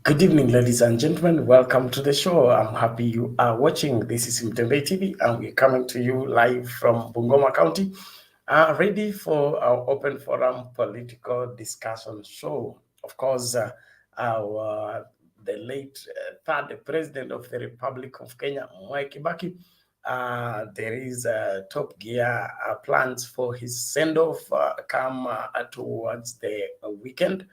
Good evening, ladies and gentlemen. Welcome to the show. I'm happy you are watching. This is Mtembe TV, and we're coming to you live from Bungoma County, ready for our open forum political discussion show. Of course, the late third president of the Republic of Kenya, Mwai Kibaki, there is top gear plans for his send-off come towards the weekend.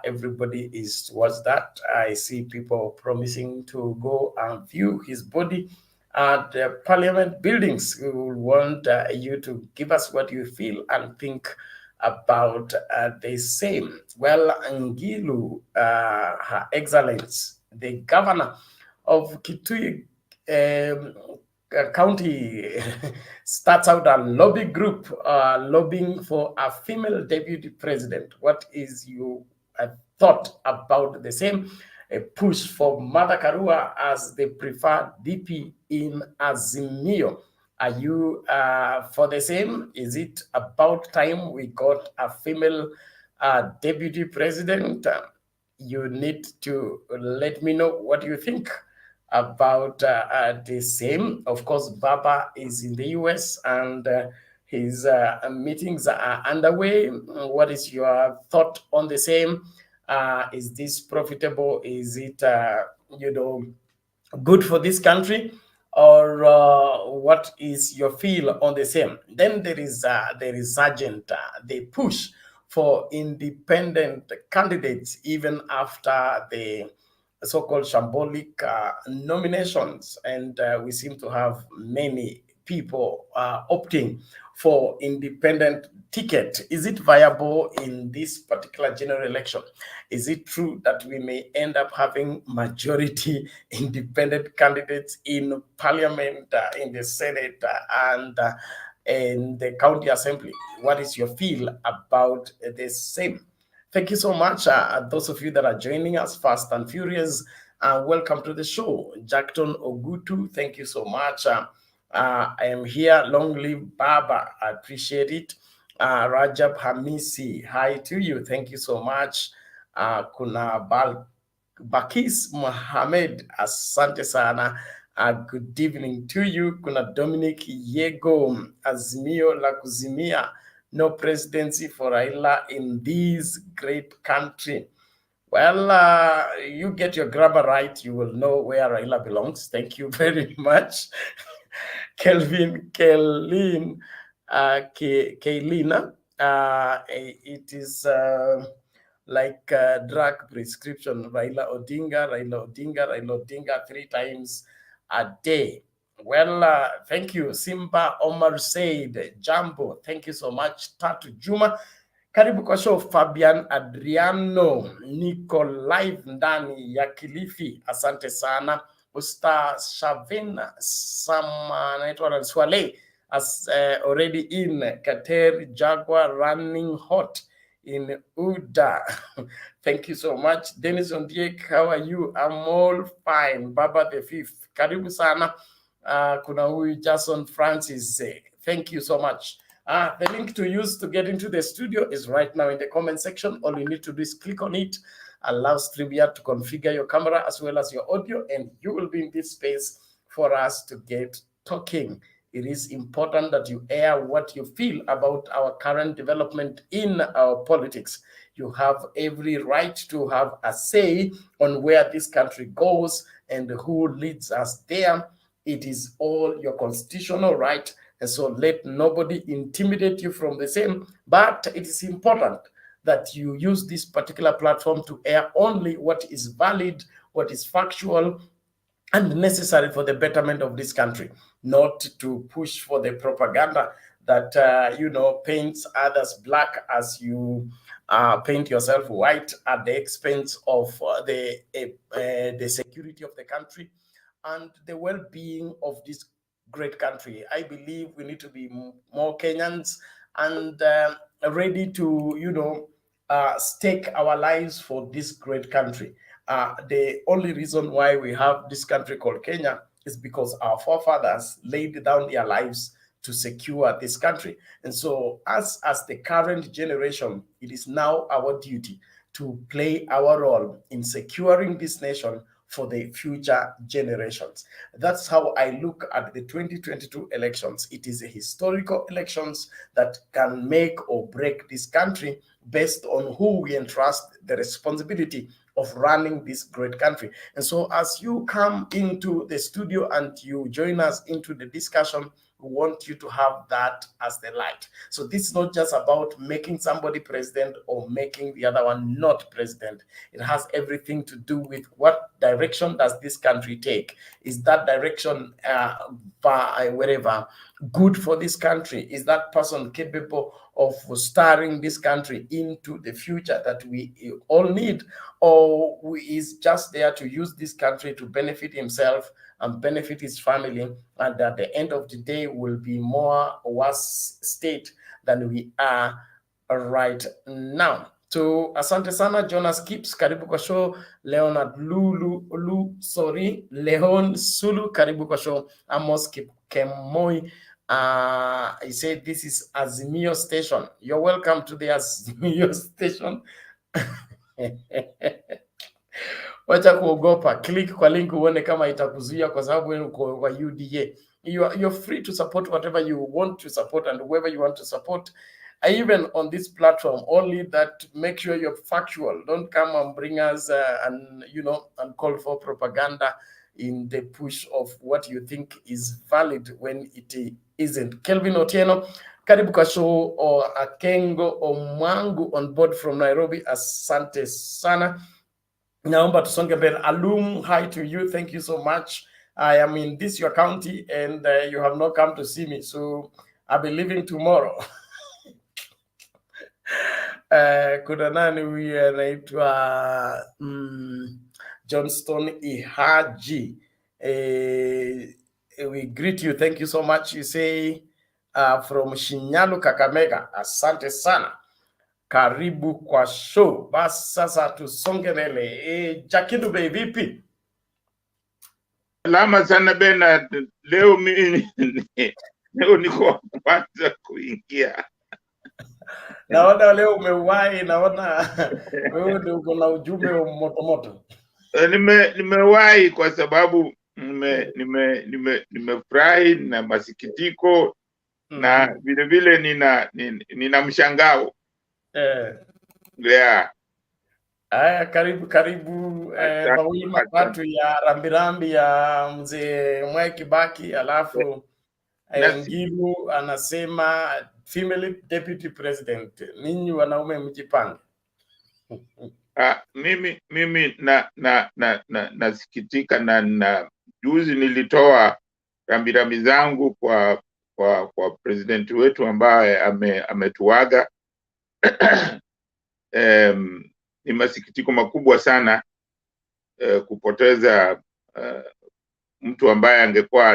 Everybody is towards that. I see people promising to go and view his body at the parliament buildings. We will want you to give us what you feel and think about the same. Well, Ngilu, Her Excellence, the governor of Kitui County, starts out a lobby group lobbying for a female deputy president. What is your thought about the same? A push for Mother Karua as the preferred DP in Azimio. Are you for the same? Is it about time we got a female deputy president? You need to let me know what you think about the same. Of course, Baba is in the US and his meetings are underway. What is your thought on the same? Is this profitable? Is it, good for this country? Or what is your feel on the same? Then there is the resurgent, the push for independent candidates even after the so-called shambolic nominations, and we seem to have many people opting for independent ticket. Is it viable in this particular general election? Is it true that we may end up having majority independent candidates in parliament, in the Senate, and in the county assembly? What is your feel about the same? Thank you so much, those of you that are joining us, fast and furious. Welcome to the show. Jackton Ogutu, thank you so much. I am here. Long live Baba. I appreciate it. Rajab Hamisi, hi to you. Thank you so much. Kuna Bakis Mohammed, asante sana. Good evening to you. Kuna Dominic Yego, Azimio la Kuzimia. No presidency for Raila in this great country. Well, you get your grammar right, you will know where Raila belongs. Thank you very much. Kaylina, it is like drug prescription. Raila Odinga 3 times a day. Well, thank you. Simba Omar said, Jambo, thank you so much. Tatu Juma, karibu kwa show. Fabian Adriano, niko live ndani ya Kilifi, asante sana. Usta Shavin Samanaitwa Swale as already in Kater Jaguar running hot in Uda. Thank you so much. Dennis Ondiek, how are you? I'm all fine. Baba the Fifth, karibu sana. Kuna huyu Jason Francis, thank you so much. The link to use to get into the studio is right now in the comment section. All you need to do is click on it, allow StreamYard to configure your camera as well as your audio, and you will be in this space for us to get talking. It is important that you air what you feel about our current development in our politics. You have every right to have a say on where this country goes and who leads us there. It is all your constitutional right, and so let nobody intimidate you from the same. But it is important that you use this particular platform to air only what is valid, what is factual, and necessary for the betterment of this country, not to push for the propaganda that paints others black as you paint yourself white at the expense of the security of the country and the well-being of this great country. I believe we need to be more Kenyans and ready to, stake our lives for this great country. The only reason why we have this country called Kenya is because our forefathers laid down their lives to secure this country. And so as the current generation, it is now our duty to play our role in securing this nation for the future generations. That's how I look at the 2022 elections. It is a historical elections that can make or break this country based on who we entrust the responsibility of running this great country. And so as you come into the studio and you join us into the discussion, we want you to have that as the light. So this is not just about making somebody president or making the other one not president. It has everything to do with what direction does this country take. Is that direction wherever good for this country? Is that person capable of steering this country into the future that we all need? Or is just there to use this country to benefit himself and benefit his family, and at the end of the day will be more worse state than we are right now. So asante sana Jonas Kips, karibu kwa show. Leonard Leon Sulu, karibu kwa show. Amos Kemoi, he said this is Azimio Station. You're welcome to the Azimio Station. Wacha kuogopa, click kwa link uone kama itakuzuia kwa sababu wewe uko kwa UDA. You're free to support whatever you want to support and whoever you want to support. Even on this platform, only that make sure you're factual. Don't come and bring us and call for propaganda in the push of what you think is valid when it isn't. Kelvin Otieno, karibu kwa show. Akengo Omwangu on board from Nairobi, asante sana. Naomba tusonge mbele. Alum, hi to you. Thank you so much. I am in this your county and you have not come to see me, so I'll be leaving tomorrow. Kuna nani huyu anaitwa Johnston Ihaji. We greet you. Thank you so much. You say from Shinyalu, Kakamega. Asante sana. Karibu kwa show. Basi sasa tusonge mbele. Jakidu Bey, vipi? Salama sana Bernard. Leo niko kwanza kuingia. Naona leo umewahi, naona wewe ndio uko na ujumbe moto moto. Nimewahi kwa sababu nimefurahi na masikitiko na vile vile nina mshangao. Yeah. Aya, karibu mawili matatu ya rambirambi ya mzee Mwai Kibaki, alafu Ngilu anasema female deputy president. Ninyi wanaume mjipange. Mimi nasikitika na juzi nilitoa rambirambi zangu kwa president wetu ambaye ametuaga. Ni masikitiko makubwa sana kupoteza mtu ambaye angekuwa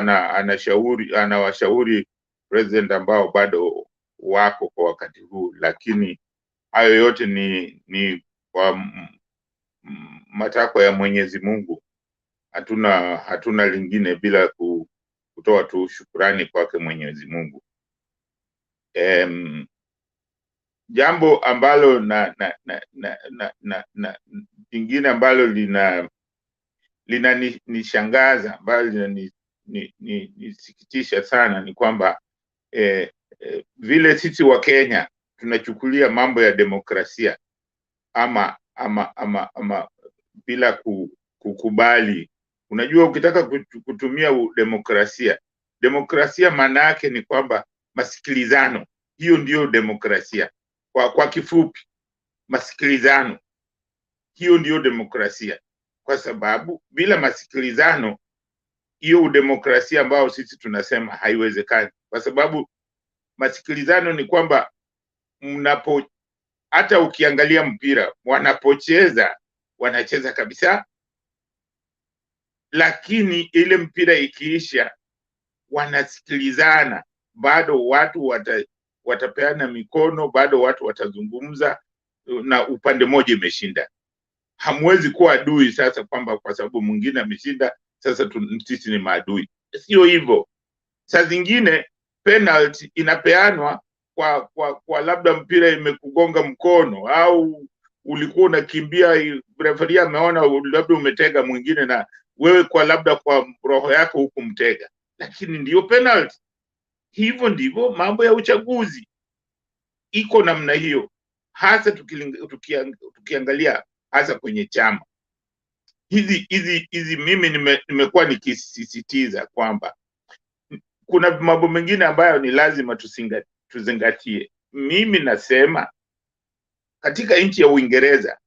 anawashauri president ambao bado wako kwa wakati huu, lakini hayo yote ni kwa matakwa ya Mwenyezi Mungu. Hatuna lingine bila kutoa tu shukrani kwake Mwenyezi Mungu. Jambo ambalo lingine ambalo linanishangaza, ambalo linanisikitisha sana ni kwamba vile sisi wa Kenya tunachukulia mambo ya demokrasia ama bila kukubali. Unajua, ukitaka kutumia demokrasia maana yake ni kwamba masikilizano. Hiyo ndio demokrasia. Kwa kifupi, masikilizano. Hiyo ndio demokrasia. Kwa sababu bila masikilizano, hiyo demokrasia ambao sisi tunasema haiwezekani. Kwa sababu masikilizano ni kwamba hata ukiangalia mpira, wanapocheza wanacheza kabisa, lakini ile mpira ikiisha wanasikilizana, bado watu watapeana mikono, bado watu watazungumza na upande mmoja imeshinda. Hamwezi kuwa adui sasa kwamba kwa sababu mwingine ameshinda sasa sisi ni maadui. Sio hivyo. Saa zingine penalty inapeanwa kwa labda mpira imekugonga mkono au ulikuwa unakimbia, referee ameona labda umetega mwingine na wewe kwa labda kwa roho yako hukumtega, lakini ndio penalty. Hivyo ndivyo mambo ya uchaguzi iko namna hiyo, hasa tukiangalia hasa kwenye chama hizi mimi nimekuwa nikisisitiza kwamba kuna mambo mengine ambayo ni lazima tuzingatie. Mimi nasema katika nchi ya Uingereza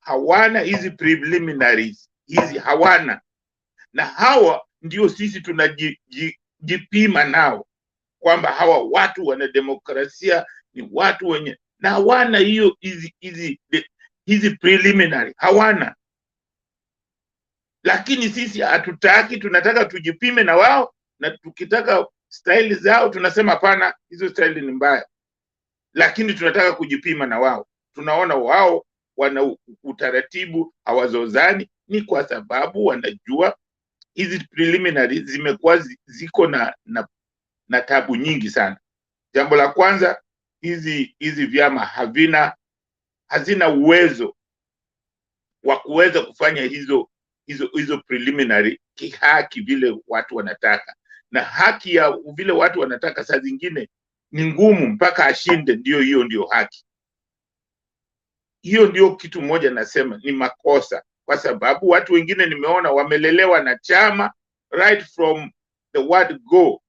hawana hizi preliminaries, hizi hawana, na hawa ndio sisi tunajipima nao kwamba hawa watu wana demokrasia, ni watu wenye, na hawana hiyo hizi preliminary, hawana. Lakini sisi hatutaki, tunataka tujipime na wao, na tukitaka style zao tunasema hapana, hizo style ni mbaya, lakini tunataka kujipima na wao. Tunaona wao wana utaratibu, hawazozani, ni kwa sababu wanajua hizi preliminary zimekuwa ziko na tabu nyingi sana. Jambo la kwanza, hizi vyama hazina uwezo wa kuweza kufanya hizo preliminary kihaki vile watu wanataka, na haki ya vile watu wanataka saa zingine ni ngumu, mpaka ashinde ndio haki. Hiyo ndio kitu moja nasema ni makosa, kwa sababu watu wengine nimeona wamelelewa na chama right from the word go.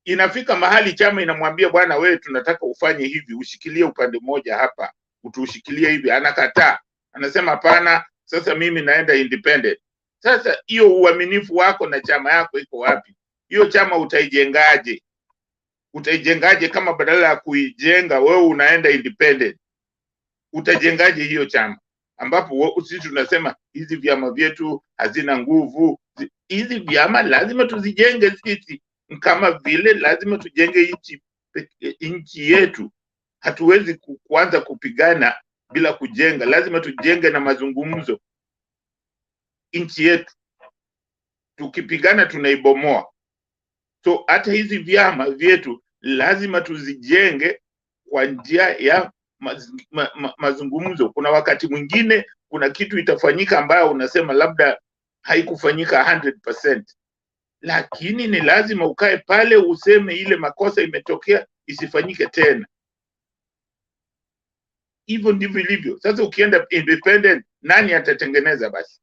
Inafika mahali chama inamwambia bwana, wewe tunataka ufanye hivi, ushikilie upande mmoja hapa, utushikilie hivi, anakataa, anasema hapana, sasa mimi naenda independent. Sasa hiyo uaminifu wako na chama yako iko wapi? Hiyo chama utaijengaje? Utaijengaje kama badala ya kuijenga wewe unaenda independent? Utajengaje hiyo chama ambapo sisi tunasema hizi vyama vyetu hazina nguvu? Hizi vyama lazima tuzijenge sisi, kama vile lazima tujenge nchi yetu. Hatuwezi kuanza kupigana bila kujenga, lazima tujenge na mazungumzo nchi yetu. Tukipigana tunaibomoa. So hata hizi vyama vyetu lazima tuzijenge kwa njia ya mazungumzo. Kuna wakati mwingine kuna kitu itafanyika ambayo unasema labda haikufanyika 100%, lakini ni lazima ukae pale useme ile makosa imetokea, isifanyike tena. Hivyo ndivyo ilivyo. Sasa ukienda independent, nani atatengeneza basi?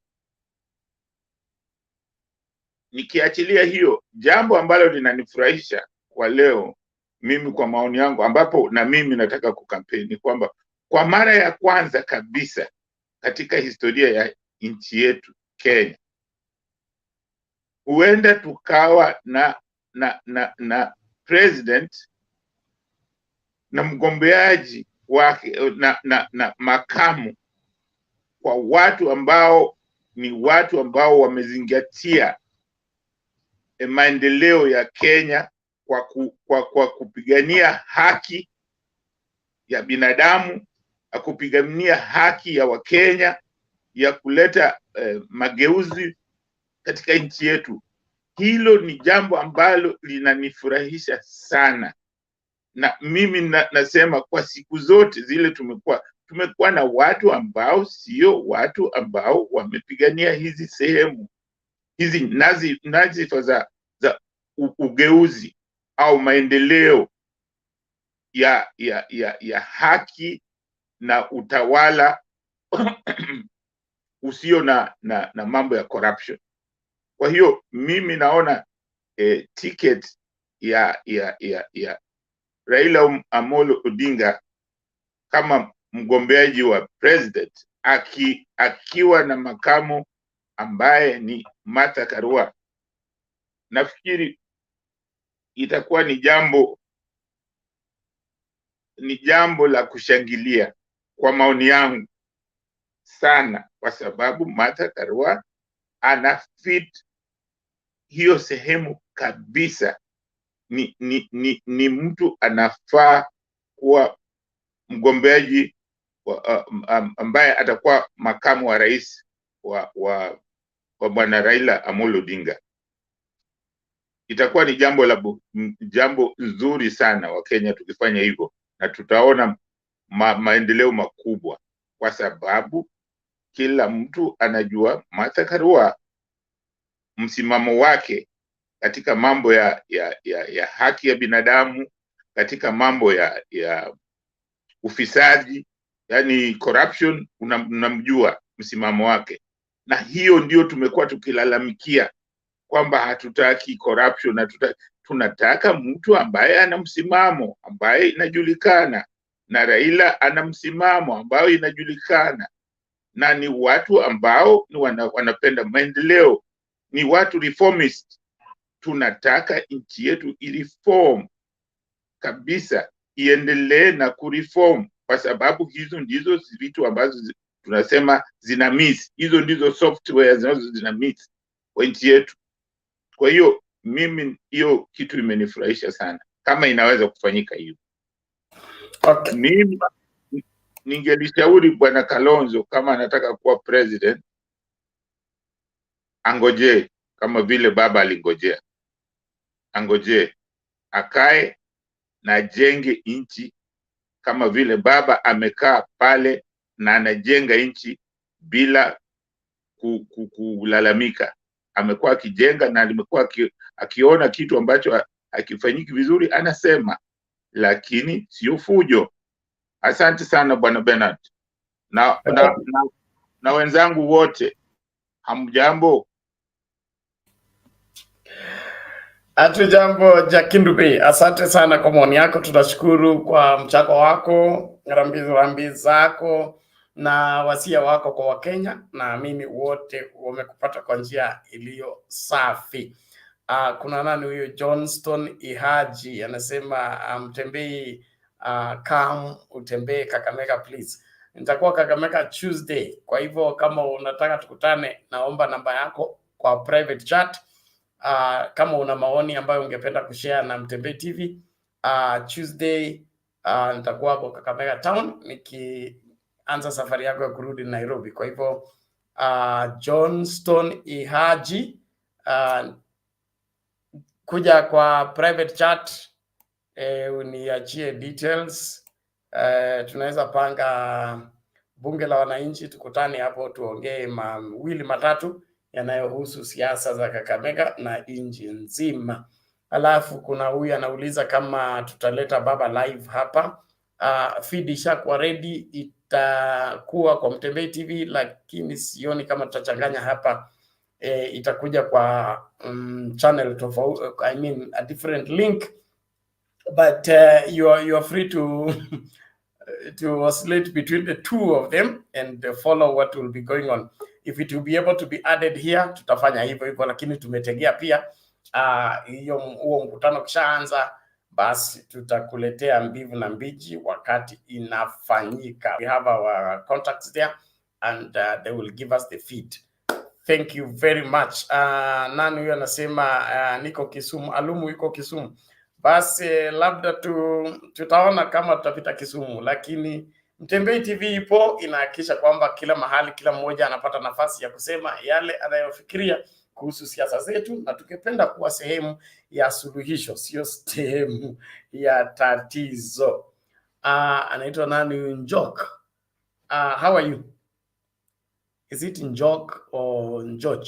Nikiachilia hiyo, jambo ambalo linanifurahisha kwa leo mimi, kwa maoni yangu, ambapo na mimi nataka kukampeni, kwamba kwa mara ya kwanza kabisa katika historia ya nchi yetu Kenya, huenda tukawa na president na mgombeaji wake na makamu, kwa watu ambao ni watu ambao wamezingatia maendeleo ya Kenya kwa kupigania haki ya binadamu, kupigania haki ya Wakenya, ya kuleta mageuzi katika nchi yetu. Hilo ni jambo ambalo linanifurahisha sana, na mimi nasema kwa siku zote zile tumekuwa na watu ambao sio watu ambao wamepigania hizi sehemu, hizi nazifa za ugeuzi au maendeleo ya haki na utawala usio na mambo ya corruption. Kwa hiyo mimi naona ticket ya Raila Amolo Odinga kama mgombeaji wa president, akiwa na makamu ambaye ni Martha Karua, nafikiri itakuwa ni jambo la kushangilia kwa maoni yangu sana, kwa sababu Martha Karua ana fit hiyo sehemu kabisa. Ni mtu anafaa kuwa mgombeaji ambaye atakuwa makamu wa rais wa bwana Raila Amolo Odinga. Itakuwa ni jambo nzuri sana wa Kenya tukifanya hivyo, na tutaona maendeleo makubwa kwa sababu kila mtu anajua Martha Karua msimamo wake katika mambo ya haki ya binadamu, katika mambo ya ufisadi, yani corruption, unamjua msimamo wake. Na hiyo ndio tumekuwa tukilalamikia kwamba hatutaki corruption, tunataka mtu ambaye ana msimamo ambaye inajulikana, na Raila ana msimamo ambayo inajulikana, na ni watu ambao ni wanapenda maendeleo, ni watu reformist. Tunataka nchi yetu ireform kabisa, iendelee na kureform, kwa sababu hizo ndizo vitu ambazo tunasema zina miss, hizo ndizo software zinazo zina miss kwa nchi yetu. Kwa hiyo mimi hiyo kitu imenifurahisha sana kama inaweza kufanyika hiyo. Okay. Mimi ningelishauri Bwana Kalonzo kama anataka kuwa president, angojee kama vile baba alingojea, angojee akae na ajenge nchi kama vile baba amekaa pale na anajenga nchi bila kulalamika. Amekuwa akijenga na alimekuwa akiona kitu ambacho hakifanyiki vizuri anasema, lakini sio fujo. Asante sana Bwana Bernard na wenzangu wote, hamjambo? Hatujambo Jakindube, asante sana kwa maoni yako, tunashukuru kwa mchango wako, rambi zako na wasia wako kwa Wakenya, na mimi wote wamekupata kwa njia iliyo safi. Kuna nani huyo Johnston Ihaji anasema mtembei come utembee Kakamega please. Nitakuwa Kakamega Tuesday, kwa hivyo kama unataka tukutane, naomba namba yako kwa private chat. Kama una maoni ambayo ungependa kushare na Mtembei TV, Tuesday nitakuwa hapo Kakamega town nikianza safari yako ya kurudi Nairobi. Kwa hivyo Johnston Ihaji, kuja kwa private chat, uniachie details. Tunaweza panga bunge la wananchi, tukutane hapo tuongee mawili matatu yanayohusu siasa za Kakamega na nchi nzima. Alafu kuna huyu anauliza kama tutaleta baba live hapa. Feed ishakuwa ready, itakuwa kwa Mtembei TV, lakini sioni kama tutachanganya hapa. Itakuja kwa channel tofauti, I mean a different link, but you are free to to oscillate between the two of them and follow what will be going on. If it will be able to be added here, tutafanya hivyo, lakini tumetegea pia huo mkutano kishaanza, basi tutakuletea mbivu na mbiji wakati inafanyika. We have our contacts there and they will give us the feed. Thank you very much. Nani huyo anasema niko Kisumu, Alumu yuko Kisumu. Basi labda tutaona kama tutapita Kisumu, lakini Mtembei TV ipo, inahakikisha kwamba kila mahali kila mmoja anapata nafasi ya kusema yale anayofikiria kuhusu siasa zetu, na tukipenda kuwa sehemu ya suluhisho, sio sehemu ya tatizo. Anaitwa nani? Njok. How are you? Is it Njok or Njok?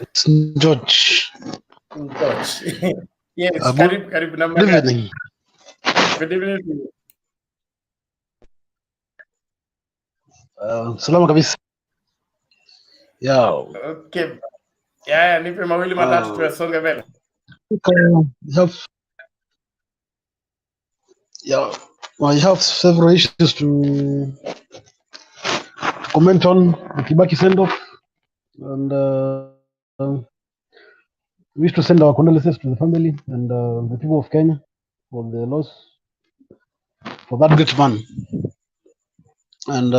It's Njok. Njok. Yes, karibu na good evening. Good evening. Salama kabisa. Yeah. Okay. Yeah, nipe mawili matatu tuwasonge mbele. I have several issues to comment on the Kibaki send-off, and we wish to send our condolences to the family and the people of Kenya for the loss for that great man. And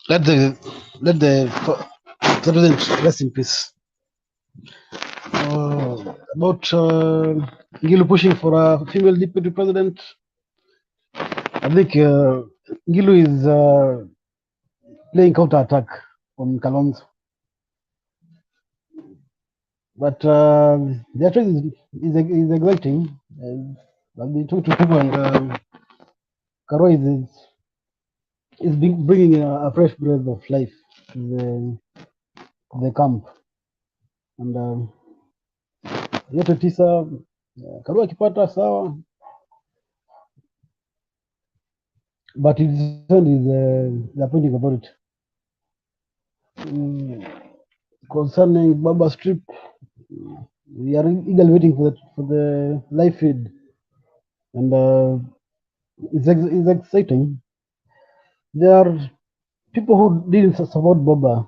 let the president rest in peace. About Ngilu pushing for a female deputy president, I think Ngilu is playing counter-attack on Kalonzo. But their choice is exciting. I've been talking to people, and Karo is bringing a fresh breath of life to the camp. And yote tisa Karo akipata sawa, but it is the appointing authority. Concerning Baba Strip, we are eagerly waiting for the live feed, and it's exciting. There are people who didn't support Baba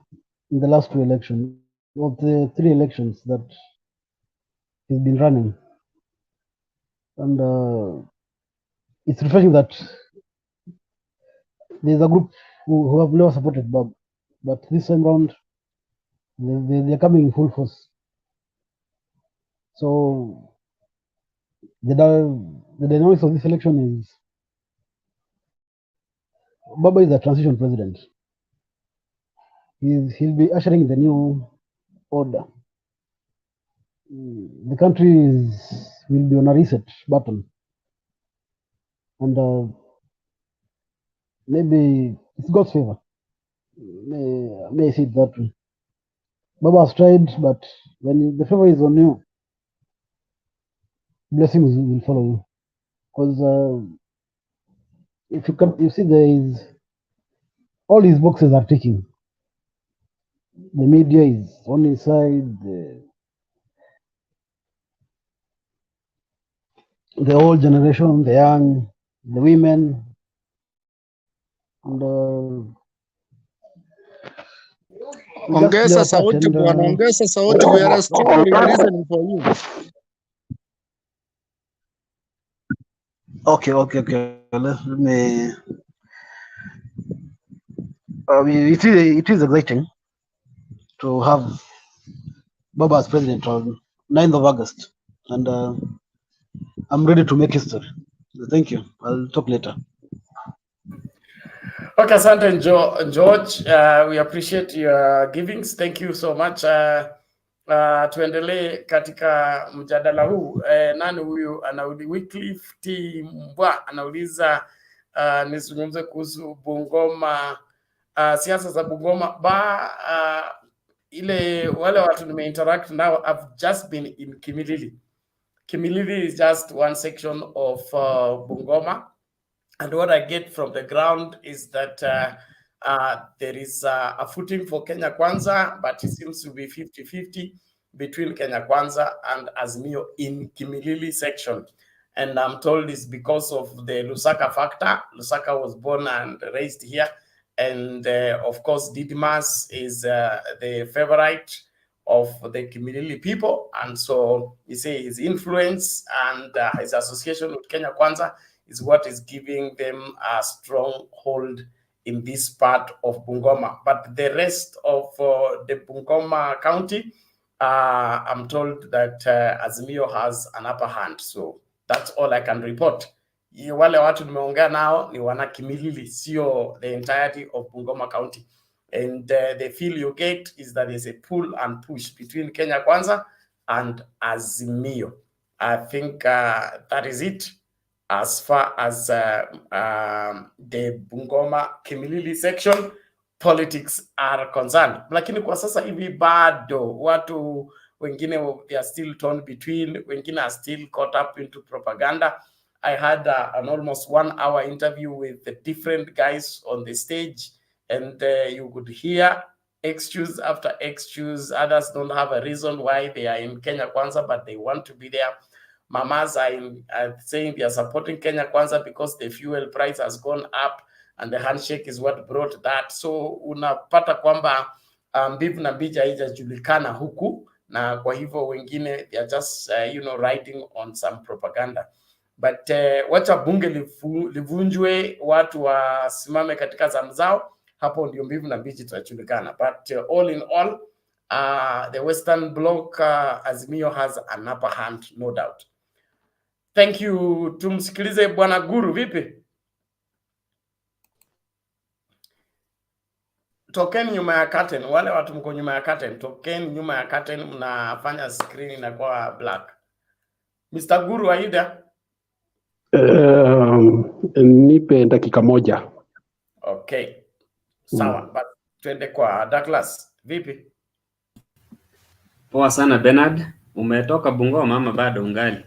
in the last two elections, or the three elections that he's been running, and it's refreshing that there's a group who have never supported Bob, but this time round they're coming in full force. So the dynamics of this election is Baba is a transition president. He'll be ushering the new order. The country will be on a reset button, and maybe it's God's favor. May I see it that way. Baba has tried, but when the favor is on you, blessings will follow you. Because if you see, there is all his boxes are ticking. The media is on his side. The old generation, the young, the women, and we just play Ongeza our part. sauti bwana, ongeza sauti. We are strictly listening for you. Okay. Let me. It is exciting to have Baba as president on 9th of August, and I'm ready to make history. Thank you. I'll talk later. Okay, asante George. We appreciate your givings. Thank you so much. Tuendelee katika mjadala huu. Nani huyu anauliza? Wycliffe T Mbwa anauliza nizungumze kuhusu Bungoma, siasa za Bungoma ile wale watu nimeinteract now. I've just been in Kimilili. Kimilili is just one section of Bungoma. And what I get from the ground is that there is a footing for Kenya Kwanza, but it seems to be 50-50 between Kenya Kwanza and Azimio in Kimilili section. And I'm told it's because of the Lusaka factor. Lusaka was born and raised here. And of course, Didmas is the favorite of the Kimilili people. And so you say his influence and his association with Kenya Kwanza is what is giving them a strong hold in this part of Bungoma. But the rest of the Bungoma County, I'm told that Azimio has an upper hand. So that's all I can report. Wale watu nimeongea nao ni wana Kimilili, sio the entirety of Bungoma County. And the feel you get is that there's a pull and push between Kenya Kwanza and Azimio. I think that is it as far as the Bungoma Kimilili section politics are concerned. Lakini kwa sasa hivi bado watu wengine they are still torn between, wengine are still caught up into propaganda. I had an almost 1 hour interview with the different guys on the stage, and you could hear excuse after excuse. Others don't have a reason why they are in Kenya Kwanza, but they want to be there. Mamas are saying they are supporting Kenya Kwanza because the fuel price has gone up and the handshake is what brought that. So unapata kwamba mbivu na mbichi haijajulikana huku, na kwa hivyo wengine they are just riding on some propaganda. But wacha bunge livunjwe, watu wasimame katika zamu zao, hapo ndio mbivu na mbichi tutajulikana. But all in all, the Western Bloc, Azimio has an upper hand, no doubt. Thank you. Tumsikilize Bwana Guru, vipi? tokeni nyuma ya curtain. Wale watu mko nyuma ya curtain, tokeni nyuma ya curtain, mnafanya screen inakuwa black. Mr. Guru, are you there? Nipe dakika moja. Okay. Sawa, but twende kwa Douglas. Vipi? Poa sana Bernard. Umetoka Bungoma ama bado ungali?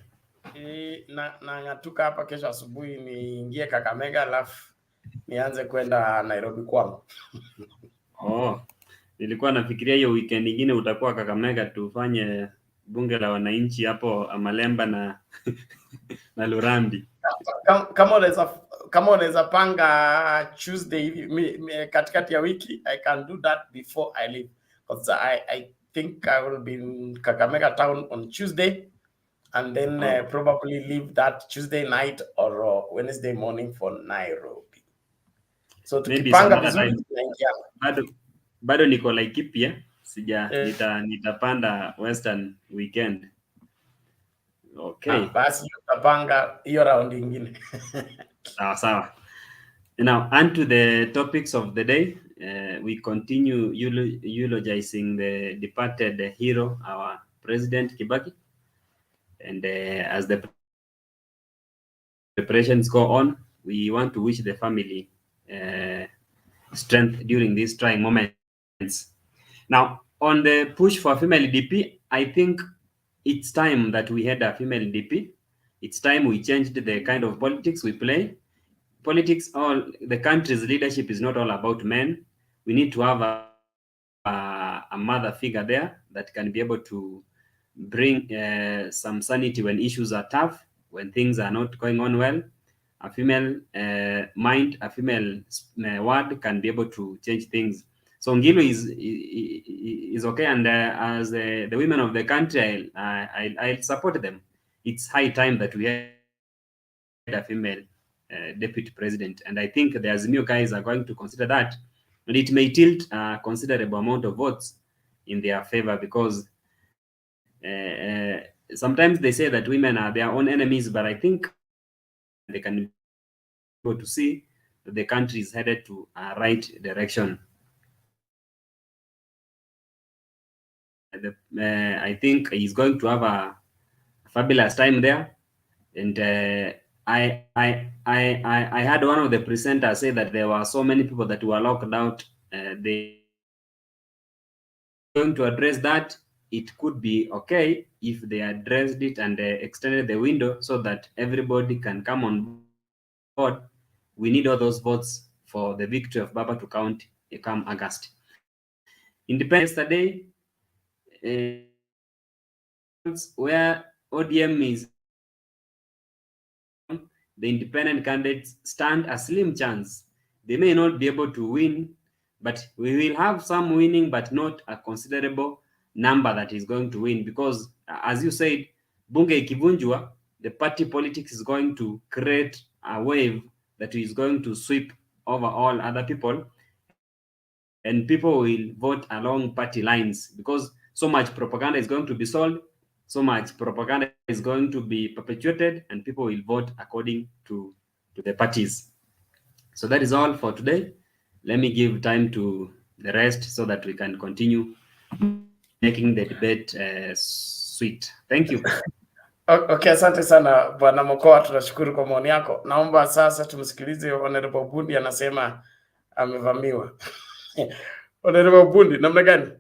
Na ngatuka hapa kesho asubuhi niingie Kakamega alafu nianze kwenda Nairobi kwangu. Oh. Nilikuwa nafikiria hiyo weekend nyingine utakuwa Kakamega tufanye bunge la wananchi hapo Amalemba na na Lurambi. Kama unaweza panga Tuesday hivi katikati ya wiki, I can do that before I leave, because I think I will be in Kakamega town on Tuesday and then probably leave that Tuesday night or Wednesday morning for Nairobi. So tukipanga vizuri bado niko Laikipia, nitapanda Western weekend. Okay. Basi utapanga hiyo round nyingine. Sawa. Now, on to the topics of the day. We continue eulogizing the departed hero, our President Kibaki. And as the preparations go on, we want to wish the family strength during these trying moments. Now, on the push for female DP, I think it's time that we had a female DP. It's time we changed the kind of politics we play. Politics, the country's leadership is not all about men. We need to have a mother figure there that can be able to bring some sanity when issues are tough, when things are not going on well. A female mind, a female word can be able to change things. So Ngilu is okay, and as the women of the country, I'll support them. It's high time that we had a female deputy president, and I think the Azimio guys are going to consider that, and it may tilt a considerable amount of votes in their favor, because sometimes they say that women are their own enemies, but I think they can go to see that the country is headed to a right direction. I think he's going to have a fabulous time there, and I had one of the presenters say that there were so many people that were locked out. They going to address that. It could be okay if they addressed it and extended the window so that everybody can come on board. We need all those votes for the victory of Baba to count come August. Independent yesterday, where ODM is, the independent candidates stand a slim chance. They may not be able to win, but we will have some winning, but not a considerable number that is going to win, because as you said, bunge ikivunjwa, the party politics is going to create a wave that is going to sweep over all other people, and people will vote along party lines, because so much propaganda is going to be sold, so much propaganda is going to be perpetuated, and people will vote according to the parties. So that is all for today. Let me give time to the rest so that we can continue making the debate sweet. Thank you. Okay, asante sana Bwana Mokoa, tunashukuru kwa maoni yako. Naomba sasa tumsikilize Honorable Bundi, anasema amevamiwa. Honorable Bundi, namna gani?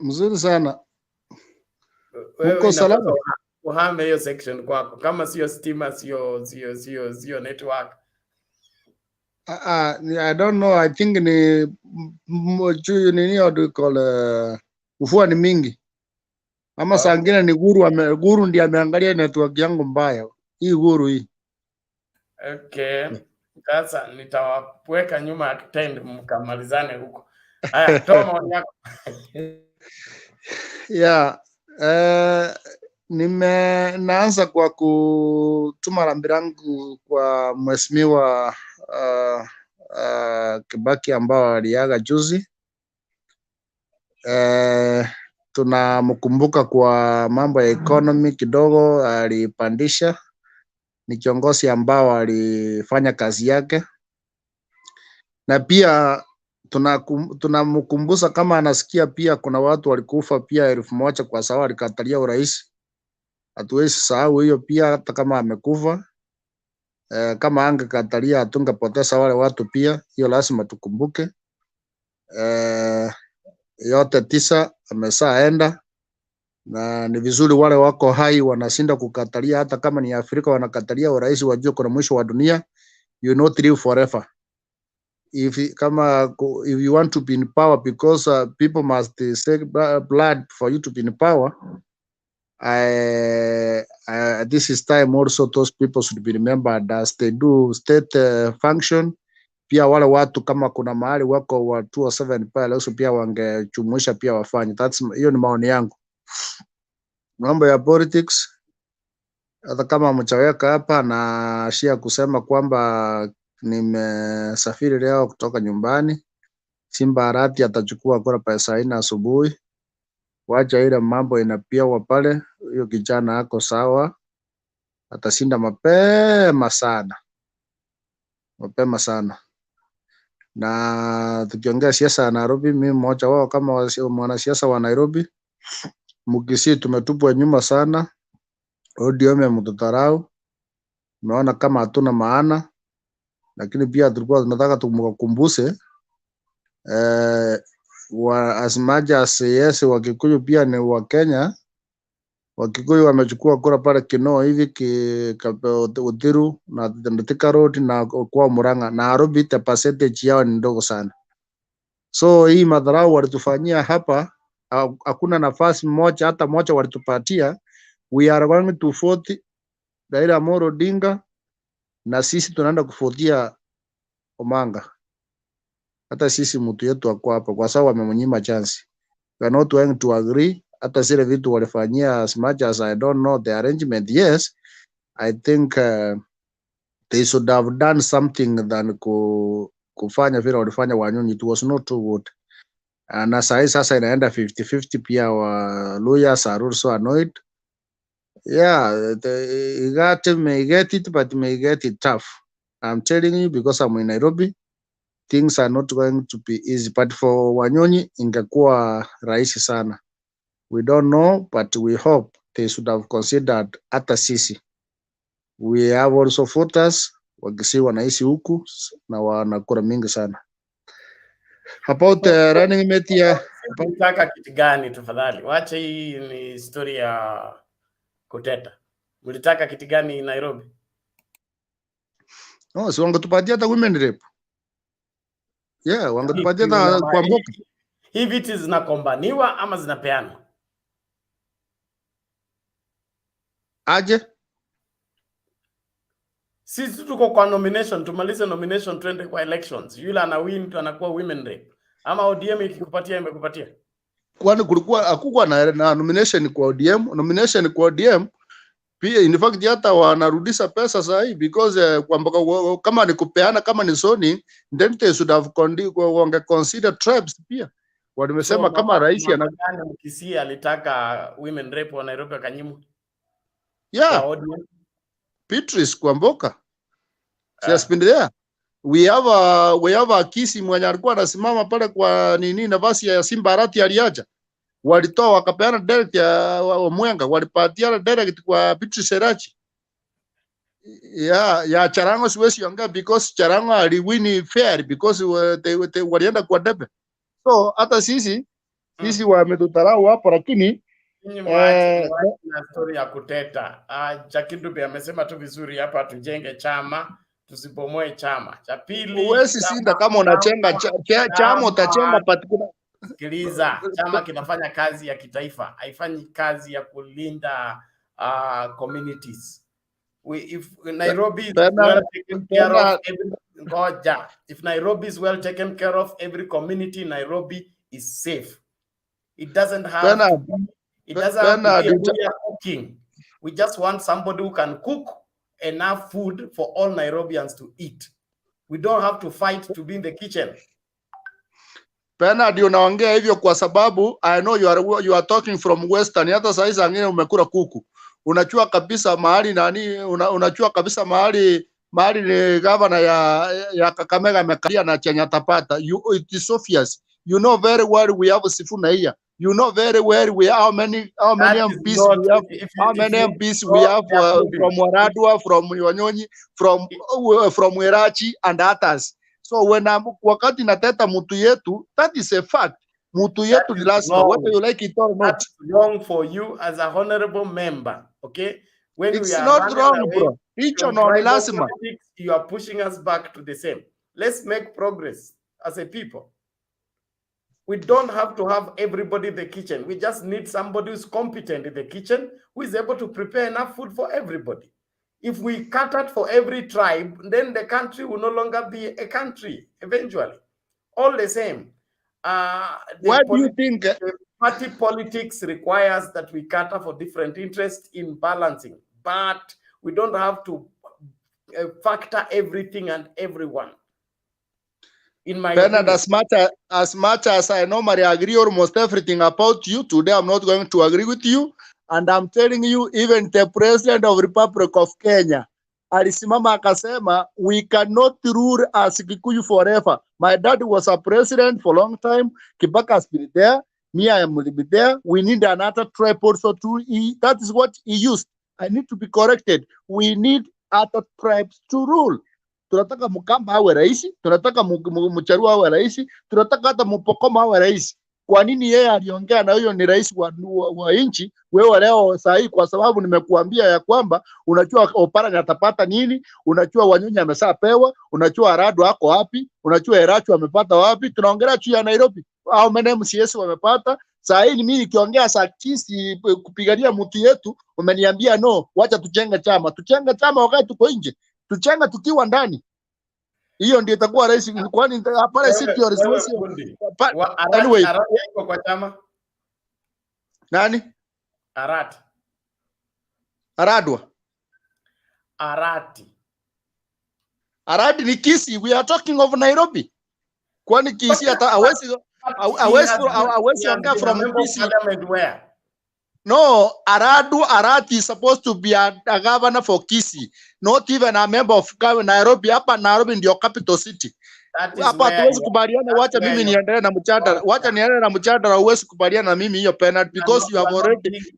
Mzuri sana. Uko salama? Uhame hiyo section kwako, kama sio stima, sio network. I don't know, I think ni nini what do you call ufua ni mingi. Ama saa ngine ni guru ndiye ameangalia network yangu mbaya. Hii guru hii. Okay. Sasa nitawapweka nyuma attend mkamalizane huko. Haya, toa maoni yako. Yeah. Naanza kwa kutuma rambirangu kwa mheshimiwa Kibaki ambao aliaga juzi. Tunamkumbuka kwa mambo ya economy kidogo, alipandisha. Ni kiongozi ambao alifanya kazi yake, na pia tunamkumbusha kama anasikia pia kuna watu walikufa pia 1000 kwa sababu alikatalia urais. Hatuwezi sahau hiyo pia, hata kama amekufa. Kama angekatalia hatungepoteza wale watu pia, hiyo lazima tukumbuke. Yote 9 ameshaenda, na ni vizuri wale wako hai wanashinda kukatalia, hata kama ni Afrika wanakatalia urais, wajue kuna mwisho wa dunia. You not live forever. If you want to be in power, because people must say blood for you to be in power, this is time also those people should be remembered as they do state function. Pia wale watu kama kuna mahali wako wa 207 pale also pia wangejumuisha pia wafanye. Hiyo ni maoni yangu. Mambo ya politics, hata kama mchaweka hapa, na shia kusema kwamba nimesafiri leo kutoka nyumbani. Simba Arati atachukua kura pesa 4 asubuhi. Wacha ile mambo inapiwa pale, hiyo kijana ako sawa, atashinda mapema sana. Na tukiongea siasa ya Nairobi, mimi mmoja wao kama mwanasiasa wa Nairobi, Mugisi tumetupwa nyuma sana. ODM mtutarau, umeona kama hatuna maana, lakini pia tulikuwa tunataka tumkumbushe as much as yes, Wakikuyu pia ni wa Kenya. Wakikuyu wamechukua kura pale Kinoo hivi Uthiru na Thika Road na kwa Murang'a. Nairobi the percentage yao ni ndogo sana. So hii madharau walitufanyia hapa, hakuna nafasi moja hata moja walitupatia. We are going to vote Raila Amolo Odinga, na sisi tunaenda kufuatia Omanga. Hata sisi mtu yetu wako hapa kwa sababu wamemnyima chance. We are not going to agree. Hata zile vitu walifanyia, as much as I don't know the arrangement, yes, I think they should have done something than kufanya vile walifanya Wanyonyi. It was not too good. Na sasa inaenda 50-50 pia, wa lawyers are also annoyed. Yeah, may get it, but may get it tough. I'm telling you, because I'm in Nairobi, things are not going to be easy. But for Wanyonyi ingekuwa rahisi sana. We don't know, but we hope they should have considered hata sisi. We have also voters Wakisi wanaishi huku na wanakura mingi sana. About running mate ya unataka kitu gani tafadhali? Wacha hii ni historia ya kuteta. Mlitaka kitu gani Nairobi? No, si wangetupatia hata women rep. Yeah, wangetupatia hata kwa mboka. Hii viti zinakombaniwa ama zinapeana? Aje? Sisi tuko kwa nomination, tumalize nomination, twende kwa elections. Yule ana win tu anakuwa women rep. Ama ODM ikikupatia imekupatia? Kwani kulikuwa hakukuwa na nomination kwa ODM? Nomination kwa ODM pia in fact hata wanarudisha pesa sasa hii, because kama ni kupeana, kama ni zoning, then they should have consider tribes pia. Walimesema so, kama rais anagana Mkisi alitaka women rep wa Nairobi akanyimwa. Yeah. Beatrice Kwamboka. She has been there. We have a Kisi mwenye alikuwa anasimama pale kwa nini nafasi ya Simba Arati aliacha. Walitoa wakapeana direct ya Mwenga, walipatiana direct kwa Beatrice Erachi. Ya Charango siwezi ongea because Charango aliwini fair because they walienda kwa debe. So hata sisi wametutarau hapo, lakini na story ya kuteta. Jakindu amesema tu vizuri hapa, tujenge chama, tusibomoe chama. Cha pili, uwezi sinda kama unachenga chama utachenga particular. Sikiliza, chama kinafanya kazi ya kitaifa, haifanyi kazi ya kulinda communities. If Nairobi is well taken care of, if Nairobi is well taken care of, every community in Nairobi is safe. It doesn't have to be, it doesn't have to be a cooking. We just want somebody who can cook enough food for all Nairobians to eat. We don't have to fight to be in the kitchen. Bernard, unaongea hivyo kwa sababu I know you are talking from Western. Hata saizi angine umekula kuku. Unachua kabisa mahali nani, unachua kabisa mahali Mali ni governor ya Kakamega amekalia na chenye atapata. It is obvious. You know very well we have Sifuna here. You know very well how many MPs we have. How many MPs we have from Waradua, from Wanyonyi, from Werachi and others. So when wakati nateta mutu yetu, that is a fact. Mutu yetu ni lazima, whether you like it or not. That's wrong for you as a honorable member, okay? When it's we are not wrong, bro. Politics, you are pushing us back to the same. Let's make progress as a people. We don't have to have everybody in the kitchen. We just need somebody who's competent in the kitchen, who is able to prepare enough food for everybody. If we catered for every tribe, then the country will no longer be a country eventually. All the same. What do you think? Party politics requires that we cater for different interests in balancing, but we don't have to factor everything and everyone. In my Bernard, as much as I normally agree almost everything about you, today I'm not going to agree with you. And I'm telling you, even the president of the Republic of Kenya, alisimama akasema, we cannot rule as Kikuyu forever. My dad was a president for a long time. Kibaki has been there. Me, I am there. We need another tribe also to. That is what he used. I need to be corrected. We need other tribes to rule. Tunataka Mukamba awe raisi, tunataka Mcharua awe raisi, tunataka hata Mpokoma awe raisi. Kwa nini yeye aliongea na huyo ni rais wa nchi? Wewe leo saa hii, kwa sababu nimekuambia ya kwamba unajua Oparanya atapata nini, unajua Wanyonyi ameshapewa, unajua Aradu wako wapi, unajua Erachu amepata wapi. Tunaongelea juu ya Nairobi, au MCS wamepata. Saa hii mimi nikiongea saa kisi kupigania mtu yetu, umeniambia no, wacha tujenga chama. Tujenga chama wakati tuko nje, tujenga tukiwa ndani. Hiyo ndio itakuwa rais, kwani hapa city or resource. Anyway, Arati iko kwa chama nani? Aradwa. Arati ni Kisii. We are talking of Nairobi. Kwani Kisii hata hawezi ongea from Kisii. No, Arati is supposed to be a governor for Kisii, not even a member of Nairobi. Hapa Nairobi ndio capital city. Hapa tuwezi kubaliana. Wacha mimi niendelee na mchadara. Wacha niendelee na mchadara. Huwezi kubaliana na mimi hiyo penalty because you have already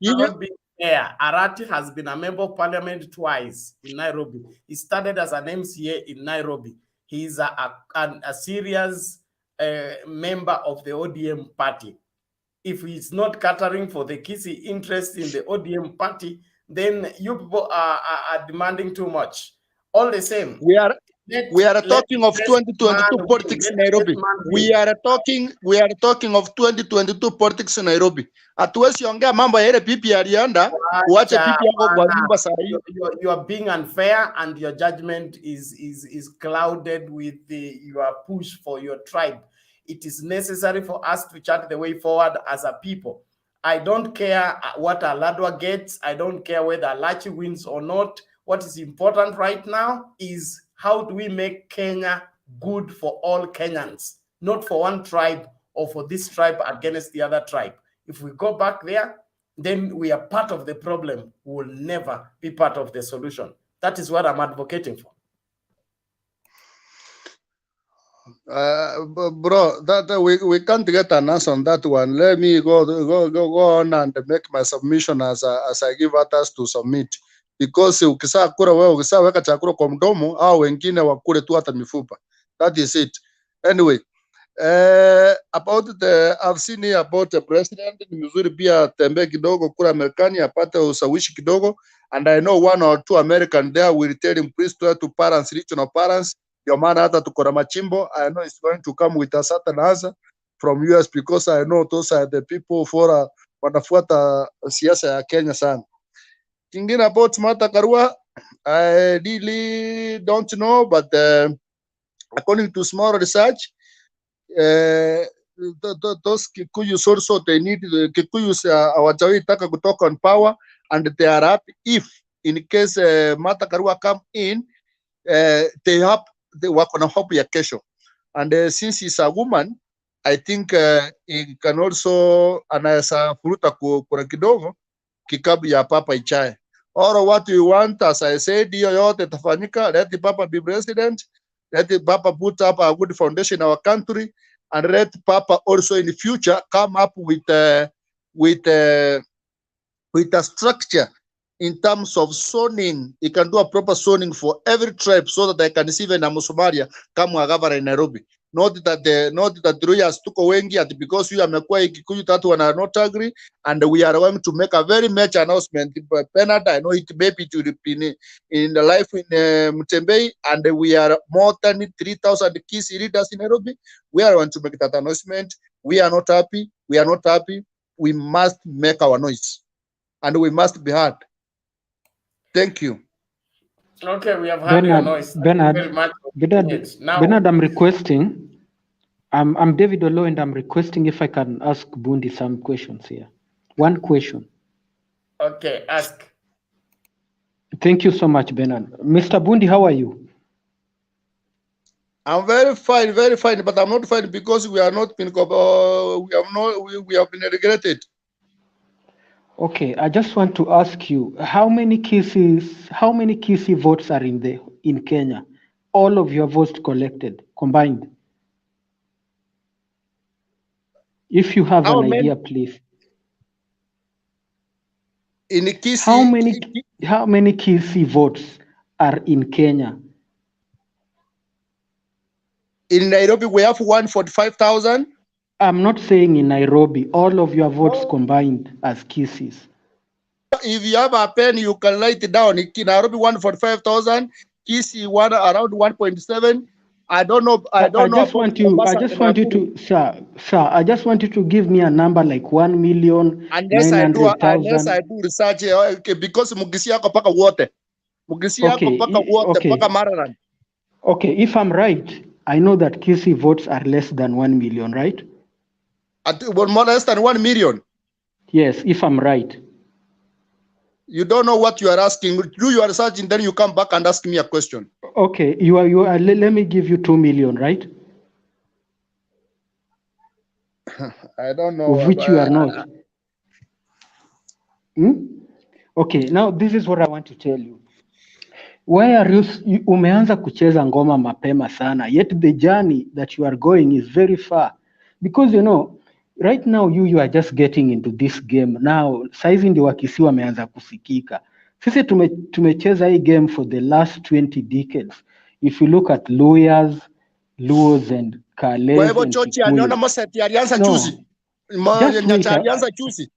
Arati has been a member of parliament twice in Nairobi. He started as an MCA in Nairobi. He is a serious member of the ODM party. If he's not catering for the Kisii interest in the ODM party, then you people are demanding too much. All the same, we are talking of 2022 politics in Nairobi. We are talking of 2022 politics in Nairobi. Hatuwezi ongea mambo ya ile pipi alienda, uache pipi yako kwa nyumba saa hii. You are being unfair and your judgment is clouded with your push for your tribe. It is necessary for us to chart the way forward as a people. I don't care what Aladwa gets. I don't care whether Alachi wins or not. What is important right now is how do we make Kenya good for all Kenyans, not for one tribe or for this tribe against the other tribe. If we go back there, then we are part of the problem. We will never be part of the solution. That is what I'm advocating for. Bro, that we can't get an answer on that one. Let me go on and make my submission as I give others to submit, because ukisa kura wewe ukisa weka chakula kwa mdomo au wengine wakule tu hata mifupa. That is it. Anyway, about I've seen here about the president. Ni mzuri pia tembe kidogo kura Marekani apate usawishi kidogo, and I know one or two American there will tell him please to parents, regional parents. Your man hata tuko na machimbo. I know it's going to come with a certain answer from US, because I know those are the people for wanafuata siasa ya Kenya sana. Kingine about Martha Karua, I really don't know, but according to small research, those Kikuyus also, they need Kikuyus hawajawai taka kutoka on power, and they are happy if in case Martha Karua come in, they wako na hope ya kesho. And since he's a woman, I think he can also anaweza furuta kura kidogo kikabu ya papa ichae. or what we want, as I said, hiyo yote tafanyika. Let the Papa be president. Let the Papa put up a good foundation in our country, and let Papa also in the future come up with a structure in terms of zoning. He can do a proper zoning for every tribe so that I can see when a Somalia come a governor in Nairobi. Not that Ruyas took wengi at because we are Kikuyu Tatu and are not agree, and we are going to make a very major announcement. Bernard, I know it maybe to be in the life in Mutembei, and we are more than 3,000 key leaders in Nairobi. We are going to make that announcement. We are not happy. We are not happy. We must make our noise, and we must be heard. Thank you. Okay, we have heard your noise. Thank you very much. Bernard, I'm requesting. I'm David Olo, and I'm requesting if I can ask Bundi some questions here. One question. Okay, ask. Thank you so much, Bernard. Mr. Bundi, how are you? I'm very fine, but I'm not fine because we are not been we have been regretted. Okay, I just want to ask you, how many Kisii votes are in Kenya? All of your votes collected, combined. If you have an idea, please. In Kisii, how many Kisii votes are in Kenya? In Nairobi, we have 145,000. I'm not saying in Nairobi, all of your votes combined as Kisiis. If you have a pen, you can write it down. In Nairobi, 145,000. Kisii, around 1.7. I don't know. I just want you to, sir. I just want you to give me a number like 1,900,000. Unless I do research, okay, because Mugisi yako paka wote. Mugisi yako paka wote, paka Mararan. Okay, if I'm right, I know that Kisii votes are less than 1 million, right? More less than 1 million. Yes, if I'm right. You don't know what you are asking. Do your research and then you come back and ask me a question. Okay, you are. Let me give you 2 million, right? I don't know. Of which you are not. Okay, now this is what I want to tell you. Why are you umeanza kucheza ngoma mapema sana, yet the journey that you are going is very far, because right now you are just getting into this game now. Saizi ndio Wakisii wameanza kusikika. Sisi tumecheza hii game for the last 20 decades. If you look at Luos and Kales. Kwa hivyo Chochi anaona Moseti alianza juzi. Nyacha alianza juzi.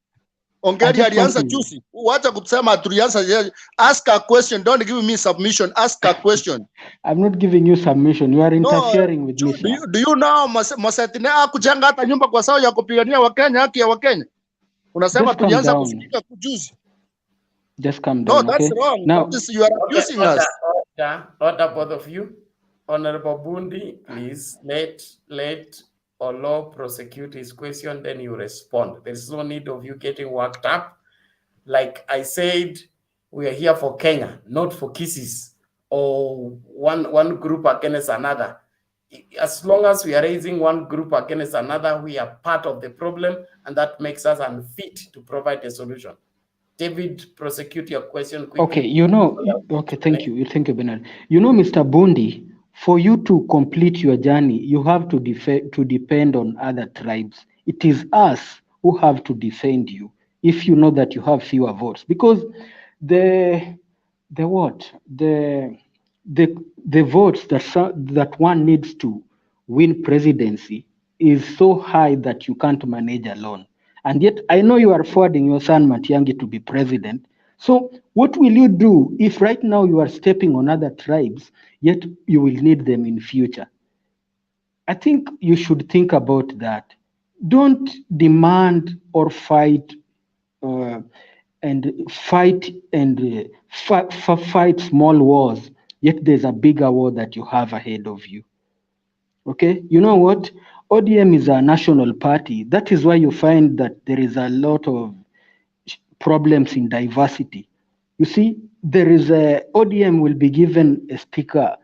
Ongeri alianza juzi. Wacha kusema tulianza. Ask a question. Don't give me submission. Ask a question. I'm not giving you submission. You are interfering with me. Do you know Moseti na kujenga hata nyumba kwa sababu ya kupigania Wakenya, haki ya Wakenya? Unasema tulianza kusikika juzi. Just calm down. No, that's wrong. Now, you are abusing us. Order, both of you. Honorable Bundi, please let Olo prosecute his question, then you respond. There's no need of you getting worked up. Like I said, we are here for Kenya, not for Kisiis or one group against another. As long as we are raising one group against another, we are part of the problem, and that makes us unfit to provide a solution. David, prosecute your question quickly. Okay, thank you. Thank you, Bernard. Mr. Bundi, for you to complete your journey, you have to depend on other tribes. It is us who have to defend you if you know that you have fewer votes, because the votes that one needs to win presidency is so high that you can't manage alone. And yet, I know you are forwarding your son Matiang'i to be president. So what will you do if right now you are stepping on other tribes, yet you will need them in future? I think you should think about that. Don't demand or fight fight small wars, yet there's a bigger war that you have ahead of you. Okay, you know what? ODM is a national party. That is why you find that there is a lot of problems in diversity. You see, ODM will be given a speaker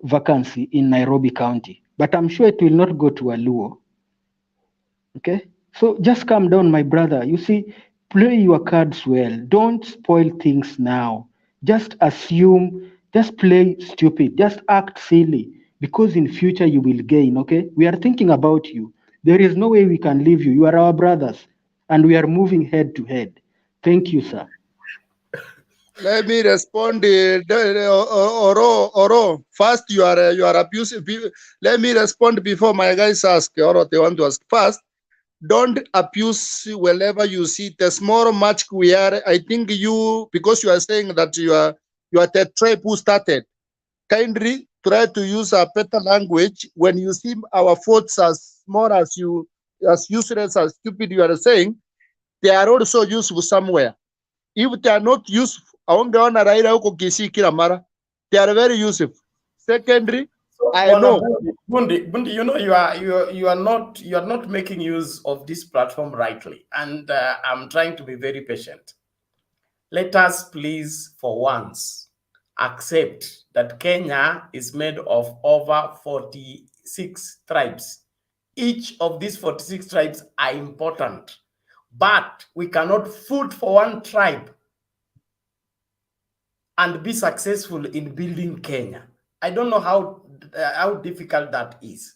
vacancy in Nairobi County, but I'm sure it will not go to a Luo. Okay, so just calm down, my brother. You see, Play your cards well. Don't spoil things now. Just assume, just play stupid, just act silly, because in future you will gain, okay? We are thinking about you. There is no way we can leave you. You are our brothers, and we are moving head to head. Thank you, sir. Let me respond. Oro, first you are abusive. Let me respond before my guys ask. Oro, they want to ask first. Don't abuse wherever you see. The small match we are. I think you, because you are saying that you are the tribe who started. Kindly try to use a better language when you see our thoughts as small as you, as useless as stupid you are saying. They are also useful somewhere. If they are not useful, aongeona Raila huko Kisii kila mara. They are very useful. Secondly, So, I know. Bundi, you know, you are not making use of this platform rightly, and I'm trying to be very patient. Let us please, for once, accept that Kenya is made of over 46 tribes. Each of these 46 tribes are important, but we cannot vote for one tribe and be successful in building Kenya. I don't know how difficult that is.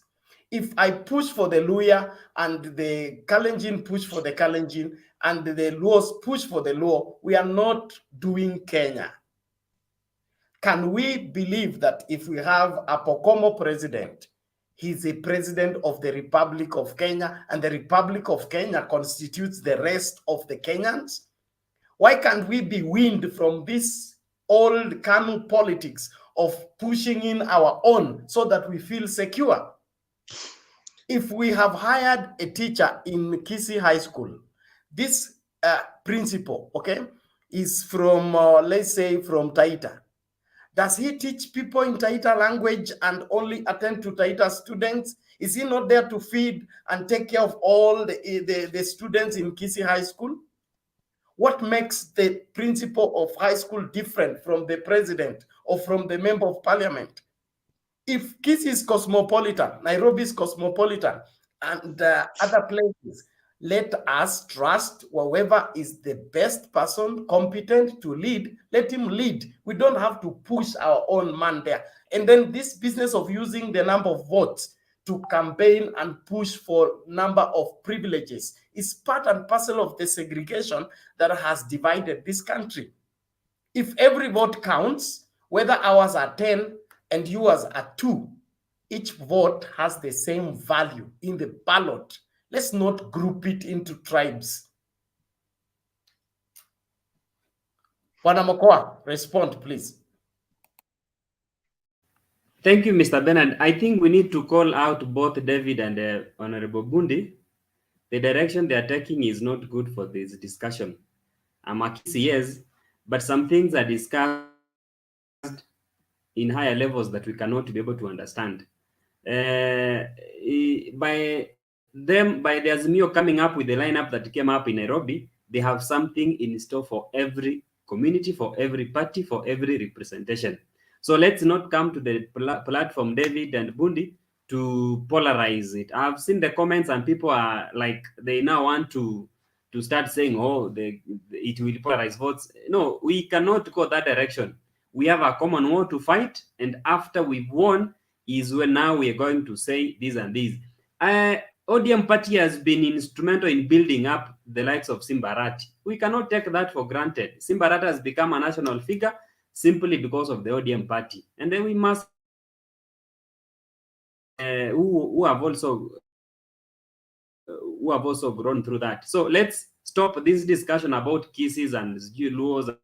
If I push for the Luya and the Kalenjin push for the Kalenjin and the Luos push for the Luo, we are not doing Kenya. Can we believe that if we have a Pokomo president, he's a president of the Republic of Kenya, and the Republic of Kenya constitutes the rest of the Kenyans? Why can't we be weaned from this old KANU politics of pushing in our own so that we feel secure? If we have hired a teacher in Kisii High School, this principal, okay, is from, let's say, from Taita. Does he teach people in Taita language and only attend to Taita students? Is he not there to feed and take care of all the students in Kisii High School? What makes the principal of high school different from the president or from the member of parliament? If Kisii is cosmopolitan, Nairobi is cosmopolitan, and other places, let us trust whoever is the best person competent to lead, let him lead. We don't have to push our own man there. And then this business of using the number of votes to campaign and push for number of privileges is part and parcel of the segregation that has divided this country. If every vote counts, whether ours are 10 and yours are 2, each vote has the same value in the ballot. Let's not group it into tribes. Bwana Mokoa, respond, please. Thank you, Mr. Bernard. I think we need to call out both David and Honorable Bundi. The direction they are taking is not good for this discussion. I'm a Kisii, yes, but some things are discussed in higher levels that we cannot be able to understand. By the Azimio coming up with the lineup that came up in Nairobi, they have something in store for every community, for every party, for every representation. So let's not come to the platform, David and Bundi, to polarize it. I've seen the comments and people are like, they now want to start saying, oh, it will polarize votes. No, we cannot go that direction. We have a common war to fight, and after we've won is when now we are going to say this and this. ODM party has been instrumental in building up the likes of Simba Arati. We cannot take that for granted. Simba Arati has become a national figure simply because of the ODM party. And then we must who have also grown through that. So let's stop this discussion about Kisii and Luos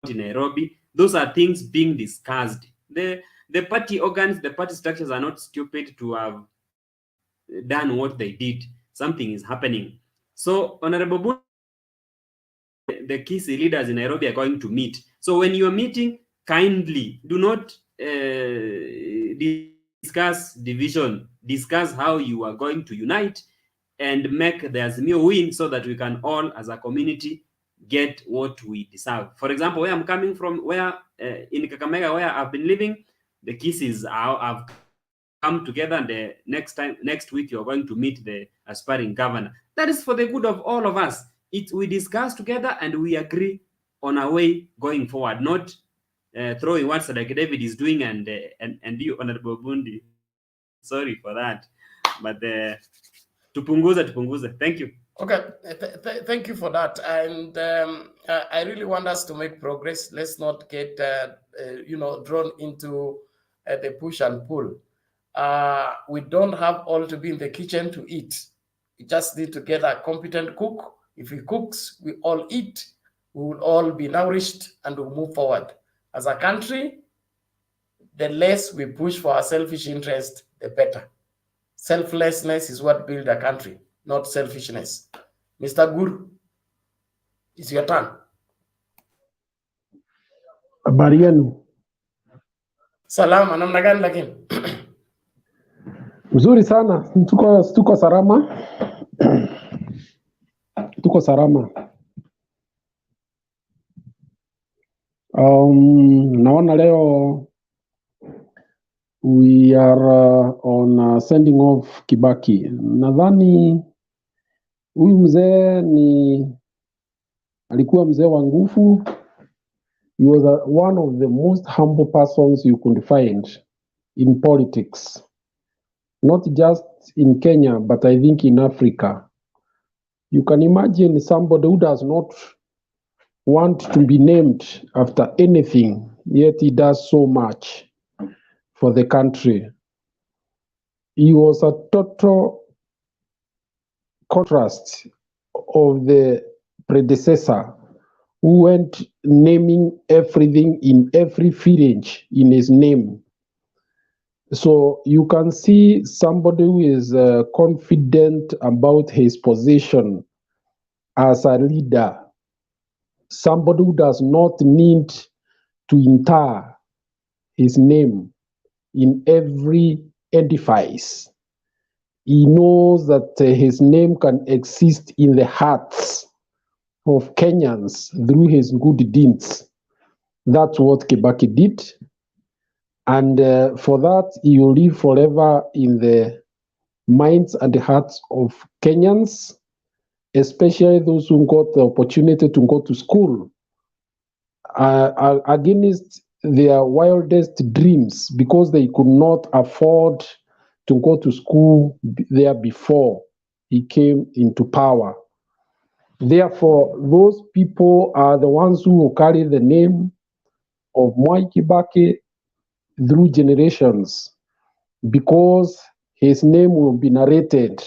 in Nairobi. Those are things being discussed. The party organs, the party structures are not stupid to have done what they did. Something is happening. So, Honorable Bundi, the Kisii leaders in Nairobi are going to meet. So when you are meeting, kindly do not discuss division. Discuss how you are going to unite and make the Azimio win so that we can all, as a community, get what we deserve. For example, where I'm coming from, where in Kakamega, where I've been living, the Kisiis have come together and next week you're going to meet the aspiring governor. That is for the good of all of us. We discuss together and we agree on a way going forward, not throwing what Sadaki David is doing and you, Honorable Bundi. Sorry for that, but tupunguze. Thank you. Okay, thank you for that. And I really want us to make progress. Let's not get drawn into the push and pull. We don't have all to be in the kitchen to eat. We just need to get a competent cook. If he cooks, we all eat. We will all be nourished and we'll move forward. As a country, the less we push for our selfish interest, the better. Selflessness is what builds a country, not selfishness. Mr. Guru, it's your turn. Habari yenu? Salama, namna gani lakini? Mzuri sana. Tuko salama. Tuko salama. Naona leo we are on sending off Kibaki. Nadhani huyu mzee alikuwa mzee wa nguvu. He was one of the most humble persons you could find in politics. Not just in Kenya, but I think in Africa. You can imagine somebody who does not want to be named after anything, yet he does so much for the country. He was a total contrast of the predecessor who went naming everything in every village in his name. So you can see somebody who is confident about his position as a leader, somebody who does not need to enter his name in every edifice. He knows that his name can exist in the hearts of Kenyans through his good deeds. That's what Kibaki did. And for that, he will live forever in the minds and the hearts of Kenyans, especially those who got the opportunity to go to school against their wildest dreams because they could not afford to go to school there before he came into power. Therefore, those people are the ones who will carry the name of Mwai Kibaki through generations, because his name will be narrated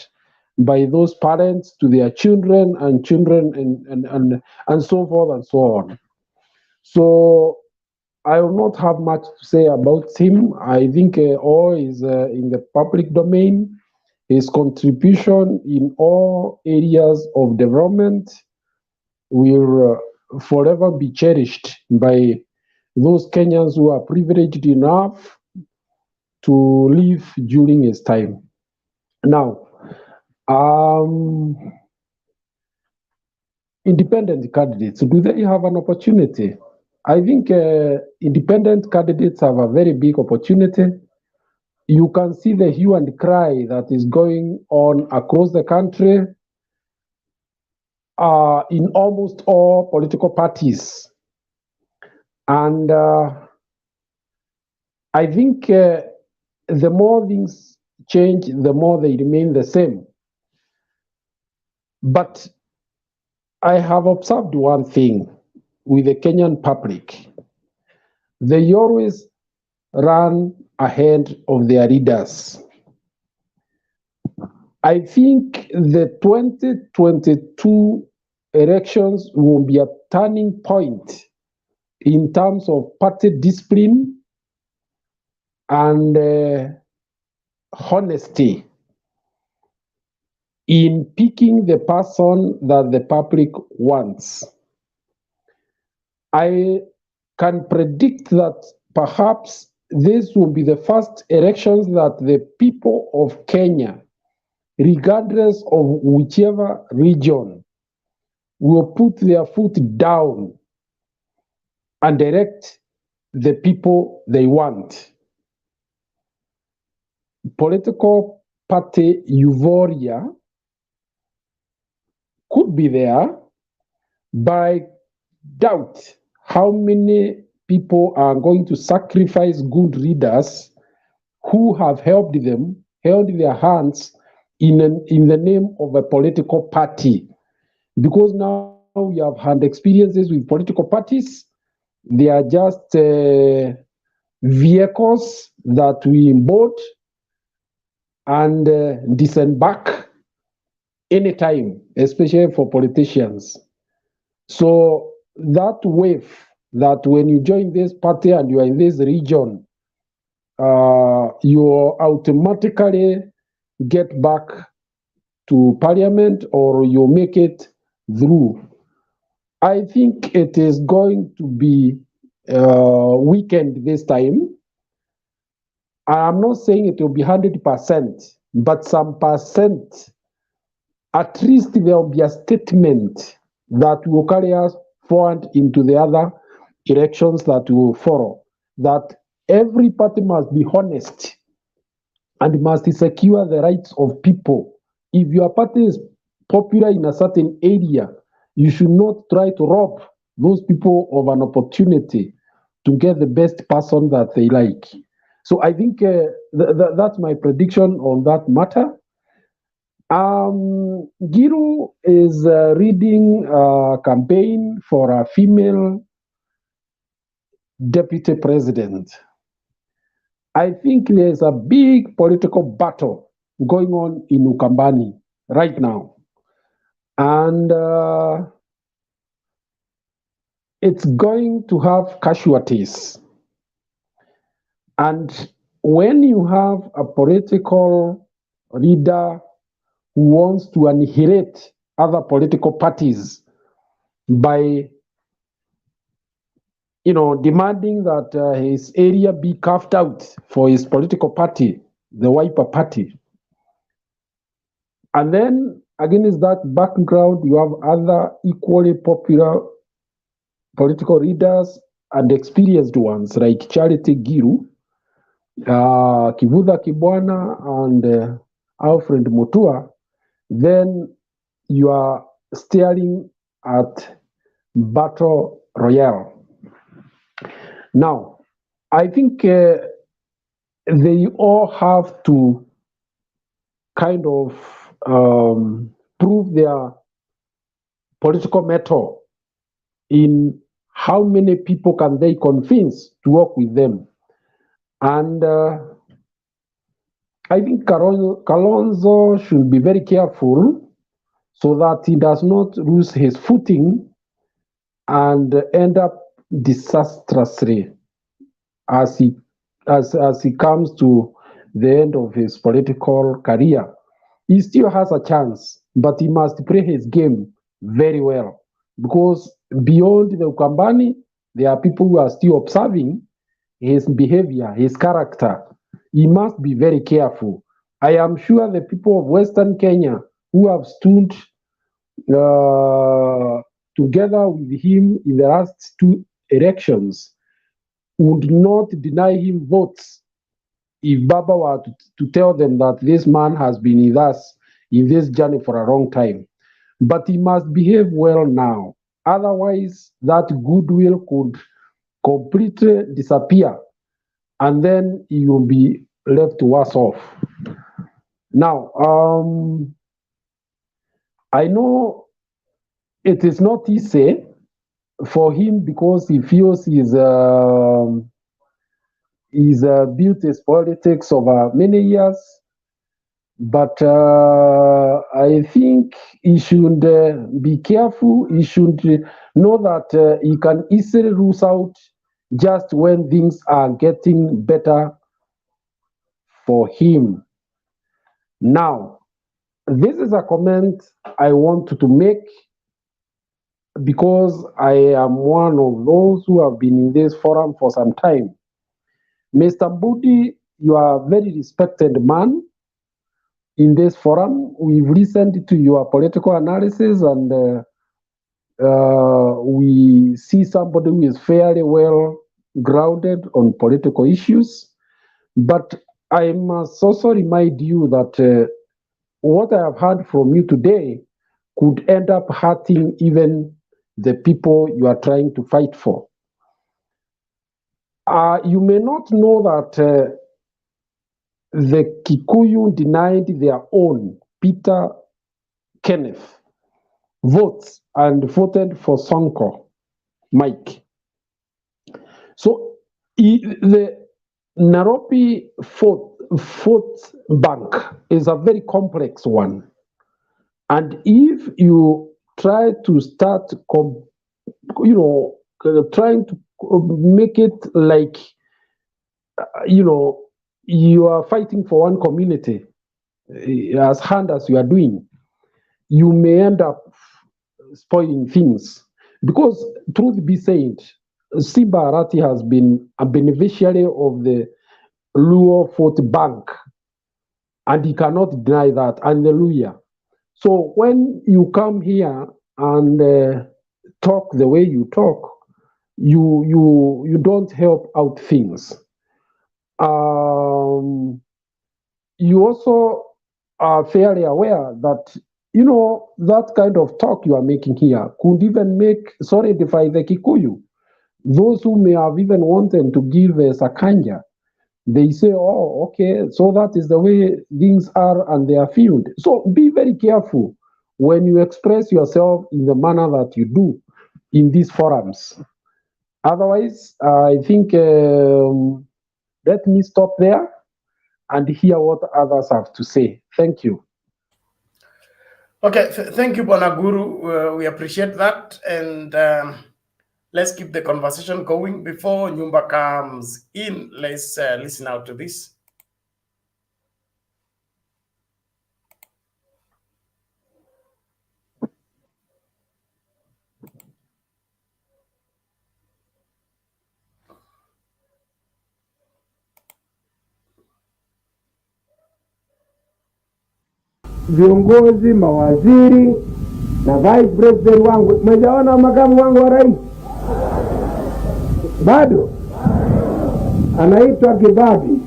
by those parents to their children and so forth and so on. So I will not have much to say about him. I think all is in the public domain. His contribution in all areas of development will forever be cherished by those Kenyans who are privileged enough to live during his time. Now, independent candidates, do they have an opportunity? I think independent candidates have a very big opportunity. You can see the hue and cry that is going on across the country in almost all political parties. And I think the more things change, the more they remain the same. But I have observed one thing with the Kenyan public. They always run ahead of their leaders. I think the 2022 elections will be a turning point in terms of party discipline and honesty in picking the person that the public wants. I can predict that perhaps this will be the first elections that the people of Kenya, regardless of whichever region, will put their foot down and direct the people they want. political party euphoria could be there, but I doubt how many people are going to sacrifice good leaders who have helped them, held their hands in the name of a political party. Because now we have had experiences with political parties. They are just vehicles that we bought and disembark anytime, especially for politicians. So that wave that when you join this party and you are in this region, you automatically get back to parliament or you make it through. I think it is going to be weakened this time. I'm not saying it will be 100%, but some percent, at least there will be a statement that will carry us forward into the other elections that will follow. That every party must be honest and must secure the rights of people. If your party is popular in a certain area, you should not try to rob those people of an opportunity to get the best person that they like. So I think that's my prediction on that matter. Ngilu is leading a campaign for a female deputy president. I think there's a big political battle going on in Ukambani right now. And it's going to have casualties. And when you have a political leader who wants to annihilate other political parties by demanding that his area be carved out for his political party, the Wiper Party. And then against that background, you have other equally popular political leaders and experienced ones like Charity Ngilu, Kivutha Kibwana, and Alfred Mutua. Then you are staring at battle royale. Now, I think they all have to kind of prove their political mettle in how many people can they convince to work with them. And I think Kalonzo should be very careful so that he does not lose his footing and end up disastrously as he comes to the end of his political career. He still has a chance, but he must play his game very well, because beyond the Ukambani, there are people who are still observing his behavior, his character. He must be very careful. I am sure the people of Western Kenya who have stood together with him in the last two elections would not deny him votes if Baba were to tell them that this man has been with us in this journey for a long time. But he must behave well now. Otherwise, that goodwill could completely disappear, and then he will be left worse off. Now, I know it is not easy for him because he feels he's built his politics over many years. But I think he should be careful. He should know that he can easily lose out just when things are getting better for him. Now, this is a comment I want to make because I am one of those who have been in this forum for some time. Mr. Mbudi, you are a very respected man in this forum. We've listened to your political analysis, and we see somebody who is fairly well grounded on political issues. But I must also remind you that what I have heard from you today could end up hurting even the people you are trying to fight for. You may not know that the Kikuyu denied their own Peter Kenneth votes and voted for Sonko Mike. So the Nairobi fourth bank is a very complex one. And if you try to start, trying to make it like, you are fighting for one community as hard as you are doing, you may end up spoiling things. Because truth be said, Simba Arati has been a beneficiary of the Luo Fourth Bank, and he cannot deny that. Hallelujah. So when you come here and talk the way you talk, you don't help out things. You also are fairly aware that that kind of talk you are making here could even solidify the Kikuyu. Those who may have even wanted to give Sakanja, they say, oh, okay, so that is the way things are and they are viewed. So be very careful when you express yourself in the manner that you do in these forums. Otherwise, I think let me stop there and hear what others have to say. Thank you. Okay, thank you, Bonaguru. We appreciate that. And let's keep the conversation going. Before Nyumba comes in, let's listen out to this. Viongozi, mawaziri na vice president wangu. Mmejaona makamu wangu wa rais? Bado anaitwa Kibaki.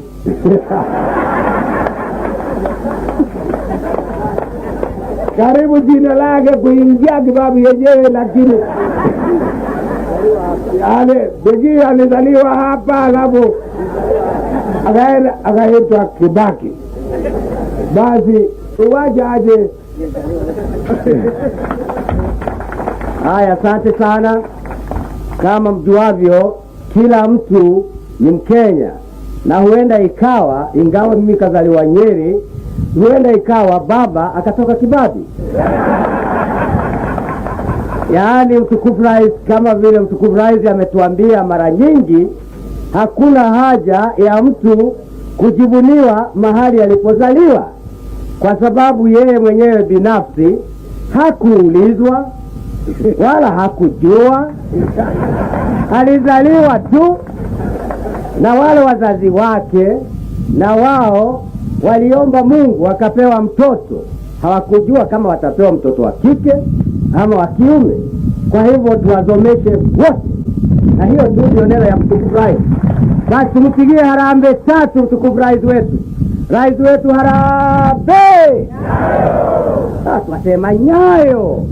Karibu jina lake kuingia Kibaki yenyewe, lakini Begi alizaliwa hapa alafu akaitwa Kibaki. Basi uwaje aje. Haya, asante sana. Kama mjuavyo, kila mtu ni Mkenya, na huenda ikawa, ingawa mimi kazaliwa Nyeri, huenda ikawa baba akatoka Kibaki. Yaani mtukufu rais, kama vile mtukufu rais ametuambia mara nyingi, hakuna haja ya mtu kujibuniwa mahali alipozaliwa, kwa sababu yeye mwenyewe binafsi hakuulizwa wala hakujua. Alizaliwa tu, na wale wazazi wake na wao waliomba Mungu wakapewa mtoto. Hawakujua kama watapewa mtoto wa kike ama wa kiume. Kwa hivyo tuwazomeshe wote, na hiyo tu ndio neno ya mtukufu rais. Basi tumpigie harambee tatu mtukufu rais wetu. Rais wetu harambee! Sasa tunasema nyayo.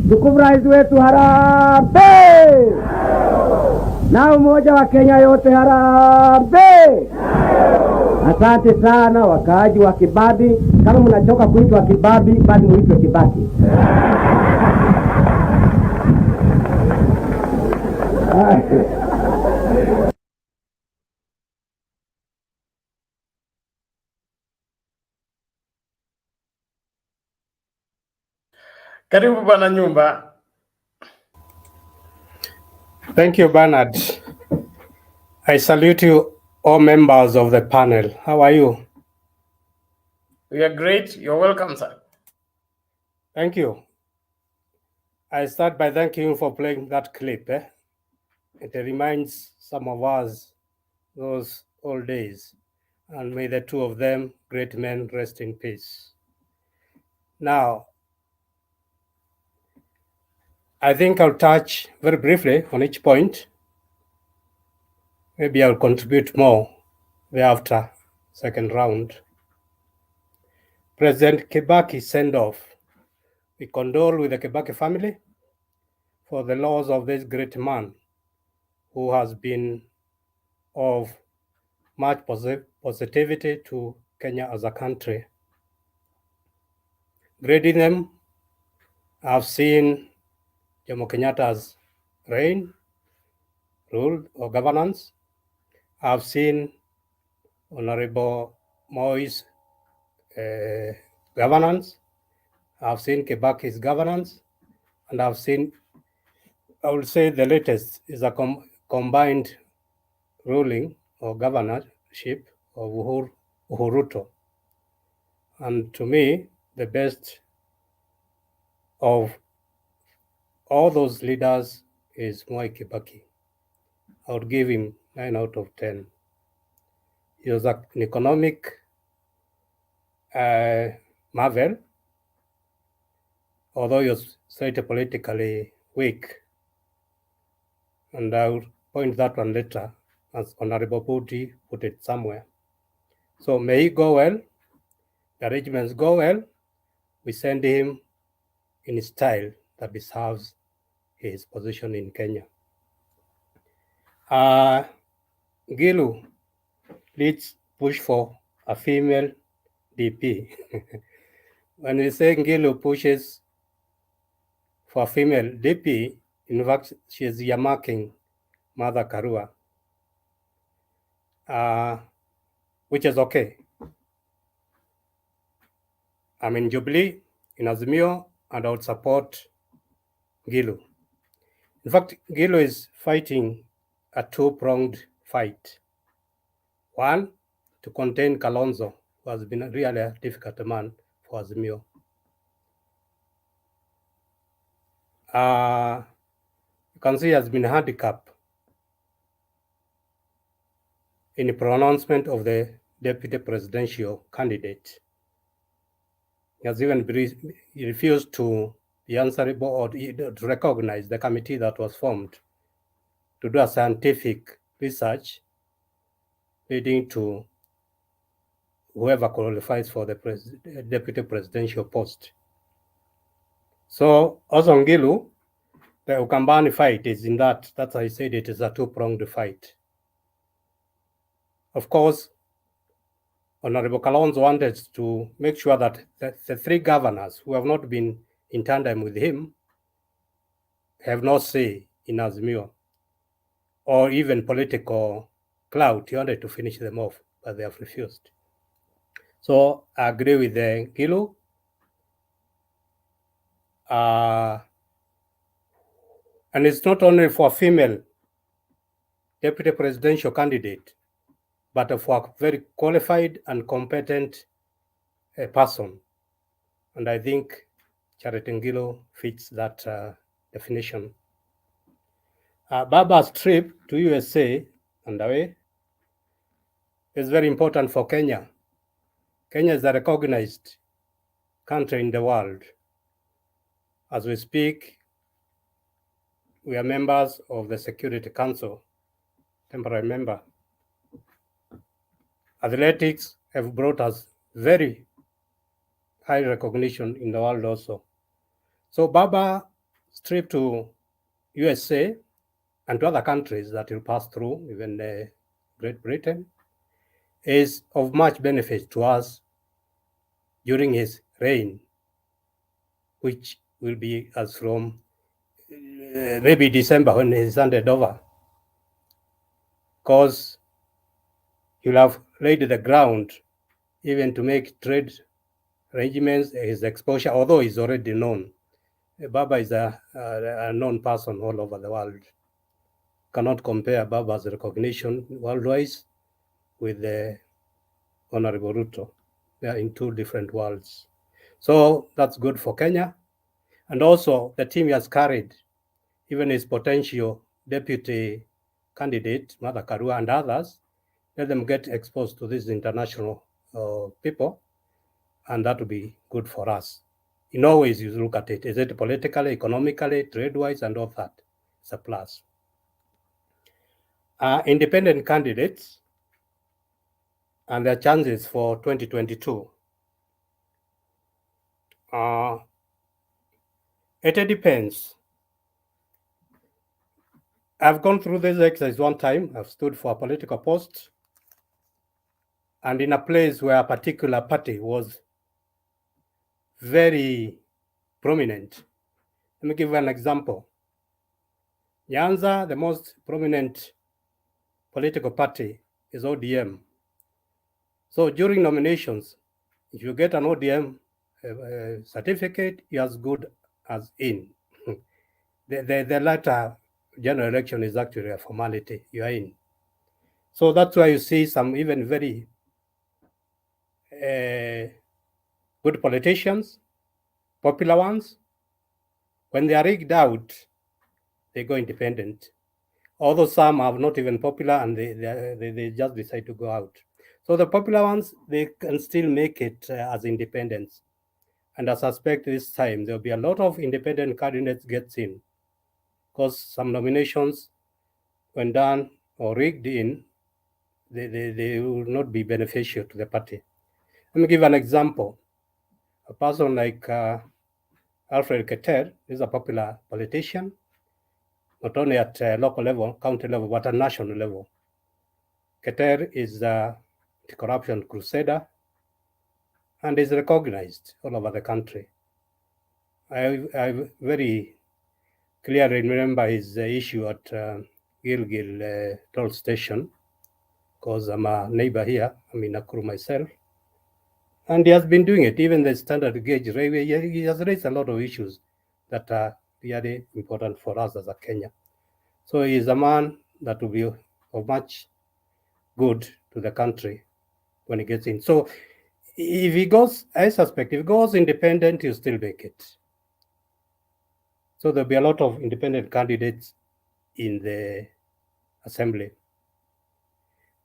Mtukufu rais wetu harambee! Na umoja wa Kenya yote harambee! Asante sana wakaaji wa Kibabi. Kama mnachoka kuitwa Kibabi, basi muitwe Kibaki. Karibu Bwana Nyumba. Thank you, Bernard. I salute you, all members of the panel. How are you? We are great. You're welcome, sir. Thank you. I start by thanking you for playing that clip. It reminds some of us those old days, and may the two of them, great men, rest in peace. Now, I think I'll touch very briefly on each point. Maybe I'll contribute more thereafter second round. President Kibaki send-off. We condole with the Kibaki family for the loss of this great man who has been of much positivity to Kenya as a country. Grading them, I've seen Jomo Kenyatta's reign, rule or governance. I've seen Honorable Moi's governance. I've seen Kibaki's governance, and I've seen, I would say the latest is a combined ruling or governorship of Uhuruto. And to me, the best of all those leaders is Mwai Kibaki. I would give him 9 out of 10. He was an economic marvel, although he was slightly politically weak. And I will point that one later, as Honorable Puti put it somewhere. So may he go well, the arrangements go well. We send him in style that deserves his position in Kenya. Ngilu leads push for a female DP. When we say Ngilu pushes for a female DP, in fact, she is earmarking Mother Karua, which is okay. I'm in Jubilee, in Azimio, and I would support Ngilu. In fact, Ngilu is fighting a two-pronged fight. One, to contain Kalonzo, who has been really a difficult man for Azimio. You can see he has been handicapped in the pronouncement of the deputy presidential candidate. He has even he refused to be answerable or to recognize the committee that was formed to do a scientific research leading to whoever qualifies for the deputy presidential post. So also Ngilu, the Ukambani fight is in that. That's why I said it is a two-pronged fight. Of course, Honorable Kalonzo wanted to make sure that the three governors who have not been in tandem with him have no say in Azimio or even political clout. He wanted to finish them off, but they have refused. So I agree with the Ngilu. And it's not only for female deputy presidential candidate, but for a very qualified and competent person. And I think Charity Ngilu fits that definition. Baba's trip to USA and away is very important for Kenya. Kenya is a recognized country in the world. As we speak, we are members of the Security Council, temporary member. Athletics have brought us very high recognition in the world also. So Baba's trip to USA and to other countries that will pass through, even Great Britain, is of much benefit to us during his reign, which will be as from maybe December when he's handed over, because he'll have laid the ground even to make trade arrangements, his exposure, although he's already known. Baba is a known person all over the world. Cannot compare Baba's recognition worldwide with the Honorable Ruto. They are in two different worlds. So that's good for Kenya. And also the team he has carried, even his potential deputy candidate, Mother Karua and others, let them get exposed to these international people, and that will be good for us. In all ways, you look at it. Is it politically, economically, trade-wise, and all that? It's a plus. Independent candidates, and their chances for 2022. It depends. I've gone through this exercise one time. I've stood for a political post, and in a place where a particular party was very prominent. Let me give you an example. Nyanza, the most prominent political party is ODM. So during nominations, if you get an ODM certificate, you're as good as in. The latter general election is actually a formality. You are in. So that's why you see some even very good politicians, popular ones, when they are rigged out, they go independent. Although some are not even popular and they just decide to go out. So the popular ones, they can still make it as independents. And I suspect this time there'll be a lot of independent candidates gets in, because some nominations, when done or rigged in, they will not be beneficial to the party. Let me give an example. A person like Alfred Keter is a popular politician, not only at local level, county level, but at national level. Keter is a corruption crusader and is recognized all over the country. I very clearly remember his issue at Gilgil toll station, because I'm a neighbor here. I'm in Nakuru myself. And he has been doing it. Even the standard gauge railway, he has raised a lot of issues that are really important for us as a Kenya. So he is a man that will be of much good to the country when he gets in. So if he goes, I suspect, if he goes independent, he'll still make it. So there'll be a lot of independent candidates in the assembly.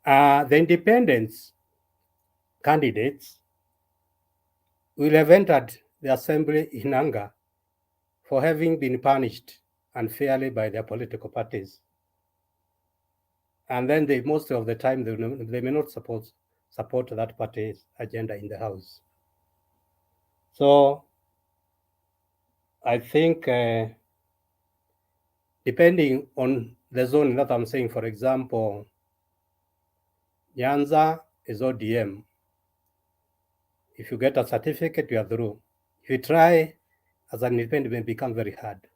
The independents candidates will have entered the assembly in anger for having been punished unfairly by their political parties. And then most of the time, they may not support that party's agenda in the House. So I think depending on the zone that I'm saying, for example, Nyanza is ODM. If you get a certificate, you are through. If you try as an independent, it may become very hard.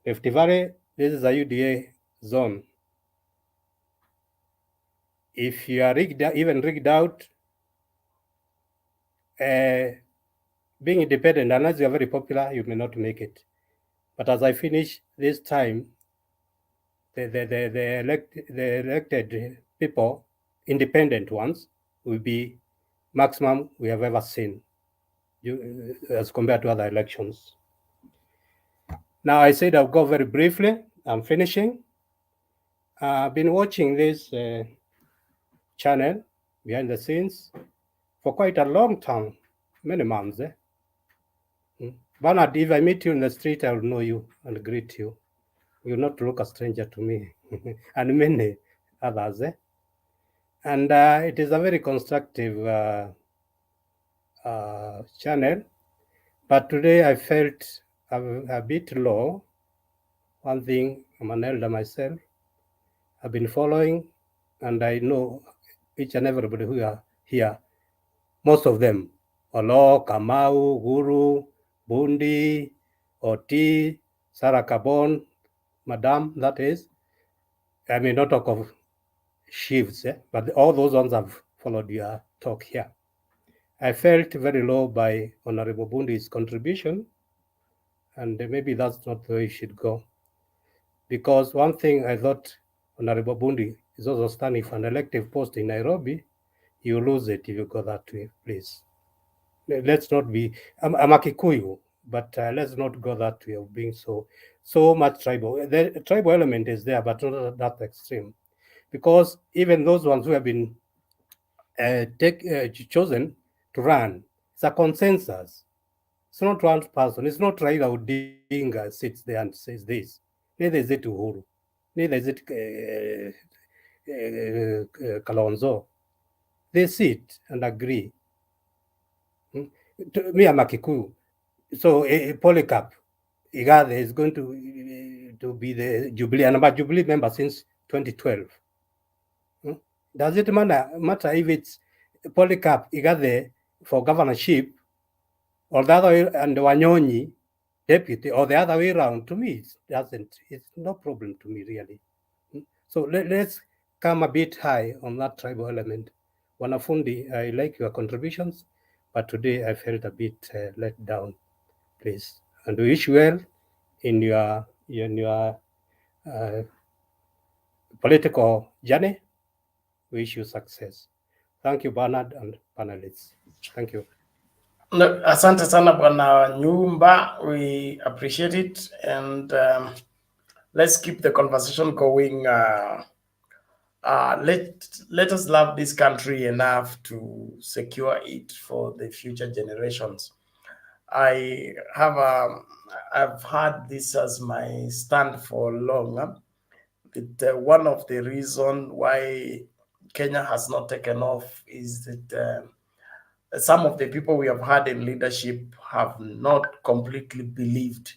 Rift Valley, this is a UDA zone. If you are even rigged out, being independent, unless you are very popular, you may not make it. But as I finish this time, the elected people, independent ones, will be maximum we have ever seen as compared to other elections. Now, I said I'll go very briefly. I'm finishing. I've been watching this channel behind the scenes for quite a long time, many months. Bernard, if I meet you in the street, I will know you and greet you. You will not look a stranger to me, and many others. And it is a very constructive channel. But today I felt a bit low. One thing, I'm an elder myself. I've been following, and I know each and everybody who are here, most of them, Olo, Kamau, Guru, Bundi, Oti, Sarah Kabon, Madam, that is. I may not talk of shifts, but all those ones have followed your talk here. I felt very low by Honorable Bundi's contribution, and maybe that's not the way it should go. Because one thing I thought Honorable Bundi is also standing for an elective post in Nairobi, you lose it if you go that way, please. Let's not be, I'm a Kikuyu, but let's not go that way of being so much tribal. The tribal element is there, but not that extreme. Because even those ones who have been chosen to run, it's a consensus. It's not one person. It's not Raila Odinga sits there and says this. Neither is it Uhuru. Neither is it Kalonzo. they sit and agree. Me, I'm a Kikuyu. So Polycarp Igathe is going to be the Jubilee, and I'm a Jubilee member since 2012. Does it matter if it's Polycarp Igathe for governorship, or the other way, and Wanyonyi deputy, or the other way around? To me, it doesn't. It's no problem to me, really. So let's come a bit high on that tribal element. Wanafundi, I like your contributions, but today I felt a bit let down, please. And we wish you well in your political journey. We wish you success. Thank you, Bernard and panelists. Thank you. Asante sana Bwana Nyumba, we appreciate it, and let's keep the conversation going. Let us love this country enough to secure it for the future generations. I've had this as my stand for long. One of the reasons why Kenya has not taken off is that some of the people we have had in leadership have not completely believed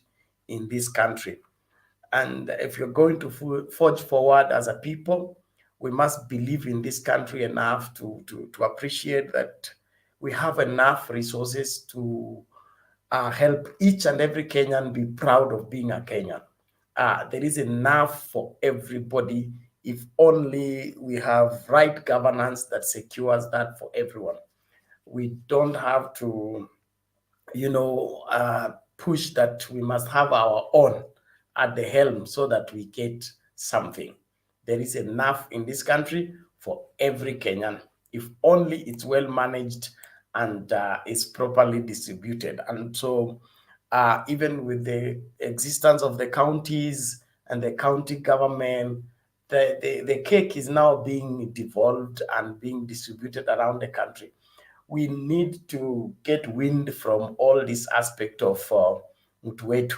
in this country. And if you're going to forge forward as a people, we must believe in this country enough to appreciate that we have enough resources to help each and every Kenyan be proud of being a Kenyan. There is enough for everybody if only we have right governance that secures that for everyone. We don't have to, push that we must have our own at the helm so that we get something. There is enough in this country for every Kenyan, if only it's well managed and is properly distributed. And so even with the existence of the counties and the county government, the cake is now being devolved and being distributed around the country. We need to get wind from all this aspect of Mtuwetu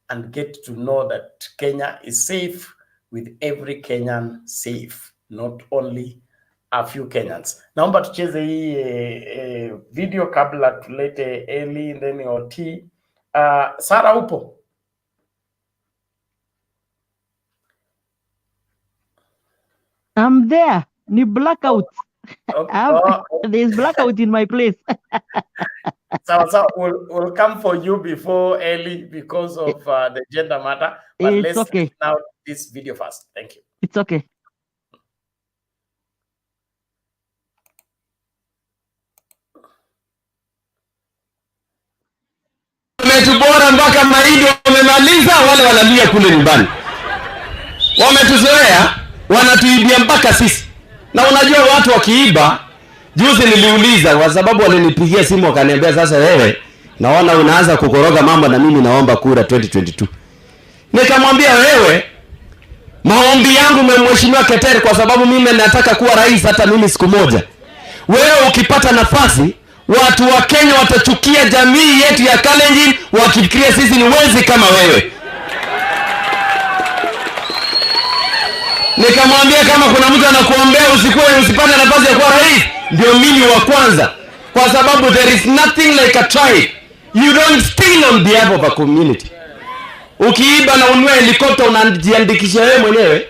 and get to know that Kenya is safe with every Kenyan safe, not only a few Kenyans. Naomba tucheze hii video kabla tulete Eli then OT. Sara upo? I'm there. Ni blackout. Okay. There's blackout in my place. So we'll come for you before Eli because of the gender matter. But It's let's okay. check out this video first. Thank you. It's okay. Wametubora mpaka mahindi wamemaliza, wale wanalia kule nyumbani. Wametuzoea, wanatuibia mpaka sisi. Na unajua watu wakiiba, juzi niliuliza kwa sababu walinipigia simu wakaniambia sasa wewe naona unaanza kukoroga mambo na mimi naomba kura 2022. Nikamwambia wewe, maombi yangu mmemheshimiwa Ketere kwa sababu mimi nataka kuwa rais hata mimi siku moja. Wewe ukipata nafasi, watu wa Kenya watachukia jamii yetu ya Kalenjin wakifikiria sisi ni wezi kama wewe. Nikamwambia kama kuna mtu anakuombea usipate nafasi ya kuwa rais, ndio mimi wa kwanza. Kwa sababu there is nothing like a tribe. You don't steal on behalf of a community. Ukiiba na ununue helikopta unajiandikisha wewe mwenyewe.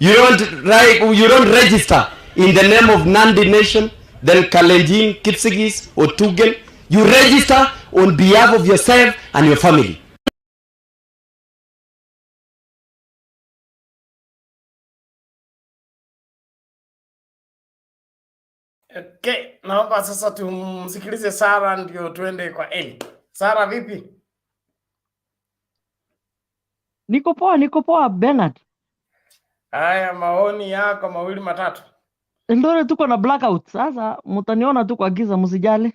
You don't register in the name of Nandi Nation, then Kalenjin, Kipsigis, or Tugen. You register on behalf of yourself and your family. Okay, naomba sasa tumsikilize Sara ndio tuende kwa Eli. Sara vipi? Niko poa Bernard. Haya, maoni yako mawili matatu. Ndio tuko na blackout. Sasa mtaniona tu kwa giza, msijali.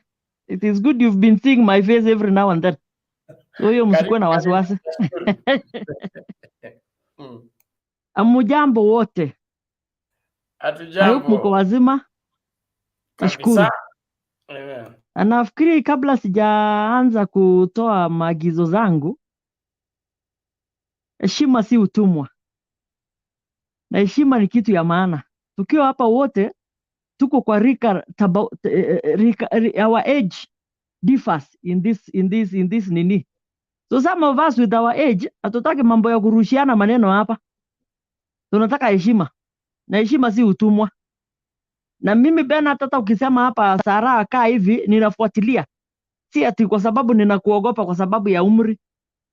It is good you've been seeing my face every now and then. So hiyo msikuwe na wasiwasi. Amujambo wote. Hatujambo. Mko wazima? Nashukuru. Nafikiri kabla sijaanza kutoa maagizo zangu, heshima si utumwa. Na heshima ni kitu ya maana. Tukiwa hapa wote tuko kwa rika, our age differs in this nini. So some of us with our age hatutaki mambo ya kurushiana maneno hapa. Tunataka heshima. Na heshima si utumwa. Na mimi Bernard, hata ukisema hapa Sara kaa hivi ninafuatilia. Si ati kwa sababu ninakuogopa kwa sababu ya umri.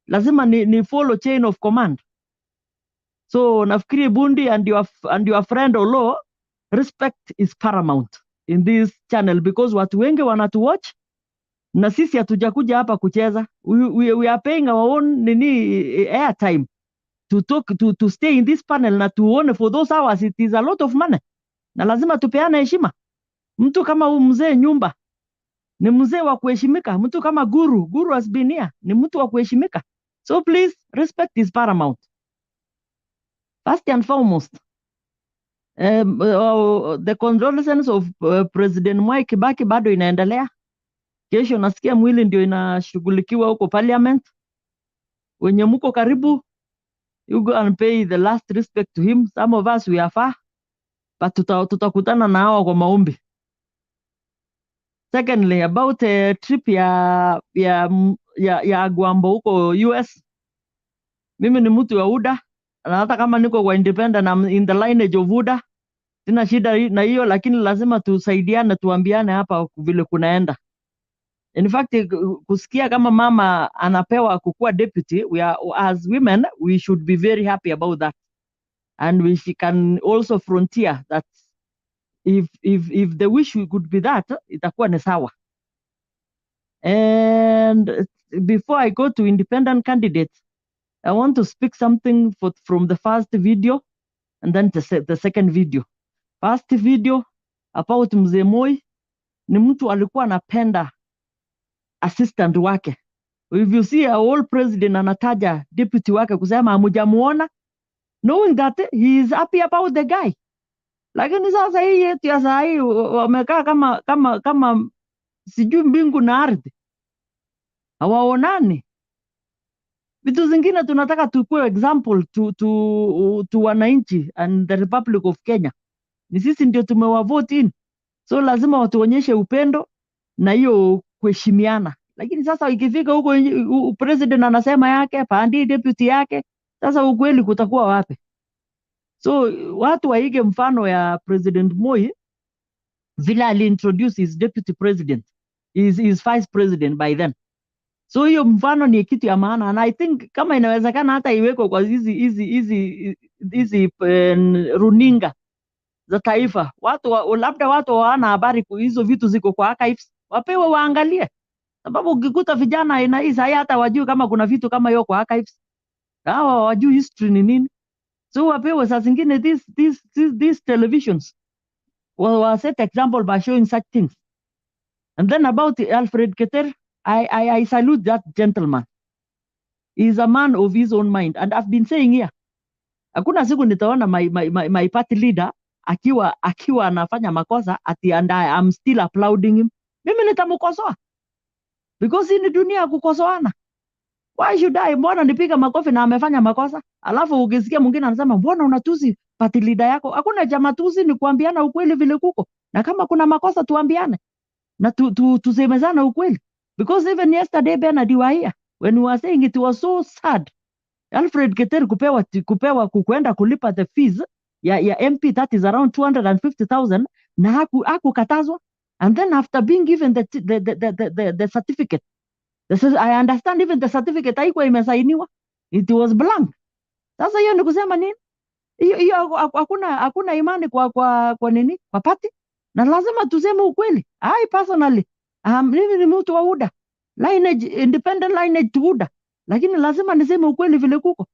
Lazima ni follow chain of command. So nafikiri Bundi and your friend Olo, respect is paramount in this channel because watu wengi wanatuwatch na sisi hatujakuja hapa kucheza. We are paying our own airtime to talk to stay in this panel na tuone for those hours. It is a lot of money na lazima tupeane heshima. Mtu kama mzee Nyumba ni mzee wa kuheshimika. Mtu kama Guru has been here ni mtu wa kuheshimika. So please, respect is paramount. First and foremost, the condolences of President Mwai Kibaki bado inaendelea. Kesho nasikia mwili ndio inashughulikiwa huko parliament. Wenye mko karibu, you go and pay the last respect to him. Some of us we are far, but tutakutana na hao kwa maombi. Secondly, about trip ya Gwambo huko US. Mimi ni mtu wa UDA na hata kama niko kwa independent na in the lineage of UDA, sina shida na hiyo, lakini lazima tusaidiane, tuambiane hapa vile kunaenda. In fact, kusikia kama mama anapewa kukuwa deputy, as women we should be very happy about that, and we can also frontier that if the wish could be that, itakuwa ni sawa. And before I go to independent candidates, I want to speak something from the first video and then the second video. First video about Mzee Moi, ni mtu alikuwa anapenda assistant wake. If you see a old president anataja deputy wake kusema hamujamuona, knowing that he is happy about the guy. Lakini sasa hii yetu ya saa hii wamekaa kama sijui mbingu na ardhi. Hawaonani. Vitu zingine tunataka tukue example to wananchi and the Republic of Kenya. Ni sisi ndio tumewavote in. So lazima watuonyeshe upendo na hiyo kuheshimiana. Lakini sasa ikifika huko president anasema yake, pandi deputy yake, sasa ukweli kutakuwa wapi? So watu waige mfano ya President Moi vile ali-introduce his deputy president, his vice president by then. So hiyo mfano ni kitu ya maana, and I think kama inawezekana hata iweko kwa hizi runinga za taifa. Labda watu hawana habari hizo vitu ziko kwa archives, wapewe waangalie. Sababu ukikuta vijana ina hii hata wajui kama kuna vitu kama hiyo kwa archives. Hawa wajui history ni nini. So wapewe saa zingine these televisions will set example by showing such things. And then about Alfred Keter, I salute that gentleman. He is a man of his own mind, and I've been saying here, hakuna siku nitaona my party leader akiwa anafanya makosa and I'm still applauding him. Mimi nitamkosoa because hii ni dunia ya kukosoana. Why should I? Mbona nipiga makofi na amefanya makosa? Alafu ukisikia mwingine anasema mbona unatusi party leader yako? Hakuna cha matusi, ni kuambiana ukweli vile kuko. Na kama kuna makosa tuambiane. Na tusemezana ukweli. Because even yesterday Bernard you were here when we were saying it was so sad. Alfred Keter kupewa kukwenda kulipa the fees ya MP, that is around 250,000, na hakukatazwa. And then after being given the certificate, I understand even the certificate haikuwa imesainiwa, it was blank. Sasa hiyo ni kusema nini? Hiyo hakuna imani kwa nini? Kwa party. Na lazima tuseme ukweli. I personally mimi ni mtu wa UDA, lineage, independent lineage to UDA, lakini lazima niseme ukweli vile kuko.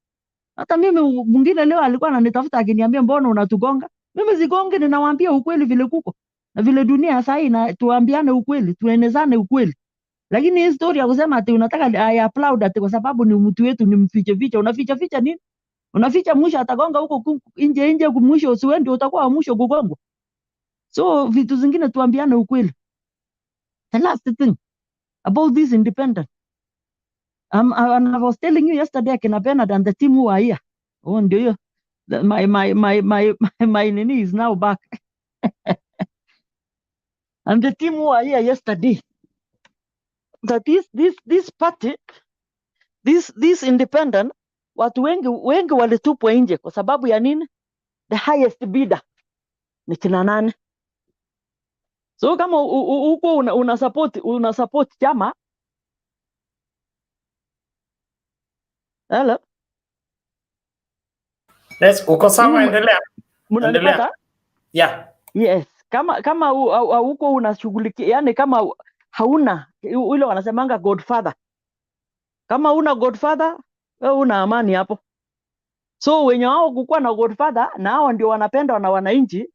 Hata mimi mwingine leo alikuwa ananitafuta akiniambia mbona unatugonga? Mimi sigonge, ninawaambia ukweli vile kuko. Na vile dunia sasa na tuambiane ukweli, tuenezane ukweli. Lakini hii story ya kusema ati unataka I applaud ati kwa sababu ni mtu wetu ni mfiche, unaficha nini? Unaficha mwisho atagonga huko nje mwisho usiende utakuwa mwisho kugongwa. So vitu zingine tuambiane ukweli. The last thing about this independent. And I was telling you yesterday, Kina Bernard and the team who are here. Oh, ndio hiyo. My nini is now back. And the team who are here yesterday, that this party, this independent, watu wengi walitupwa nje kwa sababu ya nini? The highest bidder ni kina nani? So kama huko una support chama, hello, Yes, uko sawa, endelea. mnanipata? Yeah. Yes, kama huko unashughulikia, yani kama hauna ile wanasemanga godfather, kama una godfather wewe una amani hapo. So wenye wao kukuwa na godfather na hao ndio wanapendwa na wananchi,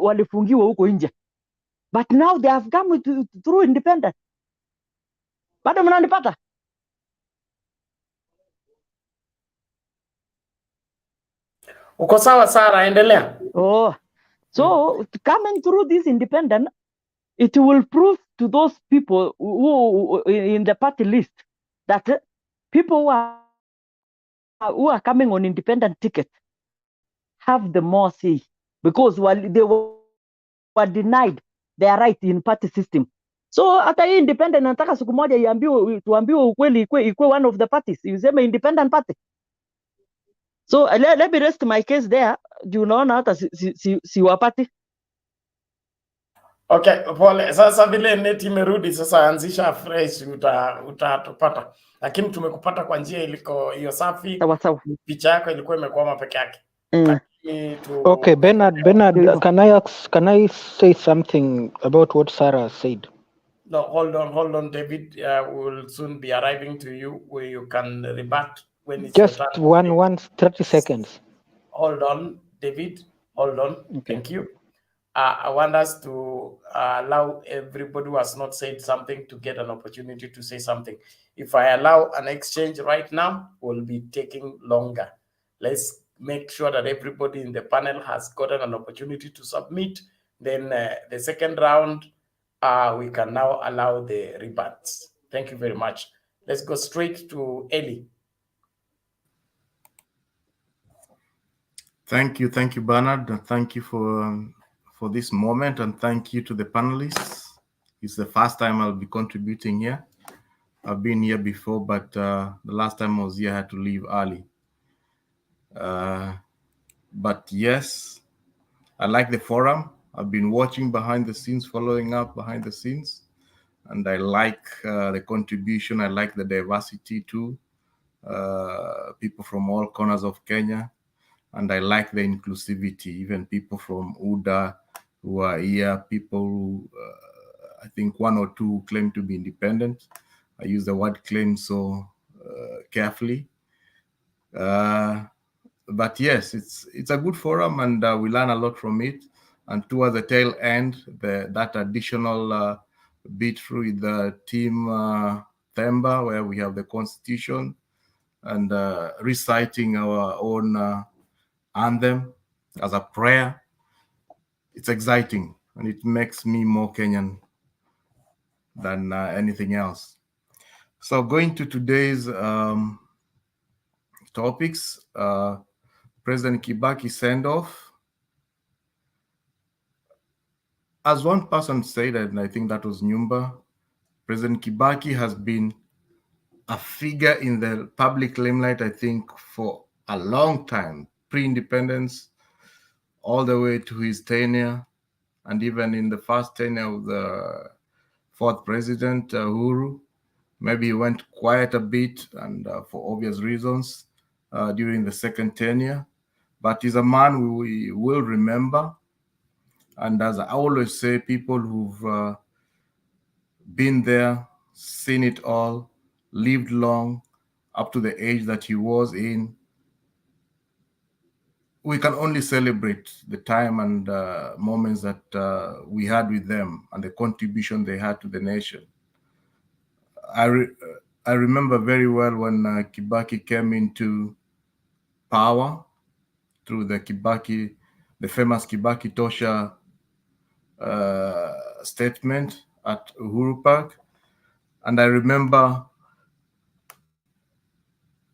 walifungiwa huko nje, but now they have come through independent. Bado mnanipata? Uko sawa Sara, endelea. Oh, so coming through this independent, it will prove to those people who in the party list that people who are coming on independent ticket have the more say, because they were denied their right in party system. So hata hii independent nataka siku moja tuambiwe ukweli, ikwe one of the parties, useme independent party. So let me rest my case there. Juu unaona hata si wapati. Okay, pole. Sasa vile net imerudi sasa, anzisha fresh, utatupata. Lakini tumekupata kwa njia iliko hiyo safi. Sawa. Picha yako ilikuwa imekwama peke yake. Okay, Bernard, can I say something about what Sarah said? No, hold on, David. We will soon be arriving to you where you can rebut when it's just your turn. 30 seconds. Hold on, David. Hold on. Okay. Thank you. I want us to allow everybody who has not said something to get an opportunity to say something. If I allow an exchange right now, we'll be taking longer. Let's make sure that everybody in the panel has gotten an opportunity to submit. Then the second round, we can now allow the rebuts. Thank you very much. Let's go straight to Eli. Thank you, Bernard. Thank you for this moment, and thank you to the panelists. It's the first time I'll be contributing here. I've been here before, but the last time I was here, I had to leave early. But yes, I like the forum. I've been watching behind the scenes, following up behind the scenes, and I like the contribution. I like the diversity too. People from all corners of Kenya. And I like the inclusivity, even people from UDA who are here, people who, I think one or two claim to be independent. I use the word claim so carefully. But yes, it's a good forum, and we learn a lot from it. And towards the tail end, that additional bit through the team Themba, where we have the constitution and reciting our own anthem as a prayer. It's exciting, and it makes me more Kenyan than anything else. So going to today's topics, President Kibaki send-off. As one person said, and I think that was Nyumba, President Kibaki has been a figure in the public limelight, I think, for a long time, pre-independence, all the way to his tenure, and even in the first tenure of the fourth president, Uhuru. Maybe he went quiet a bit, and for obvious reasons, during the second tenure. But he's a man we will remember. And as I always say, people who've been there, seen it all, lived long, up to the age that he was in, we can only celebrate the time and moments that we had with them and the contribution they had to the nation. I remember very well when Kibaki came into power through the famous Kibaki Tosha statement at Uhuru Park. And I remember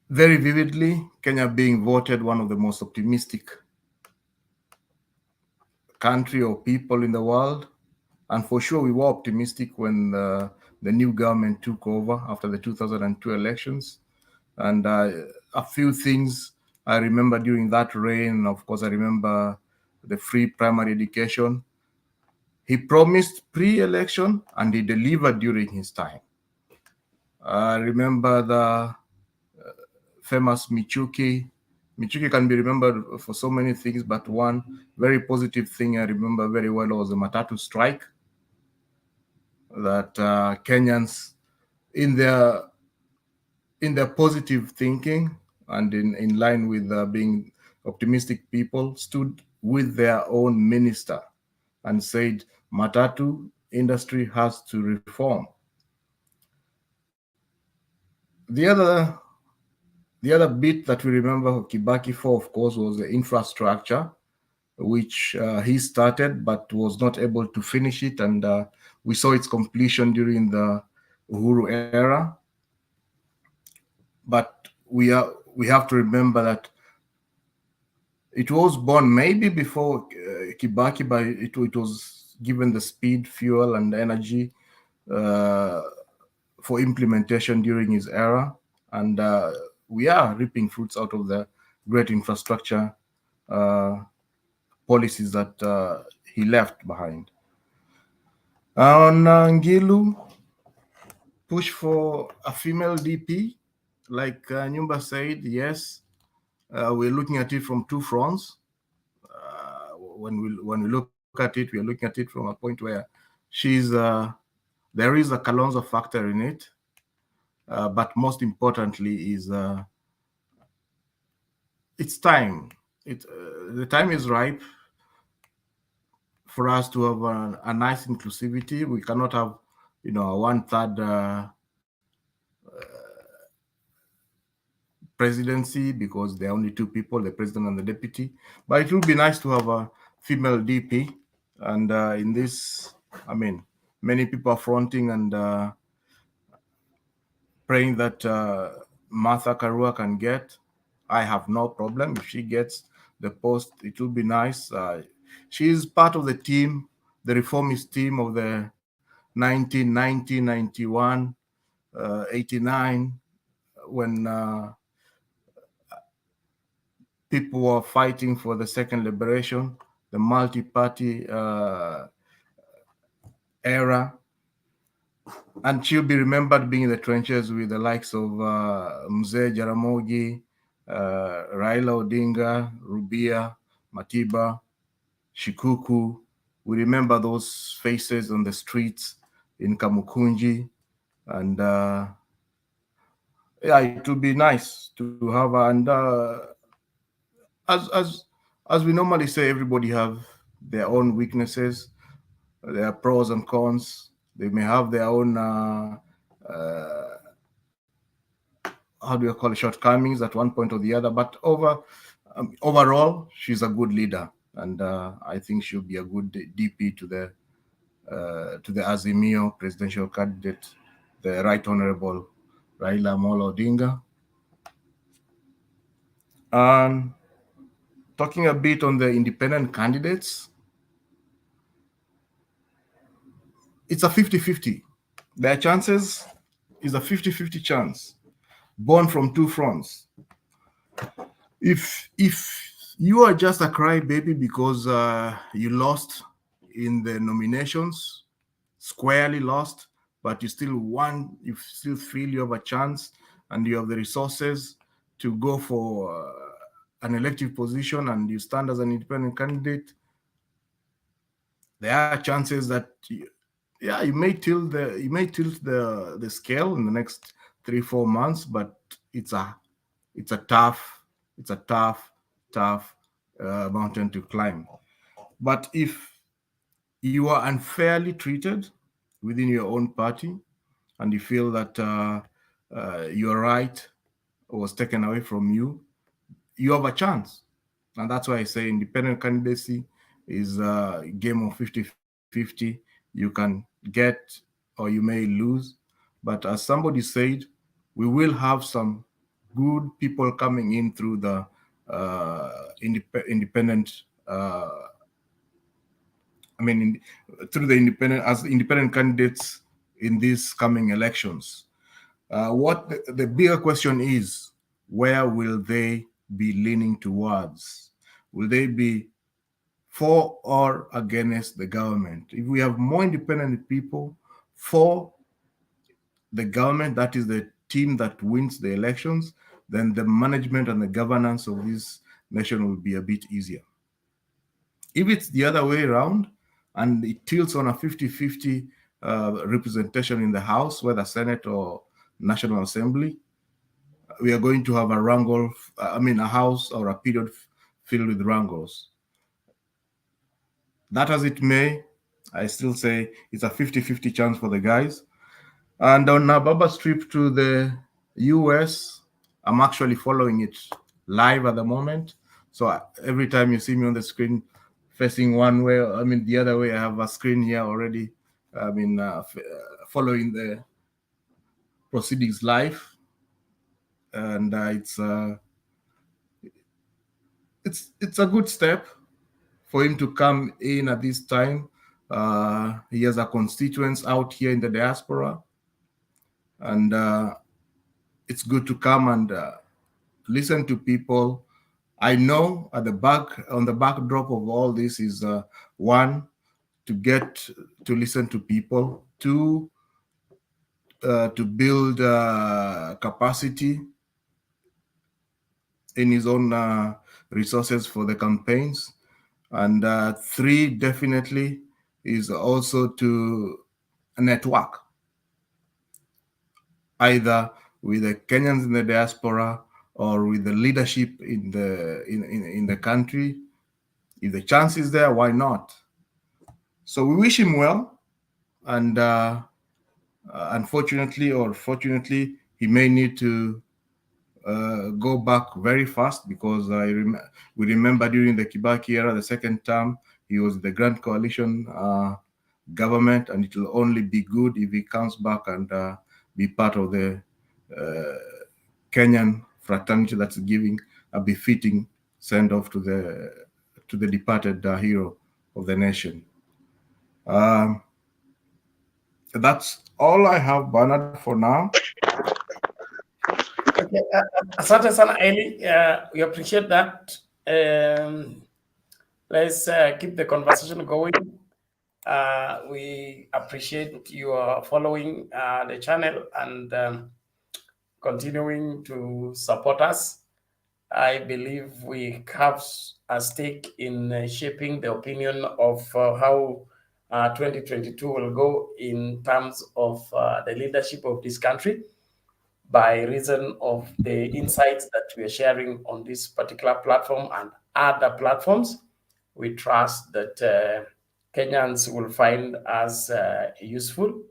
very vividly Kenya being voted one of the most optimistic country or people in the world. And for sure, we were optimistic when the new government took over after the 2002 elections. And a few things I remember during that reign. Of course, I remember the free primary education. He promised pre-election and he delivered during his time. I remember the famous Michuki. Michuki can be remembered for so many things, but one very positive thing I remember very well was the Matatu strike. That Kenyans, in their positive thinking and in line with being optimistic people, stood with their own minister and said, Matatu industry has to reform. The other bit that we remember Kibaki for, of course, was the infrastructure, which he started but was not able to finish it, and we saw its completion during the Uhuru era. But we have to remember that it was born maybe before Kibaki, but it was given the speed, fuel, and energy for implementation during his era, and we are reaping fruits out of the great infrastructure policies that he left behind. On Ngilu, push for a female DP, like Nyumba said, yes, we're looking at it from two fronts. When we look at it, we are looking at it from a point where she's there is a Kalonzo factor in it, but most importantly is it's time. The time is ripe for us to have a nice inclusivity. We cannot have, a 1/3 presidency because there are only two people, the president and the deputy. But it would be nice to have a female DP. And in this, many people are fronting and praying that Martha Karua can get. I have no problem if she gets the post. It will be nice. She is part of the team, the reformist team of the 1990, 91, 89, when people were fighting for the second liberation, the multi-party era. And she'll be remembered being in the trenches with the likes of Mzee Jaramogi, Raila Odinga, Rubia, Matiba, Shikuku. We remember those faces on the streets in Kamukunji. And yeah, it would be nice to have, and as we normally say, everybody have their own weaknesses, their pros and cons. They may have their own how do you call it, shortcomings at one point or the other, but overall she's a good leader, and I think she'll be a good DP to the Azimio presidential candidate, the Right Honorable Raila Amolo Odinga. Talking a bit on the independent candidates, it's a 50-50. Their chances is a 50-50 chance, born from two fronts. If you are just a crybaby because you lost in the nominations, squarely lost, but you still feel you have a chance and you have the resources to go for an elective position and you stand as an independent candidate, there are chances that you may tilt the scale in the next 3-4 months, but it's a tough mountain to climb. But if you are unfairly treated within your own party and you feel that your right was taken away from you, you have a chance. And that's why I say independent candidacy is a game of 50-50. You can get or you may lose. But as somebody said, we will have some good people coming in through the independent through the independent candidates in these coming elections. What the bigger question is, where will they be leaning towards? Will they be for or against the government? If we have more independent people for the government, that is the team that wins the elections, then the management and the governance of this nation will be a bit easier. If it's the other way around and it tilts on a 50-50 representation in the House, whether Senate or National Assembly, we are going to have a wrangle, a House or a period filled with wrangles. That as it may, I still say it's a 50-50 chance for the guys. And on Baba's trip to the US, I'm actually following it live at the moment. So every time you see me on the screen facing one way, the other way, I have a screen here already. Following the proceedings live. And it's a good step for him to come in at this time. He has a constituents out here in the diaspora, and it's good to come and listen to people. I know on the backdrop of all this is one, to get to listen to people, two, to build capacity in his own resources for the campaigns. And three, definitely, is also to network, either with the Kenyans in the diaspora or with the leadership in the country. If the chance is there, why not? So we wish him well, and unfortunately or fortunately, he may need to go back very fast, because we remember during the Kibaki era, the second term, he was the Grand Coalition government, and it will only be good if he comes back and be part of the Kenyan fraternity that's giving a befitting send-off to the departed hero of the nation. That's all I have, Bernard, for now. Okay, asante sana Eli, we appreciate that. Let's keep the conversation going. We appreciate your following the channel and continuing to support us. I believe we have a stake in shaping the opinion of how 2022 will go in terms of the leadership of this country, by reason of the insights that we are sharing on this particular platform and other platforms. We trust that Kenyans will find us useful.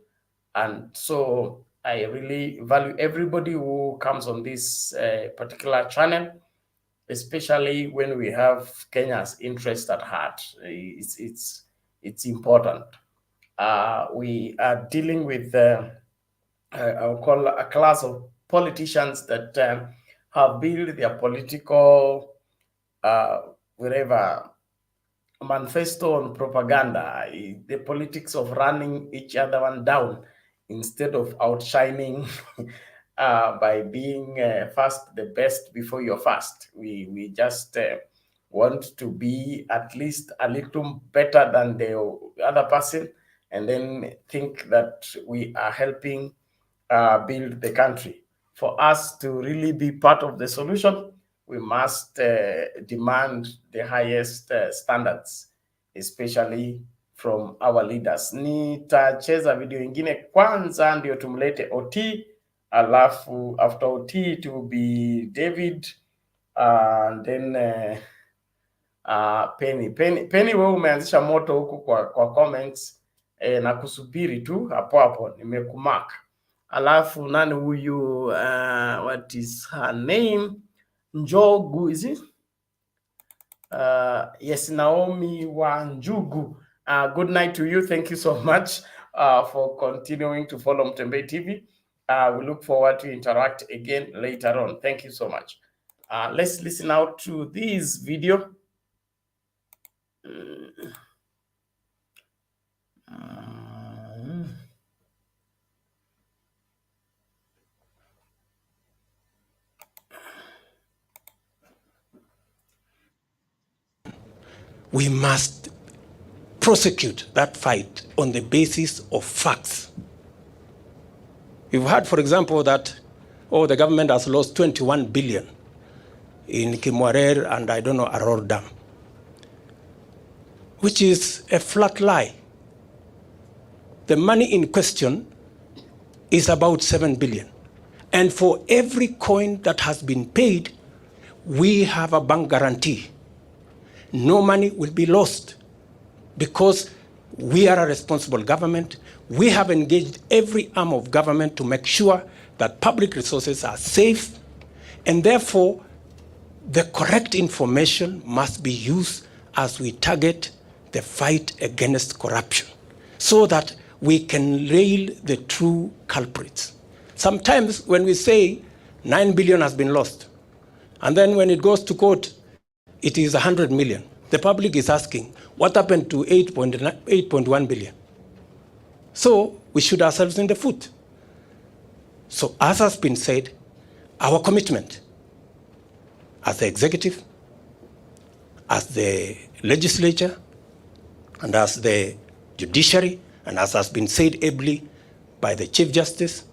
And so I really value everybody who comes on this particular channel, especially when we have Kenya's interest at heart. It's important. We are dealing with I'll call a class of politicians that have built their political manifesto on propaganda, the politics of running each other one down instead of outshining by being first, the best before you're first. We just want to be at least a little better than the other person, and then think that we are helping build the country. For us to really be part of the solution, we must demand the highest standards, especially from our leaders. Nitacheza video ingine kwanza ndio tumlete OT, alafu after OT it will be David and then Penny, wewe umeanzisha moto huku kwa comments na kusubiri tu hapo hapo, nimekumark. Alafu nani huyu what is her name? Njogu, is it? Yes, Naomi Wanjugu. Good night to you. Thank you so much for continuing to follow Mtembe TV. We look forward to interact again later on. Thank you so much. Let's listen out to this video. we must prosecute that fight on the basis of facts. We've heard, for example, that, the government has lost 21 billion in Kimwarer and I don't know, Aror Dam, which is a flat lie. The money in question is about 7 billion. And for every coin that has been paid, we have a bank guarantee. No money will be lost because we are a responsible government. We have engaged every arm of government to make sure that public resources are safe, and therefore the correct information must be used as we target the fight against corruption so that we can nail the true culprits. Sometimes when we say 9 billion has been lost, and then when it goes to court, it is 100 million. The public is asking, what happened to 8.1 billion? So we shoot ourselves in the foot. So as has been said, our commitment as the executive, as the legislature, and as the judiciary, and as has been said ably by the Chief Justice,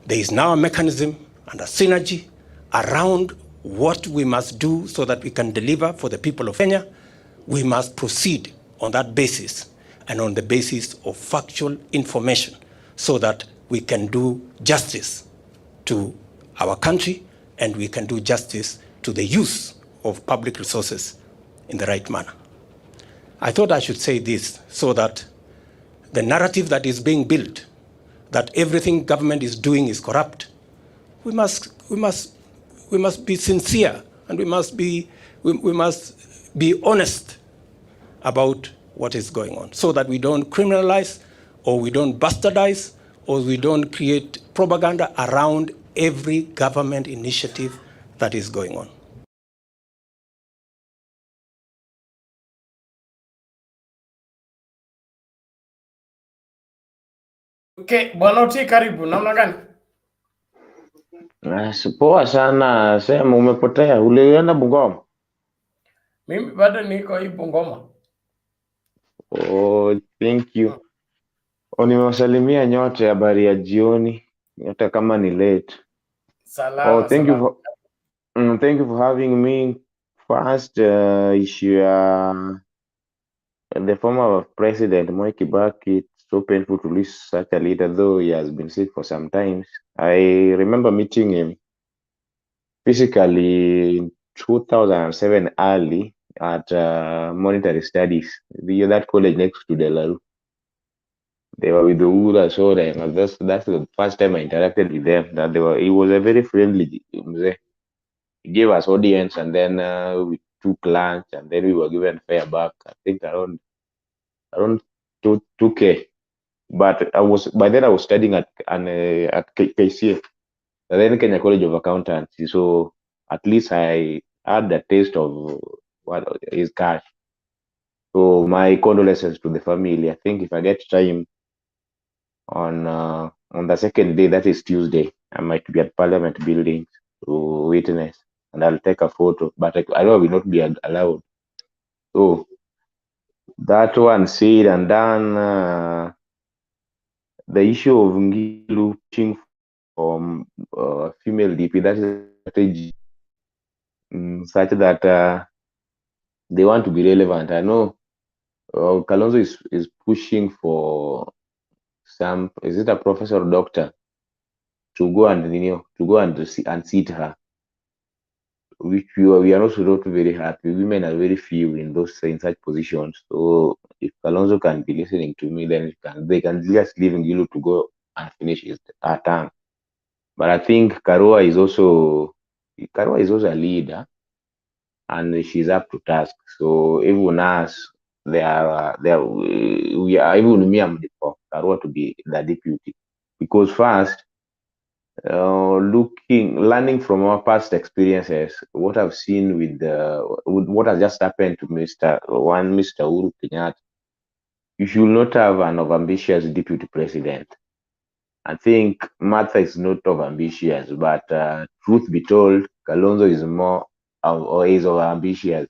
there is now a mechanism and a synergy around what we must do so that we can deliver for the people of Kenya. We must proceed on that basis and on the basis of factual information so that we can do justice to our country and we can do justice to the use of public resources in the right manner. I thought I should say this so that the narrative that is being built, that everything government is doing is corrupt, we must be sincere and we must be honest about what is going on so that we don't criminalize or we don't bastardize or we don't create propaganda around every government initiative that is going on. Okay, Bwana Oti, karibu. Namna gani? Poa sana, sema umepotea, ulienda Bungoma? Mimi bado niko hii Bungoma. Oh, thank you. Nimewasalimia nyote, habari ya jioni, hata kama ni late. Salama, Thank you salama. for thank you for having me. First issue, the former president Mwai Kibaki. It's so painful to lose such a leader, though he has been sick for some time. I remember meeting him physically in 2007 early at monetary studies, that college next to Delaru. They were with the Ura, so that's the first time I interacted with them. That he was a very friendly. He gave us audience, and then we took lunch, and then we were given fare back. I think around 2K. But by then I was studying at KCA, then Kenya College of Accountancy. So at least I had the taste of what is cash. So my condolences to the family. I think if I get time on the second day, that is Tuesday, I might be at Parliament building to witness, and I'll take a photo. But I know I will not be allowed. So that one said and done. The issue of Ngilu pushing from female DP, that is a strategy such that they want to be relevant. I know Kalonzo is pushing for some, is it a professor or doctor, to go and seat her, which we are also not very happy. Women are very few in such positions. So if Kalonzo can be listening to me, then they can just leave Ngilu to go and finish her term. But I think Karua is also a leader, and she's up to task. So even us, we are even me, I'm for Karua to be the deputy, because first, learning from our past experiences, what I've seen with what has just happened to Mr. Uhuru Kenyatta, you should not have an overambitious deputy president. I think Martha is not overambitious, but truth be told, Kalonzo is more or is overambitious.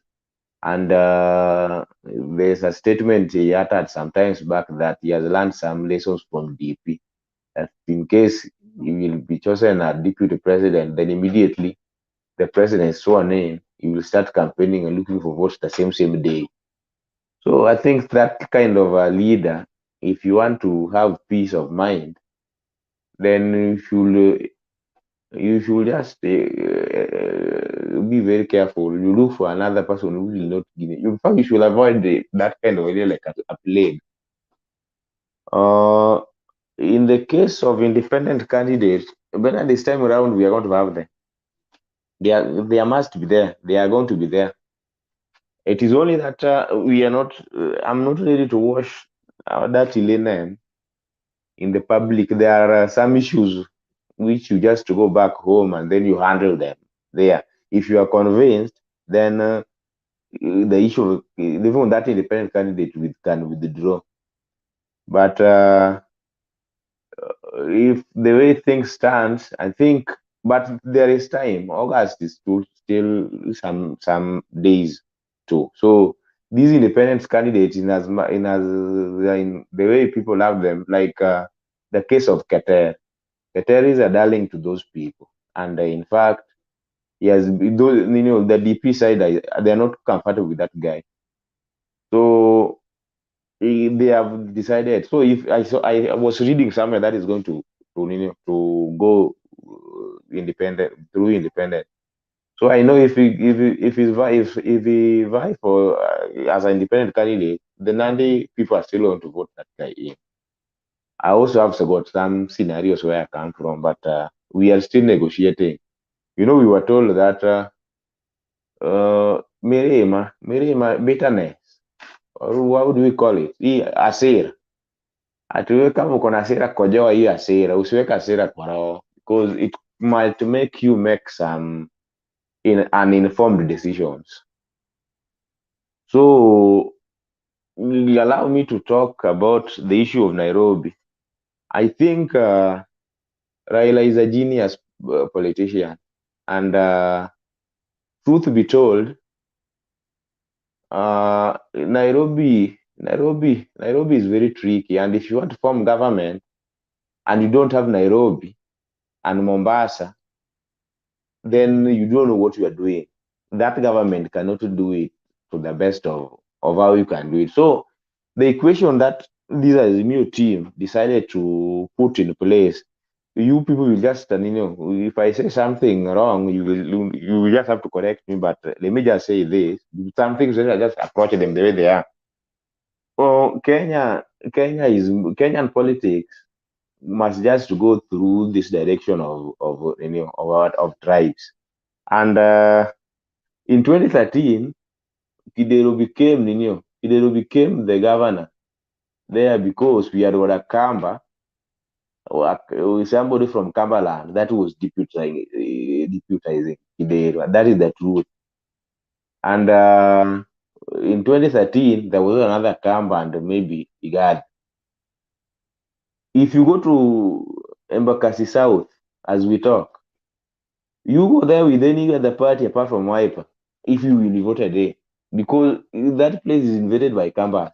And there's a statement he uttered sometimes back that he has learned some lessons from DP. That in case he will be chosen as deputy president, then immediately the president is sworn in, he will start campaigning and looking for votes the same day. So I think that kind of a leader, if you want to have peace of mind, then you should just be very careful. You look for another person who will not give you. In fact, you should avoid that kind of idea like a plague. In the case of independent candidates, but this time around we are going to have them. They must be there. They are going to be there. It is only that we are not. I'm not ready to wash that name in the public. There are some issues which you just go back home and then you handle them there. If you are convinced, then the issue of even that independent candidate can withdraw. But if the way things stand, I think, but there is time. August is still some days too. So these independent candidates, in the way people love them, like the case of Keter. Keter is a darling to those people, and in fact, yes, those, the DP side, they are not comfortable with that guy. So they have decided. So if I was reading somewhere that is going to go independent through independent. So I know if he vie for as an independent candidate, the Nandi people are still going to vote that guy in. I also have got some scenarios where I come from, but we are still negotiating. We were told that Mirima, bitterness, or what do we call it? Asir. Atuwe kama uko na hasira kojoa hiyo hasira, usiweke hasira kwa roho, because it might make you make some uninformed decisions. So allow me to talk about the issue of Nairobi. I think Raila is a genius politician, and truth be told, Nairobi is very tricky, and if you want to form government and you don't have Nairobi and Mombasa, then you don't know what you are doing. That government cannot do it to the best of how you can do it. So the equation that this new team decided to put in place, you people will just, if I say something wrong, you will just have to correct me. But let me just say this: some things I just approach them the way they are. Oh, Kenyan politics must just go through this direction of tribes. And in 2013, Kidero became the governor there because we had Kamba, or somebody from Kambaland that was deputizing Kidero. That is the truth. And in 2013, there was another Kamba and maybe Igad. If you go to Embakasi South, as we talk, you go there with any other party apart from Wiper, if you will vote a day, because that place is invaded by Kambas,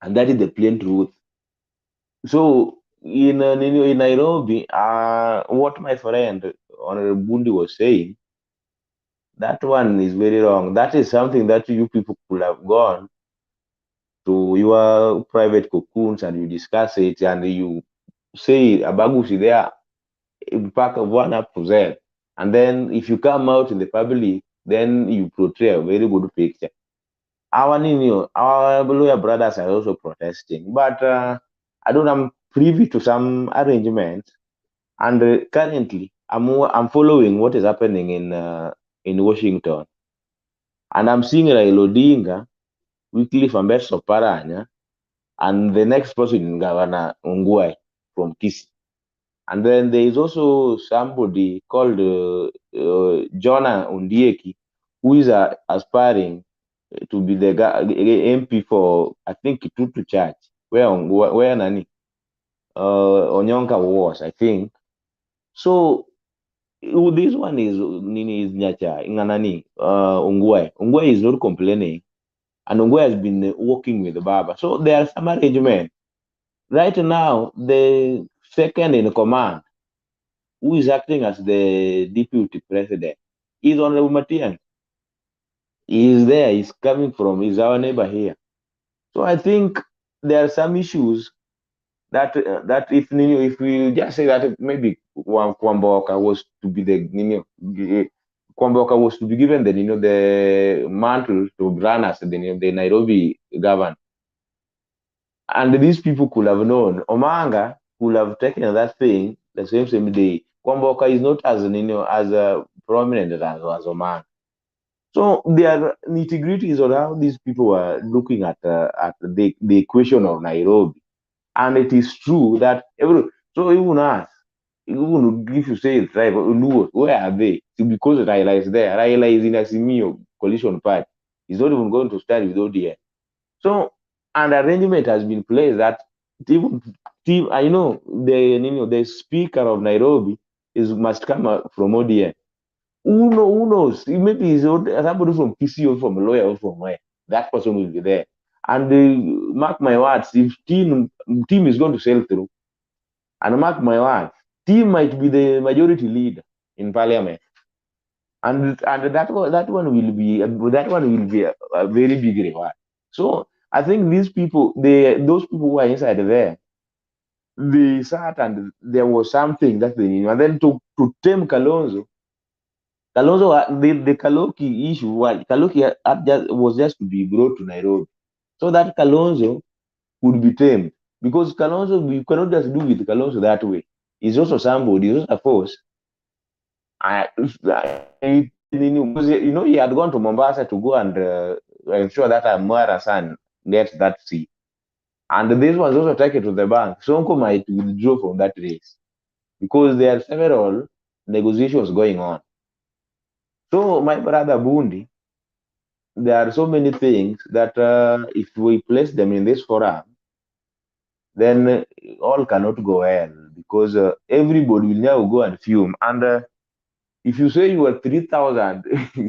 and that is the plain truth. So in Nairobi, what my friend Honorable Bundi was saying, that one is very wrong. That is something that you people could have gone to your private cocoons and you discuss it and you say Abagusi there, pack of one up to Z. And then if you come out in the public, then you portray a very good picture. Our lawyer brothers are also protesting, but I'm privy to some arrangements, and currently I'm following what is happening in Washington, and I'm seeing Raila Odinga, Wycliffe Ambassador Paranya, and the next person in Governor Ongwae from Kisii. And then there is also somebody called Jonah Ondieki, who is aspiring to be the MP for, I think, Kitutu Church, where Nani Onyonka was, I think. So This one is Nini is Nyacha, Nganani, Ungwe. Ungwe is not complaining, and Ungwe has been working with Baba. So there are some arrangement. Right now, the second in command, who is acting as the deputy president, is Honorable Matian. He is there, he's coming from, he's our neighbor here. So I think there are some issues that if we just say that maybe Kwamboka was to be Kwamboka was to be given the mantle to run as the Nairobi governor, and these people could have known. Omanga could have taken that thing the same day. Kwamboka is not as as prominent as Omanga. So there are nitty-gritties on how these people are looking at the equation of Nairobi. And it is true that so even us, even if you say it's right, where are they? Because Raila is there. Raila is in a Simio coalition party. He's not even going to start with ODM. So an arrangement has been placed that I know the speaker of Nairobi must come from ODM. Who knows? Maybe it's somebody from PC or from a lawyer or from where. That person will be there. And mark my words, if team is going to sail through, and mark my words, team might be the majority leader in parliament, and that one will be a very big reward. So I think these people, those people who are inside there, they sat and there was something that they knew, and then to tame Kalonzo, the Kaloki issue, Kaloki was just to be brought to Nairobi, so that Kalonzo could be tamed. Because Kalonzo, you cannot just do with Kalonzo that way. He's also somebody, he's also a force. He had gone to Mombasa to go and ensure that Amara son gets that seat. And this was also taken to the bank. Sonko might withdraw from that race because there are several negotiations going on. So, my brother Bundi, there are so many things that if we place them in this forum, then all cannot go well because everybody will now go and fume. And if you say you were 3,000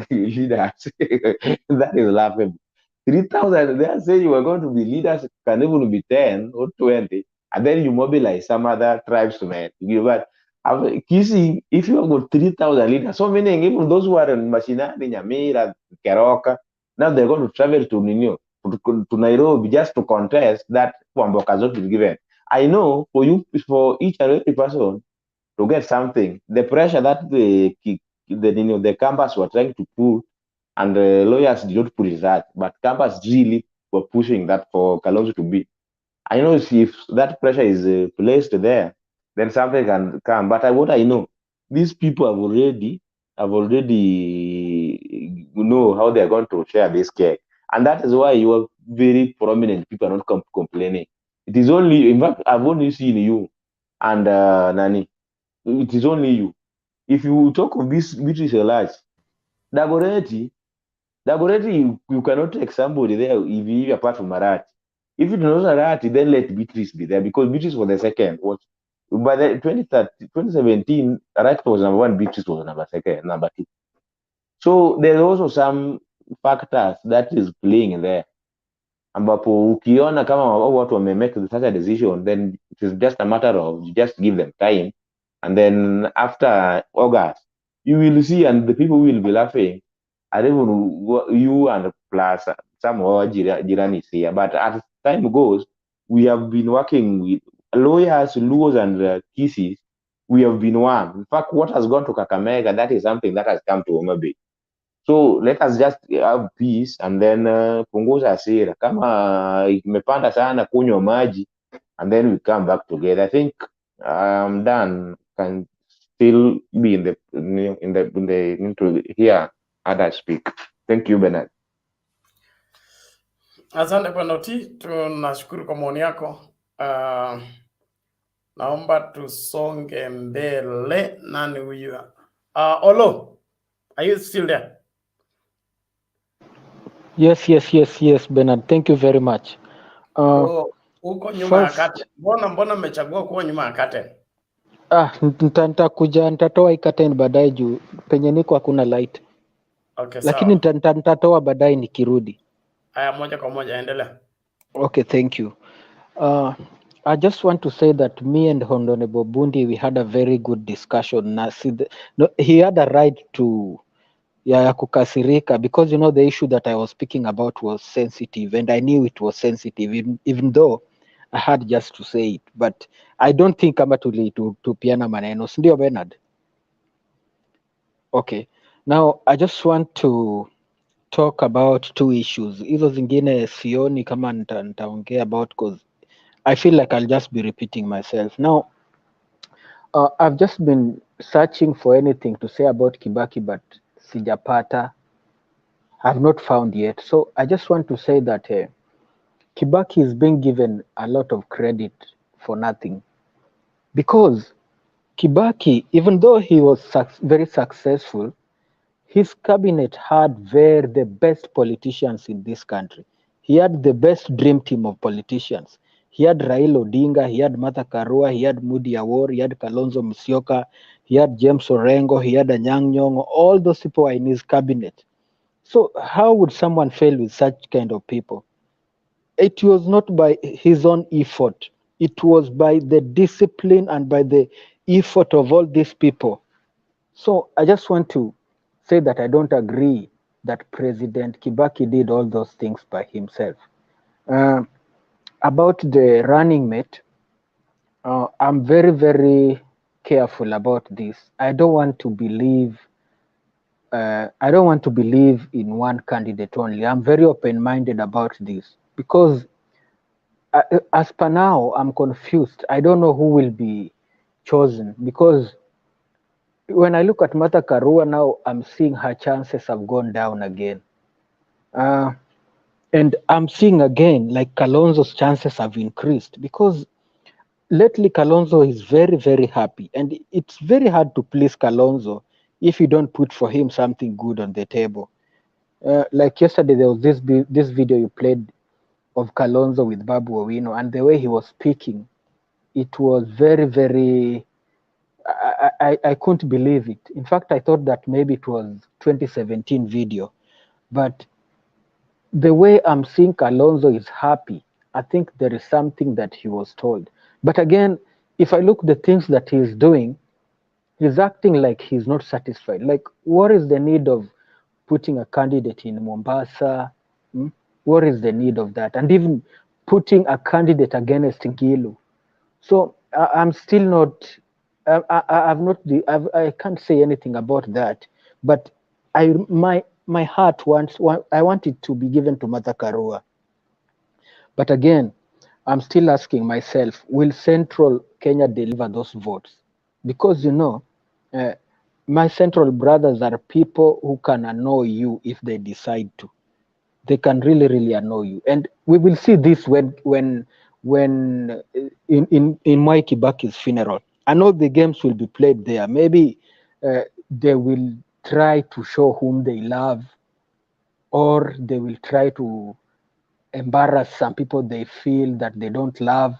leaders, that is laughable. 3,000, they are saying you are going to be leaders, can even be 10 or 20, and then you mobilize some other tribesmen. But Kisi, if you have got 3,000 leaders, so many, even those who are in Mashinani, Nyamira, Keroka, now they're going to travel to Nairobi just to contest that Kwamboka has not been given. I know for each and every person to get something, the pressure that the campus were trying to put, and the lawyers did not put it that, but campus really were pushing that for Kalonzo to be. I know if that pressure is placed there, then something can come. But what I know, these people have already know how they are going to share this cake. And that is why you are very prominent. People are not complaining. It is only, in fact, I've only seen you and Nani. It is only you. If you talk of this Beatrice Elage, Dagoretti, you cannot take somebody there if you apart from Marati. If it is not Marati, then let Beatrice be there because Beatrice was the second. By the 2017, Marati was number one, Beatrice was number two. So there's also some factors that is playing there. Ambapo ukiona kama watu wamemake such a decision, then it is just a matter of you just give them time, and then after August, you will see, and the people will be laughing. I don't know you and plus some of our Jiranis here, but as time goes, we have been working with lawyers, Luos, and Kisis. We have been one. In fact, what has gone to Kakamega, that is something that has come to Omabe. So let us just have peace and then punguza hasira. Kama imepanda sana, kunywa maji, and then we come back together. I think I'm done. Can still be into here as I speak. Thank you, Bernard. Asante Bwana Oti, tunashukuru kwa maoni yako. Naomba tusonge mbele. Nani huyu? Olo, are you still there? Yes, Bernard. Thank you very much. Uko nyuma ya kate. Mbona mmechagua kuwa nyuma ya kate? Nitatoa hii curtain baadaye juu penye niko hakuna light. Okay, Lakini sawa. nitatoa baadaye nikirudi. Haya, moja kwa moja endelea. Okay, thank you. I just want to say that me and Honorable Bundi, we had a very good discussion. No, he had a right to ya kukasirika because the issue that I was speaking about was sensitive and I knew it was sensitive even though I had just to say it, but I don't think kama tupiana maneno, si ndio Bernard? Okay, now I just want to talk about two issues. Hizo zingine sioni kama nitaongea about because I feel like I'll just be repeating myself. Now, I've just been searching for anything to say about Kibaki, but sijapata. I've not found yet. So I just want to say that Kibaki is being given a lot of credit for nothing. Because Kibaki, even though he was very successful, his cabinet had the best politicians in this country. He had the best dream team of politicians. He had Raila Odinga, he had Martha Karua, he had Moody Awor, he had Kalonzo Musyoka, he had James Orengo, he had Anyang' Nyong'o. All those people are in his cabinet. So how would someone fail with such kind of people? It was not by his own effort. It was by the discipline and by the effort of all these people. So I just want to say that I don't agree that President Kibaki did all those things by himself. About the running mate, I'm very, very careful about this. I don't want to believe in one candidate only. I'm very open-minded about this because as per now, I'm confused. I don't know who will be chosen because when I look at Martha Karua now, I'm seeing her chances have gone down again. And I'm seeing again, like Kalonzo's chances have increased because lately Kalonzo is very, very happy. And it's very hard to please Kalonzo if you don't put for him something good on the table. Like yesterday, there was this video you played of Kalonzo with Babu Owino, and the way he was speaking, it was very, very. I couldn't believe it. In fact, I thought that maybe it was 2017 video, but the way I'm seeing Kalonzo is happy. I think there is something that he was told. But again, if I look the things that he's doing, he's acting like he's not satisfied. Like, what is the need of putting a candidate in Mombasa? What is the need of that? And even putting a candidate against Ngilu. So I'm still not. I can't say anything about that. But my heart I want it to be given to Martha Karua. But again, I'm still asking myself, will Central Kenya deliver those votes? Because my Central brothers are people who can annoy you if they decide to. They can really, really annoy you, and we will see this when in Mwai Kibaki's funeral. I know the games will be played there. Maybe they will try to show whom they love, or they will try to embarrass some people they feel that they don't love,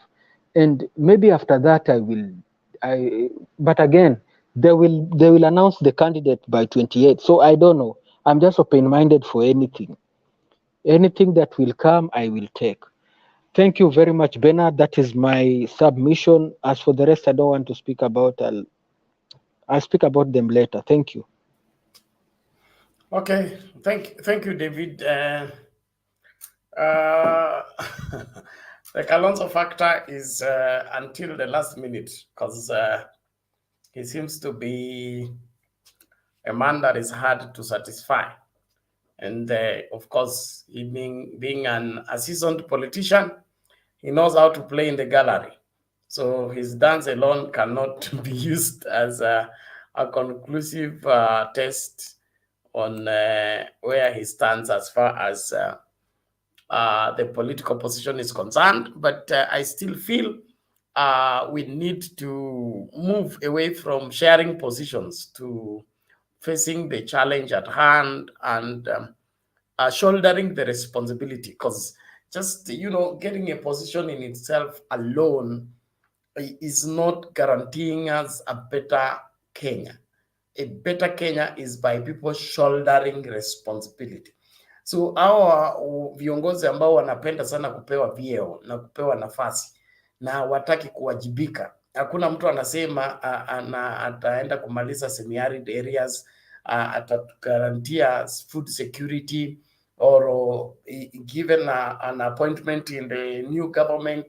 and maybe after that but again they will announce the candidate by 28. So I don't know. I'm just open-minded for anything that will come. I will take. Thank you very much, Bernard. That is my submission. As for the rest, I don't want to speak about. I'll speak about them later. Thank you. Okay, thank you, David. The Kalonzo factor is until the last minute because he seems to be a man that is hard to satisfy. And of course, he being a seasoned politician, he knows how to play in the gallery. So his dance alone cannot be used as a conclusive test on where he stands as far as the political position is concerned. But I still feel we need to move away from sharing positions to facing the challenge at hand and shouldering the responsibility, because just getting a position in itself alone is not guaranteeing us a better Kenya. A better Kenya is by people shouldering responsibility. So hawa viongozi ambao wanapenda sana kupewa vyeo na kupewa nafasi na hawataki kuwajibika. Hakuna mtu anasema ataenda kumaliza semi-arid areas, atatugarantia food security, or given an appointment in the new government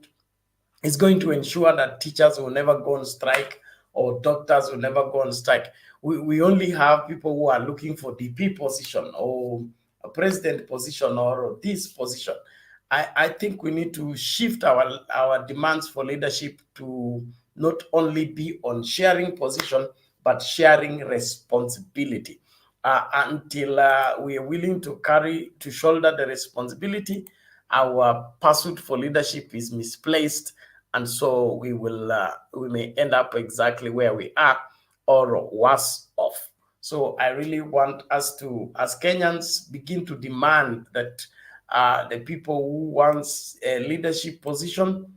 is going to ensure that teachers will never go on strike or doctors will never go on strike. We only have people who are looking for DP position or a president position or this position. I think we need to shift our demands for leadership to not only be on sharing position, but sharing responsibility. Until we are willing to shoulder the responsibility, our pursuit for leadership is misplaced, and so we may end up exactly where we are or worse off. So I really want us to, as Kenyans, begin to demand that the people who want a leadership position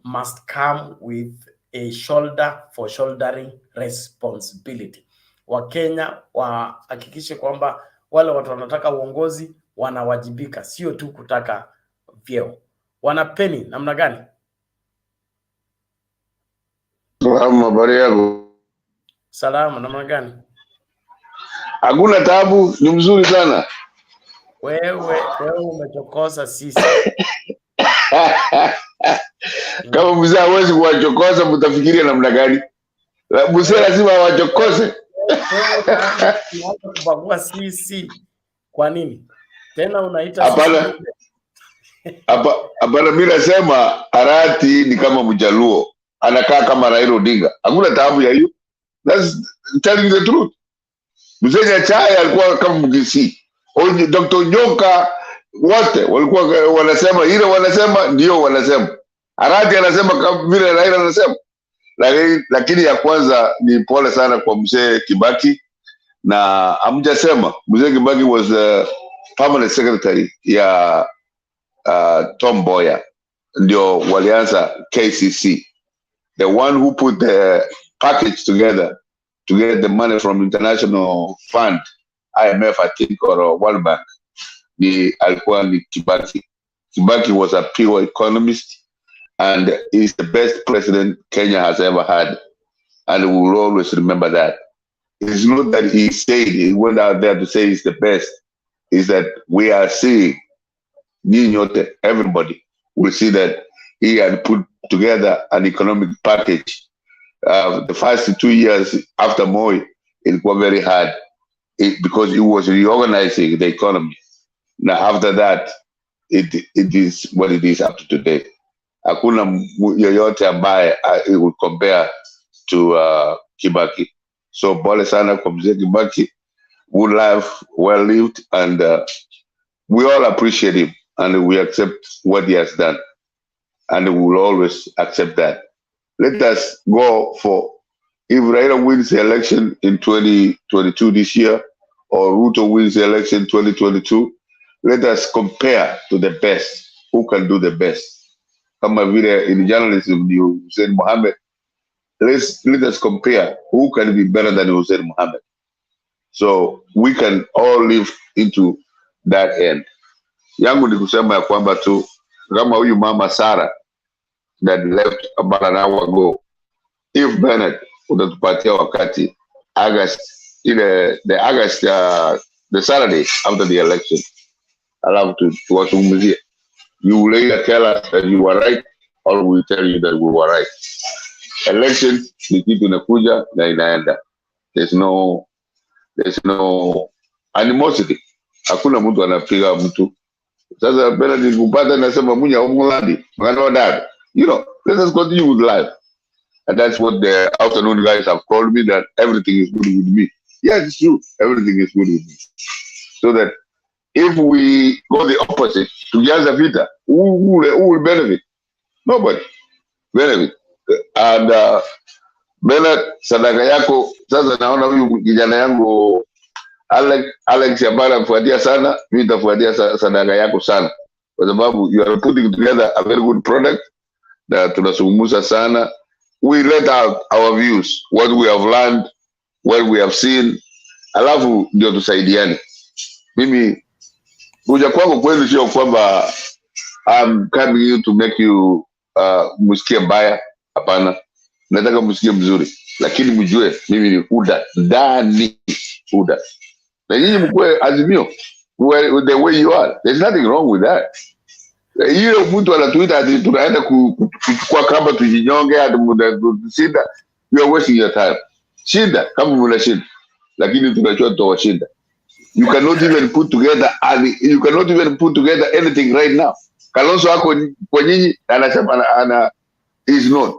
must come with a shoulder for shouldering responsibility. Wakenya wahakikishe kwamba wale watu wanataka uongozi wanawajibika, sio tu kutaka vyeo. Wanapeni namna gani? Habari yako? Salama, namna gani? Hakuna tabu, ni mzuri sana. Wewe umechokoza sisi. Kama mzee hawezi kuwachokoza, mtafikiria namna gani? Mzee lazima awachokose. Kubagua sisi. Kwa nini? Tena unaita hapana. Hapana, mimi nasema Arati ni kama Mjaluo, anakaa kama Raila Odinga. Hakuna taabu ya hiyo. That's telling the truth. Mzee Nyachaya alikuwa kama Mgisi. Dr. Nyoka wote walikuwa wanasema ile, wanasema ndio wanasema. Arati anasema kama vile Raila anasema. Lakini ya kwanza ni pole sana kwa mzee Kibaki, na amjasema mzee Kibaki was a permanent secretary ya Tom Mboya, ndio walianza KCC, the one who put the package together to get the money from international fund, IMF I think, or World Bank. Alikuwa ni Kibaki. Kibaki was a pure economist and is the best president Kenya has ever had, and we will always remember that. It's not that he went out there to say he's the best. Is that we are seeing, everybody will see that he had put together an economic package. The first 2 years after Moi, it was very hard because he was reorganizing the economy. Now after that, it is what it is up to today. Hakuna yoyote ambaye it would compare to Kibaki. So pole sana kwa mzee Kibaki. Good life, well lived, and we all appreciate him and we accept what he has done, and we will always accept that. Let us go for, if Raila wins the election in 2022 this year, or Ruto wins the election 2022, let us compare to the best. Who can do the best? Kama vile in journalism, you said Mohammed. Let us compare who can be better than Hussein Mohammed. So we can all live into that end. Yangu ni kusema ya kwamba tu kama huyu mama Sarah that left about an hour ago, if Bennett utatupatia wakati August, the August, the Saturday after the election, alafu tuwazungumzie, you will later tell us that you were right, or we will tell you that we were right. Election ni kitu inakuja na inaenda. There's no animosity. Hakuna mtu anapiga mtu. Sasa Bernard nikupata nasema munya omulandi. Nganoda. Let us continue with life. And that's what the afternoon guys have told me, that everything is good with me. Yes, it's true. Everything is good with me. So that if we go the opposite, tukianza vita, who will benefit? Nobody. Benefit. And Bernard, sadaka yako, sasa naona huyu kijana yangu Alex Yabara mfuatia sana, mimi nitafuatia sadaka yako sana, kwa sababu you are putting together a very good product na tunazungumza sana. we let out our views, what we have learned, what we have seen, alafu ndio tusaidiane. Mimi kuja kwangu kweli sio kwamba I'm coming here to make you musikie mbaya, hapana. Nataka musikie mzuri, lakini mjue mimi ni UDA ndani, UDA. Na nyinyi mkue Azimio the way you are. There's nothing wrong with that. Hiyo mtu anatuita ati tunaenda kuchukua kamba tujinyonge ati mtashinda. You are wasting your time. Shinda kama mnashinda, lakini tunajua tutawashinda. You cannot even put together anything right now. Kalonzo ako kwa nyinyi anasema is not.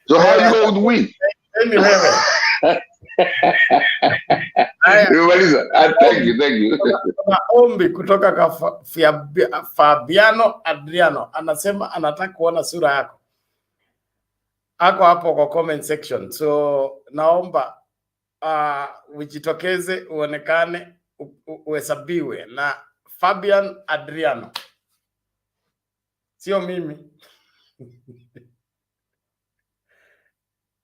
So how are you going to win? Thank you. Ombi kutoka kwa Fabiano Adriano anasema anataka kuona sura yako. Ako hapo kwa comment section. So naomba ujitokeze uonekane uhesabiwe na Fabian Adriano. Sio mimi.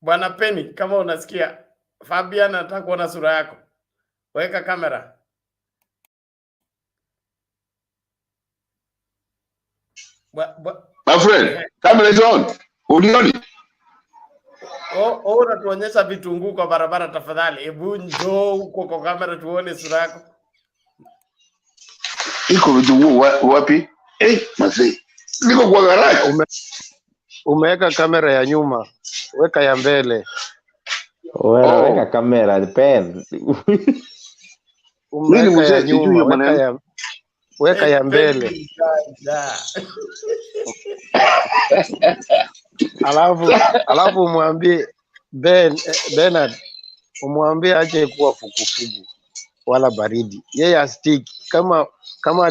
Bwana Penny, kama unasikia, Fabian anataka kuona sura yako. Weka kamera. My friend, camera is on. Ulioni? Unatuonyesha vitunguu kwa barabara tafadhali. Hebu njoo huko kwa kamera tuone sura yako. Iko vitunguu wapi? Mzee. Niko kwa garage. Umeweka kamera ya nyuma, weka ya mbele. Weka kamera pen. Umeweka ya nyuma, weka ya mbele. Alafu umwambie Bernard, umwambie aje kuwa fukufuku wala baridi. Yeye astiki kama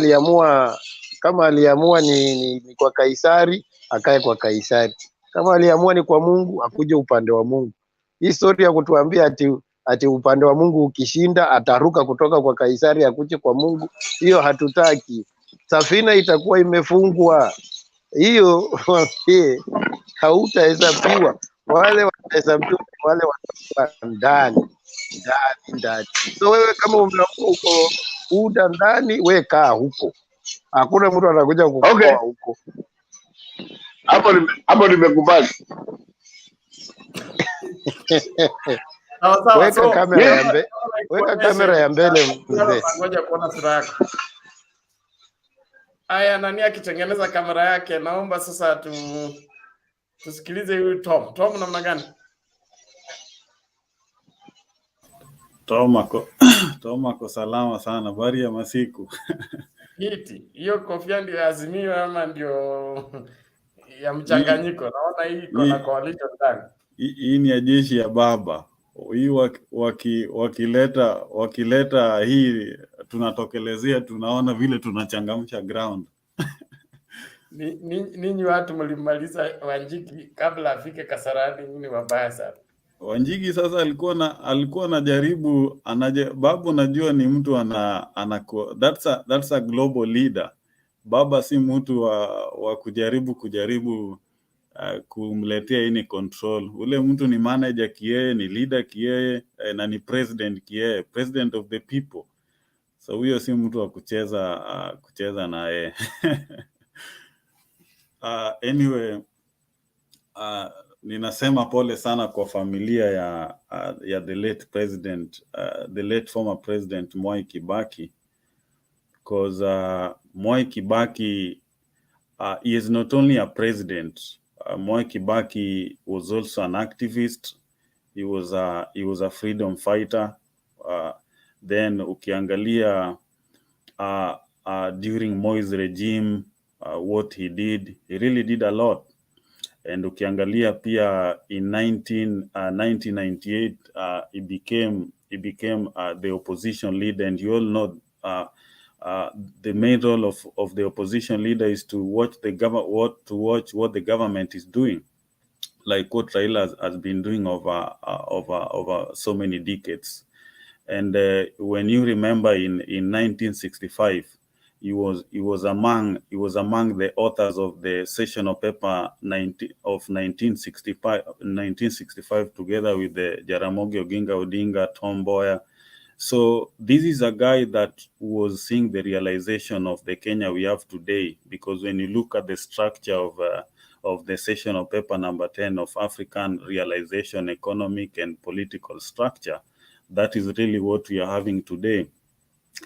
aliamua ni kwa Kaisari, akae kwa Kaisari. Kama aliamua ni kwa Mungu, akuje upande wa Mungu. Hii story ya kutuambia ati upande wa Mungu ukishinda ataruka kutoka kwa Kaisari akuje kwa Mungu, hiyo hatutaki. Safina itakuwa imefungwa. Hiyo hautahesabiwa. Wale watahesabiwa wale watakuwa ndani. So wewe kama umeamua uko UDA ndani, wewe kaa huko. Hakuna mtu anakuja kukutoa huko. Hapo nimekubali. Weka kamera ya mbele mzee. Ngoja kuona sura yako. Aya, nani akitengeneza kamera yake? Naomba sasa tusikilize huyu Tom. Tom namna gani? Tom ako salama sana, bari ya masiku. Hiyo kofia ndio Azimio ama ndio ya mchanganyiko? Naona hii iko na coalition ndani. Hii ni ya jeshi ya baba. Hii wakileta hii tunatokelezea, tunaona vile tunachangamsha ground. Ninyi watu mlimaliza Wanjigi kabla afike Kasarani, nini wabaya sana. Wanjigi sasa alikuwa anajaribu babu, najua ni mtu that's a global leader. Baba si mtu wa kujaribu kumletea ini control. Ule mtu ni manager kieye, ni leader kieye, na ni president kieye, president of the people. So huyo si mtu wa kucheza na yeye. Anyway, ninasema pole sana kwa familia ya the late president, the late former president Mwai Kibaki, because Mwai Kibaki he is not only a president. Mwai Kibaki was also an activist. He was a freedom fighter. Then ukiangalia during Moi's regime, what he really did a lot. And ukiangalia pia in 1998 he became the opposition leader, and you all know the main role of the opposition leader is to watch what the government is doing, like what Raila has been doing over so many decades. And when you remember in 1965, he was among the authors of the sessional paper 1965 together with the Jaramogi Oginga Odinga, Tom Mboya. So this is a guy that was seeing the realization of the Kenya we have today, because when you look at the structure of the sessional paper number 10 of African realization, economic and political structure, that is really what we are having today.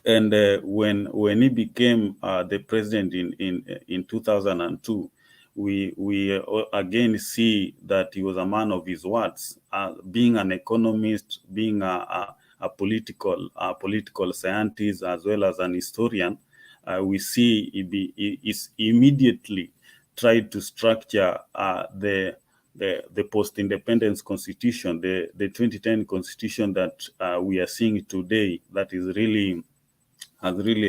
And when he became the president in 2002, we again see that he was a man of his words, being an economist, being a political scientist, as well as an historian. We see he immediately tried to structure the post-independence constitution, the 2010 constitution that we are seeing today, that has really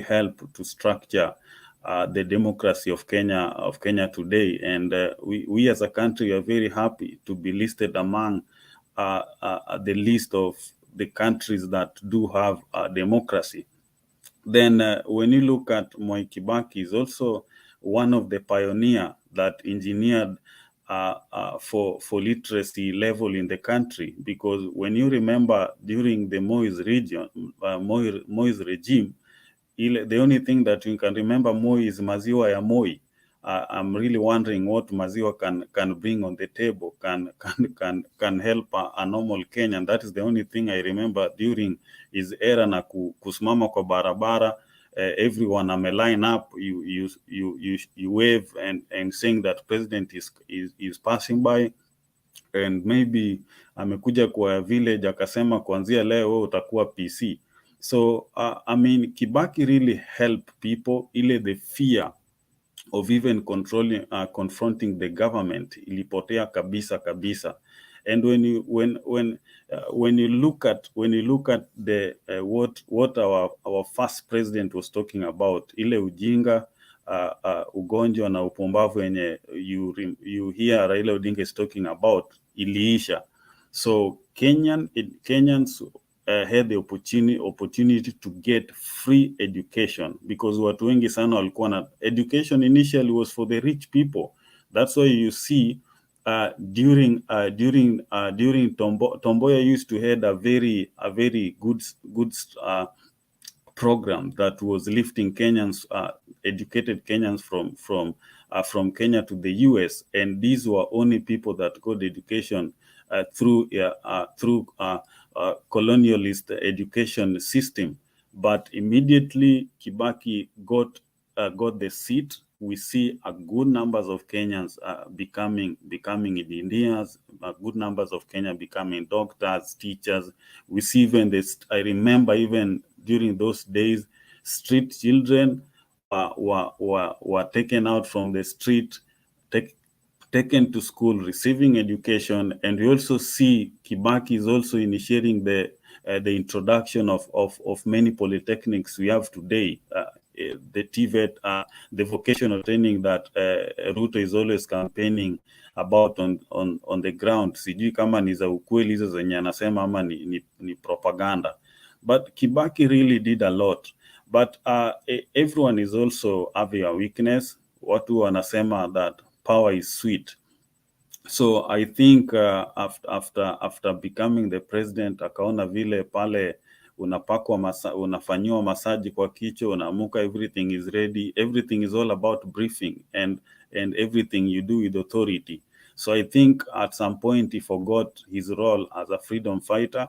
helped to structure the democracy of Kenya today. And we as a country are very happy to be listed among the list of the countries that do have democracy. Then when you look at Mwai Kibaki, is also one of the pioneer that engineered for literacy level in the country, because when you remember during the Moi's regime, the only thing that you can remember Moi is maziwa ya Moi. I'm really wondering what maziwa can bring on the table, can help a normal Kenyan. That is the only thing I remember during his era, na kusimama kwa barabara, everyone line up, you wave and saying that president is passing by, and maybe amekuja kwa village akasema kuanzia leo utakuwa PC. So I mean, Kibaki really helped people. The fear of even confronting the government ilipotea kabisa. And when you look at the what our first president was talking about, ile ujinga, ugonjwa na upumbavu yenye you hear Raila Odinga is talking about, iliisha. So Kenyans had the opportunity to get free education, because watu wengi sana walikuwa na education initially was for the rich people. That's why you see during Tomboya used to have a very good program that was lifting Kenyans, educated Kenyans from Kenya to the US, and these were only people that got education through colonialist education system. But immediately Kibaki got the seat, we see a good numbers of Kenyans becoming engineers, good numbers of Kenya becoming doctors, teachers. We see even this. I remember even during those days, street children were taken out from the street, taken to school, receiving education. And we also see Kibaki is also initiating the introduction of many polytechnics we have today. The TVET, the vocational training that Ruto is always campaigning about on the ground. Sijui kama ni za ukweli hizo zenye anasema ama ni propaganda. But Kibaki really did a lot. But everyone is also having a weakness. Watu wanasema that power is sweet. So I think after becoming the president, akaona vile pale unafanyiwa masaji kwa kichwa, unaamuka, everything is ready, everything is all about briefing and everything you do with authority. So I think at some point he forgot his role as a freedom fighter,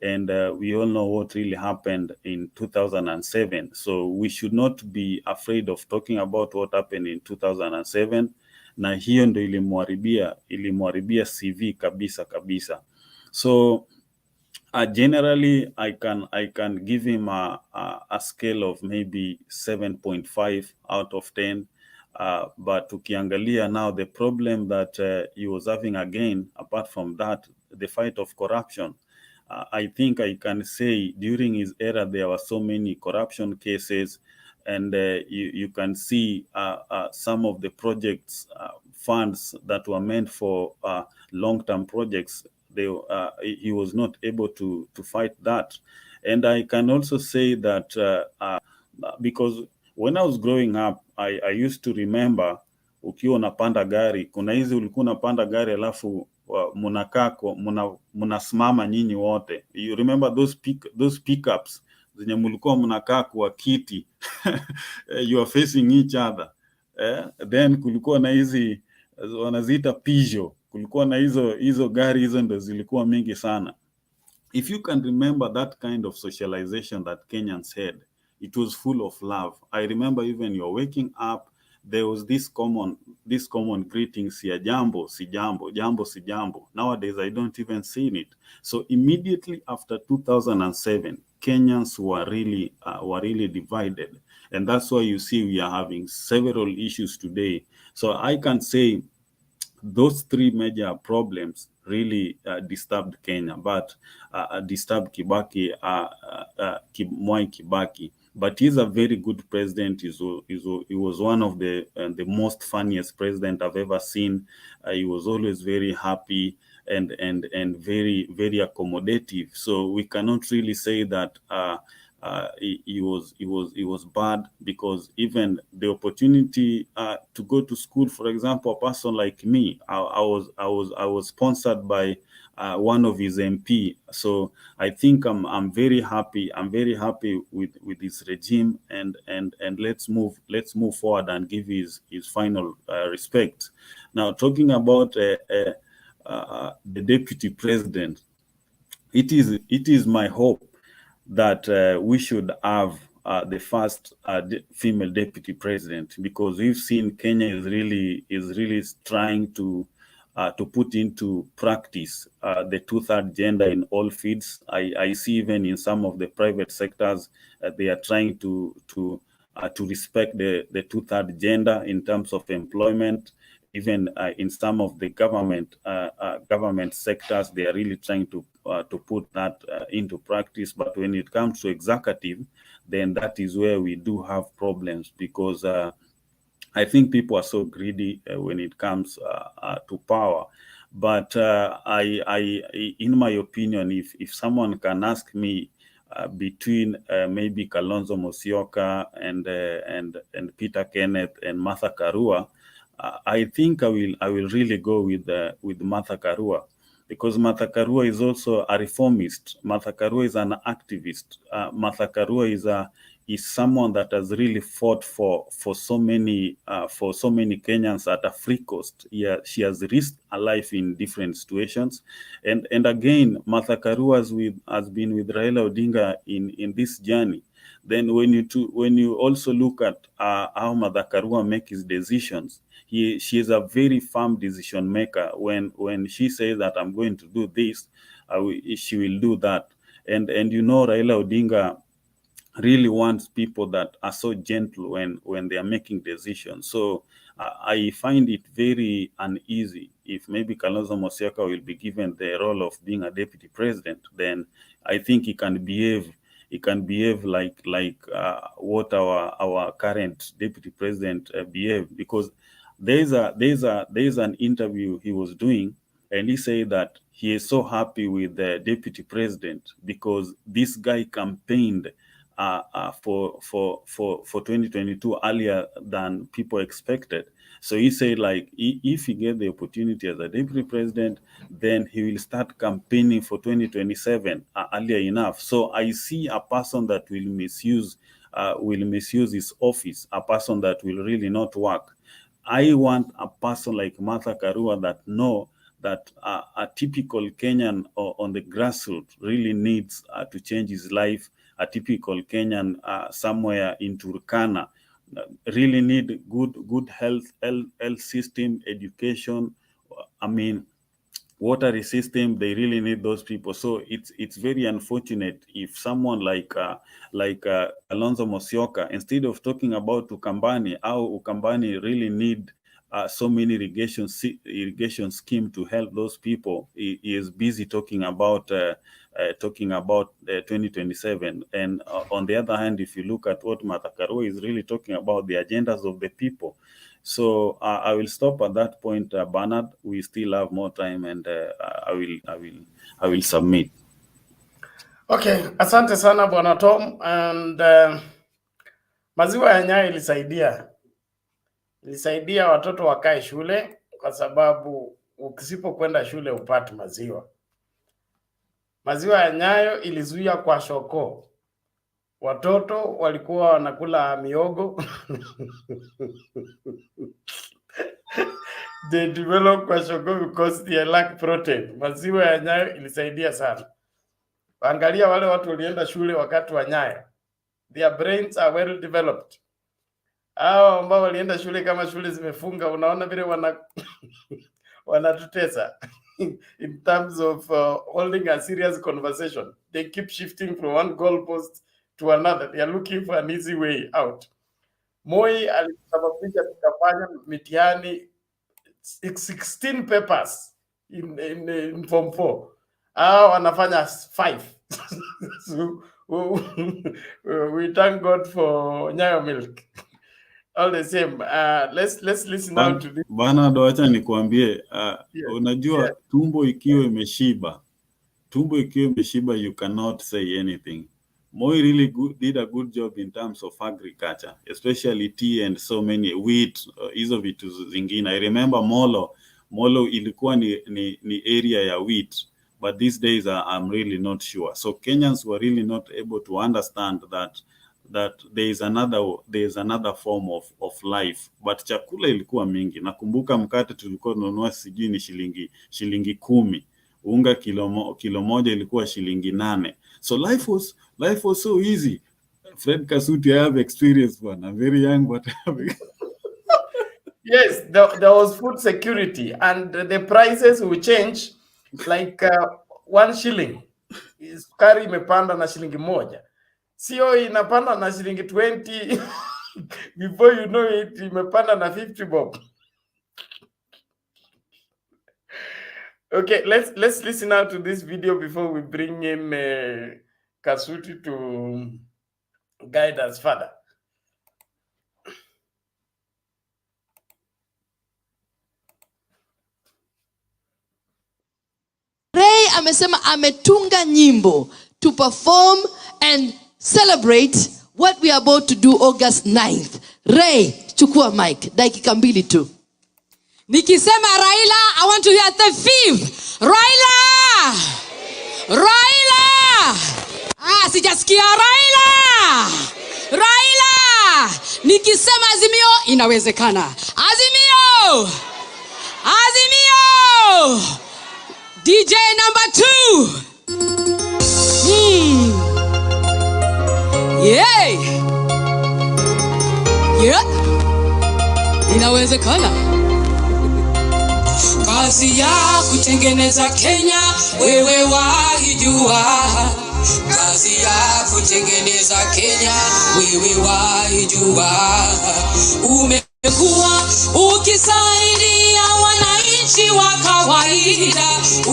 and we all know what really happened in 2007. So we should not be afraid of talking about what happened in 2007. Na hiyo ndo ilimharibia CV kabisa. So generally I can give him a scale of maybe 7.5 out of 10. But ukiangalia now, the problem that he was having again, apart from that, the fight of corruption. I think I can say during his era there were so many corruption cases, and you can see some of the projects, funds that were meant for long-term projects, he was not able to fight that. And I can also say that because when I was growing up, I used to remember ukiwa unapanda gari, kuna hizi ulikuwa unapanda gari alafu munakaa munasimama nyinyi wote. You remember those pickups zenye mulikuwa mnakaa kwa kiti you are facing each other. Then kulikuwa na hizi wanaziita Peugeot, kulikuwa na hizo gari, hizo ndo zilikuwa mingi sana. If you can remember that kind of socialization that Kenyans had, it was full of love. I remember even you're waking up, there was this common greetings here, jambo, si jambo, jambo, si jambo. Nowadays, I don't even see it. So immediately after 2007, Kenyans were really divided. And that's why you see we are having several issues today. So I can say those three major problems really disturbed Kenya, but disturbed Kibaki, Mwai Kibaki. But he's a very good president. He was one of the most funniest president I've ever seen. He was always very happy and very, very accommodative. So we cannot really say that he was bad, because even the opportunity to go to school, for example, a person like me, I was sponsored by one of his MP. So I think I'm very happy. I'm very happy with this regime, and let's move forward and give his final respect. Now, talking about the deputy president, it is my hope that we should have the first female deputy president, because we've seen Kenya is really trying to put into practice the two-third gender in all fields. I see even in some of the private sectors they are trying to respect the two-third gender in terms of employment. Even in some of the government sectors, they are really trying to put that into practice. But when it comes to executive, then that is where we do have problems, because I think people are so greedy when it comes to power. But in my opinion, if someone can ask me between maybe Kalonzo Musyoka and Peter Kenneth and Martha Karua, I think I will really go with Martha Karua, because Martha Karua is also a reformist. Martha Karua is an activist. Martha Karua is someone that has really fought for so many Kenyans at a free cost. Yeah, she has risked her life in different situations, and again, Martha Karua has been with Raila Odinga in this journey. Then when you also look at how Martha Karua makes his decisions, she is a very firm decision maker. When she says that I'm going to do this, she will do that. And Raila Odinga really wants people that are so gentle when they are making decisions. So I find it very uneasy if maybe Kalonzo Musyoka will be given the role of being a deputy president. Then I think he can behave like what our current deputy president behave, because there's an interview he was doing, and he said that he is so happy with the deputy president because this guy campaigned for 2022 earlier than people expected. So he said, like, if he get the opportunity as a deputy president, then he will start campaigning for 2027 earlier enough. So I see a person that will misuse his office, a person that will really not work. I want a person like Martha Karua that know that a typical Kenyan on the grassroots really needs to change his life. A typical Kenyan somewhere in Turkana really need good health system, education. I mean, water system. They really need those people. So it's very unfortunate if someone like Kalonzo Musyoka, instead of talking about Ukambani, how Ukambani really need so many irrigation scheme to help those people, he is busy talking about 2027. And on the other hand, if you look at what Martha Karua is really talking about, the agendas of the people. So I will stop at that point, Bernard. We still have more time, and I will submit. Okay, asante sana Bwana Tom, and Maziwa ya Nyayo ilisaidia watoto wakae shule, kwa sababu ukisipokwenda shule upate maziwa. Maziwa ya Nyayo ilizuia kwa shoko, watoto walikuwa wanakula miogo they develop kwa shoko because they lack protein. Maziwa ya Nyayo ilisaidia sana. Angalia wale watu walienda shule wakati wa Nyayo, their brains are well developed. Hao ambao walienda shule kama shule zimefunga, unaona vile wanatutesa in terms of holding a serious conversation. They keep shifting from one goalpost to another. They are looking for an easy way out. Moi alisababisha tukafanya mitihani 16 papers in form 4. Hao wanafanya 5. So, we thank God for Nyayo milk. All the same, let's listen now to this. Bana acha nikuambie, unajua tumbo ikiwa imeshiba, you cannot say anything. Moi really did a good job in terms of agriculture, especially tea and so many wheat, hizo vitu zingine. I remember Molo ilikuwa ni area ya wheat, but these days I'm really not sure. So Kenyans were really not able to understand that there is another form of life, but chakula ilikuwa mingi. Nakumbuka mkate tulikuwa tununua sijui ni shilingi 10, unga kilo moja ilikuwa shilingi 8. So life was so easy. Fred Kasuti, I have experience, one. I'm very young, but yes, there was food security, and the prices will change like 1 shilling. Sukari imepanda na shilingi 1. Sio inapanda na shilingi 20 before you know it imepanda na 50 bob. Okay, let's listen out to this video before we bring in Kasuti to guide us further. Ray amesema ametunga nyimbo to perform and celebrate what we are about to do August 9th. Ray, chukua mic, dakika 2 tu. Nikisema Raila, I want to hear the 5th. Raila! Raila! Sijasikia Raila! Raila! Nikisema Azimio, inawezekana. Azimio! Azimio! DJ number 2. Yeah. Inawezekana. Kazi ya kutengeneza Kenya wewe waijua. Kazi ya kutengeneza Kenya wewe waijua. Umekuwa ukisaidia wananchi wa kawaida.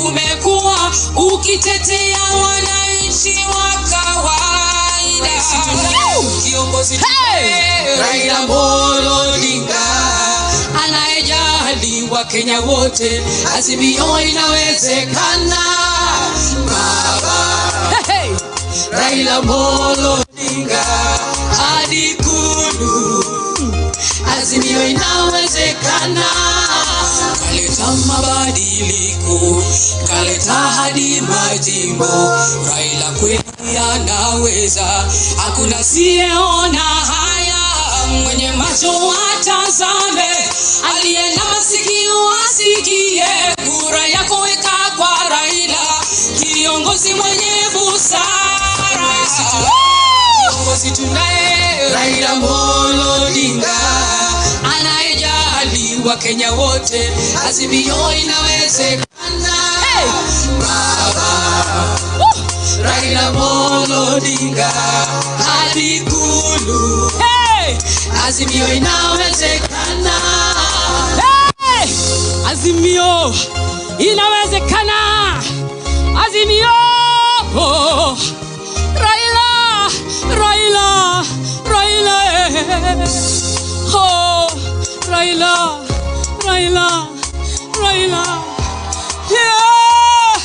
Umekuwa ukitetea wananchi wa kawaida. Kiongozi Raila Amolo Odinga anayejali wa Kenya wote. Azimio inawezekana baba. Raila Amolo Odinga hadi Ikulu. Azimio inawezekana. Kaleta mabadiliko, kaleta hadi majimbo. Raila kweli anaweza, hakuna siyeona haya. Mwenye macho atazame, aliye na masikio asikie. Kura yako weka kwa Raila, kiongozi mwenye busara. Kiongozi tunaye Raila Amolo Odinga anayejali wa Kenya wote. Azimio inawezekana baba. Raila Amolo Odinga hadi Ikulu. Azimio inawezekana. Azimio inawezekana. Azimio. Raila, Raila, Raila. Raila, Raila, Raila. Yeah.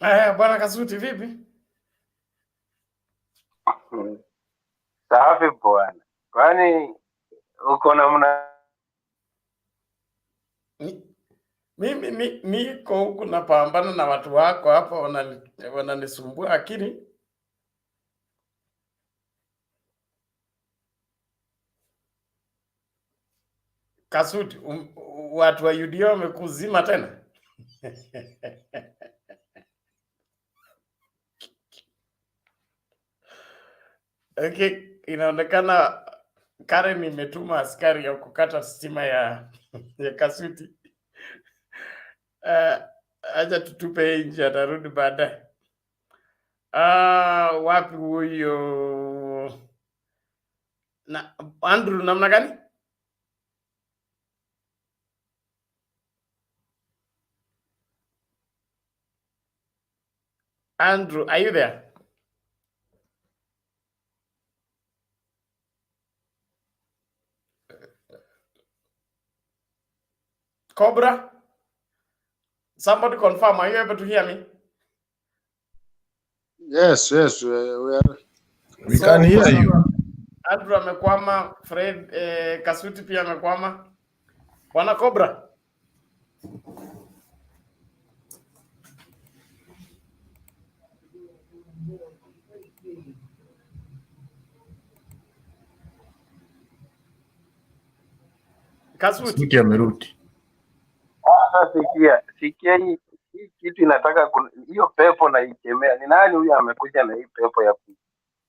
Bwana Kasuti vipi? Safi bwana. Kwani uko namna? Mimi niko huku napambana na watu wako hapa wananisumbua akili. Kasuti, watu wa UDA wamekuzima tena? Okay, inaonekana Karen imetuma askari ya kukata stima ya Kasuti. Acha tutupe nje, atarudi baadaye. Wapi huyo? Na Andrew namna gani? Andrew, are you there? Cobra? Somebody confirm, are you able to hear me? Yes, we are. We can hear you. Andrew amekwama, Fred Kasuti pia amekwama. Bwana Cobra? Kasuti amerudi. Sikia hii kitu inataka hiyo pepo na ikemea. Ni nani huyu amekuja na hii pepo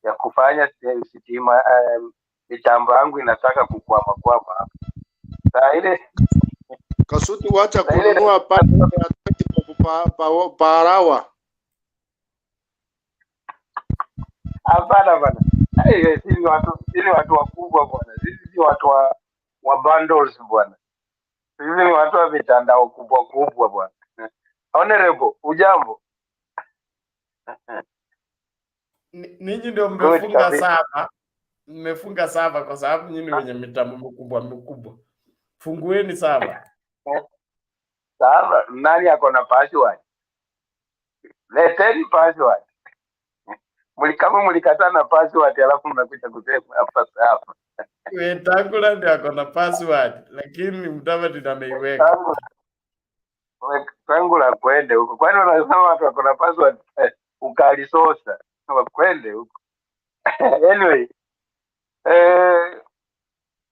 ya kufanya sitima mitambo yangu inataka kukwama hapa. Saa ile Kasuti wacha kununua parawa. Hapana bana. Sisi watu wakubwa bwana. Sisi si watu wa bundles bwana. Sisi ni watu wa mitandao kubwa bwana. Honorable, ujambo? Ninyi ndio mmefunga saba. Mmefunga saba kwa sababu nyinyi wenye mitambo mikubwa. Fungueni saba. Saba, nani ako na password? Leteni password. Kama mlikataa na password alafu mnakuja kusema hapa saba. Wetangula ndio ako na password, lakini Mudavadi ameiweka. Wetangula kwende huko. Kwani wanasema watu wako na password ukalisosa. Kwende huko. Anyway,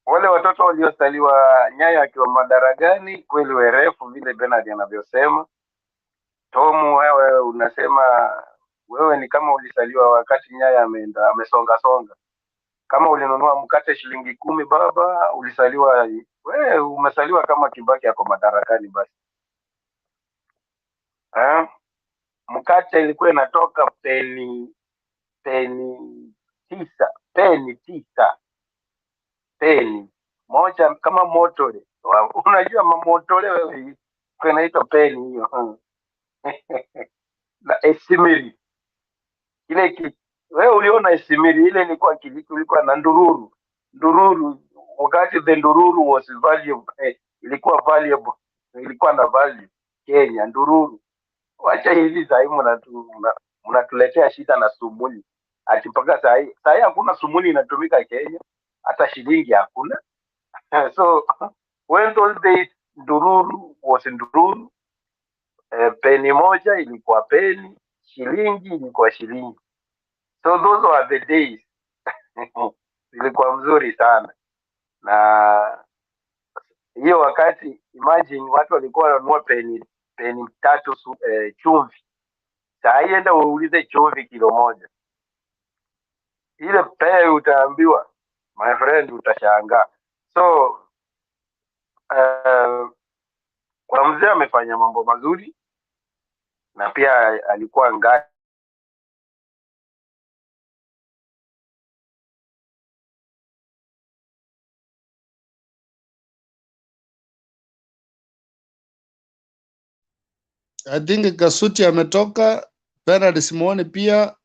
wale watoto waliosaliwa Nyayo akiwa madaragani kweli werefu vile Bernard anavyosema. Tomu, wewe unasema wewe ni kama ulisaliwa wakati Nyayo amesonga. Kama ulinunua mkate shilingi 10 baba, ulisaliwa wewe umesaliwa kama Kibaki yako madarakani basi. Mkate ilikuwa inatoka peni 9. Peni moja kama motole. Unajua mamotole wewe inaitwa peni hiyo. Na esimiri. Wewe uliona esimiri ile ilikuwa na ndururu. Wakati the ndururu was valuable, ilikuwa valuable. Ilikuwa na value Kenya ndururu. Wacha hivi sasa mnatuletea shida na sumuni. Ati mpaka sasa hakuna sumuni inatumika Kenya. Hata shilingi hakuna. So when those days ndururu was ndururu, peni moja ilikuwa peni, shilingi ilikuwa shilingi. So those were the days. Ilikuwa mzuri sana. Na hiyo wakati imagine watu walikuwa wanunua peni 3 chumvi. Sasa enda uulize chumvi kilo 1. Ile pei utaambiwa, my friend, utashangaa. So kwa mzee amefanya mambo mazuri na pia alikuwa ngani. I think Kasuti ametoka, Bernard Simoni pia.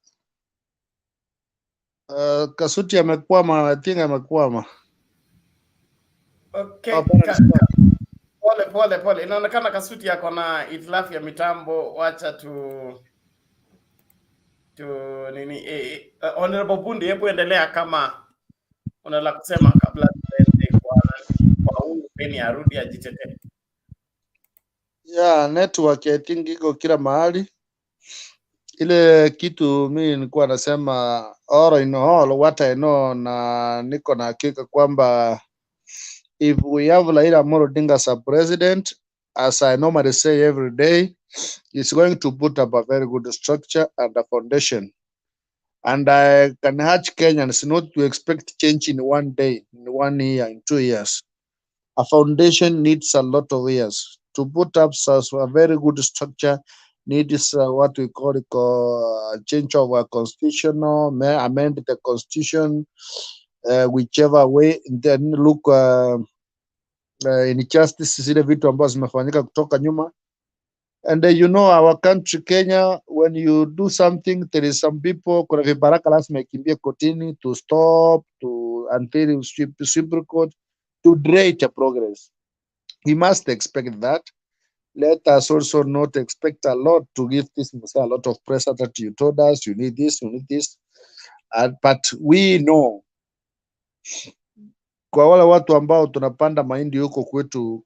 Kasuti amekwama, I think amekwama. Okay. Pole. Inaonekana Kasuti yako na itilafu ya mitambo. Wacha to nini Honorable Bundi, hebu endelea kama una la kusema kabla tuende kwa huyu Beni arudi ajitetee. Yeah, network I think iko kila mahali. Ile kitu mimi nilikuwa nasema all in all what I know, na niko na hakika kwamba if we have Raila Amolo Odinga as a president, as I normally say every day, it's going to put up a very good structure and a foundation. And I can urge Kenyans not to expect change in one day, in 1 year, in 2 years. A foundation needs a lot of years. To put up such a very good structure needs what we call change of a constitutional, amend the constitution, whichever way, and then look injustice zile vitu ambazo zimefanyika kutoka nyuma. And you know our country Kenya, when you do something, there is some people, kuna vibaraka lazima ikimbie kotini to stop, to until Supreme Court, to delay the progress. We must expect that. Let us also not expect a lot to give this a lot of pressure that you told us, you need this, you need this. But we know, kwa wale watu ambao tunapanda mahindi huko kwetu,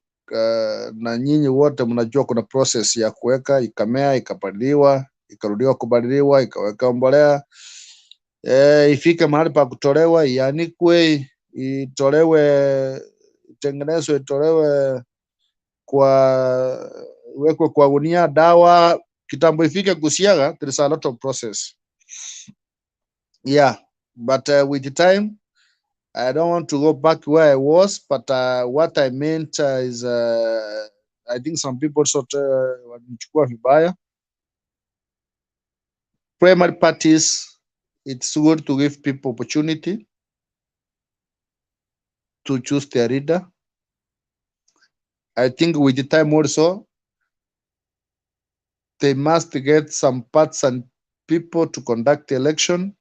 na nyinyi wote mnajua kuna process ya kuweka, ikamea, ikapaliliwa, ikarudiwa kubadiliwa, ikaweka mbolea, ifike mahali pa kutolewa, ianikwe, itolewe, itengenezwe, itolewe wekwe kwa gunia, dawa, kitambo ifike kusiaga. There is a lot of process. Yeah, but with the time, I don't want to go back where I was, but what I meant is I think some people sort walichukua vibaya. Primary parties, it's good to give people opportunity to choose their leader. I think with the time also, they must get some parts and people to conduct the election,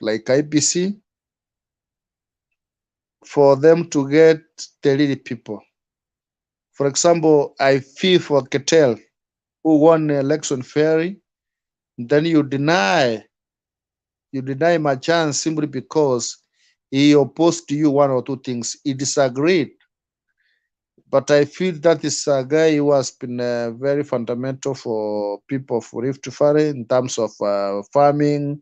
like IPC, for them to get the lead people. For example, I feel for Ketel, who won the election fairly, then you deny him a chance simply because he opposed to you one or two things. He disagreed. But I feel that is a guy who has been very fundamental for people of Rift Valley in terms of farming.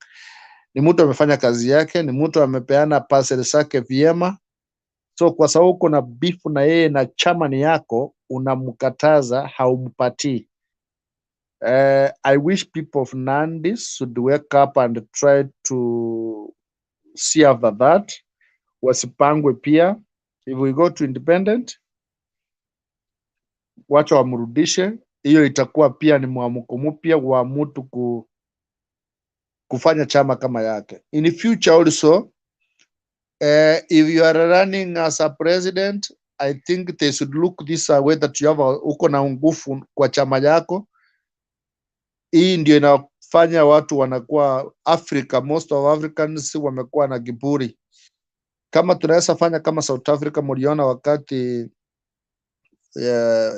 Ni mtu amefanya kazi yake, ni mtu amepeana parcel zake vyema. So kwa sababu uko na beef na yeye na chama ni yako, unamkataza, haumpatii. I wish people of Nandi should wake up and try to see after that. Wasipangwe pia. If we go to independent, wacha wamrudishe. Hiyo itakuwa pia ni mwamuko mpya wa mtu kufanya chama kama yake. In the future also, if you are running as a president, I think they should look this way that you have uko na nguvu kwa chama yako. Hii ndio inafanya watu wanakuwa Africa, most of Africans wamekuwa na kiburi. Kama tunaweza fanya kama South Africa, mliona wakati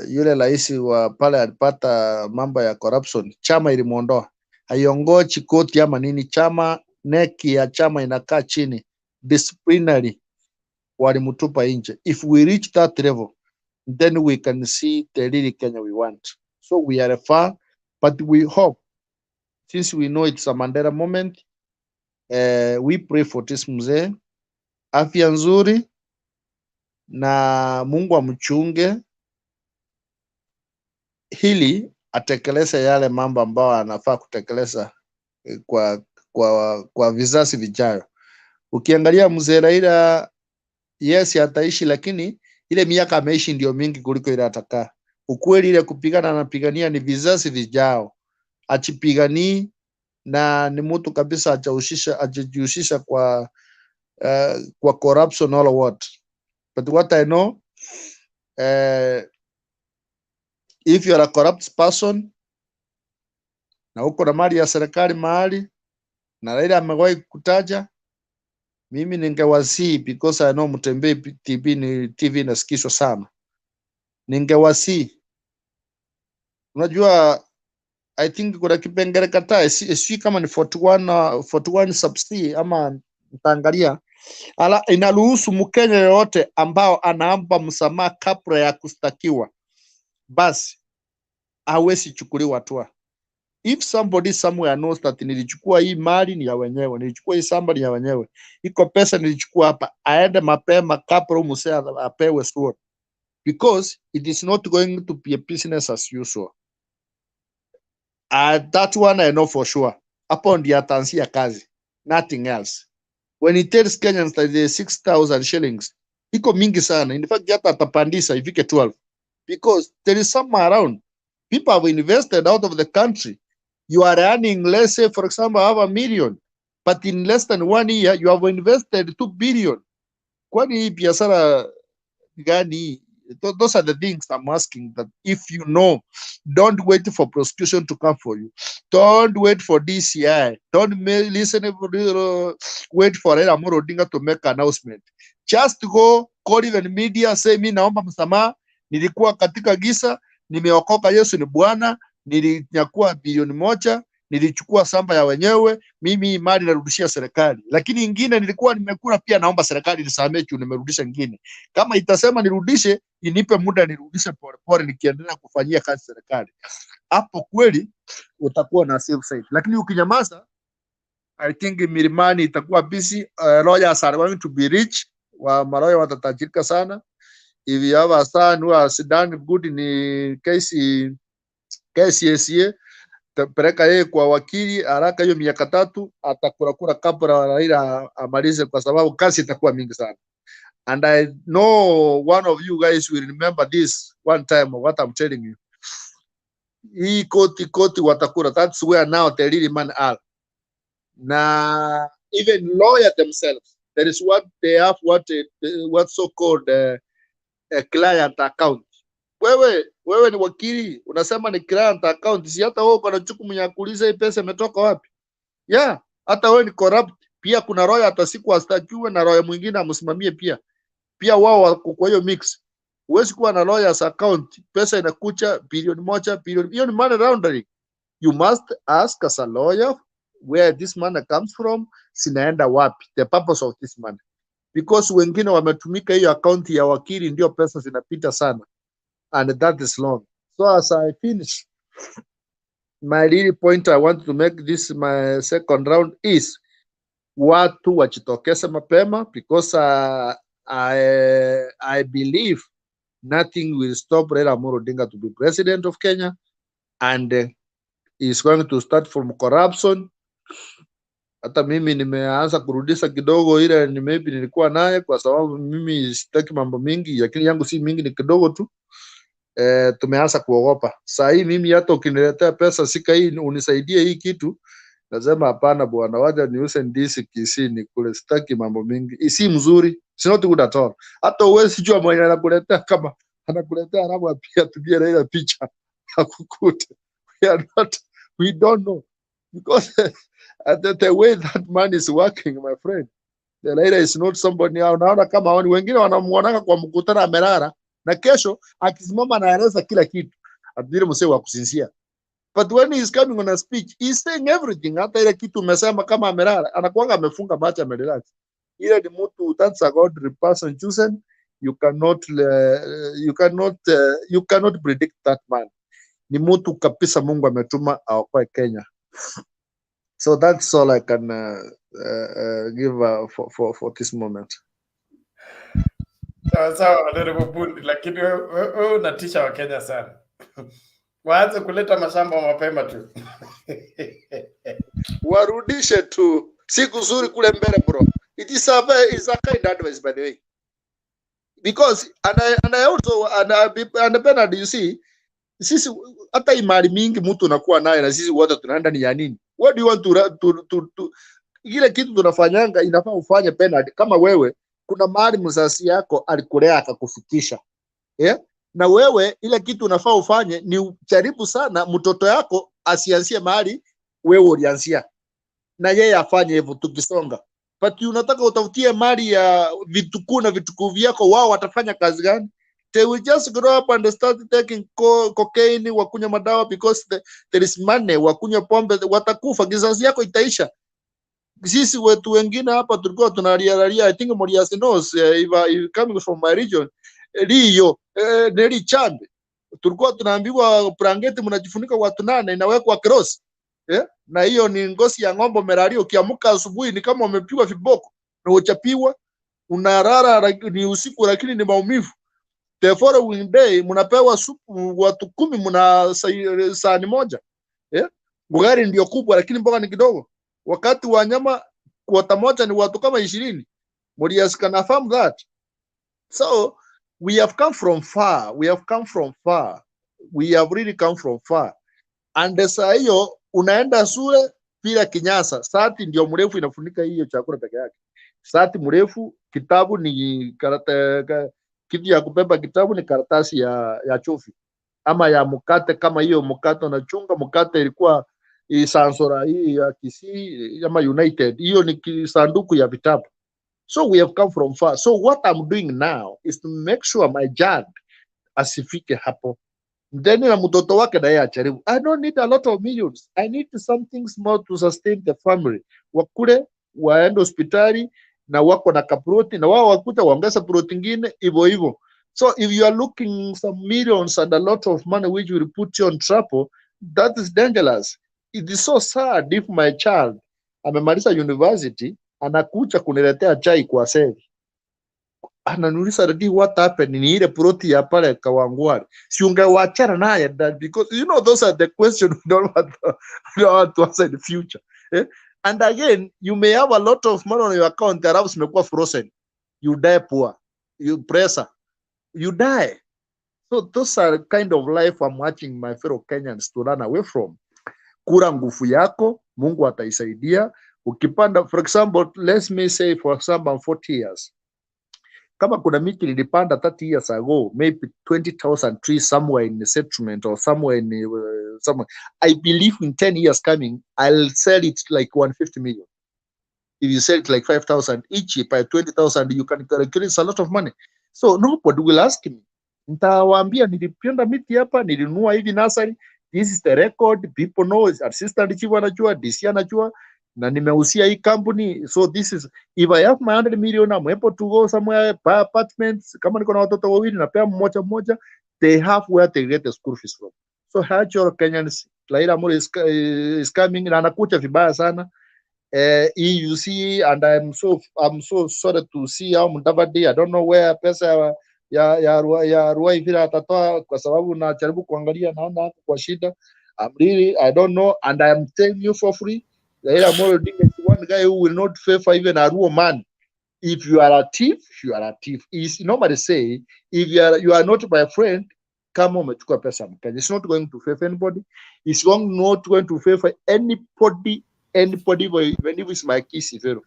yule rais wa pale alipata mambo ya corruption, chama ilimuondoa. Haiongoji koti ama nini, chama neki ya chama inakaa chini, disciplinary walimtupa nje. If we reach that level, then we can see the real Kenya we want. So we are far, but we hope, since we know it's a Mandela moment, we pray for this mzee, afya nzuri, na Mungu amchunge hili atekeleze yale mambo ambayo anafaa kutekeleza kwa vizazi vijayo. Ukiangalia mzee Raila, yes ataishi, lakini ile miaka ameishi ndio mingi kuliko ile atakaa. Ukweli ile kupigana anapigania ni vizazi vijao. Achipigani na ni mtu kabisa ajihusisha kwa corruption all what. But what I know, if you are a corrupt person na uko na mali ya serikali mahali na Raila amewahi kutaja, mimi ningewasii, because I know Mtembei TV inasikishwa sana, ningewasii. Unajua I think kuna kipengele kataa si kama ni 41 sub C ama mtaangalia, inaruhusu Mkenya yoyote ambao anaomba msamaha kabla ya kustakiwa, basi hawezi chukuliwa hatua. If somebody somewhere knows that nilichukua hii mali ni ya wenyewe, nilichukua hii shamba ni ya wenyewe, iko pesa nilichukua hapa, aende mapema kabla msee apewe sword, because it is not going to be a business as usual. That one I know for sure. Hapo ndiyo ataanzia kazi, nothing else. When he tells Kenyans that the 6,000 shillings iko mingi sana, in fact hata atapandisha ifike 12, because there is some around. People have invested out of the country. You are earning, let's say, for example, half a million, but in less than 1 year, you have invested 2 billion. Kwani hii biashara gani? Those are the things I'm asking, that if you know, don't wait for prosecution to come for you. Don't wait for DCI. Don't wait for Amoro Odinga to make an announcement. Just go, call even media, say, mi naomba msamaha, nilikuwa katika gisa, nimeokoka, Yesu ni Bwana, nilinyakua bilioni 1, nilichukua samba ya wenyewe, mimi mali narudishia serikali. Lakini ingine nilikuwa nimekula pia, naomba serikali nisamee juu nimerudisha ingine. Kama itasema nirudishe, inipe muda nirudishe pole nikiendelea kufanyia kazi serikali. Hapo kweli utakuwa na safe side. Lakini ukinyamaza, I think milimani itakuwa busy. Lawyers are going to be rich. Malawyer watatajirika sana. If you have a son who has done good in KCSA, tapeleka yeye kwa wakili haraka, hiyo miaka 3 atakurakura kabla Raila amalize, kwa sababu kazi itakuwa mingi sana. And I know one of you guys will remember this one time, what I'm telling you. Hii koti watakura, that's where now the really man are. Na even lawyer themselves, there is what they have, what so called a client account. Wewe ni wakili, unasema ni client account, si hata wewe uko na jukumu ya kuuliza hii pesa imetoka wapi? Yeah, hata wewe ni corrupt. Pia kuna lawyer hata siku astakiwe na lawyer mwingine amsimamie pia wao wako kwa hiyo mix. Huwezi kuwa na lawyer's account, pesa inakucha bilioni 1 bilioni, hiyo ni money laundering. You must ask as a lawyer where this money comes from, sinaenda wapi, the purpose of this money. Because wengine wametumika hiyo account ya wakili, ndio pesa zinapita sana. And that is long. So as I finish, my really point I want to make this my second round is watu wajitokeze mapema, because I believe nothing will stop Raila Amolo Odinga to be president of Kenya, and is going to start from corruption. Hata mimi nimeanza kurudisha kidogo ile maybe nilikuwa naye, kwa sababu mimi sitaki mambo mingi, lakini yangu si mingi, ni kidogo tu. Tumeanza kuogopa. Sasa hii mimi hata ukiniletea pesa sika hii unisaidie hii kitu, nasema hapana bwana, wacha niuse ndisi kisini kule, sitaki mambo mingi. Si mzuri, it's not good at all. Hata uwezi jua mwenye anakuletea, kama anakuletea anabu pia tubie na ile picha akukute. We don't know, because the way that man is working, my friend, the leader is not somebody. Unaona kama wengine wanamuonaka kwa mkutano amelala, na kesho akisimama anaeleza kila kitu, adire msee wa kusinzia. But when he is coming on a speech, he is saying everything. Hata ile kitu umesema kama amelala, anakuanga amefunga macho, amerelax. Ile ni mtu, that's a godly person chosen. You cannot predict that man. Ni mtu kabisa Mungu ametuma aokoe Kenya. So that's all I can give for this moment. Sawa Honorable Bundi, lakini wewe unatisha wa Kenya sana. Waanze kuleta mashamba mapema tu. Warudishe tu. Siku nzuri kule mbele bro. It is a kind advice, by the way. Because and I also and Bernard, you see, sisi hata imali mingi mtu unakuwa naye na sisi wote tunaenda ni ya nini? What do you want to ile kitu tunafanyanga inafaa ufanye Bernard. Kama wewe kuna mahali mzazi yako alikulea akakufikisha, yeah? Na wewe ile kitu unafaa ufanye ni jaribu sana mtoto yako asianzie mahali wewe ulianzia, na yeye afanye hivyo tukisonga. But unataka utafutie mali ya vitukuu na vitukuu vyako, wao watafanya kazi gani? They will just grow up and start taking cocaine, wakunywa madawa because there is money, wakunywa pombe, watakufa, kizazi yako itaisha. Sisi wetu wengine hapa tulikuwa tunalialia, I think Morias knows, if coming from my region, Rio, Neri Chambe, tulikuwa tunaambiwa blanketi mnajifunika watu 8 inawekwa cross. Na hiyo ni ngozi ya ng'ombe merari, ukiamka asubuhi ni kama umepigwa viboko na uchapiwa, unarara ni usiku lakini ni maumivu. The following day mnapewa supu watu 10 mna sahani moja. Gari ndio kubwa lakini mboga ni kidogo. Wakati wanyama kwata moja ni watu kama 20. Morias can affirm that. So we have come from far. We have really come from far. And saa hiyo unaenda shule bila kinyasa. Sati ndio mrefu inafunika hiyo chakula peke yake. Sati mrefu, kitabu ni kitu ya kubeba kitabu ni karatasi ya chofi. Ama ya mkate, kama hiyo mkate unachunga, mkate ilikuwa Sansora hii ya Kisii ama United, hiyo ni sanduku ya vitabu. So we have come from far. So what I'm doing now is to make sure my child asifike hapo. Then na mtoto wake na yeye acharibu. I don't need a lot of millions. I need something small to sustain the family. Wakule waende hospitali na wako na kaproti na wao wakuta waongeza proti nyingine hivyo hivyo. So if you are looking some millions and a lot of money which will put you on trouble, that is dangerous. It is so sad if my child amemaliza university anakuja kuniletea chai kwa seli. Ananiuliza dadi, what happened? Ni ile proti ya pale Kawangware. Si ungewachana naye that, because you know those are the questions we don't want to answer in the future. And again, you may have a lot of money on your account, the Arabs may go frozen. You die poor. You pressure. You die. So those are kind of life I'm watching my fellow Kenyans to run away from. Kura nguvu yako, Mungu ataisaidia. Ukipanda, for example, let me say for example, 40 years. Kama kuna miti nilipanda 30 years ago, maybe 20,000 trees somewhere in the settlement or somewhere in somewhere. I believe in 10 years coming, I'll sell it like 150 million. If you sell it like 5,000 each by 20,000, you can calculate a lot of money. So nobody will ask me. Nitawaambia nilipanda miti hapa, nilinunua hivi nursery. This is the record. People know. Assistant chief anajua, DC anajua, na nimeusia hii company. So this is, if I have my 100 million, I'm able to go somewhere, buy apartments. Kama niko na watoto wawili, napea mmoja, they have where they get the school fees from. So Hajor Kenyans, Raila Amolo is coming, na anakucha vibaya sana. You see, and I'm so sorry to see how Mudavadi, I don't know where pesa ya Ruai vile atatoa, kwa sababu na jaribu kuangalia naona kwa shida. I don't know, and I am telling you for free, Raila Amolo Odinga is one guy who will not favor even a Ruo man. If you are a thief, you are a thief. Is normally say, if you are not my friend, kama umechukua pesa Mkenya. It's not going to favor anybody. It's not going to favor anybody, even if it's my kisi vero.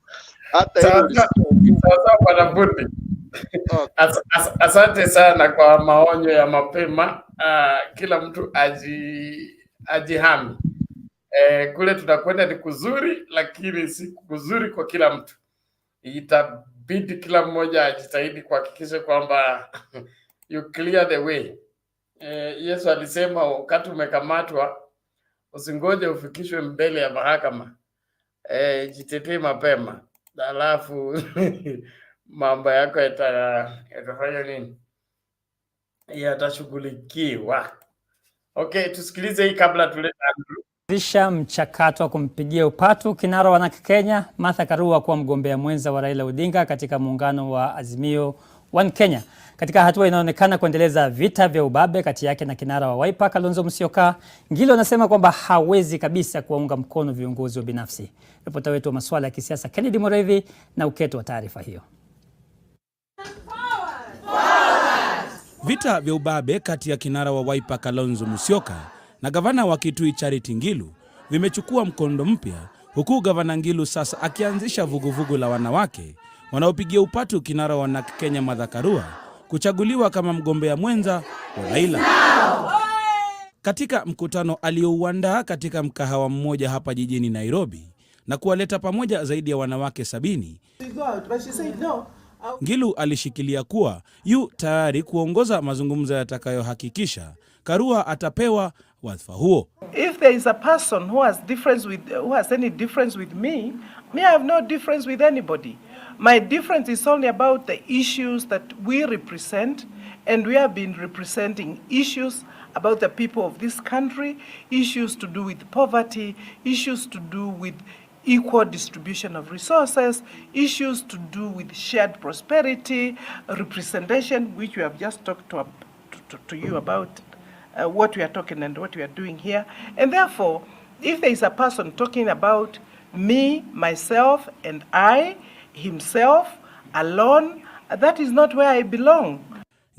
Asante sana kwa maonyo ya mapema. Kila mtu ajihami. Kule tunakwenda ni kuzuri, lakini si kuzuri kwa kila mtu. Itabidi kila mmoja ajitahidi kuhakikisha kwamba you clear the way. Yesu alisema wakati umekamatwa usingoje ufikishwe mbele ya mahakama. Jitetee mapema. Alafu mambo yako yatafanya nini? Yatashughulikiwa. Okay, tusikilize hii kabla tuleta Zisha mchakato wa kumpigia upatu kinara wa Kenya Martha Karua kuwa mgombea mwenza wa Raila Odinga katika muungano wa Azimio One Kenya. Katika hatua inaonekana kuendeleza vita vya ubabe kati yake na kinara wa Wiper Kalonzo Musyoka, Ngilu anasema kwamba hawezi kabisa kuwaunga mkono viongozi wa binafsi. Ripota wetu wa masuala ya kisiasa Kennedy Morevi na uketo wa taarifa hiyo. Vita vya ubabe kati ya kinara wa Wiper Kalonzo Musyoka na gavana wa Kitui Charity Ngilu vimechukua mkondo mpya, huku gavana Ngilu sasa akianzisha vuguvugu la wanawake wanaopigia upatu kinara wa Kenya Martha Karua kuchaguliwa kama mgombea mwenza wa Raila. Katika mkutano aliouandaa katika mkahawa mmoja hapa jijini Nairobi na kuwaleta pamoja zaidi ya wanawake 70, Ngilu alishikilia kuwa yu tayari kuongoza mazungumzo yatakayohakikisha Karua atapewa wadhifa huo. If there is a person who has any difference with me, I have no difference with anybody. My difference is only about the issues that we represent, and we have been representing issues about the people of this country, issues to do with poverty, issues to do with equal distribution of resources, issues to do with shared prosperity, representation, which we have just talked to you about, what we are talking and what we are doing here. And therefore, if there is a person talking about me, myself, and I, himself, alone, that is not where I belong.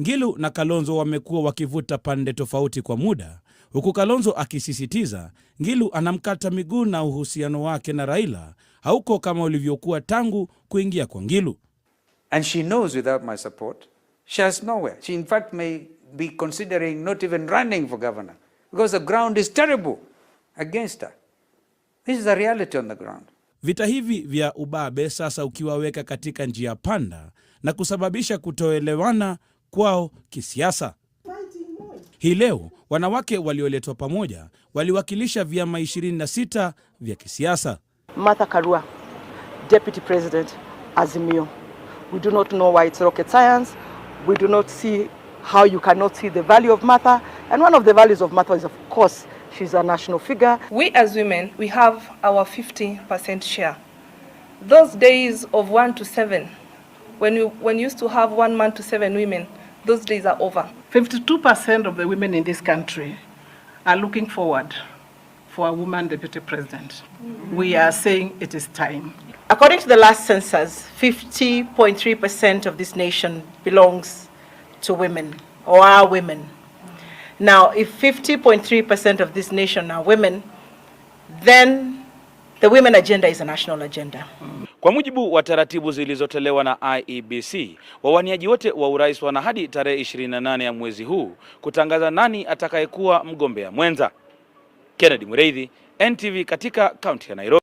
Ngilu na Kalonzo wamekuwa wakivuta pande tofauti kwa muda, huku Kalonzo akisisitiza Ngilu anamkata miguu na uhusiano wake na Raila hauko kama ulivyokuwa tangu kuingia kwa Ngilu. And she knows without my support, she has nowhere. She in fact may be considering not even running for governor because the ground is terrible against her. This is the reality on the ground. Vita hivi vya ubabe sasa ukiwaweka katika njia panda na kusababisha kutoelewana kwao kisiasa. Hii leo wanawake walioletwa pamoja waliwakilisha vyama 26 vya kisiasa. Martha Karua, Deputy President, Azimio. We do not know why it's rocket science. We do not see how you cannot see the value of Martha. And one of the values of Martha is, of course, she's a national figure. We as women, we have our 50% share. Those days of 1 to 7, when you used to have 1 man to 7 women, those days are over. 52% of the women in this country are looking forward for a woman deputy president. We are saying it is time. According to the last census, 50.3% of this nation belongs to women or are women. Now, if 50.3% of this nation are women, then the women agenda is a national agenda. Kwa mujibu wa taratibu zilizotolewa na IEBC, wawaniaji wote wa urais wana hadi tarehe 28 ya mwezi huu kutangaza nani atakayekuwa mgombea mwenza. Kennedy Mureithi, NTV katika kaunti ya Nairobi.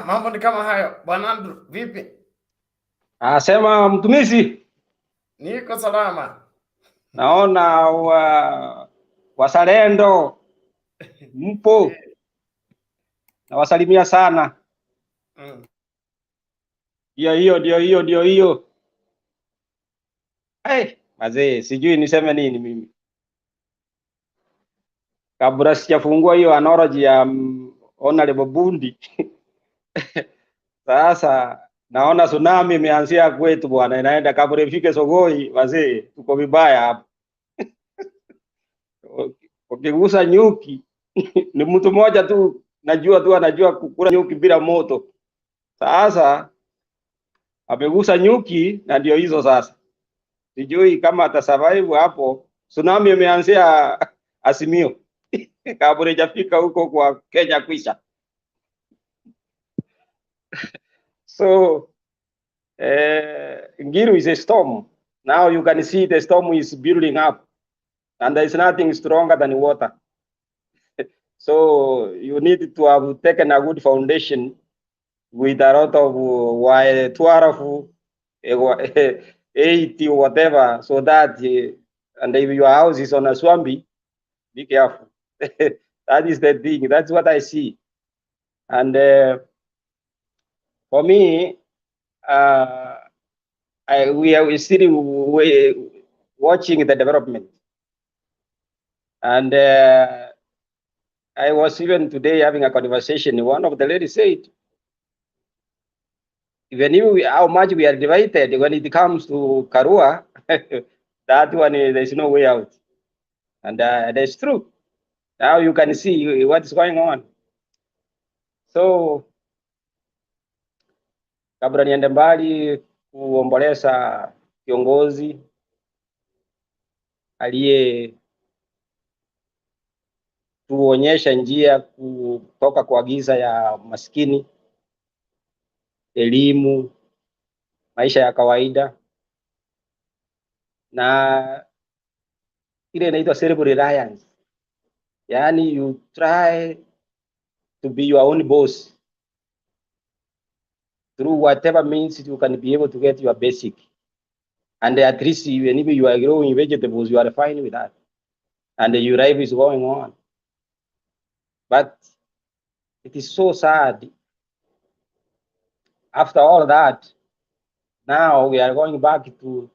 Mambo ni kama hayo. Bwana Andrew, vipi? Sema mtumishi. Niko salama. Naona wazalendo mpo. Na wasalimia sana. Ndio hiyo. Mazee, sijui niseme nini mimi. Kabla sijafungua hiyo analogy ya Honorable Bundi. Sasa naona tsunami imeanzia kwetu bwana, inaenda kabla ifike Sogoi, wazee tuko vibaya hapa. Ukigusa nyuki ni mtu mmoja tu anajua kukula nyuki bila moto. Sasa amegusa nyuki na ndio hizo sasa. Sijui kama atasurvive hapo. Tsunami imeanzia Azimio. Kabla hajafika huko kwa Kenya kwisha. So Ngilu is a storm. Now you can see the storm is building up, and there is nothing stronger than water. So you need to have taken a good foundation with a lot of 12, 80 or whatever, so that and if your house is on a swampy, be careful. That is the thing. That's what I see. And for me, we are still watching the development. And I was even today having a conversation. One of the ladies said, even if how much we are divided, when it comes to Karua, that one there's no way out. And that's true. Now you can see what is going on. So kabla niende mbali kuomboleza kiongozi aliye tuonyesha njia kutoka kwa giza ya maskini, elimu, maisha ya kawaida, na ile inaitwa self reliance. Yani you try to be your own boss through whatever means you can be able to get your basic. And at least even if you are growing vegetables, you are fine with that. And your life is going on. But it is so sad. After all that, now we are going back to,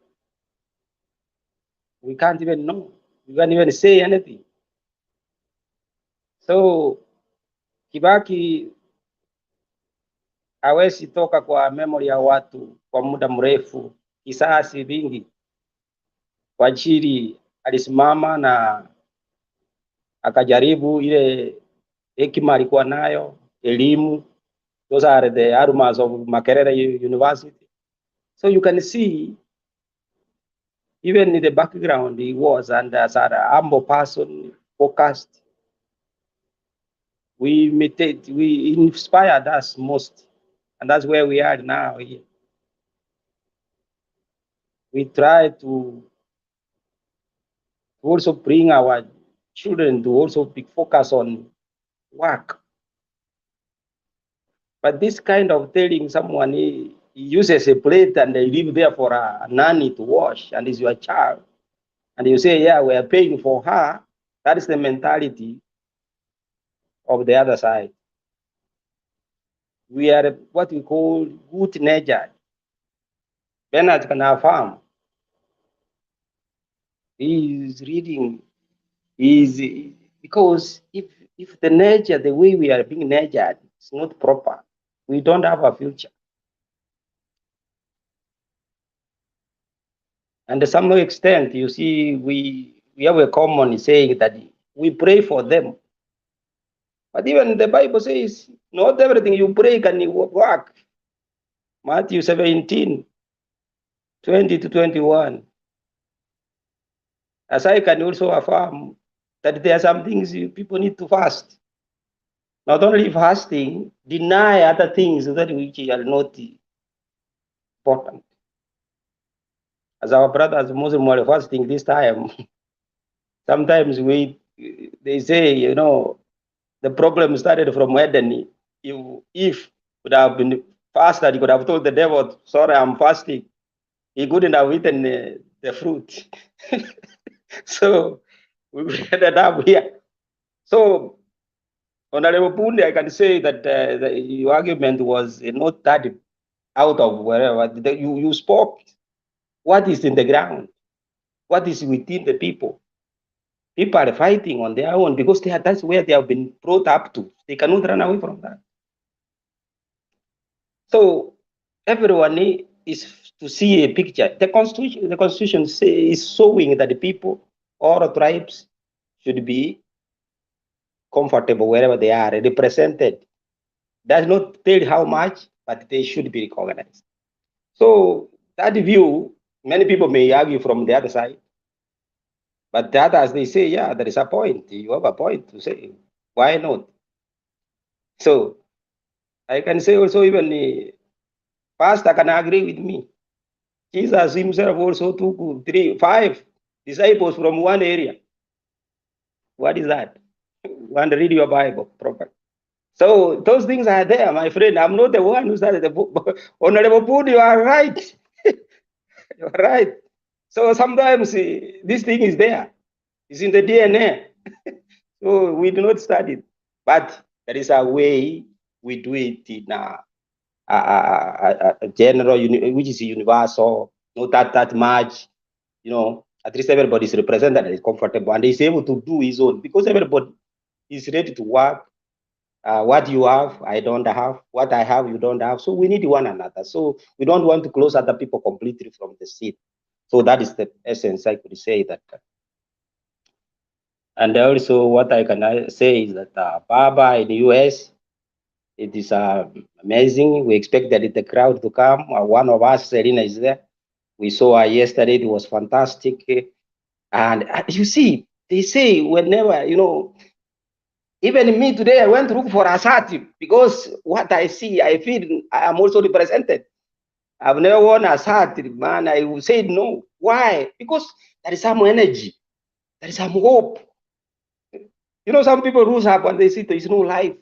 we can't even know. We can't even say anything. So Kibaki hawezi toka kwa memory ya watu kwa muda mrefu, kisasi vingi. Kwa ajili alisimama na akajaribu ile hekima alikuwa nayo, elimu. Those are the almas of Makerere University. So you can see, even in the background, he was, and as a humble person, focused. We imitate, we inspired us most, and that's where we are now. We try to also bring our children to also be focused on work. But this kind of telling someone he uses a plate and they leave there for a nanny to wash, and is your child, and you say, yeah, we are paying for her, that is the mentality of the other side. We are what we call good natured. Bernard can affirm. He is reading, because if the nature, the way we are being nurtured is not proper, we don't have a future. And to some extent, you see, we have a common saying that we pray for them. But even the Bible says, not everything you pray can work. Matthew 17, 20 to 21. As I can also affirm that there are some things people need to fast. Not only fasting, deny other things that which are not important. As our brothers Muslim were fasting this time, sometimes they say, you know, the problem started from Eden. If would have been fasted, he could have told the devil, sorry, I'm fasting. He couldn't have eaten the fruit. So we ended up here. So, Honorable Pundi, I can say that your argument was not that out of wherever. You spoke what is in the ground, what is within the people. People are fighting on their own because that's where they have been brought up to. They cannot run away from that. So everyone is to see a picture. The constitution is showing that the people, all tribes, should be comfortable wherever they are, represented. Does not tell how much, but they should be recognized. So that view, many people may argue from the other side, but the others, they say, yeah, there is a point. You have a point to say, why not? So I can say also, even the pastor can agree with me. Jesus himself also took 5 disciples from one area. What is that? Want to read your Bible properly. So those things are there, my friend. I'm not the one who started the book. Honorable Pud, you are right. You are right. So sometimes this thing is there. It's in the DNA. So we do not study it. But there is a way we do it in a general, which is universal, not that much, you know, at least everybody is represented and is comfortable and is able to do his own because everybody is ready to work. What you have, I don't have. What I have, you don't have. So we need one another. So we don't want to close other people completely from the seat. So that is the essence, I could say that. And also what I can say is that Baba in the US, it is amazing. We expected the crowd to come. One of us, Serena, is there. We saw her yesterday. It was fantastic. And you see, they say whenever, you know, even me today, I went to look for assertive because what I see, I feel I am also represented. I've never won assertive, man. I will say no. Why? Because there is some energy. There is some hope. You know, some people lose up when they see there is no life,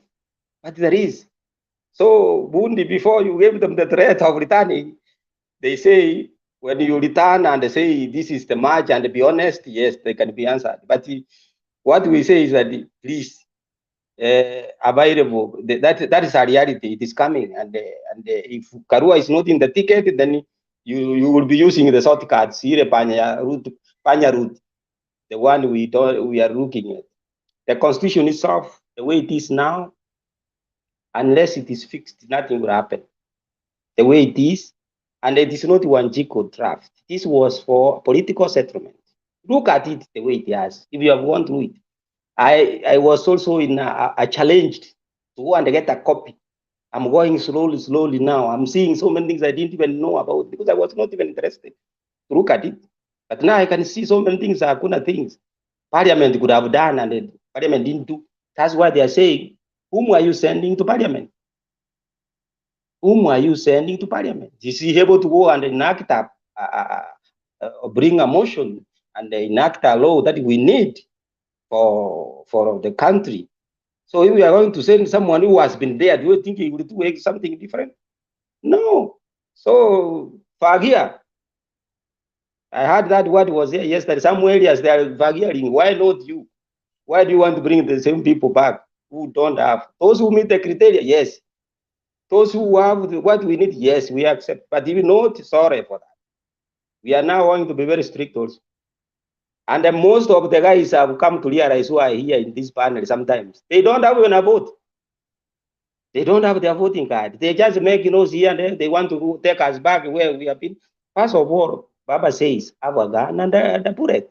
but there is. So Burundi, before you gave them the threat of returning, they say when you return and they say this is the march and be honest, yes, they can be answered. But what we say is that please, available. That is a reality. It is coming, and if Karua is not in the ticket, then you will be using the shortcuts. Here, Panya route, the one we are looking at. The constitution itself, the way it is now, unless it is fixed, nothing will happen. The way it is, and it is not one G-code draft. This was for political settlement. Look at it the way it is. If you have gone through it, I was also in a challenge to go and get a copy. I'm going slowly now. I'm seeing so many things I didn't even know about because I was not even interested to look at it. But now I can see so many things, Hakuna things. Parliament could have done and the Parliament didn't do. That's why they are saying, whom are you sending to Parliament? Whom are you sending to Parliament? Is he able to go and enact bring a motion and enact a law that we need for the country? So if we are going to send someone who has been there, do you think he will do something different? No. So Fagia, I heard that word was there yesterday. Some areas they are Fagiaing. Why not you? Why do you want to bring the same people back who don't have? Those who meet the criteria, yes. Those who have what we need, yes, we accept. But if not, sorry for that. We are now going to be very strict also. And most of the guys have come to realize who are here in this panel sometimes. They don't have even a vote. They don't have their voting card. They just make noise here and there. They want to take us back where we have been. First of all, Baba says, have a gun and a bullet.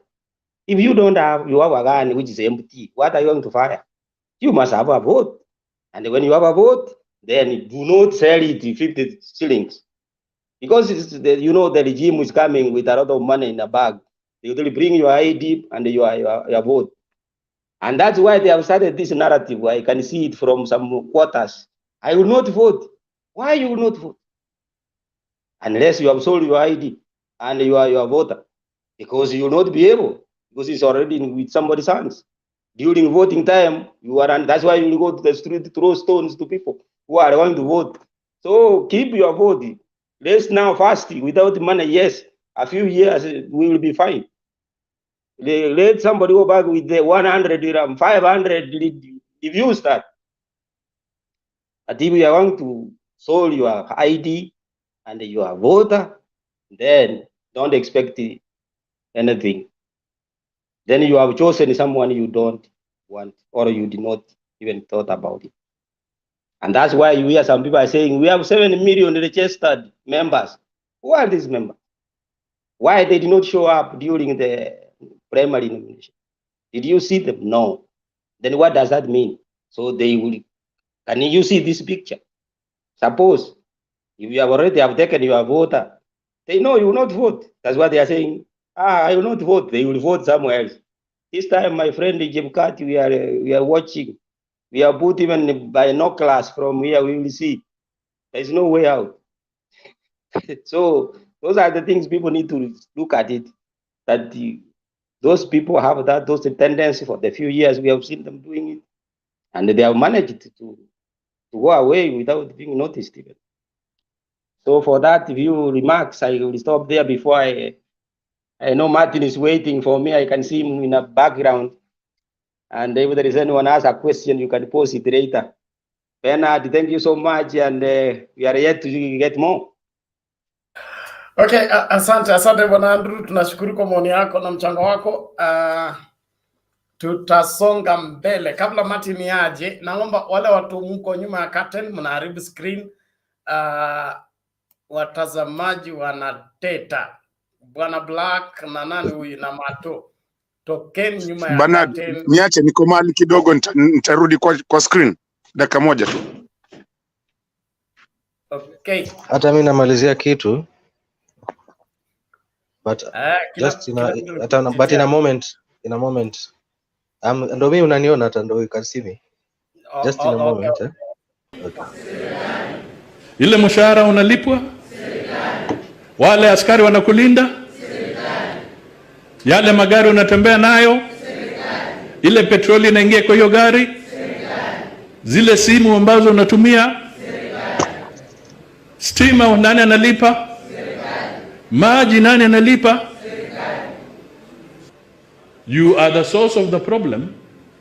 If you don't have, you have a gun which is empty, what are you going to fire? You must have a vote. And when you have a vote, then do not sell it to 50 shillings. Because you know the regime is coming with a lot of money in the bag. They will bring your ID and your vote. And that's why they have started this narrative. I can see it from some quarters. I will not vote. Why you will not vote? Unless you have sold your ID and you are your voter. Because you will not be able. Because it's already with somebody's hands. During voting time, you are, and that's why you will go to the street to throw stones to people who are going to vote. So keep your vote. Let's now fast without money. Yes, a few years we will be fine. Let somebody go back with the 100, 500. If you start, but if you are going to sold your ID and you are a voter, then don't expect anything. Then you have chosen someone you don't want or you did not even thought about it. And that's why you hear some people are saying we have 7 million registered members. Who are these members? Why they did not show up during the primary nomination? Did you see them? No. Then what does that mean? So they will, can you see this picture? Suppose if you have already have taken your voter, they know you will not vote. That's what they are saying. I will not vote. They will vote somewhere else. This time, my friend Kibaki, we are watching. We are put even by no class from here. We will see. There is no way out. So those are the things people need to look at it. That those people have those tendencies for the few years we have seen them doing it, and they have managed to go away without being noticed even. So for that few remarks, I will stop there before I know Martin is waiting for me. I can see him in the background. And if there is anyone has a question, you can post it later. Bernard, thank you so much, and we are yet to get more. Okay, asante bwana Andrew, tunashukuru kwa maoni yako na mchango wako. Tutasonga mbele. Kabla Martin aje, naomba wale watu mko nyuma ya curtain mnaharibu screen. Watazamaji wanateta. Bwana Black na nani huyu na Mato. Tokeni nyuma ya curtain. Niache niko mahali kidogo, nitarudi kwa screen dakika moja tu. Okay. Hata mimi namalizia kitu. But just in a moment. Ndo mimi unaniona hata ndo you can see me. Just in a moment. Okay. Ile mshahara unalipwa? Wale askari wanakulinda? Yale magari unatembea nayo? Ile petroli inaingia kwa hiyo gari? Zile simu ambazo unatumia? Stima nani analipa? Maji nani analipa? You are the source of the problem,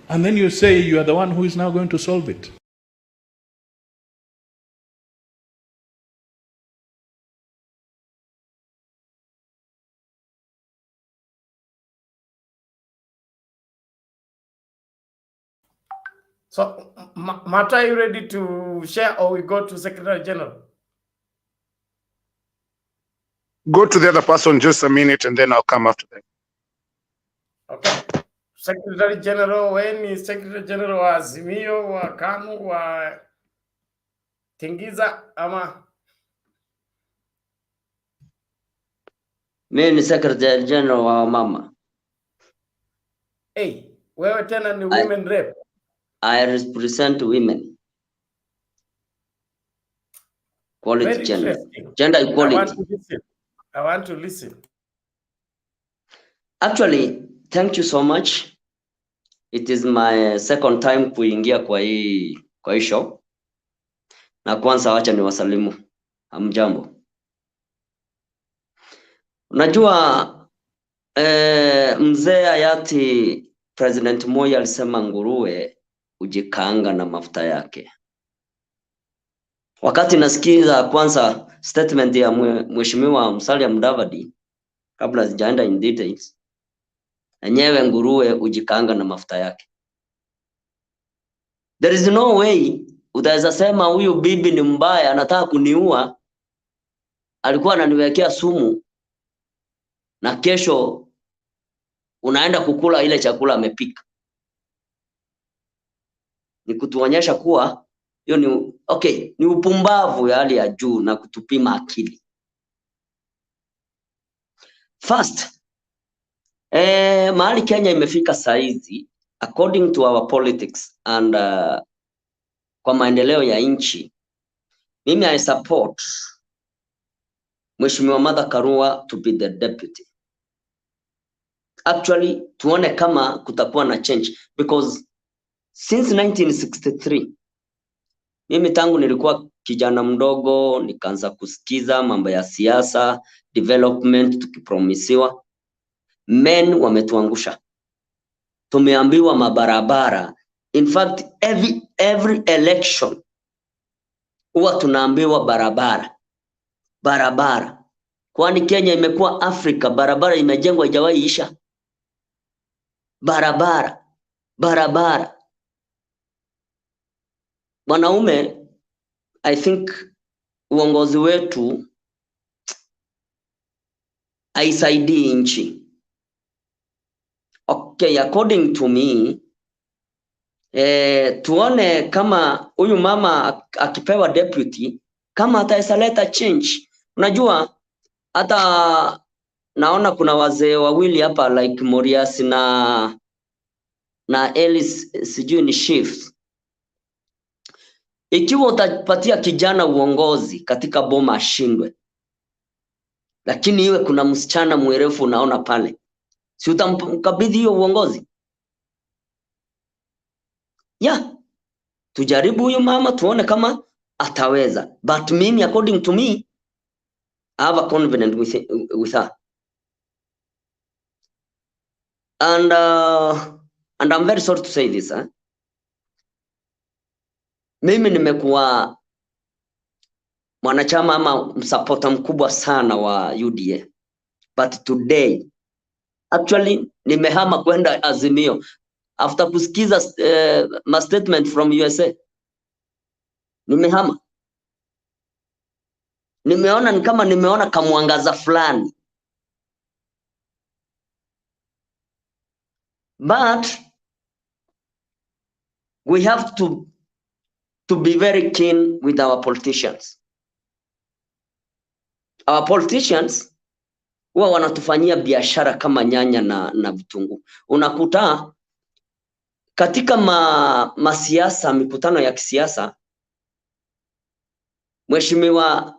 and then you say you are the one who is now going to solve it. So, Mata, are you ready to share, or we go to Secretary General? Go to the other person just a minute, and then I'll come after them. Okay. Secretary General, when is Secretary General wa Azimio, wa KANU, wa Tingiza, ama? Mimi ni Secretary General wa mama. Hey, wewe tena ni women rep. I represent women. Quality gender equality. I want to listen. Actually, thank you so much. It is my second time kuingia kwa hii show. Na kwanza wacha ni wasalimu. Hamjambo. Unajua mzee hayati President Moi alisema nguruwe ujikaanga na mafuta yake. Wakati nasikiza kwanza statement ya Mheshimiwa Musalia Mudavadi kabla sijaenda in details, enyewe nguruwe ujikaanga na mafuta yake. There is no way utaweza sema huyu bibi ni mbaya, anataka kuniua, alikuwa ananiwekea sumu, na kesho unaenda kukula ile chakula amepika. Ni kutuonyesha kuwa hiyo ni okay, ni upumbavu ya hali ya juu na kutupima akili. First, mahali Kenya imefika saizi, according to our politics and kwa maendeleo ya nchi, mimi I support Mheshimiwa Martha Karua to be the deputy. Actually, tuone kama kutakuwa na change, because since 1963, mimi tangu nilikuwa kijana mdogo, nikaanza kusikiza mambo ya siasa, development tukipromisiwa. Men wametuangusha. Tumeambiwa mabarabara. In fact, every election huwa tunaambiwa barabara. Barabara. Kwani Kenya imekuwa Afrika, barabara imejengwa haijawahi isha. Barabara. Barabara. Wanaume, I think uongozi wetu haisaidii nchi. Okay, according to me, tuone kama huyu mama akipewa deputy, kama ataisaleta change. Unajua, hata naona kuna wazee wawili hapa like Morias na Ellis, sijui ni Chiefs. Ikiwa utapatia kijana uongozi katika boma ashindwe, lakini iwe kuna msichana mwerefu unaona pale, si utamkabidhi hiyo uongozi? Tujaribu huyu mama tuone kama ataweza. But mimi, according to me, I have a confidence with her. And I'm very sorry to say this. Mimi nimekuwa mwanachama ama msupporter mkubwa sana wa UDA. But today, actually, nimehama kwenda Azimio. After kusikiza my statement from USA. Nimehama. Nimeona ni kama nimeona kamwangaza fulani. But we have to be very keen with our politicians. Our politicians huwa wanatufanyia biashara kama nyanya na vitunguu. Unakuta katika masiasa, mikutano ya kisiasa, Mheshimiwa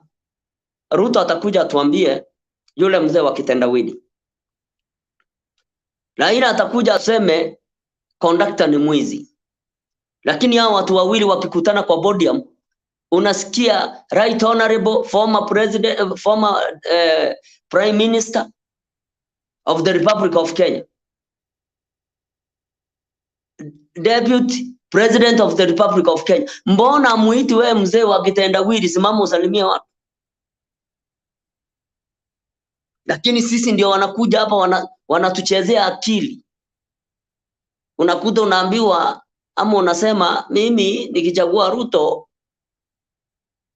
Ruto atakuja atuambie yule mzee wa kitendawili. Raila atakuja aseme conductor ni mwizi. Lakini hao watu wawili wakikutana kwa podium, unasikia right honorable former president, former prime minister of the Republic of Kenya, deputy president of the Republic of Kenya. Mbona muiti wewe mzee wa kitendawili, simama usalimie watu? Lakini sisi ndio wanakuja hapa wanatuchezea akili. Unakuta unaambiwa ama unasema mimi nikichagua Ruto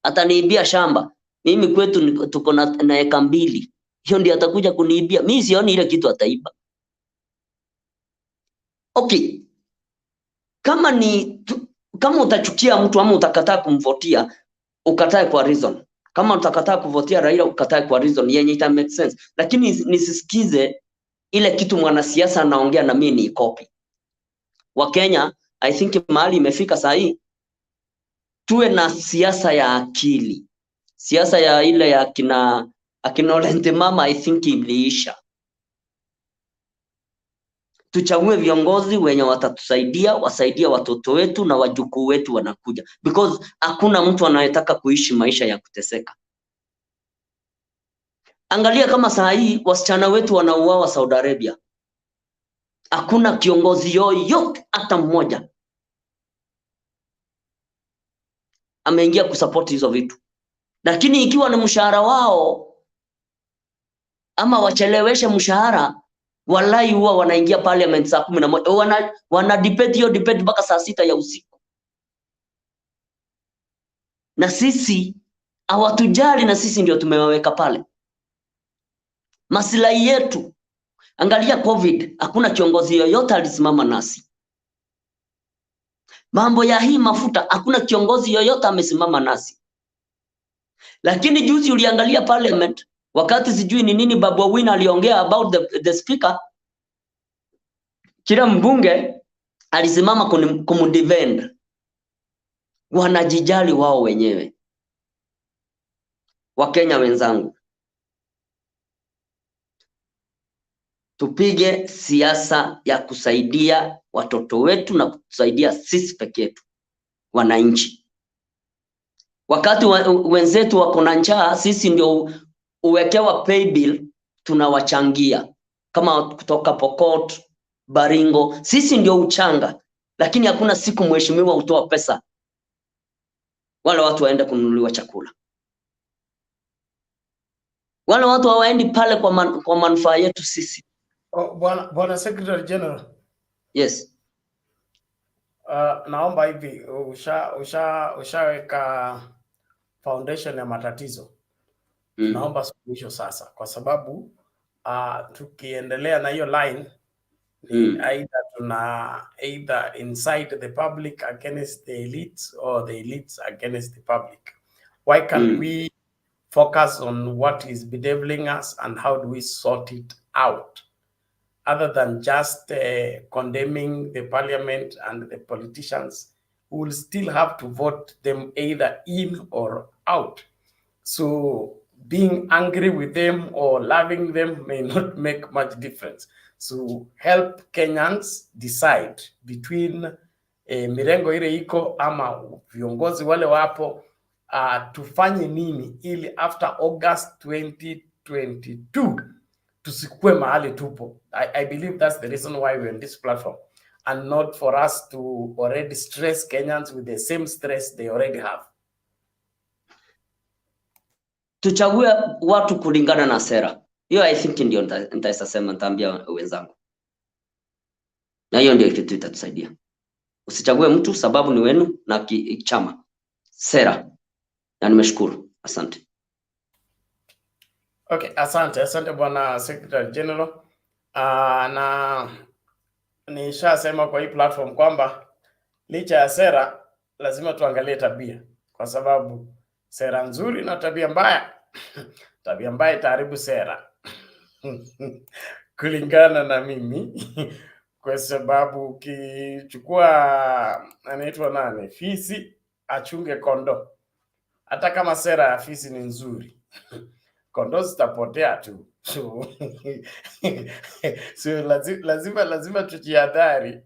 ataniibia shamba. Mimi kwetu tuko na eka 2. Hiyo ndio atakuja kuniibia. Mimi sioni ile kitu ataiba. Okay. Kama utachukia mtu ama utakataa kumvotia, ukatae kwa reason. Kama utakataa kuvotia Raila, ukatae kwa reason yenye ita make sense. Lakini nisisikize ile kitu mwanasiasa anaongea na mimi ni copy. Wa Kenya, I think mahali imefika saa hii tuwe na siasa ya akili. Siasa ya ile ya akina Olente mama I think iliisha. Tuchague viongozi wenye watatusaidia, wasaidia watoto wetu na wajukuu wetu wanakuja. Because hakuna mtu anayetaka kuishi maisha ya kuteseka. Angalia kama saa hii wasichana wetu wanauawa Saudi Arabia. Hakuna kiongozi yoyote hata mmoja ameingia kusupport hizo vitu. Lakini ikiwa ni mshahara wao ama wacheleweshe mshahara, wallahi huwa wanaingia parliament saa 11, wana debate hiyo debate mpaka saa 6 ya usiku. Na sisi hawatujali, na sisi ndio tumewaweka pale. Maslahi yetu. Angalia COVID, hakuna kiongozi yoyote alisimama nasi. Mambo ya hii mafuta, hakuna kiongozi yoyote amesimama nasi. Lakini juzi uliangalia parliament, wakati sijui ni nini Babu Owino aliongea about the speaker, kila mbunge alisimama kumdefend. Wanajijali wao wenyewe. Wakenya wenzangu, tupige siasa ya kusaidia watoto wetu na kusaidia sisi peke yetu wananchi. Wakati wenzetu wako na njaa, sisi ndio uwekewa pay bill tunawachangia. Kama kutoka Pokot, Baringo, sisi ndio uchanga. Lakini hakuna siku mheshimiwa utoa pesa wale watu waende kununuliwa chakula. Wale watu hawaendi pale kwa manufaa yetu sisi. Bwana Secretary General. Yes. Naomba hivi ushaweka foundation ya matatizo. Naomba suluhisho sasa, kwa sababu tukiendelea na hiyo line ni either inside the public against the elites or the elites against the public. Why can't we focus on what is bedeviling us and how do we sort it out, other than just condemning the parliament and the politicians who will still have to vote them either in or out. So being angry with them or loving them may not make much difference. So help Kenyans decide between mirengo ile iko ama viongozi wale wapo, tufanye nini ili after August 2022 tusikue mahali tupo. I believe that's the reason why we're on this platform, and not for us to already stress Kenyans with the same stress they already have. Tuchague watu kulingana na sera. Hiyo I think ndio nitasema, nitaambia wenzangu. Na hiyo ndio kitu itatusaidia. Usichague mtu sababu ni wenu na chama. Sera. Na nimeshukuru. Asante. Okay, asante bwana Secretary General. Na nishasema kwa hii platform kwamba licha ya sera lazima tuangalie tabia, kwa sababu sera nzuri na tabia mbaya tabia mbaya itaharibu sera kulingana na mimi kwa sababu ukichukua anaitwa nani, fisi achunge kondo, hata kama sera ya fisi ni nzuri kondo zitapotea tu. So, so lazima tujihadhari.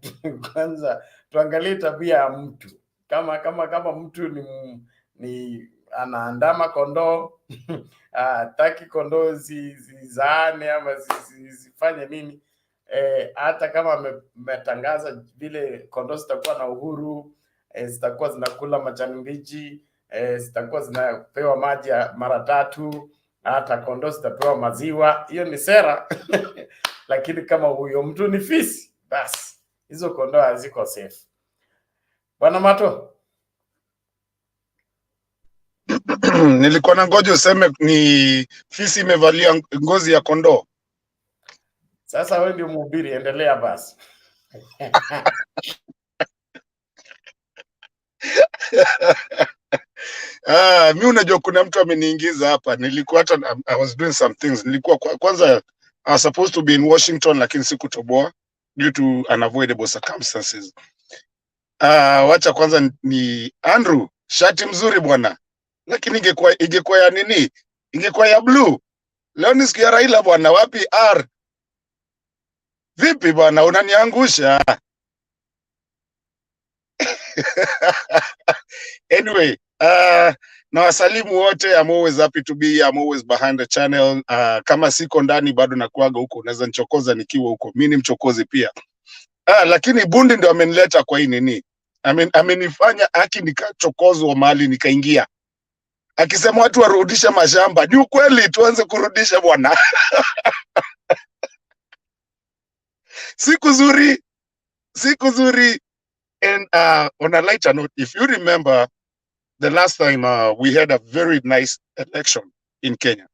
Kwanza tuangalie tabia ya mtu. Kama mtu ni anaandama kondoo, hataki kondoo zizaane ama zifanye nini, hata kama ametangaza vile kondoo zitakuwa na uhuru, zitakuwa zinakula majani mbichi, zitakuwa zinapewa maji mara 3, hata kondoo zitapewa maziwa, hiyo ni sera. Lakini kama huyo mtu ni fisi, basi hizo kondoo haziko safe. Bwana Mato. Nilikuwa na ngoja useme ni fisi imevalia ngozi ya kondoo. Sasa wewe ndio mhubiri, endelea basi. Mi unajua kuna mtu ameniingiza hapa. Nilikuwa hata I was doing some things. Nilikuwa kwanza I was supposed to be in Washington lakini sikutoboa due to unavoidable circumstances. Wacha kwanza ni Andrew, shati mzuri bwana. Lakini ingekuwa ya nini? Ingekuwa ya blue. Leo nisikia Raila bwana, wapi R? Vipi bwana, unaniangusha? Anyway, na wasalimu wote. I'm always happy to be here. I'm always behind the channel. Kama siko ndani bado nakuaga huko, unaweza nichokoza nikiwa huko. Mimi ni mchokozi pia. Lakini bundi ndio amenileta kwa hii nini. Amenifanya haki nikachokozwa mahali nikaingia. Akisema watu warudisha mashamba. Ni ukweli, tuanze kurudisha bwana. Siku zuri. And on a lighter note, if you remember the last time we had a very nice election in Kenya.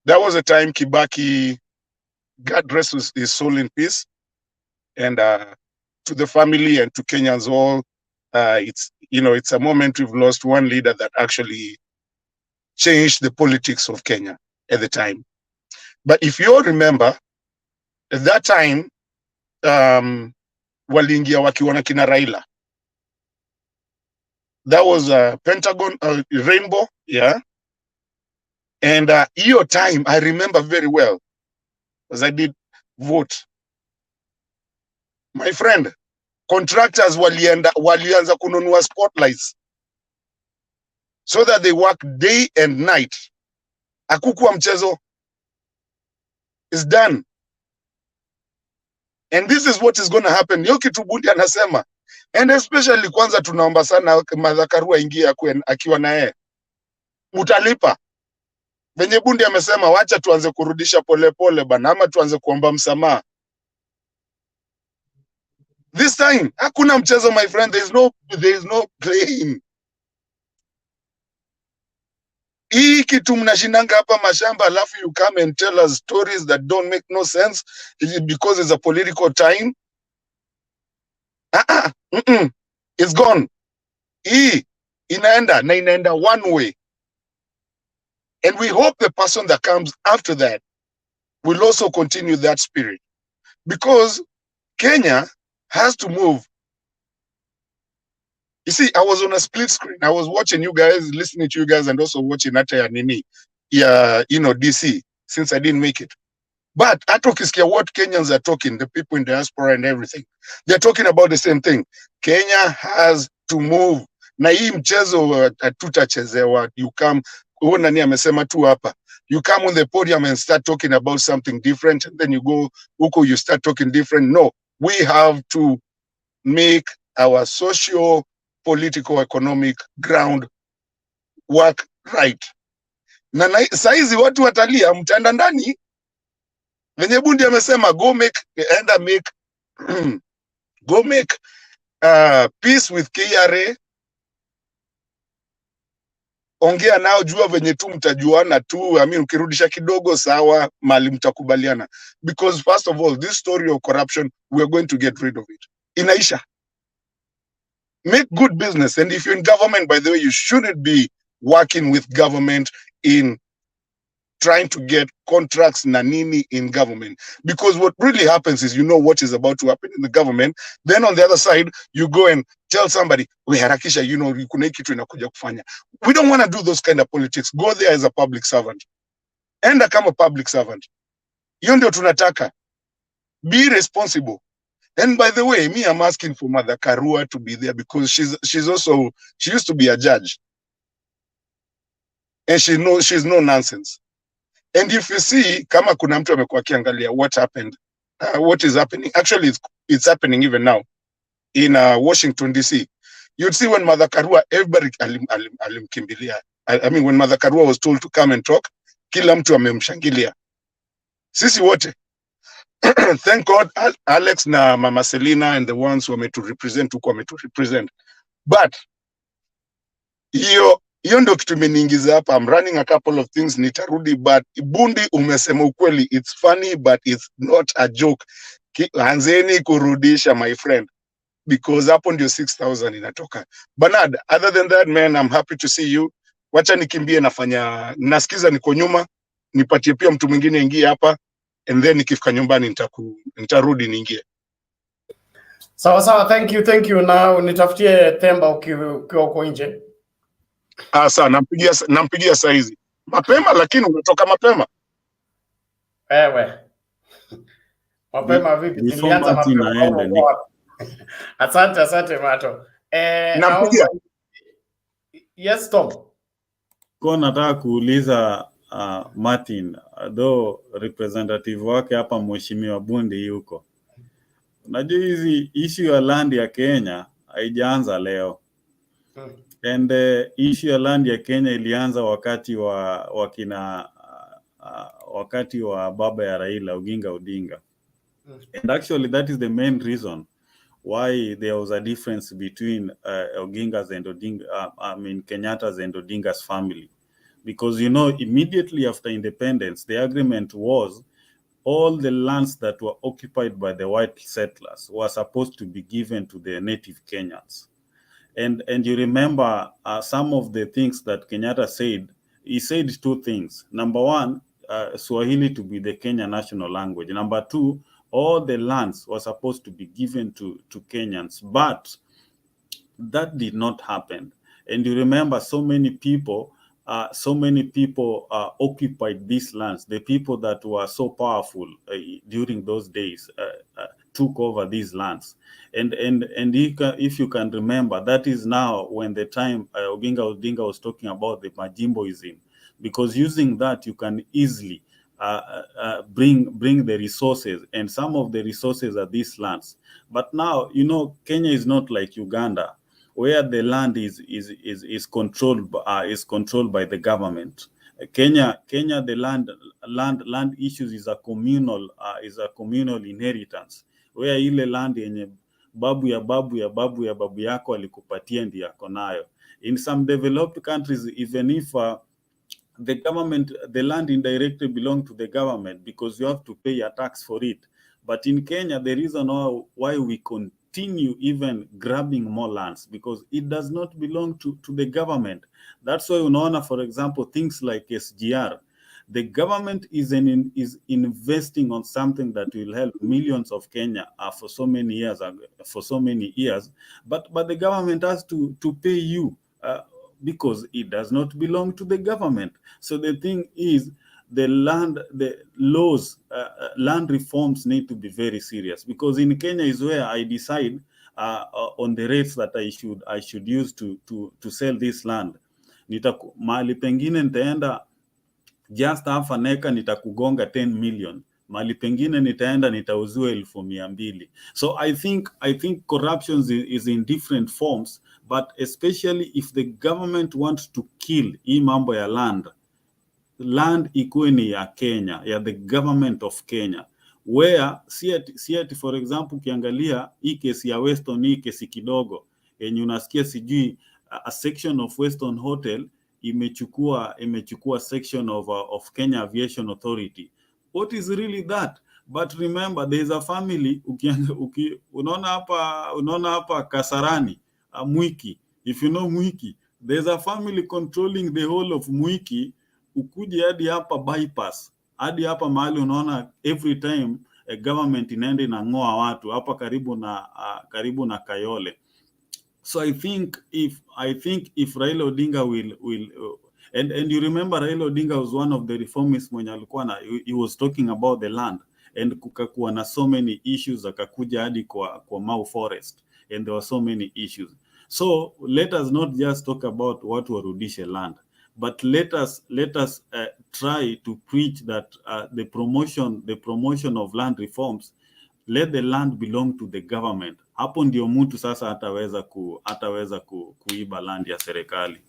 That was a time Kibaki, God rest his soul in peace. And to the family and to Kenyans all, it's a moment we've lost one leader that actually changed the politics of Kenya at the time. But if you all remember, at that time, waliingia wakiwa na kina Raila. That was a Pentagon, Rainbow, yeah. And your time, I remember very well, because I did vote. My friend, contractors walianza kununua spotlights so that they work day and night. Hakukuwa mchezo. It's done. And this is what is going to happen. Hiyo kitu bundi anasema. And especially kwanza tunaomba sana Martha Karua ingia akiwa na yeye. Mutalipa. Venye bundi amesema wacha tuanze kurudisha polepole bana, ama tuanze kuomba msamaha. This time hakuna mchezo my friend, there is no playing. Hii kitu mnashinanga hapa mashamba alafu you come and tell us stories that don't make no sense because it's a political time. It's gone. Hii inaenda one way. And we hope the person that comes after that will also continue that spirit. Because Kenya has to move. You see, I was on a split screen. I was watching you guys, listening to you guys, and also watching Ata Nini, DC, since I didn't make it. But I talk is what Kenyans are talking, the people in diaspora and everything. They're talking about the same thing. Kenya has to move. Na hii mchezo tutachezewa, you come, nani amesema tu hapa. You come on the podium and start talking about something different, and then you go, huko, you start talking different. No, we have to make our socio-political, economic ground work right. Na saizi watu watalia, mtaenda ndani. Venye bundi amesema, go make peace with KRA. Ongea nao, jua venye tu mtajuana tu. Ukirudisha kidogo sawa, mali mtakubaliana. Because first of all, this story of corruption, we are going to get rid of it. Inaisha. Make good business. And if you're in government, by the way, you shouldn't be working with government in trying to get contracts nanini in government. Because what really happens is, you know what is about to happen in the government. Then on the other side, you go and tell somebody, we harakisha, kuna kitu inakuja kufanya. We don't want to do those kind of politics. Go there as a public servant. enda kama public servant. Hiyo ndio tunataka. Be responsible. And by the way, me, I'm asking for Mother Karua to be there because she used to be a judge. And she's no nonsense. And if you see, kama kuna mtu amekuwa akiangalia what happened, what is happening, actually it's happening even now in Washington, D.C. You'd see when Mother Karua, everybody alimkimbilia. I mean, when Mother Karua was told to come and talk, kila mtu amemshangilia. Sisi wote. Thank God, Alex na Mama Selina and the ones who are made to represent, But, hiyo ndo kitu imeniingiza hapa. I'm running a couple of things, nitarudi, but Bundi umesema ukweli, it's funny, but it's not a joke. Anzeni kurudisha, my friend, because hapo ndio 6,000 inatoka. Bernard, other than that, man, I'm happy to see you. Wacha nikimbie, nasikiza niko nyuma, nipatie pia mtu mwingine ingie hapa, and then nikifika nyumbani nitarudi niingie. Sawa, thank you. Now nitafutie Themba ukiwa uko nje. Sawa, nampigia saa hizi. Mapema, lakini unatoka mapema. Ewe. Mapema vipi? Nilianza mapema. Asante Mato. Nampigia. Yes, Tom. Kwa nataka kuuliza Martin, though representative wake hapa Mheshimiwa Bundi yuko. Unajua hizi issue ya land ya Kenya haijaanza leo. And issue ya land ya Kenya ilianza wakati wa baba ya Raila Odinga. And actually that is the main reason why there was a difference between Kenyatta's and Odinga's family. Because, you know, immediately after independence, the agreement was all the lands that were occupied by the white settlers were supposed to be given to the native Kenyans. And you remember some of the things that Kenyatta said. He said two things. Number one, Swahili to be the Kenya national language. Number two, all the lands were supposed to be given to Kenyans. But that did not happen. And you remember so many people occupied these lands. The people that were so powerful during those days took over these lands. And if you can remember, that is now when the time Odinga was talking about the Majimboism, because using that you can easily bring the resources, and some of the resources are these lands. But now, you know, Kenya is not like Uganda, where the land is controlled by the government. Kenya, the land issues is a communal inheritance, where ile land yenye babu ya babu yako alikupatia ndi yako nayo. In some developed countries, even if the land indirectly belongs to the government because you have to pay a tax for it. But in Kenya, the reason why we continue even grabbing more lands, because it does not belong to the government. That's why unaona, for example, things like SGR. The government is investing on something that will help millions of Kenya for so many years, but the government has to pay you because it does not belong to the government. So the thing is, land reforms need to be very serious, because in Kenya is where I decide on the rates that I should use to sell this land. Mahali pengine nitaenda just half an acre nitakugonga 10 million. Mahali pengine nitaenda nitauziwa 200,000. So I think corruption is in different forms, but especially if the government wants to kill hii mambo ya land ikuwe ni ya Kenya, ya the government of Kenya, where see at for example ukiangalia hii kesi ya Weston, hii kesi kidogo yenye unasikia sijui a section of Weston Hotel imechukua section of Kenya Aviation Authority. What is really that? But remember, there is a family unaona hapa Kasarani, Mwiki. If you know Mwiki, there's a family controlling the whole of Mwiki. Ukuje hadi hapa bypass, hadi hapa mahali unaona every time a government inaenda inang'oa watu hapa karibu na Kayole. So I think if Raila Odinga will And you remember Raila Odinga was one of the reformists mwenye alikuwa na, he was talking about the land, and kukakuwa na so many issues, akakuja hadi kwa Mau Forest, and there were so many issues. So let us not just talk about watu warudishe land, but let us try to preach that the promotion of land reforms, let the land belong to the government. Hapo ndio mtu sasa ataweza kuiba land ya serikali.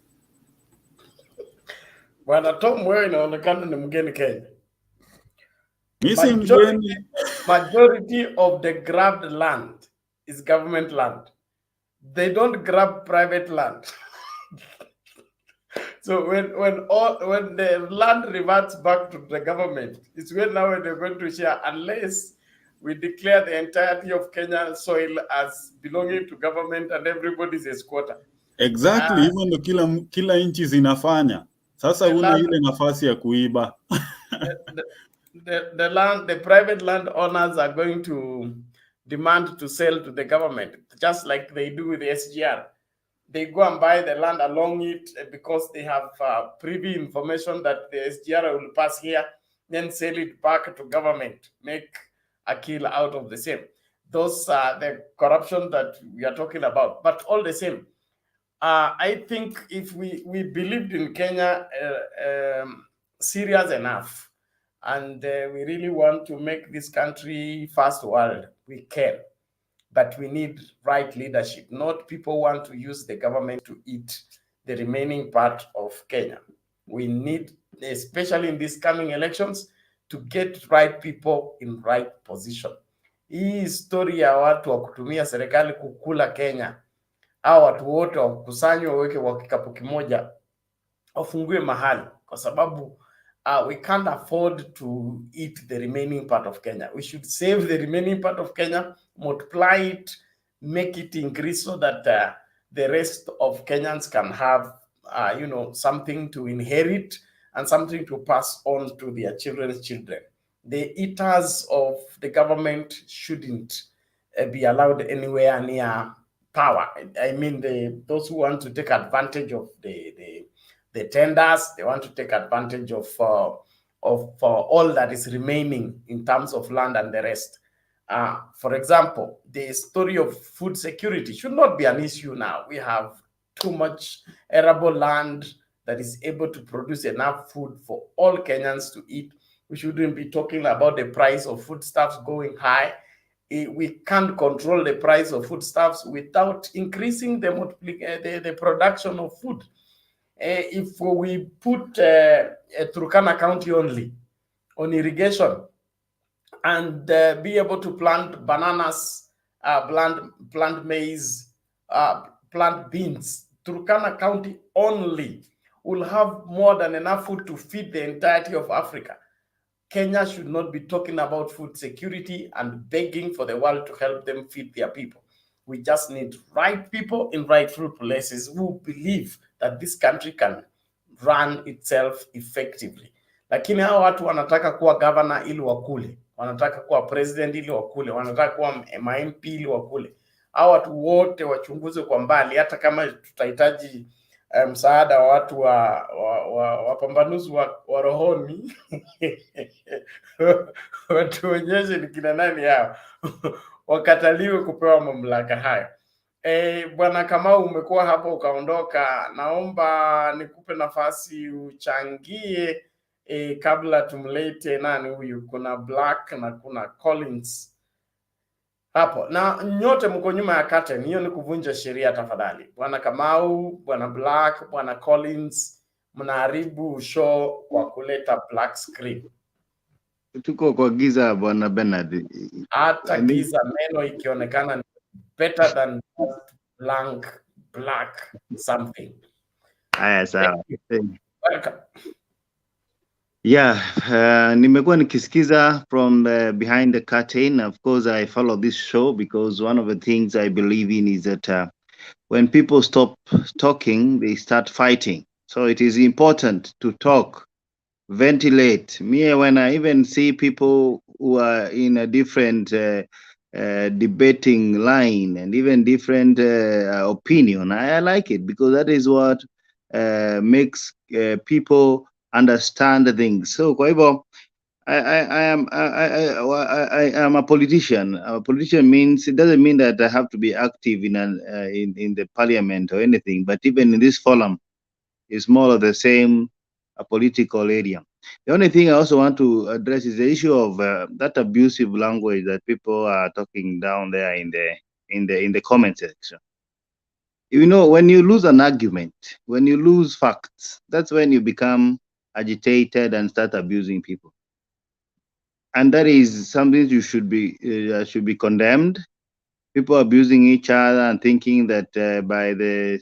Bwana Tom, wewe inaonekana ni mgeni Kenya. Majority of the grabbed land is government land. They don't grab private land. So when the land reverts back to the government, it's when now they're going to share, unless we declare the entirety of Kenyan soil as belonging to government and everybody's a squatter. Exactly, even though kila nchi zinafanya. Sasa una ile nafasi ya kuiba. The private land owners are going to demand to sell to the government, just like they do with the SGR. They go and buy the land along it because they have privy information that the SGR will pass here, then sell it back to government, make a kill out of the same. Those are the corruption that we are talking about. But all the same, I think if we believed in Kenya serious enough, and we really want to make this country first world, we can. But we need right leadership, not people want to use the government to eat the remaining part of Kenya. We need, especially in these coming elections, to get right people in right position. Hii story ya watu wa kutumia serikali kukula Kenya, au watu wote wakusanywe waweke kwa kikapu kimoja, wafungue mahali, kwa sababu we can't afford to eat the remaining part of Kenya. We should save the remaining part of Kenya, multiply it, make it increase so that the rest of Kenyans can have, something to inherit and something to pass on to their children's children. The eaters of the government shouldn't be allowed anywhere near power. I mean, those who want to take advantage of the tenders, they want to take advantage of all that is remaining in terms of land and the rest. For example, the story of food security should not be an issue now. We have too much arable land that is able to produce enough food for all Kenyans to eat. We shouldn't be talking about the price of foodstuffs going high. We can't control the price of foodstuffs without increasing the production of food. If we put Turkana County only on irrigation and be able to plant bananas, plant maize, plant beans, Turkana County only will have more than enough food to feed the entirety of Africa. Kenya should not be talking about food security and begging for the world to help them feed their people. We just need right people in rightful places who believe that this country can run itself effectively. Lakini hao watu wanataka kuwa governor ili wakule, wanataka kuwa president ili wakule, wanataka kuwa MP ili wakule. Hao watu wote wachunguzwe kwa mbali, hata kama tutahitaji msaada wa watu wapambanuzi wa rohoni watuonyeshe ni kina nani hao wakataliwe kupewa mamlaka hayo. Bwana Kamau, umekuwa hapo ukaondoka, naomba nikupe nafasi uchangie kabla tumlete nani huyu. Kuna Black na kuna Collins hapo, na nyote mko nyuma ya curtain. Hiyo ni kuvunja sheria. Tafadhali Bwana Kamau, Bwana Black, Bwana Collins, mnaharibu show kwa kuleta black screen. Tuko kwa giza Bwana Bernard. Hata giza meno ikionekana ni better than black something. Haya sawa. Welcome. Yeah, nimekuwa nikisikiza from behind the curtain. Of course, I follow this show because one of the things I believe in is that when people stop talking, they start fighting. So it is important to talk, ventilate. Me, when I even see people who are in a different debating line and even different opinion, I like it because that is what makes people understand things. So kwa hivyo I am a politician. A politician means, it doesn't mean that I have to be active in the parliament or anything, but even in this forum, it's more of the same political area. The only thing I also want to address is the issue of that abusive language that people are talking down there in the comment section. You know, when you lose an argument, when you lose facts, that's when you become agitated and start abusing people. And that is something you should be condemned. People abusing each other and thinking that by the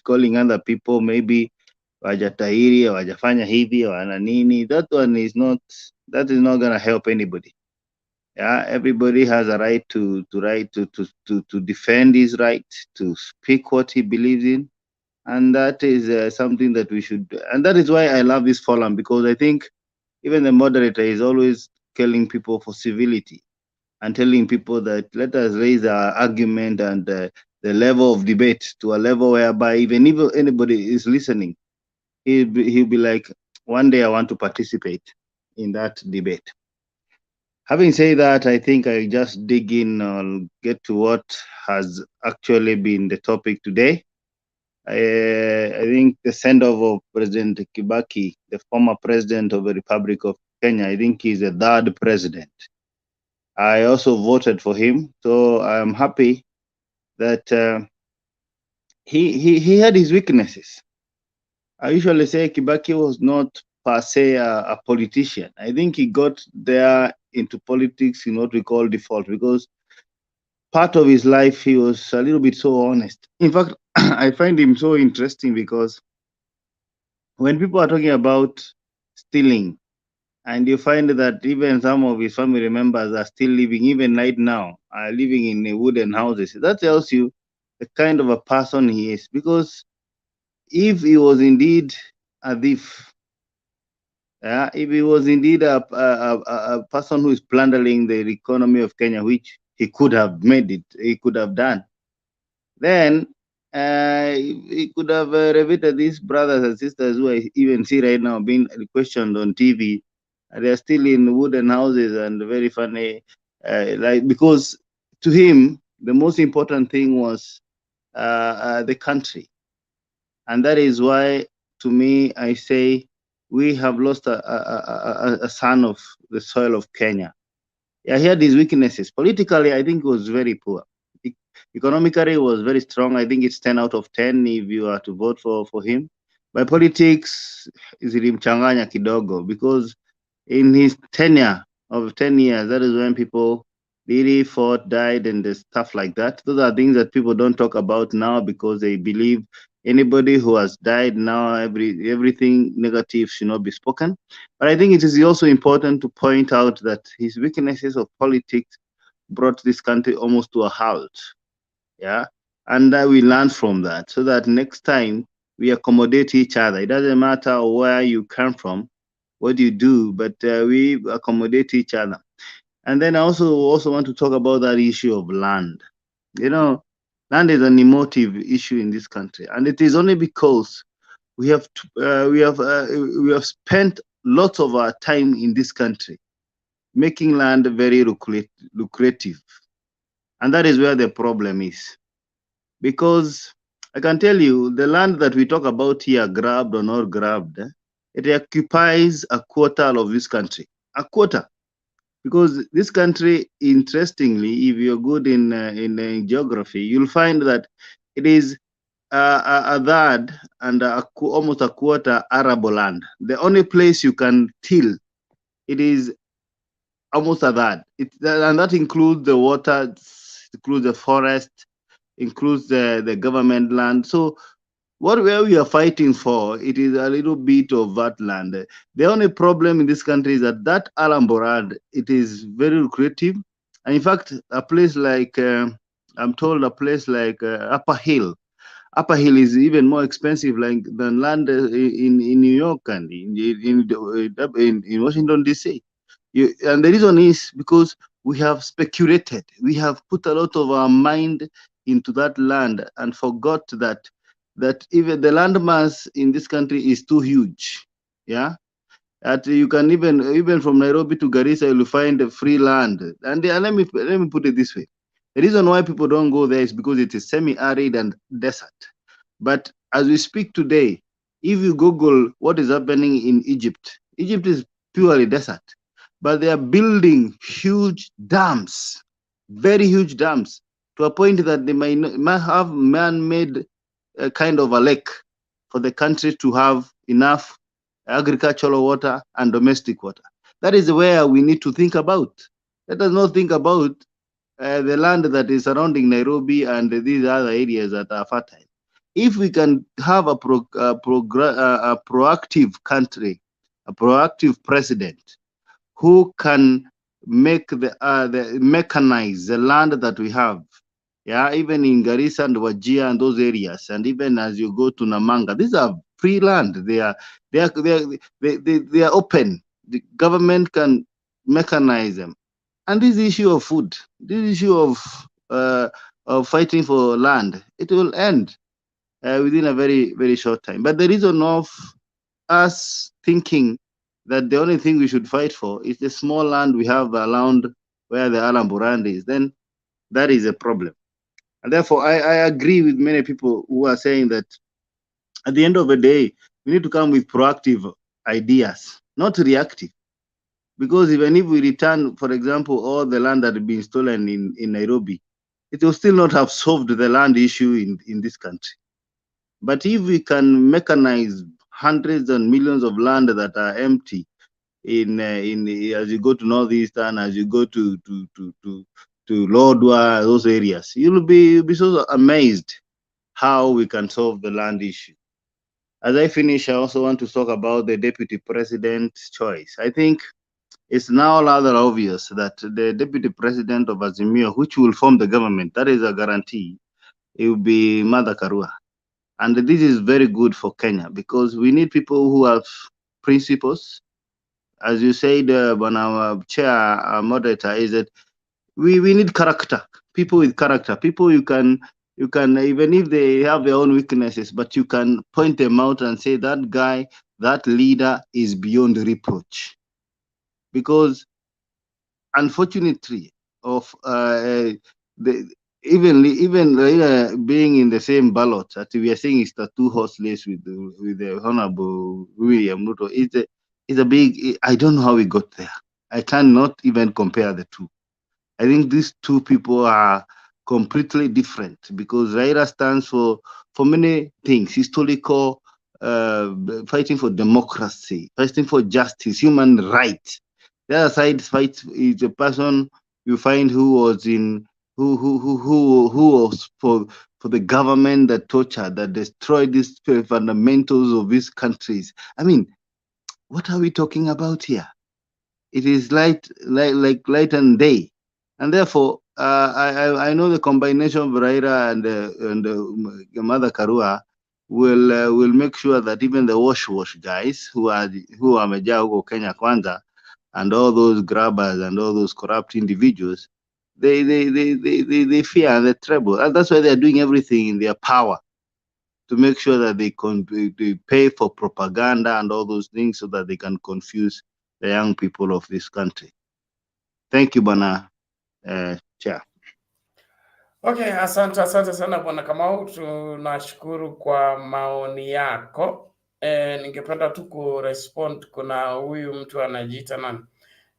calling other people maybe wajatahiri or wajafanya hivi or ananini, that is not going to help anybody. Yeah, everybody has a right to defend his right to speak what he believes in, and that is something that we should. And that is why I love this forum, because I think even the moderator is always calling people for civility and telling people that let us raise our argument and the level of debate to a level whereby even if anybody is listening, he'll be like, one day I want to participate in that debate. Having said that, I think I just dig in and get to what has actually been the topic today. I think the send-off of President Kibaki, the former president of the Republic of Kenya, I think he's the third president. I also voted for him, so I'm happy that he had his weaknesses. I usually say Kibaki was not per se a politician. I think he got there into politics in what we call default, because part of his life he was a little bit so honest. In fact, I find him so interesting because when people are talking about stealing, and you find that even some of his family members are still living, even right now, are living in wooden houses, that tells you the kind of a person he is. Because if he was indeed a thief, if he was indeed a person who is plundering the economy of Kenya, which he could have made it, he could have done, then he could have reveted these brothers and sisters who I even see right now being questioned on TV. They are still in wooden houses and very funny, because to him the most important thing was the country, and that is why, to me, I say we have lost a son of the soil of Kenya. Yeah, he had his weaknesses. Politically, I think he was very poor. Economically, he was very strong. I think it's 10 out of 10 if you are to vote for him. By politics, zilimchanganya kidogo, because in his tenure of 10 years, that is when people really fought, died, and stuff like that. Those are things that people don't talk about now because they believe anybody who has died now, everything negative should not be spoken. But I think it is also important to point out that his weaknesses of politics brought this country almost to a halt. Yeah, and we learn from that, so that next time we accommodate each other. It doesn't matter where you come from, what you do, but we accommodate each other. And then I also want to talk about that issue of land. You know, land is an emotive issue in this country, and it is only because we have spent lots of our time in this country making land very lucrative, and that is where the problem is. Because I can tell you, the land that we talk about here, grabbed or not grabbed, it occupies a quarter of this country, a quarter. Because this country, interestingly, if you're good in geography, you'll find that it is a third and almost a quarter arable land. The only place you can till, it is almost a third. And that includes the water, includes the forest, includes the government land. So where we are fighting for, it is a little bit of that land. The only problem in this country is that arable land, it is very lucrative. And in fact, a place like, I'm told a place like Upper Hill is even more expensive than land in New York and in Washington, D.C. And the reason is because we have speculated. We have put a lot of our mind into that land and forgot that that even the land mass in this country is too huge. Yeah, that you can even from Nairobi to Garissa, you'll find a free land. And let me put it this way: the reason why people don't go there is because it is semi-arid and desert. But as we speak today, if you Google what is happening in Egypt, Egypt is purely desert, but they are building huge dams, very huge dams, to a point that they might have man-made kind of a lake for the country to have enough agricultural water and domestic water. That is where we need to think about. Let us not think about the land that is surrounding Nairobi and these other areas that are fertile. If we can have a proactive country, a proactive president who can make mechanize the land that we have, yeah, even in Garissa and Wajir and those areas, and even as you go to Namanga, these are free land. They are open. The government can mechanize them. And this issue of food, this issue of fighting for land, it will end within a very, very short time. But the reason of us thinking that the only thing we should fight for is the small land we have around where the Alam Burand is, then that is a problem. And therefore, I agree with many people who are saying that at the end of the day, we need to come with proactive ideas, not reactive. Because even if we return, for example, all the land that has been stolen in Nairobi, it will still not have solved the land issue in this country. But if we can mechanize hundreds and millions of land that are empty as you go to Northeastern, as you go to Lodwar, those areas, you'll be so amazed how we can solve the land issue. As I finish, I also want to talk about the deputy president's choice. I think it's now rather obvious that the deputy president of Azimio, which will form the government, that is a guarantee, it will be Martha Karua. And this is very good for Kenya because we need people who have principles. As you said, when our chair, our moderator, is that we need character, people with character, people you can, even if they have their own weaknesses, but you can point them out and say that guy, that leader is beyond reproach. Because unfortunately, even being in the same ballot that we are saying is the two horse race with the Honorable William Ruto, is a big. I don't know how we got there. I cannot even compare the two. I think these two people are completely different because Raila stands for many things: historical, fighting for democracy, fighting for justice, human rights. The other side fight is a person you find who was for the government that tortured, that destroyed these fundamentals of these countries. I mean, what are we talking about here? It is like light and day, and therefore I know the combination of Raila and Martha Karua will make sure that even the wash guys who are Amejaa huko Kenya Kwanza and all those grabbers and all those corrupt individuals, they fear and they tremble, and that's why they are doing everything in their power to make sure that they pay for propaganda and all those things so that they can confuse the young people of this country. Thank you, Bwana Chair. Okay, asante sana Bwana Kamau, tunashukuru kwa maoni yako. Ningependa tu kurespond, kuna huyu mtu anajiita nani?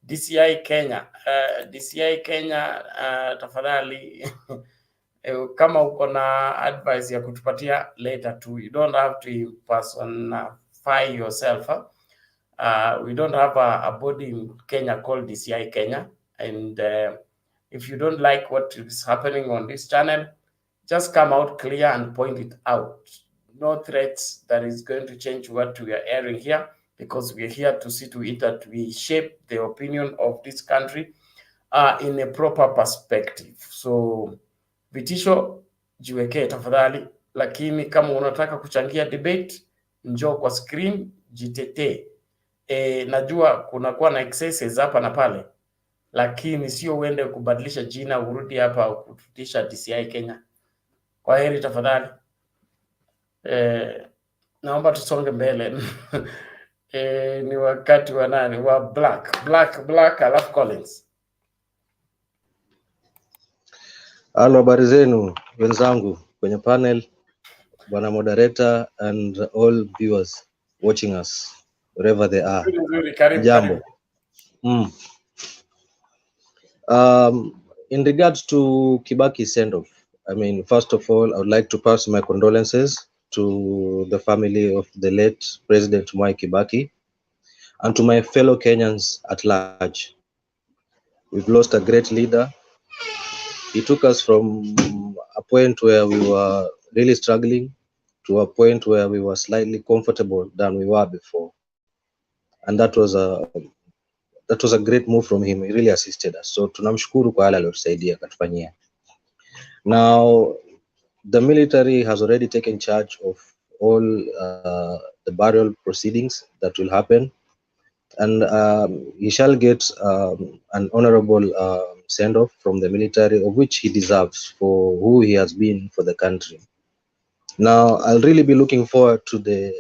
DCI Kenya. DCI Kenya, tafadhali kama uko na advice ya kutupatia later too. You don't have to personify yourself. We don't have a body in Kenya called DCI Kenya, and if you don't like what is happening on this channel, just come out clear and point it out. No threats that is going to change what we are airing here, because we are here to see to it that we shape the opinion of this country in a proper perspective. So vitisho jiwekee tafadhali, lakini kama unataka kuchangia debate, njoo kwa screen, jitetee. Najua kunakuwa na excesses hapa na pale, lakini sio uende kubadilisha jina urudi hapa kututisha DCI Kenya. Kwa heri tafadhali. Naomba tusonge mbele. Ni wakati wa nani? Wa Black alafu Collins. Halo, habari zenu wenzangu kwenye panel, bwana moderator and all viewers watching us wherever they are. Nzuri, karibu. Jambo. In regards to Kibaki's send-off, I mean, first of all, I would like to pass my condolences to the family of the late President Mwai Kibaki and to my fellow Kenyans at large. We've lost a great leader. He took us from a point where we were really struggling to a point where we were slightly comfortable than we were before. And that was a great move from him. He really assisted us. So tunamshukuru kwa yale aliyotusaidia akatufanyia. Now, the military has already taken charge of all the burial proceedings that will happen, and he shall get an honorable send-off from the military, of which he deserves for who he has been for the country. Now, I'll really be looking forward to the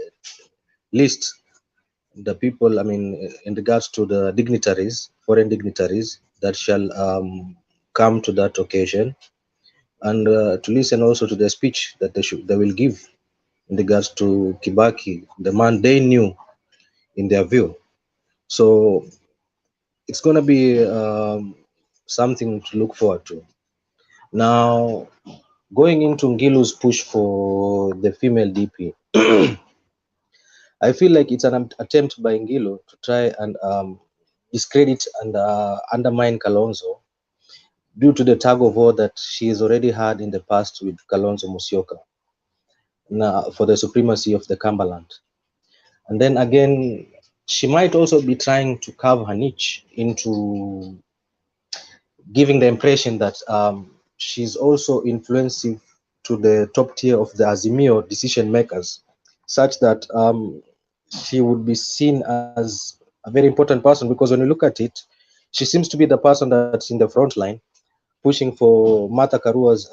list, the people, I mean, in regards to the dignitaries, foreign dignitaries that shall come to that occasion, and to listen also to the speech that they will give in regards to Kibaki, the man they knew in their view. So it's going to be something to look forward to. Now, going into Ngilu's push for the female DP, I feel like it's an attempt by Ngilu to try and discredit and undermine Kalonzo due to the tug of war that she has already had in the past with Kalonzo Musyoka for the supremacy of the Cumberland. And then again, she might also be trying to carve her niche into giving the impression that she's also influencing to the top tier of the Azimio decision makers, such that she would be seen as a very important person, because when you look at it, she seems to be the person that's in the front line pushing for Martha Karua's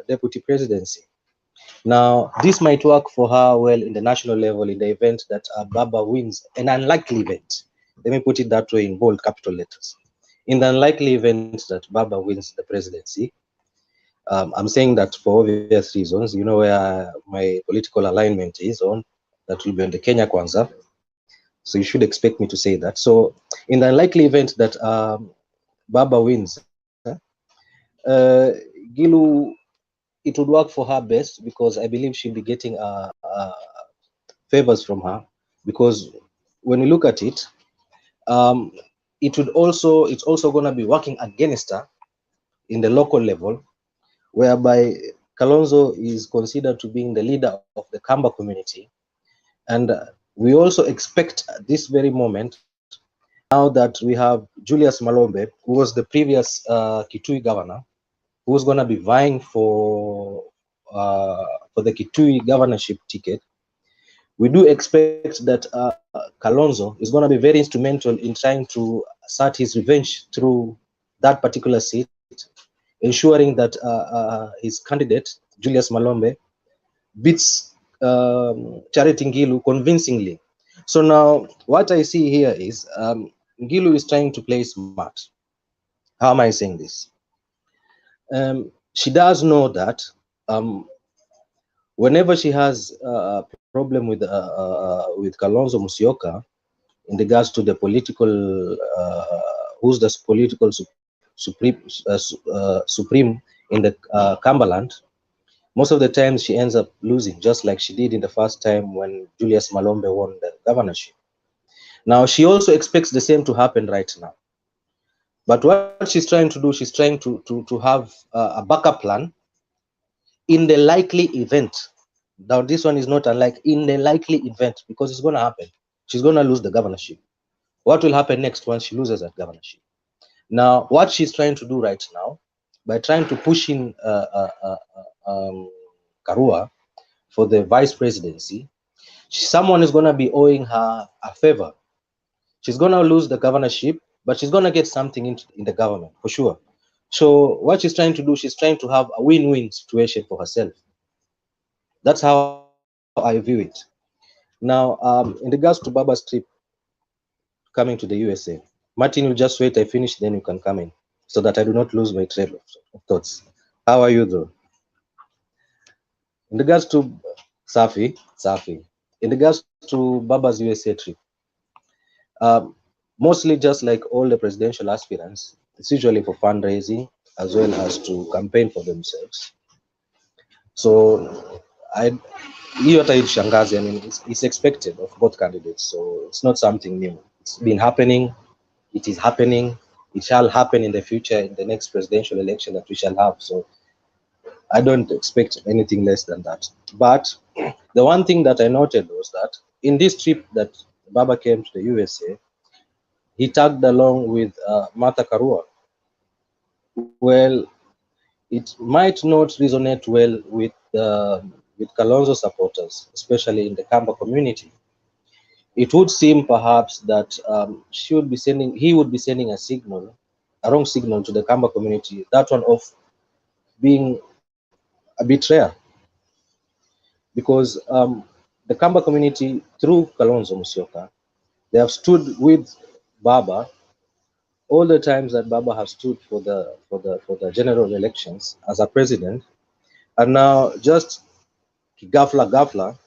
deputy presidency. Now, this might work for her well in the national level in the event that Baba wins, an unlikely event. Let me put it that way in bold capital letters. In the unlikely event that Baba wins the presidency, I'm saying that for obvious reasons, you know where my political alignment is on, that will be on the Kenya Kwanza. So you should expect me to say that. So in the unlikely event that Baba wins, Ngilu, it would work for her best, because I believe she'll be getting favors from her, because when you look at it, it's also going to be working against her in the local level, whereby Kalonzo is considered to be the leader of the Kamba community. And we also expect at this very moment, now that we have Julius Malombe, who was the previous Kitui governor, who's going to be vying for the Kitui governorship ticket, we do expect that Kalonzo is going to be very instrumental in trying to assert his revenge through that particular seat, ensuring that his candidate, Julius Malombe, beats Charity Ngilu convincingly. So now what I see here is Ngilu is trying to play smart. How am I saying this? She does know that whenever she has a problem with Kalonzo Musyoka in regards to the political, who's the political supreme in the Cumberland, most of the times she ends up losing, just like she did in the first time when Julius Malombe won the governorship. Now, she also expects the same to happen right now. But what she's trying to do, she's trying to have a backup plan in the likely event. Now, this one is not unlike, in the likely event, because it's going to happen. She's going to lose the governorship. What will happen next once she loses that governorship? Now, what she's trying to do right now, by trying to push in Karua for the vice presidency, someone is going to be owing her a favor. She's going to lose the governorship, but she's going to get something in the government, for sure. So what she's trying to do, she's trying to have a win-win situation for herself. That's how I view it. Now, in regards to Baba's trip coming to the USA, Martin, you just wait, I finish, then you can come in, so that I do not lose my trail of thoughts. How are you, though? In regards to Safi, in regards to Baba's USA trip, mostly just like all the presidential aspirants, it's usually for fundraising as well as to campaign for themselves. So hiyo hata ilishangazi. I mean, it's expected of both candidates, so it's not something new. It's been happening, it is happening, it shall happen in the future, in the next presidential election that we shall have. So I don't expect anything less than that. But the one thing that I noted was that in this trip that Baba came to the USA, he tagged along with Martha Karua. Well, it might not resonate well with Kalonzo supporters, especially in the Kamba community. It would seem perhaps that he would be sending a wrong signal to the Kamba community, that one of being a betrayer, because the Kamba community, through Kalonzo Musyoka, they have stood with Baba all the times that Baba has stood for the general elections as a president, and now just ghafla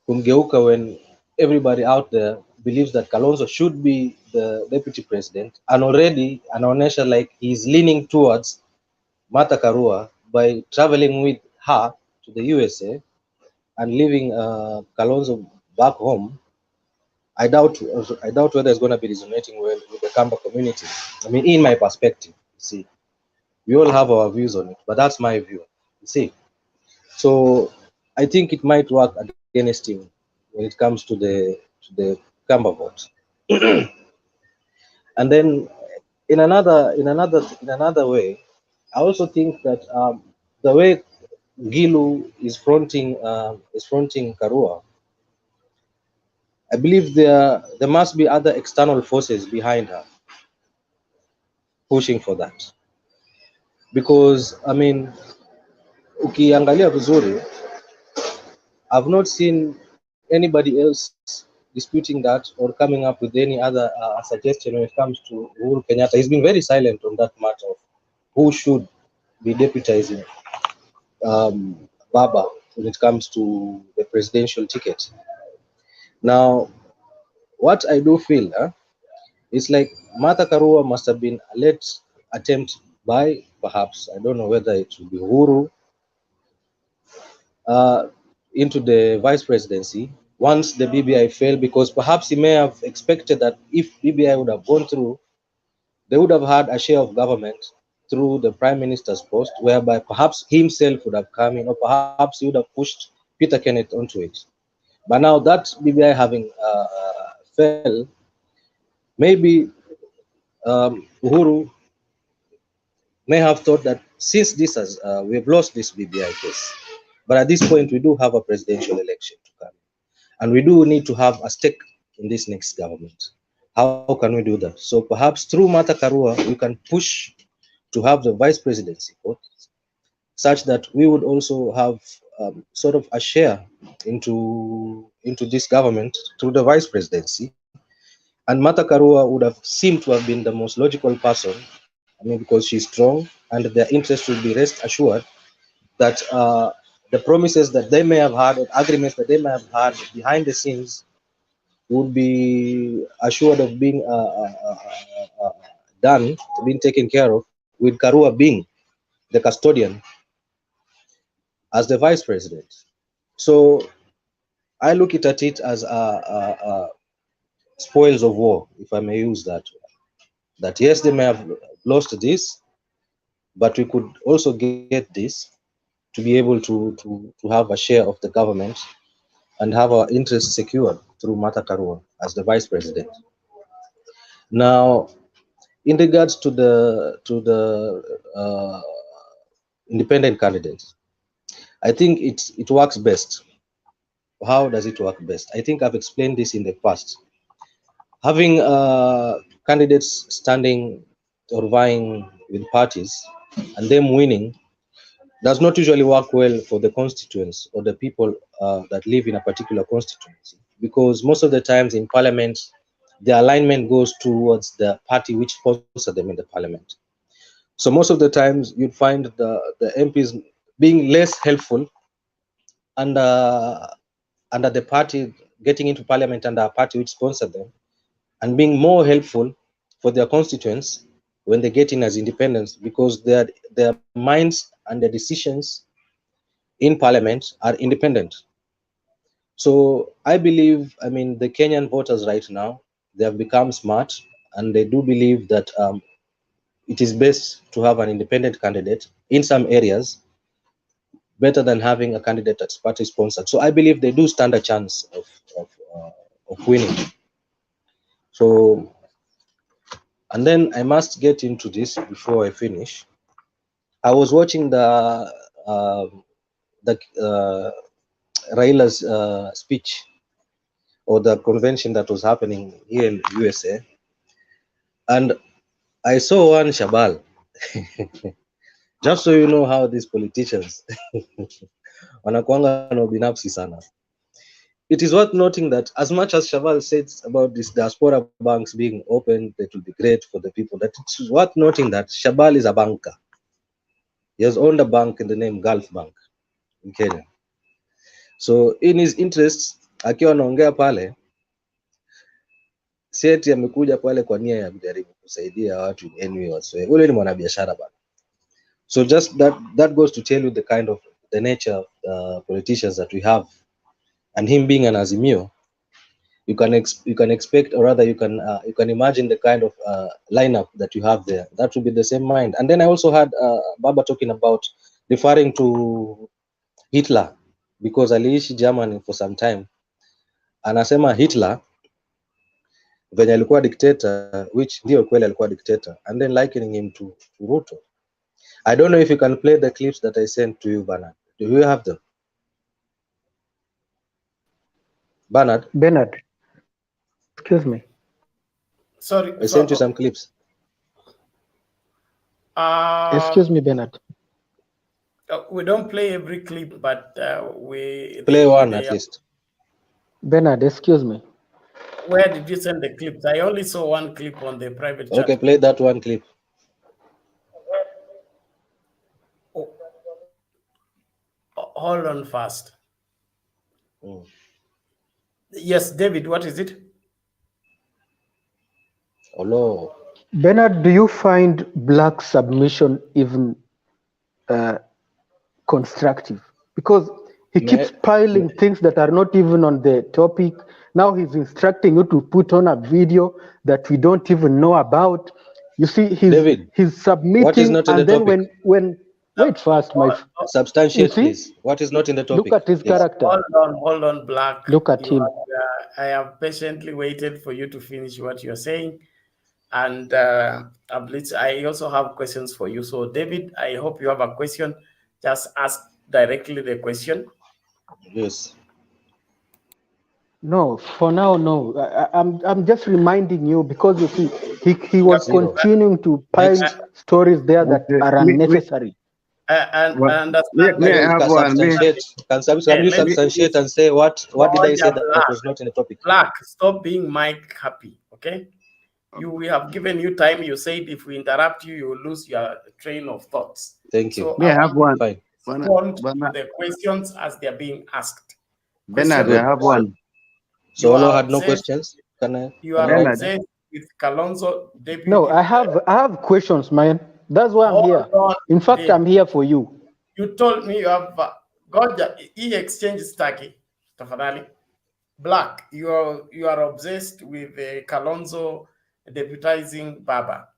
kumgeuka when everybody out there believes that Kalonzo should be the deputy president, and already anaonesha like he's leaning towards Martha Karua by traveling with her to the USA and leaving Kalonzo back home. I doubt whether it's going to be resonating well with the Kamba community. I mean, in my perspective, see, we all have our views on it, but that's my view. See, so I think it might work against him when it comes to the Kamba vote. And then in another way, I also think that the way Ngilu is fronting Karua, I believe there must be other external forces behind her pushing for that, because I mean, ukiangalia vizuri, I've not seen anybody else disputing that or coming up with any other suggestion when it comes to Uhuru Kenyatta. He's been very silent on that matter of who should be deputizing Baba when it comes to the presidential ticket. Now, what I do feel is like Martha Karua must have been a late attempt by, perhaps, I don't know whether it will be Uhuru, into the vice presidency once the BBI failed, because perhaps he may have expected that if BBI would have gone through, they would have had a share of government through the prime minister's post, whereby perhaps himself would have come in, or perhaps he would have pushed Peter Kenneth onto it. But now that BBI having fell, maybe Uhuru may have thought that since this has we've lost this BBI case, but at this point we do have a presidential election to come, and we do need to have a stake in this next government. How can we do that? So perhaps through Martha Karua, we can push to have the vice presidency vote, such that we would also have sort of a share into this government through the vice presidency. And Martha Karua would have seemed to have been the most logical person, I mean, because she's strong, and their interest would be rest assured that the promises that they may have had, or agreements that they may have had behind the scenes, would be assured of being done, being taken care of, with Karua being the custodian as the vice president. So I look at it as spoils of war, if I may use that. That yes, they may have lost this, but we could also get this to be able to have a share of the government and have our interests secured through Martha Karua as the vice president. Now, in regards to the independent candidates, I think it works best. How does it work best? I think I've explained this in the past. Having candidates standing or vying with parties and them winning does not usually work well for the constituents or the people that live in a particular constituency, because most of the times in parliament, the alignment goes towards the party which sponsors them in the parliament. So most of the times you'd find the MPs being less helpful under the party, getting into parliament under a party which sponsored them, and being more helpful for their constituents when they get in as independents, because their minds and their decisions in parliament are independent. So I believe, I mean, the Kenyan voters right now, they have become smart, and they do believe that it is best to have an independent candidate in some areas, better than having a candidate that's party sponsored. So I believe they do stand a chance of winning. So, and then I must get into this before I finish. I was watching the Raila's speech, or the convention that was happening here in USA, and I saw one Shabal. Just so you know how these politicians wanakuanga na ubinafsi sana. It is worth noting that as much as Shabal says about this diaspora banks being open, that will be great for the people, that it's worth noting that Shabal is a banker. He has owned a bank in the name Gulf Bank in Kenya. So in his interests, akiwa anaongea pale, si eti amekuja pale kwa nia ya kujaribu kusaidia watu in any way whatsoever. Ule ni mwanabiashara bana. So just that goes to tell you the kind of the nature of politicians that we have, and him being an Azimio, you can expect, or rather you can imagine the kind of lineup that you have there. That will be the same mind. And then I also had Baba talking about referring to Hitler, because aliishi Germany for some time. Anasema Hitler venye alikuwa dictator, which ndio kweli alikuwa dictator, and then likening him to Ruto. I don't know if you can play the clips that I sent to you, Bernard. Do you have them? Bernard, excuse me. Sorry, I sent you some clips. Excuse me, Bernard. We don't play every clip, but we play one at least. Bernard, excuse me. Where did you send the clips? I only saw one clip on the private chat. Okay, play that one clip. Oh. Hold on fast. Yes, David, what is it? Oh no. Bernard, do you find black submission even constructive? Because he keeps piling things that are not even on the topic. Now he's instructing you to put on a video that we don't even know about. You see, he's submitting, what is not in and the then topic? when wait first, my substantiate, please. What is not in the topic? Look at his character. Hold on, Black. Look at him. I have patiently waited for you to finish what you're saying, and I also have questions for you. So, David, I hope you have a question. Just ask directly the question. Yes. No, for now, no. I'm just reminding you, because you see, he was continuing to pile stories there that are unnecessary. I understand. Can you substantiate and say what did I say that was not in the topic? Black, stop being mic happy, okay? We have given you time. You said if we interrupt you, you will lose your train of thoughts. Thank you. So I have one. Respond to the questions as they are being asked. Bernard, I have one. So Olo had no questions? You are obsessed with Kalonzo deputy. No, I have questions, man. That's why I'm here. In fact, I'm here for you. You told me you have got exchange staki, tafadhali. Black, you are obsessed with Kalonzo deputizing Baba.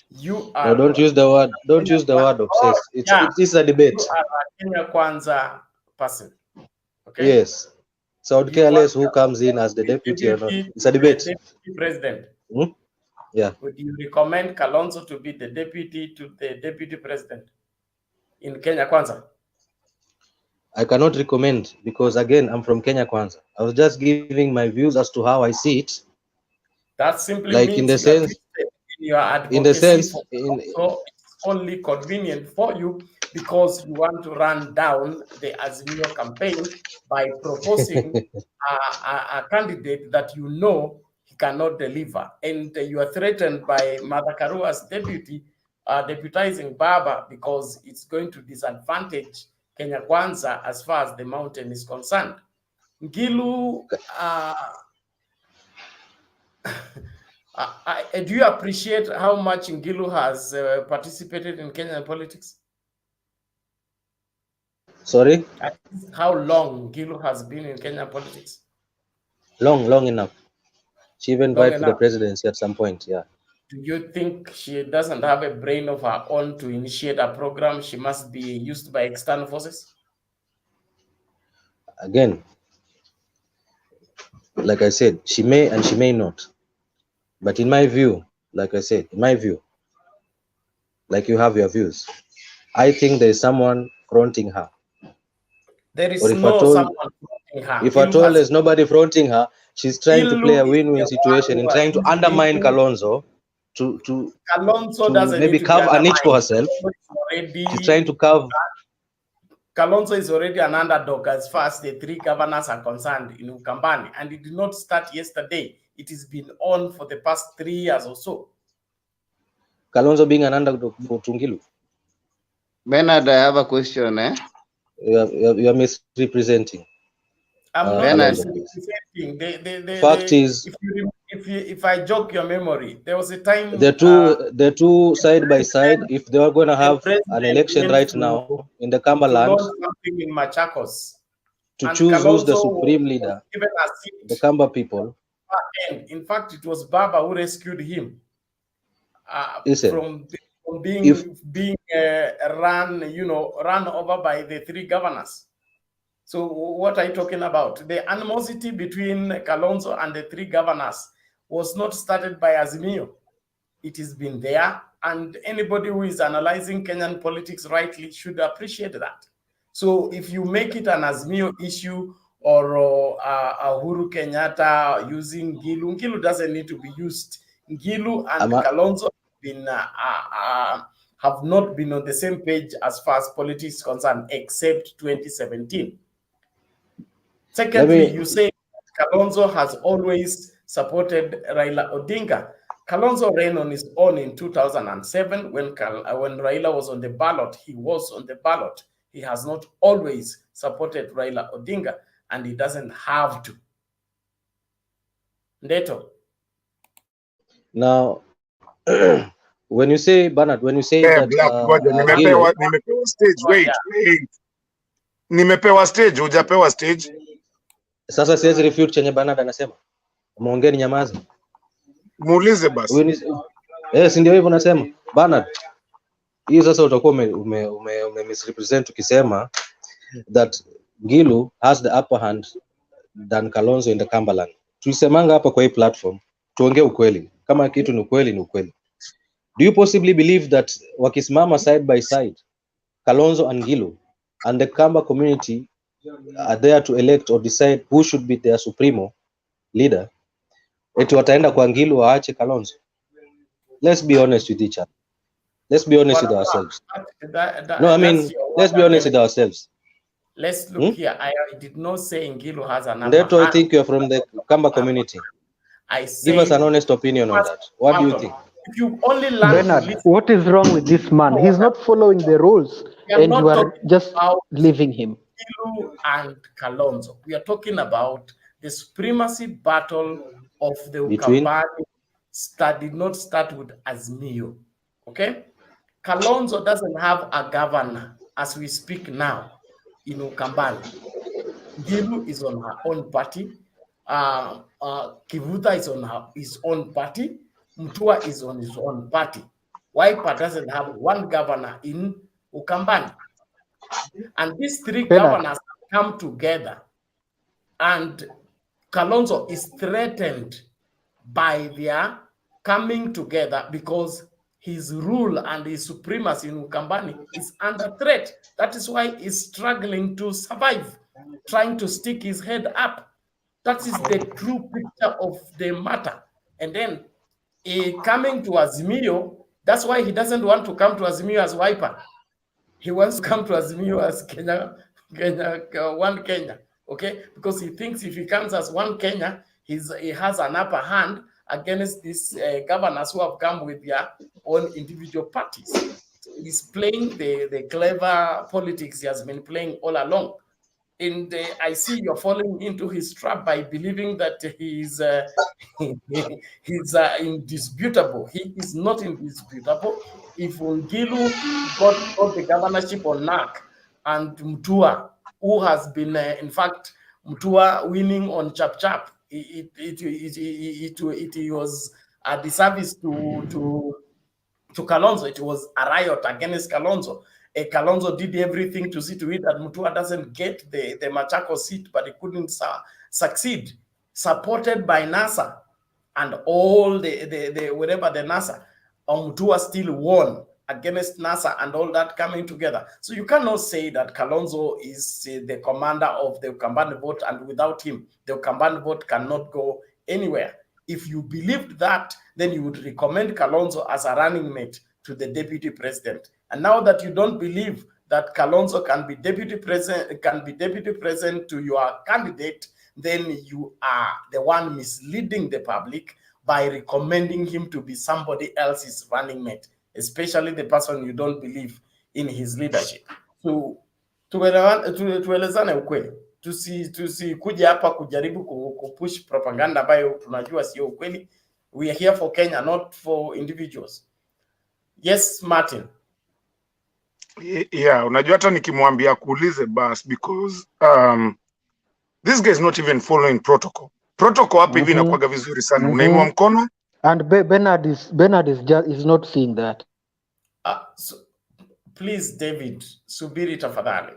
You are. No, don't use the word. Don't use the word obsessed. It's a debate. You are a Kenya Kwanza person. Okay. Yes. So I would care less who comes in as the deputy or not. It's a debate. Deputy president. Yeah. Would you recommend Kalonzo to be the deputy to the deputy president in Kenya Kwanza? I cannot recommend, because again, I'm from Kenya Kwanza. I was just giving my views as to how I see it. That simply like means in the sense, in your advocacy, in the sense, so it's only convenient for you because you want to run down the Azimio campaign by proposing a candidate that you know he cannot deliver. And you are threatened by Martha Karua's deputizing Baba because it's going to disadvantage Kenya Kwanza as far as the mountain is concerned. Ngilu, do you appreciate how much Ngilu has participated in Kenyan politics? Sorry? How long Ngilu has been in Kenyan politics? Long enough. She even Long vied for the enough. presidency at some point, yeah. Do you think she doesn't have a brain of her own to initiate a program? She must be used by external forces? Again, like I said, she may and she may not. But in my view, like I said, in my view, like you have your views, I think there is someone fronting her. There is Or if no at all, someone fronting her. if at all there's nobody fronting her, she's trying to play a win-win situation in trying to undermine Kalonzo to Kalonzo doesn't maybe need to be carve a niche for undermined. herself. She's trying to carve. Kalonzo is already an underdog as far as the three governors are concerned in Ukambani, and it did not start yesterday. It has been on for the past 3 years or so. Kalonzo being an underdog for Ngilu. Bernard, I have a question. You are misrepresenting. I'm not misrepresenting. Fact is, if I jog your memory, there was a time the two side by side. If they are going to have an election right now in the Cumberland, something in Machakos, to choose who's the supreme leader, the Kamba people. In fact, it was Baba who rescued him from being run over by the three governors. So what are you talking about? The animosity between Kalonzo and the three governors was not started by Azimio. It has been there, and anybody who is analyzing Kenyan politics rightly should appreciate that. So if you make it an Azimio issue or Uhuru Kenyatta using Ngilu, Ngilu doesn't need to be used. Ngilu and Kalonzo have not been on the same page as far as politics is concerned, except 2017. Secondly, you say Kalonzo has always supported Raila Odinga. Kalonzo ran on his own in 2007 when Raila was on the ballot. He was on the ballot. He has not always supported Raila Odinga, and he doesn't have to. Ndeto. Now, when you say, Bernard, when you say that nimepewa stage, wait. Nimepewa stage, hujapewa stage. Sasa siwezi refute chenye Bernard anasema. Muongeni nyamazi. Muulize basi. Si ndio hivyo nasema. Bernard, hii sasa utakuwa ume misrepresent ukisema that Ngilu has the upper hand than Kalonzo in the Cumberland. Tulisemanga hapa kwa hii platform, tuongee ukweli. Kama kitu ni ukweli ni ukweli. Do you possibly believe that wakisimama side by side, Kalonzo and Ngilu and the Kamba community are there to elect or decide who should be their supremo leader, eti wataenda kwa Ngilu waache Kalonzo? Let's be honest with each other. Let's be honest with ourselves. No, I mean, let's be honest with ourselves. Let's look here. I did not say Ngilu has an upper hand. I think you're from the Kamba community. Give us an honest opinion on that. What do you think? If you only learn Bernard, what is wrong with this man? He's not following the rules, and you are just leaving him. Ngilu and Kalonzo. We are talking about the supremacy battle of the Ukambani that did not start with Azimio. Okay? Kalonzo doesn't have a governor as we speak now in Ukambani. Ngilu is on her own party. Kivuta is on his own party. Mutua is on his own party. Wiper doesn't have one governor in Ukambani. And these three governors come together, and Kalonzo is threatened by their coming together because his rule and his supremacy in Ukambani is under threat. That is why he's struggling to survive, trying to stick his head up. That is the true picture of the matter. And then coming to Azimio, that's why he doesn't want to come to Azimio as Wiper. He wants to come to Azimio as one Kenya, okay? Because he thinks if he comes as one Kenya, he has an upper hand against these governors who have come with their own individual parties. He's playing the clever politics he has been playing all along. And I see you're falling into his trap by believing that he's indisputable. He is not indisputable. If Ngilu got the governorship on NAC and Mutua, who has been, in fact, Mutua winning on Chap Chap, it was a disservice to Kalonzo. It was a riot against Kalonzo. Kalonzo did everything to see to it that Mutua doesn't get the Machakos seat, but he couldn't succeed. Supported by NASA and all the whatever the NASA, Mutua still won against NASA and all that coming together. So you cannot say that Kalonzo is the commander of the Ukambani vote, and without him, the Ukambani vote cannot go anywhere. If you believed that, then you would recommend Kalonzo as a running mate to the deputy president. And now that you don't believe that Kalonzo can be deputy president to your candidate, then you are the one misleading the public by recommending him to be somebody else's running mate, especially the person you don't believe in his leadership. So tuelezane ukweli. Tusikuja hapa kujaribu kupush propaganda ambayo tunajua sio ukweli. We are here for Kenya, not for individuals. Yes, Martin. Yeah, unajua hata nikimwambia kuulize bas, because this guy is not even following protocol. Protocol hapa hivi inakuwaga vizuri sana. Unainua mkono. And Bernard is not seeing that. So, please, David, subiri tafadhali.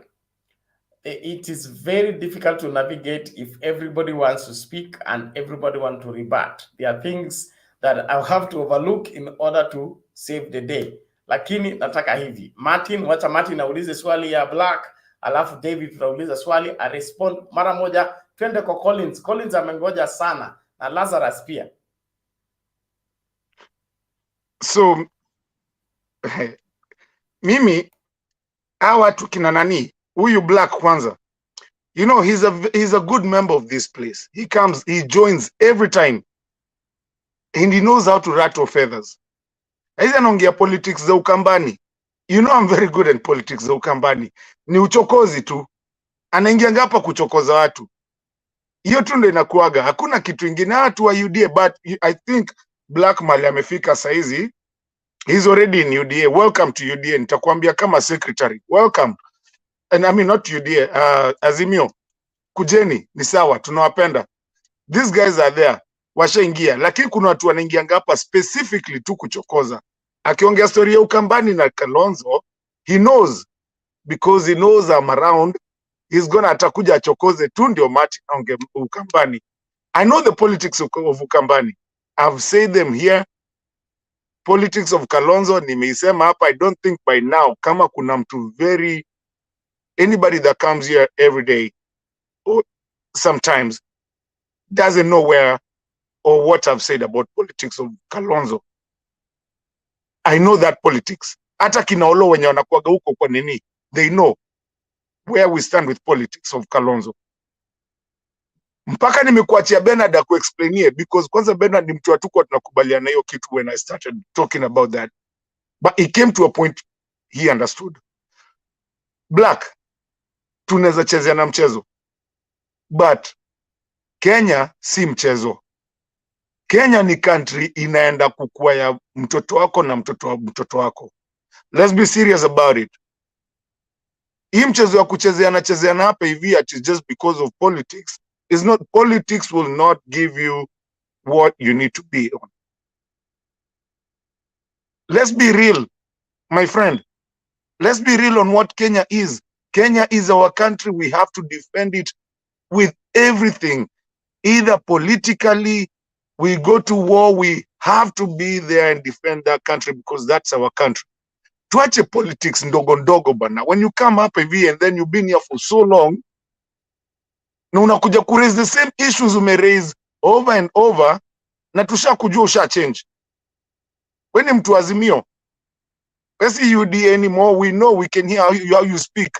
It is very difficult to navigate if everybody wants to speak and everybody wants to rebut. There are things that I'll have to overlook in order to save the day. Lakini nataka hivi. Martin, wacha Martin aulize swali ya Black, alafu David tutauliza swali, a respond mara moja. Twende kwa Collins. Collins amengoja sana, na Lazarus pia. So mimi hawa tu kina nani? Huyu Black kwanza. You know, he's a good member of this place. He comes, he joins every time. And he knows how to rattle feathers. Hizi anaongea politics za Ukambani. You know I'm very good at politics za Ukambani. Ni uchokozi tu. Anaingia ngapa kuchokoza watu. Hiyo tu ndio inakuaga. Hakuna kitu kingine. Watu wa UDA, but I think Black mali amefika saizi. He's already in UDA. Welcome to UDA. Nitakwambia kama secretary. Welcome. And I mean not UDA, Azimio. Kujeni, ni sawa, tunawapenda. These guys are there. Washaingia. Lakini kuna watu wanaingia ngapa specifically tu kuchokoza. Akiongea story ya Ukambani na Kalonzo, he knows, because he knows I'm around, he's gonna atakuja achokoze tu ndio Martin aongea Ukambani. I know the politics of Ukambani. I've said them here. Politics of Kalonzo, nimeisema hapa. I don't think by now, kama kuna mtu anybody that comes here every day, or sometimes, doesn't know where or what I've said about politics of Kalonzo. I know that politics. Hata kina Olo wenye wanakuaga huko kwa nini, they know where we stand with politics of Kalonzo. Mpaka nimekuachia Bernard kuexplainie, because kwanza Bernard ni mtu hatukuwa tunakubaliana hiyo kitu when I started talking about that. But it came to a point he understood. Black, tunaweza chezea na mchezo. But Kenya si mchezo. Kenya ni country inaenda kukua ya mtoto wako na mtoto wako. Let's be serious about it. Hii mchezo ya kuchezea na hapa hivi ati just because of politics is not. Politics will not give you what you need to be on. Let's be real, my friend. Let's be real on what Kenya is. Kenya is our country. We have to defend it with everything. Either politically, we go to war, we have to be there and defend that country because that's our country. Tuache politics ndogo ndogo bana. When you come up hivi and then you've been here for so long, na unakuja ku raise the same issues raise over and over, na tushakujua usha change. When mtu Azimio, see UDA anymore. We know, we can hear how you speak.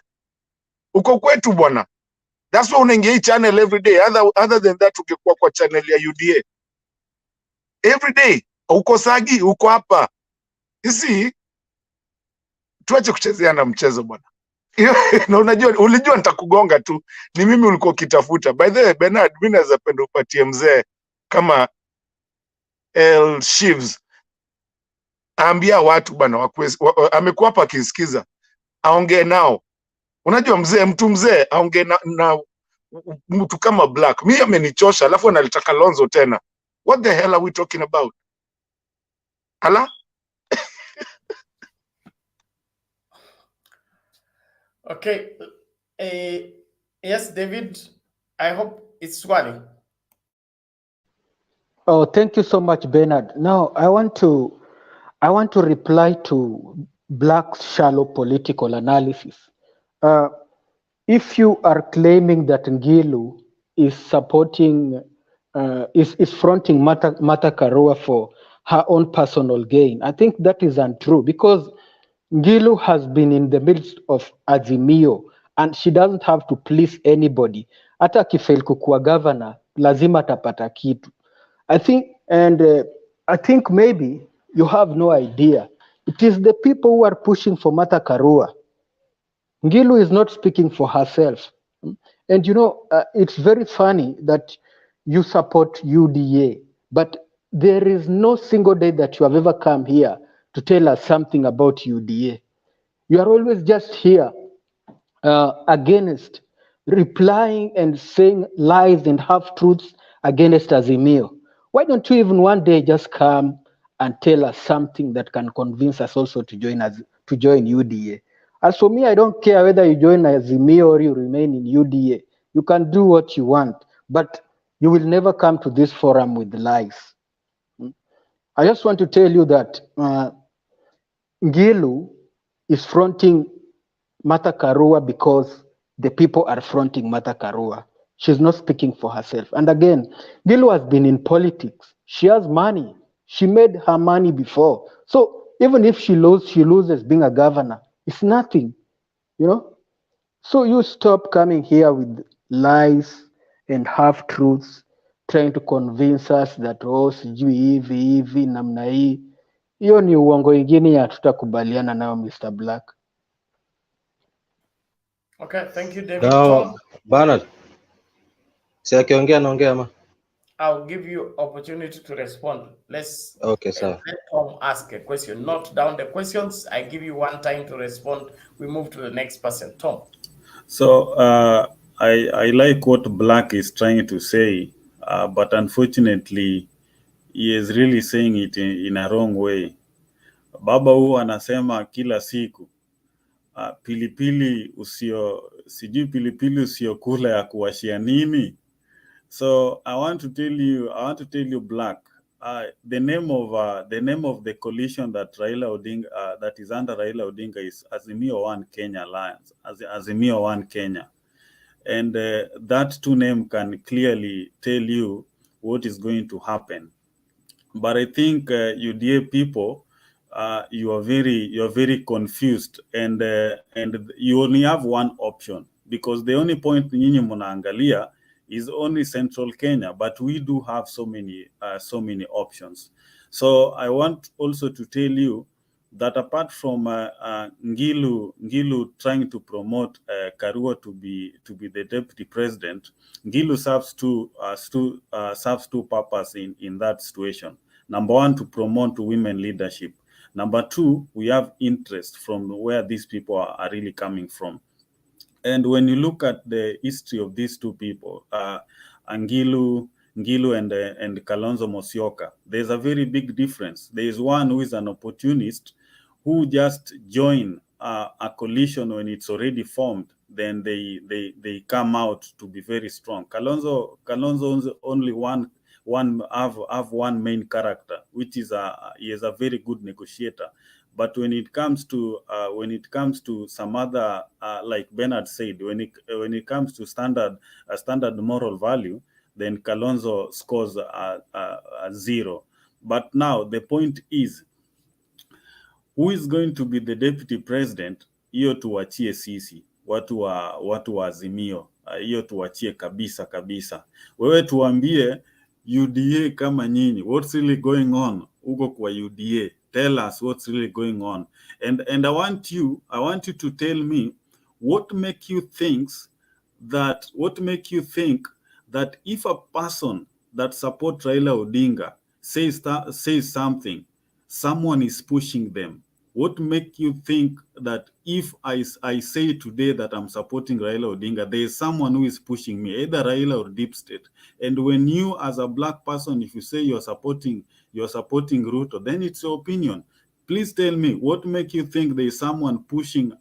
Uko kwetu bwana. That's why unaingia hii channel every day. Other than that, ungekuwa kwa channel ya UDA. Every day. Uko Sagi, uko hapa. You see, tuache kuchezea na mchezo bwana. Na ulijua nitakugonga tu. Ni mimi ulikuwa ukitafuta. By the way, Bernard, mimi naweza penda upatie mzee kama El Shivs. Ambia watu bwana amekuwa hapa akisikiza. Aongee nao. Unajua mtu mzee aongee na mtu kama Black. Mimi amenichosha alafu analeta Kalonzo tena. What the hell are we talking about? Hala? Okay. Yes, David, I hope it's swelling. Oh, thank you so much, Bernard. Now, I want to reply to Black's shallow political analysis. If you are claiming that Ngilu is supporting, is fronting Martha Karua for her own personal gain, I think that is untrue, because Ngilu has been in the midst of Azimio and she doesn't have to please anybody. Hata akifail kukuwa governor, lazima atapata kitu. I think maybe you have no idea. It is the people who are pushing for Martha Karua. Ngilu is not speaking for herself. And it's very funny that you support UDA, but there is no single day that you have ever come here to tell us something about UDA. You are always just here against, replying and saying lies and half-truths against Azimio. Why don't you even one day just come and tell us something that can convince us also to join UDA? As for me, I don't care whether you join Azimio or you remain in UDA. You can do what you want, but you will never come to this forum with lies. I just want to tell you that Ngilu is fronting Martha Karua because the people are fronting Martha Karua. She's not speaking for herself. And again, Ngilu has been in politics. She has money. She made her money before. So even if she loses being a governor, it's nothing, So you stop coming here with lies and half-truths, trying to convince us that, sijui hivi, namna hii. Hiyo ni uongo ingine ya tutakubaliana nayo, Mr. Black. Okay, thank you, David. Now, Tom? Bernard, si akiongea naongea ama? I'll give you opportunity to respond. Let's Okay, sir. let Tom ask a question. Note down the questions. I give you one time to respond. We move to the next person. Tom. So I like what Black is trying to say, but unfortunately, he is really saying it in a wrong way. Baba huu anasema kila siku pilipili usiokula ya kuwashia nini. So I want to tell you, Black, the name of the coalition that Raila Odinga that is under Raila Odinga is Azimio One Kenya Alliance, Azimio One Kenya, and that two name can clearly tell you what is going to happen. But I think UDA people, you are very confused, and you only have one option, because the only point nyinyi mnaangalia is only Central Kenya, but we do have so many options. So I want also to tell you that apart from Ngilu trying to promote Karua to be the deputy president, Ngilu serves two purposes in that situation. Number one, to promote women leadership. Number two, we have interest from where these people are really coming from. And when you look at the history of these two people, Ngilu and Kalonzo Musyoka, there's a very big difference. There is one who is an opportunist who just join a coalition when it's already formed. Then they come out to be very strong. Kalonzo only have one main character, which is he is a very good negotiator. But when it comes to some other, like Bernard said, when it comes to standard moral value, then Kalonzo scores a 0. But now the point is, who is going to be the deputy president, hiyo tuachie sisi watu wa Azimio, hiyo tuachie kabisa kabisa. Wewe tuambie UDA kama nyinyi, what's really going on huko kwa UDA? Tell us what's really going on, and I want you to tell me what make you think that if a person that support Raila Odinga says something, someone is pushing them. What make you think that if I say today that I'm supporting Raila Odinga, there is someone who is pushing me, either Raila or Deep State? And when you, as a black person, if you say you're supporting Ruto, then it's your opinion. Please tell me what make you think there is someone pushing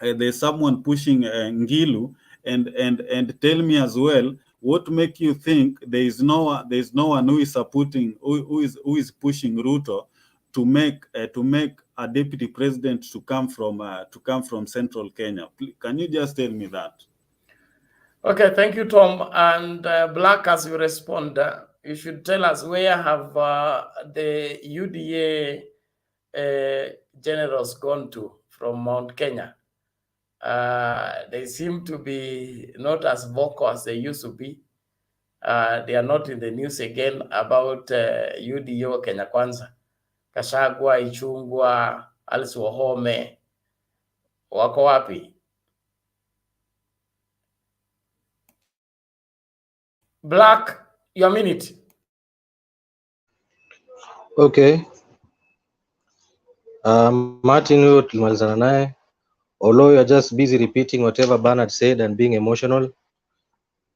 Ngilu, and tell me as well what make you think there is no one who is supporting who is pushing Ruto to make a deputy president to come from Central Kenya. Can you just tell me that? Okay, thank you, Tom. And Black, as you respond, you should tell us where have the UDA generals gone to from Mount Kenya. They seem to be not as vocal as they used to be. They are not in the news again about UDA Kenya Kwanza. Kashagwa, Ichungwa, Alice Wahome, wako wapi? Black, your minute. Okay. Martin huyo tulimalizana naye. Although you're just busy repeating whatever Bernard said and being emotional,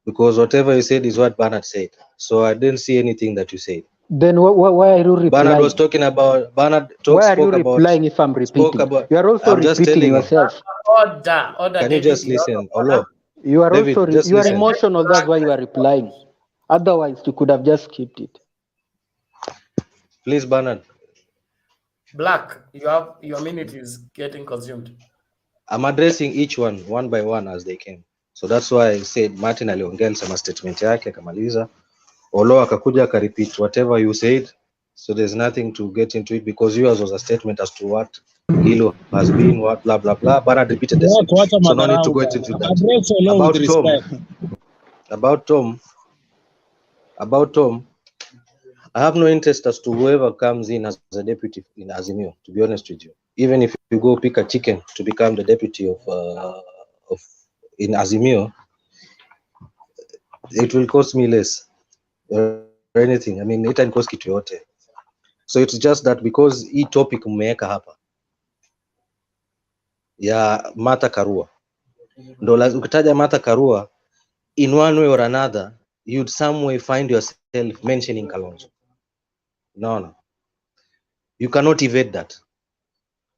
because whatever you said is what Bernard said. So I didn't see anything that you said. Then why are you replying? Bernard was talking about, why are you replying if I'm repeating? You are also repeating yourself. Order, Can you just listen? Olo. You are David, also just you are listen. emotional, that's why you are replying. Otherwise you could have just skipped it. Please, Bernard. Black, your minute is getting consumed. I'm addressing each one by one as they came. So that's why I said Martin aliongea alisema statement yake akamaliza. Olo akakuja akarepeat whatever you said. So there's nothing to get into it because yours was a statement as to what Ngilu has been, what blah blah blah. Bernard repeated the same. So no need to go into that. About Tom, I have no interest as to whoever comes in as a deputy in Azimio, to be honest with you. Even if you go pick a chicken to become the deputy of in Azimio, it will cost me less or anything. I mean, it can cost kitu yote. So it's just that because hii topic mmeweka hapa ya Martha Karua, ndo ukitaja Martha Karua, in one way or another, you'd some way find yourself mentioning Kalonzo. No. You cannot evade that.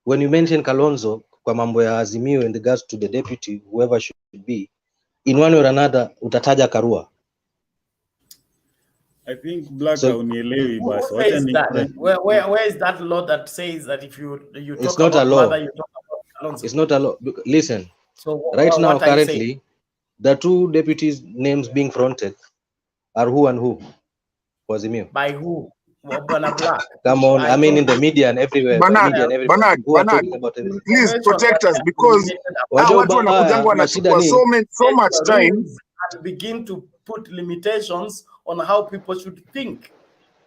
When you mention Kalonzo, kwa mambo ya Azimio in regards to the deputy, whoever should be, in one way or another, utataja Karua. I think Black Who says that? Where is that law that says that if you talk about mother, you talk about Kalonzo? It's not a law. Listen, so right now, currently, the two deputies' names being fronted are who and who? Azimio. By who? Black. Come on, I mean in the media and everywhere. Bernard, who are talking about everything. Please protect us because watu wanakujanga wanachukua so much time and begin to put limitations on how people should think.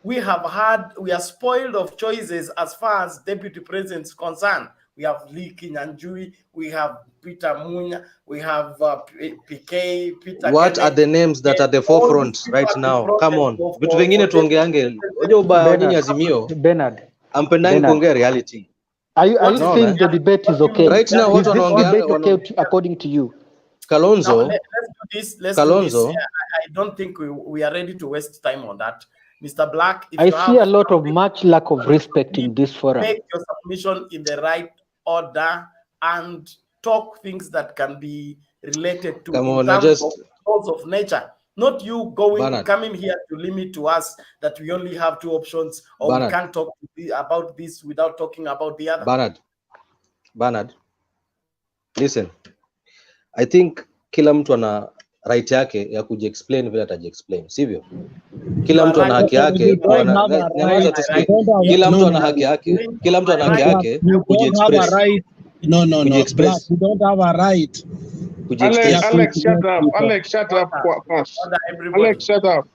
We are spoiled of choices as far as deputy president is concerned. We have Lee Kinyanjui, we have Peter Munya, we have PK, Peter. What are the names that are the forefront right now? Come on. Vitu vingine tuongeange. Oje ubaya nyinyi Azimio. Bernard. Ampendani kuongea reality. Are you saying the debate is okay? Right now what wanaongea okay according to you? Kalonzo. Let's do this. Kalonzo. I don't think we are ready to waste time on that. Mr. Black, if I see a lot of much lack of respect in this forum. Make your submission in the right order and talk things that can be related to laws of nature. Not you coming here to limit to us that we only have two options or we can't talk about this without talking about the other. Bernard, listen. I think kila mtu right yake ya kujiexplain vile atajiexplain, sivyo? Kila mtu ana haki yake nyamaza tusikie. Kila mtu ana haki yake, kila mtu ana haki yake kujiexpress. No, Black, you don't have a right. Alex, shut up. Alex, shut up. Alex, shut up.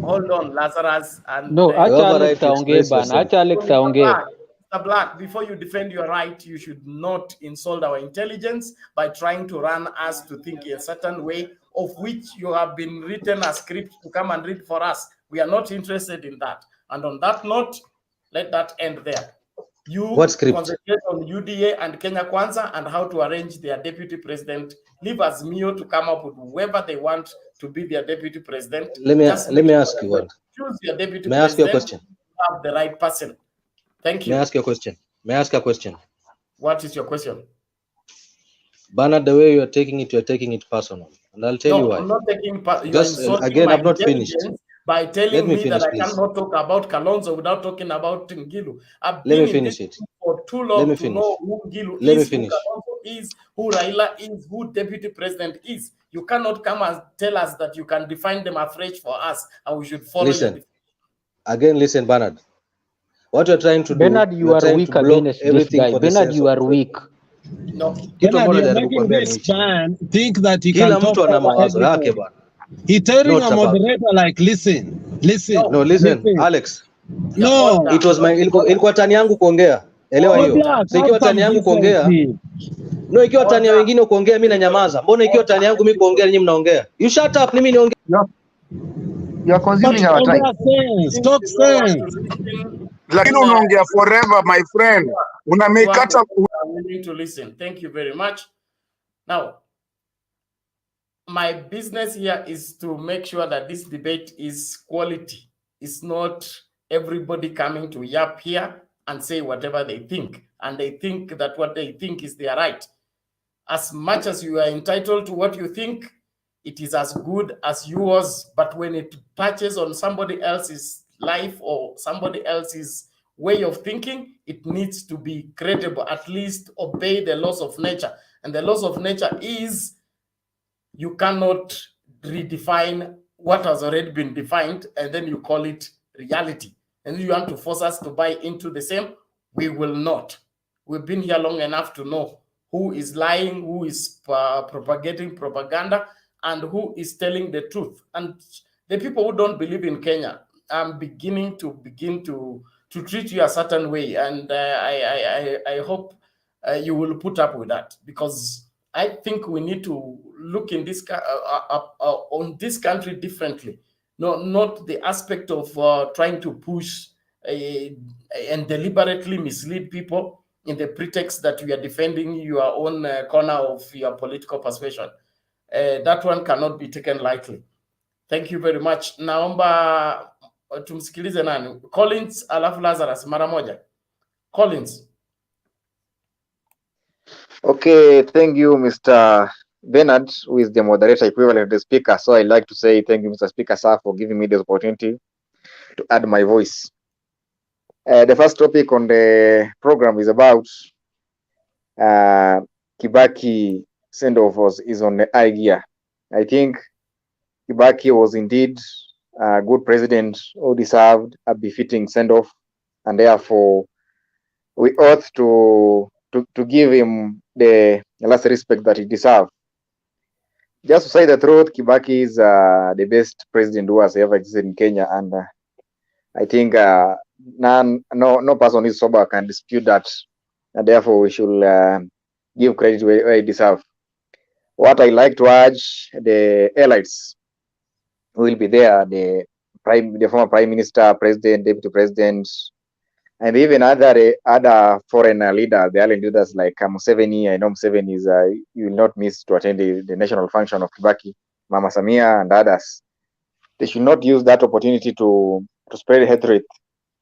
Hold on, Lazarus. And No, acha Alex aongee bana. Acha Alex aongee. Mr. Black, before you defend your right, you should not insult our intelligence by trying to run us to think in a certain way, of which you have been written a script to come and read for us. We are not interested in that. And on that note, let that end there. You concentrate on UDA and Kenya Kwanza and how to arrange their deputy president. Leave Azimio to come up with whoever they want to be their deputy president. Let me ask you one. Choose your deputy May I ask you a president. question? You have the right person. Thank you. May I ask you a question? May I ask a question? What is your question? Bernard, the way you're taking it personal. And I'll tell you why. I'm not taking Just again, I've not finished. By telling me finish, that I please. cannot talk about Kalonzo without talking about Ngilu. I've Let been me finish in it. this for too long to know who Ngilu Let me is, who finish. Kalonzo is, who Raila is, who Deputy President is. You cannot come and tell us that you can define them afresh for us and we should follow Listen. Again, listen, Bernard. What you're trying to Bernard, do, you are weak against this guy. Bernard, you are weak. No. Bernard, you're making this man think that he Kila can talk mtu ana over mawazo yake everybody. bwana. He telling Not a about- moderator like, listen. No, listen, Alex. No. It was my ilikuwa tani yangu kuongea. Elewa Oh, hiyo. Black, So ikiwa have tani some yangu kuongea, decency. no, ikiwa tani ya wengine kuongea mimi nanyamaza. Mbona ikiwa tani yangu mimi kuongea nyinyi mnaongea? You shut up, mimi niongee. You're consuming our time. Talk sense. Lakini unaongea forever, my friend. Unamekata. Willing to listen. Thank you very much. Now, my business here is to make sure that this debate is quality. It's not everybody coming to yap here and say whatever they think. And they think that what they think is their right. As much as you are entitled to what you think, it is as good as yours. But when it touches on somebody else's life or somebody else's way of thinking, it needs to be credible, at least obey the laws of nature. And the laws of nature is you cannot redefine what has already been defined and then you call it reality. And you want to force us to buy into the same? We will not. We've been here long enough to know who is lying, who is propagating propaganda, and who is telling the truth. And the people who don't believe in Kenya, I'm beginning to treat you a certain way. And I hope you will put up with that, because I think we need to look in this on this country differently. No, not the aspect of trying to push and deliberately mislead people in the pretext that we are defending your own corner of your political persuasion. That one cannot be taken lightly. Thank you very much. Naomba tumsikilize nani? Collins alafu Lazarus mara moja. Collins. Okay, thank you, Mr. Bernard, who is the moderator equivalent of the speaker. So I'd like to say thank you, Mr. Speaker, sir, for giving me the opportunity to add my voice. The first topic on the program is about Kibaki send-off is on the high gear. I think Kibaki was indeed a good president who deserved a befitting send-off, and therefore we ought to give him the last respect that he deserved. Just to say the truth, Kibaki is the best president who has ever existed in Kenya, and I think no person is sober can dispute that, and therefore we should give credit where he deserves. What I like to urge the elites who will be there, the former prime minister, president, deputy president, and even other foreign leaders, the island leaders like Museveni. I know Museveni is you will not miss to attend the national function of Kibaki, Mama Samia, and others. They should not use that opportunity to spread hatred,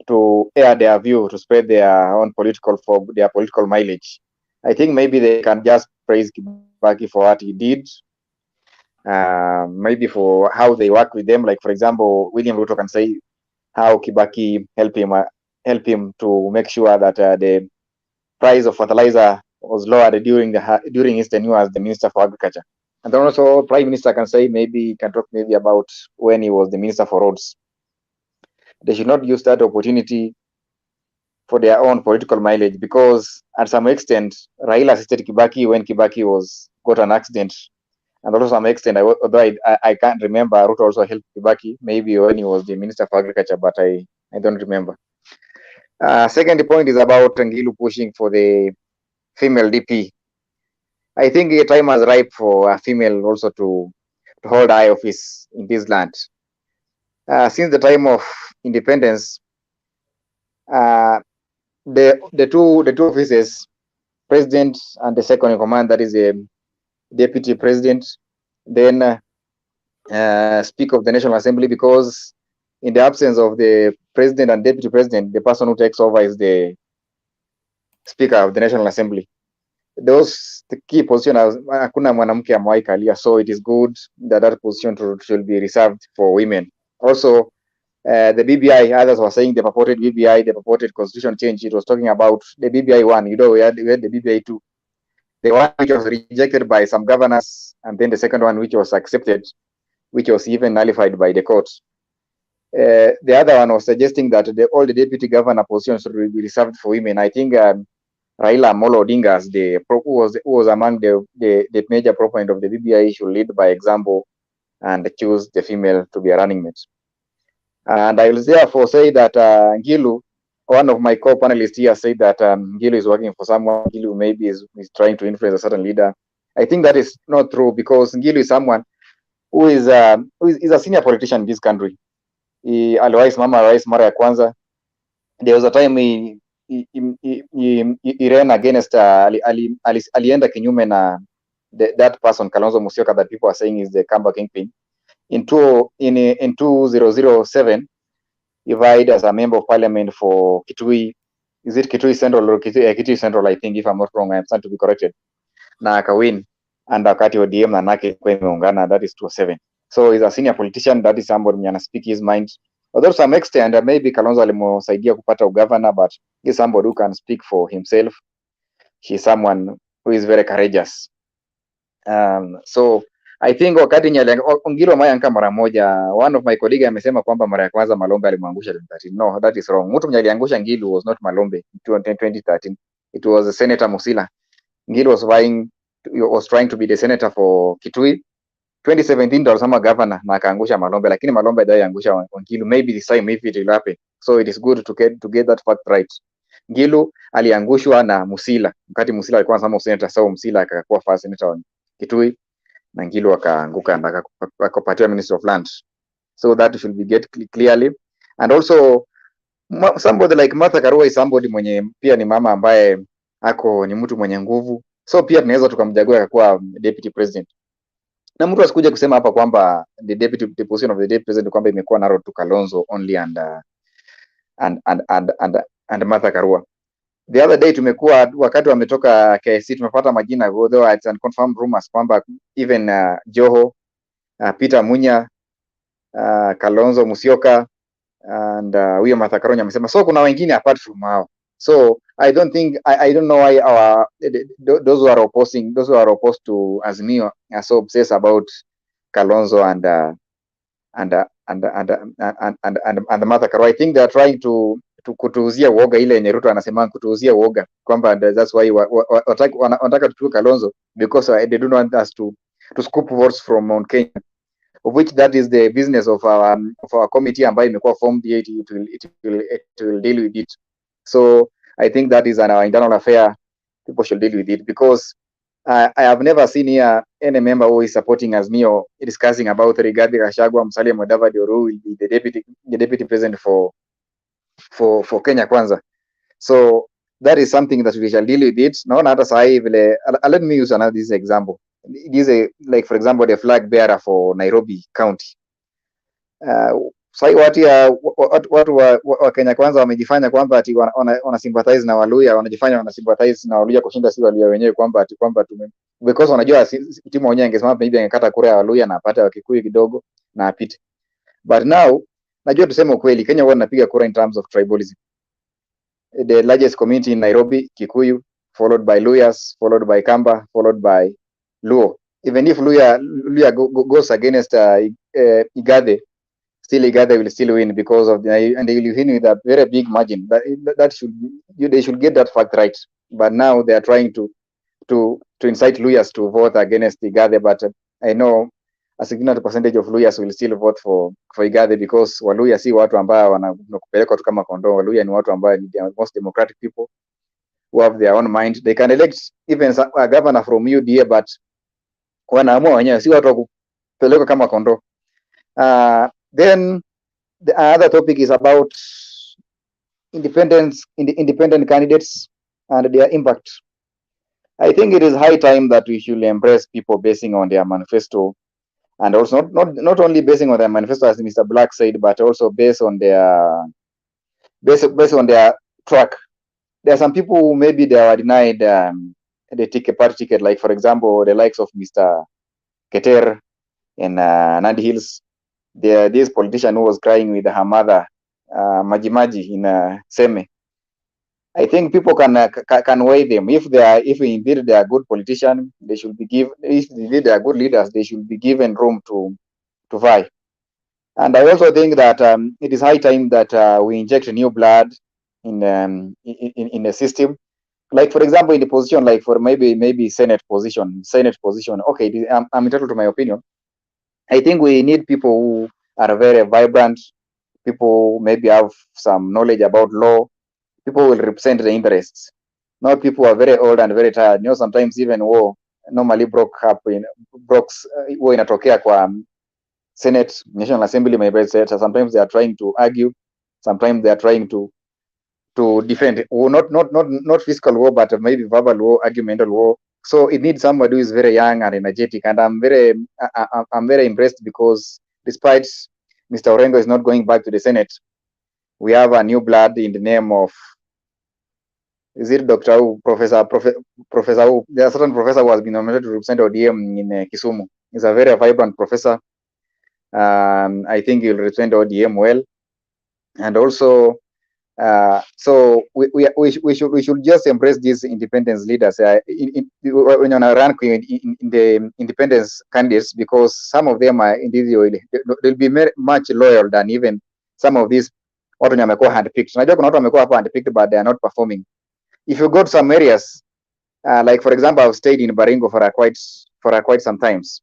to air their view, to spread their own political mileage. I think maybe they can just praise Kibaki for what he did, maybe for how they work with them. Like, for example, William Ruto can say how Kibaki helped him to make sure that the price of fertilizer was lowered during his tenure as the Minister for Agriculture. And then also Prime Minister can say, maybe can talk maybe about when he was the Minister for Roads. They should not use that opportunity for their own political mileage, because at some extent Raila assisted Kibaki when Kibaki got an accident, and also some extent, although I can't remember, Ruto also helped Kibaki maybe when he was the Minister for Agriculture, but I don't remember. Second point is about Ngilu pushing for the female DP. I think the time has ripe for a female also to hold high office in this land. Since the time of independence, the two offices, president and the second in command, that is a deputy president, then Speaker of the National Assembly, because in the absence of the president and deputy president, the person who takes over is the Speaker of the National Assembly. Those the key positions, hakuna mwanamke amewahi kalia, so it is good that that position should be reserved for women. Also, the BBI, others were saying the purported BBI, the purported constitution change. It was talking about the BBI 1. We had the BBI 2. The one which was rejected by some governors, and then the second one which was accepted, which was even nullified by the court. The other one was suggesting that all the deputy governor positions should be reserved for women. I think Raila Amolo Odinga, who was among the major proponent of the BBI, should lead by example and choose the female to be a running mate. And I will therefore say that Ngilu, one of my co-panelists here, said that Ngilu is working for someone. Ngilu maybe is trying to influence a certain leader. I think that is not true, because Ngilu is someone who is a senior politician in this country. Aliwahi simama rais mara ya kwanza. There was a time he ran against alienda kinyume na that person Kalonzo Musyoka that people are saying is the Kamba kingpin. In 2007, he vied as a member of parliament for Kitui. Is it Kitui Central or Kitui Central? I think, if I'm not wrong, I am trying to be corrected. Na akawin, and wakati ODM na nake kwa imeungana, that is 2007. So he's a senior politician. That is somebody mwenye speak his mind. Although to some extent, maybe Kalonzo alimsaidia kupata ugovernor, but he's somebody who can speak for himself. He's someone who is very courageous. So I think wakati Ngilu ameanka mara moja, one of my colleagues amesema kwamba mara ya kwanza Malombe alimwangusha 2013. No, that is wrong. Mtu mwenye aliangusha Ngilu was not Malombe in 2013. It was Senator Musila. Ngilu was trying to be the senator for Kitui. 2017 ndo alisema governor na akaangusha Malombe, lakini Malombe ndio angusha Ngilu. Maybe this time if it will happen. So it is good to get that fact right. Ngilu aliangushwa na Musila. Wakati Musila alikuwa anasema senator, so Musila akakuwa first senator wa Kitui. Na Ngilu akaanguka na akapatiwa Minister of Land. So that should be get clearly. And also somebody like Martha Karua is somebody mwenye pia ni mama ambaye ni mtu mwenye nguvu. So pia tunaweza tukamjagua akakuwa deputy president. Na mtu asikuja kusema hapa kwamba the position of the deputy president kwamba imekuwa narrow to Kalonzo only and Martha Karua. The other day tumekuwa wakati wametoka KSC tumepata majina, although it's unconfirmed rumors kwamba even Joho, Peter Munya, Kalonzo Musyoka and huyo Martha Karua amesema. So kuna wengine apart from hao. So I don't know why those who are opposed to Azimio are so obsessed about Kalonzo and Martha Karua. I think they are trying to kutuuzia uoga ile yenye Ruto anasema kutuuzia uoga kwamba that's why wanataka tuchukue Kalonzo because they do not want us to scoop votes from Mount Kenya, of which that is the business of our committee ambayo imekuwa formed. It will deal with it. So I think that is an internal affair. People should deal with it because I have never seen here any member who is supporting Azimio discussing about Rigathi Gachagua, Musalia Mudavadi, who will be the deputy president for Kenya Kwanza. So that is something that we shall deal with it. Naona hata sahi vile, let me use another this example. This is like for example the flag bearer for Nairobi County. Sahi watu wa Kenya Kwanza wamejifanya kwamba ati wana sympathize na Waluya, wanajifanya wana sympathize na Waluya kushinda si Waluya wenyewe, kwamba because wanajua timu wenyewe angesema maybe angekata kura ya Waluya na apate Wakikuyu kidogo na apite. But now najua tuseme ukweli, Kenya huwa inapiga kura in terms of tribalism. The largest community in Nairobi, Kikuyu, followed by Luyas, followed by Kamba, followed by Luo. even if Luya goes against Igathe, still Igathe will still win because of and they will win with a very big margin. That should they should get that fact right. But now they are trying to incite Luyas to vote against Igathe, but I know a significant percentage of Luyas will still vote for Igathe because Waluya si watu ambao wanapelekwa tu kama kondoo. Waluya ni watu ambao ni the most democratic people who have their own mind. They can elect even a governor from UDA, but wanaamua wenyewe, si watu wa kupelekwa kama kondoo. Then the other topic is about independent candidates and their impact. I think it is high time that we should embrace people basing on their manifesto, and also not only basing on their manifesto, as Mr. Black said, but also based on their track. There are some people who maybe they were denied the party ticket, like for example the likes of Mr. Keter in Nandi Hills. This politician who was crying with her mother, Majimaji in Seme. I think people can weigh them. If indeed they are good politicians, they should be given. If indeed they are good leaders, they should be given room to vie. And I also think that it is high time that we inject new blood in the system. Like for example, in the position, like for maybe Senate position. Okay, I'm entitled to my opinion. I think we need people who are very vibrant. People maybe have some knowledge about law. People will represent the interests. Not people who are very old and very tired. You know, sometimes even war normally war inatokea kwa Senate, National Assembly, maybe etc. Sometimes they are trying to argue. Sometimes they are trying to defend, or not physical war, but maybe verbal war, argumental war. So it needs somebody who is very young and energetic. And I'm very impressed because despite Mr. Orengo is not going back to the Senate, we have a new blood in the name of, is it Dr. Wu, Professor Wu? There are certain professor who has been nominated to represent ODM in Kisumu. He's a very vibrant professor. I think he'll represent ODM well. And also, so we should just embrace these independence leaders when you run in the independence candidates, because some of them are indeed they'll be much loyal than even some of these watu wenye wamekuwa handpicked. Unajua kuna watu wamekuwa hapa handpicked but they are not performing. If you go to some areas, like for example, I've stayed in Baringo for quite some times.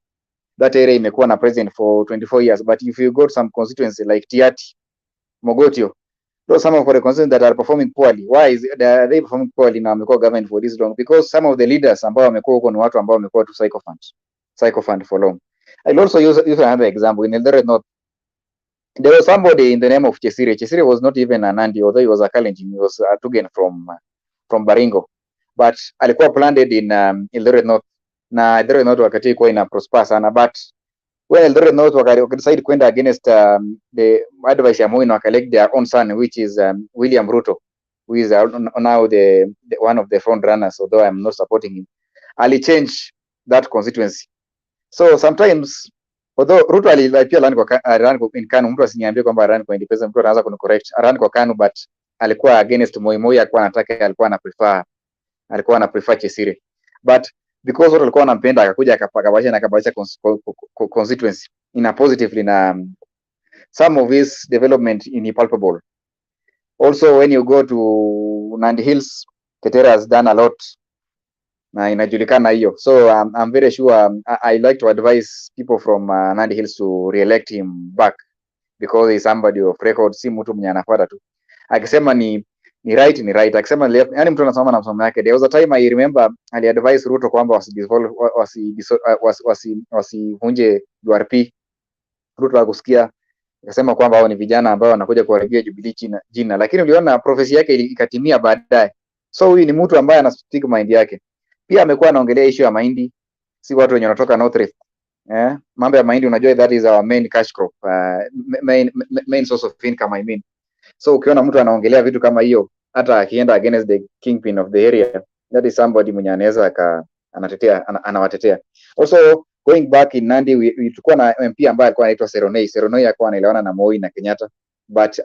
That area imekuwa na president for 24 years. But if you go to some constituency like Tiati, Mogotio, those some of the constituencies that are performing poorly. Why are they performing poorly na wamekuwa government for this long? Because some of the leaders ambao wamekuwa huko ni watu ambao wamekuwa tu sycophant for long. I'll also use another example. In Eldoret North, there was somebody in the name of Chesire. Chesire was not even a Nandi, although he was a Kalenjin. He was a Tugen from Baringo, but alikuwa planted in Eldoret North, na Eldoret North wakati ilikuwa ina prosper sana, but when Eldoret North wakadecide kwenda against the advice ya Moi na wakalect their own son, which is William Ruto, who is now the one of the front runners, although I'm not supporting him. Ali change that constituency. So sometimes, although Ruto pia run in KANU, mtu asiniambie kwamba run kwa independence, mtu anaanza kunicorrect, run kwa KANU, but alikuwa against Moi alikuwa anataka, alikuwa ana prefer Chesire, but because watu walikuwa wanampenda akakuja akabadilisha constituency in a positively, na some of his development in palpable. Also when you go to Nandi Hills, Ketera has done a lot na inajulikana hiyo. So I'm very sure I like to advise people from Nandi Hills to re-elect him back, because he's somebody of record, si mtu mwenye anafuata tu. Akisema ni right, akisema left, yani mtu anasoma na msomo yake. There was a time I remember ali advise Ruto kwamba wasivunje URP. Ruto akusikia, akasema kwamba hao ni vijana ambao wanakuja kuharibia Jubilee jina, lakini uliona prophecy yake ikatimia baadaye. So huyu ni mtu ambaye ana stick mind yake. Pia amekuwa anaongelea issue ya mahindi, si watu wenye wanatoka North Rift. Mambo ya mahindi, unajua that is our main cash crop, main source of income, I mean. So ukiona mtu anaongelea vitu kama hiyo, hata akienda against the kingpin of the area, that is somebody mwenye anaweza anawatetea. Also going back in Nandi, tulikuwa na MP ambaye alikuwa anaitwa Seronei alikuwa anaelewana na Moi na Kenyatta, but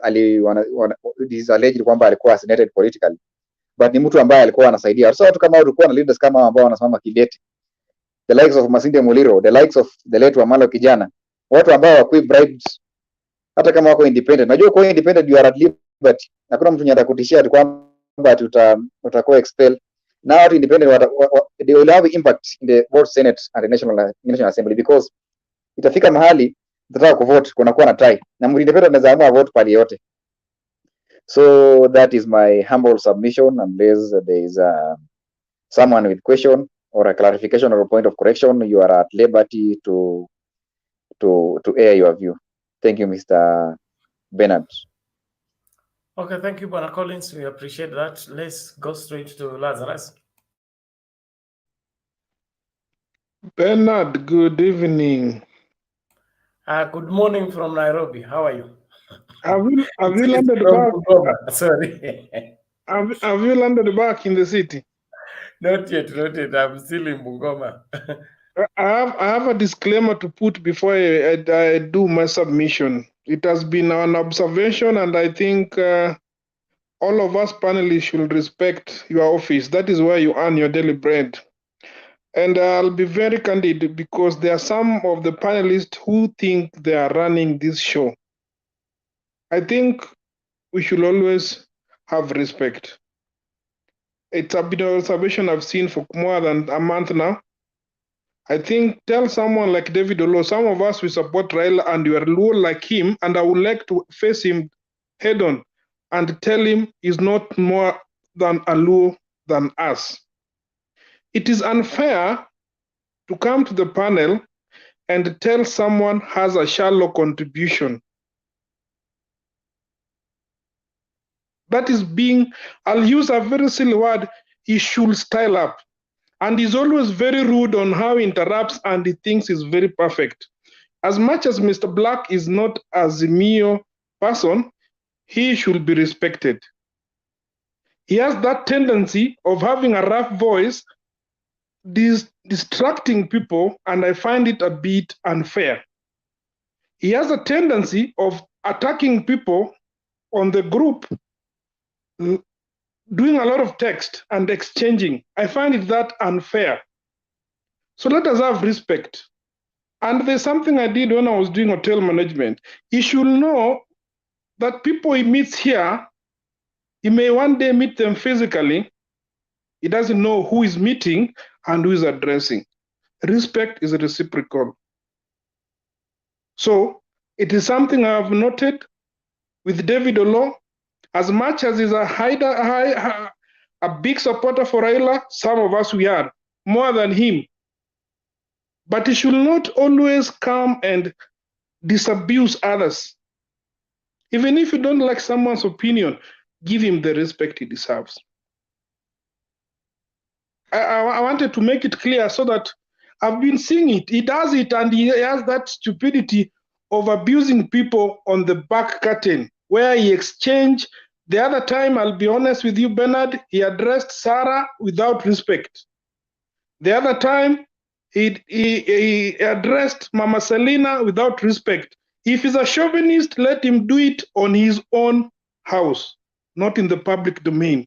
it is alleged kwamba alikuwa assassinated politically, but ni mtu ambaye alikuwa anasaidia. So watu kama walikuwa na leaders kama ambao wanasimama kidete. the likes of Masinde Muliro, the likes of the late Wamalo Kijana, watu ambao wakui bribed hata kama wako independent. Najua kwa independent you are at liberty. Hakuna mtu atakutishia kwamba utakuwa expel. Now at independent they will have impact in the both Senate and the National Assembly, because itafika mahali tutataka kuvote kunakuwa na tie. Na independent anaweza amua vote pale yote. So that is my humble submission, unless there is someone with question or a clarification or a point of correction, you are at liberty to air your view. Thank you, Mr. Bernard. Okay, thank you, Bwana Collins. We appreciate that. Let's go straight to Lazarus. Bernard, good evening. Good morning from Nairobi. How are you? Have you landed back? Sorry. Have you landed back in the city? Not yet. I'm still in Bungoma. I have a disclaimer to put before I do my submission. It has been an observation, and I think all of us panelists should respect your office. That is where you earn your daily bread. And I'll be very candid, because there are some of the panelists who think they are running this show. I think we should always have respect. It's a bit of observation I've seen for more than a month now. I think tell someone like David Olo, some of us we support Raila and you are low like him, and I would like to face him head on and tell him he's not more than a low than us. It is unfair to come to the panel and tell someone has a shallow contribution. That is being, I'll use a very silly word, he should style up. And he's always very rude on how he interrupts, and he thinks he's very perfect. As much as Mr. Black is not a Azimio person, he should be respected. He has that tendency of having a rough voice, distracting people, and I find it a bit unfair. He has a tendency of attacking people on the group, doing a lot of text and exchanging. I find it that unfair. So let us have respect. And there's something I did when I was doing hotel management. He should know that people he meets here, he may one day meet them physically. He doesn't know who is meeting and who is addressing. Respect is reciprocal. So it is something I have noted with David Olo. As much as he's a big supporter for Raila, some of us we are, more than him. But he should not always come and disabuse others. Even if you don't like someone's opinion, give him the respect he deserves. I wanted to make it clear so that I've been seeing it. He does it, and he has that stupidity of abusing people on the back curtain, where he exchanged. The other time, I'll be honest with you, Bernard, he addressed Sarah without respect. The other time, he addressed Mama Selina without respect. If he's a chauvinist, let him do it on his own house, not in the public domain.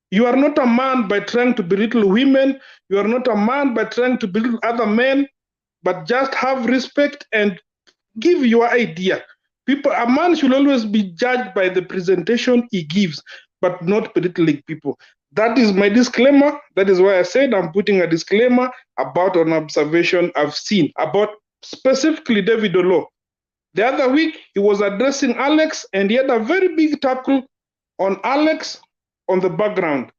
You are not a man by trying to belittle women. You are not a man by trying to belittle other men, but just have respect and give your idea. A man should always be judged by the presentation he gives, but not belittling people. That is my disclaimer. That is why I said I'm putting a disclaimer about an observation I've seen about specifically David Olo. The other week, he was addressing Alex, and he had a very big tackle on Alex on the background.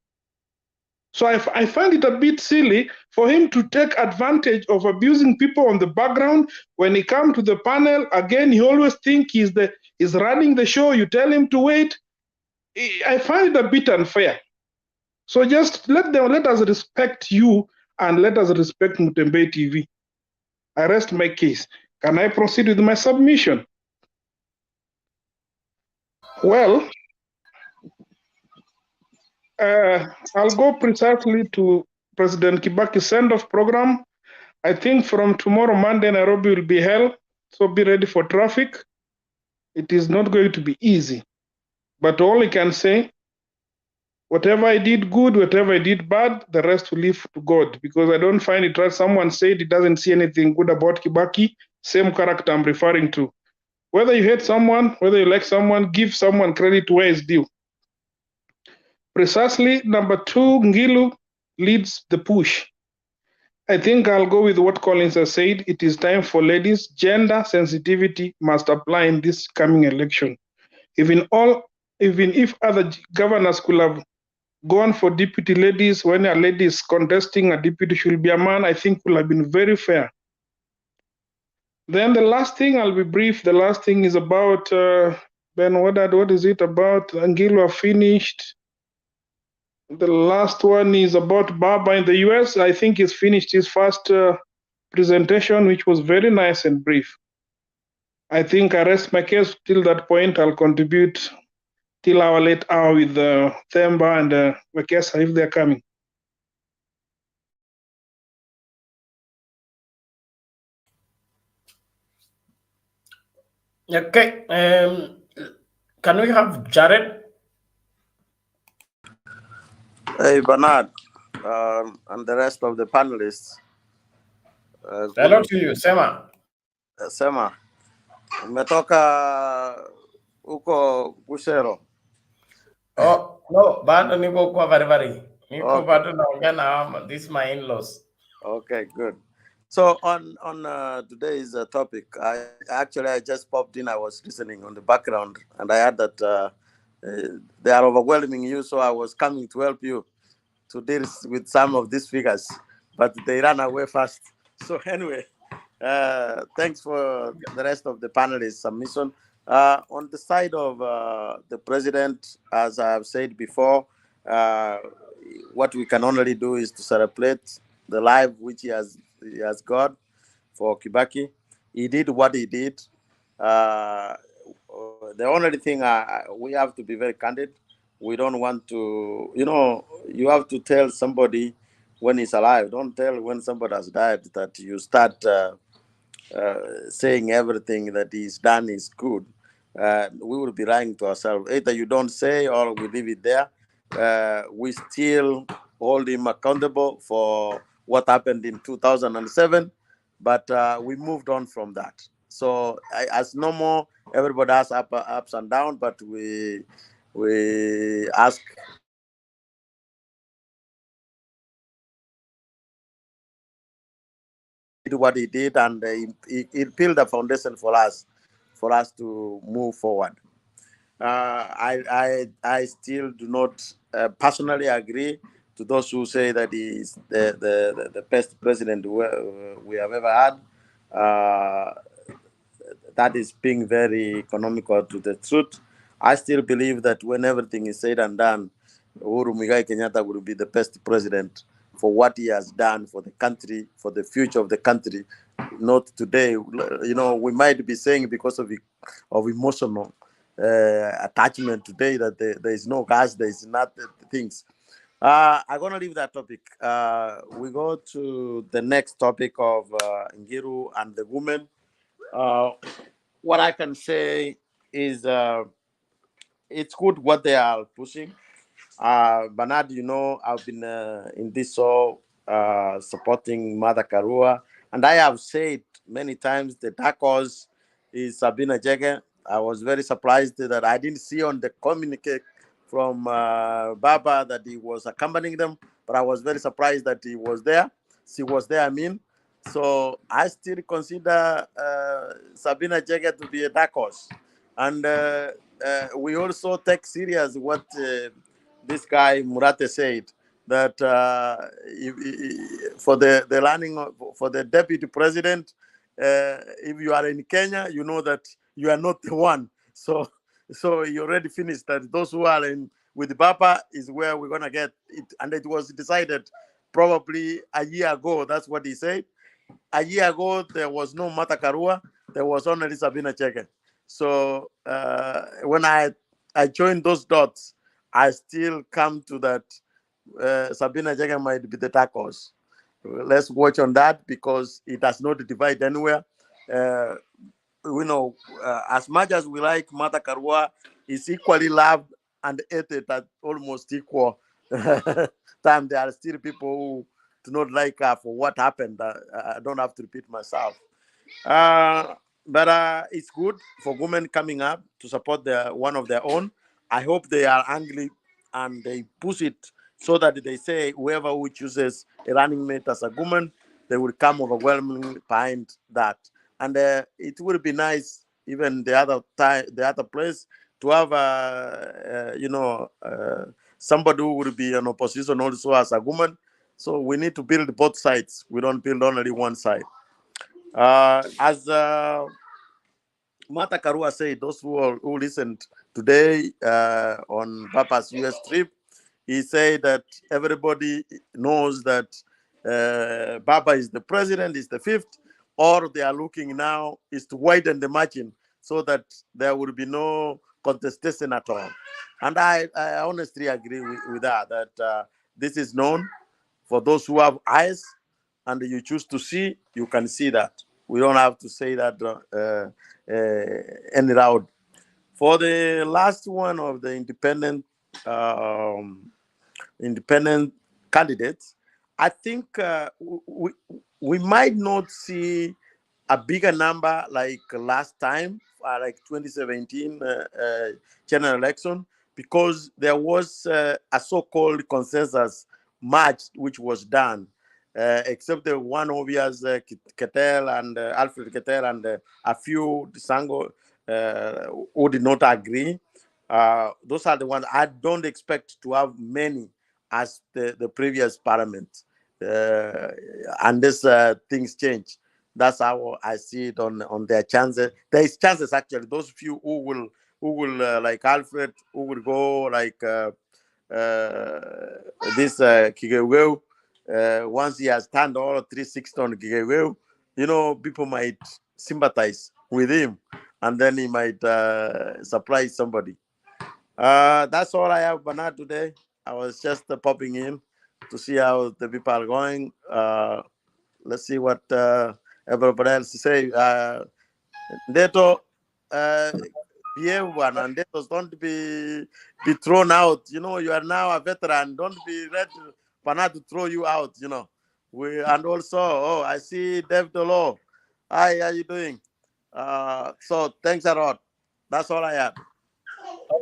So I find it a bit silly for him to take advantage of abusing people on the background. When he comes to the panel, again, he always thinks he's running the show. You tell him to wait. I find it a bit unfair. So just let us respect you, and let us respect Mutembe TV. I rest my case. Can I proceed with my submission? Well, I'll go precisely to President Kibaki's send-off program. I think from tomorrow, Monday, Nairobi will be hell, so be ready for traffic. It is not going to be easy. But all I can say, Whatever I did good, whatever I did bad, the rest will leave to God, because I don't find it right. Someone said he doesn't see anything good about Kibaki, same character I'm referring to. Whether you hate someone, whether you like someone, give someone credit where it's due. Precisely, number 2, Ngilu leads the push. I think I'll go with what Collins has said. It is time for ladies. Gender sensitivity must apply in this coming election. Even if other governors could have gone for deputy ladies, when a lady is contesting, a deputy should be a man, I think will have been very fair. Then the last thing, I'll be brief. The last thing is about Ben. What is it about? Ngilu finished. The last one is about Baba in the US. I think he's finished his first presentation, which was very nice and brief. I think I rest my case till that point. I'll contribute till our late hour with Themba and Wekesa if they're coming. Okay. Can we have Jared? Hey, Bernard, and the rest of the panelists. Hello to you, Sema. Sema, umetoka huko Bushero? Oh, no, bado niko kwa Varivari. Niko Okay. bado naongea na this is my in-laws. Okay, good. So on today's topic, I just popped in. I was listening on the background, and I heard that they are overwhelming you. So I was coming to help you to deal with some of these figures, but they ran away fast. So anyway, thanks for the rest of the panelists' submission. On the side of the president, as I have said before, what we can only do is to celebrate the life which he has got for Kibaki. He did what he did. The only thing we have to be very candid. We don't want to, you have to tell somebody when he's alive. Don't tell when somebody has died that you start saying everything that he's done is good. We will be lying to ourselves. Either you don't say or we leave it there. We still hold him accountable for what happened in 2007, but we moved on from that. So as normal, everybody has ups and downs, but we ask what he did, and he built a foundation for us to move forward. I still do not personally agree to those who say that he is the best president we have ever had. That is being very economical to the truth. I still believe that when everything is said and done, Uhuru Muigai Kenyatta will be the best president for what he has done for the country, for the future of the country. Not today, we might be saying because of emotional attachment today that there is no gas, there is not things. I'm gonna leave that topic. We go to the next topic of Ngilu and the women. What I can say is it's good what they are pushing. Bernard, I've been in this show supporting Mother Karua, and I have said many times the dark horse is Sabina Jege. I was very surprised that I didn't see on the communique from Baba that he was accompanying them, but I was very surprised that he was there. She was there, I mean. So I still consider Sabina Jege to be a dark horse. And we also take serious what this guy Murate said, that for the running for the deputy president, if you are in Kenya, you know that you are not the one. So you already finished that. Those who are in with Baba is where we're gonna get it, and it was decided probably a year ago. That's what he said. A year ago, there was no Mata Karua. There was only Sabina Chege. So when I joined those dots, I still come to that Sabina Chege might be the dark horse. Let's watch on that because it does not divide anywhere. As much as we like Mata Karua, is equally loved and ate it at almost equal time. There are still people who do not like her for what happened. I don't have to repeat myself. But it's good for women coming up to support one of their own. I hope they are angry and they push it so that they say whoever who chooses a running mate as a woman, they will come overwhelmingly behind that. And it would be nice, even the other place, to have somebody who would be an opposition also as a woman. So we need to build both sides. We don't build only one side. As Martha Karua said, those who listened today on Papa's US trip, he said that everybody knows that Baba is the president, is the fifth, or they are looking now is to widen the margin so that there will be no contestation at all. And I honestly agree with that this is known for those who have eyes and you choose to see, you can see that. We don't have to say that any loud. For the last one of the independent candidates, I think we might not see a bigger number like last time, like 2017 general election, because there was a so-called consensus march which was done. Except the one obvious Ketel and Alfred Ketel and a few Sango who did not agree. Those are the ones. I don't expect to have many as the previous parliament, unless things change. That's how I see it on their chances. There is chances actually. Those few who will like Alfred, who will go like this Kigeweu. Once he has turned all 360 on Gigaweo, people might sympathize with him and then he might surprise somebody. That's all I have for now today. I was just popping in to see how the people are going. Let's see what everybody else say. Ndeto, behave one, and don't be thrown out. You are now a veteran. Don't be ready for not to throw you out. And also, I see David Olo. Hi, how you doing? So thanks a lot. That's all I have.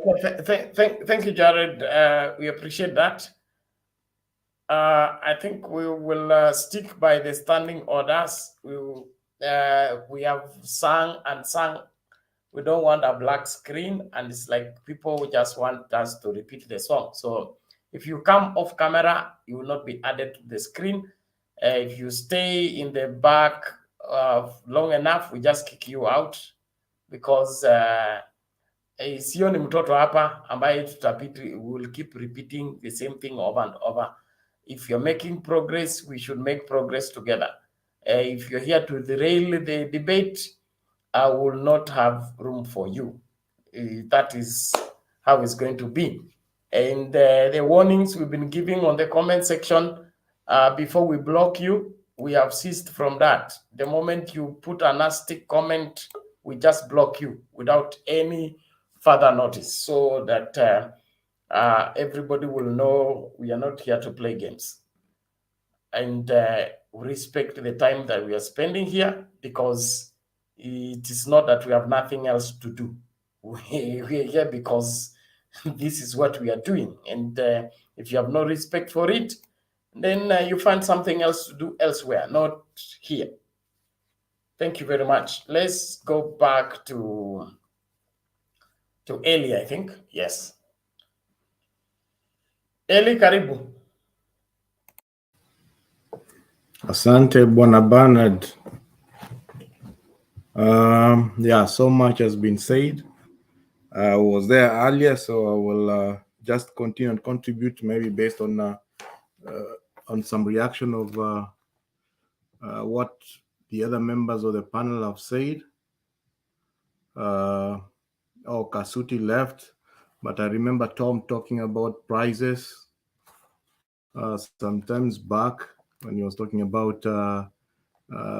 Okay, thank you, Jared. We appreciate that. I think we will stick by the standing orders. We have sung and sung. We don't want a black screen, and it's like people just want us to repeat the song. So if you come off camera, you will not be added to the screen. If you stay in the back long enough, we just kick you out because sio ni mtoto hapa ambaye tutapiti, we will keep repeating the same thing over and over. If you're making progress, we should make progress together. If you're here to derail the debate, I will not have room for you. That is how it's going to be. And the warnings we've been giving on the comment section before we block you, we have ceased from that. The moment you put a nasty comment, we just block you without any further notice, so that everybody will know we are not here to play games. And respect the time that we are spending here, because it is not that we have nothing else to do. We are here because this is what we are doing. And if you have no respect for it, then you find something else to do elsewhere, not here. Thank you very much. Let's go back to Eli, I think. Yes. Eli, karibu. Asante, Bwana Bernard. Yeah, so much has been said. I was there earlier, so I will just continue and contribute, maybe based on some reaction of what the other members of the panel have said. Kasuti left, but I remember Tom talking about prices sometimes back when he was talking about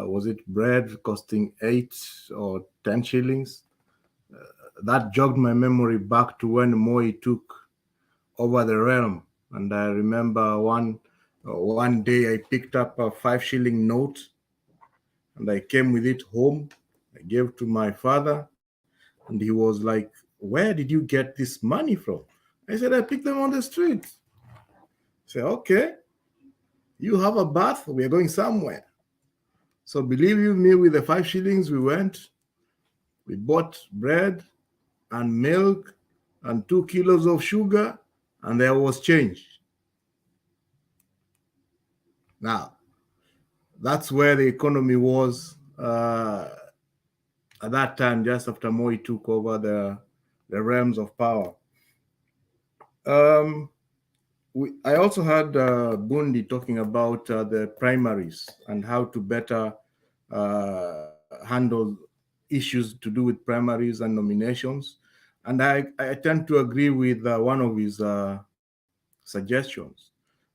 was it bread costing 8 or 10 shillings? That jogged my memory back to when Moi took over the realm. And I remember one day I picked up a 5-shilling note and I came with it home. I gave to my father and he was like, "Where did you get this money from?" I said, "I picked them on the street." He said, "Okay, you have a bath, we are going somewhere." So believe you me, with the 5 shillings we went, we bought bread and milk and 2 kilos of sugar, and there was change. Now, that's where the economy was at that time, just after Moi took over the realms of power. I also had Bundi talking about the primaries and how to better handle issues to do with primaries and nominations. And I tend to agree with one of his suggestions,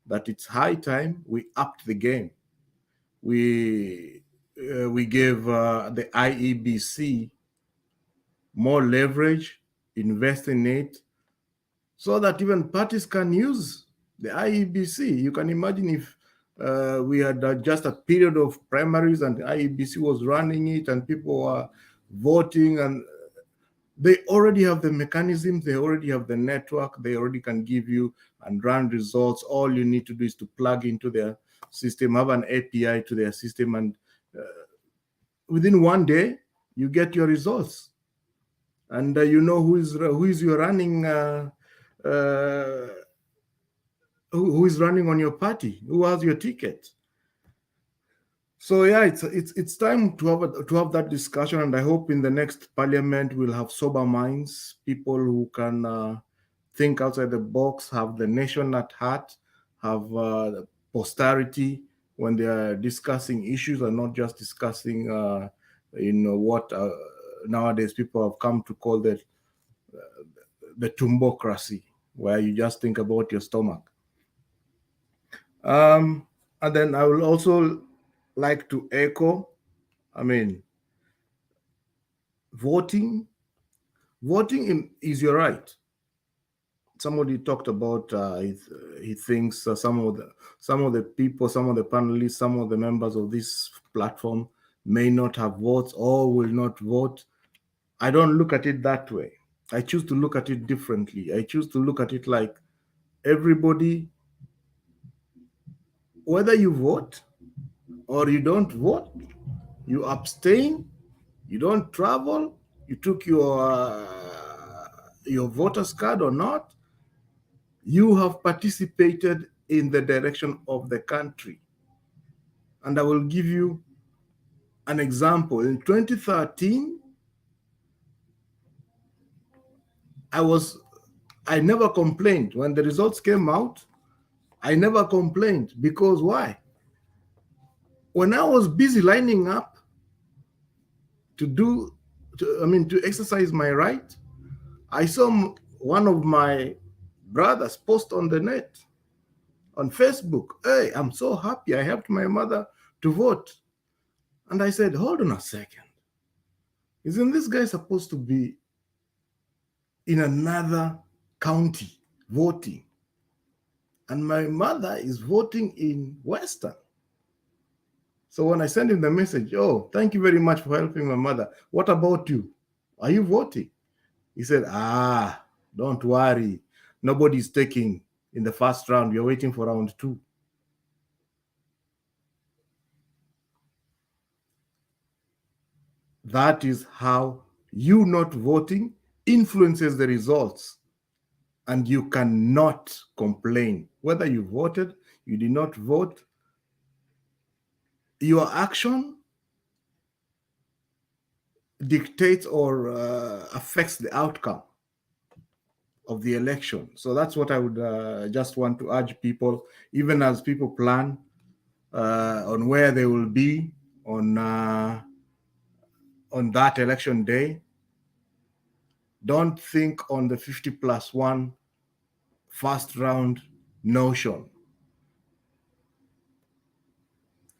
that it's high time we upped the game. We gave the IEBC more leverage, invest in it, so that even parties can use the IEBC. You can imagine if we had just a period of primaries and the IEBC was running it and people were voting, and they already have the mechanisms, they already have the network, they already can give you and run results. All you need to do is to plug into their system, have an API to their system, and within one day, you get your results. And you know who is your running, who is running on your party, who has your ticket. So yeah, it's time to have that discussion, and I hope in the next parliament we'll have sober minds, people who can think outside the box, have the nation at heart, have posterity when they are discussing issues, and not just discussing what nowadays people have come to call the tumbocracy, where you just think about your stomach. And then I will also like to echo, voting is your right. Somebody talked about he thinks some of the people, some of the panelists, some of the members of this platform may not have votes or will not vote. I don't look at it that way. I choose to look at it differently. I choose to look at it like everybody, whether you vote or you don't vote, you abstain, you don't travel, you took your voter's card or not, you have participated in the direction of the country. And I will give you an example. In 2013, I never complained. When the results came out, I never complained. Because why? When I was busy lining up to exercise my right, I saw one of my brothers post on the net, on Facebook, "Hey, I'm so happy I helped my mother to vote." And I said, hold on a second. Isn't this guy supposed to be in another county voting? And my mother is voting in Western. So when I sent him the message, "Oh, thank you very much for helping my mother. What about you? Are you voting?" He said, "Don't worry. Nobody's taking in the first round. We're waiting for round 2. That is how you not voting influences the results. And you cannot complain. Whether you voted, you did not vote, your action dictates or affects the outcome of the election. So that's what I would just want to urge people, even as people plan on where they will be on that election day. Don't think on the 50+1 first round notion.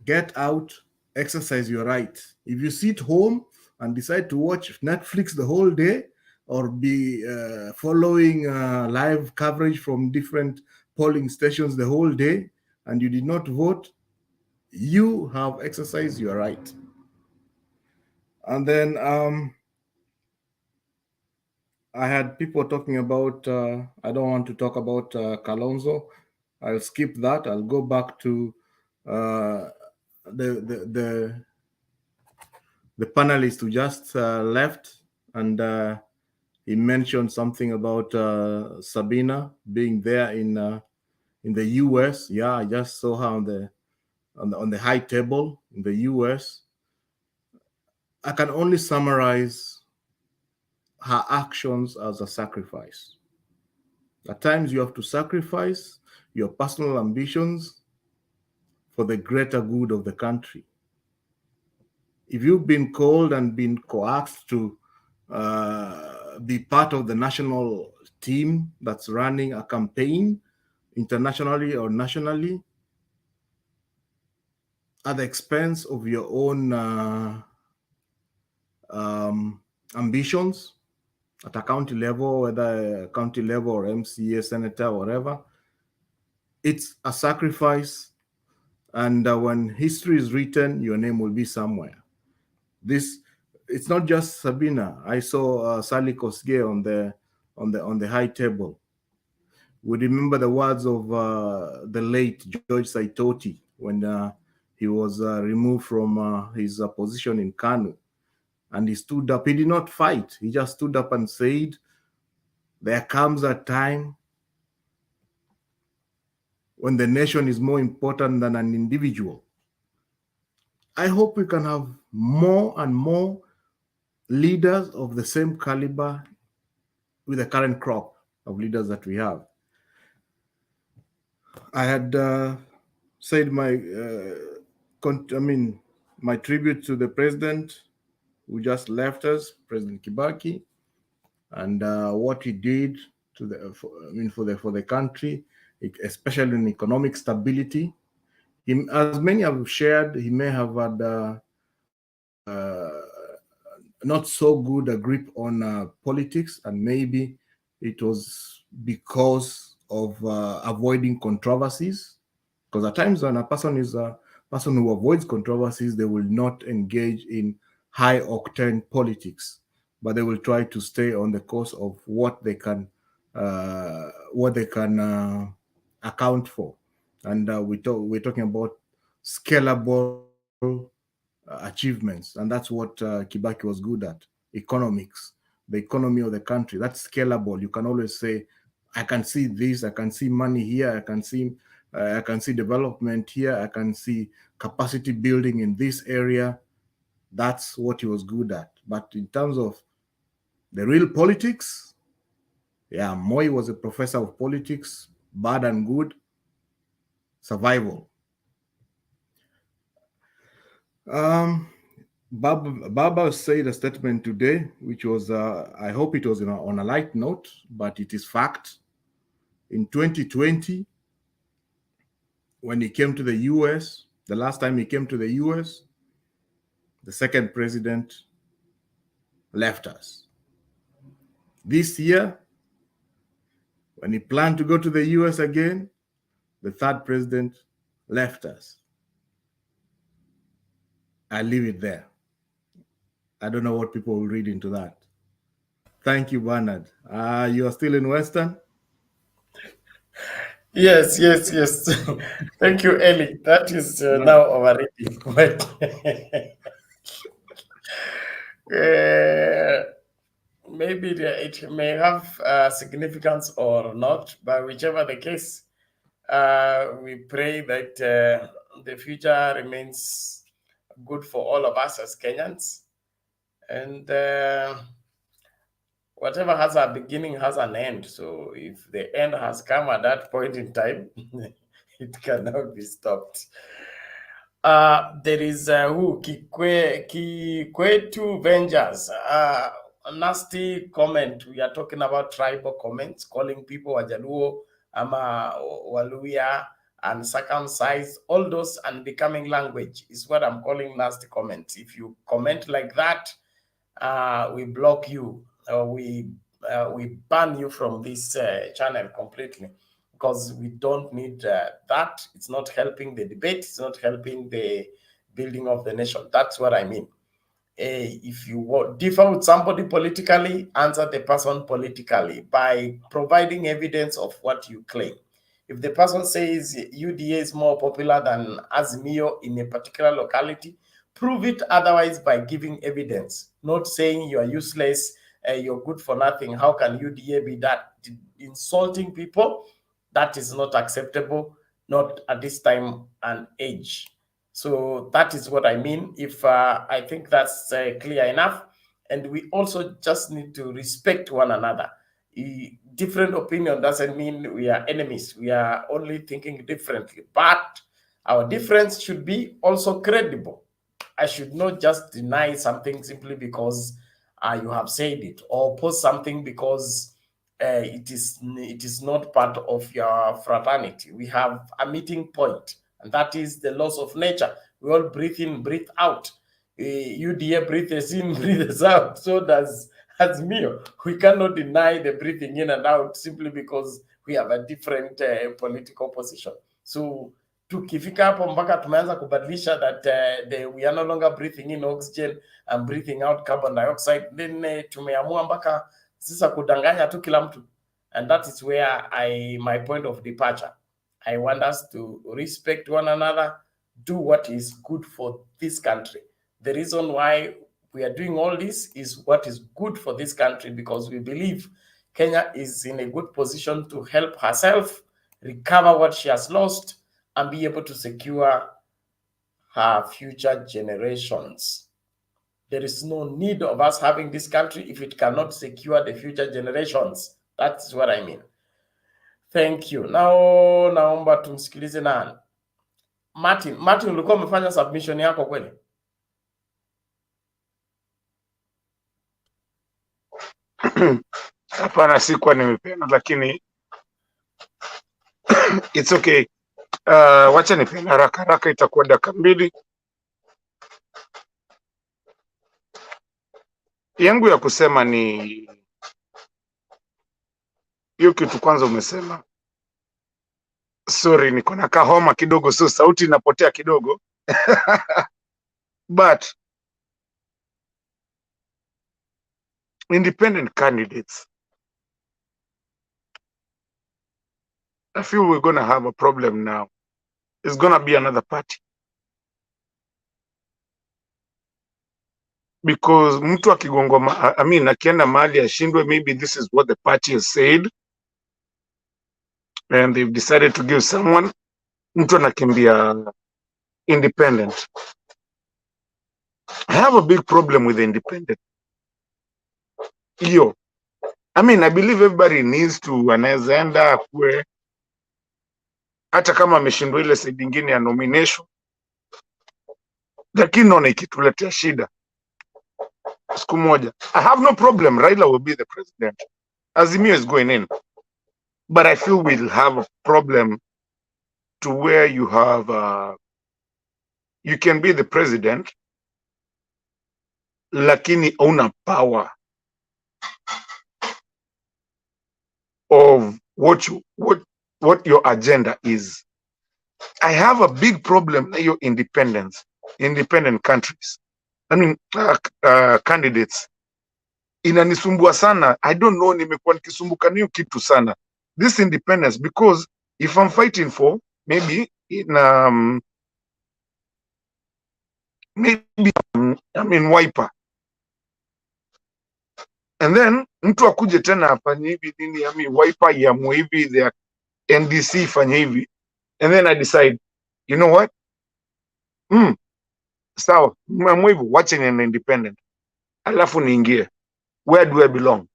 Get out, exercise your right. If you sit home and decide to watch Netflix the whole day, or be following live coverage from different polling stations the whole day and you did not vote, you have exercised your right. And then I had people talking about, I don't want to talk about Kalonzo. I'll skip that. I'll go back to the panelist who just left, and he mentioned something about Sabina being there in the US. Yeah, I just saw her on the high table in the US. I can only summarize her actions as a sacrifice. At times you have to sacrifice your personal ambitions for the greater good of the country. If you've been called and been coaxed to be part of the national team that's running a campaign internationally or nationally at the expense of your own ambitions at a county level, whether county level or MCA, senator, whatever, it's a sacrifice. And when history is written, your name will be somewhere. It's not just Sabina. I saw Sally Kosgei on the high table. We remember the words of the late George Saitoti when he was removed from his position in Kanu, and he stood up. He did not fight. He just stood up and said, "There comes a time when the nation is more important than an individual." I hope we can have more and more leaders of the same caliber with the current crop of leaders that we have. I had said my tribute to the president who just left us, President Kibaki, and what he did to for the country, especially in economic stability. As many have shared, he may have had not so good a grip on politics, and maybe it was because of avoiding controversies. Because at times when a person is a person who avoids controversies, they will not engage in high octane politics, but they will try to stay on the course of what they can account for. And we're talking about scalable achievements, and that's what Kibaki was good at. Economics, the economy of the country, that's scalable. You can always say, I can see this, I can see money here, I can see development here, I can see capacity building in this area. That's what he was good at. But in terms of the real politics, yeah, Moi was a professor of politics, bad and good, survival. Baba said a statement today, which was, I hope it was on a light note, but it is fact. In 2020, when he came to the US, the last time he came to the US, the second president left us. This year, when he planned to go to the US again, the third president left us. I leave it there. I don't know what people will read into that. Thank you, Bernard. You are still in Western? Yes. Thank you, Eli. That is now overrated. But maybe it may have significance or not, but whichever the case, we pray that the future remains good for all of us as Kenyans. And whatever has a beginning has an end. So if the end has come at that point in time, it cannot be stopped. There is Kikwetu Vengers. A nasty comment. We are talking about tribal comments, calling people Wajaluo, Ama Waluya, and circumcised. All those unbecoming language is what I'm calling nasty comments. If you comment like that, we block you. we ban you from this channel completely, because we don't need that. It's not helping the debate. It's not helping the building of the nation. That's what I mean. If you differ with somebody politically, answer the person politically by providing evidence of what you claim. If the person says UDA is more popular than Azimio in a particular locality, prove it otherwise by giving evidence, not saying you are useless, you're good for nothing. How can UDA be that? Insulting people, that is not acceptable, not at this time and age. So that is what I mean. If I think that's clear enough. And we also just need to respect one another. Different opinion doesn't mean we are enemies. We are only thinking differently. But our difference should be also credible. I should not just deny something simply because you have said it, or post something because it is not part of your fraternity. We have a meeting point, and that is the laws of nature. We all breathe in, breathe out. UDA breathes in, breathes out. So does Azimio. We cannot deny the breathing in and out simply because we have a different political position. So tukifika hapo mpaka tumeanza kubadilisha that we are no longer breathing in oxygen and breathing out carbon dioxide, then tumeamua mpaka sasa kudanganya tu kila mtu. And that is where my point of departure. I want us to respect one another, do what is good for this country. The reason why we are doing all this is what is good for this country, because we believe Kenya is in a good position to help herself recover what she has lost and be able to secure her future generations. There is no need of us having this country if it cannot secure the future generations. That's what I mean. Thank you. Now naomba tumsikilize nani? Martin, ulikuwa umefanya submission yako kweli? Hapana, sikuwa nimependa, lakini it's okay. Wacha nipenda haraka itakuwa dakika 2. Yangu ya kusema ni hiyo kitu kwanza umesema. Sorry, niko na kahoma kidogo, so sauti inapotea kidogo. But independent candidates, I feel we're going to have a problem now. It's going to be another party. Because mtu akigongoma, I mean, akienda mahali ashindwe, maybe this is what the party has said, and they've decided to give someone, mtu anakimbia independent. I have a big problem with the independent. Yo, I mean, I believe everybody needs to, anaweza enda kwe, hata kama ameshindwa ile side nyingine ya nomination, lakini naona ikituletea shida siku moja. I have no problem, Raila will be the president. Azimio is going in. But I feel we'll have a problem to where you have, you can be the president, lakini una power of what your agenda is. I have a big problem na your independent countries. I mean, candidates. Inanisumbua sana. I don't know, nimekuwa nikisumbuka niyo kitu sana. This independence, because if I'm fighting for, maybe in, wiper. And then, mtu akuje tena afanye hivi nini, wiper iamue hivi, the NDC ifanye hivi. And then I decide, you know what? Sawa, mwivu, watching an independent. Alafu niingie. Where do I belong?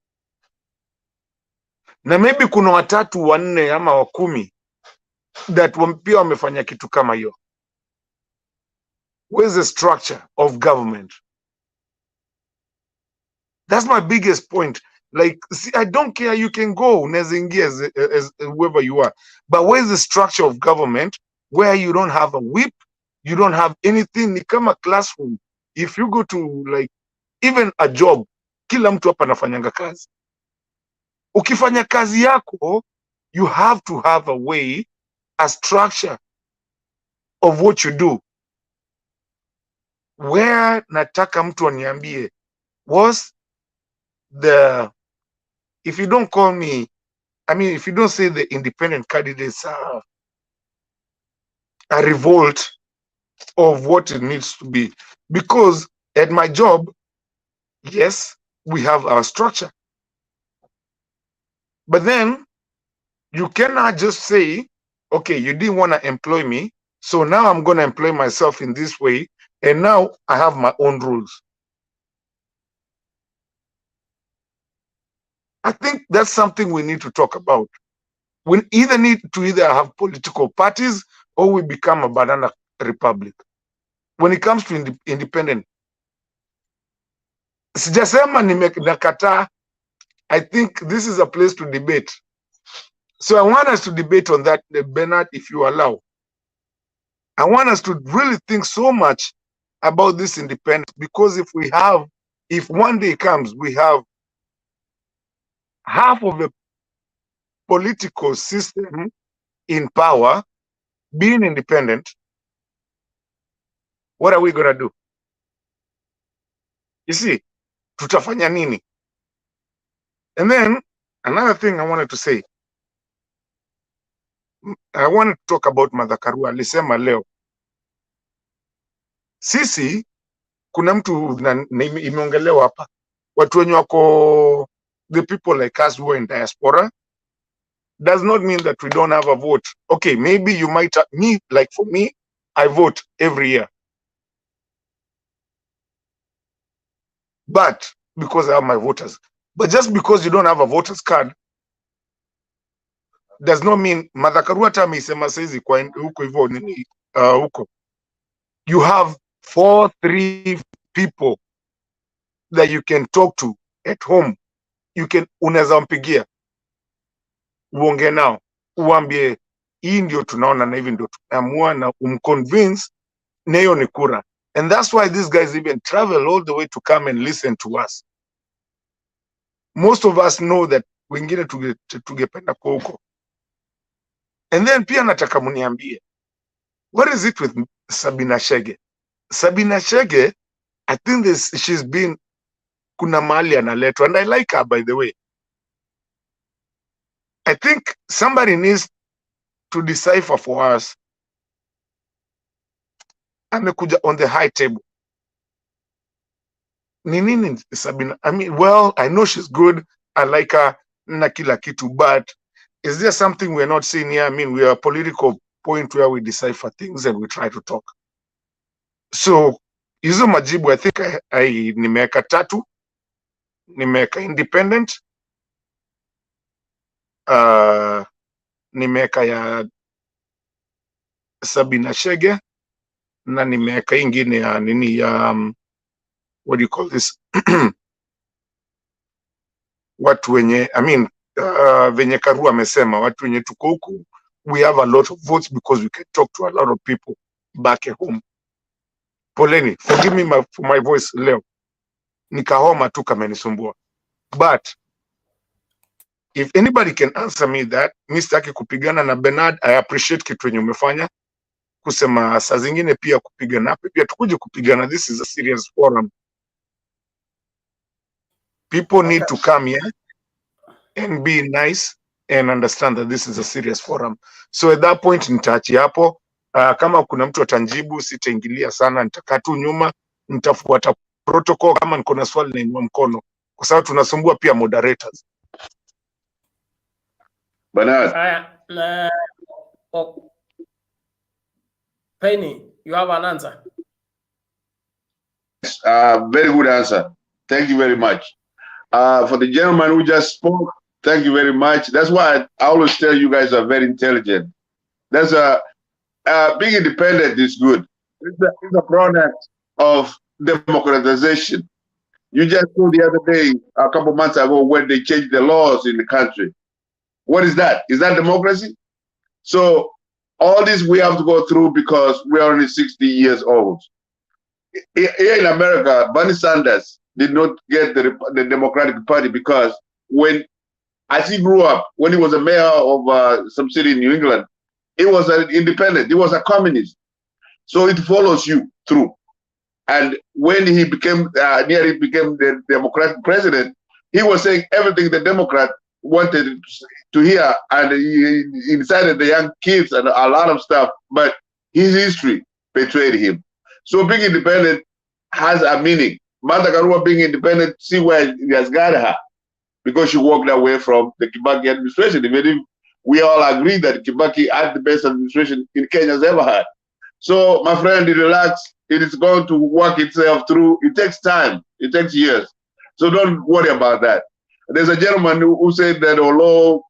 Na maybe kuna watatu, 4 ama 10 that pia wamefanya kitu kama hiyo. Where's the structure of government? That's my biggest point. Like, see, I don't care, you can go as whoever you are, but where's the structure of government where you don't have a whip, you don't have anything? Ni kama classroom. If you go to, like, even a job, kila mtu hapa anafanyanga kazi. Ukifanya kazi yako, you have to have a way, a structure of what you do. Where nataka mtu aniambie was the, if you don't call me, I mean, if you don't say the independent candidates are a revolt of what it needs to be. Because at my job, yes, we have our structure. But then you cannot just say, okay, you didn't want to employ me, so now I'm going to employ myself in this way, and now I have my own rules. I think that's something we need to talk about. We either need to have political parties or we become a banana republic. When it comes to independent, sijasema nimekataa. I think this is a place to debate. So I want us to debate on that, Bernard, if you allow. I want us to really think so much about this independence, because if one day comes, we have half of the political system in power being independent, what are we going to do? You see, tutafanya nini? And then another thing I wanted to say, I wanted to talk about Martha Karua. Alisema leo, sisi kuna mtu imeongelewa hapa, watu wenye wako, the people like us who are in diaspora, does not mean that we don't have a vote. Okay, maybe you might, like for me, I vote every year. But because I have my voters. But just because you don't have a voter's card does not mean Martha Karua amesema saizi kwa huko hivyo nini huko. You have 3 people that you can talk to at home. Unaweza mpigia, uongee nao, uambie hii ndio tunaona na hivi ndio tunaamua, na umconvince na hiyo ni kura. And that's why these guys even travel all the way to come and listen to us. Most of us know that wengine tungependa kwa huko. And then pia nataka muniambie, what is it with Sabina Chege? Sabina Chege, I think she's been, kuna mahali analetwa, and I like her, by the way. I think somebody needs to decipher for us. Amekuja on the high table. Ni nini Sabina? I mean, well, I know she's good. I like her na kila kitu, but is there something we're not seeing here? I mean, we are a political point where we decipher things and we try to talk. So, hizo majibu, I think nimeweka 3. Nimeweka independent, nimeweka ya Sabina Chege, na nimeweka ingine ya nini ya what do you call this? Watu wenye, I mean, venye Karua amesema, watu wenye tuko huku, we have a lot of votes because we can talk to a lot of people back at home. Poleni, forgive me for my voice leo. Nikahoma tu kamenisumbua. But if anybody can answer me that, mi sitaki kupigana na Bernard, I appreciate kitu wenye umefanya. Kusema saa zingine pia kupigana, pia tukuje kupigana. This is a serious forum. People need to come here and be nice and understand that this is a serious forum. So at that point nitaachi hapo. Kama kuna mtu atanjibu, sitaingilia sana, nitakaa tu nyuma, nitafuata protocol. Kama niko na swali nainua mkono, kwa sababu tunasumbua pia moderators. Bernard. Penny, you have an answer? Very good answer. Thank you very much. For the gentleman who just spoke, thank you very much. That's why I always tell you guys are very intelligent. That's being independent is good. It's a product of democratization. You just saw the other day, a couple months ago, when they changed the laws in the country. What is that? Is that democracy? So all this we have to go through because we're only 60 years old. Here in America, Bernie Sanders did not get the Democratic Party because as he grew up, when he was a mayor of some city in New England, he was an independent. He was a communist. So it follows you through. And when he became nearly became the Democratic president, he was saying everything the Democrat wanted to hear, and he incited the young kids and a lot of stuff. But his history betrayed him. So being independent has a meaning. Martha Karua being independent, see where he has got her, because she walked away from the Kibaki administration. Even if we all agree that Kibaki had the best administration in Kenya's ever had. So my friend, relax. It is going to work itself through. It takes time. It takes years. So don't worry about that. There's a gentleman who said that although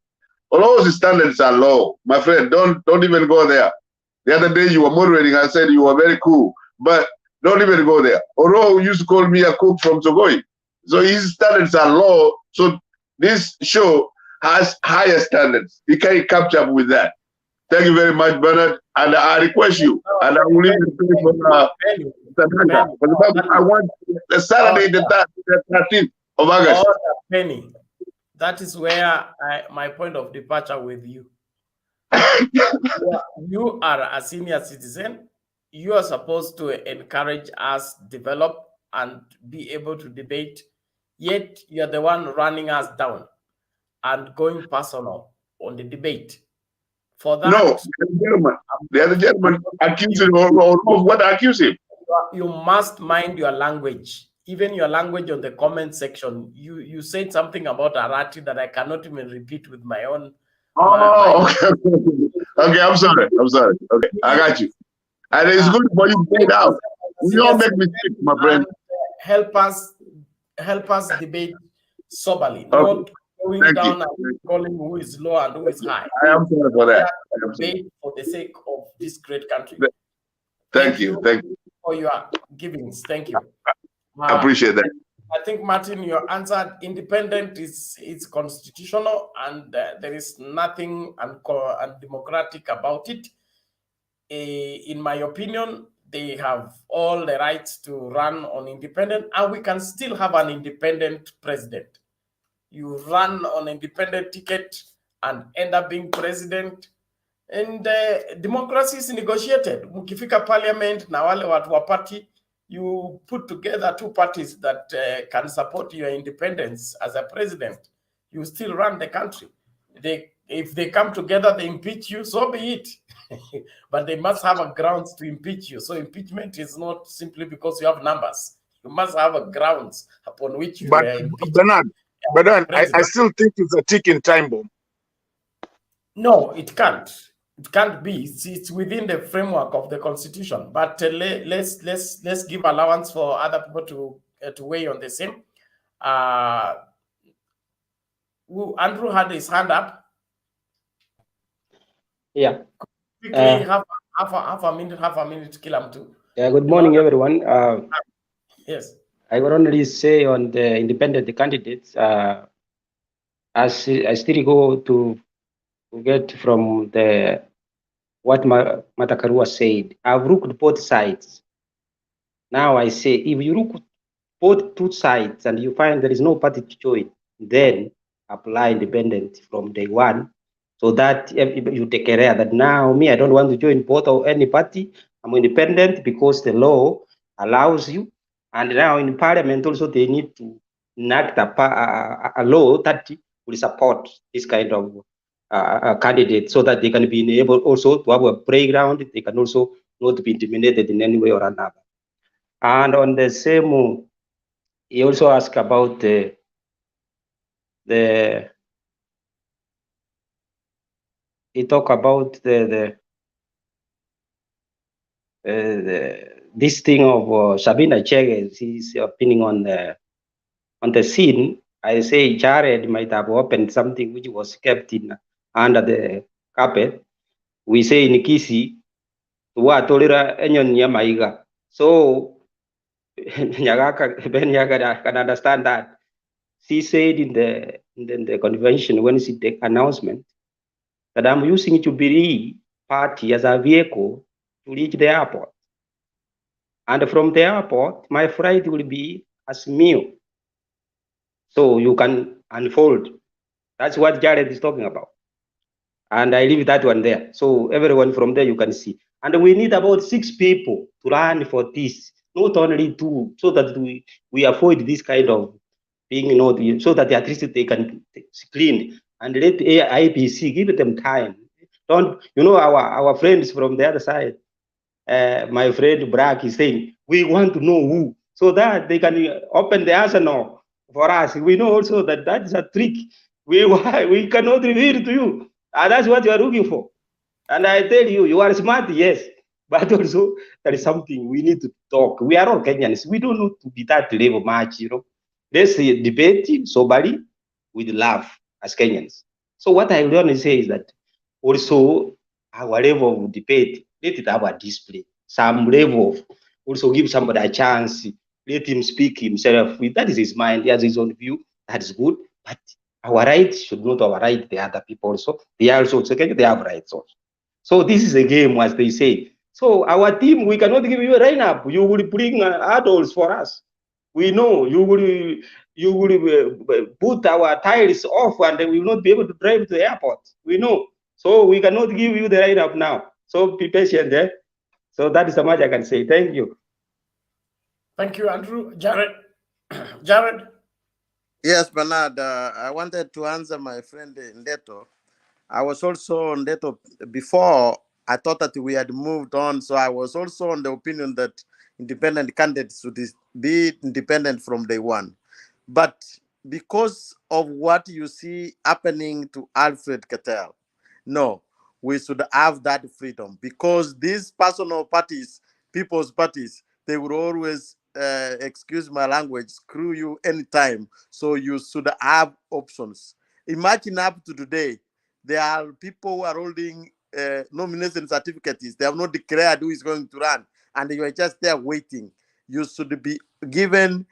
his standards are low, my friend, don't even go there. The other day you were moderating, I said you were very cool, but don't even go there. Oro used to call me a cook from Sogoi. So his standards are low. So this show has higher standards. He can't catch up with that. Thank you very much, Bernard. And I request you, and I will leave you for I want the Saturday, the 13th of August. Penny, that is where my point of departure with you. You are a senior citizen. You are supposed to encourage us, develop, and be able to debate. Yet you're the one running us down and going personal on the debate. For that, no, the other gentleman accused him of what I accuse him. You must mind your language. Even your language on the comment section. You said something about Arati that I cannot even repeat with my own. Okay. Okay, I'm sorry. Okay, I got you. And it's good for you to point out. You don't make mistakes, my friend. Help us debate soberly, not going down and calling who is low and who is high. I am sorry for that. Debate for the sake of this great country. Thank you for your givings. Thank you. I appreciate that. I think, Martin, your answer, independent is constitutional, and there is nothing undemocratic about it. In my opinion, they have all the rights to run on independent, and we can still have an independent president. You run on independent ticket and end up being president, and democracy is negotiated. Mukifika parliament na wale watu wa party, you put together two parties that can support your independence as a president. You still run the country. If they come together, they impeach you, so be it. But they must have a grounds to impeach you. So impeachment is not simply because you have numbers. You must have a grounds upon which you are impeached. Bernard, I still think it's a ticking time bomb. No, it can't. It can't be. It's within the framework of the Constitution. But let's give allowance for other people to weigh on the same. Andrew had his hand up. Yeah. Quickly, half a minute, kill him too. Yeah. Good morning, everyone. Yes. I would only say on the independent candidates, as I still go to get from what Martha Karua said. I've looked both sides. Now I say, if you look both two sides and you find there is no party to join, then apply independent from day one, so that you take care that now me, I don't want to join both or any party. I'm independent because the law allows you. And now in parliament also they need to enact a law that will support this kind of candidate, so that they can be able also to have a playground. They can also not be intimidated in any way or another. And on the same, he also asked about he talked about this thing of Sabina Chege's his opinion on the scene. I say Jared might have opened something which was kept in under the carpet. We say in Kisi, so Ben Yaga can understand that. She said in the convention when she take announcement that I'm using Jubilee Party as a vehicle to reach the airport. And from the airport, my flight will be as Mio. so you can unfold. That's what Jared is talking about. And I leave that one there. So everyone from there you can see. And we need about 6 people to run for this, not only 2, so that we avoid this kind of thing, you know, so that at least they can clean. And let IPC give them time. Don't, you know, our friends from the other side, my friend Brack is saying, we want to know who, so that they can open the arsenal for us. We know also that that is a trick. We cannot reveal to you. And that's what you are looking for. And I tell you, you are smart, yes. But also, there is something we need to talk. We are all Kenyans. We don't need to be that level much, you know. Let's debate soberly with love as Kenyans. So what I want to say is that also our level of debate, let it have a display. Some level of also give somebody a chance. Let him speak himself. That is his mind. He has his own view. That is good. But our rights should not override the other people also. They are also second, they have rights also. So this is a game, as they say. So our team, we cannot give you a lineup. You will bring adults for us. We know you will put our tires off and we will not be able to drive to the airport. We know. So we cannot give you the lineup now. So be patient there. So that is how much I can say. Thank you. Thank you, Andrew. Jared. Jared. Yes, Bernard, I wanted to answer my friend Ndeto. I was also on Ndeto before. I thought that we had moved on, so I was also on the opinion that independent candidates should be independent from day one. But because of what you see happening to Alfred Ketel, no, we should have that freedom, because these personal parties, people's parties, they would always, excuse my language, screw you anytime. So you should have options. Imagine up to today, there are people who are holding nomination certificates. They have not declared who is going to run, and you are just there waiting. You should be given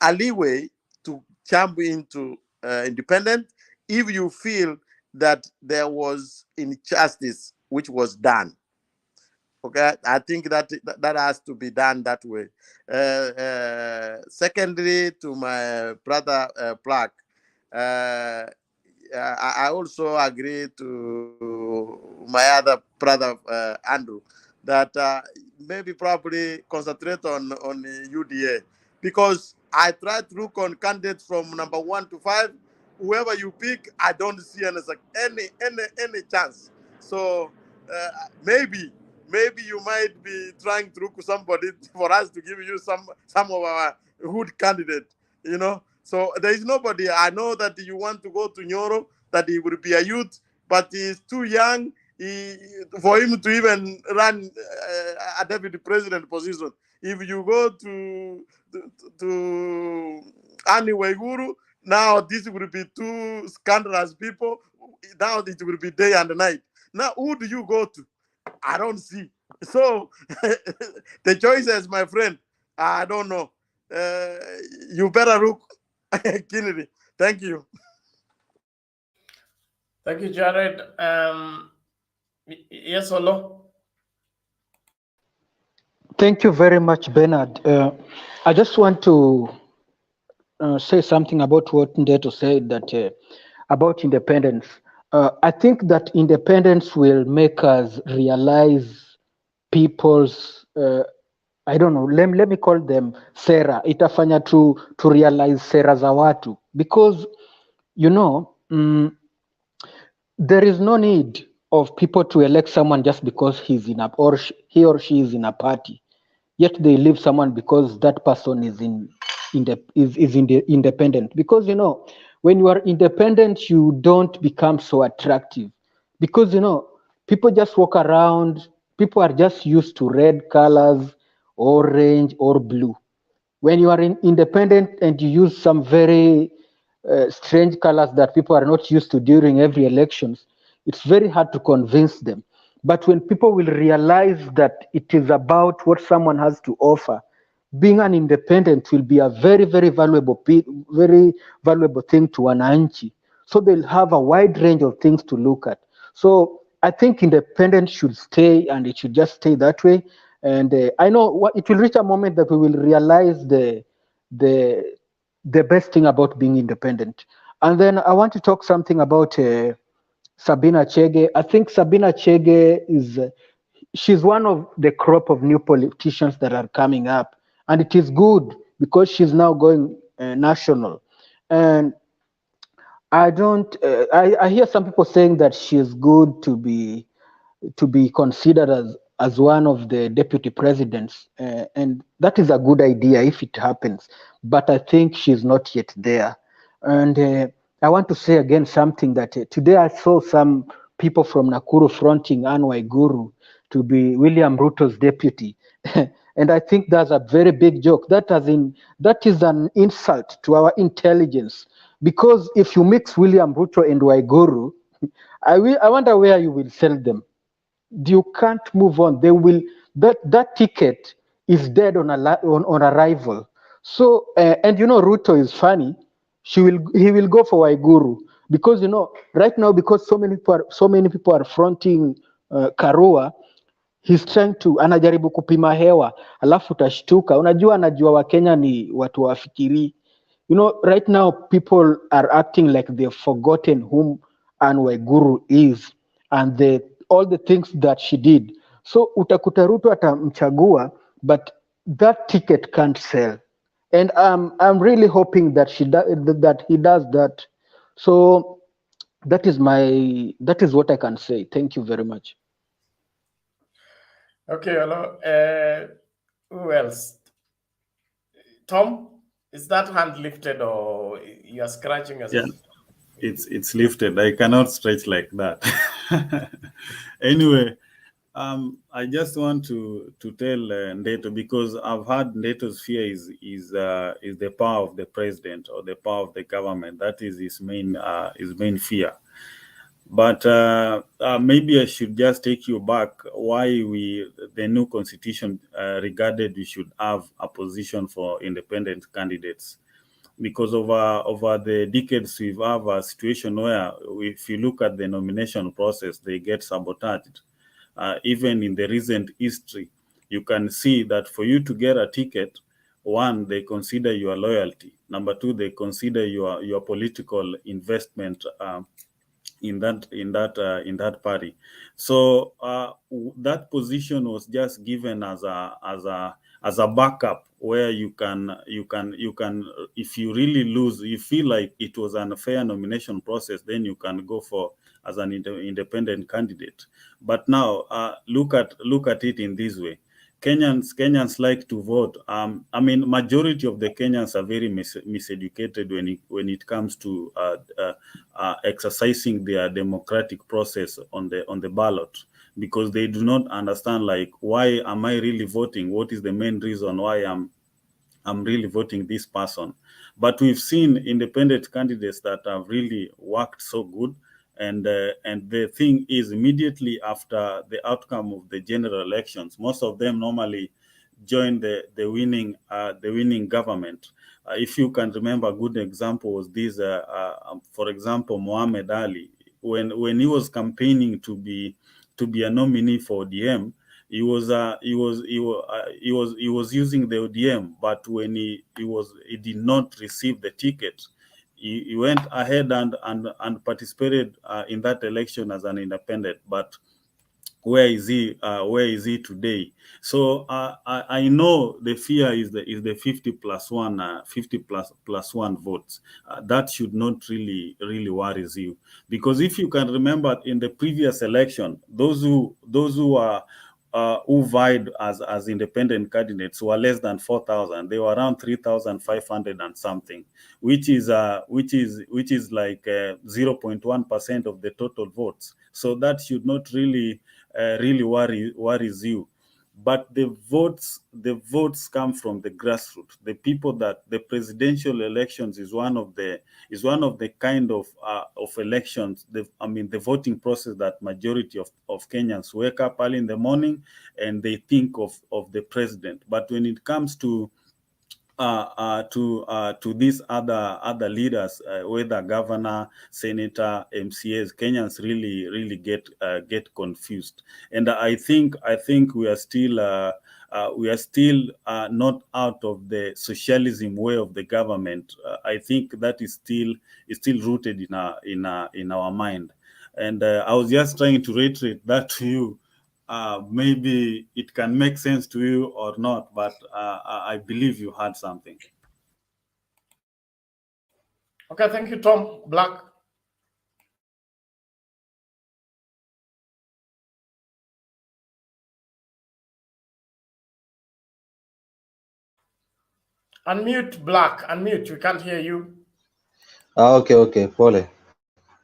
a leeway to jump into independent if you feel that there was injustice which was done. Okay, I think that has to be done that way. Secondly, to my brother Plack, I also agree to my other brother Andrew that maybe probably concentrate on UDA, because I try to look on candidates from number 1 to 5. Whoever you pick, I don't see any chance. So maybe you might be trying to look for somebody for us to give you some of our good candidate, you know. So there is nobody. I know that you want to go to Nyoro, that he will be a youth, but he's too young for him to even run a deputy president position. If you go to Annie Waiguru, now this will be 2 scandalous people. Now it will be day and night. Now who do you go to? I don't see. So the choices, my friend, I don't know. You better look. Kennedy. Thank you. Thank you, Jared. Yes or no? Thank you very much, Bernard. I just want to say something about what Ndeto said, that about independence. I think that independence will make us realize people's I don't know, let me call them sera. Itafanya to realize sera za watu, because you know there is no need of people to elect someone just because he's in a or he or she is in a party, yet they leave someone because that person is independent. Because you know, when you are independent, you don't become so attractive, because you know, people just walk around. People are just used to red colors, orange or blue. When you are independent and you use some very strange colors that people are not used to during every elections, it's very hard to convince them. But when people will realize that it is about what someone has to offer, being an independent will be a very, very valuable thing to wananchi. So they'll have a wide range of things to look at. So I think independence should stay, and it should just stay that way. And I know it will reach a moment that we will realize the the best thing about being independent. And then I want to talk something about Sabina Chege. I think Sabina Chege is she's one of the crop of new politicians that are coming up, and it is good because she's now going national. And I don't. I hear some people saying that she is good to be considered as one of the deputy presidents, and that is a good idea if it happens. But I think she's not yet there. And I want to say again something that today I saw some people from Nakuru fronting Anne Waiguru to be William Ruto's deputy. And I think that's a very big joke. That is an insult to our intelligence. Because if you mix William Ruto and Waiguru, I wonder where you will sell them. You can't move on. They will that ticket is dead on arrival. So and Ruto is funny. He will go for Waiguru because right now, because so many people are fronting Karua. He's trying to anajaribu kupima hewa, alafu utashtuka. Anajua Wakenya ni watu wafikiri. Right now people are acting like they've forgotten whom Anne Waiguru is and all the things that she did. So utakuta Ruto atamchagua, but that ticket can't sell. And I'm really hoping that that he does that. So that is what I can say. Thank you very much. Okay, hello. Who else? Tom, is that hand lifted or you are scratching as well? It's lifted. I cannot stretch like that. Anyway, I just want to tell Ndeto, because I've heard Ndeto's fear is the power of the president or the power of the government. That is his main fear. But maybe I should just take you back why the new constitution regarded we should have a position for independent candidates. Because over the decades, we have a situation where if you look at the nomination process, they get sabotaged. Even in the recent history, you can see that for you to get a ticket, one, they consider your loyalty. Number two, they consider your political investment in that party. So that position was just given as a backup, where you can if you really lose, you feel like it was an unfair nomination process, then you can go for as an independent candidate. But now look at it in this way. Kenyans like to vote. I mean, majority of the Kenyans are very miseducated when it comes to exercising their democratic process on the ballot, because they do not understand, like, why am I really voting? What is the main reason why I'm really voting this person? But we've seen independent candidates that have really worked so good. And the thing is, immediately after the outcome of the general elections, most of them normally join the winning government. If you can remember, a good example was this. For example, Mohammed Ali, when he was campaigning to be a nominee for ODM, he was using the ODM, but when he did not receive the ticket, he went ahead and participated in that election as an independent. But where is he today? So I know the fear is the 50 plus one votes. That should not really worries you, because if you can remember, in the previous election, those who are who vied as independent candidates were less than 4,000. They were around 3,500 and something, which is like 0.1% of the total votes. So that should not really worries you. But the votes come from the grassroots. The people that the presidential elections is one of the kind of elections. The voting process that majority of Kenyans wake up early in the morning and they think of the president. But when it comes to these other leaders, whether governor, senator, MCAs, Kenyans really get confused. And I think we are still we are still not out of the socialism way of the government. I think that is still rooted in our mind. And I was just trying to reiterate that to you. Maybe it can make sense to you or not, but I believe you had something. Okay, thank you, Tom. Black. Unmute, Black. Unmute. We can't hear you. Okay, pole.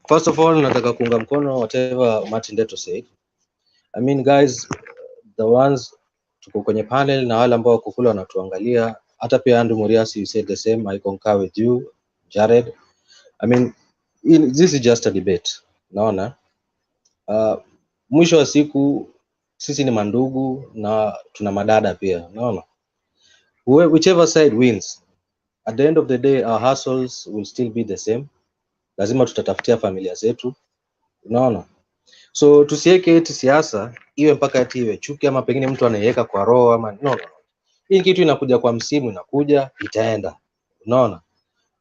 First of all, nataka kuunga mkono whatever Martin Leto said. I mean, guys, the ones tuko kwenye panel na wale ambao wako kule wanatuangalia, hata pia Andrew Muriasi, you said the same. I concur with you, Jared. I mean, this is just a debate. Naona mwisho wa siku sisi ni mandugu na tuna madada pia. Naona whichever side wins, at the end of the day our hustles will still be the same. Lazima tutatafutia familia zetu. Unaona? So tusiweke eti siasa iwe mpaka eti iwe chuki ama pengine mtu anaiweka kwa roho ama no. Hii kitu inakuja kwa msimu, inakuja itaenda. Unaona?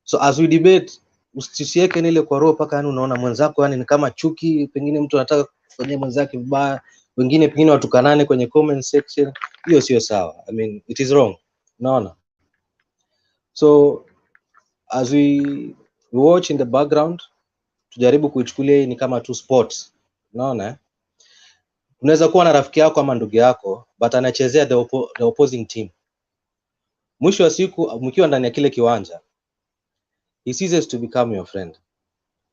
So as we debate, usisiweke ile kwa roho mpaka yani unaona mwenzako yani ni kama chuki, pengine mtu anataka kufanyia mwenzake vibaya, wengine pengine watukanane kwenye comment section. Hiyo sio sawa. I mean, it is wrong. Unaona? So as we watch in the background, tujaribu kuichukulia ni kama tu sports. Unaona? Unaweza kuwa na rafiki yako ama ndugu yako but anachezea the opposing team. Mwisho wa siku mkiwa ndani ya kile kiwanja, he ceases to become your friend.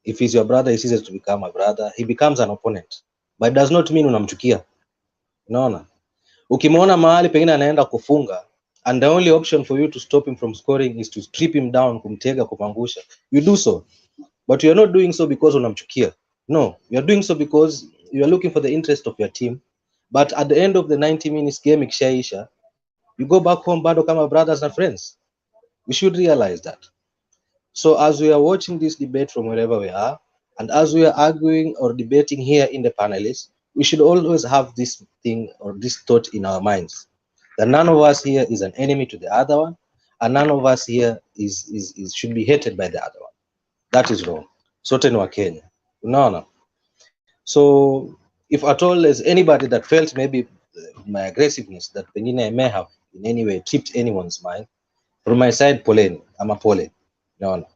If he's your brother, he ceases to become a brother. He becomes an opponent. But it does not mean unamchukia. Unaona? Ukimwona mahali pengine anaenda kufunga and the only option for you to stop him from scoring is to strip him down, kumtega, kumangusha, you do so. But you are not doing so because unamchukia. No, you are doing so because you are looking for the interest of your team. But at the end of the 90 minutes game ikishaisha, you go back home bado kama brothers and friends. We should realize that. So as we are watching this debate from wherever we are, and as we are arguing or debating here in the panelists, we should always have this thing or this thought in our minds that none of us here is an enemy to the other one, and none of us here should be hated by the other one. That is wrong. Sote ni wa Kenya. Unaona? So if at all there's anybody that felt maybe my aggressiveness that pengine I may have in any way tripped anyone's mind, from my side, poleni ama pole. Unaona?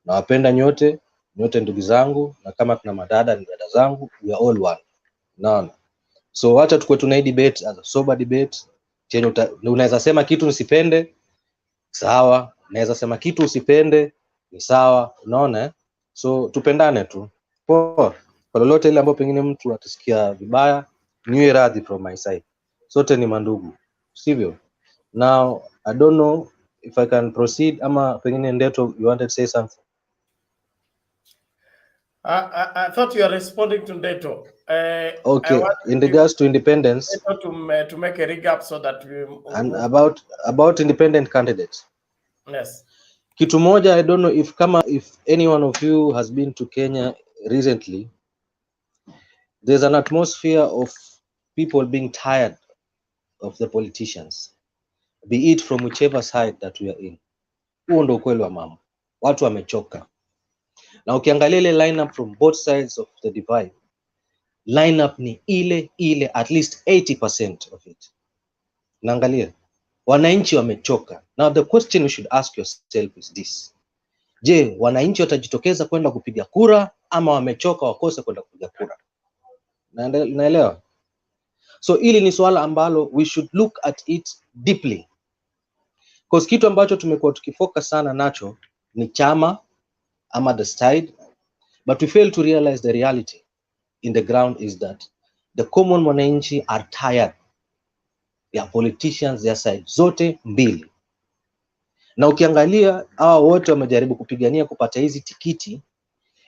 Nawapenda nyote ndugu zangu, na kama kuna madada ni dada zangu, we are all one. Unaona? So hata tukue tuna debate as a sober debate, chenye unaweza sema kitu nisipende, sawa, naweza sema kitu usipende, ni sawa. Unaona? So tupendane tu. Poa. Kwa lolote ile ambapo pengine mtu atasikia vibaya, niwe radhi from my side. Sote ni mandugu. Sivyo? Now, I don't know if I can proceed ama pengine Ndeto, you wanted to say something? I thought you were responding to Ndeto. Okay, in regards to independence, to make a recap so that we and about independent candidates. Yes. Kitu moja, I don't know if any one of you has been to Kenya recently. There's an atmosphere of people being tired of the politicians, be it from whichever side that we are in. Huo ndo ukweli wa mambo. Watu wamechoka. Na ukiangalia ile lineup from both sides of the divide, lineup ni ile at least 80% of it. Naangalia wananchi wamechoka. Now the question you should ask yourself is this: je, wananchi watajitokeza kwenda kupiga kura ama wamechoka wakose kwenda kupiga kura? Naelewa. So hili ni swala ambalo we should look at it deeply, because kitu ambacho tumekuwa tukifocus sana nacho ni chama ama the side, but we fail to realize the reality in the ground is that the common mwananchi are tired ya politicians their side zote mbili. Na ukiangalia hawa wote wamejaribu kupigania kupata hizi tikiti,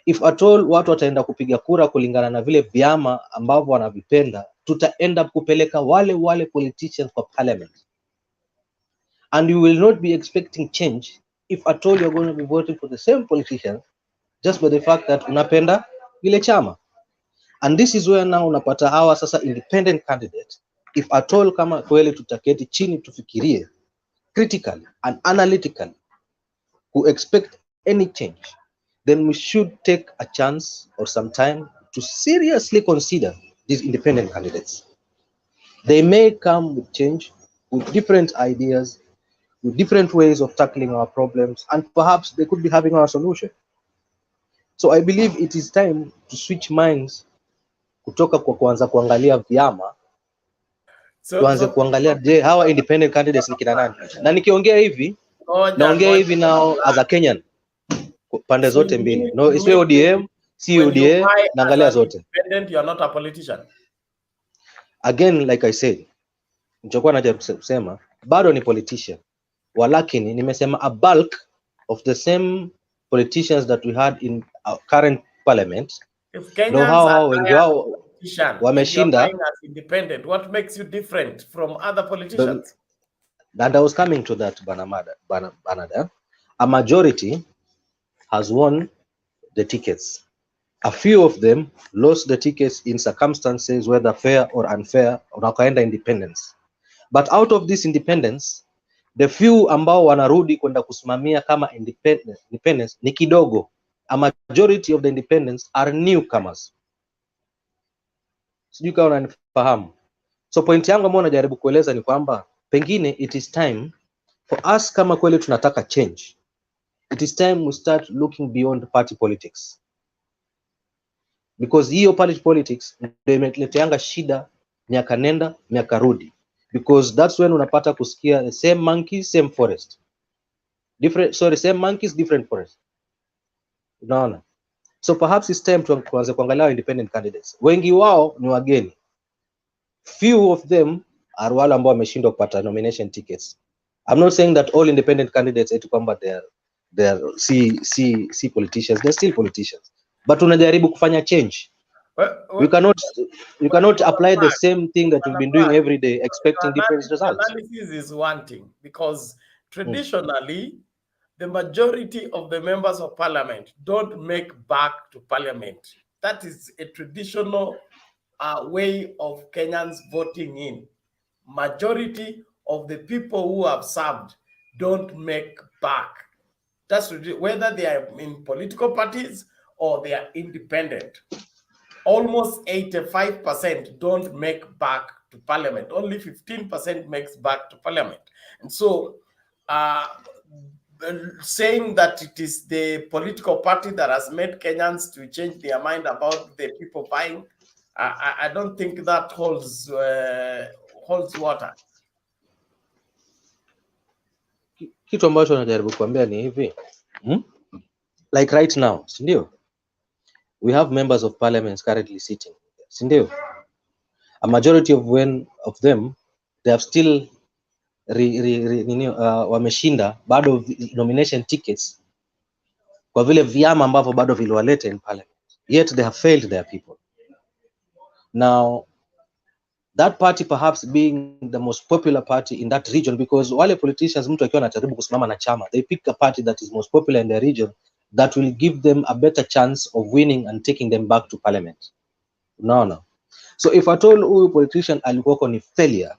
if at all watu wataenda kupiga kura kulingana na vile vyama ambavyo wanavipenda, tutaenda kupeleka wale politicians kwa parliament, and you will not be expecting change if at all you're going to be voting for the same politicians just by the fact that unapenda ile chama. And this is where now unapata hawa sasa independent candidates if at all kama kweli tutaketi chini tufikirie critically and analytically who expect any change, then we should take a chance or some time to seriously consider these independent candidates. They may come with change, with different ideas, with different ways of tackling our problems, and perhaps they could be having our solution. So I believe it is time to switch minds kutoka kwa kuanza kuangalia vyama, tuanze kuangalia je, hawa independent candidates ni kina nani? Na nikiongea hivi, naongea hivi now as a Kenyan, pande zote mbili. No, isiwe ODM, si UDA, naangalia zote. Independent, you are not a politician. Again, like I said, nilichokuwa najaribu kusema, bado ni politician. Walakini nimesema a bulk of the same politicians that we had in our current parliament. If Kenyans are wengi wao wameshinda, as independent, what makes you different from other politicians? And I was coming to that, Banada. A majority has won the tickets. A few of them lost the tickets in circumstances, whether fair or unfair, wakaenda independence. But out of this independence, the few ambao wanarudi kwenda kusimamia kama independence ni kidogo. A majority of the independents are newcomers. Sijui kama unanifahamu. So point yangu ambayo najaribu kueleza ni kwamba pengine it is time for us, kama kweli tunataka change, it is time we start looking beyond party politics. Because hiyo party politics ndio imeleteanga shida miaka nenda miaka rudi. Because that's when unapata kusikia the same monkeys, same forest. Same monkeys, different forest. Unaona? So perhaps it's time to kuanza kuangalia independent candidates. Wengi wao ni wageni. Few of them are wale ambao wameshindwa kupata nomination tickets. I'm not saying that all independent candidates eti kwamba they're see politicians, they're still politicians. But unajaribu kufanya change. You cannot apply the same thing that you've been doing every day expecting different results. Analysis is one thing, because traditionally the majority of the members of parliament don't make back to parliament. That is a traditional way of Kenyans voting in. Majority of the people who have served don't make back. That's whether they are in political parties or they are independent. Almost 85% don't make back to parliament. Only 15% makes back to parliament. And so saying that it is the political party that has made Kenyans to change their mind about the people buying, I don't think that holds water. Kitu ambacho najaribu kuambia ni hivi, like right now, sindio? We have members of parliament currently sitting, sindio? A majority of them, they have still wameshinda bado nomination tickets kwa vile vyama ambavyo bado viliwaleta in parliament, yet they have failed their people. Now that party perhaps being the most popular party in that region, because wale politicians mtu akiwa anajaribu kusimama na chama, they pick a party that is most popular in their region that will give them a better chance of winning and taking them back to parliament. No. So if at all huyu politician alikuwa ni failure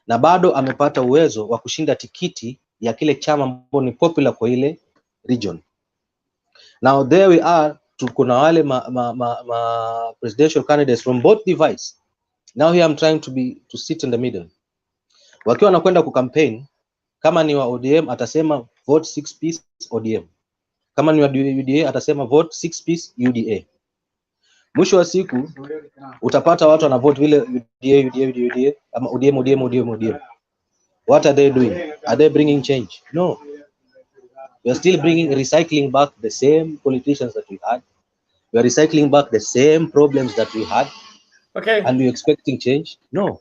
na bado amepata uwezo wa kushinda tikiti ya kile chama ambacho ni popular kwa ile region. Now there we are, kuna wale presidential candidates from both divides. Now here I'm trying to sit in the middle. Wakiwa wanakwenda kucampaign, kama ni wa ODM atasema vote 6 piece ODM. Kama ni wa UDA atasema vote 6 piece UDA. Mwisho wa siku utapata watu wana vote vile UDA ama ODM. What are they doing? Are they bringing change? No. We are still recycling back the same politicians that we had. We are recycling back the same problems that we had. Okay. And we're expecting change? No.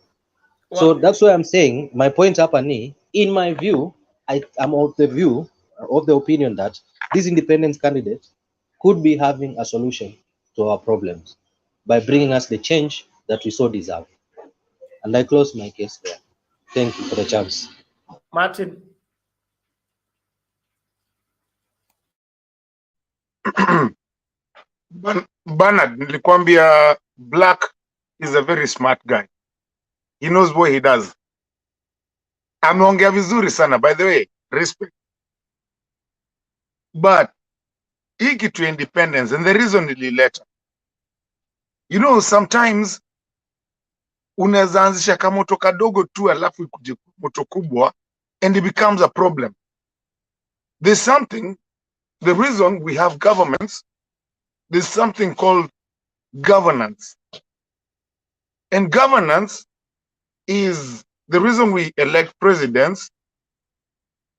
Well, so that's why I'm saying, my point hapa ni, in my view, I'm of the opinion that these independent candidates could be having a solution to our problems by bringing us the change that we so deserve. And I close my case there. Thank you for the chance. Martin. Bernard, nilikwambia Black is a very smart guy. He knows what he does. Ameongea vizuri sana, by the way, respect. But hii kitu ya independence, and the reason ilileta, you know, sometimes unaweza anzisha kamoto kadogo tu alafu ikuje moto kubwa and it becomes a problem. There's something, the reason we have governments, there's something called governance. And governance is the reason we elect presidents.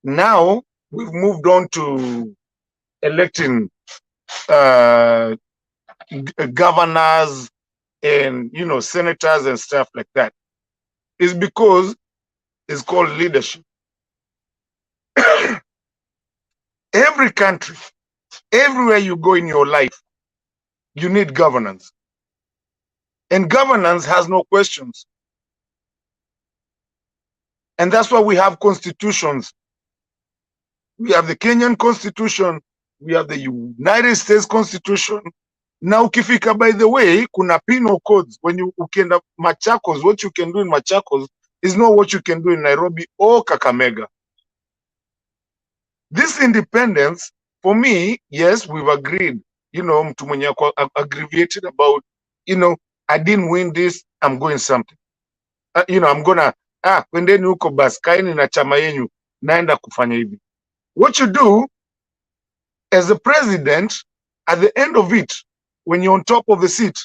Now we've moved on to electing governors and, you know, senators and stuff like that. Is because it's called leadership. Every country, everywhere you go in your life, you need governance. And governance has no questions. And that's why we have constitutions. We have the Kenyan Constitution, we have the United States Constitution. Now ukifika, by the way, kuna penal codes. When you ukienda Machakos, what you can do in Machakos is not what you can do in Nairobi or Kakamega. This independence, for me, yes, we've agreed. You know, mtu mwenye ako aggravated about, you know, I didn't win this, I'm going something. You know, I'm gonna, kwendeni huko basi, kaeni na chama yenyu, naenda kufanya hivi. What you do as a president, at the end of it, when you're on top of the seat,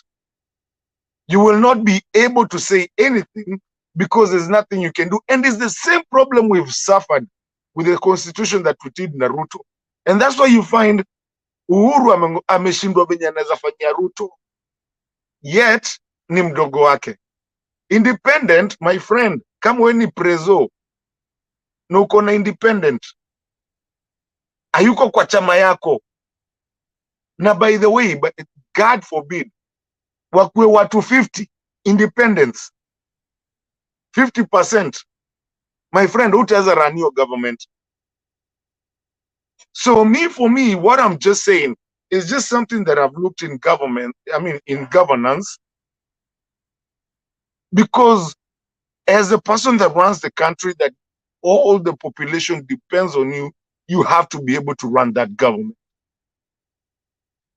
you will not be able to say anything because there's nothing you can do. And it's the same problem we've suffered with the constitution that we did Naruto. And that's why you find Uhuru ameshindwa venye anaweza fanyia Ruto, yet ni mdogo wake. Independent, my friend, kama wewe ni prezo na uko na independent, hayuko kwa chama yako. Na by the way, but God forbid, wakuwe watu 50 independence, 50%, my friend, utaweza run your government. So for me, what I'm just saying is just something that I've looked in government, I mean, in governance, because as a person that runs the country, that all the population depends on you, you have to be able to run that government.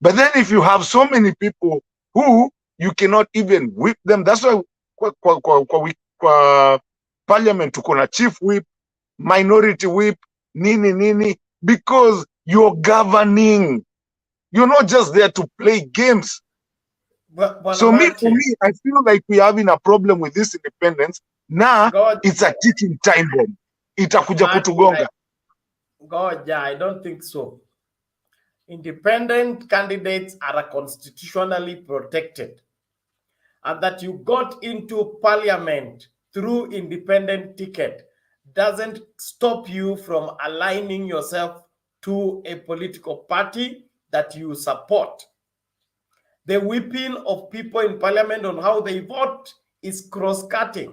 But then if you have so many people who you cannot even whip them, that's why kwa parliament tuko na chief whip, minority whip, nini, because you're governing. You're not just there to play games. So for me, I feel like we're having a problem with this independence. Now it's a ticking time bomb. Itakuja kutugonga. God, yeah, I don't think so. Independent candidates are constitutionally protected. And that you got into parliament through independent ticket doesn't stop you from aligning yourself to a political party that you support. The whipping of people in parliament on how they vote is cross-cutting.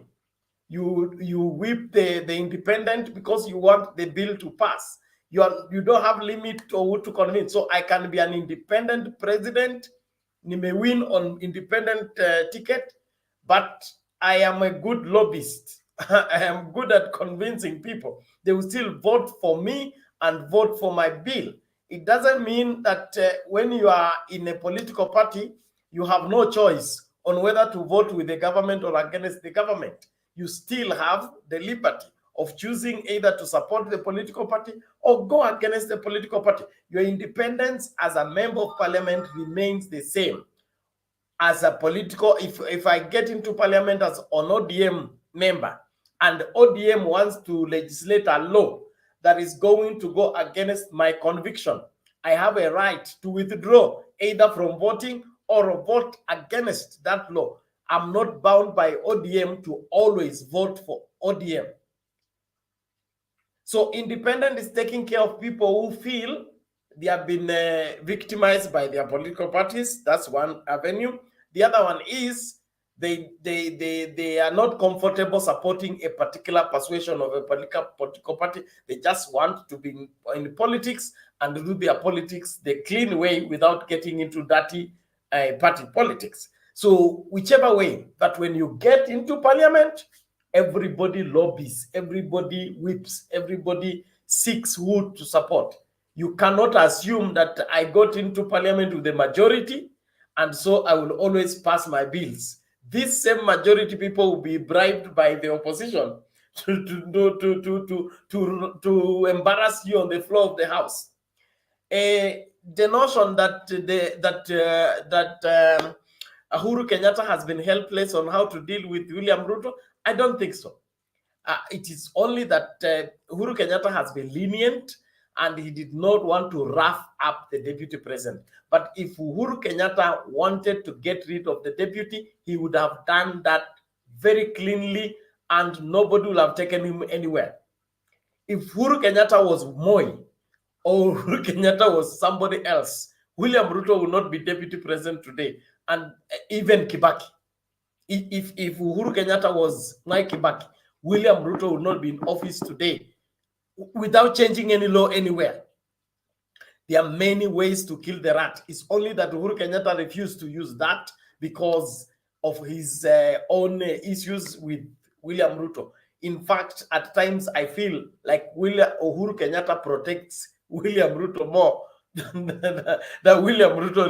You whip the independent because you want the bill to pass. You don't have limit to who to convince. So I can be an independent president, may win on independent ticket, but I am a good lobbyist. I am good at convincing people. They will still vote for me and vote for my bill. It doesn't mean that when you are in a political party, you have no choice on whether to vote with the government or against the government. You still have the liberty of choosing either to support the political party or go against the political party. Your independence as a member of parliament remains the same. As a political, if I get into parliament as an ODM member and ODM wants to legislate a law that is going to go against my conviction, I have a right to withdraw either from voting or vote against that law. I'm not bound by ODM to always vote for ODM. So independent is taking care of people who feel they have been victimized by their political parties. That's one avenue. The other one is they are not comfortable supporting a particular persuasion of a political party. They just want to be in politics and do their politics the clean way without getting into dirty party politics. So whichever way, but when you get into parliament, everybody lobbies, everybody whips, everybody seeks who to support. You cannot assume that I got into parliament with the majority, and so I will always pass my bills. These same majority people will be bribed by the opposition to embarrass you on the floor of the house. The notion that Uhuru Kenyatta has been helpless on how to deal with William Ruto, I don't think so. It is only that Uhuru Kenyatta has been lenient and he did not want to rough up the deputy president. But if Uhuru Kenyatta wanted to get rid of the deputy, he would have done that very cleanly and nobody would have taken him anywhere. If Uhuru Kenyatta was Moi or Uhuru Kenyatta was somebody else, William Ruto would not be deputy president today, and even Kibaki. If Uhuru Kenyatta was Mwai Kibaki, William Ruto would not be in office today without changing any law anywhere. There are many ways to kill the rat. It's only that Uhuru Kenyatta refused to use that because of his own issues with William Ruto. In fact, at times I feel like Uhuru Kenyatta protects William Ruto more than William Ruto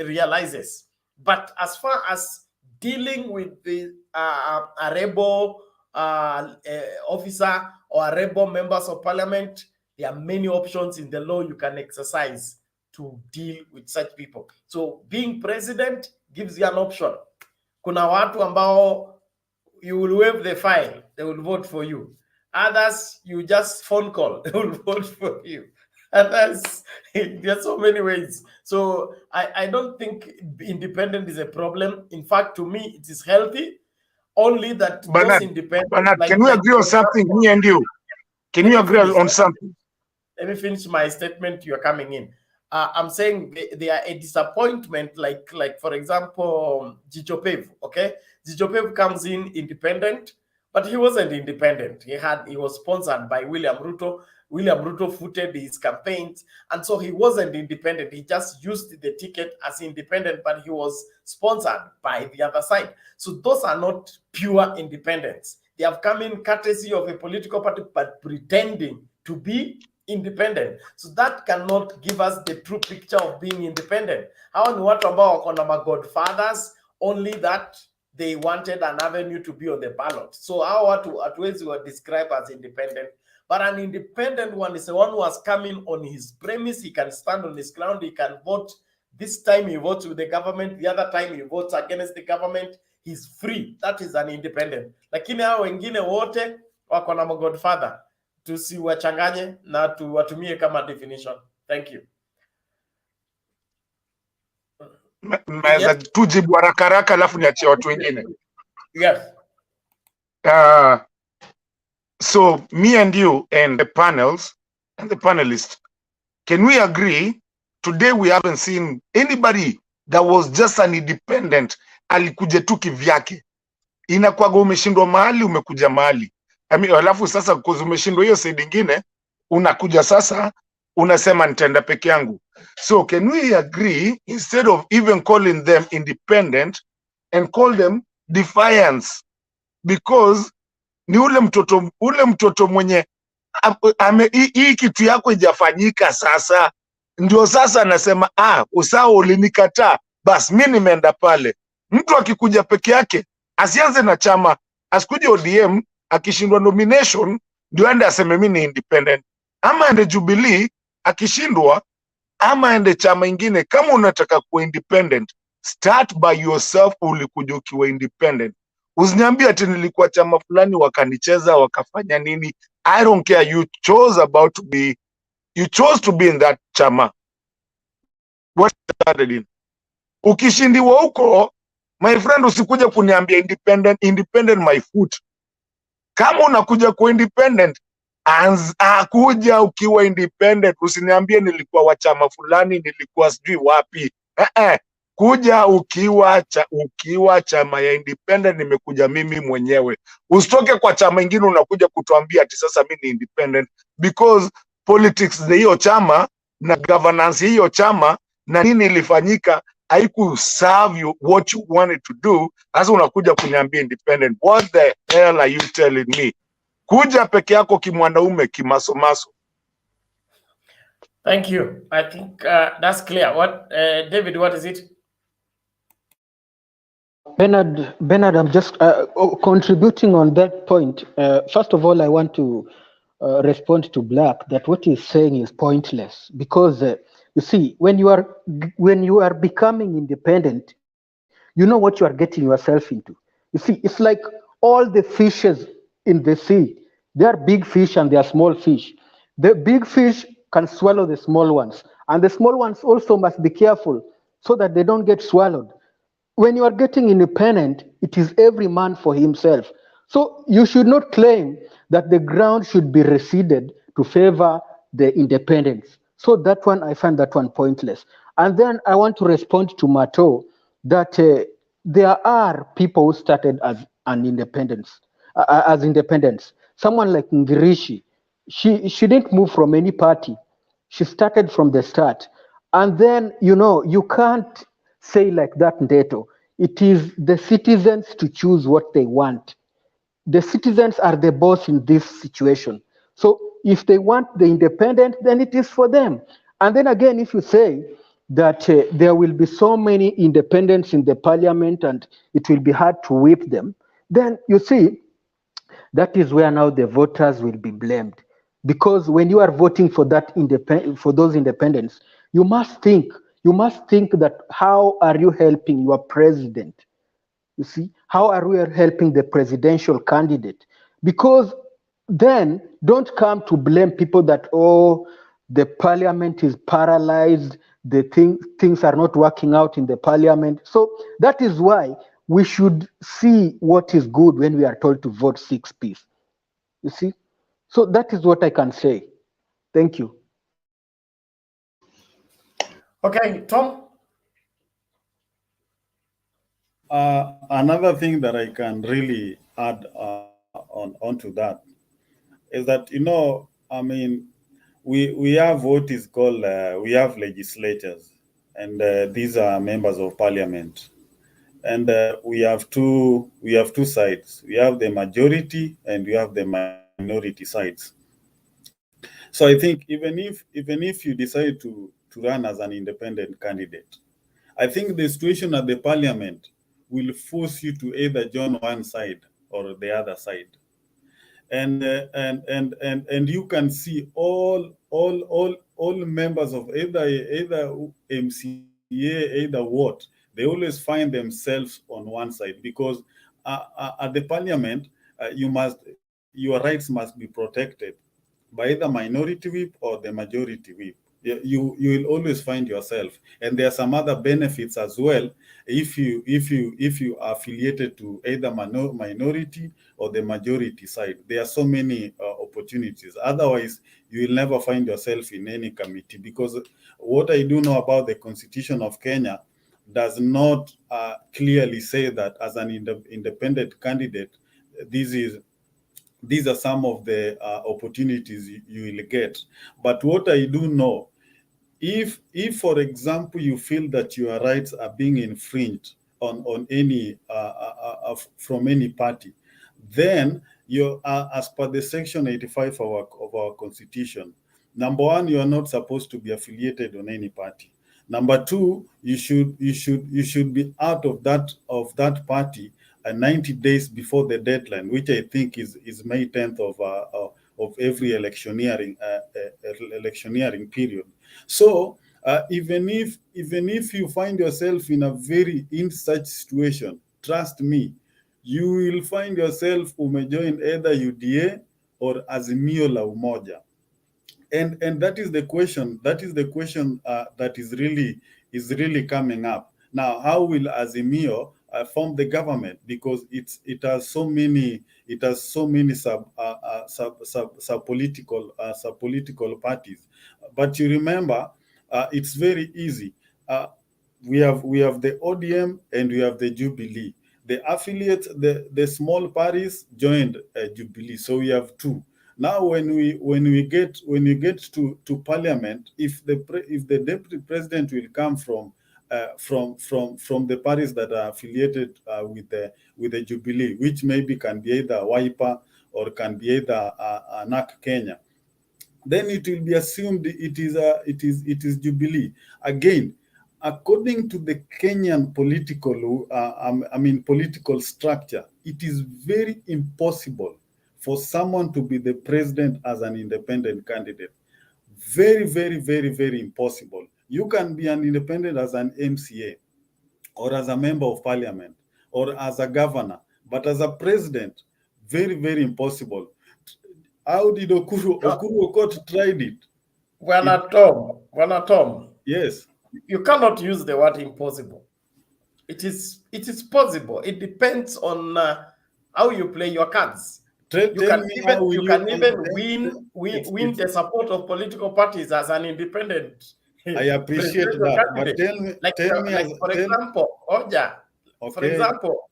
realizes. But as far as dealing with the a rebel officer or a rebel members of parliament, there are many options in the law you can exercise to deal with such people. So being president gives you an option. Kuna watu ambao you will waive the file, they will vote for you. Others, you just phone call, they will vote for you. Others, there are so many ways. So I don't think independent is a problem. In fact, to me, it is healthy. Only that those independent. Bernard, can we agree on something, me and you? Can you agree on something? Let me finish my statement. You're coming in. I'm saying they are a disappointment, like for example, Jijopev. Okay, Jijopev comes in independent, but he wasn't independent. He was sponsored by William Ruto. William Ruto footed his campaigns, and so he wasn't independent. He just used the ticket as independent, but he was sponsored by the other side. So those are not pure independents. They have come in courtesy of a political party, but pretending to be independent. So that cannot give us the true picture of being independent. How ni watu ambao wako na godfathers, only that they wanted an avenue to be on the ballot. So how hatuwezi were described as independent. But an independent one is the one who has come in on his premise. He can stand on his ground. He can vote. This time he votes with the government. The other time he votes against the government. He's free. That is an independent. Lakini hao wengine wote wako na godfather. Tusiwachanganye na tuwatumie kama definition. Thank you. Maweza tujibu haraka haraka alafu niachie watu wengine. Yes. So me and you and the panels and the panelists, can we agree today we haven't seen anybody that was just an independent alikuja tu kivyake. Inakuwaga umeshindwa mahali umekuja mahali. Alafu sasa because umeshindwa hiyo side nyingine unakuja sasa unasema nitaenda peke yangu. So can we agree instead of even calling them independent and call them defiance, because ni ule mtoto mwenye hii kitu yako ijafanyika sasa ndio sasa anasema usawa ulinikataa basi mimi nimeenda pale. Mtu akikuja peke yake asianze na chama, asikuje ODM akishindwa nomination ndio aende aseme mimi ni independent, ama aende Jubilee akishindwa, ama aende chama ingine. Kama unataka kuwa independent, start by yourself. Ulikuja ukiwa independent, usiniambie ati nilikuwa chama fulani wakanicheza wakafanya nini. I don't care. You chose to be in that chama. What started in? Ukishindiwa huko, my friend, usikuja kuniambia independent my foot. Kama unakuja ku independent, kuja ukiwa independent. Usiniambie nilikuwa wa chama fulani, nilikuwa sijui wapi. Kuja ukiwa chama ya independent. Nimekuja mimi mwenyewe. Usitoke kwa chama ingine unakuja kutuambia ati sasa mimi ni independent, because politics hiyo chama na governance hiyo chama na nini ilifanyika haiku serve you what you wanted to do. Sasa unakuja kuniambia independent. What the hell are you telling me? Kuja peke yako kimwanaume kimasomaso. Thank you. I think that's clear. What, David, what is it? Bernard, I'm just contributing on that point. First of all, I want to respond to Black that what he's saying is pointless because you see, when you are becoming independent, you know what you are getting yourself into. You see, it's like all the fishes in the sea. There are big fish and there are small fish. The big fish can swallow the small ones, and the small ones also must be careful so that they don't get swallowed. When you are getting independent, it is every man for himself. So you should not claim that the ground should be receded to favor the independents. So that one, I find that one pointless. And then I want to respond to Mato that there are people who started as an independence, as independents. Someone like Ngirishi, she didn't move from any party. She started from the start. And then, you can't say like that, Ndeto. It is the citizens to choose what they want. The citizens are the boss in this situation. So if they want the independent, then it is for them. And then again, if you say that there will be so many independents in the parliament and it will be hard to whip them, then you see, that is where now the voters will be blamed. Because when you are voting for for those independents, you must think that how are you helping your president? You see, how are we helping the presidential candidate? Because then don't come to blame people that, oh, the parliament is paralyzed, things are not working out in the parliament. So that is why we should see what is good when we are told to vote 6 piece. You see? So that is what I can say. Thank you. Okay, Tom? Another thing that I can really add onto that is that, I mean, we have what is called, we have legislators, and these are members of parliament. And we have two sides. We have the majority and we have the minority sides. So I think even if you decide to run as an independent candidate, I think the situation at the parliament will force you to either join one side or the other side. And you can see all members of either MCA, either what, they always find themselves on one side, because at the parliament, your rights must be protected by the minority whip or the majority whip. You will always find yourself, and there are some other benefits as well if you are affiliated to either minority or the majority side. There are so many opportunities. Otherwise, you will never find yourself in any committee, because what I do know about the Constitution of Kenya does not clearly say that as an independent candidate, these are some of the opportunities you will get. But what I do know, if for example you feel that your rights are being infringed on any from any party, then you are, as per the section 85 of our constitution, number one, you are not supposed to be affiliated on any party. Number two, you should be out of that party 90 days before the deadline, which I think is May 10th of every electioneering period. So even if you find yourself in such situation, trust me, you will find yourself umejoin either UDA or Azimio la Umoja. And that is the question. That is really coming up now. How will Azimio form the government? Because it has so many sub political parties. But you remember, it's very easy. We have the ODM and we have the Jubilee. The affiliates, the small parties joined Jubilee, so we have two. Now, when we get to parliament, if the deputy president will come from from the parties that are affiliated with the Jubilee, which maybe can be either Wiper or can be either NARC Kenya, then it will be assumed it is Jubilee. Again, according to the Kenyan political structure, it is very impossible for someone to be the president as an independent candidate. Very, very, very, very impossible. You can be an independent as an MCA or as a member of parliament or as a governor, but as a president, very, very impossible. How did Okuru Okot tried it? Tom. Yes. You cannot use the word impossible. It is possible. It depends on how you play your cards. You can even win the support of political parties as an independent. I appreciate that, but tell me, for example, Oja. Okay. For example,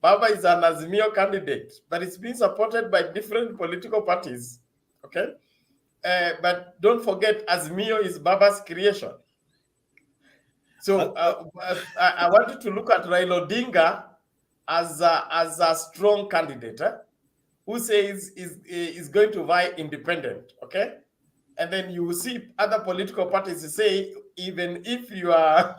Baba is an Azimio candidate, but it's being supported by different political parties. Okay, but don't forget, Azimio is Baba's creation. So I wanted to look at Raila Odinga as a strong candidate who says is going to vie independent. Okay, and then you will see other political parties say, even if you are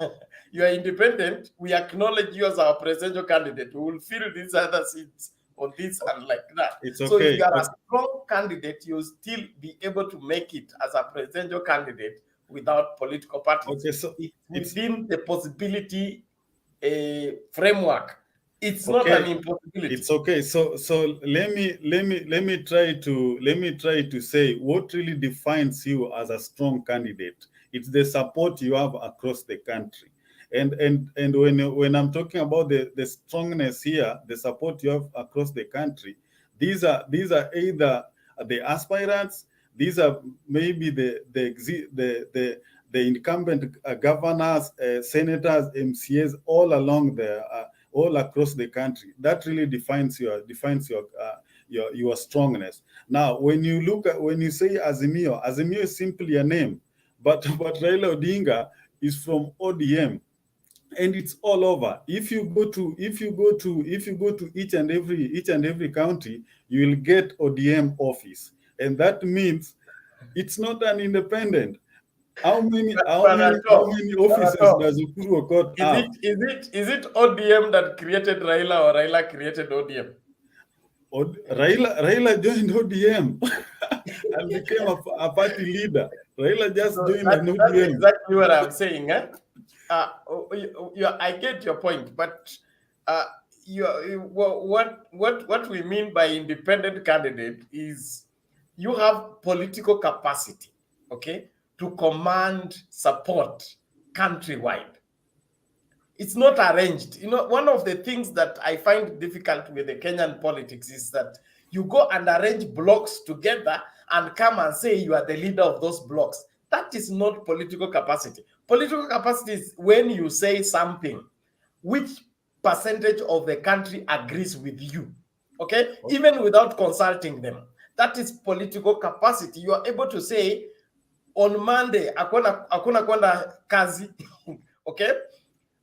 independent, we acknowledge you as our presidential candidate. We will fill these other seats on this and like that. It's okay. So if you are a strong candidate, you'll still be able to make it as a presidential candidate without political parties. Okay, so it's within the possibility framework. It's not an impossibility. It's okay. So let me try to say what really defines you as a strong candidate. It's the support you have across the country. And when I'm talking about the strongness here, the support you have across the country, these are either the aspirants, these are maybe the incumbent governors, senators, MCAs, all along all across the country. That really defines your strongness. Now, when you say Azimio is simply a name, but Raila Odinga is from ODM, and it's all over. If you go to each and every county, you will get ODM office, and that means it's not an independent. How many offices does Ukuru Okot have? Is it ODM that created Raila, or Raila created ODM? Raila joined ODM and became a party leader. Raila just joined an ODM. That's exactly what I'm saying. I get your point, but what we mean by independent candidate is you have political capacity, okay, to command support countrywide. It's not arranged. You know, one of the things that I find difficult with the Kenyan politics is that you go and arrange blocks together and come and say you are the leader of those blocks. That is not political capacity. Political capacity is when you say something, which percentage of the country agrees with you, okay? Even without consulting them. That is political capacity. You are able to say, on Monday, hakuna kwenda kazi, okay?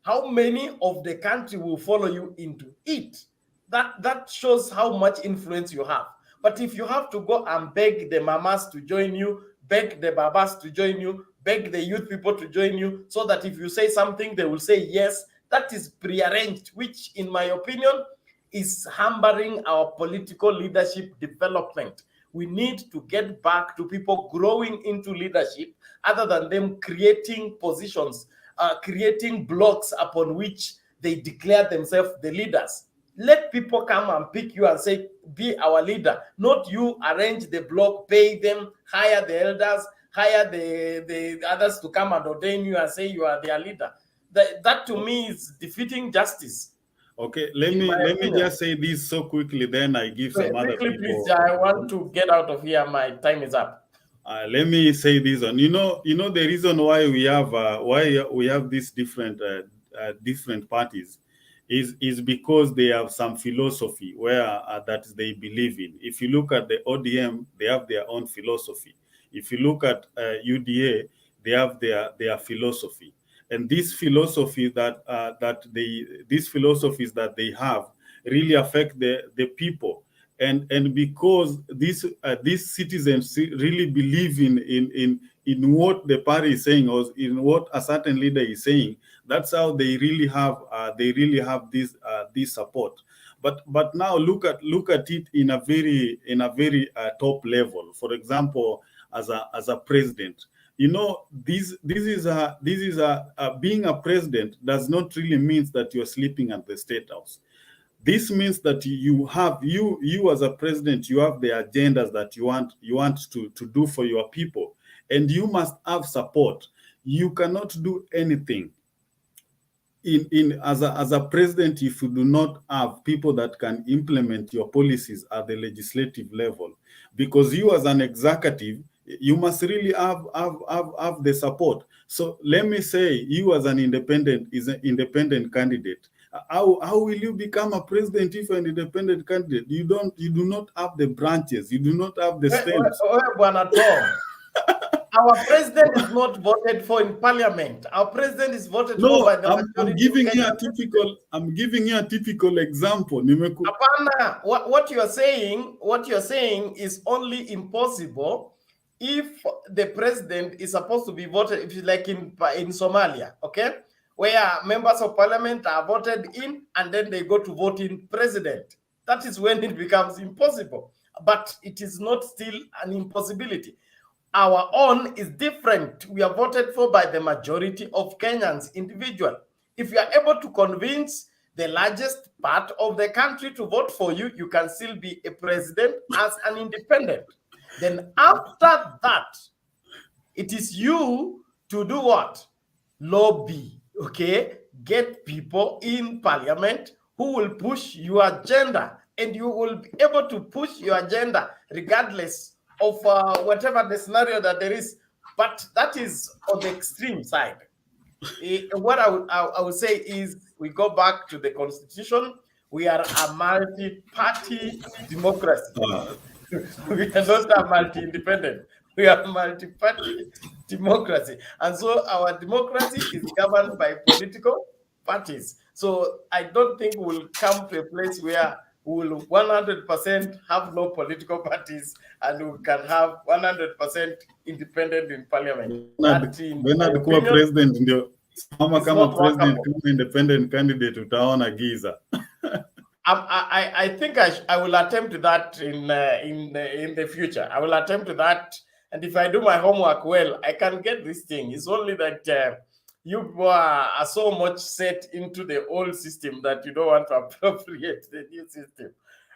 How many of the country will follow you into it? That shows how much influence you have. But if you have to go and beg the mamas to join you, beg the babas to join you, beg the youth people to join you, so that if you say something, they will say yes, that is prearranged, which in my opinion is hampering our political leadership development. We need to get back to people growing into leadership other than them creating positions, creating blocks upon which they declare themselves the leaders. Let people come and pick you and say, be our leader. Not you arrange the block, pay them, hire the elders, hire the others to come and ordain you and say you are their leader. That to me is defeating justice. Okay, let me just say this so quickly, then I give some other people. Please, I want to get out of here. My time is up. Let me say this one. You know the reason why we have these different parties is because they have some philosophy where that they believe in. If you look at the ODM, they have their own philosophy. If you look at UDA, they have their philosophy, and this philosophy these philosophies that they have really affect the people, and because these citizens really believe in what the party is saying, or in what a certain leader is saying, that's how they really have this support. But now look at it in a very top level. For example, as a president, you know, this is being a president does not really mean that you're sleeping at the State House. This means that you as a president, you have the agendas that you want to do for your people, and you must have support. You cannot do anything as a president if you do not have people that can implement your policies at the legislative level, because you as an executive, you must really have the support. So let me say, you as an independent candidate, how will you become a president if you're an independent candidate? You do not have the branches, you do not have the stems. Our president is not voted for in parliament. Our president is voted for by the majority. I'm giving you a typical example. Apana, what you are saying is only impossible if the president is supposed to be voted, if it's like in Somalia, okay, where members of parliament are voted in and then they go to vote in president. That is when it becomes impossible. But it is not still an impossibility. Our own is different. We are voted for by the majority of Kenyans, individual. If you are able to convince the largest part of the country to vote for you, you can still be a president as an independent. Then after that, it is you to do what? Lobby, okay? Get people in parliament who will push your agenda, and you will be able to push your agenda regardless of whatever the scenario that there is. But that is on the extreme side. What I would say is we go back to the constitution. We are a multi-party democracy. We are not a multi-independent. We are a multi-party democracy. And so our democracy is governed by political parties. So I don't think we'll come to a place where we will 100% have no political parties and we can have 100% independent in parliament. Bernard kuwa president ndio mama kama president kama independent candidate utaona giza. I think I will attempt that in the future. I will attempt that, and if I do my homework well, I can get this thing. It's only that you are so much set into the old system that you don't want to appropriate the new system.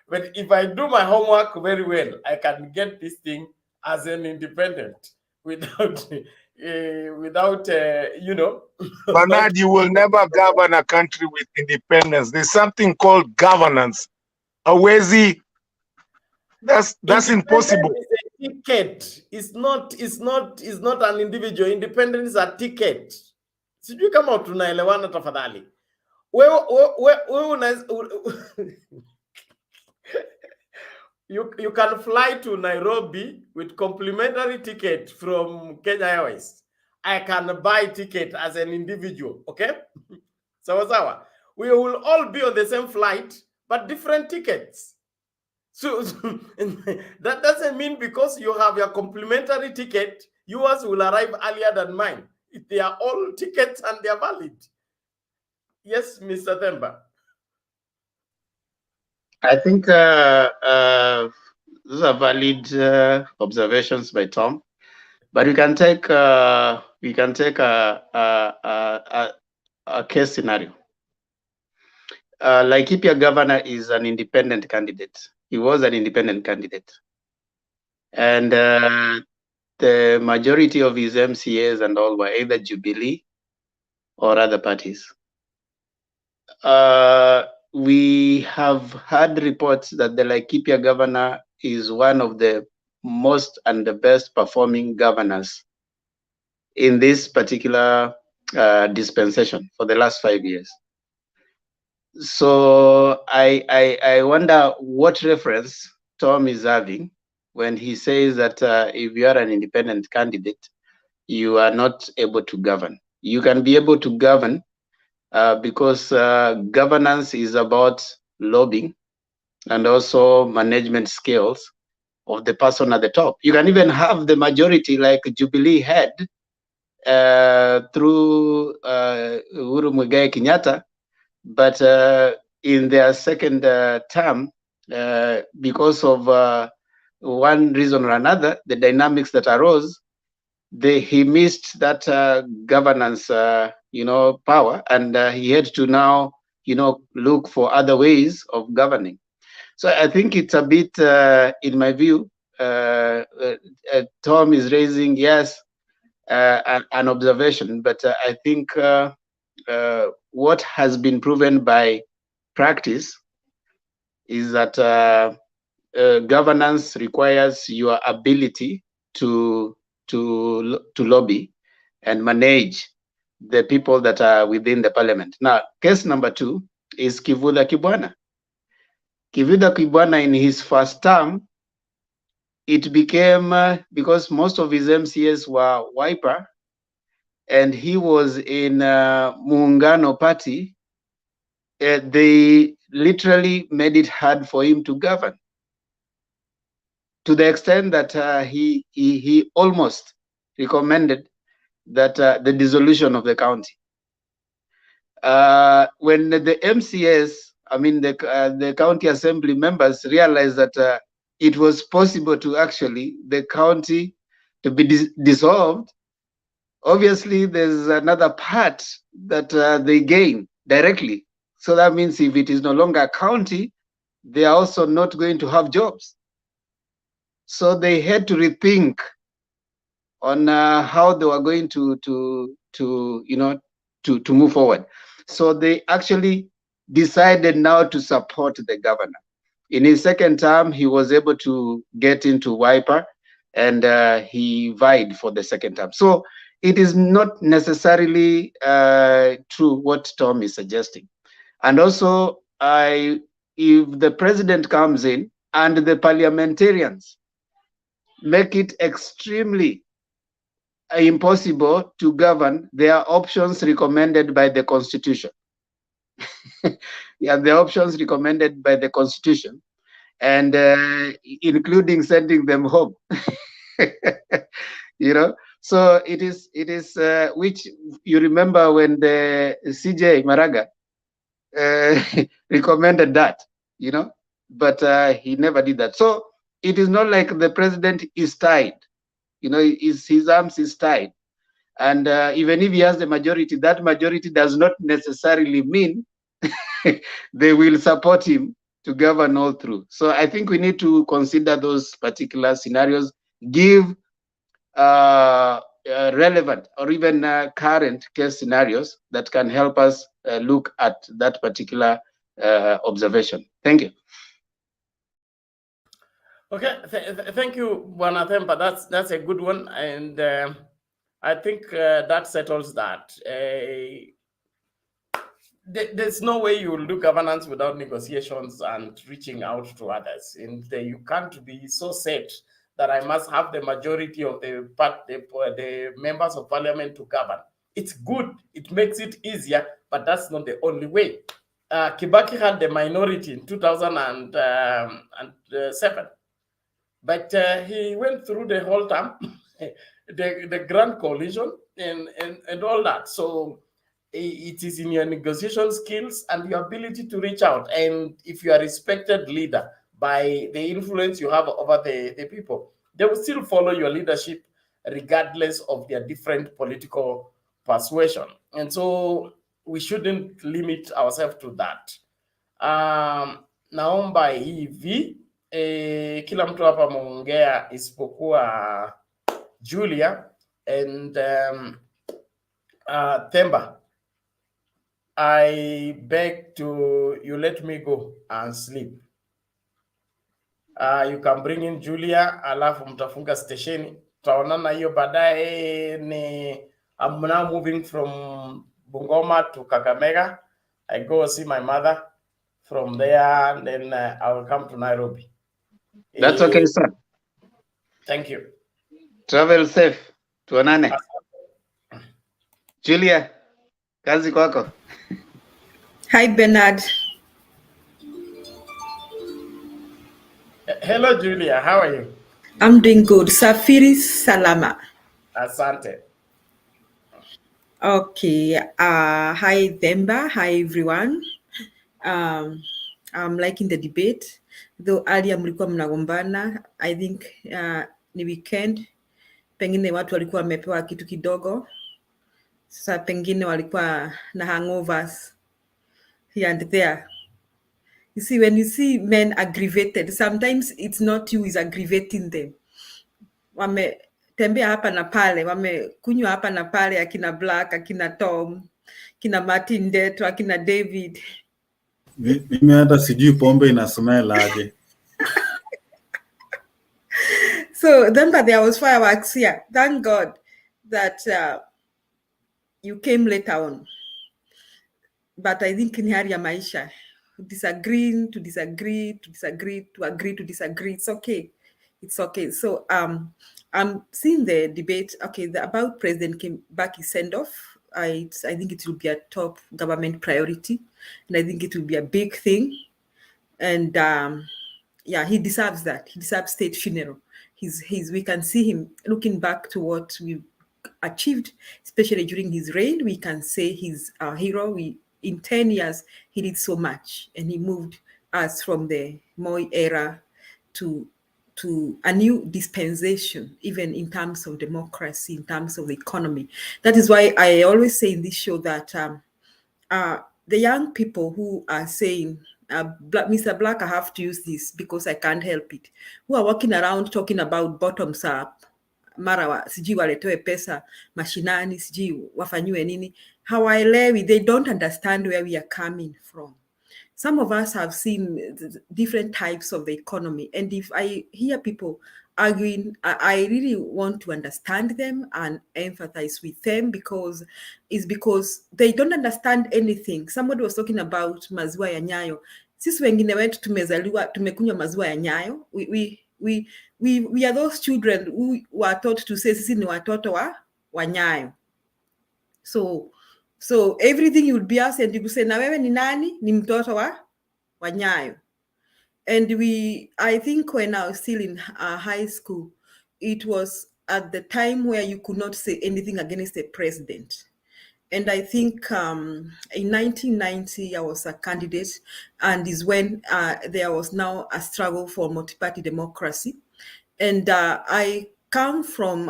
But if I do my homework very well, I can get this thing as an independent without you know. Bernard, you will never govern a country with independence. There's something called governance. Awezi, that's impossible. Is a ticket. It's not an individual. Independence is a ticket. Sijui kama tunaelewana tafadhali. You can fly to Nairobi with complimentary ticket from Kenya Airways. I can buy ticket as an individual, okay? Sawa. We will all be on the same flight, but different tickets. So that doesn't mean because you have your complimentary ticket, yours will arrive earlier than mine. They are all tickets and they are valid. Yes, Mr. Themba. I think those are valid observations by Tom, but we can take a case scenario. Laikipia governor is an independent candidate. He was an independent candidate, and the majority of his MCAs and all were either Jubilee or other parties. We have had reports that the Laikipia governor is one of the most and the best performing governors in this particular dispensation for the last 5 years. So I wonder what reference Tom is having when he says that if you are an independent candidate, you are not able to govern. You can be able to govern because governance is about lobbying and also management skills of the person at the top. You can even have the majority like Jubilee had through Uhuru Muigai Kenyatta, but in their second term, because of one reason or another, the dynamics that arose, he missed that governance, power, and he had to now, look for other ways of governing. So I think it's a bit, in my view, Tom is raising, yes, an observation, but I think what has been proven by practice is that governance requires your ability to lobby and manage the people that are within the parliament. Now, case number 2 is Kivutha Kibwana. Kivutha Kibwana, in his first term, it became, because most of his MCAs were Wiper, and he was in Muungano Party, they literally made it hard for him to govern, to the extent that he almost recommended that the dissolution of the county. When the MCAs, I mean the county assembly members, realized that it was possible to actually the county to be dissolved, obviously there's another part that they gain directly. So that means if it is no longer a county, they are also not going to have jobs. So they had to rethink on how they were going to move forward. So they actually decided now to support the governor. In his second term, he was able to get into Wiper, and he vied for the second term. So it is not necessarily true what Tom is suggesting. And also, if the president comes in and the parliamentarians make it extremely impossible to govern, there are options recommended by the Constitution. Yeah, the options recommended by the Constitution, and including sending them home. So it is which you remember when the CJ Maraga recommended that, but he never did that. So it is not like the president is tied, his arms is tied. And even if he has the majority, that majority does not necessarily mean they will support him to govern all through. So I think we need to consider those particular scenarios, give relevant or even current case scenarios that can help us look at that particular observation. Thank you. Okay, thank you, Bwana Themba. That's a good one, and I think that settles that. There's no way you will do governance without negotiations and reaching out to others, and you can't be so set that I must have the majority of the members of parliament to govern. It's good, it makes it easier, but that's not the only way. Kibaki had the minority in 2007, but he went through the whole term, the grand coalition and all that. So it is in your negotiation skills and your ability to reach out. And if you are a respected leader by the influence you have over the people, they will still follow your leadership regardless of their different political persuasion. And so we shouldn't limit ourselves to that. Naomba hivi kila mtu hapa ameongea isipokuwa Julia and Themba. I beg you let me go and sleep. You can bring in Julia, alafu mtafunga stesheni. Tutaonana hiyo baadaye. I'm now moving from Bungoma to Kakamega. I go see my mother. From there, and then I will come to Nairobi. That's okay, sir. Thank you. Travel safe. Tuonane. Julia, kazi kwako. Hi, Bernard. Hello, Julia. How are you? I'm doing good. Safiri Salama. Asante. Okay. Hi, Themba. Hi, everyone. I'm liking the debate. Though earlier mlikuwa mnagombana, I think ni weekend. Pengine watu walikuwa wamepewa kitu kidogo. Sasa pengine walikuwa na hangovers here and there. You see, when you see men aggravated, sometimes it's not you is aggravating them. Wametembea hapa na pale, wamekunywa hapa na pale, akina Black, akina Tom, akina Martin Deto, akina David. Mimi hata sijui pombe ina smell aje. So then, but there was fireworks here. Thank God that you came later on. But I think in hali ya maisha, disagreeing to disagree, to disagree, to agree to disagree, it's okay. It's okay. So I'm seeing the debate, okay, about President Kibaki send-off. I think it will be a top government priority, and I think it will be a big thing. And yeah, he deserves that. He deserves state funeral. We can see him looking back to what we achieved, especially during his reign. We can say he's our hero. In 10 years, he did so much, and he moved us from the Moi era to a new dispensation, even in terms of democracy, in terms of the economy. That is why I always say in this show that the young people who are saying, Mr. Black, I have to use this because I can't help it, who are walking around talking about bottoms up, mara sijui waletewe pesa mashinani, sijui wafanywe nini, hawaelewi. They don't understand where we are coming from. Some of us have seen different types of the economy, and if I hear people arguing, I really want to understand them and empathize with them, because they don't understand anything. Somebody was talking about maziwa ya Nyayo. Sisi wengine wetu tumezaliwa tumekunywa maziwa ya Nyayo. We are those children who were taught to say sisi ni watoto wa Nyayo. So everything you would be asked, and you could say, na wewe ni nani? Ni mtoto wa Nyayo. And I think when I was still in high school, it was at the time where you could not say anything against the president. And I think in 1990, I was a candidate, and is when there was now a struggle for multi-party democracy. And I come from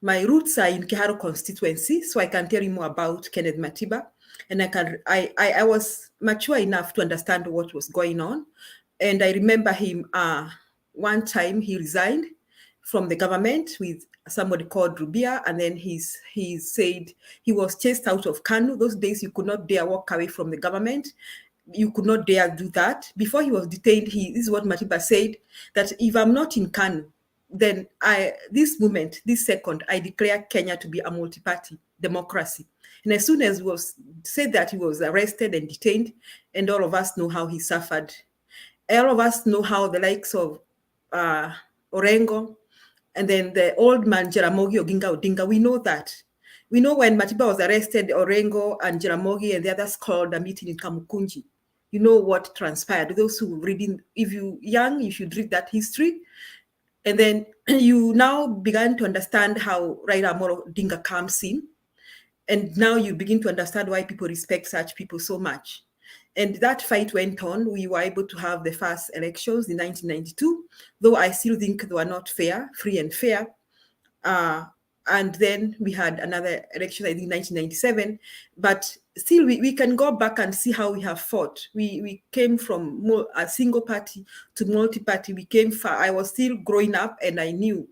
my roots are in Kiharo constituency, so I can tell you more about Kenneth Matiba. And I was mature enough to understand what was going on. And I remember him, one time he resigned from the government with somebody called Rubia, and then he said he was chased out of Kanu. Those days you could not dare walk away from the government. You could not dare do that. Before he was detained, this is what Matiba said, that if I'm not in Kanu, then this second, I declare Kenya to be a multi-party democracy. And as soon as it was said that he was arrested and detained, and all of us know how he suffered. All of us know how the likes of Orengo, and then the old man Jaramogi Oginga Odinga, we know that. We know when Matiba was arrested, Orengo and Jaramogi and the others called a meeting in Kamukunji. You know what transpired. Those who reading, if you're young, you should read that history. And then you now began to understand how Raila Amolo Odinga comes in. And now you begin to understand why people respect such people so much. And that fight went on. We were able to have the first elections in 1992, though I still think they were not fair, free and fair. And then we had another election, I think 1997. But still, we can go back and see how we have fought. We came from a single party to multi-party. We came far. I was still growing up, and I knew,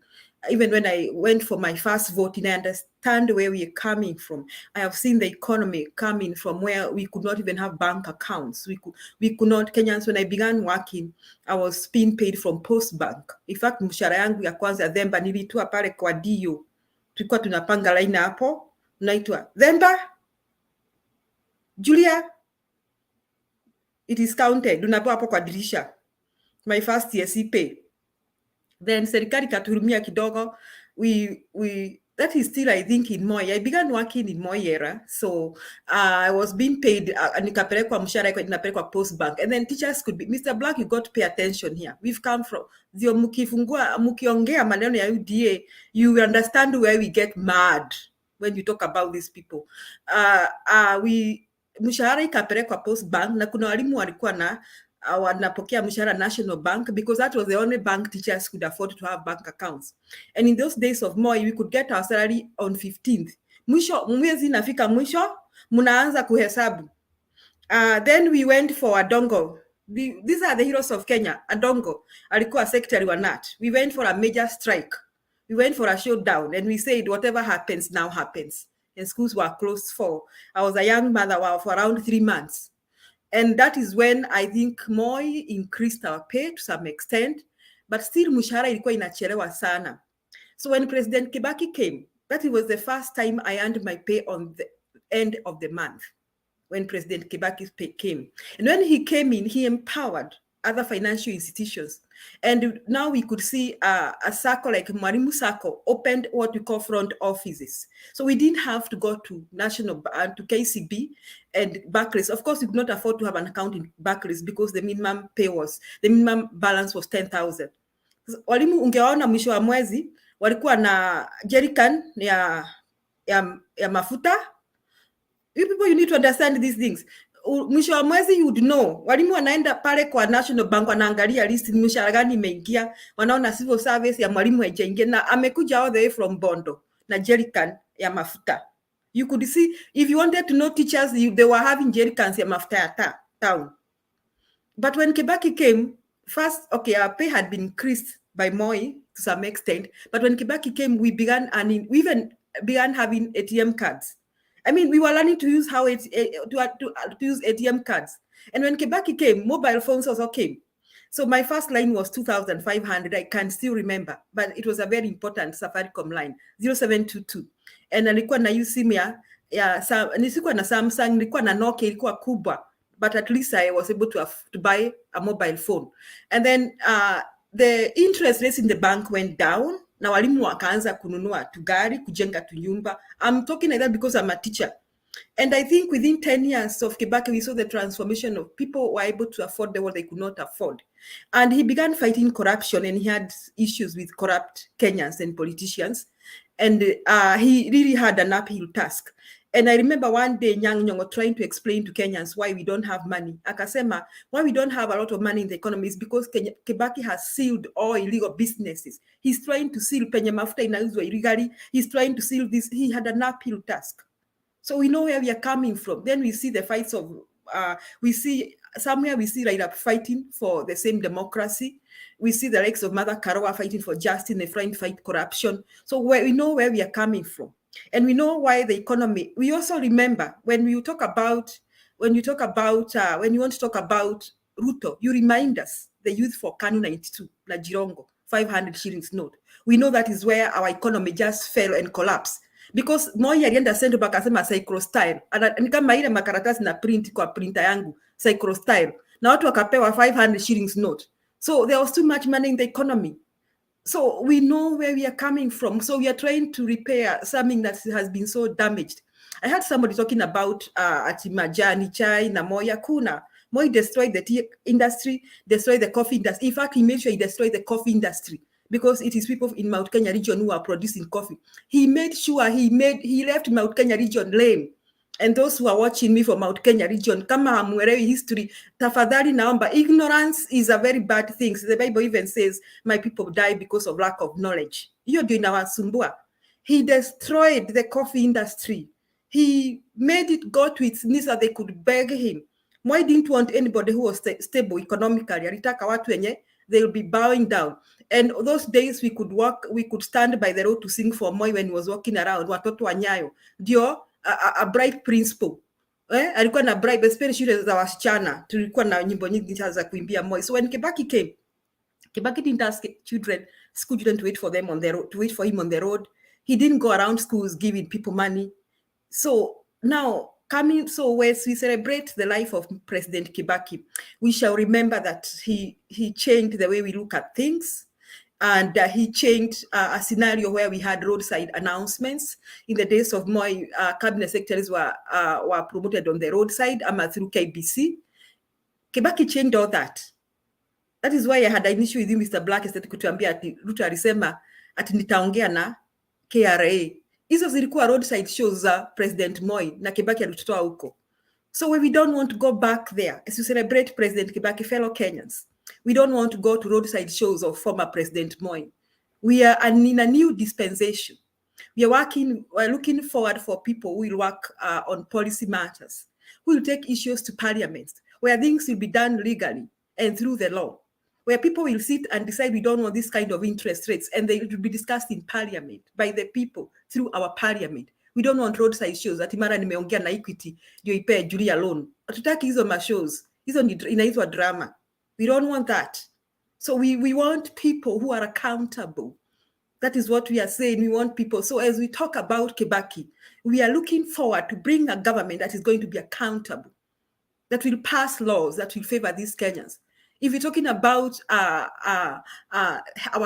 even when I went for my first vote, and I understand where we are coming from. I have seen the economy coming from where we could not even have bank accounts. We could not, Kenyans, when I began working, I was being paid from Post Bank. In fact, mshahara yangu ya kwanza Themba nilitua pale kwa Dio. Tulikuwa tunapanga line hapo, unaitwa Themba, Julia, it is counted. Unapewa hapo kwa dirisha. My first year pay. Then serikali katuhurumia kidogo. that is still, I think, in Moi. I began working in Moi era, so I was being paid, nikapelekwa mshahara inapelekwa post bank, and then teachers could be, Mr. Black, you got to pay attention here. We've come from, ndio mukiongea maneno ya UDA, you understand where we get mad when you talk about these people. Mshahara ikapelekwa post bank, na kuna walimu walikuwa na wanapokea mshahara National Bank, because that was the only bank teachers could afford to have bank accounts. And in those days of Moi, we could get our salary on 15th. Mwisho, mwezi nafika mwisho, munaanza kuhesabu. Then we went for Adongo. These are the heroes of Kenya. Adongo, alikuwa secretary wa NAT. We went for a major strike. We went for a shutdown, and we said, whatever happens now happens. And schools were closed I was a young mother for around 3 months. And that is when I think Moi increased our pay to some extent, but still mshahara ilikuwa inachelewa sana. So when President Kibaki came, that was the first time I earned my pay on the end of the month, when President Kibaki came. And when he came in, he empowered other financial institutions. And now we could see a circle like Mwalimu Sacco opened what we call front offices. So we didn't have to go to National, to KCB and Barclays. Of course, we could not afford to have an account in Barclays because the minimum balance was 10,000. Walimu ungeona mwisho wa mwezi, walikuwa na jerrycan ya mafuta. You people, you need to understand these things. Mwisho wa mwezi you would know. Walimu wanaenda pale kwa National Bank, wanaangalia list mshahara gani imeingia, wanaona civil service ya mwalimu haijaingia, na amekuja all the way from Bondo na jerrycan ya mafuta. You could see, if you wanted to know teachers, they were having jerrycans ya mafuta ya town. But when Kibaki came, first, okay, our pay had been increased by Moi to some extent, but when Kibaki came, we even began having ATM cards. I mean, we were learning to use to use ATM cards. And when Kibaki came, mobile phones also came. So my first line was 2,500. I can still remember, but it was a very important Safaricom line, 0722. And nilikuwa na simu nisikuwa na Samsung, nilikuwa na Nokia, ilikuwa kubwa, but at least I was able to buy a mobile phone. And then the interest rates in the bank went down. Na walimu wakaanza kununua tugari, kujenga tunyumba. I'm talking like that because I'm a teacher. And I think within 10 years of Kibaki, we saw the transformation of people were able to afford what they could not afford. And he began fighting corruption, and he had issues with corrupt Kenyans and politicians. And he really had an uphill task. And I remember one day Nyang' Nyong'o trying to explain to Kenyans why we don't have money. Akasema, why we don't have a lot of money in the economy is because Kibaki has sealed all illegal businesses. He's trying to seal penye mafuta inauzwa illegally. He's trying to seal this. He had an uphill task. So we know where we are coming from. Then we see the fights of, we see Raila fighting for the same democracy. We see the likes of Mother Karawa fighting for justice, and trying to fight corruption. So we know where we are coming from. And we know why the economy. We also remember when you want to talk about Ruto, you remind us the youth for Kanu 92, La Jirongo, 500 shillings note. We know that is where our economy just fell and collapsed. Because Moi alienda central bank akasema cycle style. Ni kama ile makaratasi na print kwa printer yangu, cycle style. Na watu wakapewa 500 shillings note. So there was too much money in the economy. So we know where we are coming from. So we are trying to repair something that has been so damaged. I heard somebody talking about Majani Chai na Moi. Kuna Moi destroyed the tea industry, destroyed the coffee industry. In fact, he made sure he destroyed the coffee industry because it is people in Mount Kenya region who are producing coffee. He made sure he left Mount Kenya region lame. And those who are watching me from Mount Kenya region, kama hamuelewi history, tafadhali naomba. Ignorance is a very bad thing. So the Bible even says, my people die because of lack of knowledge. Hiyo ndio inawasumbua. He destroyed the coffee industry. He made it go to its knees so they could beg him. Moi didn't want anybody who was stable economically. Alitaka watu wenye, they'll be bowing down. And those days we could stand by the road to sing for Moi when he was walking around. Watoto wa Nyayo. Ndio, a bribe principal. Alikuwa na bribe, especially shule za wasichana. Tulikuwa na nyimbo nyingi za kuimbia Moi. So when Kibaki came, Kibaki didn't ask school children to wait for him on the road. He didn't go around schools giving people money. So now, as we celebrate the life of President Kibaki, we shall remember that he changed the way we look at things. And he changed a scenario where we had roadside announcements. In the days of Moi, cabinet secretaries were promoted on the roadside through KBC. Kibaki changed all that. That is why I had an issue with you, Mr. Black, kutuambia ati Ruto alisema ati nitaongea na KRA. Hizo zilikuwa roadside shows za President Moi na Kibaki alitutoa huko. So we don't want to go back there as we celebrate President Kibaki, fellow Kenyans. We don't want to go to roadside shows of former President Moi. We are in a new dispensation. We're looking forward for people who will work on policy matters, who will take issues to parliament, where things will be done legally and through the law, where people will sit and decide we don't want this kind of interest rates, and they will be discussed in parliament by the people through our parliament. We don't want roadside shows. Ati mara nimeongea na Equity ndio ipe Julia loan. Hatutaki hizo mashows. Hizo inaitwa drama. We don't want that. So we want people who are accountable. That is what we are saying. We want people. So as we talk about Kibaki, we are looking forward to bring a government that is going to be accountable, that will pass laws that will favor these Kenyans. If you're talking about our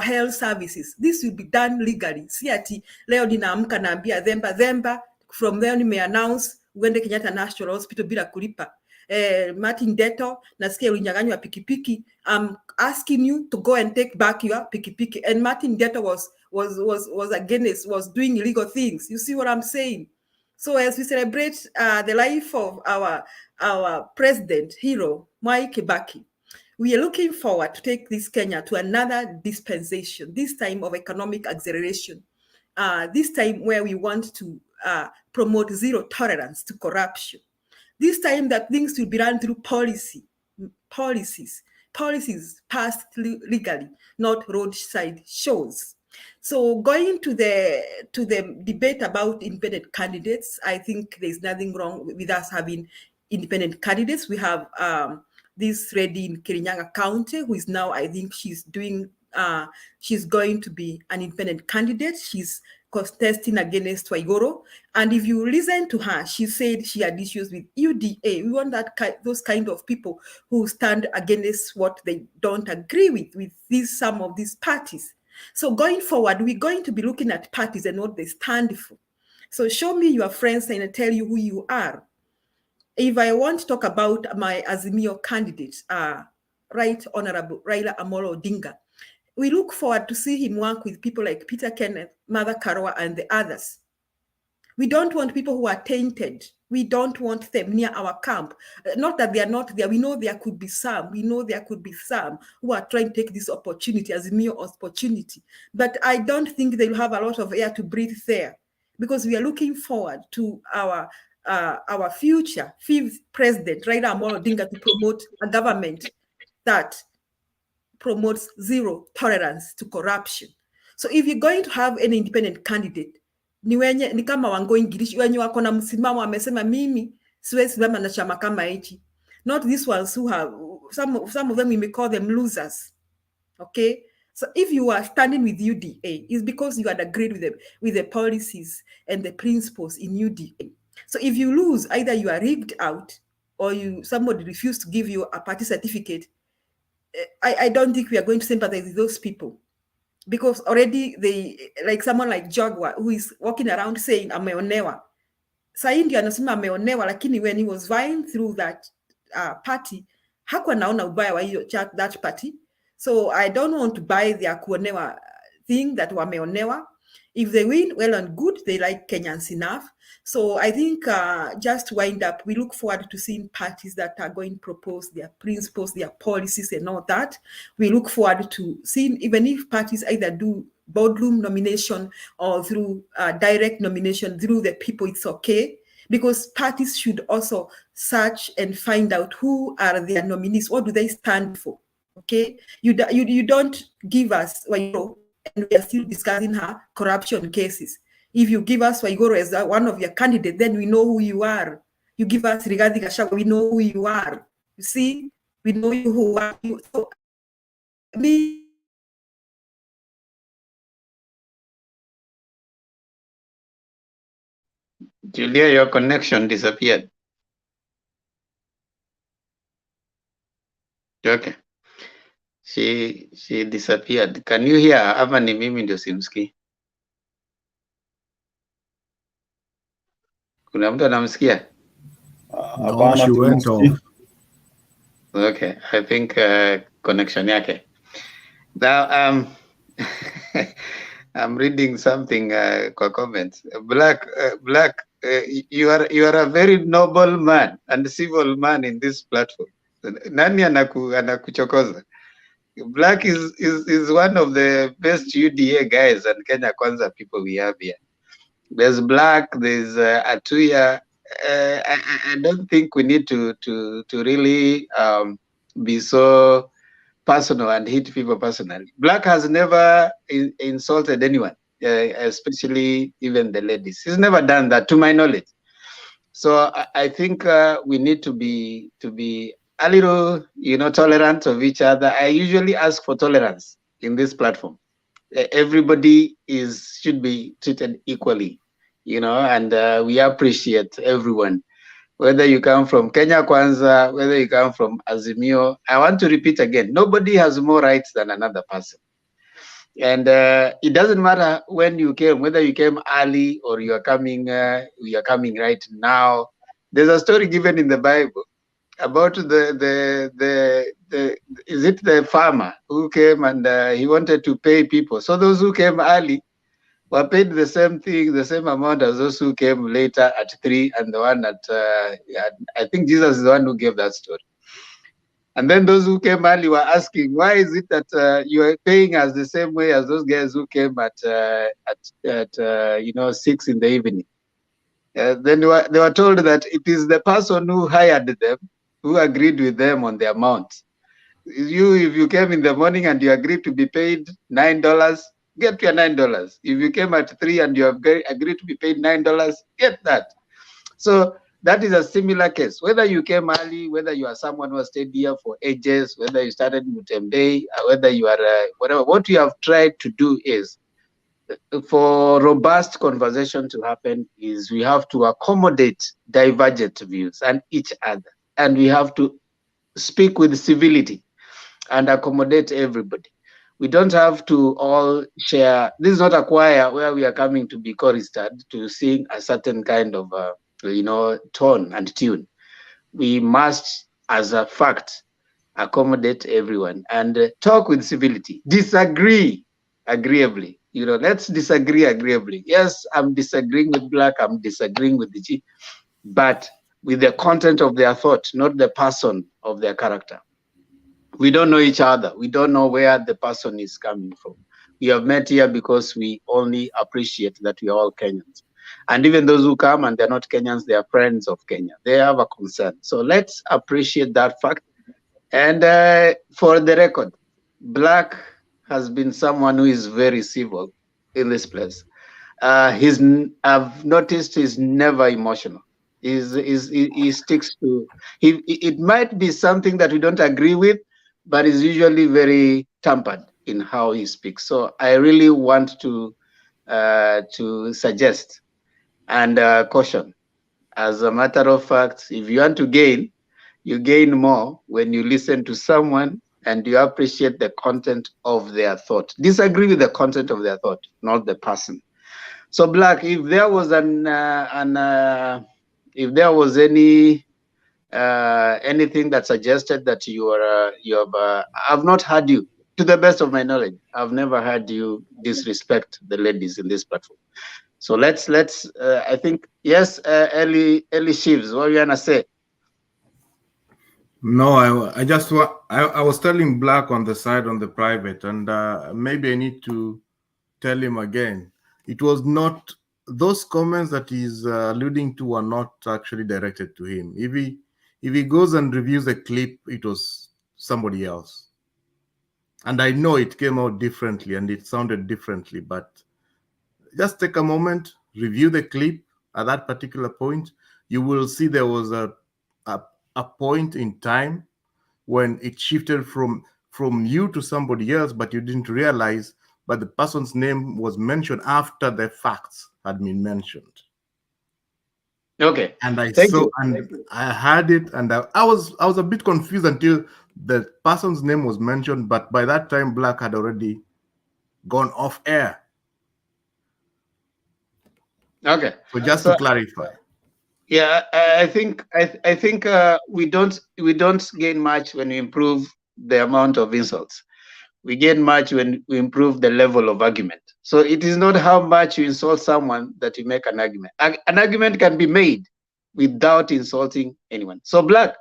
health services, this will be done legally. Si ati leo ninaamka naambia themba, from there nime announce uende Kenyatta National Hospital bila kulipa. Martin Deto, nasikia ulinyang'anywa pikipiki. I'm asking you to go and take back your pikipiki. And Martin Deto was doing illegal things. You see what I'm saying? So as we celebrate the life of our president, hero, Mwai Kibaki, we are looking forward to take this Kenya to another dispensation, this time of economic acceleration, this time where we want to promote zero tolerance to corruption, this time that things will be run through policies passed legally, not roadside shows. So going to the debate about independent candidates, I think there's nothing wrong with us having independent candidates. We have this lady in Kirinyaga County who is now, I think she's going to be an independent candidate. She's contesting against Waigoro. And if you listen to her, she said she had issues with UDA. We want those kind of people who stand against what they don't agree with some of these parties. So going forward, we're going to be looking at parties and what they stand for. So show me your friends and I'll tell you who you are. If I want to talk about my Azimio candidate, Right Honorable Raila Amolo Odinga, we look forward to see him work with people like Peter Kenneth, Mother Karua, and the others. We don't want people who are tainted. We don't want them near our camp. Not that they are not there. We know there could be some. We know there could be some who are trying to take this opportunity as a mere opportunity. But I don't think they'll have a lot of air to breathe there, because we are looking forward to our future fifth president, Raila Amolo Odinga, to promote a government that promotes zero tolerance to corruption. So if you're going to have an independent candidate, ni kama Wangoi Ngirishi wenye wako na msimamo amesema mimi siwezi simama na chama kama hichi. Not these ones who have some of them, we may call them losers. Okay? So if you are standing with UDA, it's because you had agreed with the policies and the principles in UDA. So if you lose, either you are rigged out or somebody refused to give you a party certificate, I don't think we are going to sympathize with those people, because already like someone like Jaguar, who is walking around saying ameonewa. Sahi ndio anasema ameonewa, lakini when he was vying through that party, hakuwa naona ubaya wa hiyo that party. So I don't want to buy their kuonewa thing that wameonewa. If they win, well and good, they like Kenyans enough. So I think just to wind up, we look forward to seeing parties that are going to propose their principles, their policies and all that. We look forward to seeing, even if parties either do boardroom nomination or through direct nomination through the people, it's okay. Because parties should also search and find out who are their nominees, what do they stand for, okay? You don't give us Waigoro and we are still discussing her corruption cases. If you give us Waigoro as one of your candidates, then we know who you are. You give us Rigathi Gachagua, we know who you are. You see, we know you who are you. So, Julia, your connection disappeared. Okay. She disappeared. Can you hear her? Ama ni mimi ndio simsikii? Kuna mtu anamsikia? No, she went off. Okay, I think connection yake. Now I'm reading something kwa comments. Black, you are a very noble man and civil man in this platform. Nani anakuchokoza? Black is one of the best UDA guys and Kenya Kwanza people we have here. There's Black, there's Atuya. I don't think we need to really be so personal and hit people personally. Black has never insulted anyone, especially even the ladies. He's never done that, to my knowledge. So I think we need to be a little, tolerant of each other. I usually ask for tolerance in this platform. Everybody should be treated equally, and we appreciate everyone. Whether you come from Kenya Kwanza, whether you come from Azimio, I want to repeat again, nobody has more rights than another person. And it doesn't matter when you came, whether you came early or you are coming right now. There's a story given in the Bible about is it the farmer who came and he wanted to pay people. So those who came early were paid the same thing, the same amount as those who came later at 3, and the one at I think Jesus is the one who gave that story. And then those who came early were asking, why is it that you are paying us the same way as those guys who came at 6 in the evening? Then they were told that it is the person who hired them who agreed with them on the amount. If you came in the morning and you agreed to be paid $9, get your $9. If you came at 3 and you have agreed to be paid $9, get that. So that is a similar case. Whether you came early, whether you are someone who has stayed here for ages, whether you started Mutembe, whether you are whatever, what we have tried to do is, for robust conversation to happen, is we have to accommodate divergent views and each other, and we have to speak with civility and accommodate everybody. We don't have to all share. This is not a choir where we are coming to be choristered to sing a certain kind of tone and tune. We must, as a fact, accommodate everyone and talk with civility. Disagree agreeably. Let's disagree agreeably. Yes, I'm disagreeing with Black, I'm disagreeing with the G, but with the content of their thought, not the person of their character. We don't know each other. We don't know where the person is coming from. We have met here because we only appreciate that we are all Kenyans. And even those who come and they're not Kenyans, they are friends of Kenya. They have a concern. So let's appreciate that fact. And for the record, Black has been someone who is very civil in this place. I've noticed he's never emotional. He sticks to, it might be something that we don't agree with, but is usually very tempered in how he speaks. So I really want to suggest and caution. As a matter of fact, if you want to gain, you gain more when you listen to someone and you appreciate the content of their thought. Disagree with the content of their thought, not the person. So Black, if there was anything that suggested that I've not heard you, to the best of my knowledge, I've never heard you disrespect the ladies in this platform. So let's I think, yes, Eli Shivs, what are you gonna say? No, I was telling Black on the side on the private, and maybe I need to tell him again. It was not, those comments that he's alluding to are not actually directed to him. If he goes and reviews a clip, it was somebody else. And I know it came out differently and it sounded differently, but just take a moment, review the clip at that particular point. You will see there was a point in time when it shifted from you to somebody else, but you didn't realize, but the person's name was mentioned after the facts had been mentioned. Okay. And I heard it, and I was a bit confused until the person's name was mentioned, but by that time, Black had already gone off air. Okay. So just to clarify. Yeah, I think we don't gain much when we improve the amount of insults. We gain much when we improve the level of argument. So it is not how much you insult someone that you make an argument. An argument can be made without insulting anyone. So Black,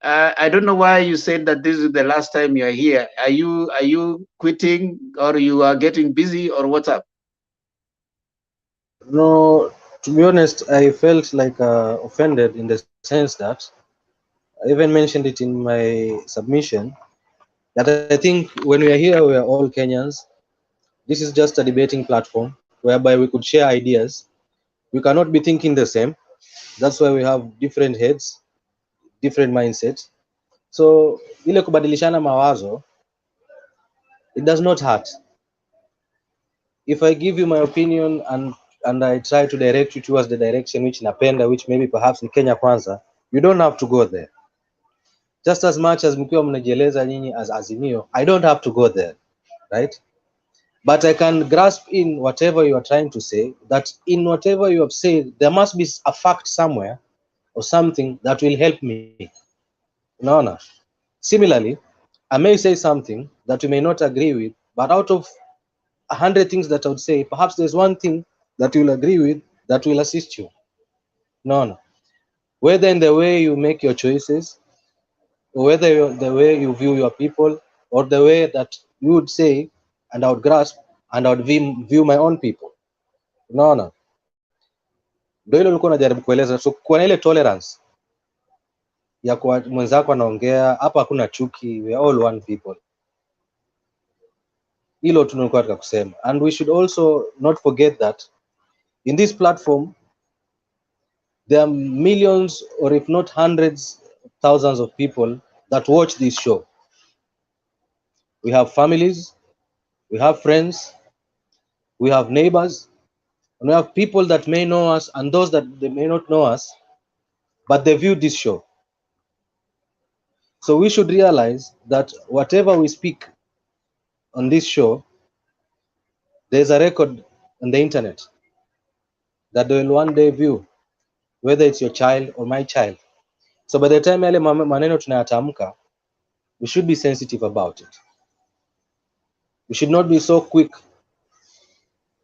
I don't know why you said that this is the last time you are here. Are you quitting, or you are getting busy, or what's up? No, to be honest, I felt like offended in the sense that I even mentioned it in my submission, that I think when we are here, we are all Kenyans. This is just a debating platform whereby we could share ideas. We cannot be thinking the same. That's why we have different heads, different mindsets. So ile kubadilishana mawazo, it does not hurt. If I give you my opinion and I try to direct you towards the direction which napenda, which maybe perhaps ni Kenya Kwanza, you don't have to go there. Just as much as mkiwa mnajieleza nyinyi as Azimio, I don't have to go there, right? But I can grasp in whatever you are trying to say, that in whatever you have said, there must be a fact somewhere or something that will help me. No. Similarly, I may say something that you may not agree with, but out of 100 things that I would say, perhaps there's one thing that you'll agree with that will assist you. No. Whether in the way you make your choices, or whether the way you view your people, or the way that you would say, and I would grasp, and I would view my own people. No. Ndio hilo nilikuwa najaribu kueleza. So kwa ile tolerance ya kwa mwenzako anaongea hapa, hakuna chuki, we are all one people. Hilo tunalikuwa nataka kusema. And we should also not forget that in this platform there are millions, or if not hundreds, thousands of people that watch this show. We have families, we have friends, we have neighbors, and we have people that may know us and those that they may not know us, but they view this show. So we should realize that whatever we speak on this show, there's a record on the internet that they will one day view, whether it's your child or my child. So by the time yale maneno tunayatamka, we should be sensitive about it. We should not be so quick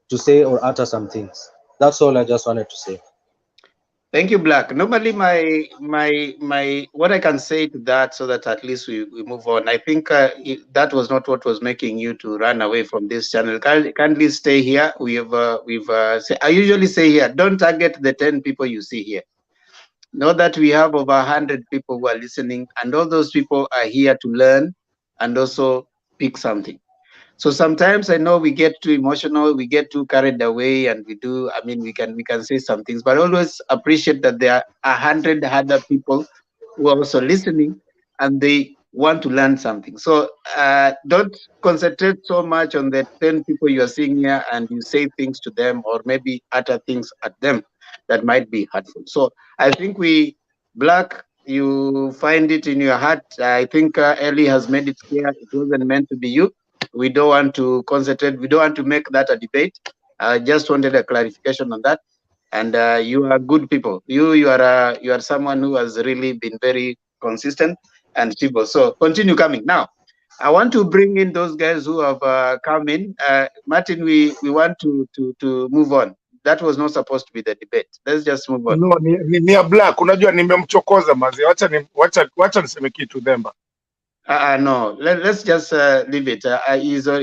to say or utter some things. That's all I just wanted to say. Thank you, Black. Normally, my what I can say to that, so that at least we move on. I think that was not what was making you to run away from this channel. Kindly stay here. I usually say here, don't target the 10 people you see here. Know that we have over 100 people who are listening, and all those people are here to learn and also pick something. So sometimes I know we get too emotional, we get too carried away, and we can say some things, but always appreciate that there are 100 other people who are also listening and they want to learn something. So don't concentrate so much on the 10 people you are seeing here and you say things to them or maybe utter things at them that might be hurtful. So I think Black, you find it in your heart. I think Ellie has made it clear it wasn't meant to be you. We don't want to concentrate. We don't want to make that a debate. I just wanted a clarification on that. And you are good people. You are someone who has really been very consistent and civil. So continue coming. Now, I want to bring in those guys who have come in. Martin, we want to move on. That was not supposed to be the debate. Let's just move on. No, ni ya Black. Unajua nimemchokoza mazi. Wacha niseme kitu Demba. No, let's just leave it.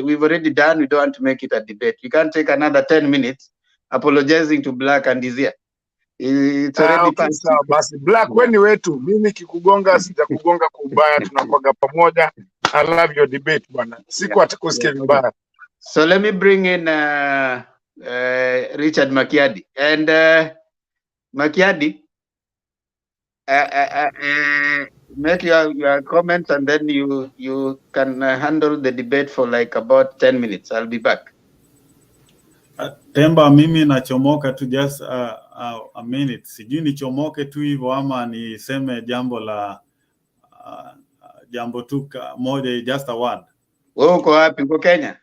We've already done. We don't want to make it a debate. We can't take another 10 minutes apologizing to Black and his ear. It's already Okay, past. sawa basi. Black, weni wetu. Mimi kikugonga, sijakugonga kwa ubaya. Tunakuaga pamoja. I love your debate, bwana. Siku atakusikia vibaya. So let me bring in Richard Makiadi. And Makiadi, make your comments and then you can handle the debate for like about 10 minutes. I'll be back. Temba, mimi nachomoka tu just a minute. Sijui nichomoke tu hivyo ama niseme jambo la jambo tu moja, just a word. Wewe uko wapi? Uko Kenya?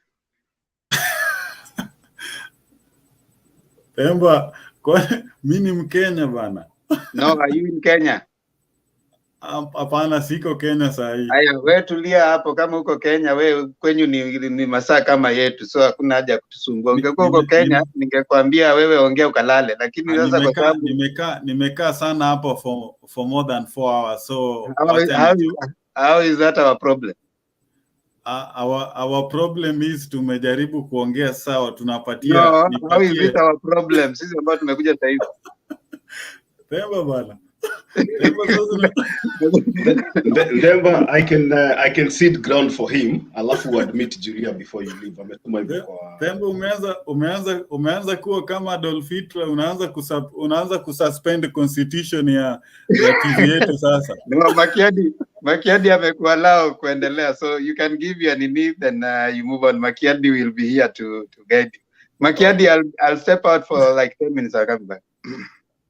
Temba, mimi ni Mkenya bana. No, are you in Kenya? Hapana, siko Kenya saa hii. Haya, wewe tulia hapo. Kama uko Kenya, wewe kwenyu ni masaa kama yetu, so hakuna haja ya kutusumbua. Ungekuwa uko Kenya, ningekwambia wewe ongea ukalale, lakini sasa kwa sababu nimekaa sana hapo for more than 4 hours, so how is that our problem? Our problem is tumejaribu kuongea sawa, tunapatia. No, how is it our problem? Sisi ambao tumekuja sasa hivi. Temba bana. Remember, I can cede ground for him. Alafu admit Julia before you leave. Ametuma hivyo kwa Temba, umeanza kuwa kama Adolf Hitler, unaanza kususpend constitution ya TV yetu sasa. No, Makiadi amekuwa lao kuendelea, so you can give your need then you move on. Makiadi will be here to guide you. Makiadi, I'll step out for like 10 minutes. I'll come back.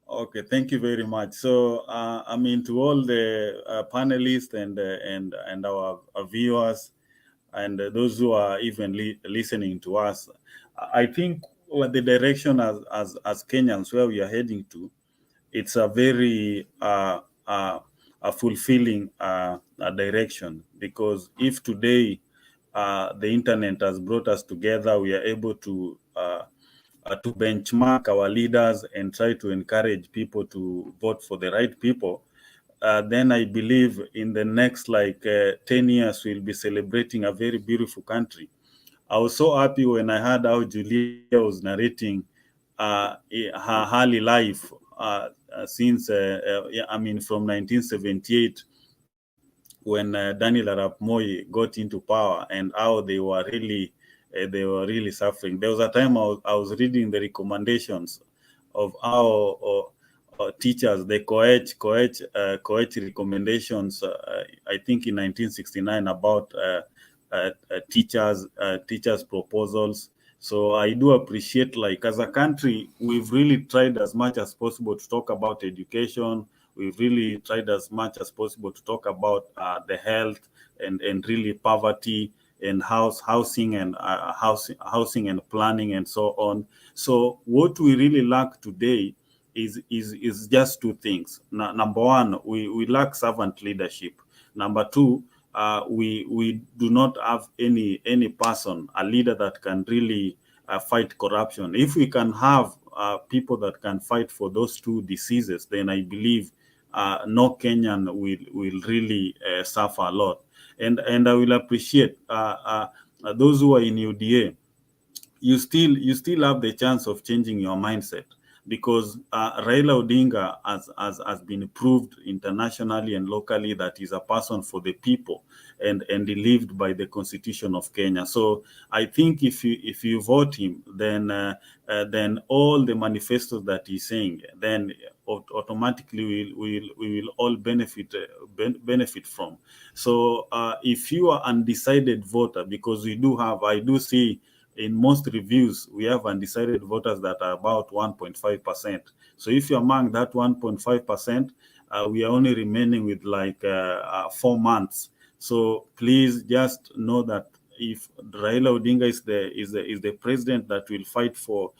Okay, thank you very much. So, I mean, to all the panelists and our viewers and those who are even listening to us, I think the direction as Kenyans where we are heading to, it's a very a fulfilling direction, because if today the internet has brought us together, we are able to benchmark our leaders and try to encourage people to vote for the right people, then I believe in the next 10 years, we'll be celebrating a very beautiful country. I was so happy when I heard how Julia was narrating her early life since, I mean, from 1978, when Daniel Arap Moi got into power, and how they were really suffering. There was a time I was reading the recommendations of our teachers, the COEH recommendations, I think in 1969 about teachers proposals. So I do appreciate, as a country, we've really tried as much as possible to talk about education. We've really tried as much as possible to talk about the health and really poverty and housing and housing and planning and so on. So what we really lack today is just two things. Number one, we lack servant leadership. Number two, we do not have any person, a leader that can really fight corruption. If we can have people that can fight for those two diseases, then I believe no Kenyan will really suffer a lot. And I will appreciate those who are in UDA. You still have the chance of changing your mindset, because Raila Odinga has been proved internationally and locally that he's a person for the people, and he lived by the Constitution of Kenya. So I think if you vote him, then all the manifestos that he's saying, then automatically we will all benefit from. So if you are undecided voter, because I do see in most reviews, we have undecided voters that are about 1.5%. So if you're among that 1.5%, we are only remaining with 4 months. So please just know that if Raila Odinga is the president that will fight for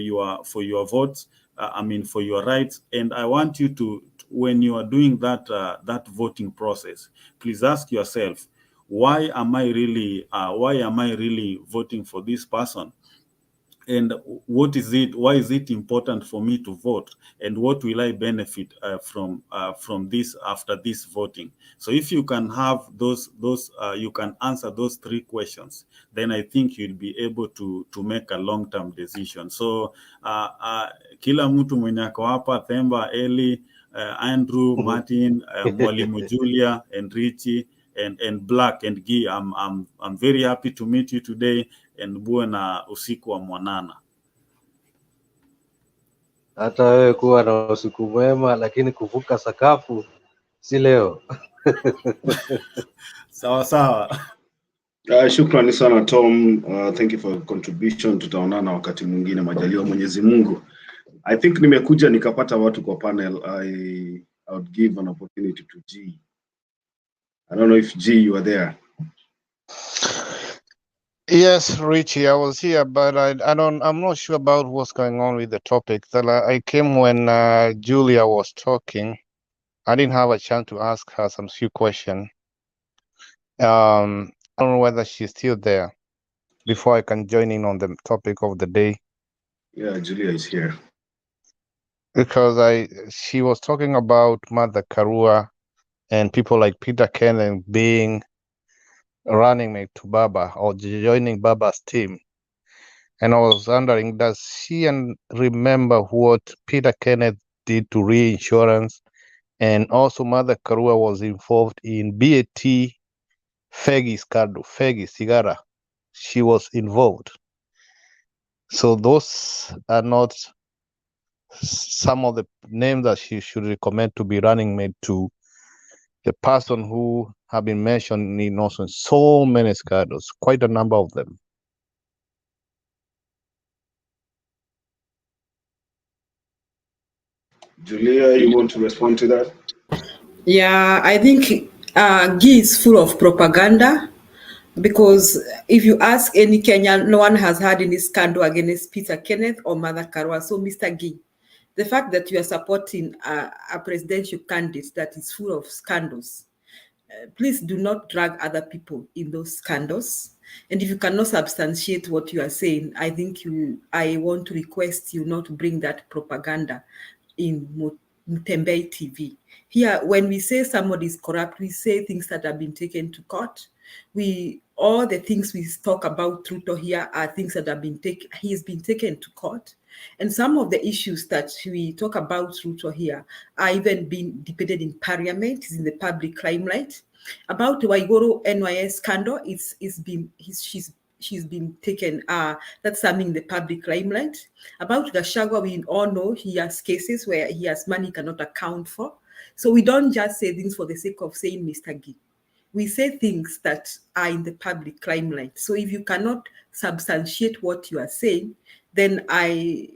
your votes, I mean for your rights, and I want you to, when you are doing that voting process, please ask yourself, why am I really voting for this person? And why is it important for me to vote? And what will I benefit from this after this voting? So if you can have those you can answer those 3 questions, then I think you'll be able to make a long-term decision. So kila mtu mwenye ako hapa, Themba, Eli, Andrew, Martin, Mwalimu Julia, and Richie, and Black and Guy, I'm very happy to meet you today, and buwe na usiku wa mwanana. Hata wewe kuwa na usiku mwema, lakini kuvuka sakafu si leo. Sawa. Shukrani sana Tom. Thank you for your contribution. Tutaonana wakati mwingine majaliwa Mwenyezi Mungu. I think nimekuja nikapata watu kwa panel. I would give an opportunity to G I don't know if G, you are there. Yes, Richie, I was here, but I'm not sure about what's going on with the topic. I came when Julia was talking. I didn't have a chance to ask her some few questions. I don't know whether she's still there before I can join in on the topic of the day. Yeah, Julia is here. Because she was talking about Mother Karua and people like Peter Kenneth being running mate to Baba or joining Baba's team. And I was wondering, does she remember what Peter Kenneth did to reinsurance? And also Mother Karua was involved in BAT Fegi Sigara. She was involved. So those are not some of the names that she should recommend to be running mate to the person who have been mentioned in also so many scandals, quite a number of them. Julia, you want to respond to that? Yeah, I think Guy is full of propaganda, because if you ask any Kenyan, no one has had any scandal against Peter Kenneth or Mother Karua. So, Mr. Guy, the fact that you are supporting a presidential candidate that is full of scandals, please do not drag other people in those scandals. And if you cannot substantiate what you are saying, I think I want to request you not to bring that propaganda in Mutembei TV. Here, when we say somebody is corrupt, we say things that have been taken to court. All the things we talk about Ruto here are things that have been he's been taken to court. And some of the issues that we talk about Ruto here are even being debated in parliament, is in the public limelight. About the Waigoro NYS scandal, she's been taken, that's something in the public limelight. About Gachagua, we all know he has cases where he has money he cannot account for. So we don't just say things for the sake of saying Mr. Gee. We say things that are in the public limelight. So if you cannot substantiate what you are saying, then I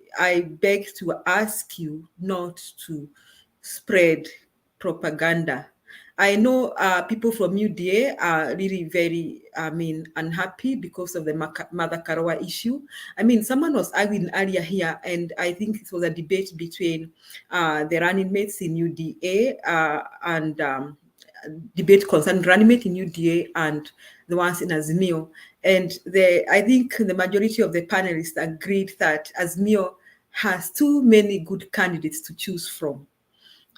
beg to ask you not to spread propaganda. I know people from UDA are really very, unhappy because of the Mother Karua issue. Someone was arguing earlier here, and I think it was a debate between the running mates in UDA and debate concerning running mate in UDA and the ones in Azimio. And I think the majority of the panelists agreed that Azimio has too many good candidates to choose from,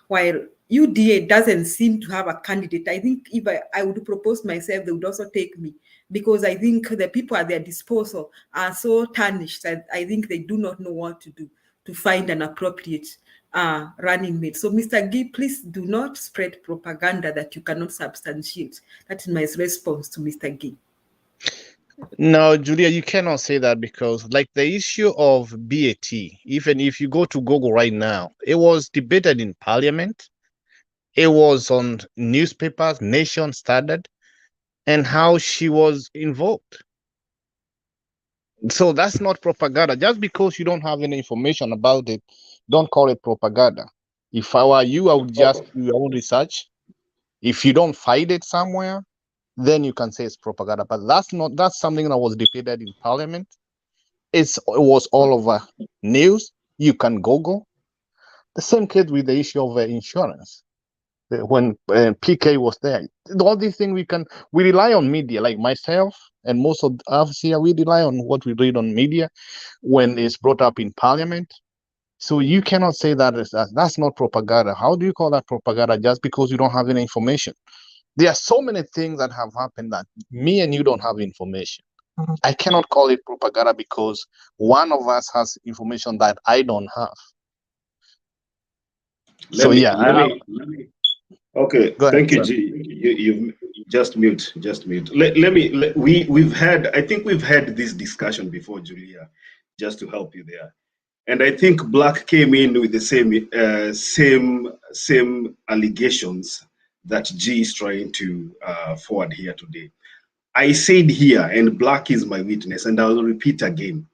while UDA doesn't seem to have a candidate. I think if I would propose myself, they would also take me, because I think the people at their disposal are so tarnished that I think they do not know what to do to find an appropriate running mate. So, Mr. Gee, please do not spread propaganda that you cannot substantiate. That is my response to Mr. Gee. No, Julia, you cannot say that, because like the issue of BAT, even if you go to Google right now, it was debated in parliament. It was on newspapers, Nation, Standard, and how she was involved. So that's not propaganda. Just because you don't have any information about it, don't call it propaganda. If I were you, I would just do your own research. If you don't find it somewhere, then you can say it's propaganda. But that's something that was debated in parliament. It was all over news. You can Google. The same case with the issue of insurance. When PK was there, all these things we rely on media, like myself and most of us here, we rely on what we read on media when it's brought up in parliament. So you cannot say that's not propaganda. How do you call that propaganda just because you don't have any information? There are so many things that have happened that me and you don't have information. I cannot call it propaganda because one of us has information that I don't have. Okay, thank you, G. You just mute. We've had this discussion before, Julia, just to help you there. And I think Black came in with the same allegations that G is trying to forward here today. I said here, and Black is my witness, and I'll repeat again.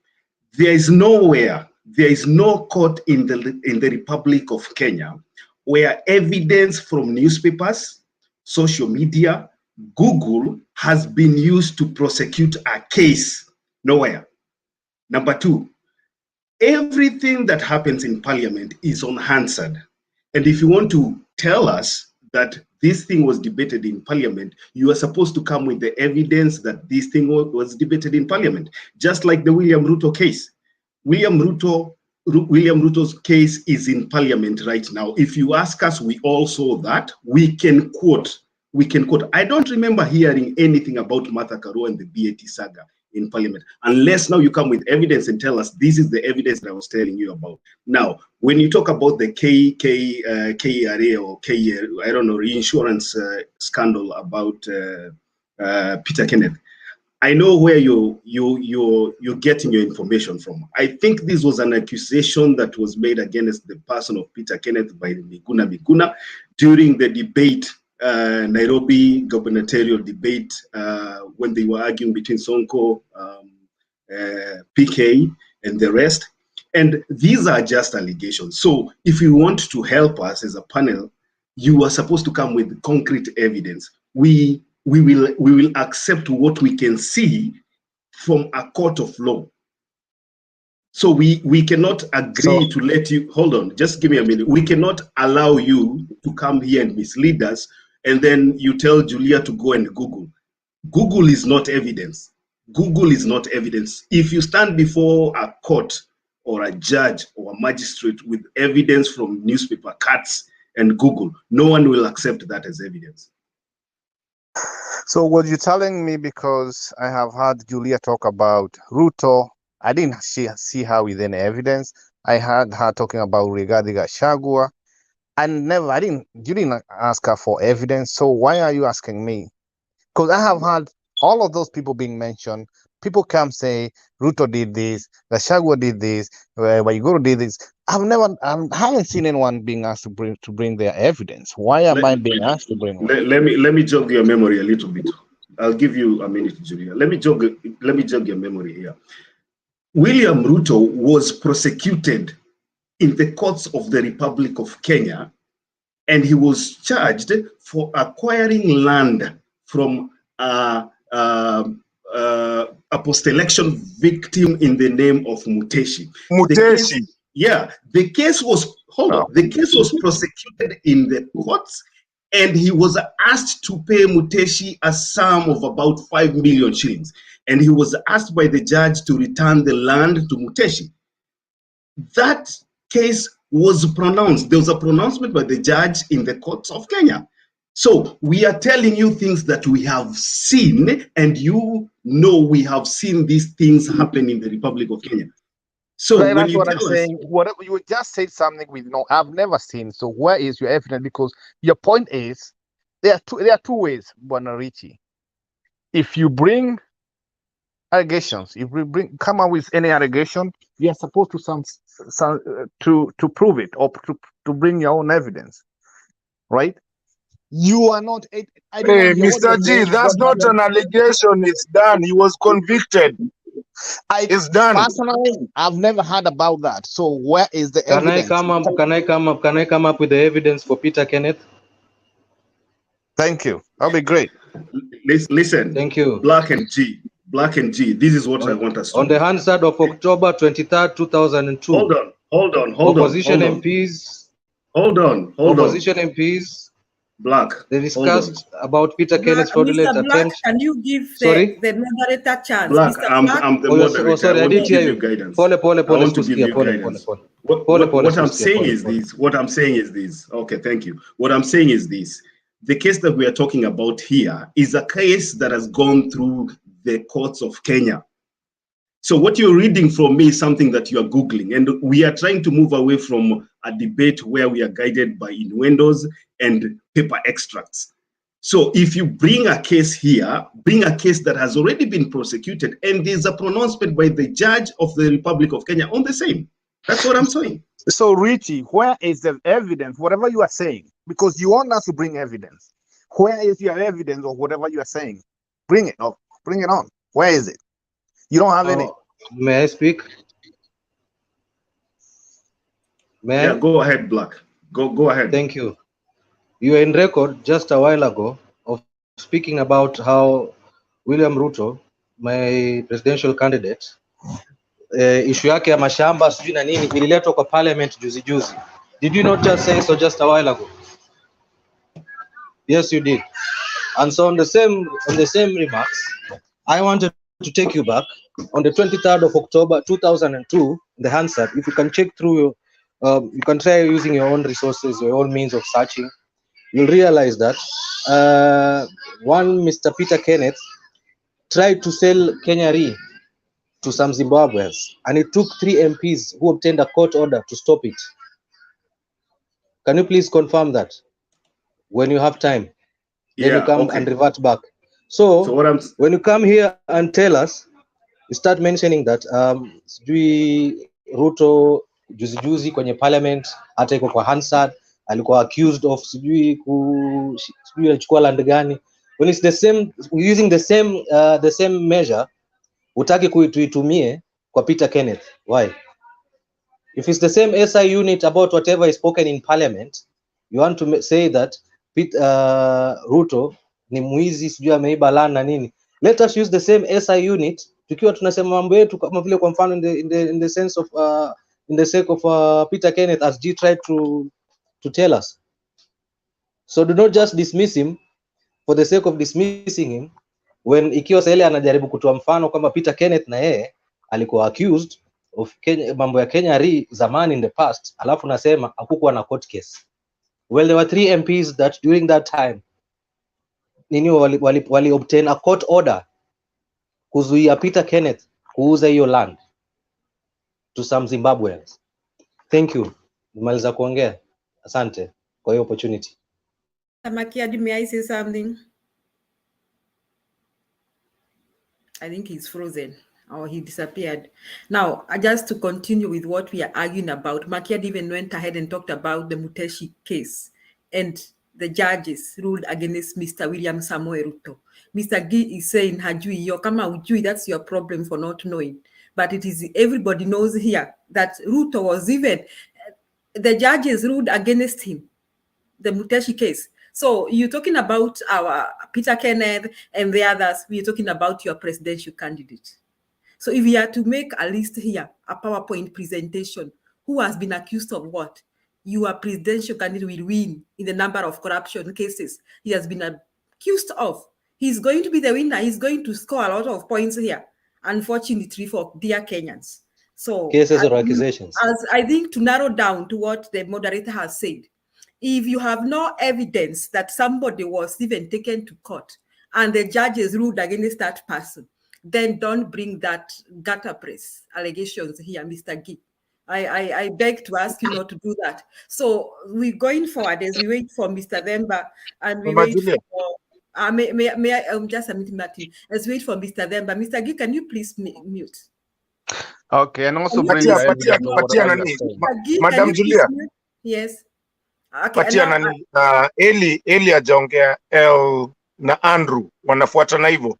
There is no court in the Republic of Kenya where evidence from newspapers, social media, Google has been used to prosecute a case. Nowhere. Number two, everything that happens in parliament is on Hansard. And if you want to tell us that this thing was debated in parliament, you are supposed to come with the evidence that this thing was debated in parliament, just like the William Ruto case. William Ruto's case is in parliament right now. If you ask us, we all saw that. We can quote. I don't remember hearing anything about Martha Karua and the BAT saga in parliament, unless now you come with evidence and tell us this is the evidence that I was telling you about. Now, when you talk about the KRA or I don't know, reinsurance scandal about Peter Kenneth, I know where you're getting your information from. I think this was an accusation that was made against the person of Peter Kenneth by Miguna during the debate, Nairobi gubernatorial debate, when they were arguing between Sonko, PK, and the rest. And these are just allegations. So if you want to help us as a panel, you are supposed to come with concrete evidence. We will accept what we can see from a court of law. So we cannot agree to let you, hold on, just give me a minute. We cannot allow you to come here and mislead us, and then you tell Julia to go and Google. Google is not evidence. Google is not evidence. If you stand before a court or a judge or a magistrate with evidence from newspaper cuts and Google, no one will accept that as evidence. So what you're telling me, because I have heard Julia talk about Ruto, I didn't see her with any evidence. I heard her talking about Rigathi Gachagua. You didn't ask her for evidence. So why are you asking me? Because I have heard all of those people being mentioned. People come say Ruto did this, Gachagua did this, Waiguru did this. I haven't seen anyone being asked to bring their evidence. Why am I being asked to bring one? Let me jog your memory a little bit. I'll give you a minute, Julia. Let me jog your memory here. William Ruto was prosecuted in the courts of the Republic of Kenya, and he was charged for acquiring land from a post-election victim in the name of Muteshi. The case was prosecuted in the courts, and he was asked to pay Muteshi a sum of about 5 million shillings. And he was asked by the judge to return the land to Muteshi. That case was pronounced. There was a pronouncement by the judge in the courts of Kenya. So we are telling you things that we have seen, and you know we have seen these things happen in the Republic of Kenya. So that's what I'm saying. Whatever you just said something I've never seen. So where is your evidence? Because your point is there are two ways, Bonarichi. If you bring allegations, if we come up with any allegation, you are supposed to prove it or to bring your own evidence, right? You are not. Hey, Mr. G, that's not an allegation. It's done. He was convicted. It's done. Personally, I've never heard about that. So where is the evidence? Can I come up with the evidence for Peter Kenneth? Thank you. That'll be great. Listen. Thank you. Black and G. This is what I want us to on the Hansard of October 23rd, 2002. Hold on. Opposition MPs. Hold on. Opposition MPs. Black. They discussed about Peter Kenneth's fraudulent Mr. Black, attempt. can you give the moderator chance? Black, Mr. I'm the moderator. Sorry, I didn't hear you. Guidance. Pole, I want to give you guidance. What I'm saying is this. Okay, thank you. What I'm saying is this. The case that we are talking about here is a case that has gone through the courts of Kenya. So what you're reading from me is something that you are Googling, and we are trying to move away from a debate where we are guided by innuendos and paper extracts. So if you bring a case here, bring a case that has already been prosecuted, and there's a pronouncement by the judge of the Republic of Kenya on the same. That's what I'm saying. So Richie, where is the evidence, whatever you are saying? Because you want us to bring evidence. Where is your evidence of whatever you are saying? Bring it up. Bring it on. Where is it? You don't have any. May I speak? Yeah, go ahead, Black. Go ahead. Thank you. You were in record just a while ago of speaking about how William Ruto, my presidential candidate, issue yake ya mashamba sijui na nini ililetwa kwa parliament juzi juzi. Did you not just say so just a while ago? Yes, you did. And so on the same remarks, I wanted to take you back on the 23rd of October 2002, the Hansard. If you can check through, you can try using your own resources, your own means of searching. You'll realize that one Mr. Peter Kenneth tried to sell Kenya Re to some Zimbabweans, and it took 3 MPs who obtained a court order to stop it. Can you please confirm that when you have time? Then you come and revert back. So when you come here and tell us, you start mentioning that sijui Ruto juzi kwenye parliament hata iko kwa Hansard alikuwa accused of sijui alichukua land gani. When it's the same, using the same measure, utaki kuitumie kwa Peter Kenneth. Why? If it's the same SI unit about whatever is spoken in parliament, you want to say that Ruto ni mwizi sijui ameiba land na nini. Let us use the same SI unit tukiwa tunasema mambo yetu kama vile kwa mfano in the sense of in the sake of Peter Kenneth as G tried to tell us. So do not just dismiss him for the sake of dismissing him when ikiwa sasa ile anajaribu kutoa mfano kwamba Peter Kenneth na yeye alikuwa accused of mambo ya Kenya Re zamani in the past, alafu nasema hakukuwa na court case. Well, there were 3 MPs that during that time wali obtain a court order kuzuia Peter Kenneth kuuza hiyo land to some Zimbabweans. Thank you. Nimaliza kuongea. Asante kwa hiyo opportunity. Makiadi, may I say something? I think he's frozen or he disappeared. Now, just to continue with what we are arguing about, Makiadi even went ahead and talked about the Muteshi case and the judges ruled against Mr. William Samoei Ruto. Mr. Gi is saying, Hajui, yo kama ujui, that's your problem for not knowing. But it is, everybody knows here that Ruto was even, the judges ruled against him, the Muteshi case. So you're talking about our Peter Kenneth and the others, we're talking about your presidential candidate. So if we are to make a list here, a PowerPoint presentation, who has been accused of what? Your presidential candidate will win in the number of corruption cases he has been accused of. He's going to be the winner. He's going to score a lot of points here, unfortunately for dear Kenyans. So cases or accusations? As I think to narrow down to what the moderator has said, if you have no evidence that somebody was even taken to court and the judges ruled against that person, then don't bring that gutter press allegations here, Mr. Gi. I beg to ask you not to do that. So we're going forward as we wait for Mr. Themba and we wait for, may I just submit Martin, as we wait for Mr. Themba. Mr. Gi, can you please mute? Okay, and also bring the evidence of what I was saying. Madam Julia. Yes. Okay, patia nani Eli ajaongea El na Andrew wanafuatana hivyo.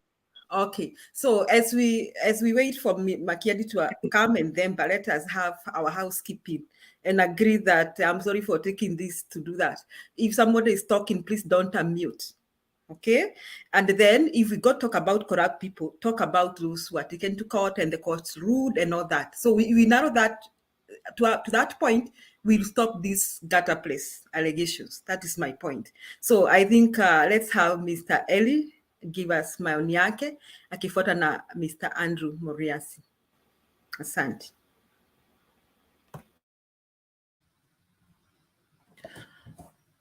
Okay, so as we wait for Makiadi to come and then, but let us have our housekeeping and agree that I'm sorry for taking this to do that. If somebody is talking, please don't unmute. Okay, and then if we go talk about corrupt people, talk about those who are taken to court and the courts ruled and all that. So we narrow that to that point. We'll stop these gutter place allegations. That is my point. So I think let's have Mr. Eli give us maoni yake akifuata na Mr. Andrew Moriasi. Asante.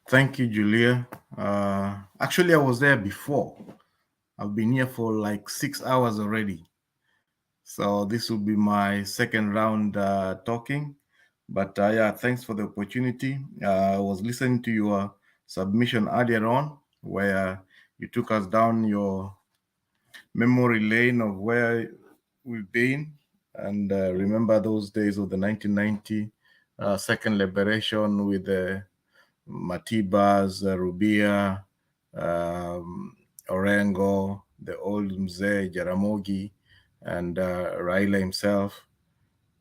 Thank you, Julia. Actually, I was there before. I've been here for like 6 hours already. So this will be my second round talking. But yeah, thanks for the opportunity. I was listening to your submission earlier on where you took us down your memory lane of where we've been and remember those days of the 1990 second liberation with the Matibas, Rubia, Orengo, the old Mzee Jaramogi, and Raila himself.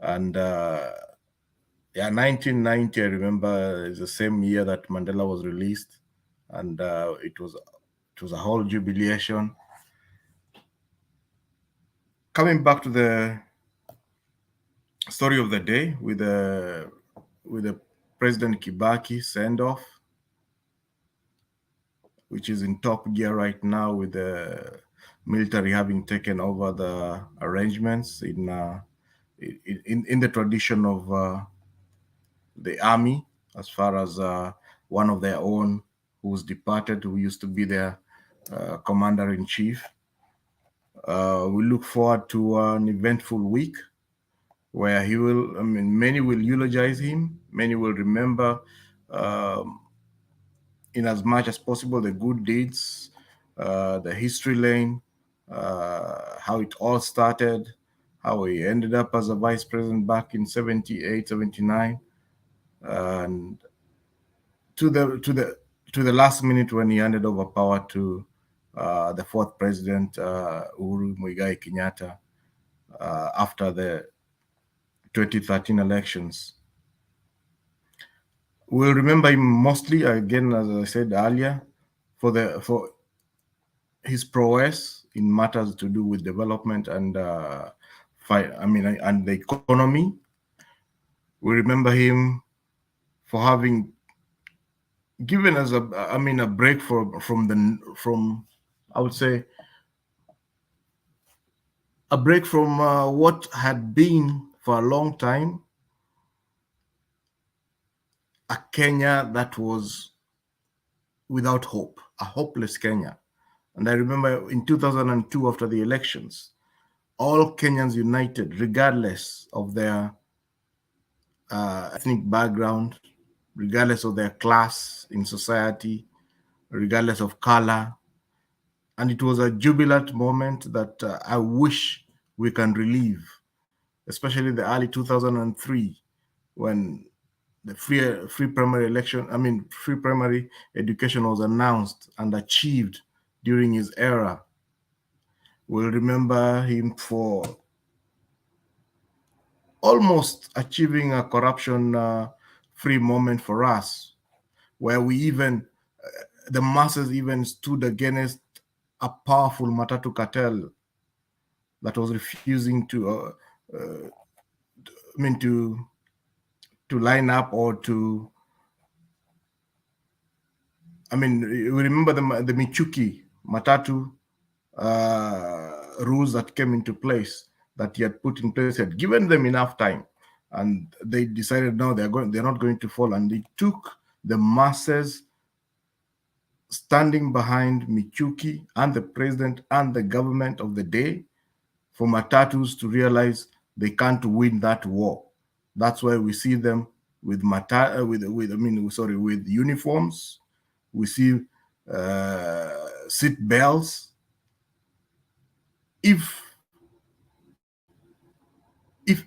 And yeah, 1990, I remember, is the same year that Mandela was released. and it was a whole jubilation. Coming back to the story of the day with the President Kibaki send-off, which is in top gear right now, with the military having taken over the arrangements in the tradition of the army, as far as one of their own who's departed, who used to be their commander-in-chief. We look forward to an eventful week where he will, many will eulogize him, many will remember in as much as possible the good deeds, the history lane, how it all started, how he ended up as a vice president back in 78, 79, and to the last minute when he handed over power to the fourth president, Uhuru Muigai Kenyatta, after the 2013 elections. We'll remember him mostly, again, as I said earlier, for his prowess in matters to do with development and and the economy. We remember him for having given us a break from I would say a break from what had been for a long time a Kenya that was without hope, a hopeless Kenya. And I remember in 2002, after the elections, all Kenyans united, regardless of their ethnic background, regardless of their class in society, regardless of color. And it was a jubilant moment that I wish we can relive, especially the early 2003, when the free primary education was announced and achieved during his era. We'll remember him for almost achieving a corruption-free moment for us, where we even, the masses even stood against a powerful Matatu cartel that was refusing to line up or to, we remember the Michuki Matatu rules that came into place, that he had put in place, had given them enough time, and they decided no, they're not going to fall, and it took the masses standing behind Michuki and the president and the government of the day for Matatus to realize they can't win that war. That's why we see them with uniforms. We see seat belts. If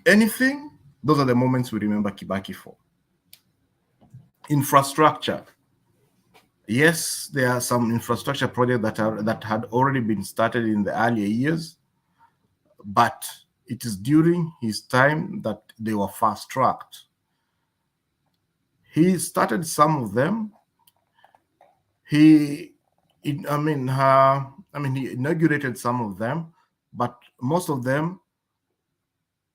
anything, those are the moments we remember Kibaki for. Infrastructure. Yes, there are some infrastructure projects that had already been started in the earlier years, but it is during his time that they were fast-tracked. He started some of them. He inaugurated some of them, but most of them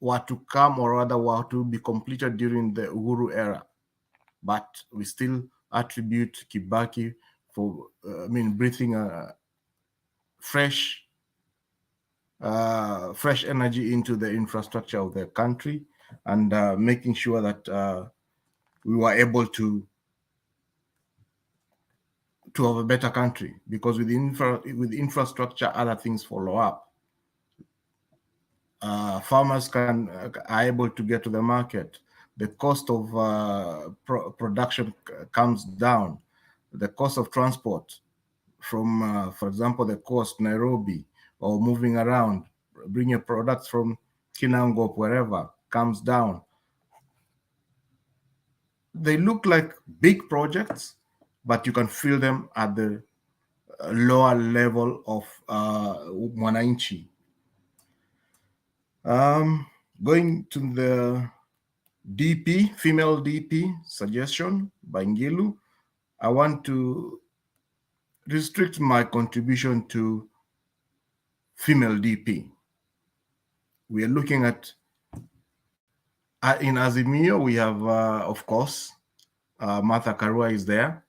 were to come, or rather were to be completed during the Uhuru era. But we still attribute Kibaki for breathing fresh energy into the infrastructure of the country, and making sure that we were able to have a better country, because with infrastructure, other things follow up. Farmers are able to get to the market. The cost of production comes down. The cost of transport from, for example, the coast Nairobi, or moving around, bring your products from Kinangop, wherever, comes down. They look like big projects, but you can feel them at the lower level of Mwananchi. Going to the DP, female DP suggestion by Ngilu, I want to restrict my contribution to female DP. We are looking at, in Azimio, we have, of course, Martha Karua is there.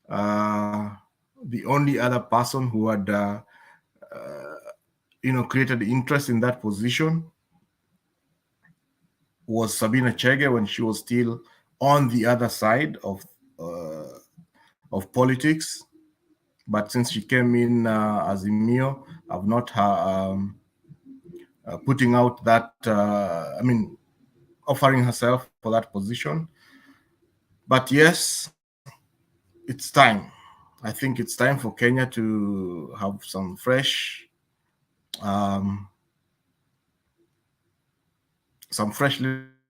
The only other person who had, created interest in that position was Sabina Chege when she was still on the other side of politics. But since she came in Azimio, I've not putting out that, offering herself for that position. But yes, it's time. I think it's time for Kenya to have some fresh,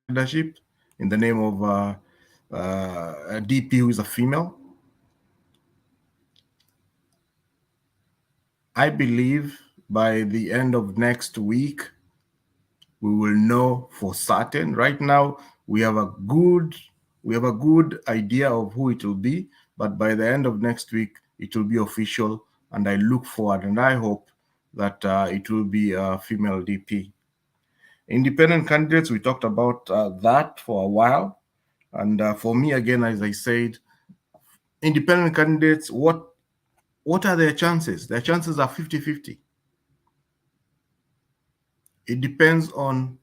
leadership in the name of a DP who is a female. I believe by the end of next week, we will know for certain. Right now, we have a good idea of who it will be, but by the end of next week, it will be official. And I look forward and I hope that it will be a female DP. Independent candidates, we talked about that for a while. And for me, again, as I said, independent candidates, what are their chances? Their chances are 50-50. It depends on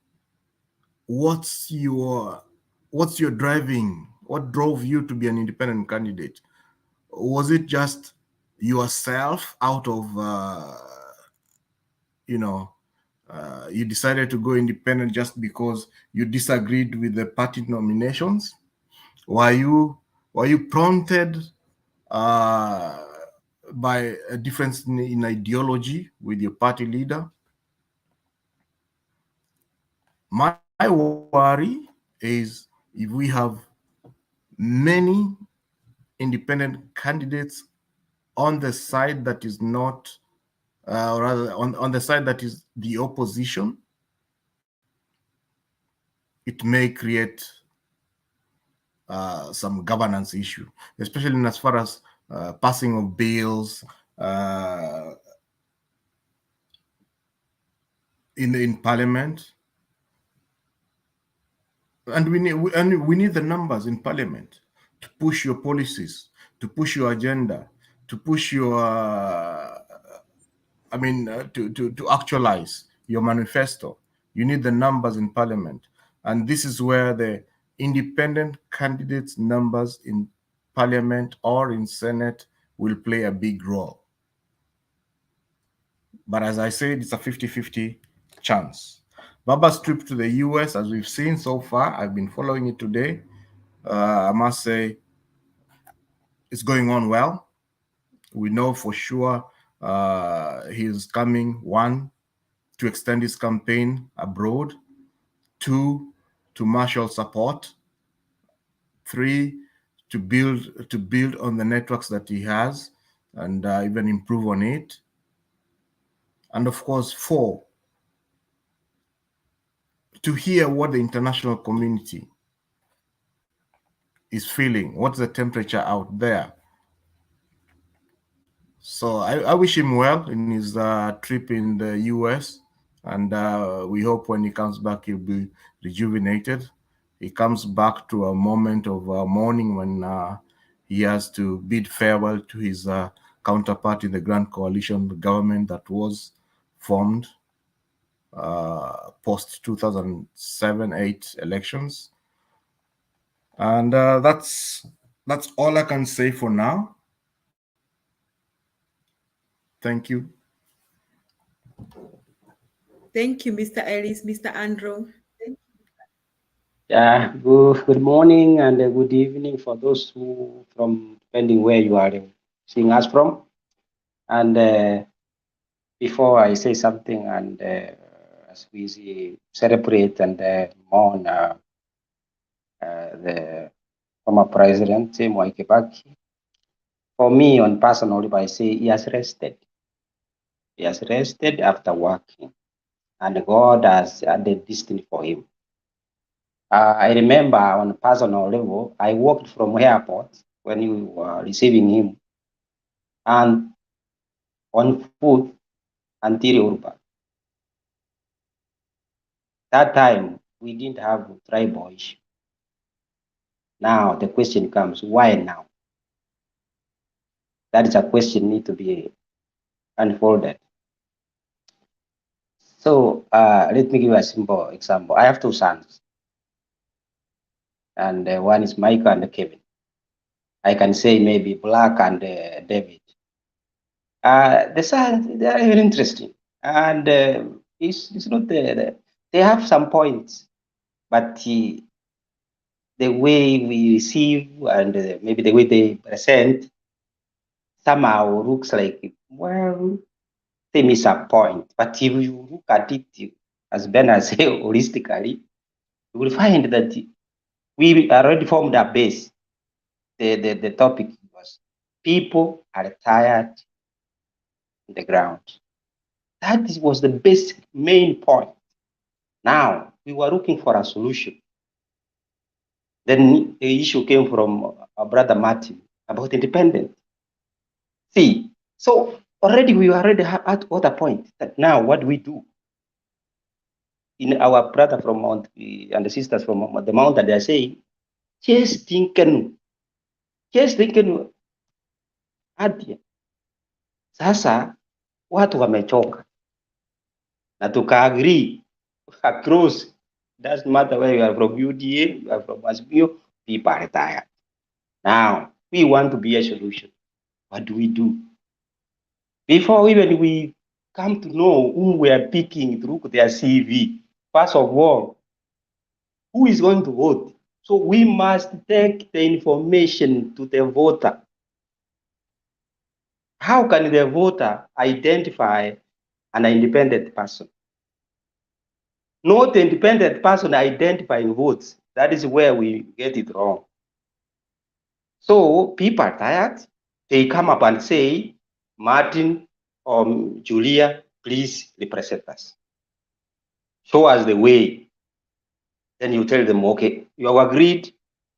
what's your driving, what drove you to be an independent candidate. Was it just yourself out of, you decided to go independent just because you disagreed with the party nominations? Were you prompted by a difference in ideology with your party leader? My worry is if we have many independent candidates on the side that is not, or rather on the side that is the opposition, it may create some governance issue, especially in as far as passing of bills in parliament. And we need the numbers in parliament to push your policies, to push your agenda, to push your, to actualize your manifesto. You need the numbers in parliament. And this is where the independent candidates' numbers in parliament or in Senate will play a big role. But as I said, it's a 50-50 chance. Baba's trip to the US, as we've seen so far, I've been following it today. I must say, it's going on well. We know for sure he's coming, 1, to extend his campaign abroad, 2, to marshal support, 3, to build on the networks that he has and even improve on it. And of course, 4, to hear what the international community is feeling, what's the temperature out there. So I wish him well in his trip in the US, and we hope when he comes back, he'll be rejuvenated. He comes back to a moment of mourning when he has to bid farewell to his counterpart in the Grand Coalition government that was formed post 2007-8 elections. And that's all I can say for now. Thank you. Thank you, Mr. Ellis. Mr. Andrew. Yeah, good morning and good evening for those who, from depending where you are seeing us from. And before I say something, and as we celebrate and mourn the former president, Mwai Kibaki, for me, on personal, if I say he has rested. He has rested after working, and God has added destiny for him. I remember on a personal level, I walked from airport when you were receiving him and on foot until urban. That time we didn't have tribal issue. Now the question comes, why now? That is a question need to be unfolded. So let me give you a simple example. I have two sons, and one is Michael and Kevin. I can say maybe Black and David. The sons, they are very interesting, and it's not they have some points, but the way we receive and maybe the way they present somehow looks like, well, they miss a point. But if you look at it, as Ben has said, holistically, you will find that we already formed a base. The topic was people are tired on the ground. That was the basic main point. Now we were looking for a solution. Then the issue came from our brother Martin about independent. See, so already we already have at other point that now what do we do? In our brother from Mount and the sisters from the mountain, they are saying, just thinking adia. Sasa watu wamechoka na tuka-agree across, doesn't matter where you are from UDA, you are from Asbio, people are tired. Now we want to be a solution. What do we do? Before even we come to know whom we are picking through their CV, first of all, who is going to vote? So we must take the information to the voter. How can the voter identify an independent person? Not the independent person identifying votes. That is where we get it wrong. So people are tired. They come up and say, Martin or Julia, please represent us. Show us the way. Then you tell them, okay, you have agreed.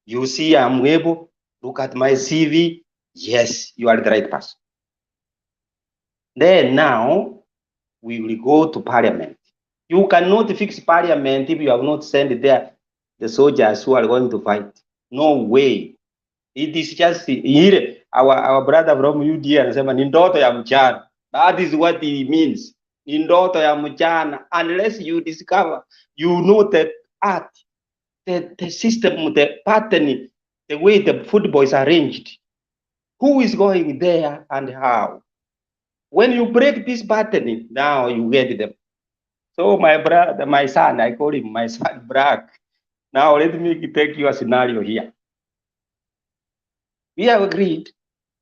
You see I'm able. Look at my CV. Yes, you are the right person. Then now we will go to parliament. You cannot fix parliament if you have not sent there the soldiers who are going to fight. No way. It is just here. Our brother from UDA anasema ni ndoto ya mchana. That is what he means. Ni ndoto ya mchana. Unless you discover, you know the art, the system, the pattern, the way the football is arranged. Who is going there and how? When you break this pattern, now you get them. So my brother, my son, I call him my son, Brack. Now let me take you a scenario here. We have agreed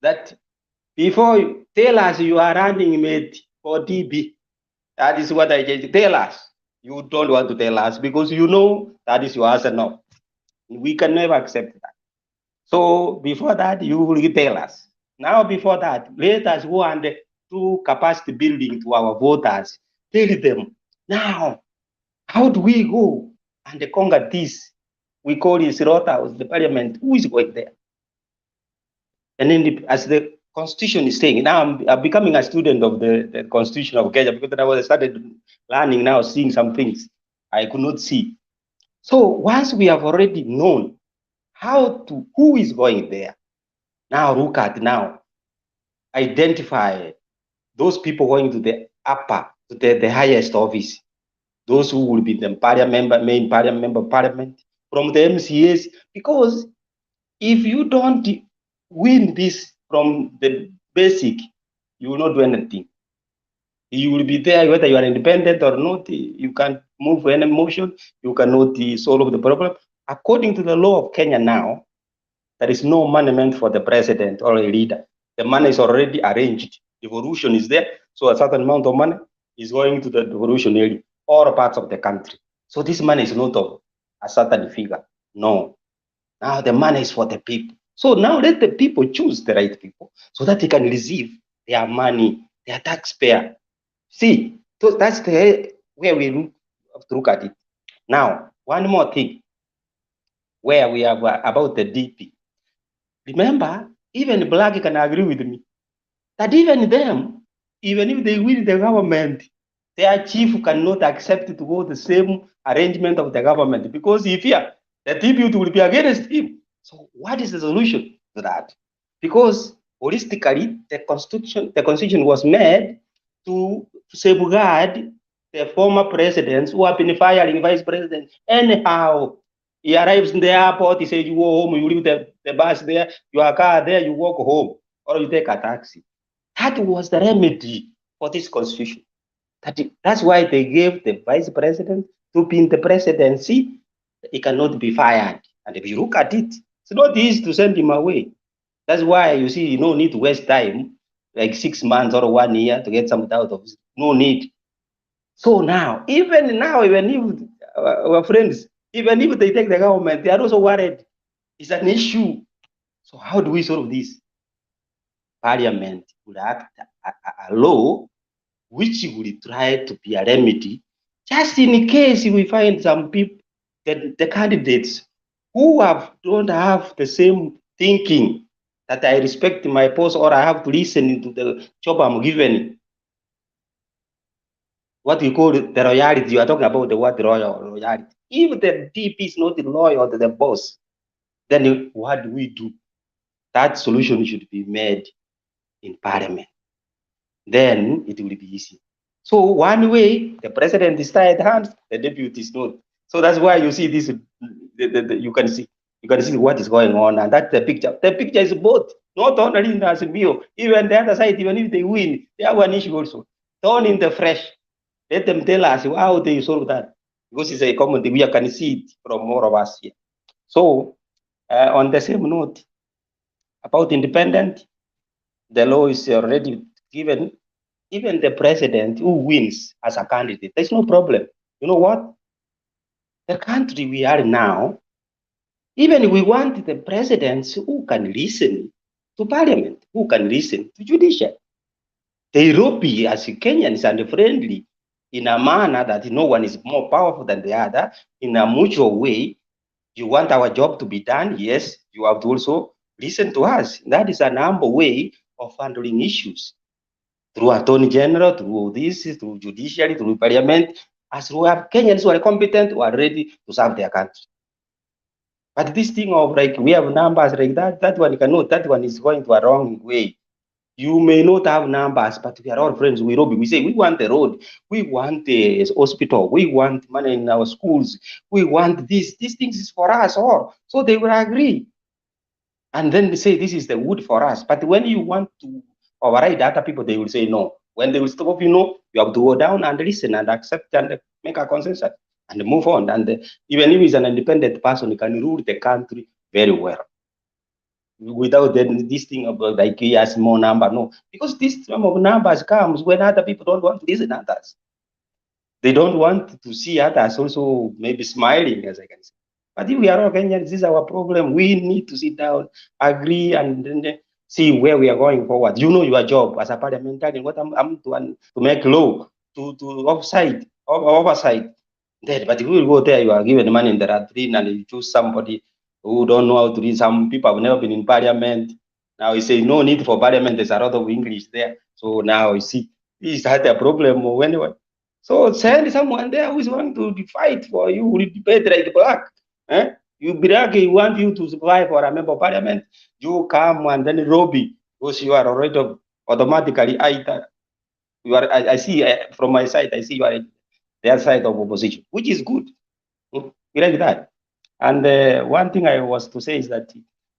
that before you tell us you are running mate for DB, that is what I just tell us. You don't want to tell us because you know that is your answer no. We can never accept that. So before that, you will tell us. Now before that, let us go and do capacity building to our voters. Tell them, now, how do we go and conquer this? We call it Sirota, the parliament. Who is going there? And then as the constitution is saying, now I'm becoming a student of the constitution of Kenya because I started learning now, seeing some things I could not see. So once we have already known who is going there, now look at now, identify those people going to the upper, to the highest office, those who will be the main parliament, from the MCAs, because if you don't win this from the basic, you will not do anything. You will be there whether you are independent or not. You can't move any motion. You cannot solve the problem. According to the law of Kenya now, there is no money meant for the president or a leader. The money is already arranged. Devolution is there. So a certain amount of money is going to the devolution area or parts of the country. So this money is not of a certain figure. No. Now the money is for the people. So now let the people choose the right people so that they can receive their money, their taxpayer. See, so that's the where we have to look at it. Now, one more thing where we have about the DP. Remember, even Black can agree with me. that even them, even if they win the government, their chief cannot accept to go the same arrangement of the government because he fear the tribute will be against him. So what is the solution to that? Because holistically, the constitution was made to safeguard the former presidents who have been firing vice presidents. Anyhow, he arrives in the airport, he says, you go home, you leave the bus there, your car there, you walk home, or you take a taxi. That was the remedy for this constitution. That's why they gave the vice president to be in the presidency. He cannot be fired. And if you look at it, it's not easy to send him away. That's why you see, you no need to waste time, like 6 months or 1 year to get something out of it. No need. So now, even if our friends, even if they take the government, they are also worried. It's an issue. So how do we solve this? Parliament would act a law which would try to be a remedy, just in case we find some people, the candidates who don't have the same thinking, that I respect my post or I have to listen to the job I'm given. What you call the loyalty, you are talking about the word loyalty. If the DP is not loyal to the boss, then what do we do? That solution should be made in Parliament. Then it will be easy. So one way, the president is tied hands, the deputy is not. So that's why you see this. You can see what is going on, and that's the picture. The picture is both, not only in Azimio, even the other side. Even if they win, they have an issue also. Turn in the fresh. Let them tell us how they solve that, because it's a common thing. We can see it from more of us here. So on the same note about independent, the law is already given. Even the president who wins as a candidate, there's no problem. You know what? The country we are now, even we want the presidents who can listen to parliament, who can listen to judicial. They will be as Kenyans and friendly in a manner that no one is more powerful than the other, in a mutual way. You want our job to be done? Yes, you have to also listen to us. That is an humble way of handling issues. Through Attorney General, through this, through judiciary, through parliament, as we have Kenyans who are competent, who are ready to serve their country. But this thing of like, we have numbers like that one cannot, that one is going to a wrong way. You may not have numbers, but we are all friends. We say, we want the road, we want the hospital, we want money in our schools, we want this. These things is for us all. So they will agree. And then they say, this is the wood for us. But when you want to override other people, they will say no. When they will stop, you have to go down and listen and accept and make a consensus and move on. And even if he's an independent person, he can rule the country very well. Without this thing about like he has more number, no. Because this term of numbers comes when other people don't want to listen to others. They don't want to see others also maybe smiling, as I can say. But if we are all Kenyans, this is our problem. We need to sit down, agree, and then see where we are going forward. You know your job as a parliamentarian, what I'm to make law, to oversight. Then, but if you go there, you are given money in the latrine and you choose somebody who don't know how to read. Some people have never been in parliament. Now you say no need for parliament, there's a lot of English there. So now you see, is that a problem or anyway? So send someone there who is going to fight for you, will debate like black. You black, you want you to survive for a member of parliament, you come and then Nairobi, because you are already automatically you are. I see from my side, I see you are the other side of opposition, which is good. We like that. And one thing I was to say is that,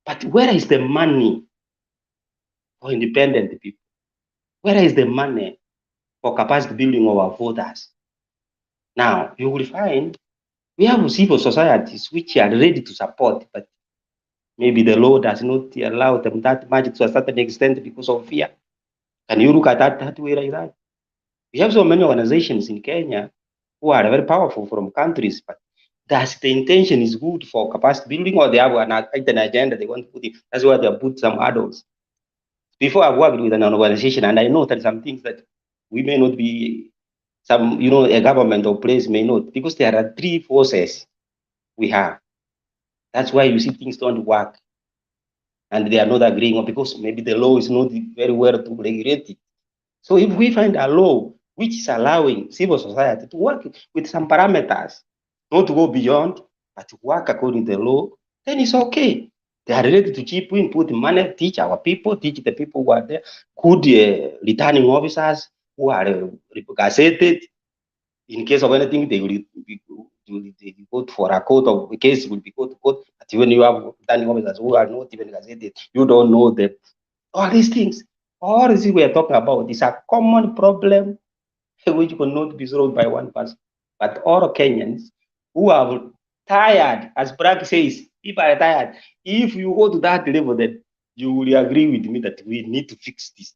but where is the money for independent people? Where is the money for capacity building of our voters? Now, you will find we have civil societies which are ready to support, but maybe the law does not allow them that much to a certain extent because of fear. Can you look at that way like that? We have so many organizations in Kenya who are very powerful from countries, but does the intention is good for capacity building, or they have an agenda they want to put in? That's why they have put some adults. Before I've worked with an organization, and I know that some things that we may not be, some, a government or place may not, because there are three forces we have. That's why you see things don't work. and they are not agreeing, or because maybe the law is not very well to regulate it. So if we find a law which is allowing civil society to work with some parameters, not to go beyond, but to work according to the law, then it's okay. They are ready to chip in, put money, teach our people, teach the people who are there, good returning officers who are gazetted. In case of anything, they will go for a court of the case will be go to court. But when you have returning officers who are not even gazetted, you don't know that all these things. All this we are talking about is a common problem which cannot be solved by one person. But all Kenyans who are tired, as Bragg says, people are tired. If you go to that level, then you will agree with me that we need to fix this.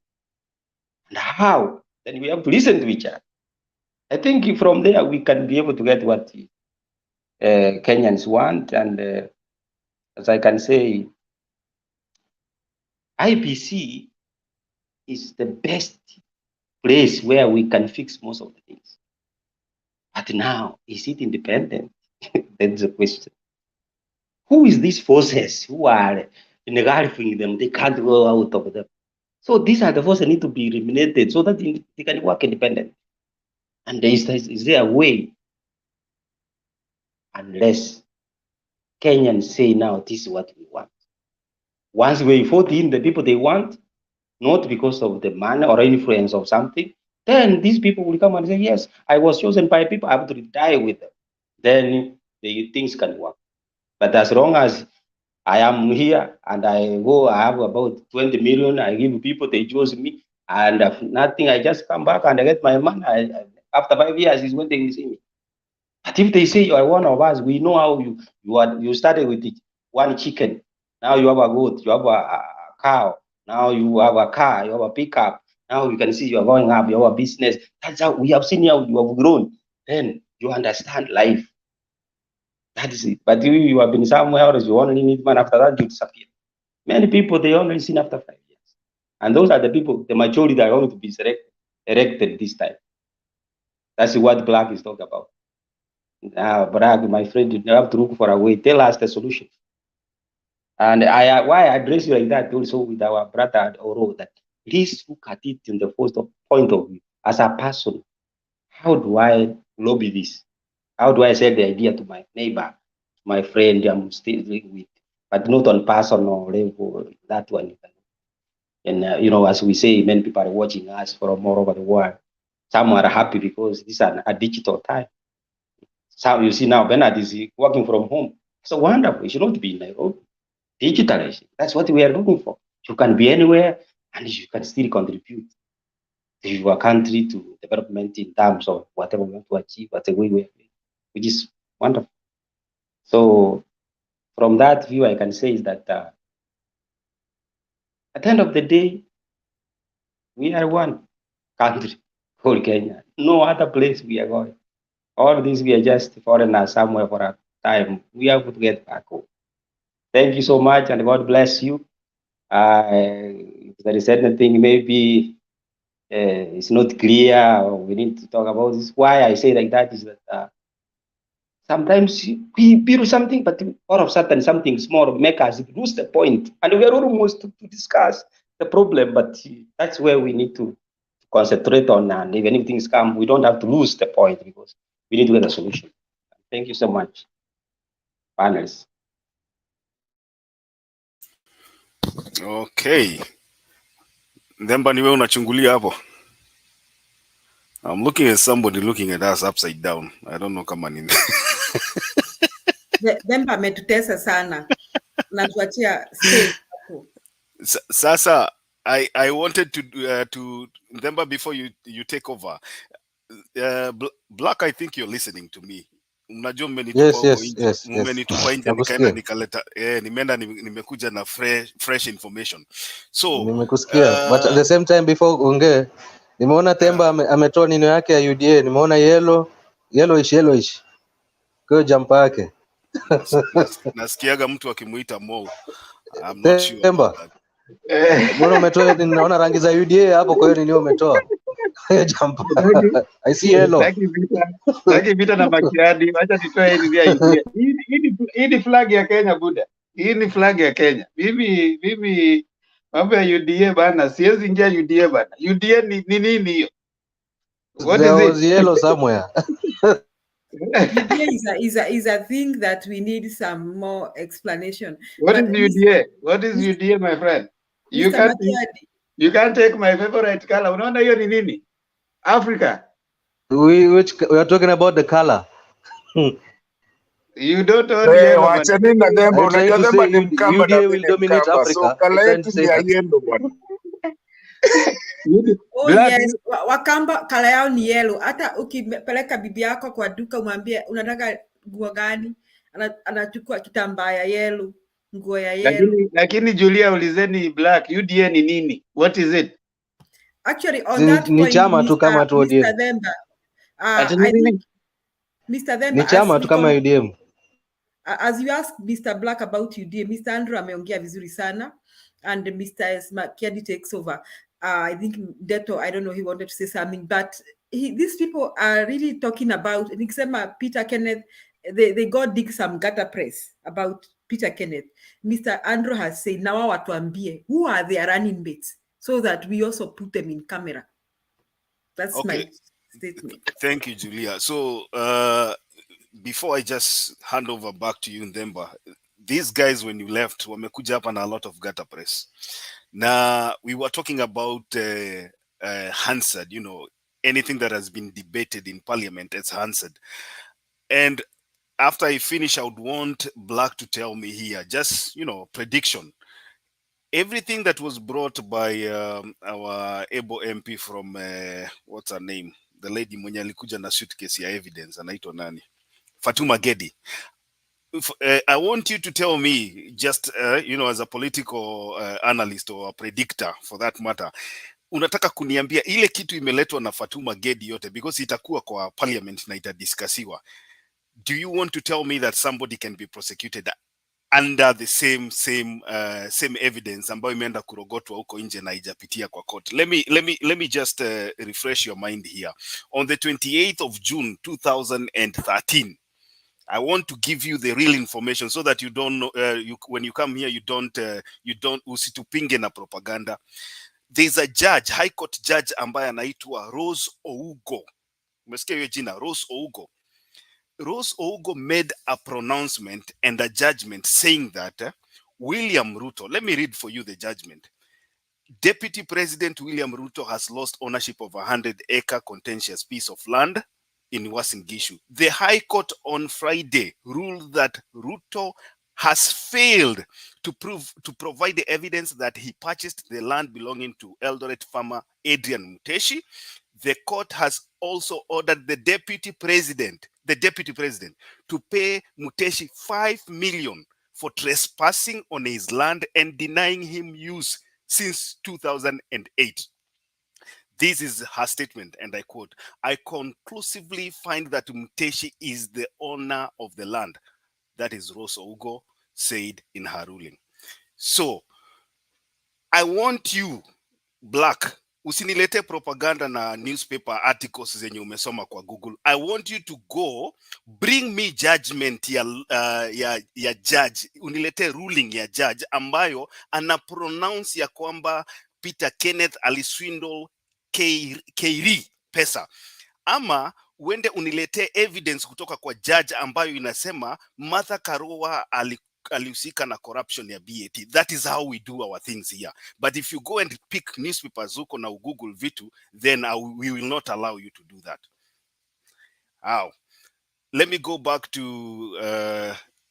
And how? Then we have to listen to each other. I think from there we can be able to get what Kenyans want. And as I can say, IBC is the best place where we can fix most of the things. But now, is it independent? That's the question. Who is these forces who are engulfing them? They can't go out of them. So these are the forces that need to be eliminated so that they can work independent. And is there a way? Unless Kenyans say now, this is what we want. Once we vote in the people they want, not because of the money or influence of something, then these people will come and say, yes, I was chosen by people, I have to die with them. Then the things can work. But as long as I am here and I have about 20 million, I give people, they choose me, and if nothing, I just come back and I get my money. After 5 years is when they will see me. But if they say you are one of us, we know how you started with one chicken. Now you have a goat, you have a cow. Now you have a car, you have a pickup. Now you can see you are going up, you have a business. That's how we have seen how you have grown. Then you understand life. That is it. But you have been somewhere else, you only need money, after that you disappear. Many people, they only seen after 5 years. And those are the people, the majority that are going to be elected this time. That's what Black is talking about. Now, Bragg, my friend, you have to look for a way. Tell us the solution. And why I address you like that also with our brother Oro, that please look at it in the first point of view. As a person, how do I lobby this? How do I sell the idea to my neighbor, my friend I'm still living with, but not on personal level, that one. And, as we say, many people are watching us from all over the world. Some are happy because this is a digital time. So you see now, Bernard is working from home. So wonderful. You should not be in Nairobi. Digitalization. That's what we are looking for. You can be anywhere and you can still contribute to your country, to development in terms of whatever we want to achieve, whatever we are doing, which is wonderful. So from that view, I can say is that at the end of the day, we are one country, whole Kenya. No other place we are going. All this, we are just foreigners somewhere for a time. We have to get back home. Thank you so much, and God bless you. If there is anything maybe it's not clear, or we need to talk about this. Why I say like that is that sometimes we build something, but all of a sudden something small make us lose the point, and we are almost to discuss the problem. But that's where we need to concentrate on, and even if things come, we don't have to lose the point because we need to get a solution. Thank you so much, panelists. Okay. Ndemba niwe unachungulia hapo. I'm looking at somebody looking at us upside down. I don't know kama nini. Demba ametutesa sana. Natuachia stage hapo. Sasa I wanted to Ndemba, before you take over. Black, I think you're listening to me. Unajua mmenitupa huko nje. Mmenitupa nje nikaenda nikaleta nimeenda nimekuja na fresh information. So nimekusikia, but at the same time before unge nimeona Temba ametoa nino yake ya UDA, nimeona yellowish kwa jampa yake. Nasikiaga mtu akimuita Mo. I'm not sure Temba. Mbona umetoa, ninaona rangi za UDA hapo, kwa hiyo nini umetoa? Jampa. I see yellow. Taki vita na makiadi, acha nitoe hizi ya UDA. Hii ni flag ya Kenya buda. Hii ni flag ya Kenya. Mimi mambo ya UDA bana, siwezi ingia UDA bana. UDA ni nini hiyo? What There is was it? yellow somewhere. UDA is a thing that we need some more explanation. What But is UDA? What is UDA, my friend? You Mr. can't Makiadi, you can't take my favorite color. Unaona hiyo ni nini? Africa. We are talking about the color. You don't own yellow man. Wachani na Demba, I'm trying unajua to Demba say ni Mkamba na UDA mimi will ni dominate Mkamba, so Africa. kala You're trying to yetu say ni ya that. yendo bwana. oh Black, yes, Wakamba kala yao ni yellow. Hata ukipeleka bibi yako kwa duka umwambie unataka nguo gani, anachukua kitambaa ya yellow, nguo ya yellow. lakini Julia ulizeni black, UDA ni nini? What is it? Actually, on that Ni point, chama tu kama tu ODM. Mr. Themba, Ati I nini? think Mr. Themba, Ni chama tu kama UDM. as you asked Mr. Black about UDA, Mr. Andrew ameongea vizuri sana, and Mr. Makiadi takes over. I think Deto, I don't know, he wanted to say something, but these people are really talking about, nikisema Peter Kenneth, they go dig some gutter press about Peter Kenneth. Mr. Andrew has said, now watuambie, who are their running mates, so that we also put them in camera. That's Okay. my statement. Thank you, Julia. So before I just hand over back to you, Ndemba, these guys, when you left, wamekuja hapa na a lot of gutter press. Now, we were talking about Hansard, you know, anything that has been debated in parliament as Hansard. And after I finish, I would want Black to tell me here, just, you know, prediction. Everything that was brought by our able MP from, what's her name? The lady mwenye alikuja na suitcase ya evidence, anaitwa nani? Fatuma Gedi. I want you to tell me, just, you know, as a political analyst or a predictor for that matter, unataka kuniambia ile kitu imeletwa na Fatuma Gedi yote, because itakuwa kwa parliament na itadiskasiwa. Do you want to tell me that somebody can be prosecuted under the same evidence ambayo imeenda kurogotwa huko nje na ijapitia kwa court? Let me just refresh your mind here. On the 28th of June 2013, I want to give you the real information so that you don't know, when you come here, you don't usitupinge na propaganda. There's a judge, High Court judge ambaye anaitwa Rose Ougo. Umesikia hiyo jina, Rose Ougo. Rose Ougo made a pronouncement and a judgment saying that William Ruto, let me read for you the judgment. Deputy President William Ruto has lost ownership of a 100-acre contentious piece of land in Uasin Gishu. The High Court on Friday ruled that Ruto has failed to provide the evidence that he purchased the land belonging to Eldoret farmer Adrian Muteshi. The court has also ordered the deputy president to pay Muteshi 5 million for trespassing on his land and denying him use since 2008. This is her statement, and I quote, "I conclusively find that Muteshi is the owner of the land." That is Rose Ougo said in her ruling. So, I want you, Black, usinilete propaganda na newspaper articles zenye umesoma kwa Google. I want you to go bring me judgment ya judge, unilete ruling ya judge ambayo ana pronounce ya kwamba Peter Kenneth aliswindle Keiri pesa, ama uende unilete evidence kutoka kwa judge ambayo inasema Martha Karua alihusika na corruption ya BAT. That is how we do our things here. But if you go and pick newspapers huko na Google vitu, then we will not allow you to do that. How? Let me go back to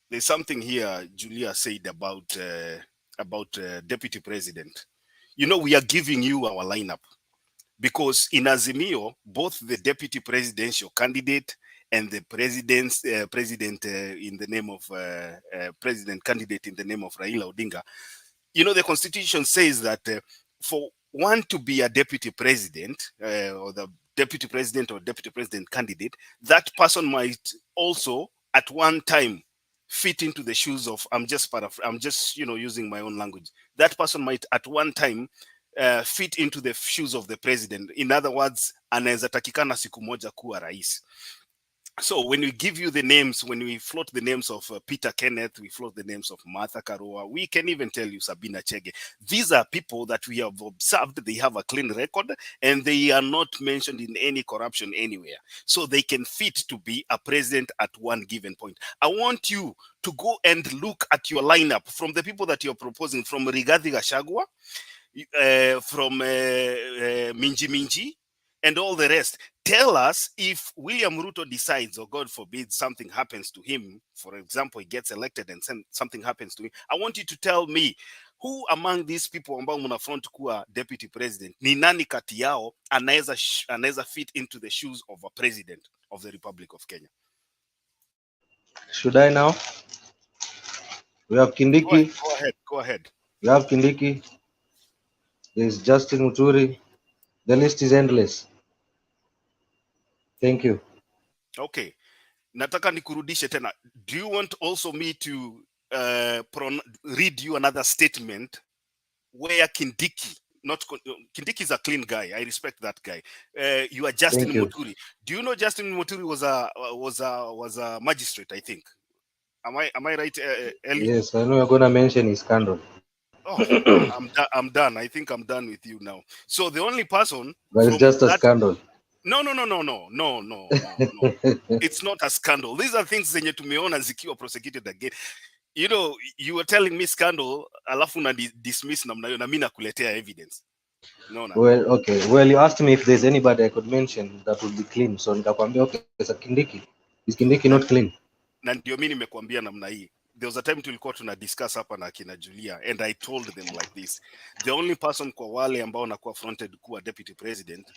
there's something here Julia said about Deputy President. You know, we are giving you our lineup because in Azimio, both the deputy presidential candidate and the president in the name of president candidate in the name of Raila Odinga, you know, the constitution says that for one to be a deputy president or the deputy president or deputy president candidate, that person might also at one time fit into the shoes of, I'm just you know, using my own language. That person might at one time fit into the shoes of the president. In other words, anaweza takikana siku moja kuwa rais. So when we give you the names, when we float the names of Peter Kenneth, we float the names of Martha Karua, we can even tell you Sabina Chege. These are people that we have observed, they have a clean record, and they are not mentioned in any corruption anywhere. So they can fit to be a president at one given point. I want you to go and look at your lineup from the people that you're proposing, from Rigathi Gachagua, from Minji Minji, and all the rest. Tell us if William Ruto decides, or God forbid, something happens to him. For example, he gets elected and something happens to him. I want you to tell me who among these people ambao mna front kuwa deputy president, ni nani kati yao anaweza fit into the shoes of a president of the Republic of Kenya? Should I now? We have Kindiki. Go ahead. We have Kindiki. There's Justin Muturi. The list is endless. Thank you. Okay. Nataka nikurudishe tena. Do you want also me to read you another statement where Kindiki, Kindiki is a clean guy. I respect that guy. You are Justin Muturi. Do you know Justin Muturi was a magistrate, I think? Am I right, Eli? Yes, I know you're gonna mention his scandal. Oh, I'm done. I think I'm done with you now. So the only person, but it's just a scandal. No. It's not a scandal. These are things zenye tumeona zikiwa prosecuted again. You know, you were telling me scandal, alafu na dismiss namna hiyo na mimi nakuletea evidence. No. Well, okay. Well, you asked me if there's anybody I could mention that would be clean. So nikakwambia, okay, it's a Kindiki. Is Kindiki not clean? Na ndio mimi nimekuambia namna hii. There was a time tulikuwa tuna discuss hapa na kina Julia, and I told them like this: the only person kwa wale ambao nakuwa fronted kuwa deputy president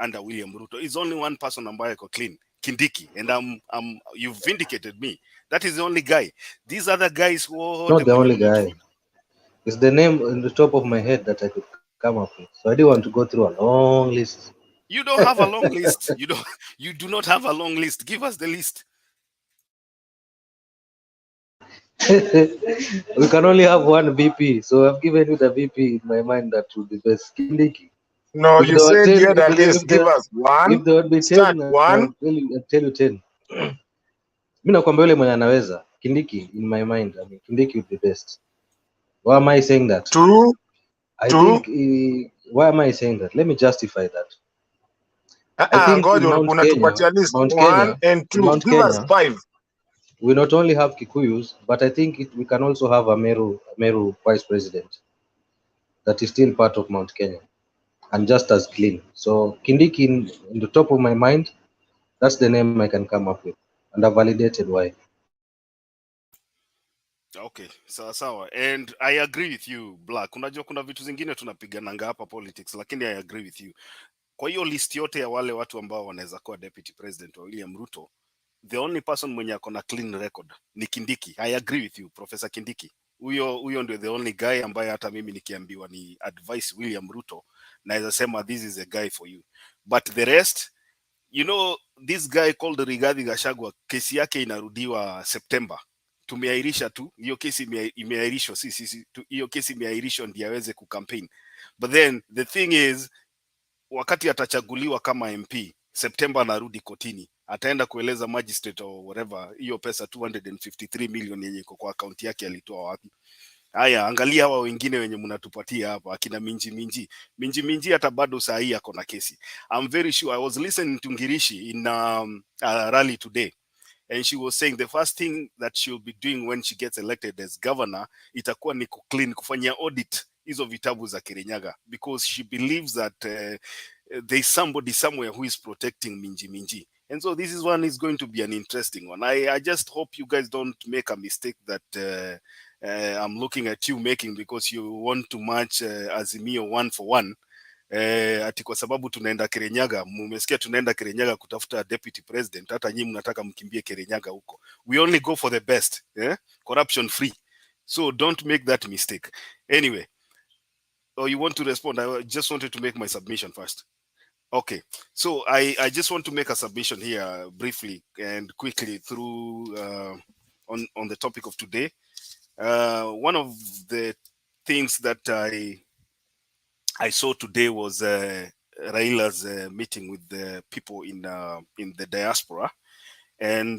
under William Ruto is only one person ambaye iko clean, Kindiki, and you've vindicated me. That is the only guy. These other guys who not the only guy. It's the name on the top of my head that I could come up with. So I didn't want to go through a long list. You don't have a long list. You do not have a long list. Give us the list. We can only have one VP, so I've given you the VP in my mind that would be best. Kindiki. No, you said the other list. Give us one. If there would be 10, I'll tell you 10. Mimi nakwambia yule mwenye anaweza. Kindiki in my mind. I mean, Kindiki would be best. Why am I saying that? Two. I think. Why am I saying that? Let me justify that. I think in Mount Kenya, 1 and 2. Give us 5. We not only have Kikuyus, but I think we can also have a Meru vice president that is still part of Mount Kenya and just as clean. So Kindiki in the top of my mind, that's the name I can come up with, and I validated why. Okay, sawa. And I agree with you, Black. Unajua kuna vitu zingine tunapigananga hapa politics, lakini I agree with you. Kwa hiyo list yote ya wale watu ambao wanaweza kuwa deputy president wa William Ruto, the only person mwenye ako na clean record ni Kindiki. I agree with you, Professor Kindiki. Huyo ndio the only guy ambaye hata mimi nikiambiwa ni advice William Ruto, naweza sema this is a guy for you. But the rest, you know, this guy called Rigathi Gachagua, kesi yake inarudiwa September. Tumeairisha tu hiyo kesi, imeairishwa hiyo kesi imeairishwa ndio aweze kucampaign. But then the thing is, wakati atachaguliwa kama MP September, anarudi kotini, ataenda kueleza magistrate or whatever hiyo pesa 253 million yenye iko kwa account yake alitoa wapi. Haya, angalia hawa wengine wenye mnatupatia hapa, akina Minji hata bado saa hii ako na kesi. I'm very sure. I was listening to Ngirishi in a rally today, and she was saying the first thing that she'll be doing when she gets elected as governor itakuwa ni kufanyia audit hizo vitabu za Kirinyaga, because she believes that there is somebody somewhere who is protecting Minji. And so this one is going to be an interesting one. I just hope you guys don't make a mistake that I'm looking at you making, because you want to match Azimio 1 for 1. Ati kwa sababu tunaenda Kirinyaga, mumesikia tunaenda Kirinyaga kutafuta deputy president, hata nyinyi mnataka mkimbie Kirinyaga huko. We only go for the best, corruption free. So don't make that mistake. Anyway, you want to respond? I just wanted to make my submission first. Okay, so I just want to make a submission here briefly and quickly through on the topic of today. One of the things that I saw today was Raila's meeting with the people in the diaspora, And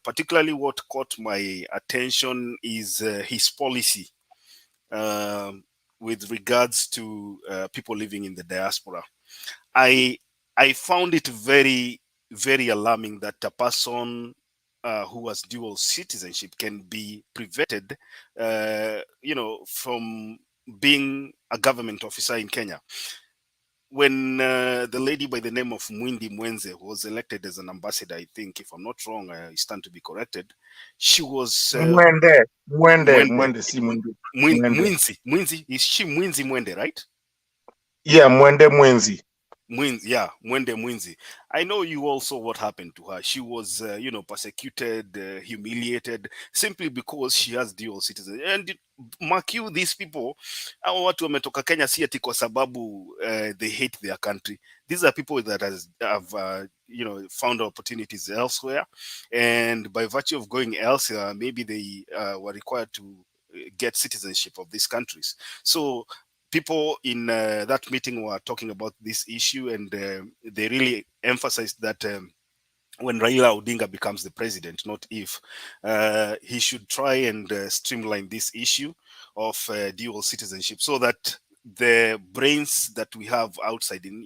particularly what caught my attention is his policy with regards to people living in the diaspora. I found it very, very alarming that a person who has dual citizenship can be prevented, from being a government officer in Kenya. When the lady by the name of Mwindi Mwenze was elected as an ambassador, I think, if I'm not wrong, I stand to be corrected, she was Mwende, Mwinzi. Is she Mwinzi Mwende, right? Yeah, Mwende Mwenzi. Mwende Mwinzi. I know you also what happened to her. She was, persecuted, humiliated, simply because she has dual citizenship. And mark you, these people, hao watu wametoka Kenya si ati kwa sababu they hate their country. These are people that have found opportunities elsewhere, and by virtue of going elsewhere, maybe they were required to get citizenship of these countries. So people in that meeting were talking about this issue, and they really emphasized that when Raila Odinga becomes the president, not if, he should try and streamline this issue of dual citizenship, so that the brains that we have outside in,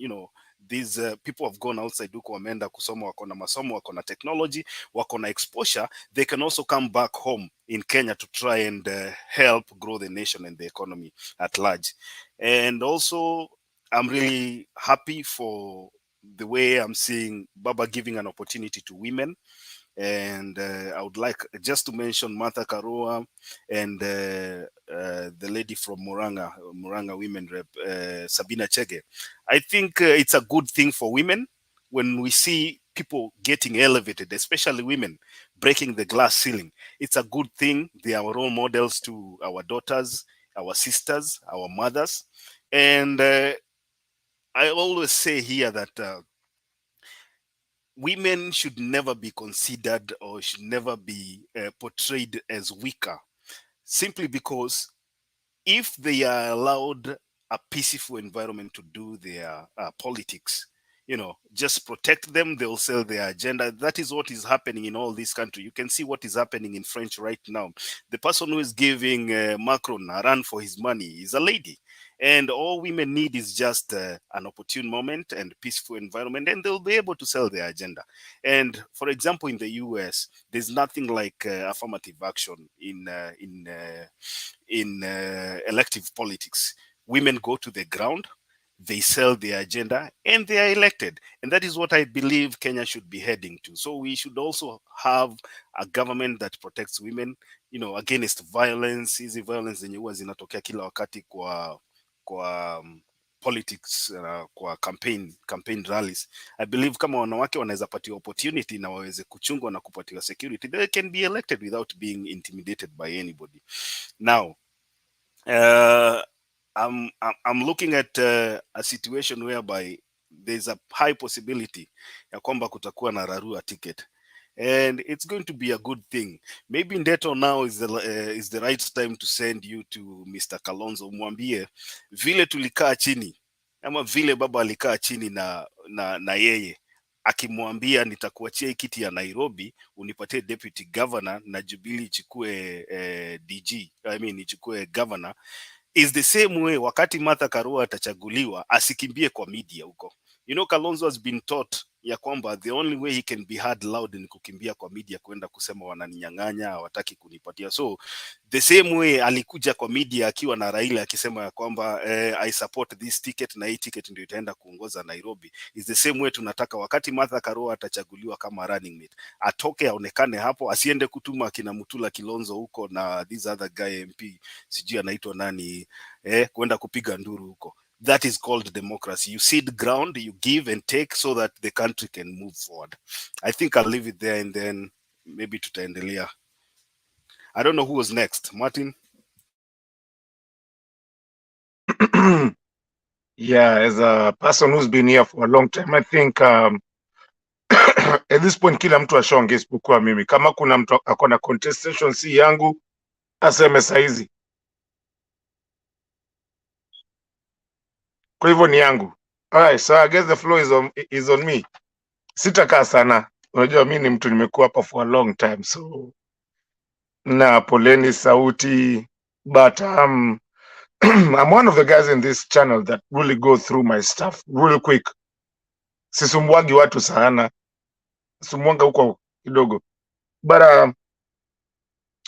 these people have gone outside huko, wameenda kusoma, wako na masomo, wako na technology, wako na exposure, they can also come back home in Kenya to try and help grow the nation and the economy at large. And also, I'm really happy for the way I'm seeing Baba giving an opportunity to women. And I would like just to mention Martha Karua and the lady from Muranga Women Rep, Sabina Chege. I think it's a good thing for women when we see people getting elevated, especially women breaking the glass ceiling. It's a good thing. They are role models to our daughters, our sisters, our mothers. And I always say here that women should never be considered or should never be portrayed as weaker, simply because if they are allowed a peaceful environment to do their politics, just protect them, they'll sell their agenda. That is what is happening in all this country. You can see what is happening in French right now. The person who is giving Macron a run for his money is a lady. And all women need is just an opportune moment and peaceful environment, and they'll be able to sell their agenda. And for example, in the US, there's nothing like affirmative action in elective politics. Women go to the ground, they sell their agenda, and they are elected. And that is what I believe Kenya should be heading to. So we should also have a government that protects women, against violence. Hizi violence zenye huwa zinatokea kila wakati kwa politics, kwa campaign rallies. I believe kama wanawake wanaweza patiwa opportunity na waweze kuchungwa na kupatiwa security, they can be elected without being intimidated by anybody. Now, I'm looking at a situation whereby there's a high possibility ya kwamba kutakuwa na Rarua ticket, and it's going to be a good thing. Maybe Ndeto now is the right time to send you to Mr. Kalonzo, mwambie vile tulikaa chini ama vile baba alikaa chini na yeye akimwambia nitakuachia kiti ya Nairobi unipatie deputy governor na Jubilee ichukue ichukue governor, is the same way wakati Martha Karua atachaguliwa asikimbie kwa media huko. Kalonzo has been taught ya kwamba the only way he can be heard loud ni kukimbia kwa media kwenda kusema wananinyang'anya, hawataki kunipatia. So the same way alikuja kwa media akiwa na Raila akisema ya kwamba I support this ticket na hii ticket ndio itaenda kuongoza Nairobi, is the same way tunataka wakati Martha Karua atachaguliwa kama running mate atoke aonekane hapo, asiende kutuma kina Mutula Kilonzo huko na this other guy MP sijui anaitwa nani kwenda kupiga nduru huko. That is called democracy. You cede ground, you give and take so that the country can move forward. I think I'll leave it there and then maybe tutaendelea. I don't know who was next. Martin? Yeah, as a person who's been here for a long time, I think at this point kila mtu ashaongea isipokuwa mimi. Kama kuna mtu akona contestation si yangu, aseme saizi. Kwa hivyo ni yangu. Alright, so I guess the floor is on me. Sitakaa sana. Unajua mimi ni mtu nimekuwa hapa for a long time, so na poleni sauti, but I'm one of the guys in this channel that really go through my stuff real quick. Sisumbuagi watu sana, sumwanga huko kidogo. But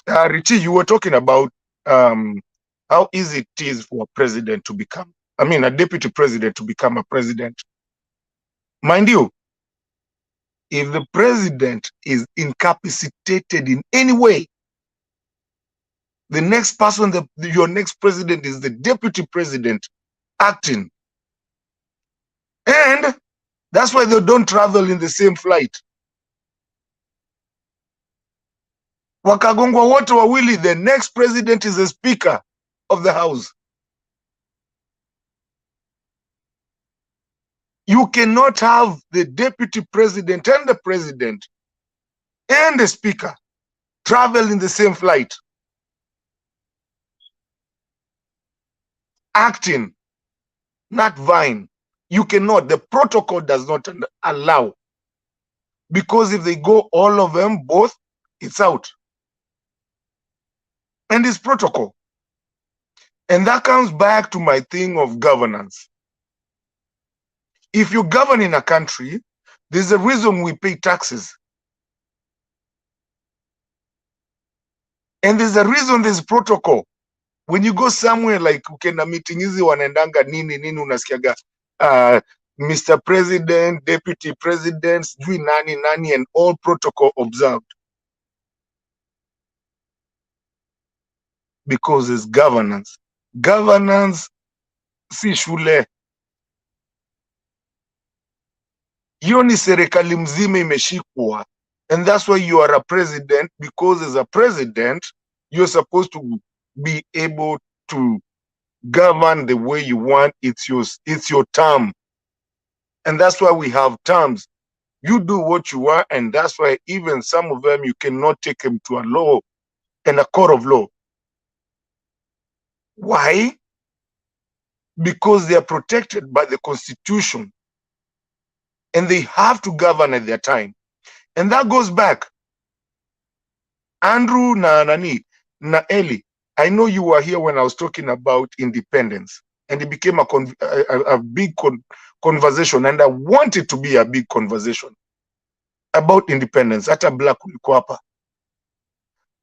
Richie, you were talking about how easy it is for a president to become, I mean, a deputy president to become a president. Mind you, if the president is incapacitated in any way, the next person, your next president is the deputy president acting. And that's why they don't travel in the same flight. Wakagongwa wote wawili, the next president is the speaker of the house. You cannot have the deputy president and the president and the speaker travel in the same flight, acting, not vying. You cannot. The protocol does not allow. Because if they go all of them, both, it's out. And it's protocol. And that comes back to my thing of governance. If you govern in a country, there's a reason we pay taxes. And there's a reason there's protocol. When you go somewhere like ukenda meeting hizi wanaendanga nini unasikiaga Mr. President, Deputy Presidents, sijui nani and all protocol observed. Because it's governance. Governance si shule. Hiyo ni serikali mzima imeshikwa. And that's why you are a president, because as a president, you're supposed to be able to govern the way you want. It's your term. And that's why we have terms. You do what you want, and that's why even some of them, you cannot take them to a law and a court of law. Why? Because they are protected by the Constitution. And they have to govern at their time. And that goes back. Andrew na Eli, I know you were here when I was talking about independence. And it became a big conversation. And I want it to be a big conversation about independence. Ata black ulikuwa hapa.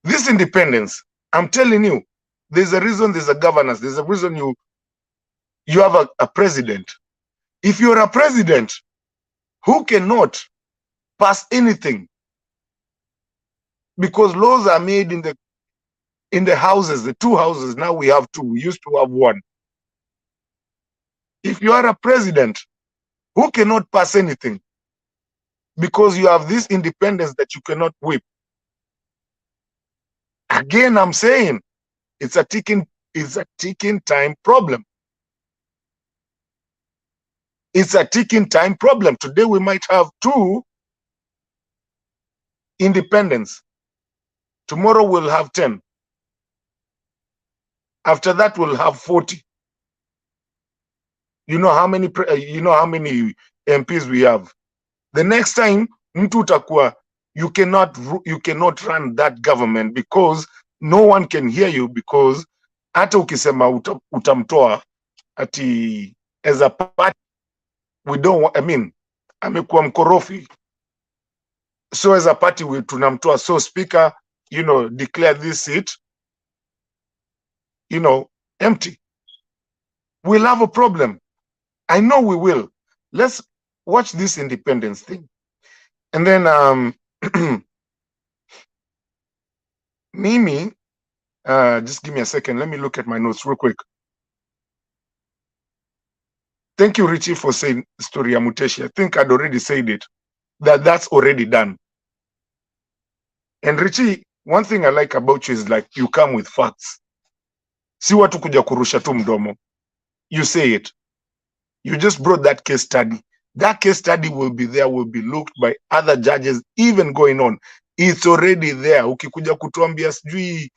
This independence, I'm telling you, there's a reason there's a governance. There's a reason you have a president. If you're a president who cannot pass anything, because laws are made in the houses, the two houses, now we have two, we used to have one. If you are a president who cannot pass anything, because you have this independence that you cannot whip, again, I'm saying, it's a ticking time problem. It's a ticking time problem. Today we might have 2 independents. Tomorrow we'll have 10. After that we'll have 40. You know how many MPs we have. The next time mtu utakuwa, you cannot run that government because no one can hear you, because hata ukisema utamtoa ati as a party, we don't want, I mean, amekuwa mkorofi. So as a party we tunamtoa. So speaker, declare this seat, empty. We'll have a problem. I know we will. Let's watch this independence thing. And then Mimi, just give me a second. Let me look at my notes real quick. Thank you, Richie, for saying story Muteshi. I think I'd already said it, that's already done. And Richie, one thing I like about you is like you come with facts. Si watu kuja kurusha tu mdomo. You say it. You just brought that case study. That case study will be there, will be looked by other judges, even going on. It's already there. Ukikuja kutuambia sijui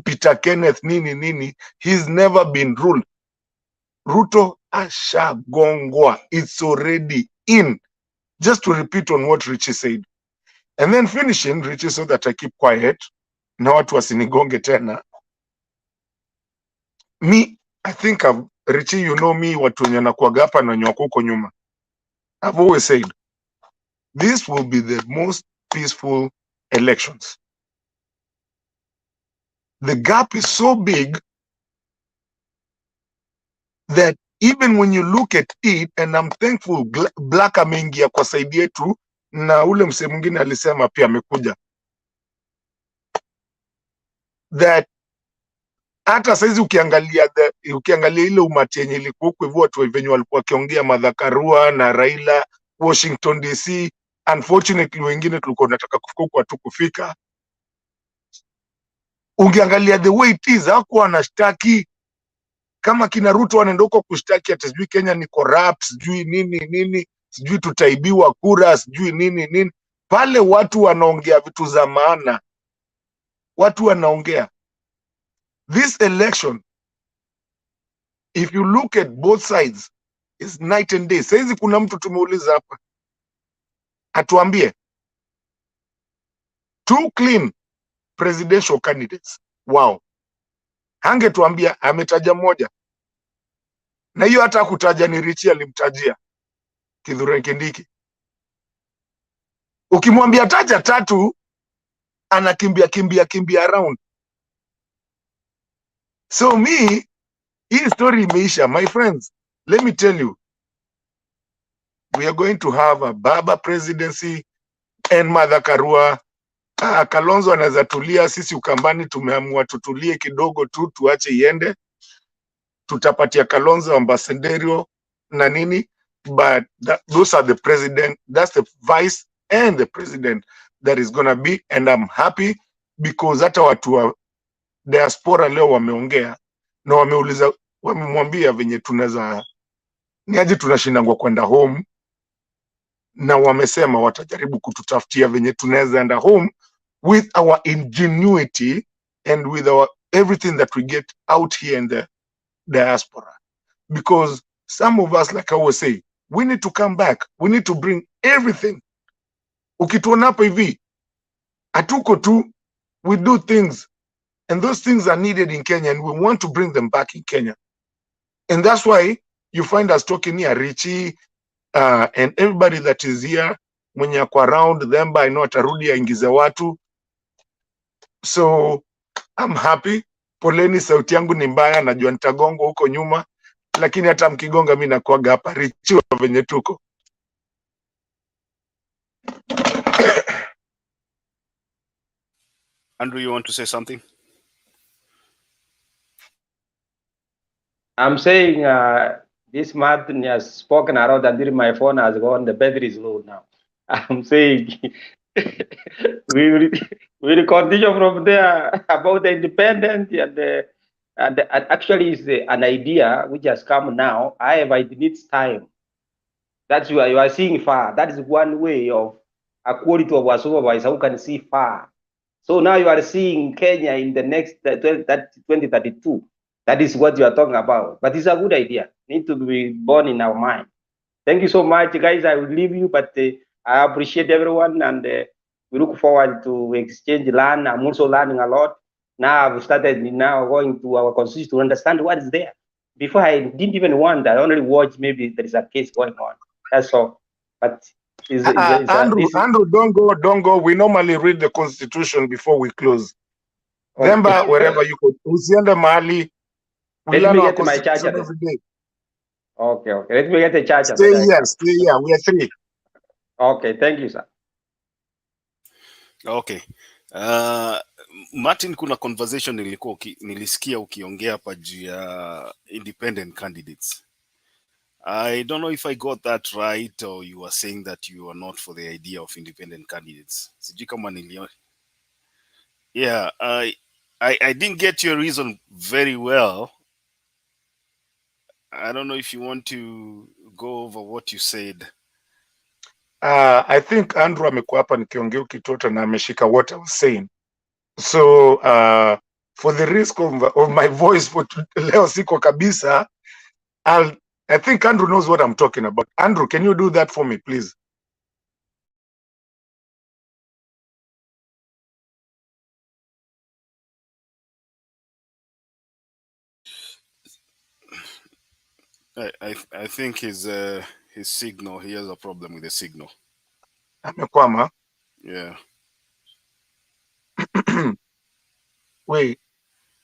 Peter Kenneth nini, he's never been ruled. Ruto ashagongwa. It's already in. Just to repeat on what Richie said. And then finishing, Richie, so that I keep quiet, na watu wasinigonge tena. Me, I think Richie, you know me, watu wenye nakuaga hapa na wenye wako huko nyuma. I've always said, this will be the most peaceful elections. The gap is so big that even when you look at it, and I'm thankful Black ameingia kwa saidi yetu, na ule msee mwingine alisema pia amekuja, that hata saizi ukiangalia ile umati yenye ilikuwa huko hivyo, watu wenye walikuwa wakiongea Martha Karua na Raila Washington DC, unfortunately wengine tulikuwa tunataka kufika huko hatukufika. Ungeangalia the way it is, hakuwa anashtaki kama kina Ruto wanaenda huko kushtaki ati sijui Kenya ni corrupt, sijui nini, sijui tutaibiwa kura, sijui nini. Pale watu wanaongea vitu za maana, watu wanaongea. This election, if you look at both sides, is night and day. Saizi kuna mtu tumeuliza hapa, atuambie 2 clean presidential candidates. Wow. Hangetuambia, ametaja moja. Na hiyo hata kutaja ni Richie alimtajia Kithure Kindiki. Ukimwambia taja 3, anakimbia around. So me, hii story imeisha. My friends, let me tell you, we are going to have a Baba presidency and Martha Karua. Kalonzo anaweza tulia, sisi Ukambani tumeamua tutulie kidogo tu, tuache iende. Tutapatia Kalonzo ambassadorial na nini, but those are the president, that's the vice and the president that is gonna be, and I'm happy because hata watu wa diaspora leo wameongea na wameuliza, wamemwambia venye tunaweza niaje tunashindangwa kwenda home, na wamesema watajaribu kututafutia venye tunaweza enda home with our ingenuity and with our everything that we get out here in the diaspora. Because some of us, like I was saying, we need to come back. We need to bring everything. Ukituona hapa hivi, atuko tu, we do things, and those things are needed in Kenya, and we want to bring them back in Kenya. And that's why you find us talking here, Richie, and everybody that is here, mwenye ako around them, I know atarudi aingize watu. So I'm happy. Poleni, sauti yangu ni mbaya, najua nitagongo huko nyuma, lakini hata mkigonga mimi nakuaga hapa Richie venye tuko. Andrew, you want to say something? I'm saying this Martin has spoken around until my phone has gone, the battery is low now. I'm saying we will continue from there about the independent, and actually is an idea which has come now. However, it needs time. That's why you are seeing far. That is one way of a quality of our supervisor who can see far. So now you are seeing Kenya in the next 2032. That is what you are talking about. But it's a good idea. Need to be born in our mind. Thank you so much, guys. I will leave you, but I appreciate everyone, and we look forward to exchange learn. I'm also learning a lot. Now I've started going to our constitution to understand what is there. Before I didn't even want. I only watch maybe there is a case going on. That's all. But Andrew, don't go. We normally read the constitution before we close. Okay. Remember, wherever you go, usiende mahali. We learn our constitution every day. Okay. Let me get the charger. Stay here. We are 3. Okay, thank you, sir. Okay. Martin, kuna conversation nilisikia ukiongea hapa juu ya independent candidates. I don't know if I got that right, or you were saying that you are not for the idea of independent candidates. Sijui kama niliona. Yeah, I didn't get your reason very well. I don't know if you want to go over what you said. I think Andrew amekuwa hapa nikiongea ukitota na ameshika what I was saying. So for the risk of my voice for leo siko kabisa, I think Andrew knows what I'm talking about. Andrew, can you do that for me, please? I think his signal, he has a problem with the signal. Amekwama. Yeah. Wait.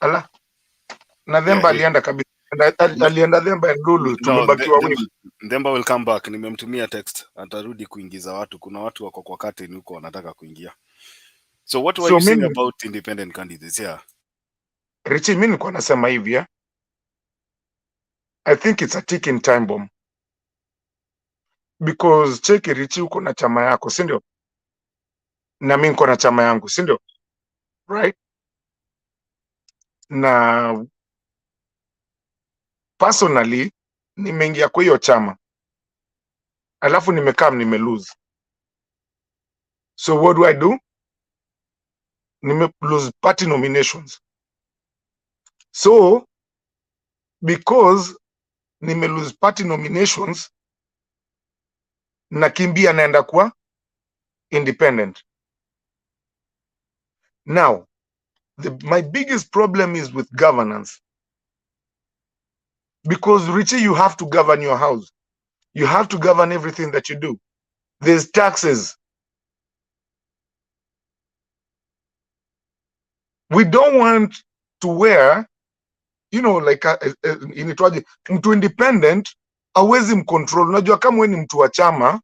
Ala. Na Themba alienda kabisa. Alienda Themba and Lulu. Tumebakiwa wewe. Themba will come back. Nimemtumia text. Atarudi kuingiza watu. Kuna watu wako kwa curtain huko wanataka kuingia. So what were you saying about independent candidates? Yeah. Richie, mimi nilikuwa nasema hivi ya. I think it's a ticking time bomb. Because cheki Richie, uko na chama yako, si ndio? Na mimi niko na chama yangu, si ndio? Right? Na personally nimeingia kwa hiyo chama. Alafu nimekaa nime-lose. So what do? Nime-lose party nominations. So because nime-lose party nominations, nakimbia naenda kwa independent. Now, my biggest problem is with governance. Because Richie, you have to govern your house. You have to govern everything that you do. There's taxes. We don't want to wear, you know, like mtu independent hawezi mcontrol. Unajua kama wewe ni mtu wa chama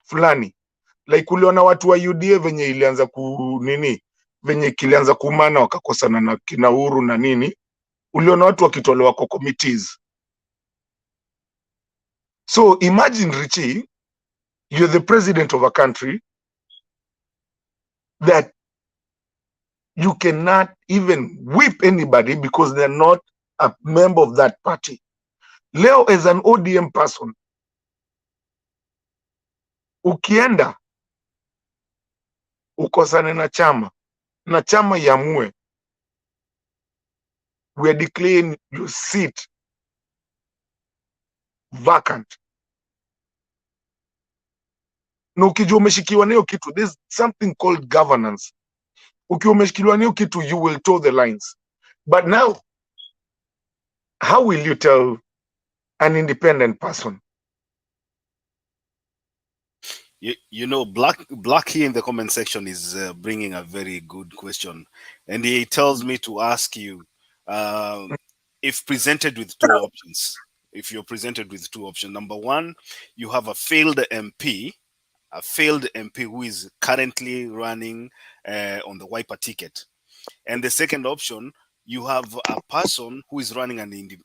fulani, like uliona watu wa UDA venye ilianza venye kilianza kumana wakakosana na kina Uhuru na nini, uliona watu wakitolewa kwa committees. So imagine Richie, you're the president of a country that you cannot even whip anybody because they're not a member of that party. Leo, as an ODM person, ukienda ukosane na chama yamue, we are declaring your seat vacant. Na ukijua umeshikiwa na hiyo kitu, there's something called governance. Ukiwa umeshikiwa na hiyo kitu, you will toe the lines. But now, how will you tell an independent person? You know, Black here in the comment section is bringing a very good question, and he tells me to ask you, if presented with two options, if you're presented with two options, number one, you have a failed MP who is currently running on the Wiper ticket, and the second option, you have a person who is running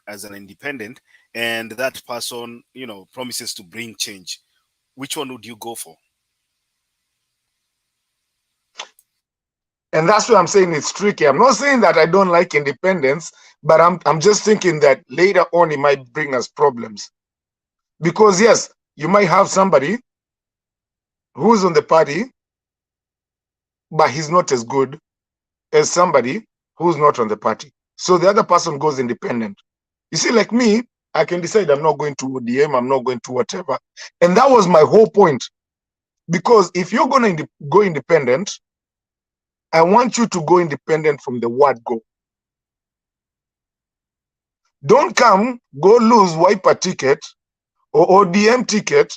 as an independent, and that person, you know, promises to bring change. Which one would you go for? And that's what I'm saying, it's tricky. I'm not saying that I don't like independence, but I'm just thinking that later on it might bring us problems. Because yes, you might have somebody who's on the party, but he's not as good as somebody who's not on the party. So the other person goes independent. You see, like me, I can decide I'm not going to ODM, I'm not going to whatever. And that was my whole point. Because if you're going to go independent, I want you to go independent from the word go. Don't come, go lose Wiper ticket or ODM ticket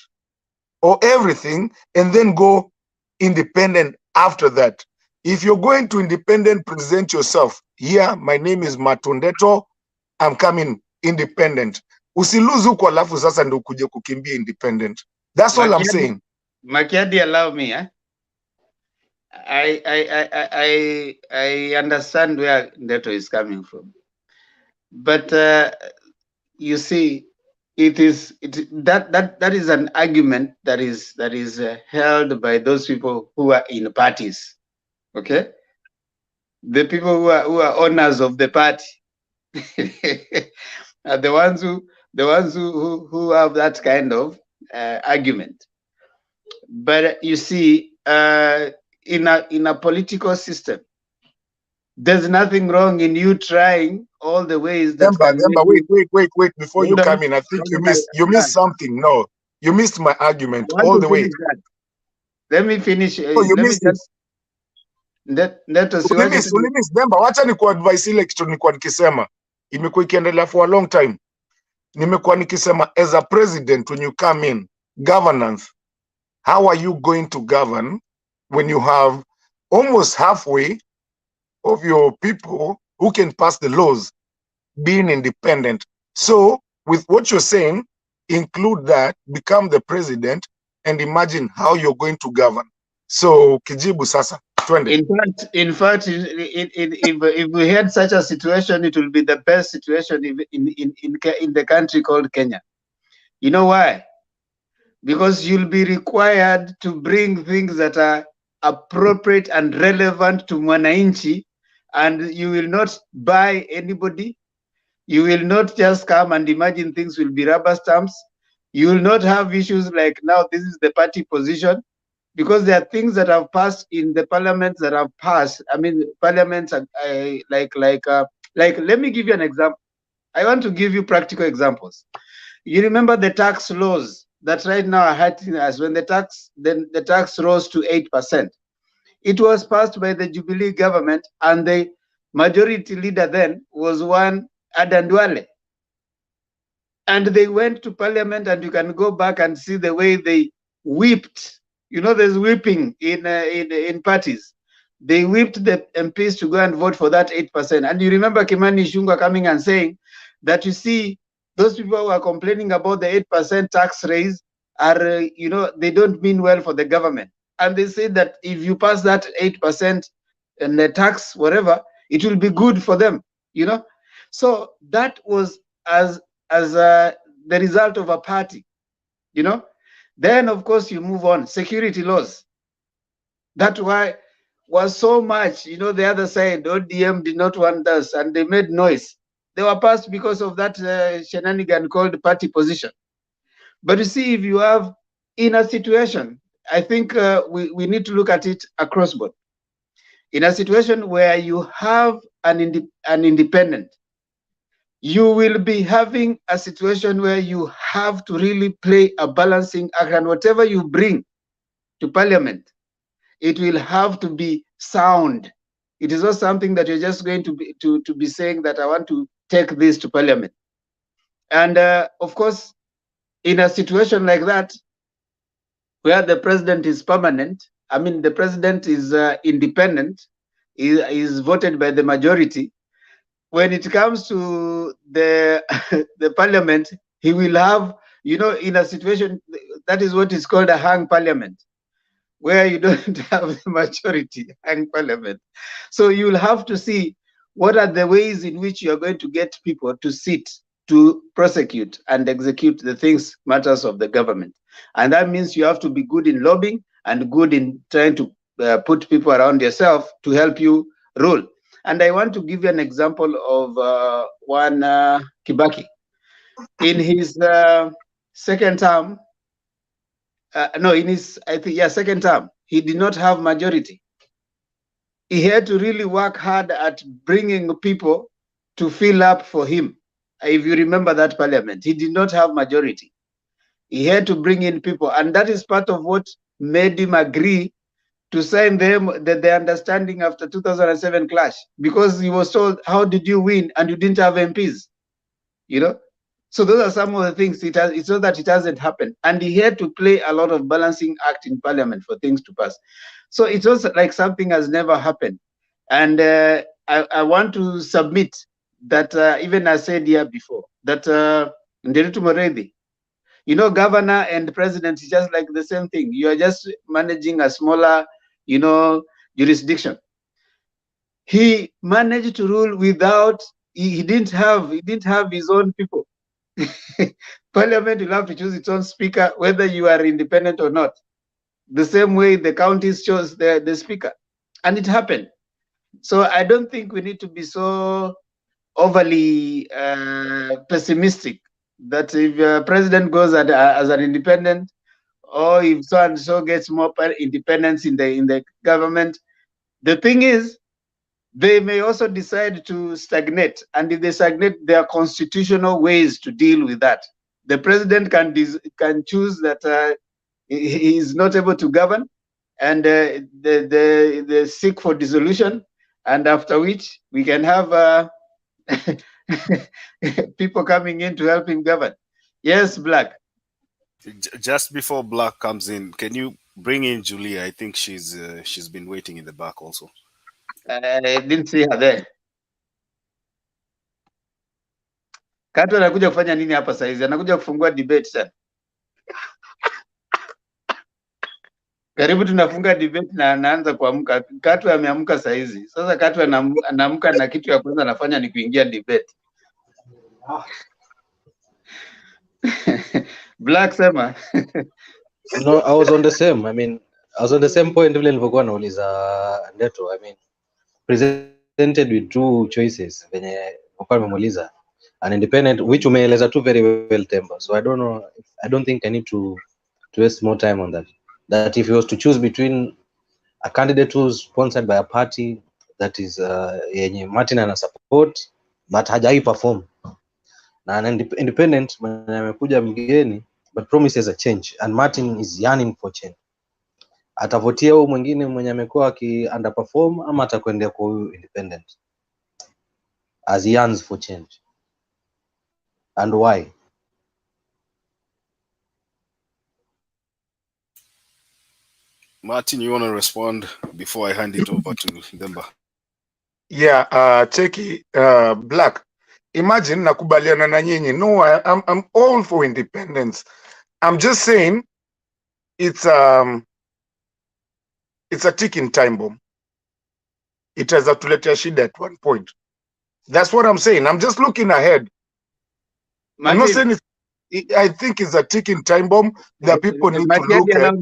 or everything and then go independent after that. If you're going to independent, present yourself. Here, my name is Matundeto, I'm coming independent. Usiluzu kwa alafu sasa ndo kuje kukimbia independent. That's all I'm saying. Makiadi, allow me, I understand where Ndeto is coming from, but you see, that is an argument that is held by those people who are in parties. Okay, the people who are owners of the party are the ones who have that kind of argument. But you see, in a political system, there's nothing wrong in you trying all the ways that wait before you come in. I think you missed something. No, you missed my argument all the way. Let me finish. You missed it. Wacha ni kuadvise ile kitu nilikuwa nikisema imekuwa ikiendelea for a long time. nimekuwa nikisema, as a president, when you come in, governance, how are you going to govern when you have almost halfway of your people who can pass the laws being independent? So with what you're saying, include that, become the president, and imagine how you're going to govern. So kijibu sasa, twende. In fact, if we had such a situation, it will be the best situation in the country called Kenya. You know why? Because you'll be required to bring things that are appropriate and relevant to Mwananchi, and you will not buy anybody. You will not just come and imagine things will be rubber stamps. You will not have issues like now this is the party position, because there are things that have passed in the parliaments that have passed. I mean, parliaments like let me give you an example. I want to give you practical examples. You remember the tax laws that right now are hurting us when the tax rose to 8%. It was passed by the Jubilee government, and the majority leader then was one Adan Duale. And they went to parliament, and you can go back and see the way they whipped. You know, there's whipping in parties. They whipped the MPs to go and vote for that 8%. And you remember Kimani Ichung'wah coming and saying that, you see, those people who are complaining about the 8% tax raise are, you know, they don't mean well for the government. And they say that if you pass that 8% and the tax, whatever, it will be good for them, you know. So that was as the result of a party, you know. Then, of course, you move on. Security laws. That's why was so much, you know, the other side, ODM did not want us, and they made noise. They were passed because of that shenanigan called party position. But you see, if you have, in a situation, I think we need to look at it across board. In a situation where you have an independent, you will be having a situation where you have to really play a balancing act, and whatever you bring to parliament, it will have to be sound. It is not something that you're just going to be saying that I want to take this to parliament. And of course, in a situation like that, where the president is permanent, I mean, the president is independent, is voted by the majority. When it comes to the the parliament, he will have, you know, in a situation that is what is called a hung parliament, where you don't have the majority, hung parliament. So you'll have to see what are the ways in which you are going to get people to sit to prosecute and execute the things, matters of the government. And that means you have to be good in lobbying and good in trying to put people around yourself to help you rule. And I want to give you an example of one Kibaki. In his second term, second term, he did not have majority. He had to really work hard at bringing people to fill up for him. If you remember that parliament, he did not have majority. He had to bring in people, and that is part of what made him agree to sign the understanding after 2007 clash, because he was told, how did you win and you didn't have MPs? You know? So those are some of the things. It's not that it hasn't happened. And he had to play a lot of balancing act in parliament for things to pass. So it was like something has never happened. And I want to submit that, even I said here before, that Nderitu Moredi, you know, governor and president is just like the same thing. You are just managing a smaller, you know, jurisdiction. He managed to rule without, he didn't have his own people. Parliament will have to choose its own speaker, whether you are independent or not. The same way the counties chose the speaker. And it happened. So I don't think we need to be so overly pessimistic that if a president goes as an independent, or if so and so gets more independence in the government. The thing is, they may also decide to stagnate, and if they stagnate, there are constitutional ways to deal with that. The president can choose that he is not able to govern, and they seek for dissolution, and after which we can have people coming in to help him govern. Yes, Black. Just before Black comes in, can you bring in Julia? I think she's been waiting in the back also. I didn't see her there. Katu anakuja kufanya nini hapa saizi? Anakuja kufungua debate sana. Karibu tunafunga debate na anaanza kuamka. Katu ameamka saizi. Sasa Katu anaamka na kitu ya kwanza anafanya ni kuingia debate. Black sema. No, I was on the same. I mean, I was on the same point vile nilivyokuwa nauliza Neto. I mean, presented with two choices venye nilikuwa nimemuuliza an independent, which umeeleza tu very well Temba. So I don't know. I don't think I need to waste more time on that. That if he was to choose between a candidate who's sponsored by a party that is yenye Martin ana support but hajai perform, na an independent mwenye amekuja mgeni but promises a change, and Martin is yearning for change, atavotia huyu mwingine mwenye amekuwa aki underperform ama atakwendea kwa huyu independent as he yearns for change, and why? Martin, you want to respond before I hand it over to Demba? Yeah, Cheki, Black. Imagine nakubaliana na nyinyi. No, I'm all for independence. I'm just saying it's a ticking time bomb. It has tuletea shida at one point. That's what I'm saying. I'm just looking ahead. I'm not saying I think it's a ticking time bomb that people need to look at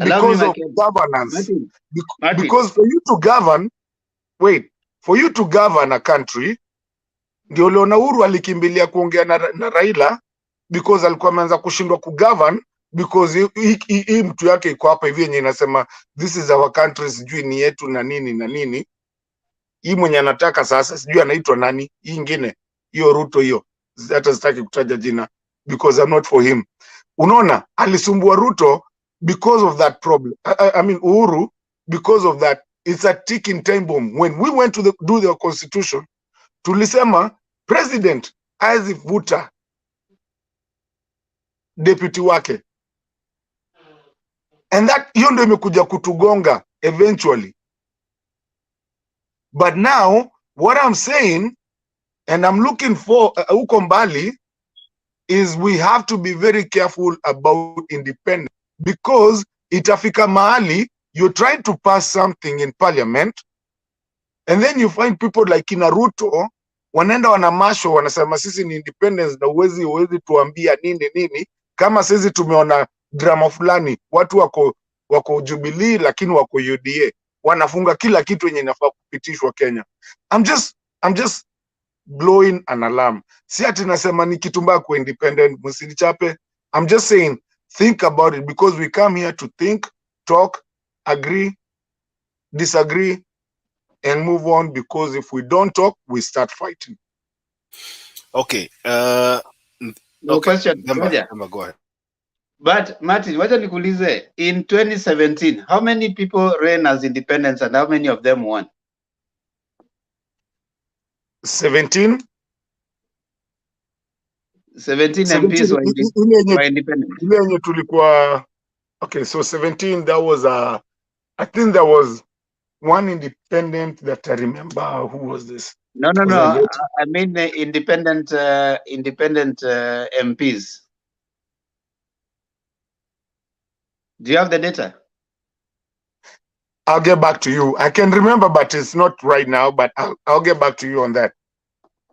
because of governance. Because for you to govern, for you to govern a country, ndio uliona Uhuru alikimbilia kuongea na Raila because alikuwa ameanza kushindwa kugovern because hii mtu yake iko hapa hivi yenye inasema this is our country, sijui ni yetu na nini na nini. Hii mwenye anataka sasa sijui anaitwa nani, hii ingine hiyo Ruto hiyo, hata sitaki kutaja jina because I'm not for him. Unaona alisumbua Ruto because of that problem. I mean Uhuru because of that. It's a ticking time bomb. When we went to do the constitution, tulisema president azivuta deputy wake, and that hiyo ndio imekuja kutugonga eventually. But now what I'm saying and I'm looking for huko mbali is we have to be very careful about independence, because itafika mahali you're trying to pass something in parliament and then you find people like kina Ruto wanaenda wanamasho wanasema sisi ni independence na uwezi tuambia nini kama sisi tumeona drama fulani watu wako Jubilee lakini wako UDA wanafunga kila kitu yenye inafaa kupitishwa Kenya. I'm just blowing an alarm. Si ati nasema ni kitu mbaya kwa independent, msinichape. I'm just saying think about it, because we come here to think, talk, agree, disagree and move on, because if we don't talk we start fighting. Okay, no question. Demba, go ahead. But Martin, wacha nikuulize, in 2017 how many people ran as independents and how many of them won? 17 MPs were independent. Ile yenye tulikuwa okay, so 17 that was I think there was one independent that I remember. Who was this? No. I mean the independent MPs. Do you have the data? I'll get back to you. I can remember, but it's not right now. But I'll get back to you on that.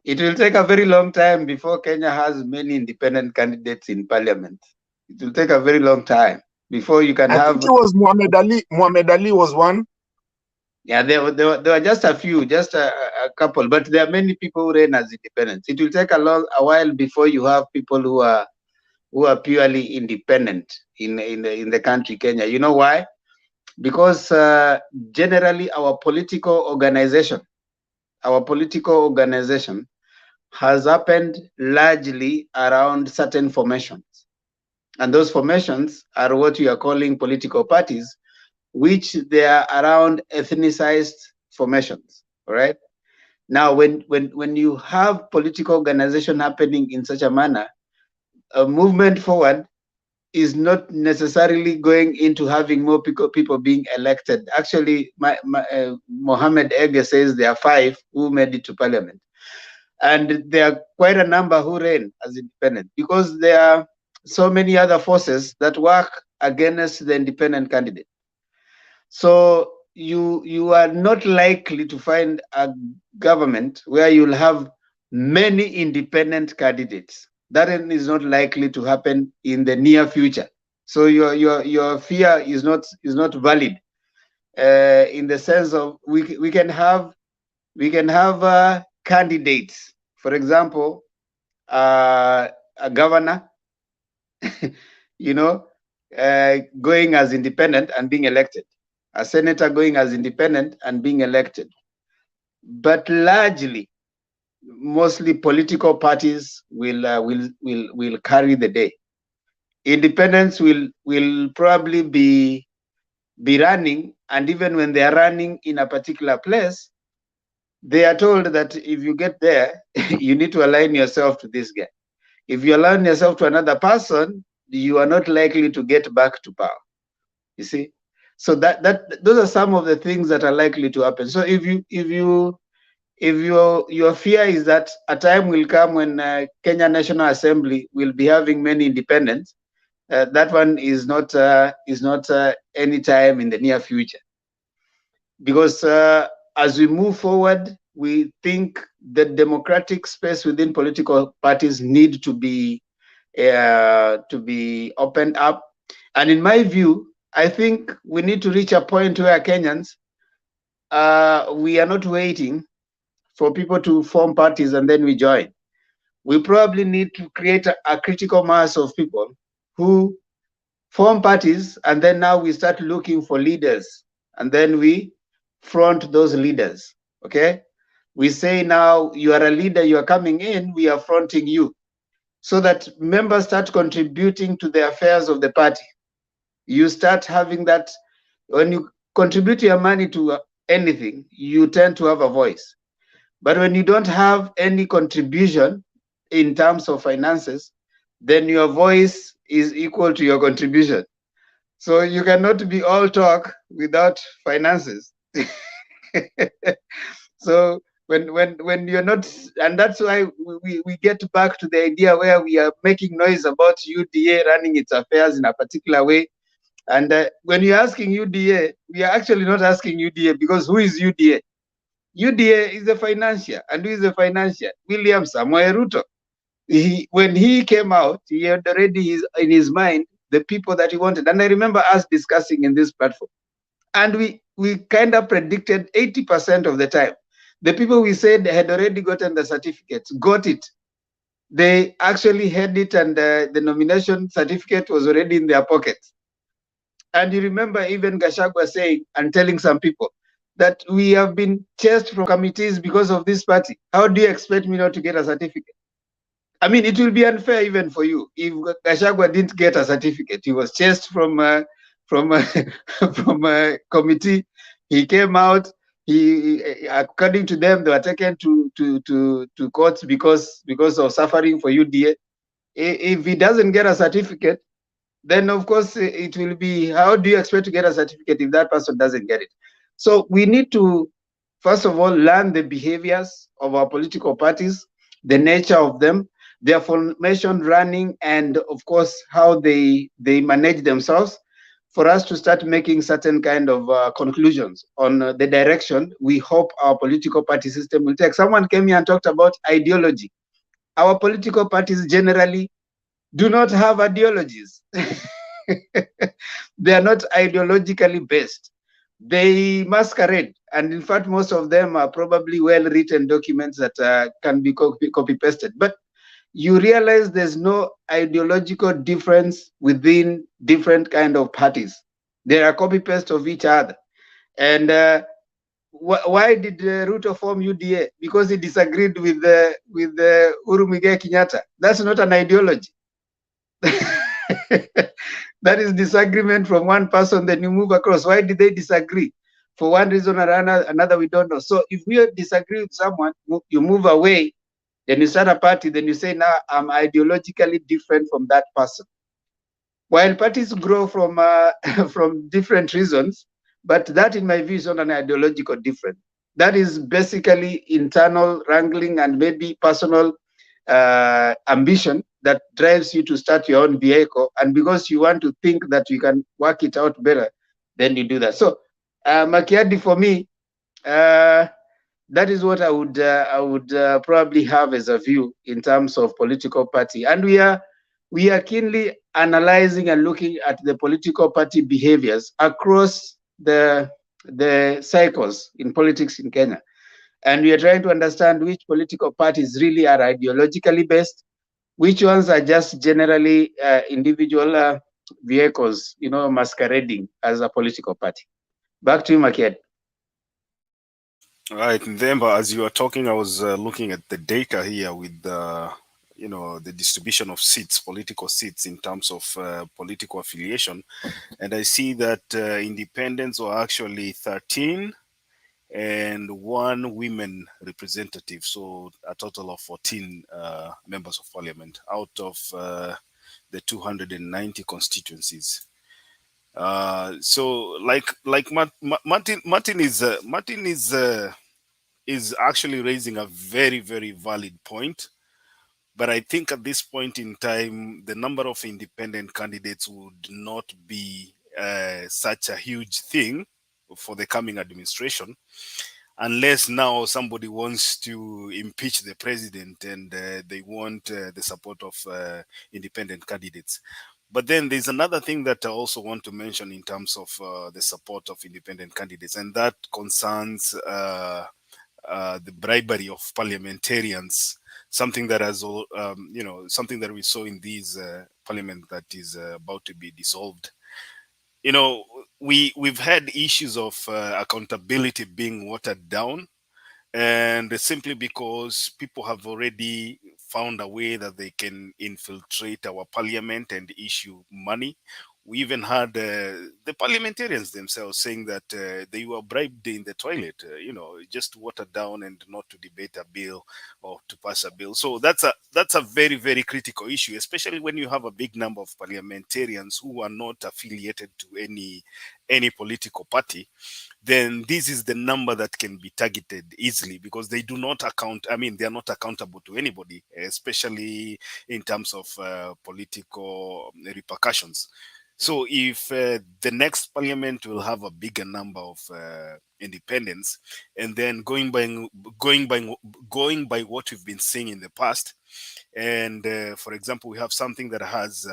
It will take a very long time before Kenya has many independent candidates in parliament. It will take a very long time before you can have. I think it was Muhammad Ali. Muhammad Ali was one. Yeah, there were just a few, just a couple, but there are many people who ran as independents. It will take a while before you have people who are purely independent in the country Kenya. You know why? Because generally our political organization has happened largely around certain formations, and those formations are what we are calling political parties, which they are around ethnicized formations. All right. Now, when you have political organization happening in such a manner, a movement forward is not necessarily going into having more people being elected. Actually, Mohammed Ege says there are 5 who made it to parliament. And there are quite a number who ran as independent, because there are so many other forces that work against the independent candidate. So you are not likely to find a government where you'll have many independent candidates. That is not likely to happen in the near future. So your fear is not valid, in the sense of we can have candidates. For example, a governor, going as independent and being elected, a senator going as independent and being elected. But largely, mostly political parties will carry the day. Independents will probably be running, and even when they are running in a particular place, they are told that if you get there, you need to align yourself to this guy. If you align yourself to another person, you are not likely to get back to power. You see, so those are some of the things that are likely to happen. So if your fear is that a time will come when Kenya National Assembly will be having many independents, that one is not any time in the near future, because as we move forward, we think the democratic space within political parties need to be opened up. And in my view, I think we need to reach a point where Kenyans, we are not waiting for people to form parties and then we join. We probably need to create a critical mass of people who form parties, and then now we start looking for leaders, and then we front those leaders. Okay, we say now you are a leader, you are coming in, we are fronting you, so that members start contributing to the affairs of the party. You start having that. When you contribute your money to anything, you tend to have a voice. But when you don't have any contribution in terms of finances, then your voice is equal to your contribution. So you cannot be all talk without finances. So when you're not, and that's why we get back to the idea where we are making noise about UDA running its affairs in a particular way. And when you're asking UDA, we are actually not asking UDA, because who is UDA? UDA is a financier. And who is a financier? William Samoei Ruto. When he came out, he had already in his mind the people that he wanted. And I remember us discussing in this platform. And we kind of predicted 80% of the time. The people we said had already gotten the certificates, got it. They actually had it, and the nomination certificate was already in their pockets. And you remember even Gachagua saying and telling some people that we have been chased from committees because of this party. How do you expect me not to get a certificate? I mean, it will be unfair even for you if Gachagua didn't get a certificate. He was chased from a committee. He came out. According to them, they were taken to courts because of suffering for UDA. If he doesn't get a certificate, then of course it will be, how do you expect to get a certificate if that person doesn't get it? So we need to, first of all, learn the behaviors of our political parties, the nature of them, their formation, running, and of course how they manage themselves, for us to start making certain kind of conclusions on the direction we hope our political party system will take. Someone came here and talked about ideology. Our political parties generally do not have ideologies. They are not ideologically based. They masquerade, and in fact, most of them are probably well-written documents that can be copy-pasted. But you realize there's no ideological difference within different kind of parties. They are copy-paste of each other. And why did Ruto form UDA? Because he disagreed with Uhuru Muigai Kenyatta. That's not an ideology. That is disagreement from one person, then you move across. Why did they disagree? for one reason or another, we don't know. So if we disagree with someone, you move away, then you start a party, then you say, now I'm ideologically different from that person. While parties grow from from different reasons, but that in my view is not an ideological difference. That is basically internal wrangling and maybe personal ambition that drives you to start your own vehicle. And because you want to think that you can work it out better, then you do that. So Makiadi, for me, that is what I would probably have as a view in terms of political party. And we are keenly analyzing and looking at the political party behaviors across the cycles in politics in Kenya. And we are trying to understand which political parties really are ideologically based, which ones are just generally individual vehicles, masquerading as a political party. Back to you, Makiad. All right, Ndemba, as you were talking, I was looking at the data here with the distribution of seats, political seats in terms of political affiliation. And I see that independents were actually 13 and 1 women representative. So a total of 14 members of parliament out of the 290 constituencies. So like Martin is actually raising a very, very valid point. But I think at this point in time, the number of independent candidates would not be such a huge thing for the coming administration, unless now somebody wants to impeach the president and they want the support of independent candidates. But then there's another thing that I also want to mention in terms of the support of independent candidates, and that concerns the bribery of parliamentarians, something that has, something that we saw in this parliament that is about to be dissolved. We've had issues of accountability being watered down, and simply because people have already found a way that they can infiltrate our parliament and issue money. We even had the parliamentarians themselves saying that they were bribed in the toilet, just to water down and not to debate a bill or to pass a bill. So that's a very, very critical issue, especially when you have a big number of parliamentarians who are not affiliated to any political party. Then this is the number that can be targeted easily, because they do not account. I mean, they are not accountable to anybody, especially in terms of political repercussions. So if the next parliament will have a bigger number of independents, and then going by what we've been seeing in the past, and for example, we have something that has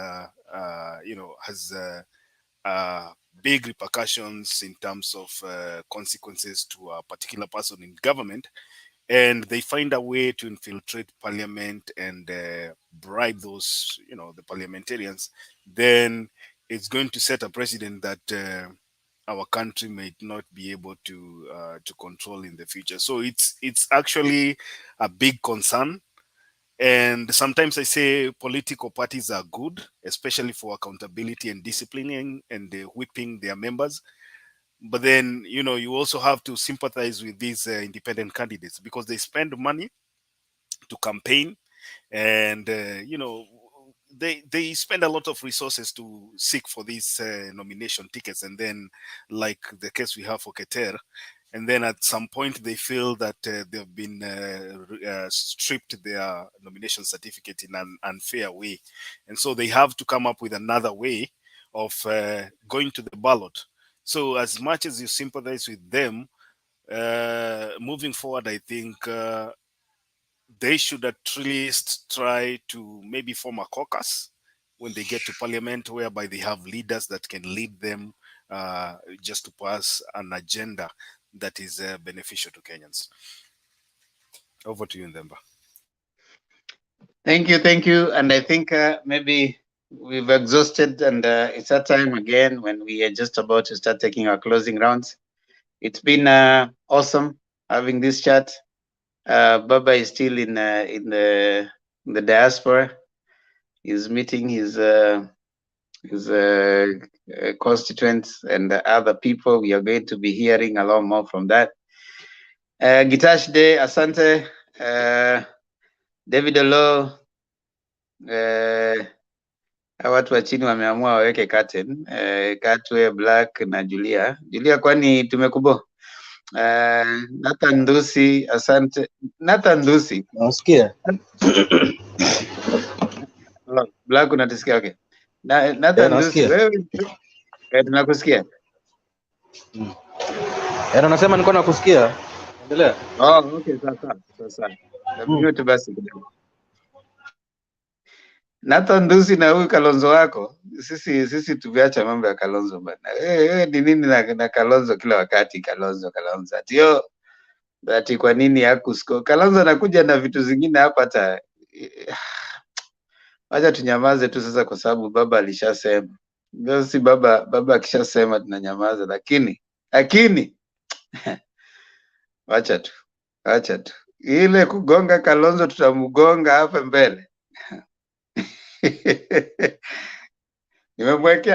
big repercussions in terms of consequences to a particular person in government, and they find a way to infiltrate parliament and bribe those, the parliamentarians, then it's going to set a precedent that our country might not be able to control in the future. So it's actually a big concern. And sometimes I say political parties are good, especially for accountability and disciplining and whipping their members. But then, you also have to sympathize with these independent candidates, because they spend money to campaign, and, they spend a lot of resources to seek for these nomination tickets. And then, like the case we have for Keter, and then at some point they feel that they've been stripped their nomination certificate in an unfair way, and so they have to come up with another way of going to the ballot. So as much as you sympathize with them, moving forward, I think they should at least try to maybe form a caucus when they get to parliament, whereby they have leaders that can lead them just to pass an agenda that is beneficial to Kenyans. Over to you, Ndemba. Thank you. And I think maybe we've exhausted, and it's that time again when we are just about to start taking our closing rounds. It's been awesome having this chat. Baba is still in the diaspora. He's meeting his his constituents and the other people. We are going to be hearing a lot more from that. Gitash Day, asante. David Olo, watu wa chini wameamua waweke curtain. Katwe, Black na Julia. Julia, kwani tumekubo? Nathan Ndusi, asante. Nathan Ndusi. Nasikia. Black unatusikia? Okay. Nathan Ndusi, wewe tunakusikia. Unasema niko nakusikia. Endelea. Oh, okay, sasa. Mute basi kidogo. Nathan Ndusi na huyu Kalonzo wako, sisi tuviacha mambo ya Kalonzo bana. Ni nini na Kalonzo kila wakati Kalonzo. Ati kwa nini hakusko? Kalonzo anakuja na vitu zingine hapa hata acha tunyamaze tu sasa kwa sababu baba alishasema. Ndio si baba akishasema tunanyamaza, lakini acha tu. Ile kugonga Kalonzo tutamgonga hapa mbele.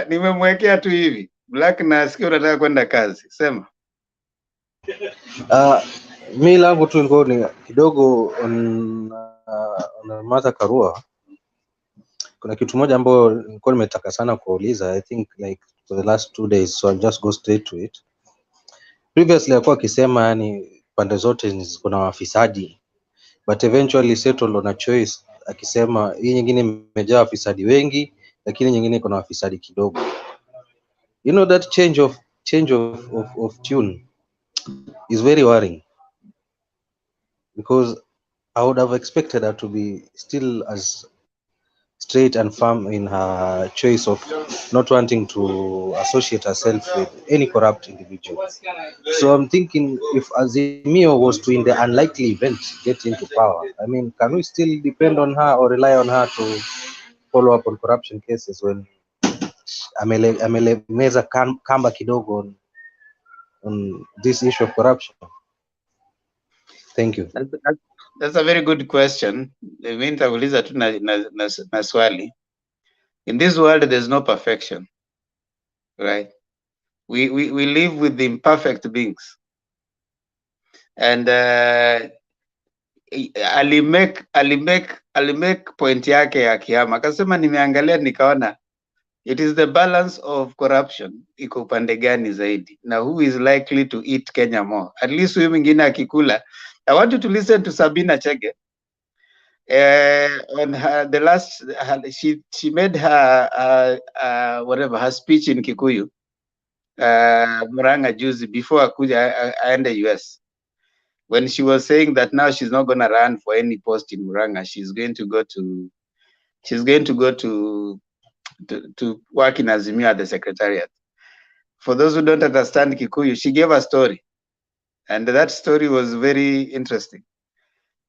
Nimemwekea tu hivi. Black, nasikia unataka kwenda kazi. Sema. Mi langu tu ilikuwa ni kidogo on Martha Karua. Kuna kitu moja ambayo nilikuwa nimetaka sana kuuliza, I think like for the last 2 days, so I'll just go straight to it. Previously alikuwa akisema yani pande zote kuna wafisadi, but eventually settled on a choice akisema hii nyingine imejaa wafisadi wengi lakini nyingine kuna wafisadi kidogo. You know, that change of tune is very worrying, because I would have expected her to be still as straight and firm in her choice of not wanting to associate herself with any corrupt individual. So I'm thinking, if Azimio was to, in the unlikely event, get into power, I mean, can we still depend on her or rely on her to follow up on corruption cases when amelemeza kamba kidogo on this issue of corruption? Thank you. That's a very good question. Mimi nitauliza tu na swali. In this world there's no perfection, right? We live with the imperfect beings, and alimake point yake ya kihama, akasema nimeangalia nikaona it is the balance of corruption iko upande gani zaidi, na who is likely to eat Kenya more. At least huyu mwingine akikula. I want you to listen to Sabina Chege. On her the last she made her whatever her speech in Kikuyu Murang'a juzi before akuja aende US, when she was saying that now she's not going to run for any post in Murang'a, she's going to go to work in Azimio at the secretariat. For those who don't understand Kikuyu, she gave a story, and that story was very interesting.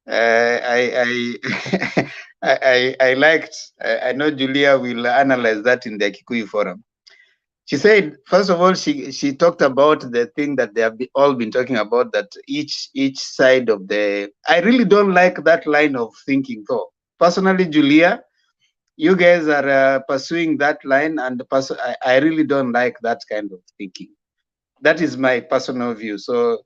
I liked. I know Julia will analyze that in the Kikuyu forum. She said, first of all, she talked about the thing that they have all been talking about, that each side of the. I really don't like that line of thinking, though. Personally, Julia, you guys are pursuing that line, and I really don't like that kind of thinking. That is my personal view, so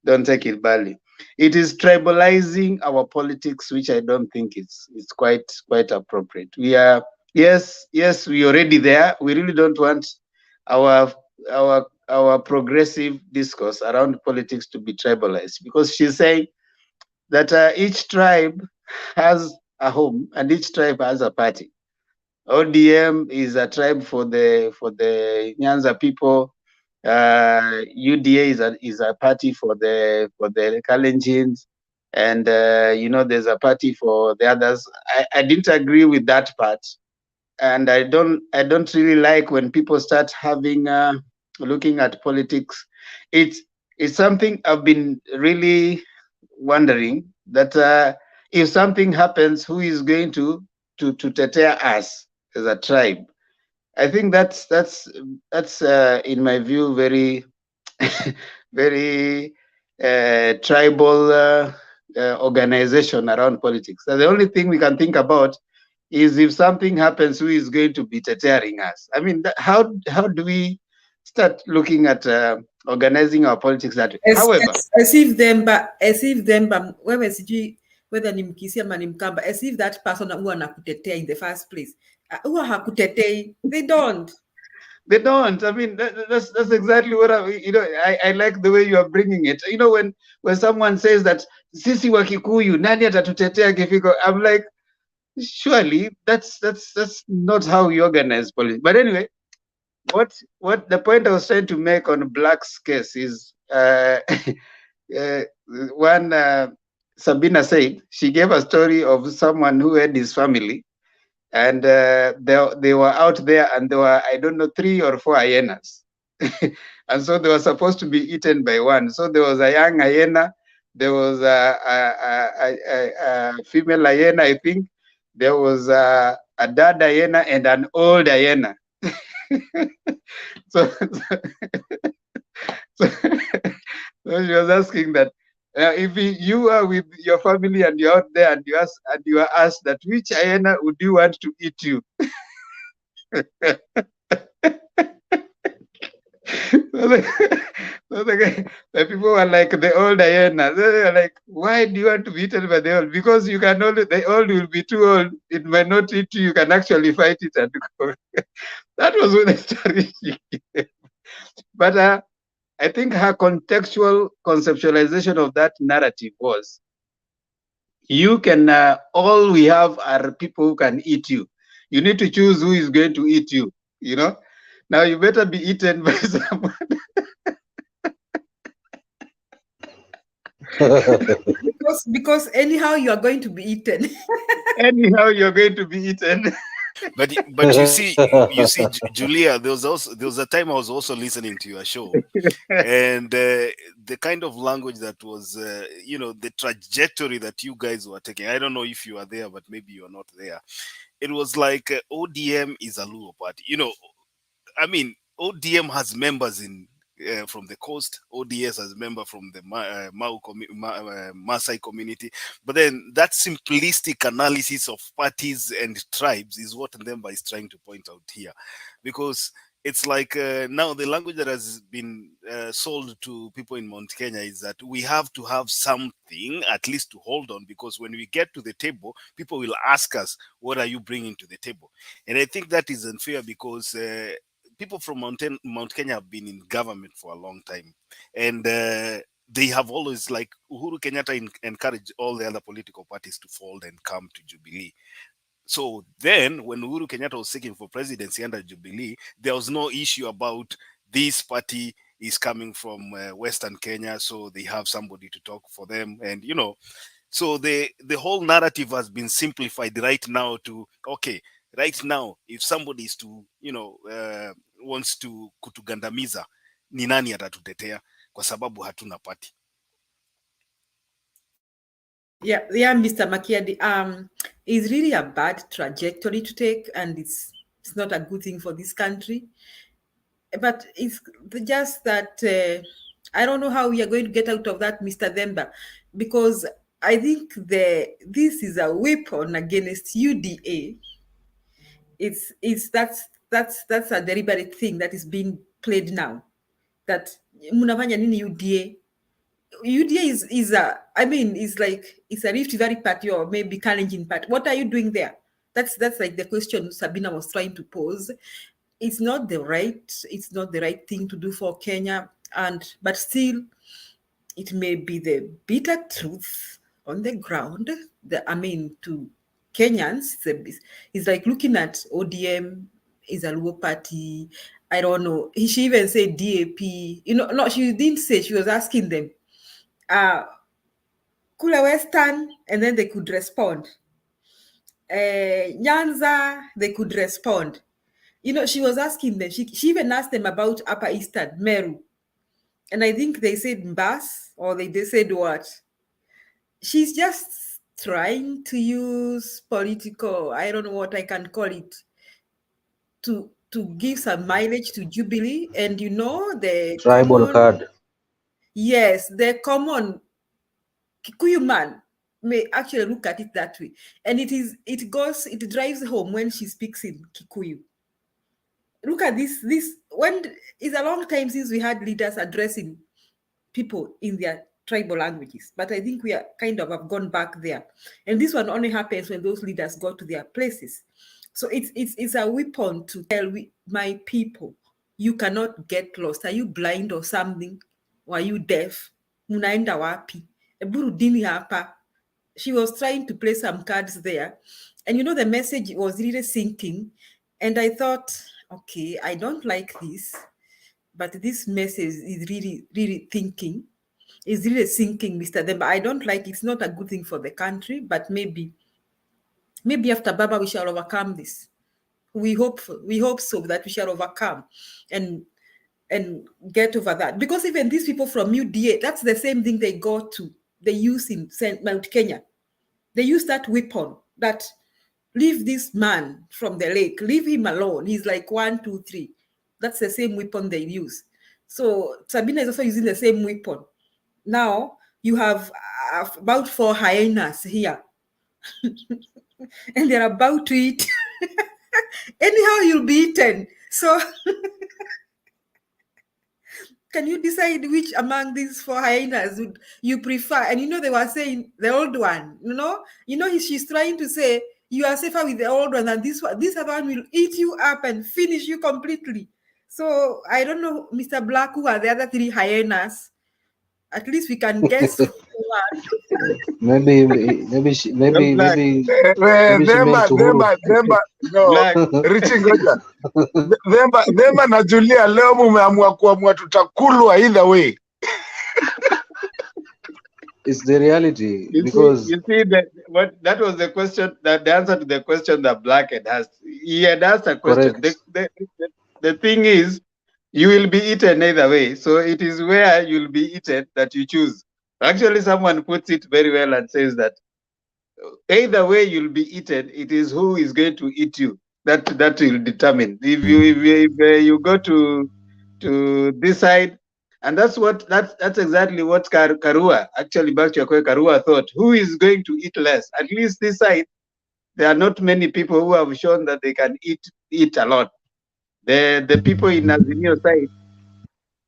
don't take it badly. It is tribalizing our politics, which I don't think it's quite appropriate. We are yes, we already there. We really don't want our progressive discourse around politics to be tribalized, because she's saying that each tribe has a home and each tribe has a party. ODM is a tribe for the Nyanza people. UDA is a party for the Kalenjins, and you know, there's a party for the others. I didn't agree with that part, and I don't really like when people start having looking at politics. It's something I've been really wondering, that if something happens, who is going to tetea us as a tribe? I think that's in my view very very tribal organization around politics. So the only thing we can think about is if something happens, who is going to be tearing us? I mean, how do we start looking at organizing our politics that way? However, as if them, whether ni Mkisi ama ni Mkamba, as if that person who anakutetea in the first place, who hakutetei, they don't. They don't. I mean, that's exactly what I like the way you are bringing it. You know, when someone says that sisi wa Kikuyu nani atatutetea kifiko, I'm like, surely that's not how we organize politics. But anyway, what the point I was trying to make on Black's case is one Sabina said she gave a story of someone who had his family, and they were out there, and there were, I don't know, 3 or 4 hyenas, and so they were supposed to be eaten by one. So there was a young hyena, there was a female hyena, I think, there was a dad hyena and an old hyena. so she was asking that if you are with your family and you're out there and you are asked that which hyena would you want to eat you? The people were like, the old hyena. They were like, why do you want to be eaten by the old? Because you can only, the old will be too old. It might not eat you. You can actually fight it and go. That was what the story she gave. But I think her contextual conceptualization of that narrative was, you can, all we have are people who can eat you. You need to choose who is going to eat you, you know? Now you better be eaten by someone. because anyhow you are going to be eaten. Anyhow you're going to be eaten. But you see, Julia, there was a time I was also listening to your show, and the kind of language that was, the trajectory that you guys were taking. I don't know if you are there, but maybe you are not there. It was like ODM is a Luo party. I mean, ODM has members in from the coast. ODS has member from the Maasai community. But then that simplistic analysis of parties and tribes is what Ndemba is trying to point out here, because it's like now the language that has been sold to people in Mount Kenya is that we have to have something at least to hold on, because when we get to the table, people will ask us, what are you bringing to the table? And I think that is unfair, because people from Mount Kenya have been in government for a long time, and they have always, like Uhuru Kenyatta, encouraged all the other political parties to fold and come to Jubilee. So then when Uhuru Kenyatta was seeking for presidency under Jubilee, there was no issue about this party is coming from Western Kenya, so they have somebody to talk for them. And, so the whole narrative has been simplified right now to, okay, right now, if somebody is to, wants to kutugandamiza, ni nani atatutetea kwa sababu hatuna party. Yeah, Mr. Makiadi, it's really a bad trajectory to take, and it's not a good thing for this country. But it's just that I don't know how we are going to get out of that, Mr. Themba, because I think this is a weapon against UDA. That's a deliberate thing that is being played now. That munafanya nini UDA? UDA is a, I mean, it's like, it's a Rift Valley party or maybe Kalenjin party. What are you doing there? That's like the question Sabina was trying to pose. It's not the right thing to do for Kenya, but still, it may be the bitter truth on the ground. To Kenyans, it's like looking at ODM is a Luo party. I don't know. She even said DAP. No, she didn't say. She was asking them, Kula Western, and then they could respond. Nyanza, they could respond. She was asking them. She even asked them about Upper Eastern, Meru. And I think they said Mbas, or they said what? She's just trying to use political, I don't know what I can call it, to give some mileage to Jubilee. And the tribal card. Yes, the common Kikuyu man may actually look at it that way. And it drives home when she speaks in Kikuyu. Look at this. It's a long time since we had leaders addressing people in their tribal languages, but I think we are kind of have gone back there. And this one only happens when those leaders go to their places. So it's a weapon to tell my people, you cannot get lost. Are you blind or something? Or are you deaf? Munaenda wapi? Eburudini hapa. She was trying to play some cards there. And the message was really sinking. And I thought, okay, I don't like this, but this message is really, really thinking. It's really sinking, Mr. Demba. I don't like it. It's not a good thing for the country, but maybe after Baba we shall overcome this. We hope so that we shall overcome and get over that. Because even these people from UDA, that's the same thing they use in Mount Kenya. They use that weapon that leave this man from the lake, leave him alone. He's like 1, 2, 3. That's the same weapon they use. So Sabina is also using the same weapon. Now you have about 4 hyenas here. And they're about to eat. Anyhow, you'll be eaten. So can you decide which among these 4 hyenas would you prefer? And they were saying the old one, she's trying to say you are safer with the old one, and this other one will eat you up and finish you completely. So I don't know, Mr. Black, who are the other 3 hyenas. At least we can guess. maybe she meant Richie ngoja. Themba na Julia leo mumeamua kuamua tutakulwa either way. It's the reality. You see that was the question, the answer to the question that Black had asked. He had asked a question. The thing is, you will be eaten either way. So it is where you'll be eaten that you choose. Actually, someone puts it very well and says that either way you'll be eaten, it is who is going to eat you that will determine. If you go to this side, and that's exactly what Karua, actually back to Karua thought. Who is going to eat less? At least this side, there are not many people who have shown that they can eat a lot. The people in Azimio side,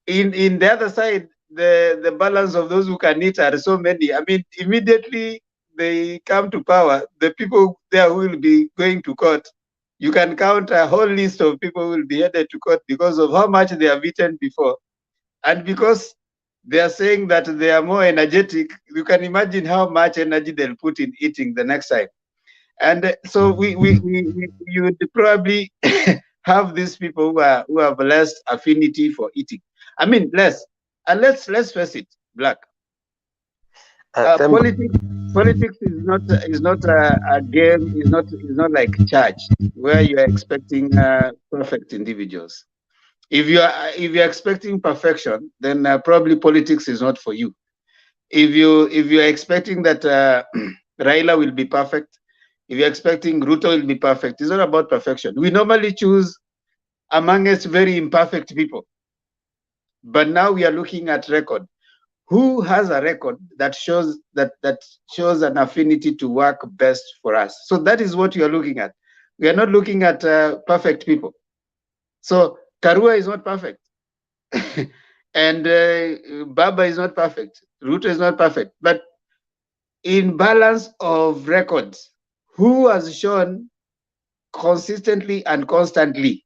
in the other side, the balance of those who can eat are so many. I mean, immediately they come to power, the people there who will be going to court, you can count a whole list of people who will be headed to court because of how much they have eaten before. And because they are saying that they are more energetic, you can imagine how much energy they'll put in eating the next time. And so you would probably have these people who have less affinity for eating. I mean, less. And let's face it, Black. Politics is not a game. Is not like church where you are expecting perfect individuals. If you're expecting perfection, then probably politics is not for you. If you're expecting that Raila will be perfect, if you're expecting Ruto will be perfect, it's not about perfection. We normally choose amongst very imperfect people. But now we are looking at record. Who has a record that shows shows an affinity to work best for us? So that is what we are looking at. We are not looking at perfect people. So Karua is not perfect. And Baba is not perfect. Ruto is not perfect. But in balance of records, who has shown consistently and constantly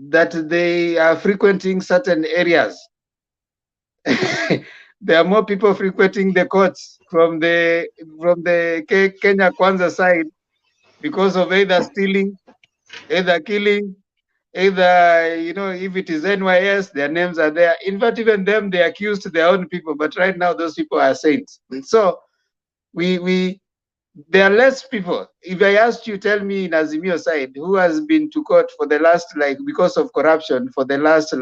that they are frequenting certain areas? There are more people frequenting the courts from the Kenya Kwanza side because of either stealing, either killing, either, if it is NYS, their names are there. In fact, even them, they accused their own people, but right now those people are saints. So there are less people. If I asked you, tell me in Azimio side, who has been to court for the last, because of corruption, for the last,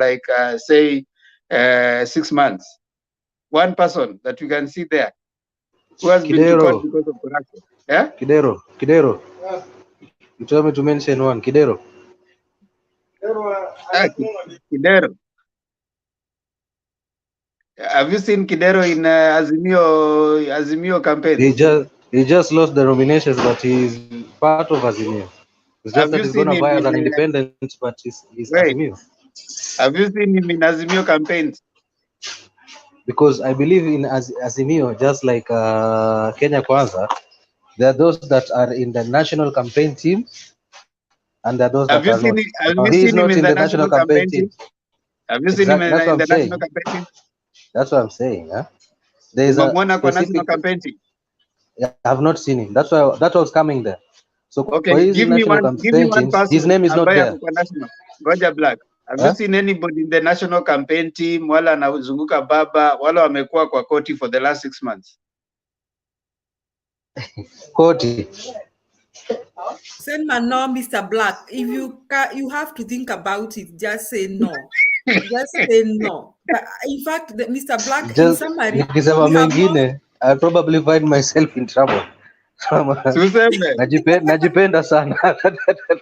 say, 6 months? One person that you can see there who has been to court because of corruption. Yeah? Kidero. You tell me to mention one. Kidero. Kidero. Have you seen Kidero in Azimio campaign? He just lost the nominations, but he's part of Azimio. It's just Have that you he's seen gonna him vie as in? an independent, but he's Wait, Azimio. have you seen him in Azimio campaigns? Because I believe in Azimio, just like Kenya Kwanza, there are those that are in the national campaign team, and there are those that are not. Have Now, you he is seen him not in in the the national national campaign campaign team. team? Have you seen him Exactly. That's what in I'm the national saying. campaign team? That's what I'm saying. Huh? There is a Umemwona kwa national specific. campaign team? I have not seen him. That's why that was coming there. So for Okay, his national give me campaign one teams, his person name is not ambaye there. ako kwa national. Ngoja Black. Have you Huh? seen anybody in the national campaign team wala anazunguka baba wala wamekuwa kwa koti for the last 6 months? Koti. Send man no, Mr. Black. If you have to think about it, just say no. Just say no. But in fact, Mr. Black, in Just summary, nikisema we have more. mengine, I'll probably find myself in trouble. Najipenda sana.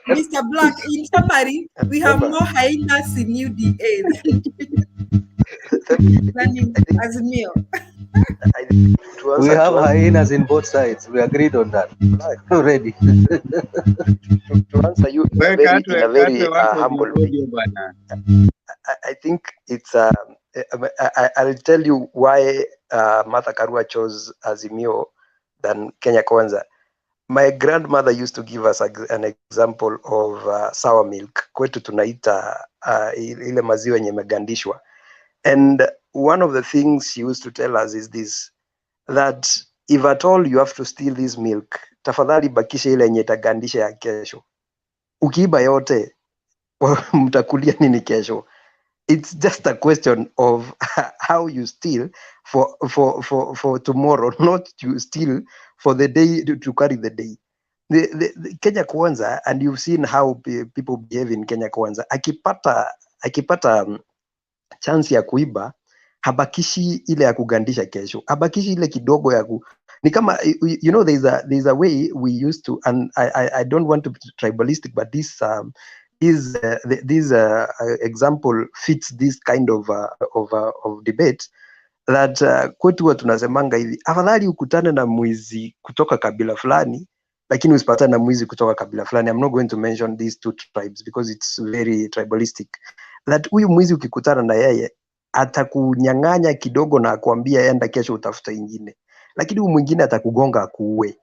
Mr. Black, in summary, we have more hyenas in UDA than in Azimio. We have hyenas in both sides. We agreed on that already. To answer you in a very humble way, I think it's I'll tell you why Martha Karua chose Azimio than Kenya Kwanza. My grandmother used to give us an example of sour milk. Kwetu tunaita ile maziwa yenye imegandishwa. And one of the things she used to tell us is this, that if at all you have to steal this milk, tafadhali bakisha ile yenye itagandisha ya kesho. Ukiiba yote, mtakulia nini kesho? It's just a question of how you steal for tomorrow, not you steal for the day to carry the day. The Kenya Kwanza, and you've seen how people behave in Kenya Kwanza, akipata chance ya kuiba, habakishi ile ya kugandisha kesho, habakishi ile kidogo ya ni kama, you know, there's a way we used to, and I don't want to be tribalistic, but this example fits this kind of debate, that kwetu huwa tunasemanga hivi, afadhali ukutane na mwizi kutoka kabila fulani lakini usipatane na mwizi kutoka kabila fulani. I'm not going to mention these two tribes because it's very tribalistic, that huyu mwizi ukikutana na yeye atakunyang'anya kidogo na akuambia enda kesho utafuta ingine, lakini huyu mwingine atakugonga akuue.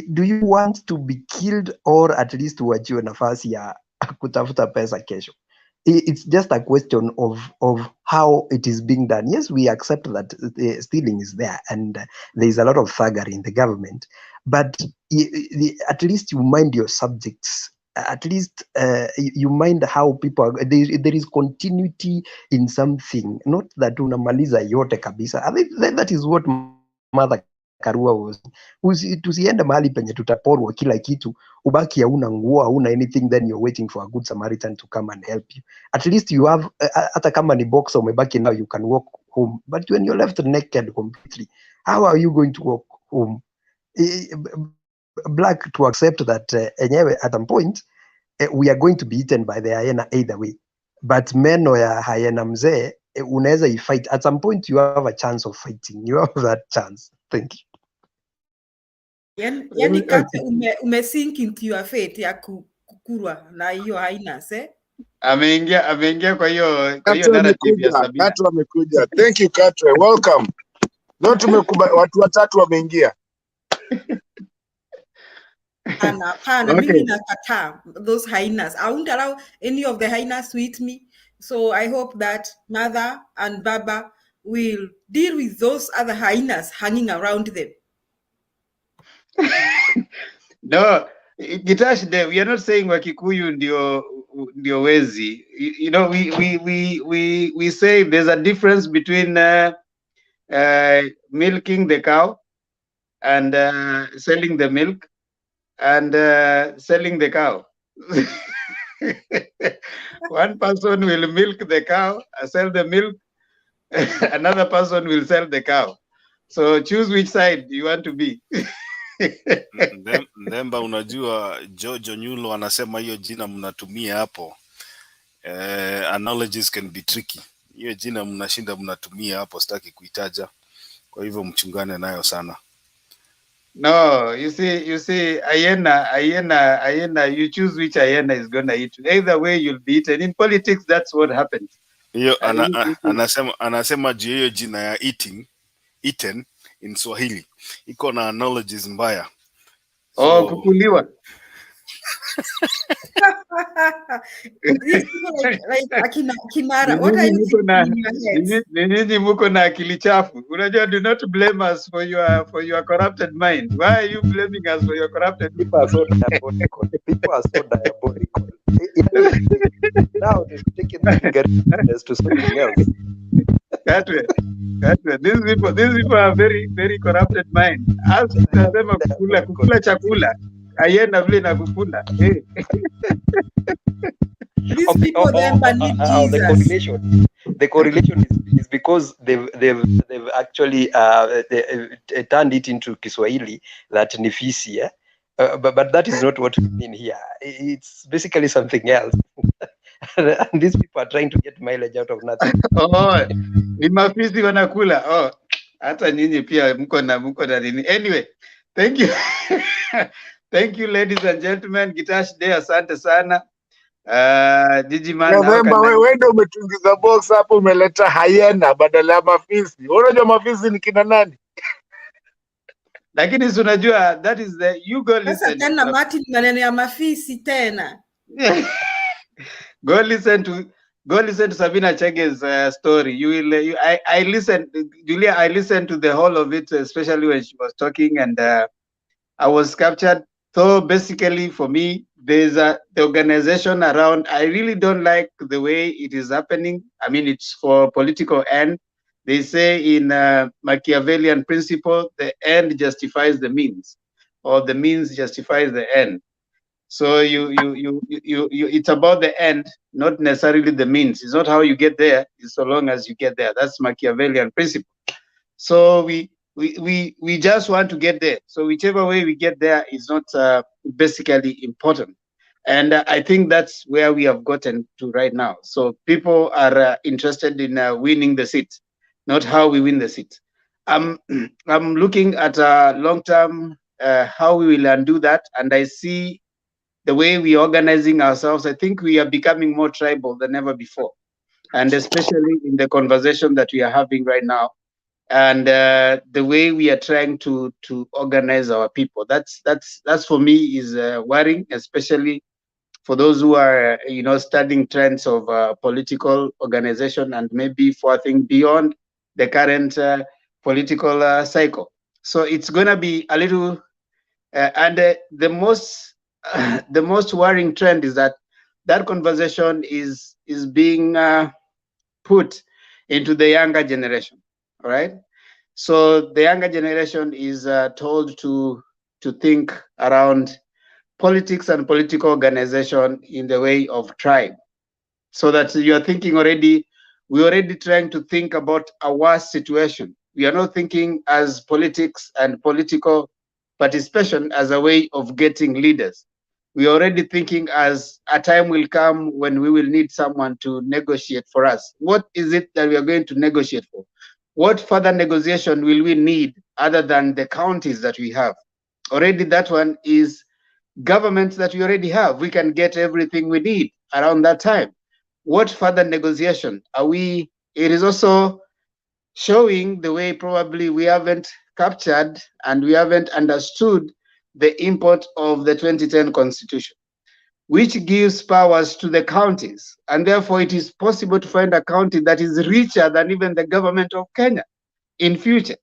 Do you want to be killed or at least uachiwe nafasi ya kutafuta pesa kesho? It's just a question of how it is being done. Yes, we accept that stealing is there and there is a lot of thuggery in the government, but at least you mind your subjects. At least you mind how people are, there is continuity in something, not that unamaliza yote kabisa. I think that is what Mother Karua was. Tusiende mahali penye tutaporwa kila kitu, ubaki hauna nguo, hauna anything, then you're waiting for a good Samaritan to come and help you. At least you have, hata kama ni boxer umebaki now, you can walk home. But when you're left naked completely, how are you going to walk home? Black, to accept that enyewe at some point we are going to be eaten by the hyena either way, but meno ya hyena mzee unaweza fight at some point. You have a chance of fighting, you have that chance. Thank you. Yani kati umesink into your fate ya kukurwa na hiyo hyenas Ameingia kwa hiyo narrative ya Sabina. Katwa amekuja. Thank you Katwa. Welcome. Leo tumekubali watu watatu wameingia. Hapana, mimi nakataa those hyenas. I won't allow any of the hyenas to eat me. So I hope that Mother and Baba will deal with those other hyenas hanging around them. No, Gitash, we are not saying Wakikuyu ndio wezi. You know, we say there's a difference between milking the cow and selling the milk and selling the cow. One person will milk the cow, sell the milk, another person will sell the cow. So choose which side you want to be. Ndemba, unajua Jojo Nyulo anasema hiyo jina mnatumia hapo, analogies can be tricky. Hiyo jina mnashinda mnatumia hapo, sitaki kuitaja, kwa hivyo mchungane nayo sana. No, you see, hyena, you choose which hyena is gonna eat you. Either way, you'll be eaten. In politics, that's what happens. Hiyo anasema juu hiyo jina ya eaten in Swahili iko na analogies mbaya. So, kukuliwa. These people like Kimara, what are you thinking in your heads? Nini muko na akili chafu? Unajua, do not blame us for your corrupted mind. Why are you blaming us for your corrupted mind? People are so diabolical. People are so diabolical. Now they've taken the to something else. That way. These people are very, very corrupted mind. As tunasema kukula chakula, ayena vile na kukula. These people then need Jesus. The correlation is because they've actually turned it into Kiswahili that ni fisi, but that is not what we mean here. It's basically something else. And these people are trying to get mileage out of nothing. Oh, ni mafisi wanakula. Oh, hata nyinyi pia mko na nini. Anyway, thank you. Thank you, ladies and gentlemen. Gitash Day, asante sana. Digiman, November, wewe ndio umetungiza box hapo, umeleta hyena badala ya mafisi. Unajua mafisi ni kina nani? Lakini unajua that is the you go listen. Sasa tena Martin maneno ya mafisi tena. Go listen to Sabina Chege's story. I listened, Julia. I listened to the whole of it, especially when she was talking, and I was captured. So basically, for me, there's the organization around. I really don't like the way it is happening. I mean, it's for political end. They say in Machiavellian principle, the end justifies the means, or the means justifies the end. So it's about the end, not necessarily the means. It's not how you get there, it's so long as you get there. That's Machiavellian principle. So we just want to get there. So whichever way we get there is not basically important. And I think that's where we have gotten to right now. So people are interested in winning the seat, not how we win the seat. I'm looking at long term how we will undo that, and I see the way we are organizing ourselves. I think we are becoming more tribal than ever before, and especially in the conversation that we are having right now, and the way we are trying to organize our people. That's for me is worrying, especially for those who are studying trends of political organization and maybe for things beyond the current political cycle. So it's going to be a little, and the most worrying trend is that conversation is being put into the younger generation. All right. So the younger generation is told to think around politics and political organization in the way of tribe, so that you are thinking already. We're already trying to think about a worse situation. We are not thinking as politics and political participation as a way of getting leaders. We are already thinking as a time will come when we will need someone to negotiate for us. What is it that we are going to negotiate for? What further negotiation will we need other than the counties that we have? Already that one is governments that we already have. We can get everything we need around that time. What further negotiation are we? It is also showing the way probably we haven't captured and we haven't understood the import of the 2010 Constitution, which gives powers to the counties. And therefore, it is possible to find a county that is richer than even the government of Kenya in future,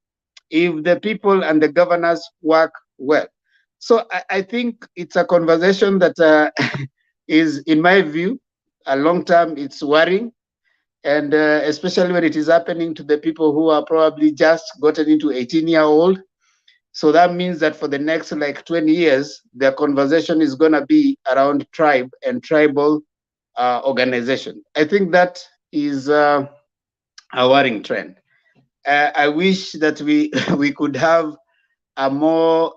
if the people and the governors work well. So I think it's a conversation that is, in my view, a long term, it's worrying. And especially when it is happening to the people who are probably just gotten into 18-year-old. So that means that for the next like 20 years, their conversation is going to be around tribe and tribal organization. I think that is a worrying trend. I wish that we could have a more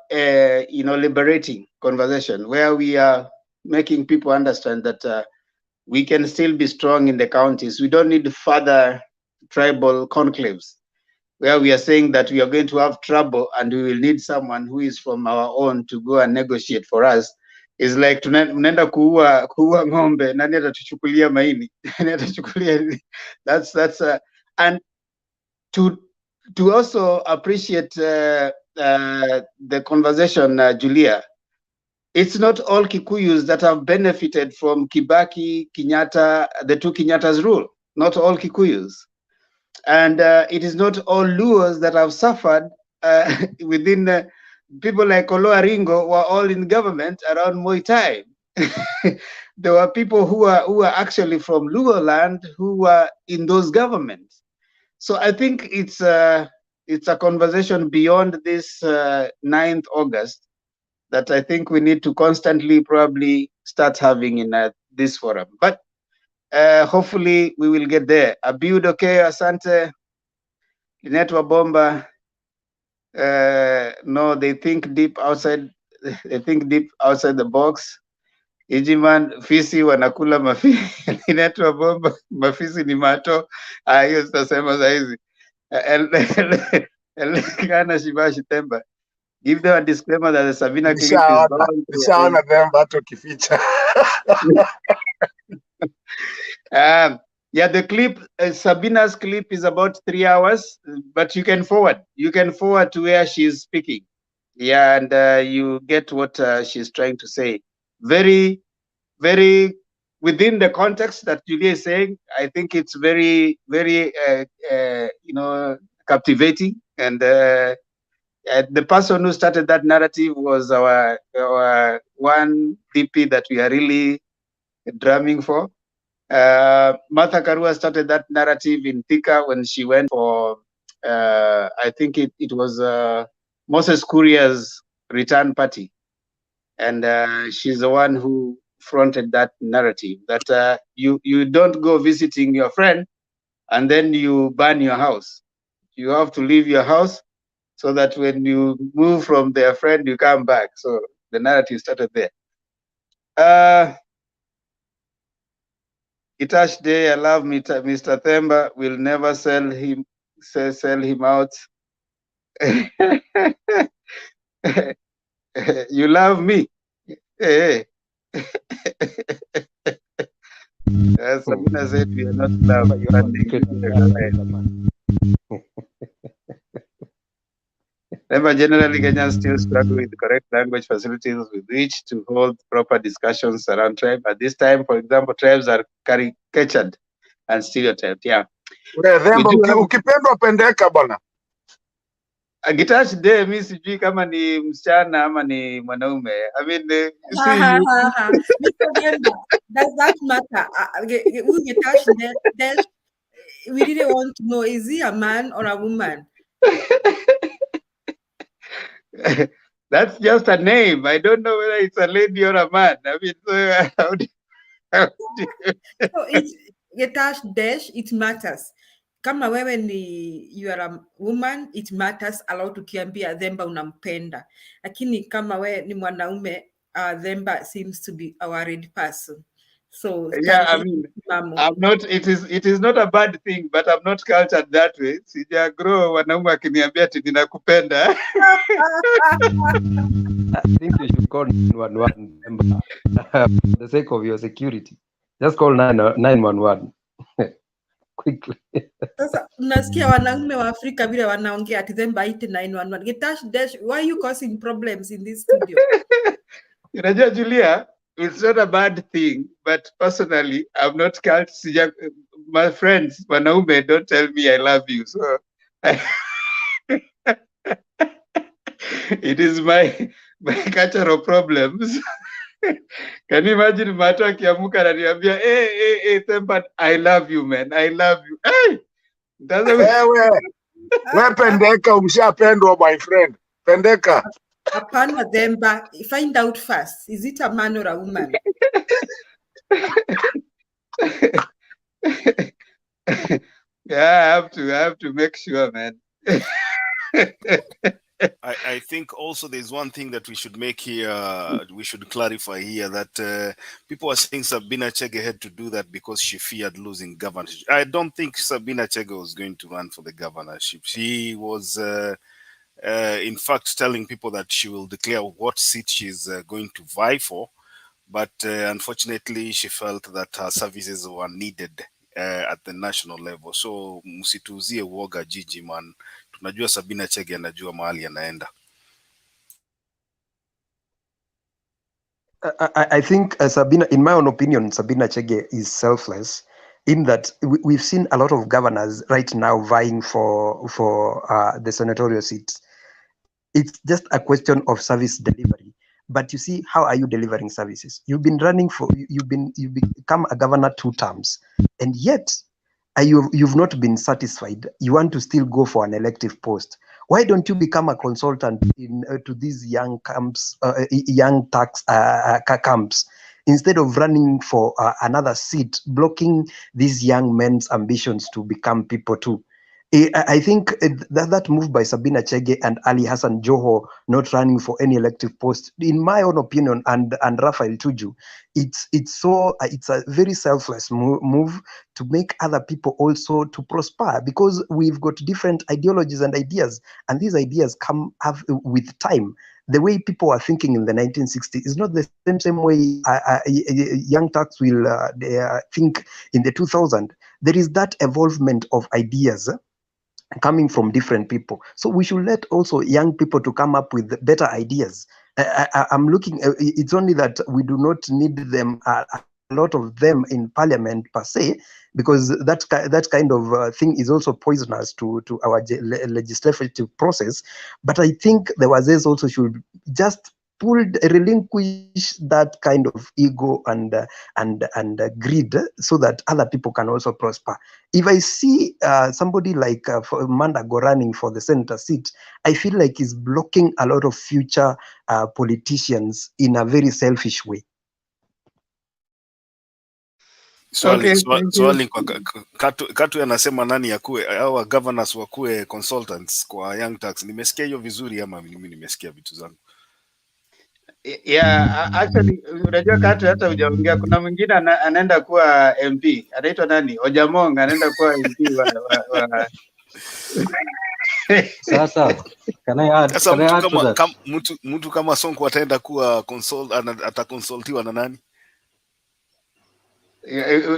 liberating conversation where we are making people understand that we can still be strong in the counties. We don't need further tribal conclaves. where we are saying that we are going to have trouble and we will need someone who is from our own to go and negotiate for us, is like tunaenda kuua ng'ombe, nani atatuchukulia maini? Nani atatuchukulia? That's and to also appreciate the conversation, Julia. It's not all Kikuyus that have benefited from Kibaki, Kenyatta, the two Kenyatta's rule. Not all Kikuyus. And it is not all Luos that have suffered within people like Olo Aringo were all in government around Moi time. There were people who are actually from Luo land who were in those governments. So I think it's a conversation beyond this 9th August that I think we need to constantly probably start having in this forum. But hopefully we will get there. Abiud okay, asante. Linet Wabomba, no, they think deep outside the box. Ijiman, fisi wanakula mafisi. Linet Wabomba, mafisi ni mato. Hiyo sitasema saizi. Kana Shibashi Temba. Give them a disclaimer that the Sabina clip is gone. Nishaona them bato kificha. Yeah, the clip, Sabina's clip is about 3 hours, but you can forward. You can forward to where she's speaking. Yeah, and you get what she's trying to say. Very, very within the context that Julia is saying. I think it's very, very, captivating. And the person who started that narrative was our one DP that we are really drumming for. Martha Karua started that narrative in Thika when she went for, I think it was Moses Kuria's return party. And she's the one who fronted that narrative that you don't go visiting your friend and then you burn your house. You have to leave your house so that when you move from their friend, you come back. So the narrative started there. Itash Day, I love Mr. Themba. Will never sell him out. You love me. Hey. Sabina said we are not loved. Remember, generally Kenyans still struggle with correct language facilities with which to hold proper discussions around tribe. At this time, for example, tribes are caricatured and stereotyped. Yeah. Ukipendwa pendeka bwana. Gitash Day, mi sijui kama ni msichana ama ni mwanaume. I mean, Mr. Gemba, does that matter? Who Gitash Day, we really want to know, is he a man or a woman? That's just a name. I don't know whether it's a lady or a man. I mean, so so it's Getash Dash, it matters. Kama wewe ni you are a woman, it matters a lot ukiambia Themba unampenda. Lakini kama wewe ni mwanaume, Themba seems to be a worried person. So yeah, I mean, I'm not. It is not a bad thing, but I'm not cultured that way. Sija grow wanaume akiniambia ati ninakupenda. I think you should call 911 for the sake of your security. Just call 911 quickly. Sasa unasikia wanaume wa Afrika vile wanaongea ati Themba ite 911. Getash Dash, why are you causing problems in this studio? Unajua Julia, it's not a bad thing, but personally, I'm not cultured. My friends, wanaume, don't tell me I love you. So it is my cultural problems. Can you imagine Mato akiamuka ananiambia, hey, Themba, I love you, man. I love you. Hey! We pendeka, umshapendwa, my friend. Pendeka. Hapana Themba, find out first. Is it a man or a woman? Yeah, I have to make sure, man. I think also there's one thing that we should make here, we should clarify here that people are saying Sabina Chege had to do that because she feared losing governorship. I don't think Sabina Chege was going to run for the governorship. She was, in fact, telling people that she will declare what seat she's going to vie for. But unfortunately, she felt that her services were needed at the national level. So msituuzie uoga jiji man. Tunajua Sabina Chege anajua mahali anaenda. I think Sabina, in my own opinion, Sabina Chege is selfless in that we've seen a lot of governors right now vying for the senatorial seats. It's just a question of service delivery. But you see, how are you delivering services? You've been running for, you've become a governor 2 terms, and yet you've not been satisfied. You want to still go for an elective post. Why don't you become a consultant to these young camps, young tax camps, instead of running for another seat, blocking these young men's ambitions to become people too? I think that move by Sabina Chege and Ali Hassan Joho not running for any elective post, in my own opinion, and Raphael Tuju, it's a very selfless move to make other people also to prosper, because we've got different ideologies and ideas, and these ideas come with time. The way people were thinking in the 1960s is not the same way young Turks will think in the 2000s. There is that evolvement of ideas coming from different people. So we should let also young people to come up with better ideas. I'm looking, it's only that we do not need them, a lot of them in parliament per se, because that kind of thing is also poisonous to our legislative process. But I think the Wazes also should just relinquish that kind of ego and greed, so that other people can also prosper. If I see somebody like Mandago running for the senator seat, I feel like he's blocking a lot of future politicians in a very selfish way. Swali kwa Katu anasema nani akue hawa governors wakue consultants kwa young tax. Nimesikia hiyo vizuri ama mimi nimesikia vitu zangu? Yeah, actually unajua Katu hata hujaongea, kuna mwingine anaenda kuwa MP, anaitwa nani? Ojamong anaenda kuwa MP wa Sasa can I add to that? Mtu kama Sonko ataenda kuwa atakonsultiwa na nani?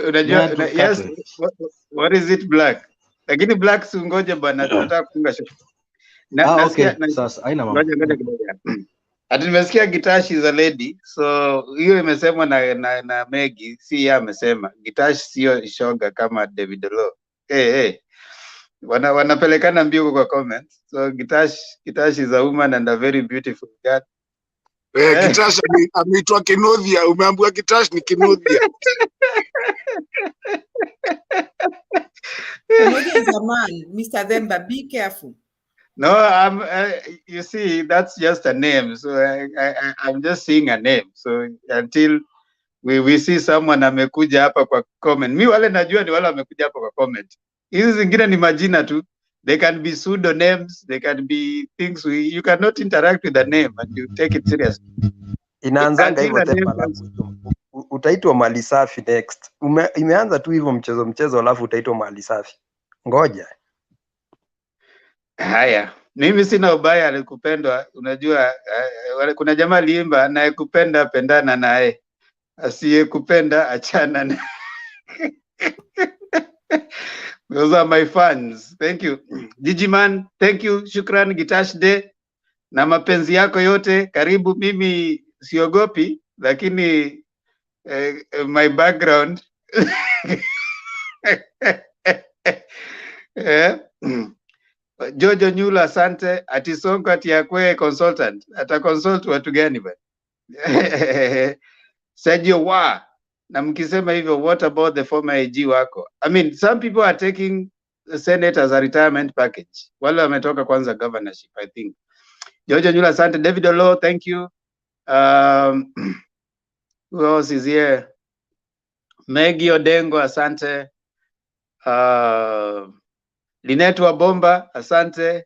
Unajua yes, what is it Black? Lakini Black sungoje bwana, tunataka kufunga show. Okay, sasa aina mama. Ngoja kidogo. Ati nimesikia Gitash is a lady, so hiyo imesemwa na Maggie, si yeye amesema. Gitash sio shoga kama David Lo. Hey. Wanapelekana mbio kwa comments. So Gitash is a woman and a very beautiful girl. Gitash ameitwa Kinodhia, umeambiwa Gitash ni Kinodhia. Kinodhia is a man, Mr. Themba, be careful. No, you see, that's just a name. So I'm just seeing a name. So until we see someone amekuja hapa kwa comment. Mi wale najua ni wale amekuja hapa kwa comment. Hizi zingine ni majina tu. They can be pseudonyms. They can be things you cannot interact with the name and you take it seriously. Inaanzanga hivyo tena, utaitwa mali safi next. Imeanza tu hivyo mchezo alafu utaitwa mali safi. Ngoja. Haya, mimi sina ubaya alikupendwa. Unajua kuna jamaa aliimba, anayekupenda pendana naye, asiyekupenda achana na. Those are my fans. Thank you. Digiman, thank you. Shukran Gitash Day. Na mapenzi yako yote, karibu. Mimi siogopi, lakini my background Jojo Nyula, asante. Ati Sonko ati akwe consultant. Ata consult watu gani bwana? Sergio Wa. Na mkisema hivyo, what about the former AG wako? I mean, some people are taking the Senate as a retirement package. Wale wametoka kwanza governorship, I think. Jojo Nyula, asante. David Olo, thank you. Who else is here? Maggie Odengo, asante. Linetu Wabomba, asante.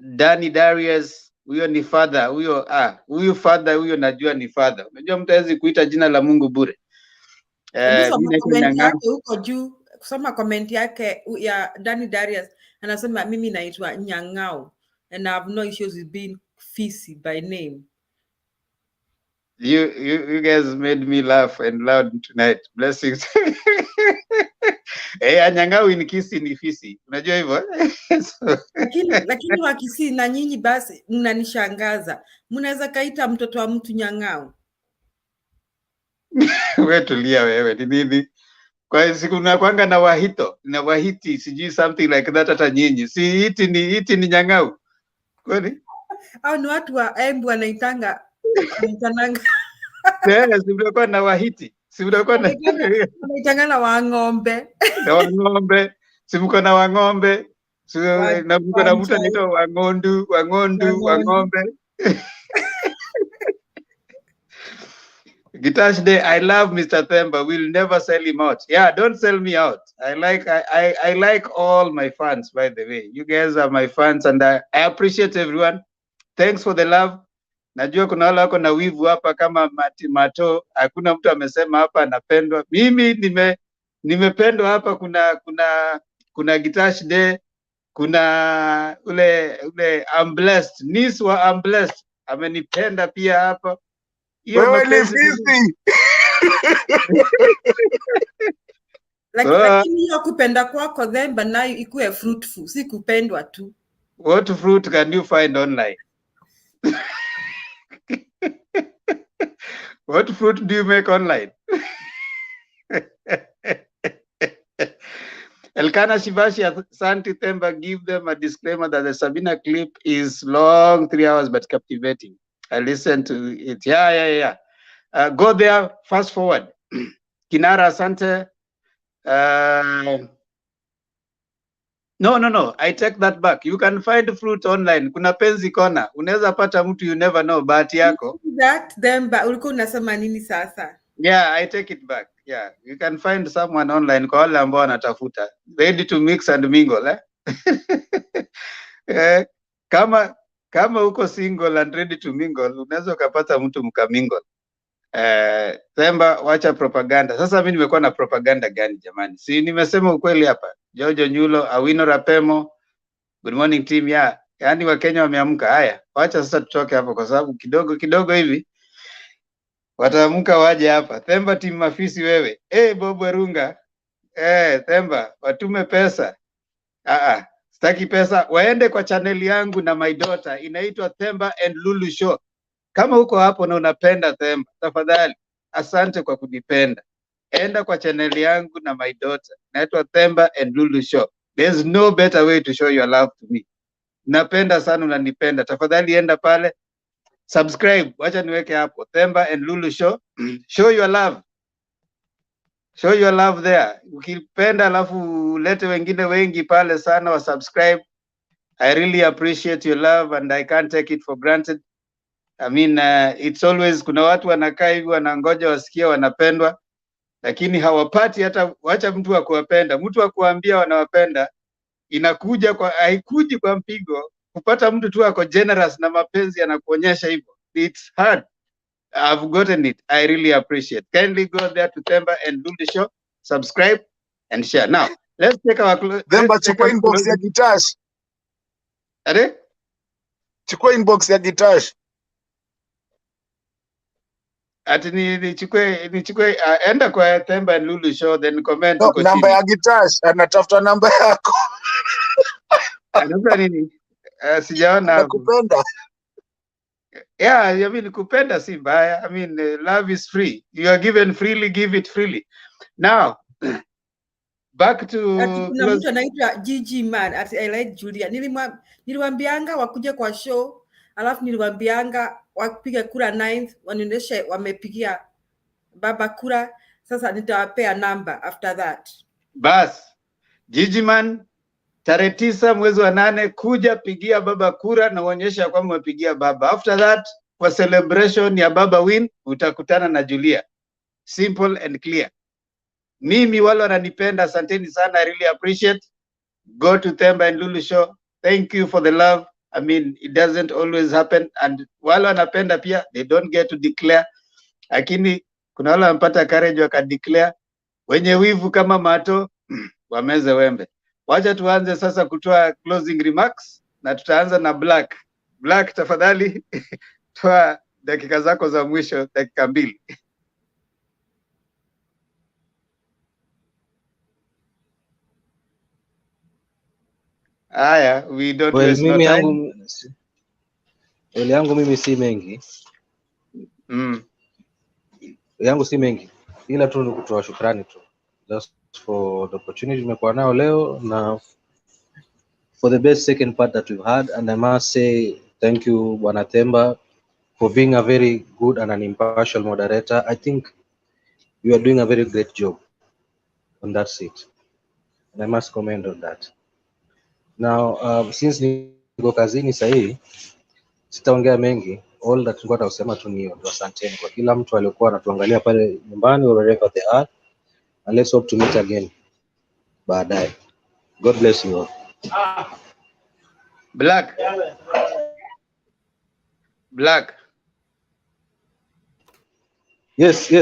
Danny Darius, huyo ni father, huyo father huyo najua ni father. Unajua mtu hawezi kuita jina la Mungu bure. Soma comment yake huko juu, kusoma comment yake ya Danny Darius anasema mimi naitwa Nyang'au and I have no issues with being Fisi by name. You guys made me laugh and loud tonight. Blessings. Nyang'au in Kisi ni Fisi. Unajua hivyo? Lakini wakisi na nyinyi basi mnanishangaza. Mnaweza kaita mtoto wa mtu Nyang'au? Wewe tulia wewe. Ni nini? Kwa siku nakwanga na Wahito, na Wahiti, sijui something like that hata nyinyi. Si hiti ni Nyang'au. Kwani? Au ni watu wa Embu wanaitanga wanaitanga. Si mlikuwa na Wahiti. Si mlikuwa na wanaitanga na Wang'ombe. Na Wang'ombe. Si mko na Wang'ombe. Na mko na mtu anaitwa Wang'ondu, Wang'ombe. Gitash Day, I love Mr. Themba. We'll never sell him out. Yeah, don't sell me out. I like all my fans, by the way. You guys are my fans and I appreciate everyone. Thanks for the love. Najua kuna wale wako na wivu hapa kama Mato. Hakuna mtu amesema hapa anapendwa. Mimi nimependwa hapa. Kuna Gitash Day. Kuna ule I'm blessed. Niswa I'm blessed. Amenipenda pia hapa. Wewe ni Fisi. Lakini hiyo kupenda kwako Themba nayo ikuwe fruitful, si kupendwa tu. What fruit can you find online? What fruit do you make online? Elkana Shivashi, Santi Themba, give them a disclaimer that the Sabina clip is long, 3 hours, but captivating. I listened to it. Yeah. Go there, fast forward. Kinara Asante. No. I take that back. You can find fruit online. Kuna penzi kona. Unaweza pata mtu you never know. Bahati yako. That Themba, ulikuwa unasema nini sasa? Yeah, I take it back. Yeah, you can find someone online kwa wale ambao wanatafuta. Ready to mix and mingle, Kama uko single and ready to mingle, unaweza ukapata mtu mkamingle. Themba, wacha propaganda. Sasa mimi nimekuwa na propaganda gani jamani? Si nimesema ukweli hapa. Jojo Nyulo, Awino Rapemo, good morning team. Yeah, yaani Wakenya wameamka. Haya, wacha sasa tutoke hapo kwa sababu kidogo hivi wataamka waje hapa. Themba team Mafisi wewe. Bobo Runga. Themba, watume pesa. Sitaki pesa. Waende kwa channel yangu na my daughter. Inaitwa Themba and Lulu Show. Kama uko hapo na unapenda Themba, tafadhali, asante kwa kunipenda. Enda kwa channel yangu na my daughter. Inaitwa Themba and Lulu Show. There's no better way to show your love to me. Napenda sana unanipenda. Tafadhali enda pale. Subscribe. Wacha niweke hapo. Themba and Lulu Show. Show your love. Show your love there. Ukipenda alafu lete wengine wengi pale sana wa subscribe. I really appreciate your love and I can't take it for granted. I mean, it's always kuna watu wanakaa hivi wanangoja wasikia wanapendwa, lakini hawapati hata, wacha mtu wa kuwapenda. Mtu wa kuambia wanawapenda haikuji kwa mpigo. Kupata mtu tu ako generous na mapenzi anakuonyesha hivyo. It's hard. I've gotten it. I really appreciate. Kindly go there to Themba and do the show, subscribe and share. Now, let's take our Themba, chukua inbox ya Gitash. Ade? Chukua inbox ya Gitash. Ati nichukue enda kwa Themba and Lulu Show then comment no, namba ya Gitash, anatafuta namba yako. Anataka nini? Sijaona. Nakupenda. Yeah, I mean, kupenda si mbaya. I mean, love is free. You are given freely, give it freely. Now, back to... Kuna mtu anaitwa Gigi Man, I like Julia. Niliwaambianga wakuje kwa show, alafu niliwaambianga wapiga kura 9th, wanionyeshe wamepigia baba kura. Sasa nitawapea number after that. Bas, Gigi Man, tarehe 9 mwezi wa 8 kuja pigia baba kura na uonyesha kwamba umepigia baba. After that, kwa celebration ya baba win, utakutana na Julia. Simple and clear. Mimi wale wananipenda, asanteni sana, I really appreciate. Go to Themba and Lulu Show, Thank you for the love. I mean, it doesn't always happen, and wale wanapenda pia, they don't get to declare, lakini kuna wale wanapata courage wakadeclare. Wenye wivu kama Mato wameze wembe. Wacha tuanze sasa kutoa closing remarks, na tutaanza na Black. Black, tafadhali toa dakika zako za mwisho, dakika 2. Aya, we don't waste no time. Yangu mimi si mengi. Yangu si mengi. Ila tu ni kutoa shukrani tu. Just for the opportunity tumekuwa nao leo na for the best second part that we've had, and I must say thank you Bwana Themba for being a very good and an impartial moderator. I think you are doing a very great job on that seat, and I must comment on that. Now since niko kazini sahi, sitaongea mengi. All that tulikuwa tunasema tu ni asanteni kwa kila mtu aliyokuwa anatuangalia pale nyumbani or wherever they are, and let's hope to meet again baadaye. God bless you all. Black. Yes.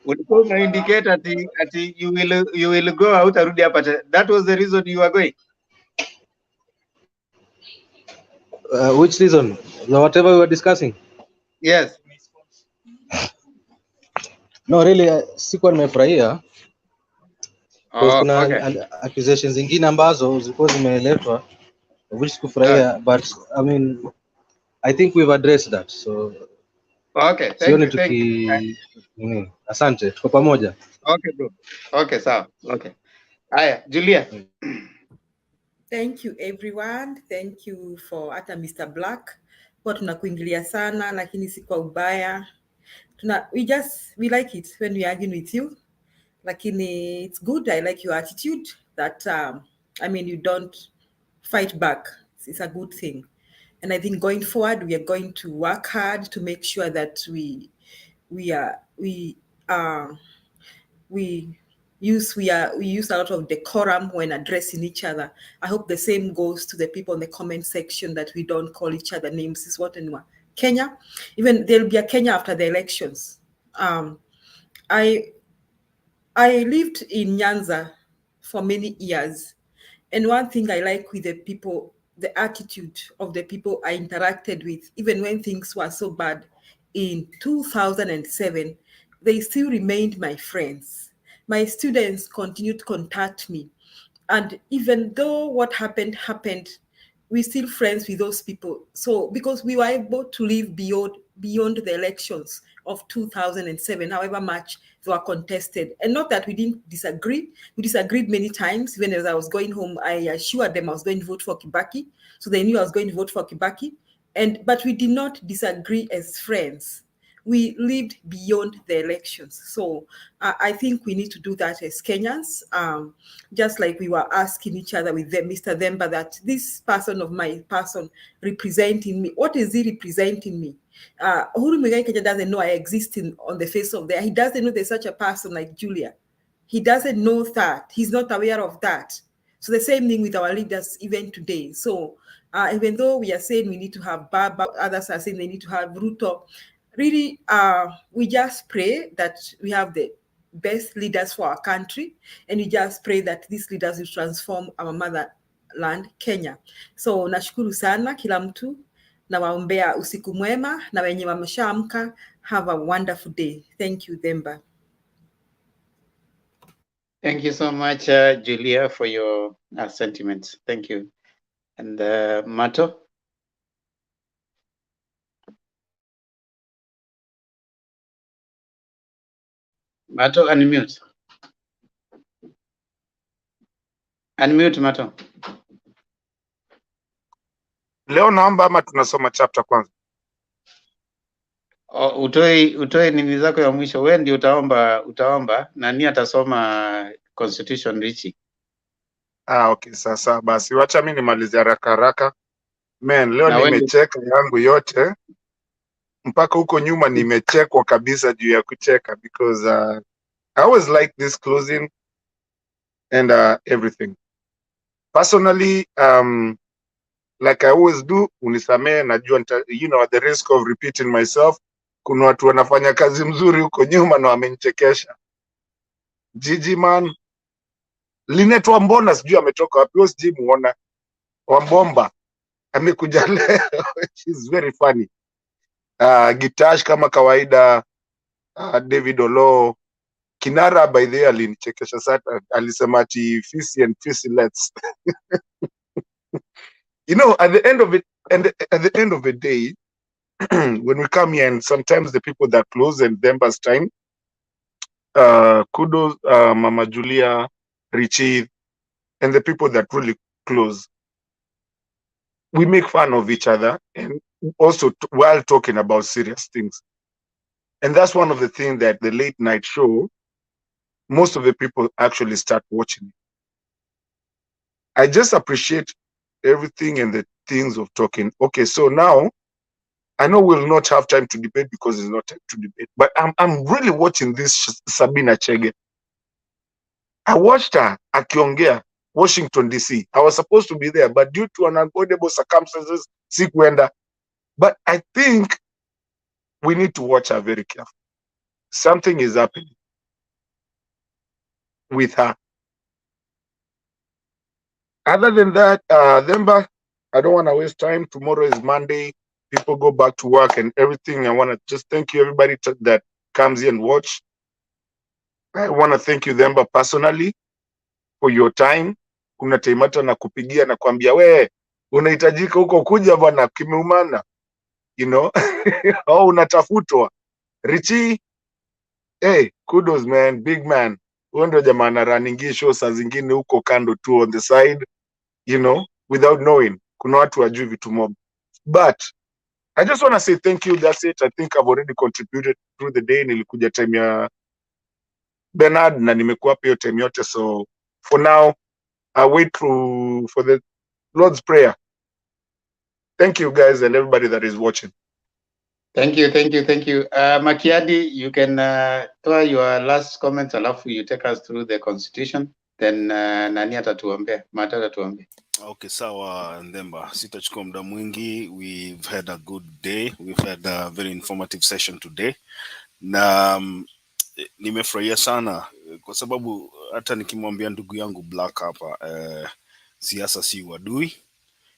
Ulikuwa una indicate ati you will go out arudi hapa. That was the reason you were going. Which reason? Whatever we were discussing? Yes. No, really, sikuwa nimefurahia. Kuna okay. accusations zingine ambazo zilikuwa zimeletwa which sikufurahia, but I mean I think we've addressed that, so okay, thank you. Asante, tuko pamoja. Okay bro. Okay, sawa. Okay. Aya, Julia. Thank you everyone. Thank you for hata Mr. Black. Kwa tunakuingilia sana lakini si kwa ubaya. We like it when we argue with you. Lakini it's good. I like your attitude that I mean you don't fight back. It's a good thing. And I think going forward we are going to work hard to make sure that we use a lot of decorum when addressing each other. I hope the same goes to the people in the comment section, that we don't call each other names. This is what in Kenya. Even there'll be a Kenya after the elections. I lived in Nyanza for many years, and one thing I like with the people, the attitude of the people I interacted with, even when things were so bad in 2007, they still remained my friends. My students continued to contact me. And even though what happened, we're still friends with those people. So because we were able to live beyond the elections of 2007, however much they were contested. And not that we didn't disagree. We disagreed many times. Even as I was going home, I assured them I was going to vote for Kibaki. So they knew I was going to vote for Kibaki. But we did not disagree as friends. We lived beyond the elections. So I think we need to do that as Kenyans. Just like we were asking each other with them, Mr. Themba, that this person of my person representing me, what is he representing me? Uhuru Muigai Kenyatta doesn't know I exist on the face of the earth. He doesn't know there's such a person like Julia. He doesn't know that. He's not aware of that. So the same thing with our leaders even today. So even though we are saying we need to have Baba, others are saying they need to have Ruto, really, we just pray that we have the best leaders for our country, and we just pray that these leaders will transform our motherland, Kenya. So nashukuru sana kila mtu, na waombea usiku mwema, na wenye wameshaamka, have a wonderful day. Thank you, Themba. Thank you so much, Julia, for your sentiments. Thank you. And Mato? Mato, unmute. Unmute, Mato. Leo naomba ama tunasoma chapter kwanza? Utoe nini zako ya mwisho. Wewe ndio utaomba. Nani atasoma constitution Richi? Okay, sasa basi wacha mimi nimalize haraka. Man, leo nimecheka yangu yote. Mpaka huko nyuma nimechekwa kabisa juu ya kucheka, because I always like this closing and everything. Personally, like I always do, unisamee, najua at the risk of repeating myself, kuna watu wanafanya kazi mzuri huko nyuma na wamenichekesha. Gigi man, Linet Wambona sijui ametoka wapi, wewe sijui muona. Wambomba amekuja leo. She's very funny. Gitash kama kawaida, David Olo, Kinara by the way alinichekesha sana, alisema ati fisi and fisilets. At the end of it, and at the end of the day, when we come here, and sometimes the people that close and Demba's time, kudos, Mama Julia, Richie, and the people that really close, we make fun of each other, and also while talking about serious things. And that's one of the things that the late night show, most of the people actually start watching. I just appreciate everything and the things of talking. Okay, so now I know we'll not have time to debate because it's not time to debate, but I'm really watching this Sabina Chege. I watched her akiongea Washington DC. I was supposed to be there, but due to unavoidable circumstances, sikuenda. But I think we need to watch her very carefully. Something is happening with her. Other than that, Themba, I don't want to waste time. Tomorrow is Monday. People go back to work and everything. I want to just thank you, everybody that comes here and watch. I want to thank you, Themba, personally for your time. Kuna taimata na kupigia na kuambia, we, unahitajika huko kuja bwana, kimeumana. Au unatafutwa. Richie, hey, kudos man, big man. Wewe ndio jamaa na running show saa zingine huko kando tu on the side, without knowing. Kuna watu wajui vitu mob. But I just want to say thank you. That's it. I think I've already contributed through the day. Nilikuja time ya Bernard na nimekuwa hiyo time yote. So for now, I wait for the Lord's Prayer. Thank you guys and everybody that is watching. Thank you. Makiadi, you can throw your last comments, alafu you take us through the constitution, then nani atatuambia, Mata atatuambia. Okay, sawa Ndemba, sitachukua muda mwingi. We've had a good day. We've had a very informative session today. Na nimefurahia sana kwa sababu hata nikimwambia ndugu yangu Black hapa, siasa si uadui.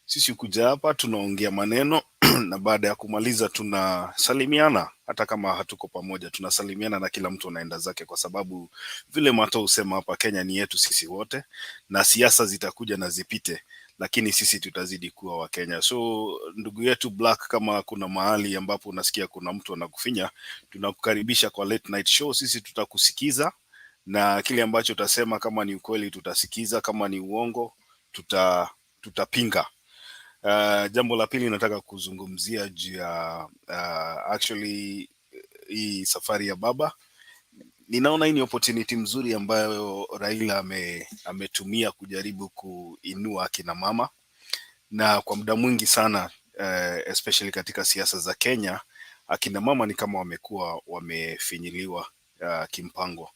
Sisi kuja hapa tunaongea maneno na baada ya kumaliza tunasalimiana, hata kama hatuko pamoja tunasalimiana na kila mtu anaenda zake, kwa sababu vile Mato usema hapa, Kenya ni yetu sisi wote na siasa zitakuja na zipite, lakini sisi tutazidi kuwa wa Kenya. So ndugu yetu Black, kama kuna mahali ambapo unasikia kuna mtu anakufinya, tunakukaribisha kwa late night show. Sisi tutakusikiza na kile ambacho utasema, kama ni ukweli tutasikiza, kama ni uongo tutapinga. Jambo la pili nataka kuzungumzia juu ya actually hii safari ya baba. Ninaona hii ni opportunity mzuri ambayo Raila ametumia kujaribu kuinua akina mama, na kwa muda mwingi sana especially katika siasa za Kenya, akina mama ni kama wamekuwa wamefinyiliwa kimpango.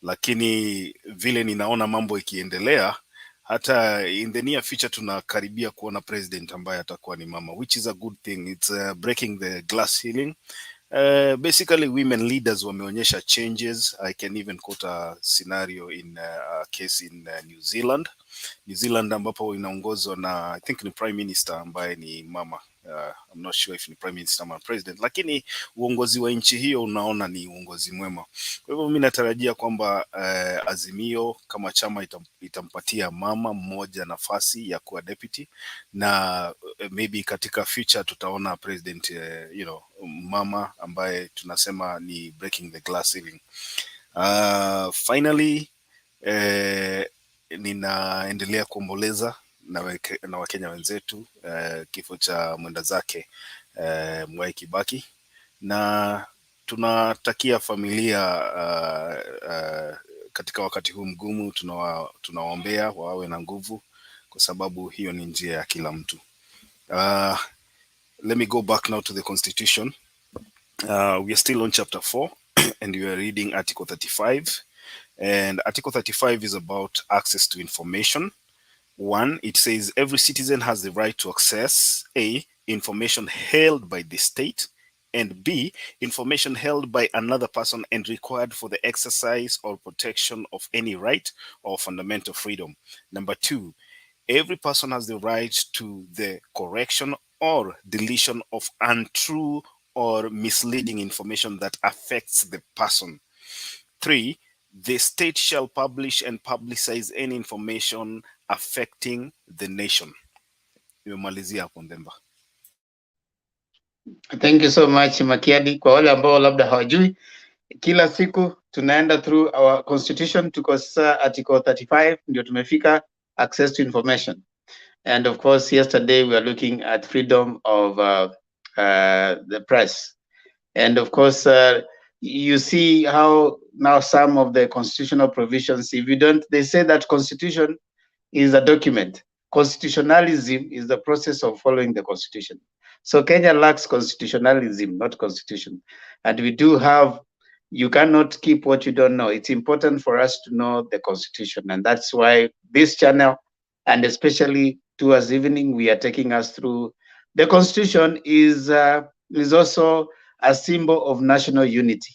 Lakini vile ninaona mambo ikiendelea, hata in the near future tunakaribia kuona president ambaye atakuwa ni mama, which is a good thing. It's breaking the glass ceiling. Basically women leaders wameonyesha changes. I can even quote a scenario in a case in New Zealand ambapo inaongozwa na I think ni prime minister ambaye ni mama. I'm not sure if ni prime minister ama president, lakini uongozi wa nchi hiyo unaona ni uongozi mwema. Kwa hivyo mimi natarajia kwamba Azimio kama chama itampatia mama mmoja nafasi ya kuwa deputy, na maybe katika future tutaona president mama ambaye tunasema ni breaking the glass ceiling. Finally, ninaendelea kuomboleza na Wakenya wenzetu kifo cha mwenda zake Mwai Kibaki, na tunatakia familia katika wakati huu mgumu, tunawaombea wawe na nguvu, kwa sababu hiyo ni njia ya kila mtu. Let me go back now to the constitution. We are still on chapter 4 and we are reading article 35. And article 35 is about access to information. 1, it says every citizen has the right to access A, information held by the state, and B, information held by another person and required for the exercise or protection of any right or fundamental freedom. Number 2, every person has the right to the correction or deletion of untrue or misleading information that affects the person. 3, the state shall publish and publicize any information affecting the nation. Nimemalizia hapo Ndemba. Thank you so much Makiadi. Kwa wale ambao labda hawajui, kila siku tunaenda through our constitution, tuko sasa article 35 ndio tumefika access to information. And of course yesterday we are looking at freedom of the press. And of course you see how now some of the constitutional provisions, if you don't, they say that constitution is a document. Constitutionalism is the process of following the constitution. So Kenya lacks constitutionalism, not constitution. And we do have, you cannot keep what you don't know. It's important for us to know the constitution. And that's why this channel, and especially towards evening, we are taking us through. The constitution is also a symbol of national unity.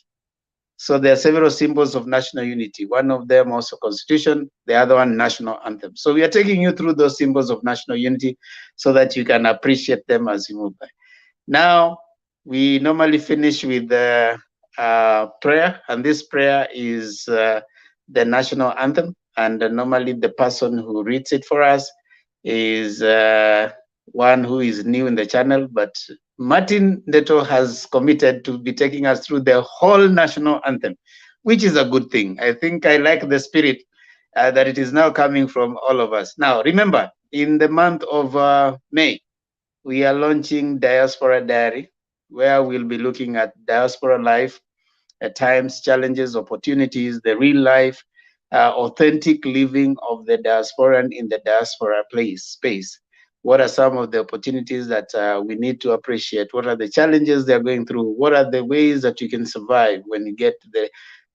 So there are several symbols of national unity. One of them also constitution, the other one national anthem. So we are taking you through those symbols of national unity so that you can appreciate them as you move by. Now, we normally finish with the prayer, and this prayer is the national anthem. And normally the person who reads it for us is one who is new in the channel, but Martin Neto has committed to be taking us through the whole national anthem, which is a good thing. I think I like the spirit that it is now coming from all of us. Now, remember, in the month of May, we are launching Diaspora Diary, where we'll be looking at diaspora life, at times, challenges, opportunities, the real life, authentic living of the diasporan in the diaspora space. What are some of the opportunities that we need to appreciate? What are the challenges they're going through? What are the ways that you can survive when you get to the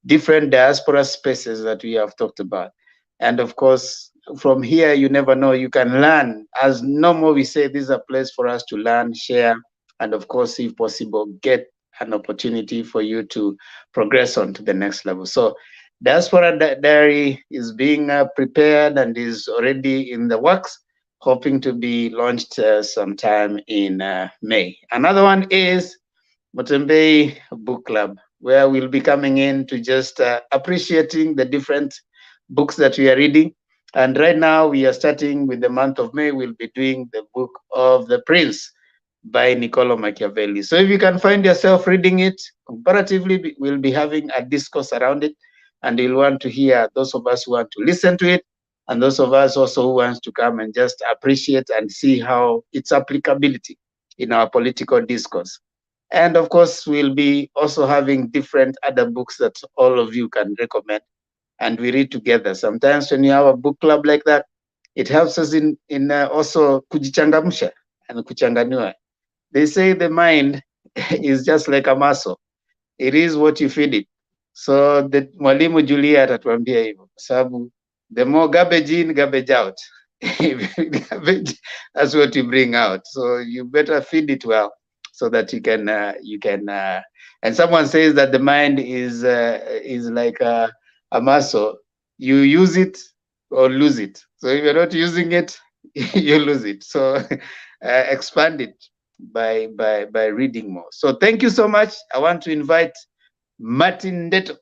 different diaspora spaces that we have talked about? And of course, from here, you never know, you can learn. As normal, we say this is a place for us to learn, share, and of course, if possible, get an opportunity for you to progress on to the next level. So Diaspora Diary is being prepared and is already in the works, hoping to be launched sometime in May. Another one is Motembei Book Club, where we'll be coming in to just appreciating the different books that we are reading. And right now we are starting with the month of May, we'll be doing the book of The Prince by Niccolo Machiavelli. So if you can find yourself reading it, comparatively, we'll be having a discourse around it, and you'll want to hear those of us who want to listen to it, and those of us also who wants to come and just appreciate and see how its applicability in our political discourse. And of course, we'll be also having different other books that all of you can recommend, and we read together. Sometimes when you have a book club like that, it helps us in also kujichangamsha and kuchanganua. They say the mind is just like a muscle. It is what you feed it. So the Mwalimu Julia atatuambia hivyo, sababu the more garbage in, garbage out. Garbage, that's what you bring out. So you better feed it well so that you can and someone says that the mind is like a muscle. You use it or lose it. So if you're not using it, you lose it. So expand it by reading more. So thank you so much. I want to invite Martin Neto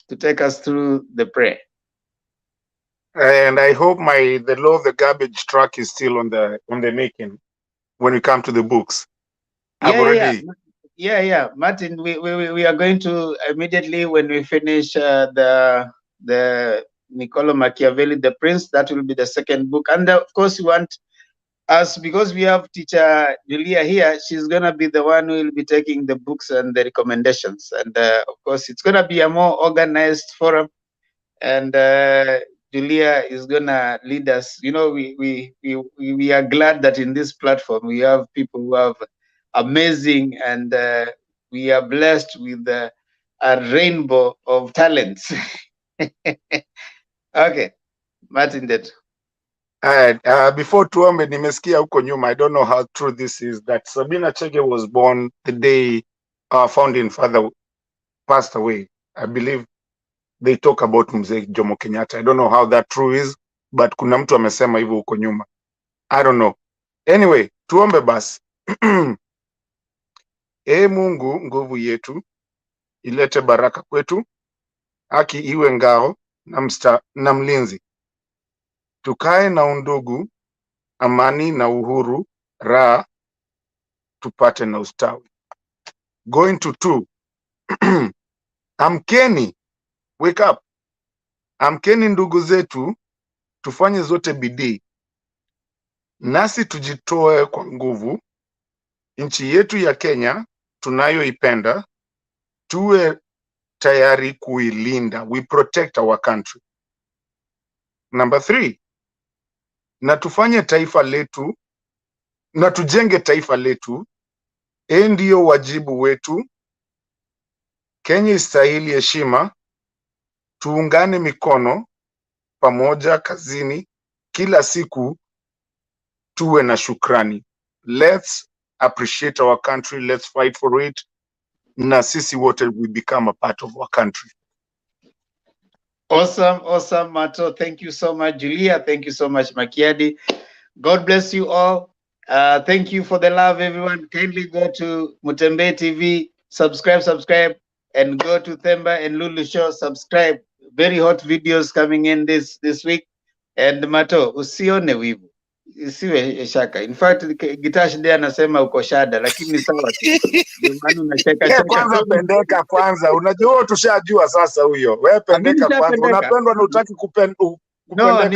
to take us through the prayer. And I hope the law of the garbage truck is still on the making when we come to the books. Yeah. Martin, we are going to immediately when we finish the Niccolo Machiavelli, The Prince, that will be the second book. And of course we want us, because we have teacher Julia here, she's gonna be the one who will be taking the books and the recommendations. And of course it's gonna be a more organized forum. And Julia is gonna lead us. You know, we are glad that in this platform we have people who have amazing, and we are blessed with a rainbow of talents. Okay, Martin Neto. Before tuombe, nimesikia huko nyuma, I don't know how true this is, that Sabina Chege was born the day our founding father passed away. I believe they talk about Mzee Jomo Kenyatta. I don't know how that true is, but kuna mtu amesema hivyo huko nyuma. I don't know. Anyway, tuombe basi. Ee Mungu, nguvu yetu, ilete baraka kwetu, haki iwe ngao na mlinzi. Tukae na undugu, amani na uhuru, raha tupate na ustawi. Going to 2. Amkeni, wake up. Amkeni ndugu zetu, tufanye zote bidii. Nasi tujitoe kwa nguvu. Nchi yetu ya Kenya tunayoipenda, tuwe tayari kuilinda. We protect our country. Number 3. Na tufanye taifa letu, na tujenge taifa letu. Ndio wajibu wetu. Kenya istahili heshima. Tuungane mikono pamoja kazini, kila siku tuwe na shukrani. Let's appreciate our country, let's fight for it. Na sisi wote we become a part of our country. Awesome, awesome, Mato. Thank you so much, Julia. Thank you so much, Makiadi. God bless you all. Thank you for the love, everyone. Kindly go to Mutembe TV, subscribe, and go to Themba and Lulu Show, subscribe. Very hot videos coming in this week. And Mato, usione wivu. Isiwe shaka. In fact, Gitash ndiye anasema uko shada, lakini sawa tu. Ndio maana unacheka. Kwanza pendeka kwanza. Unajua tushajua sasa huyo. Wewe pendeka kwanza. Unapendwa na utaki kupendeka. No,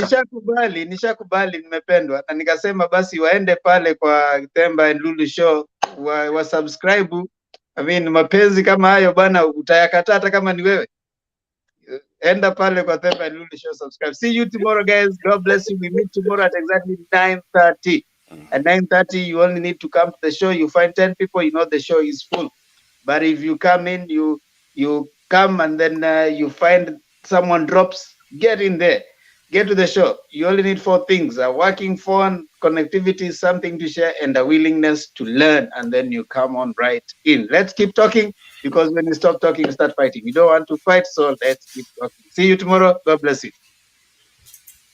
nishakubali nimependwa, na nikasema basi waende pale kwa Themba and Lulu Show wa subscribe. I mean, mapenzi kama hayo bana utayakataa hata kama ni wewe. Enda pale kwa Themba and Lulu Show, subscribe. See you tomorrow, guys. God bless you. We meet tomorrow at exactly 9:30. At 9:30, you only need to come to the show. You find 10 people, you know the show is full. But if you come in, you come and then you find someone drops, get in there. Get to the show. You only need 4 things: a working phone, connectivity, something to share, and a willingness to learn. And then you come on right in. Let's keep talking, because when you stop talking, you start fighting. You don't want to fight, so let's keep talking. See you tomorrow. God bless you.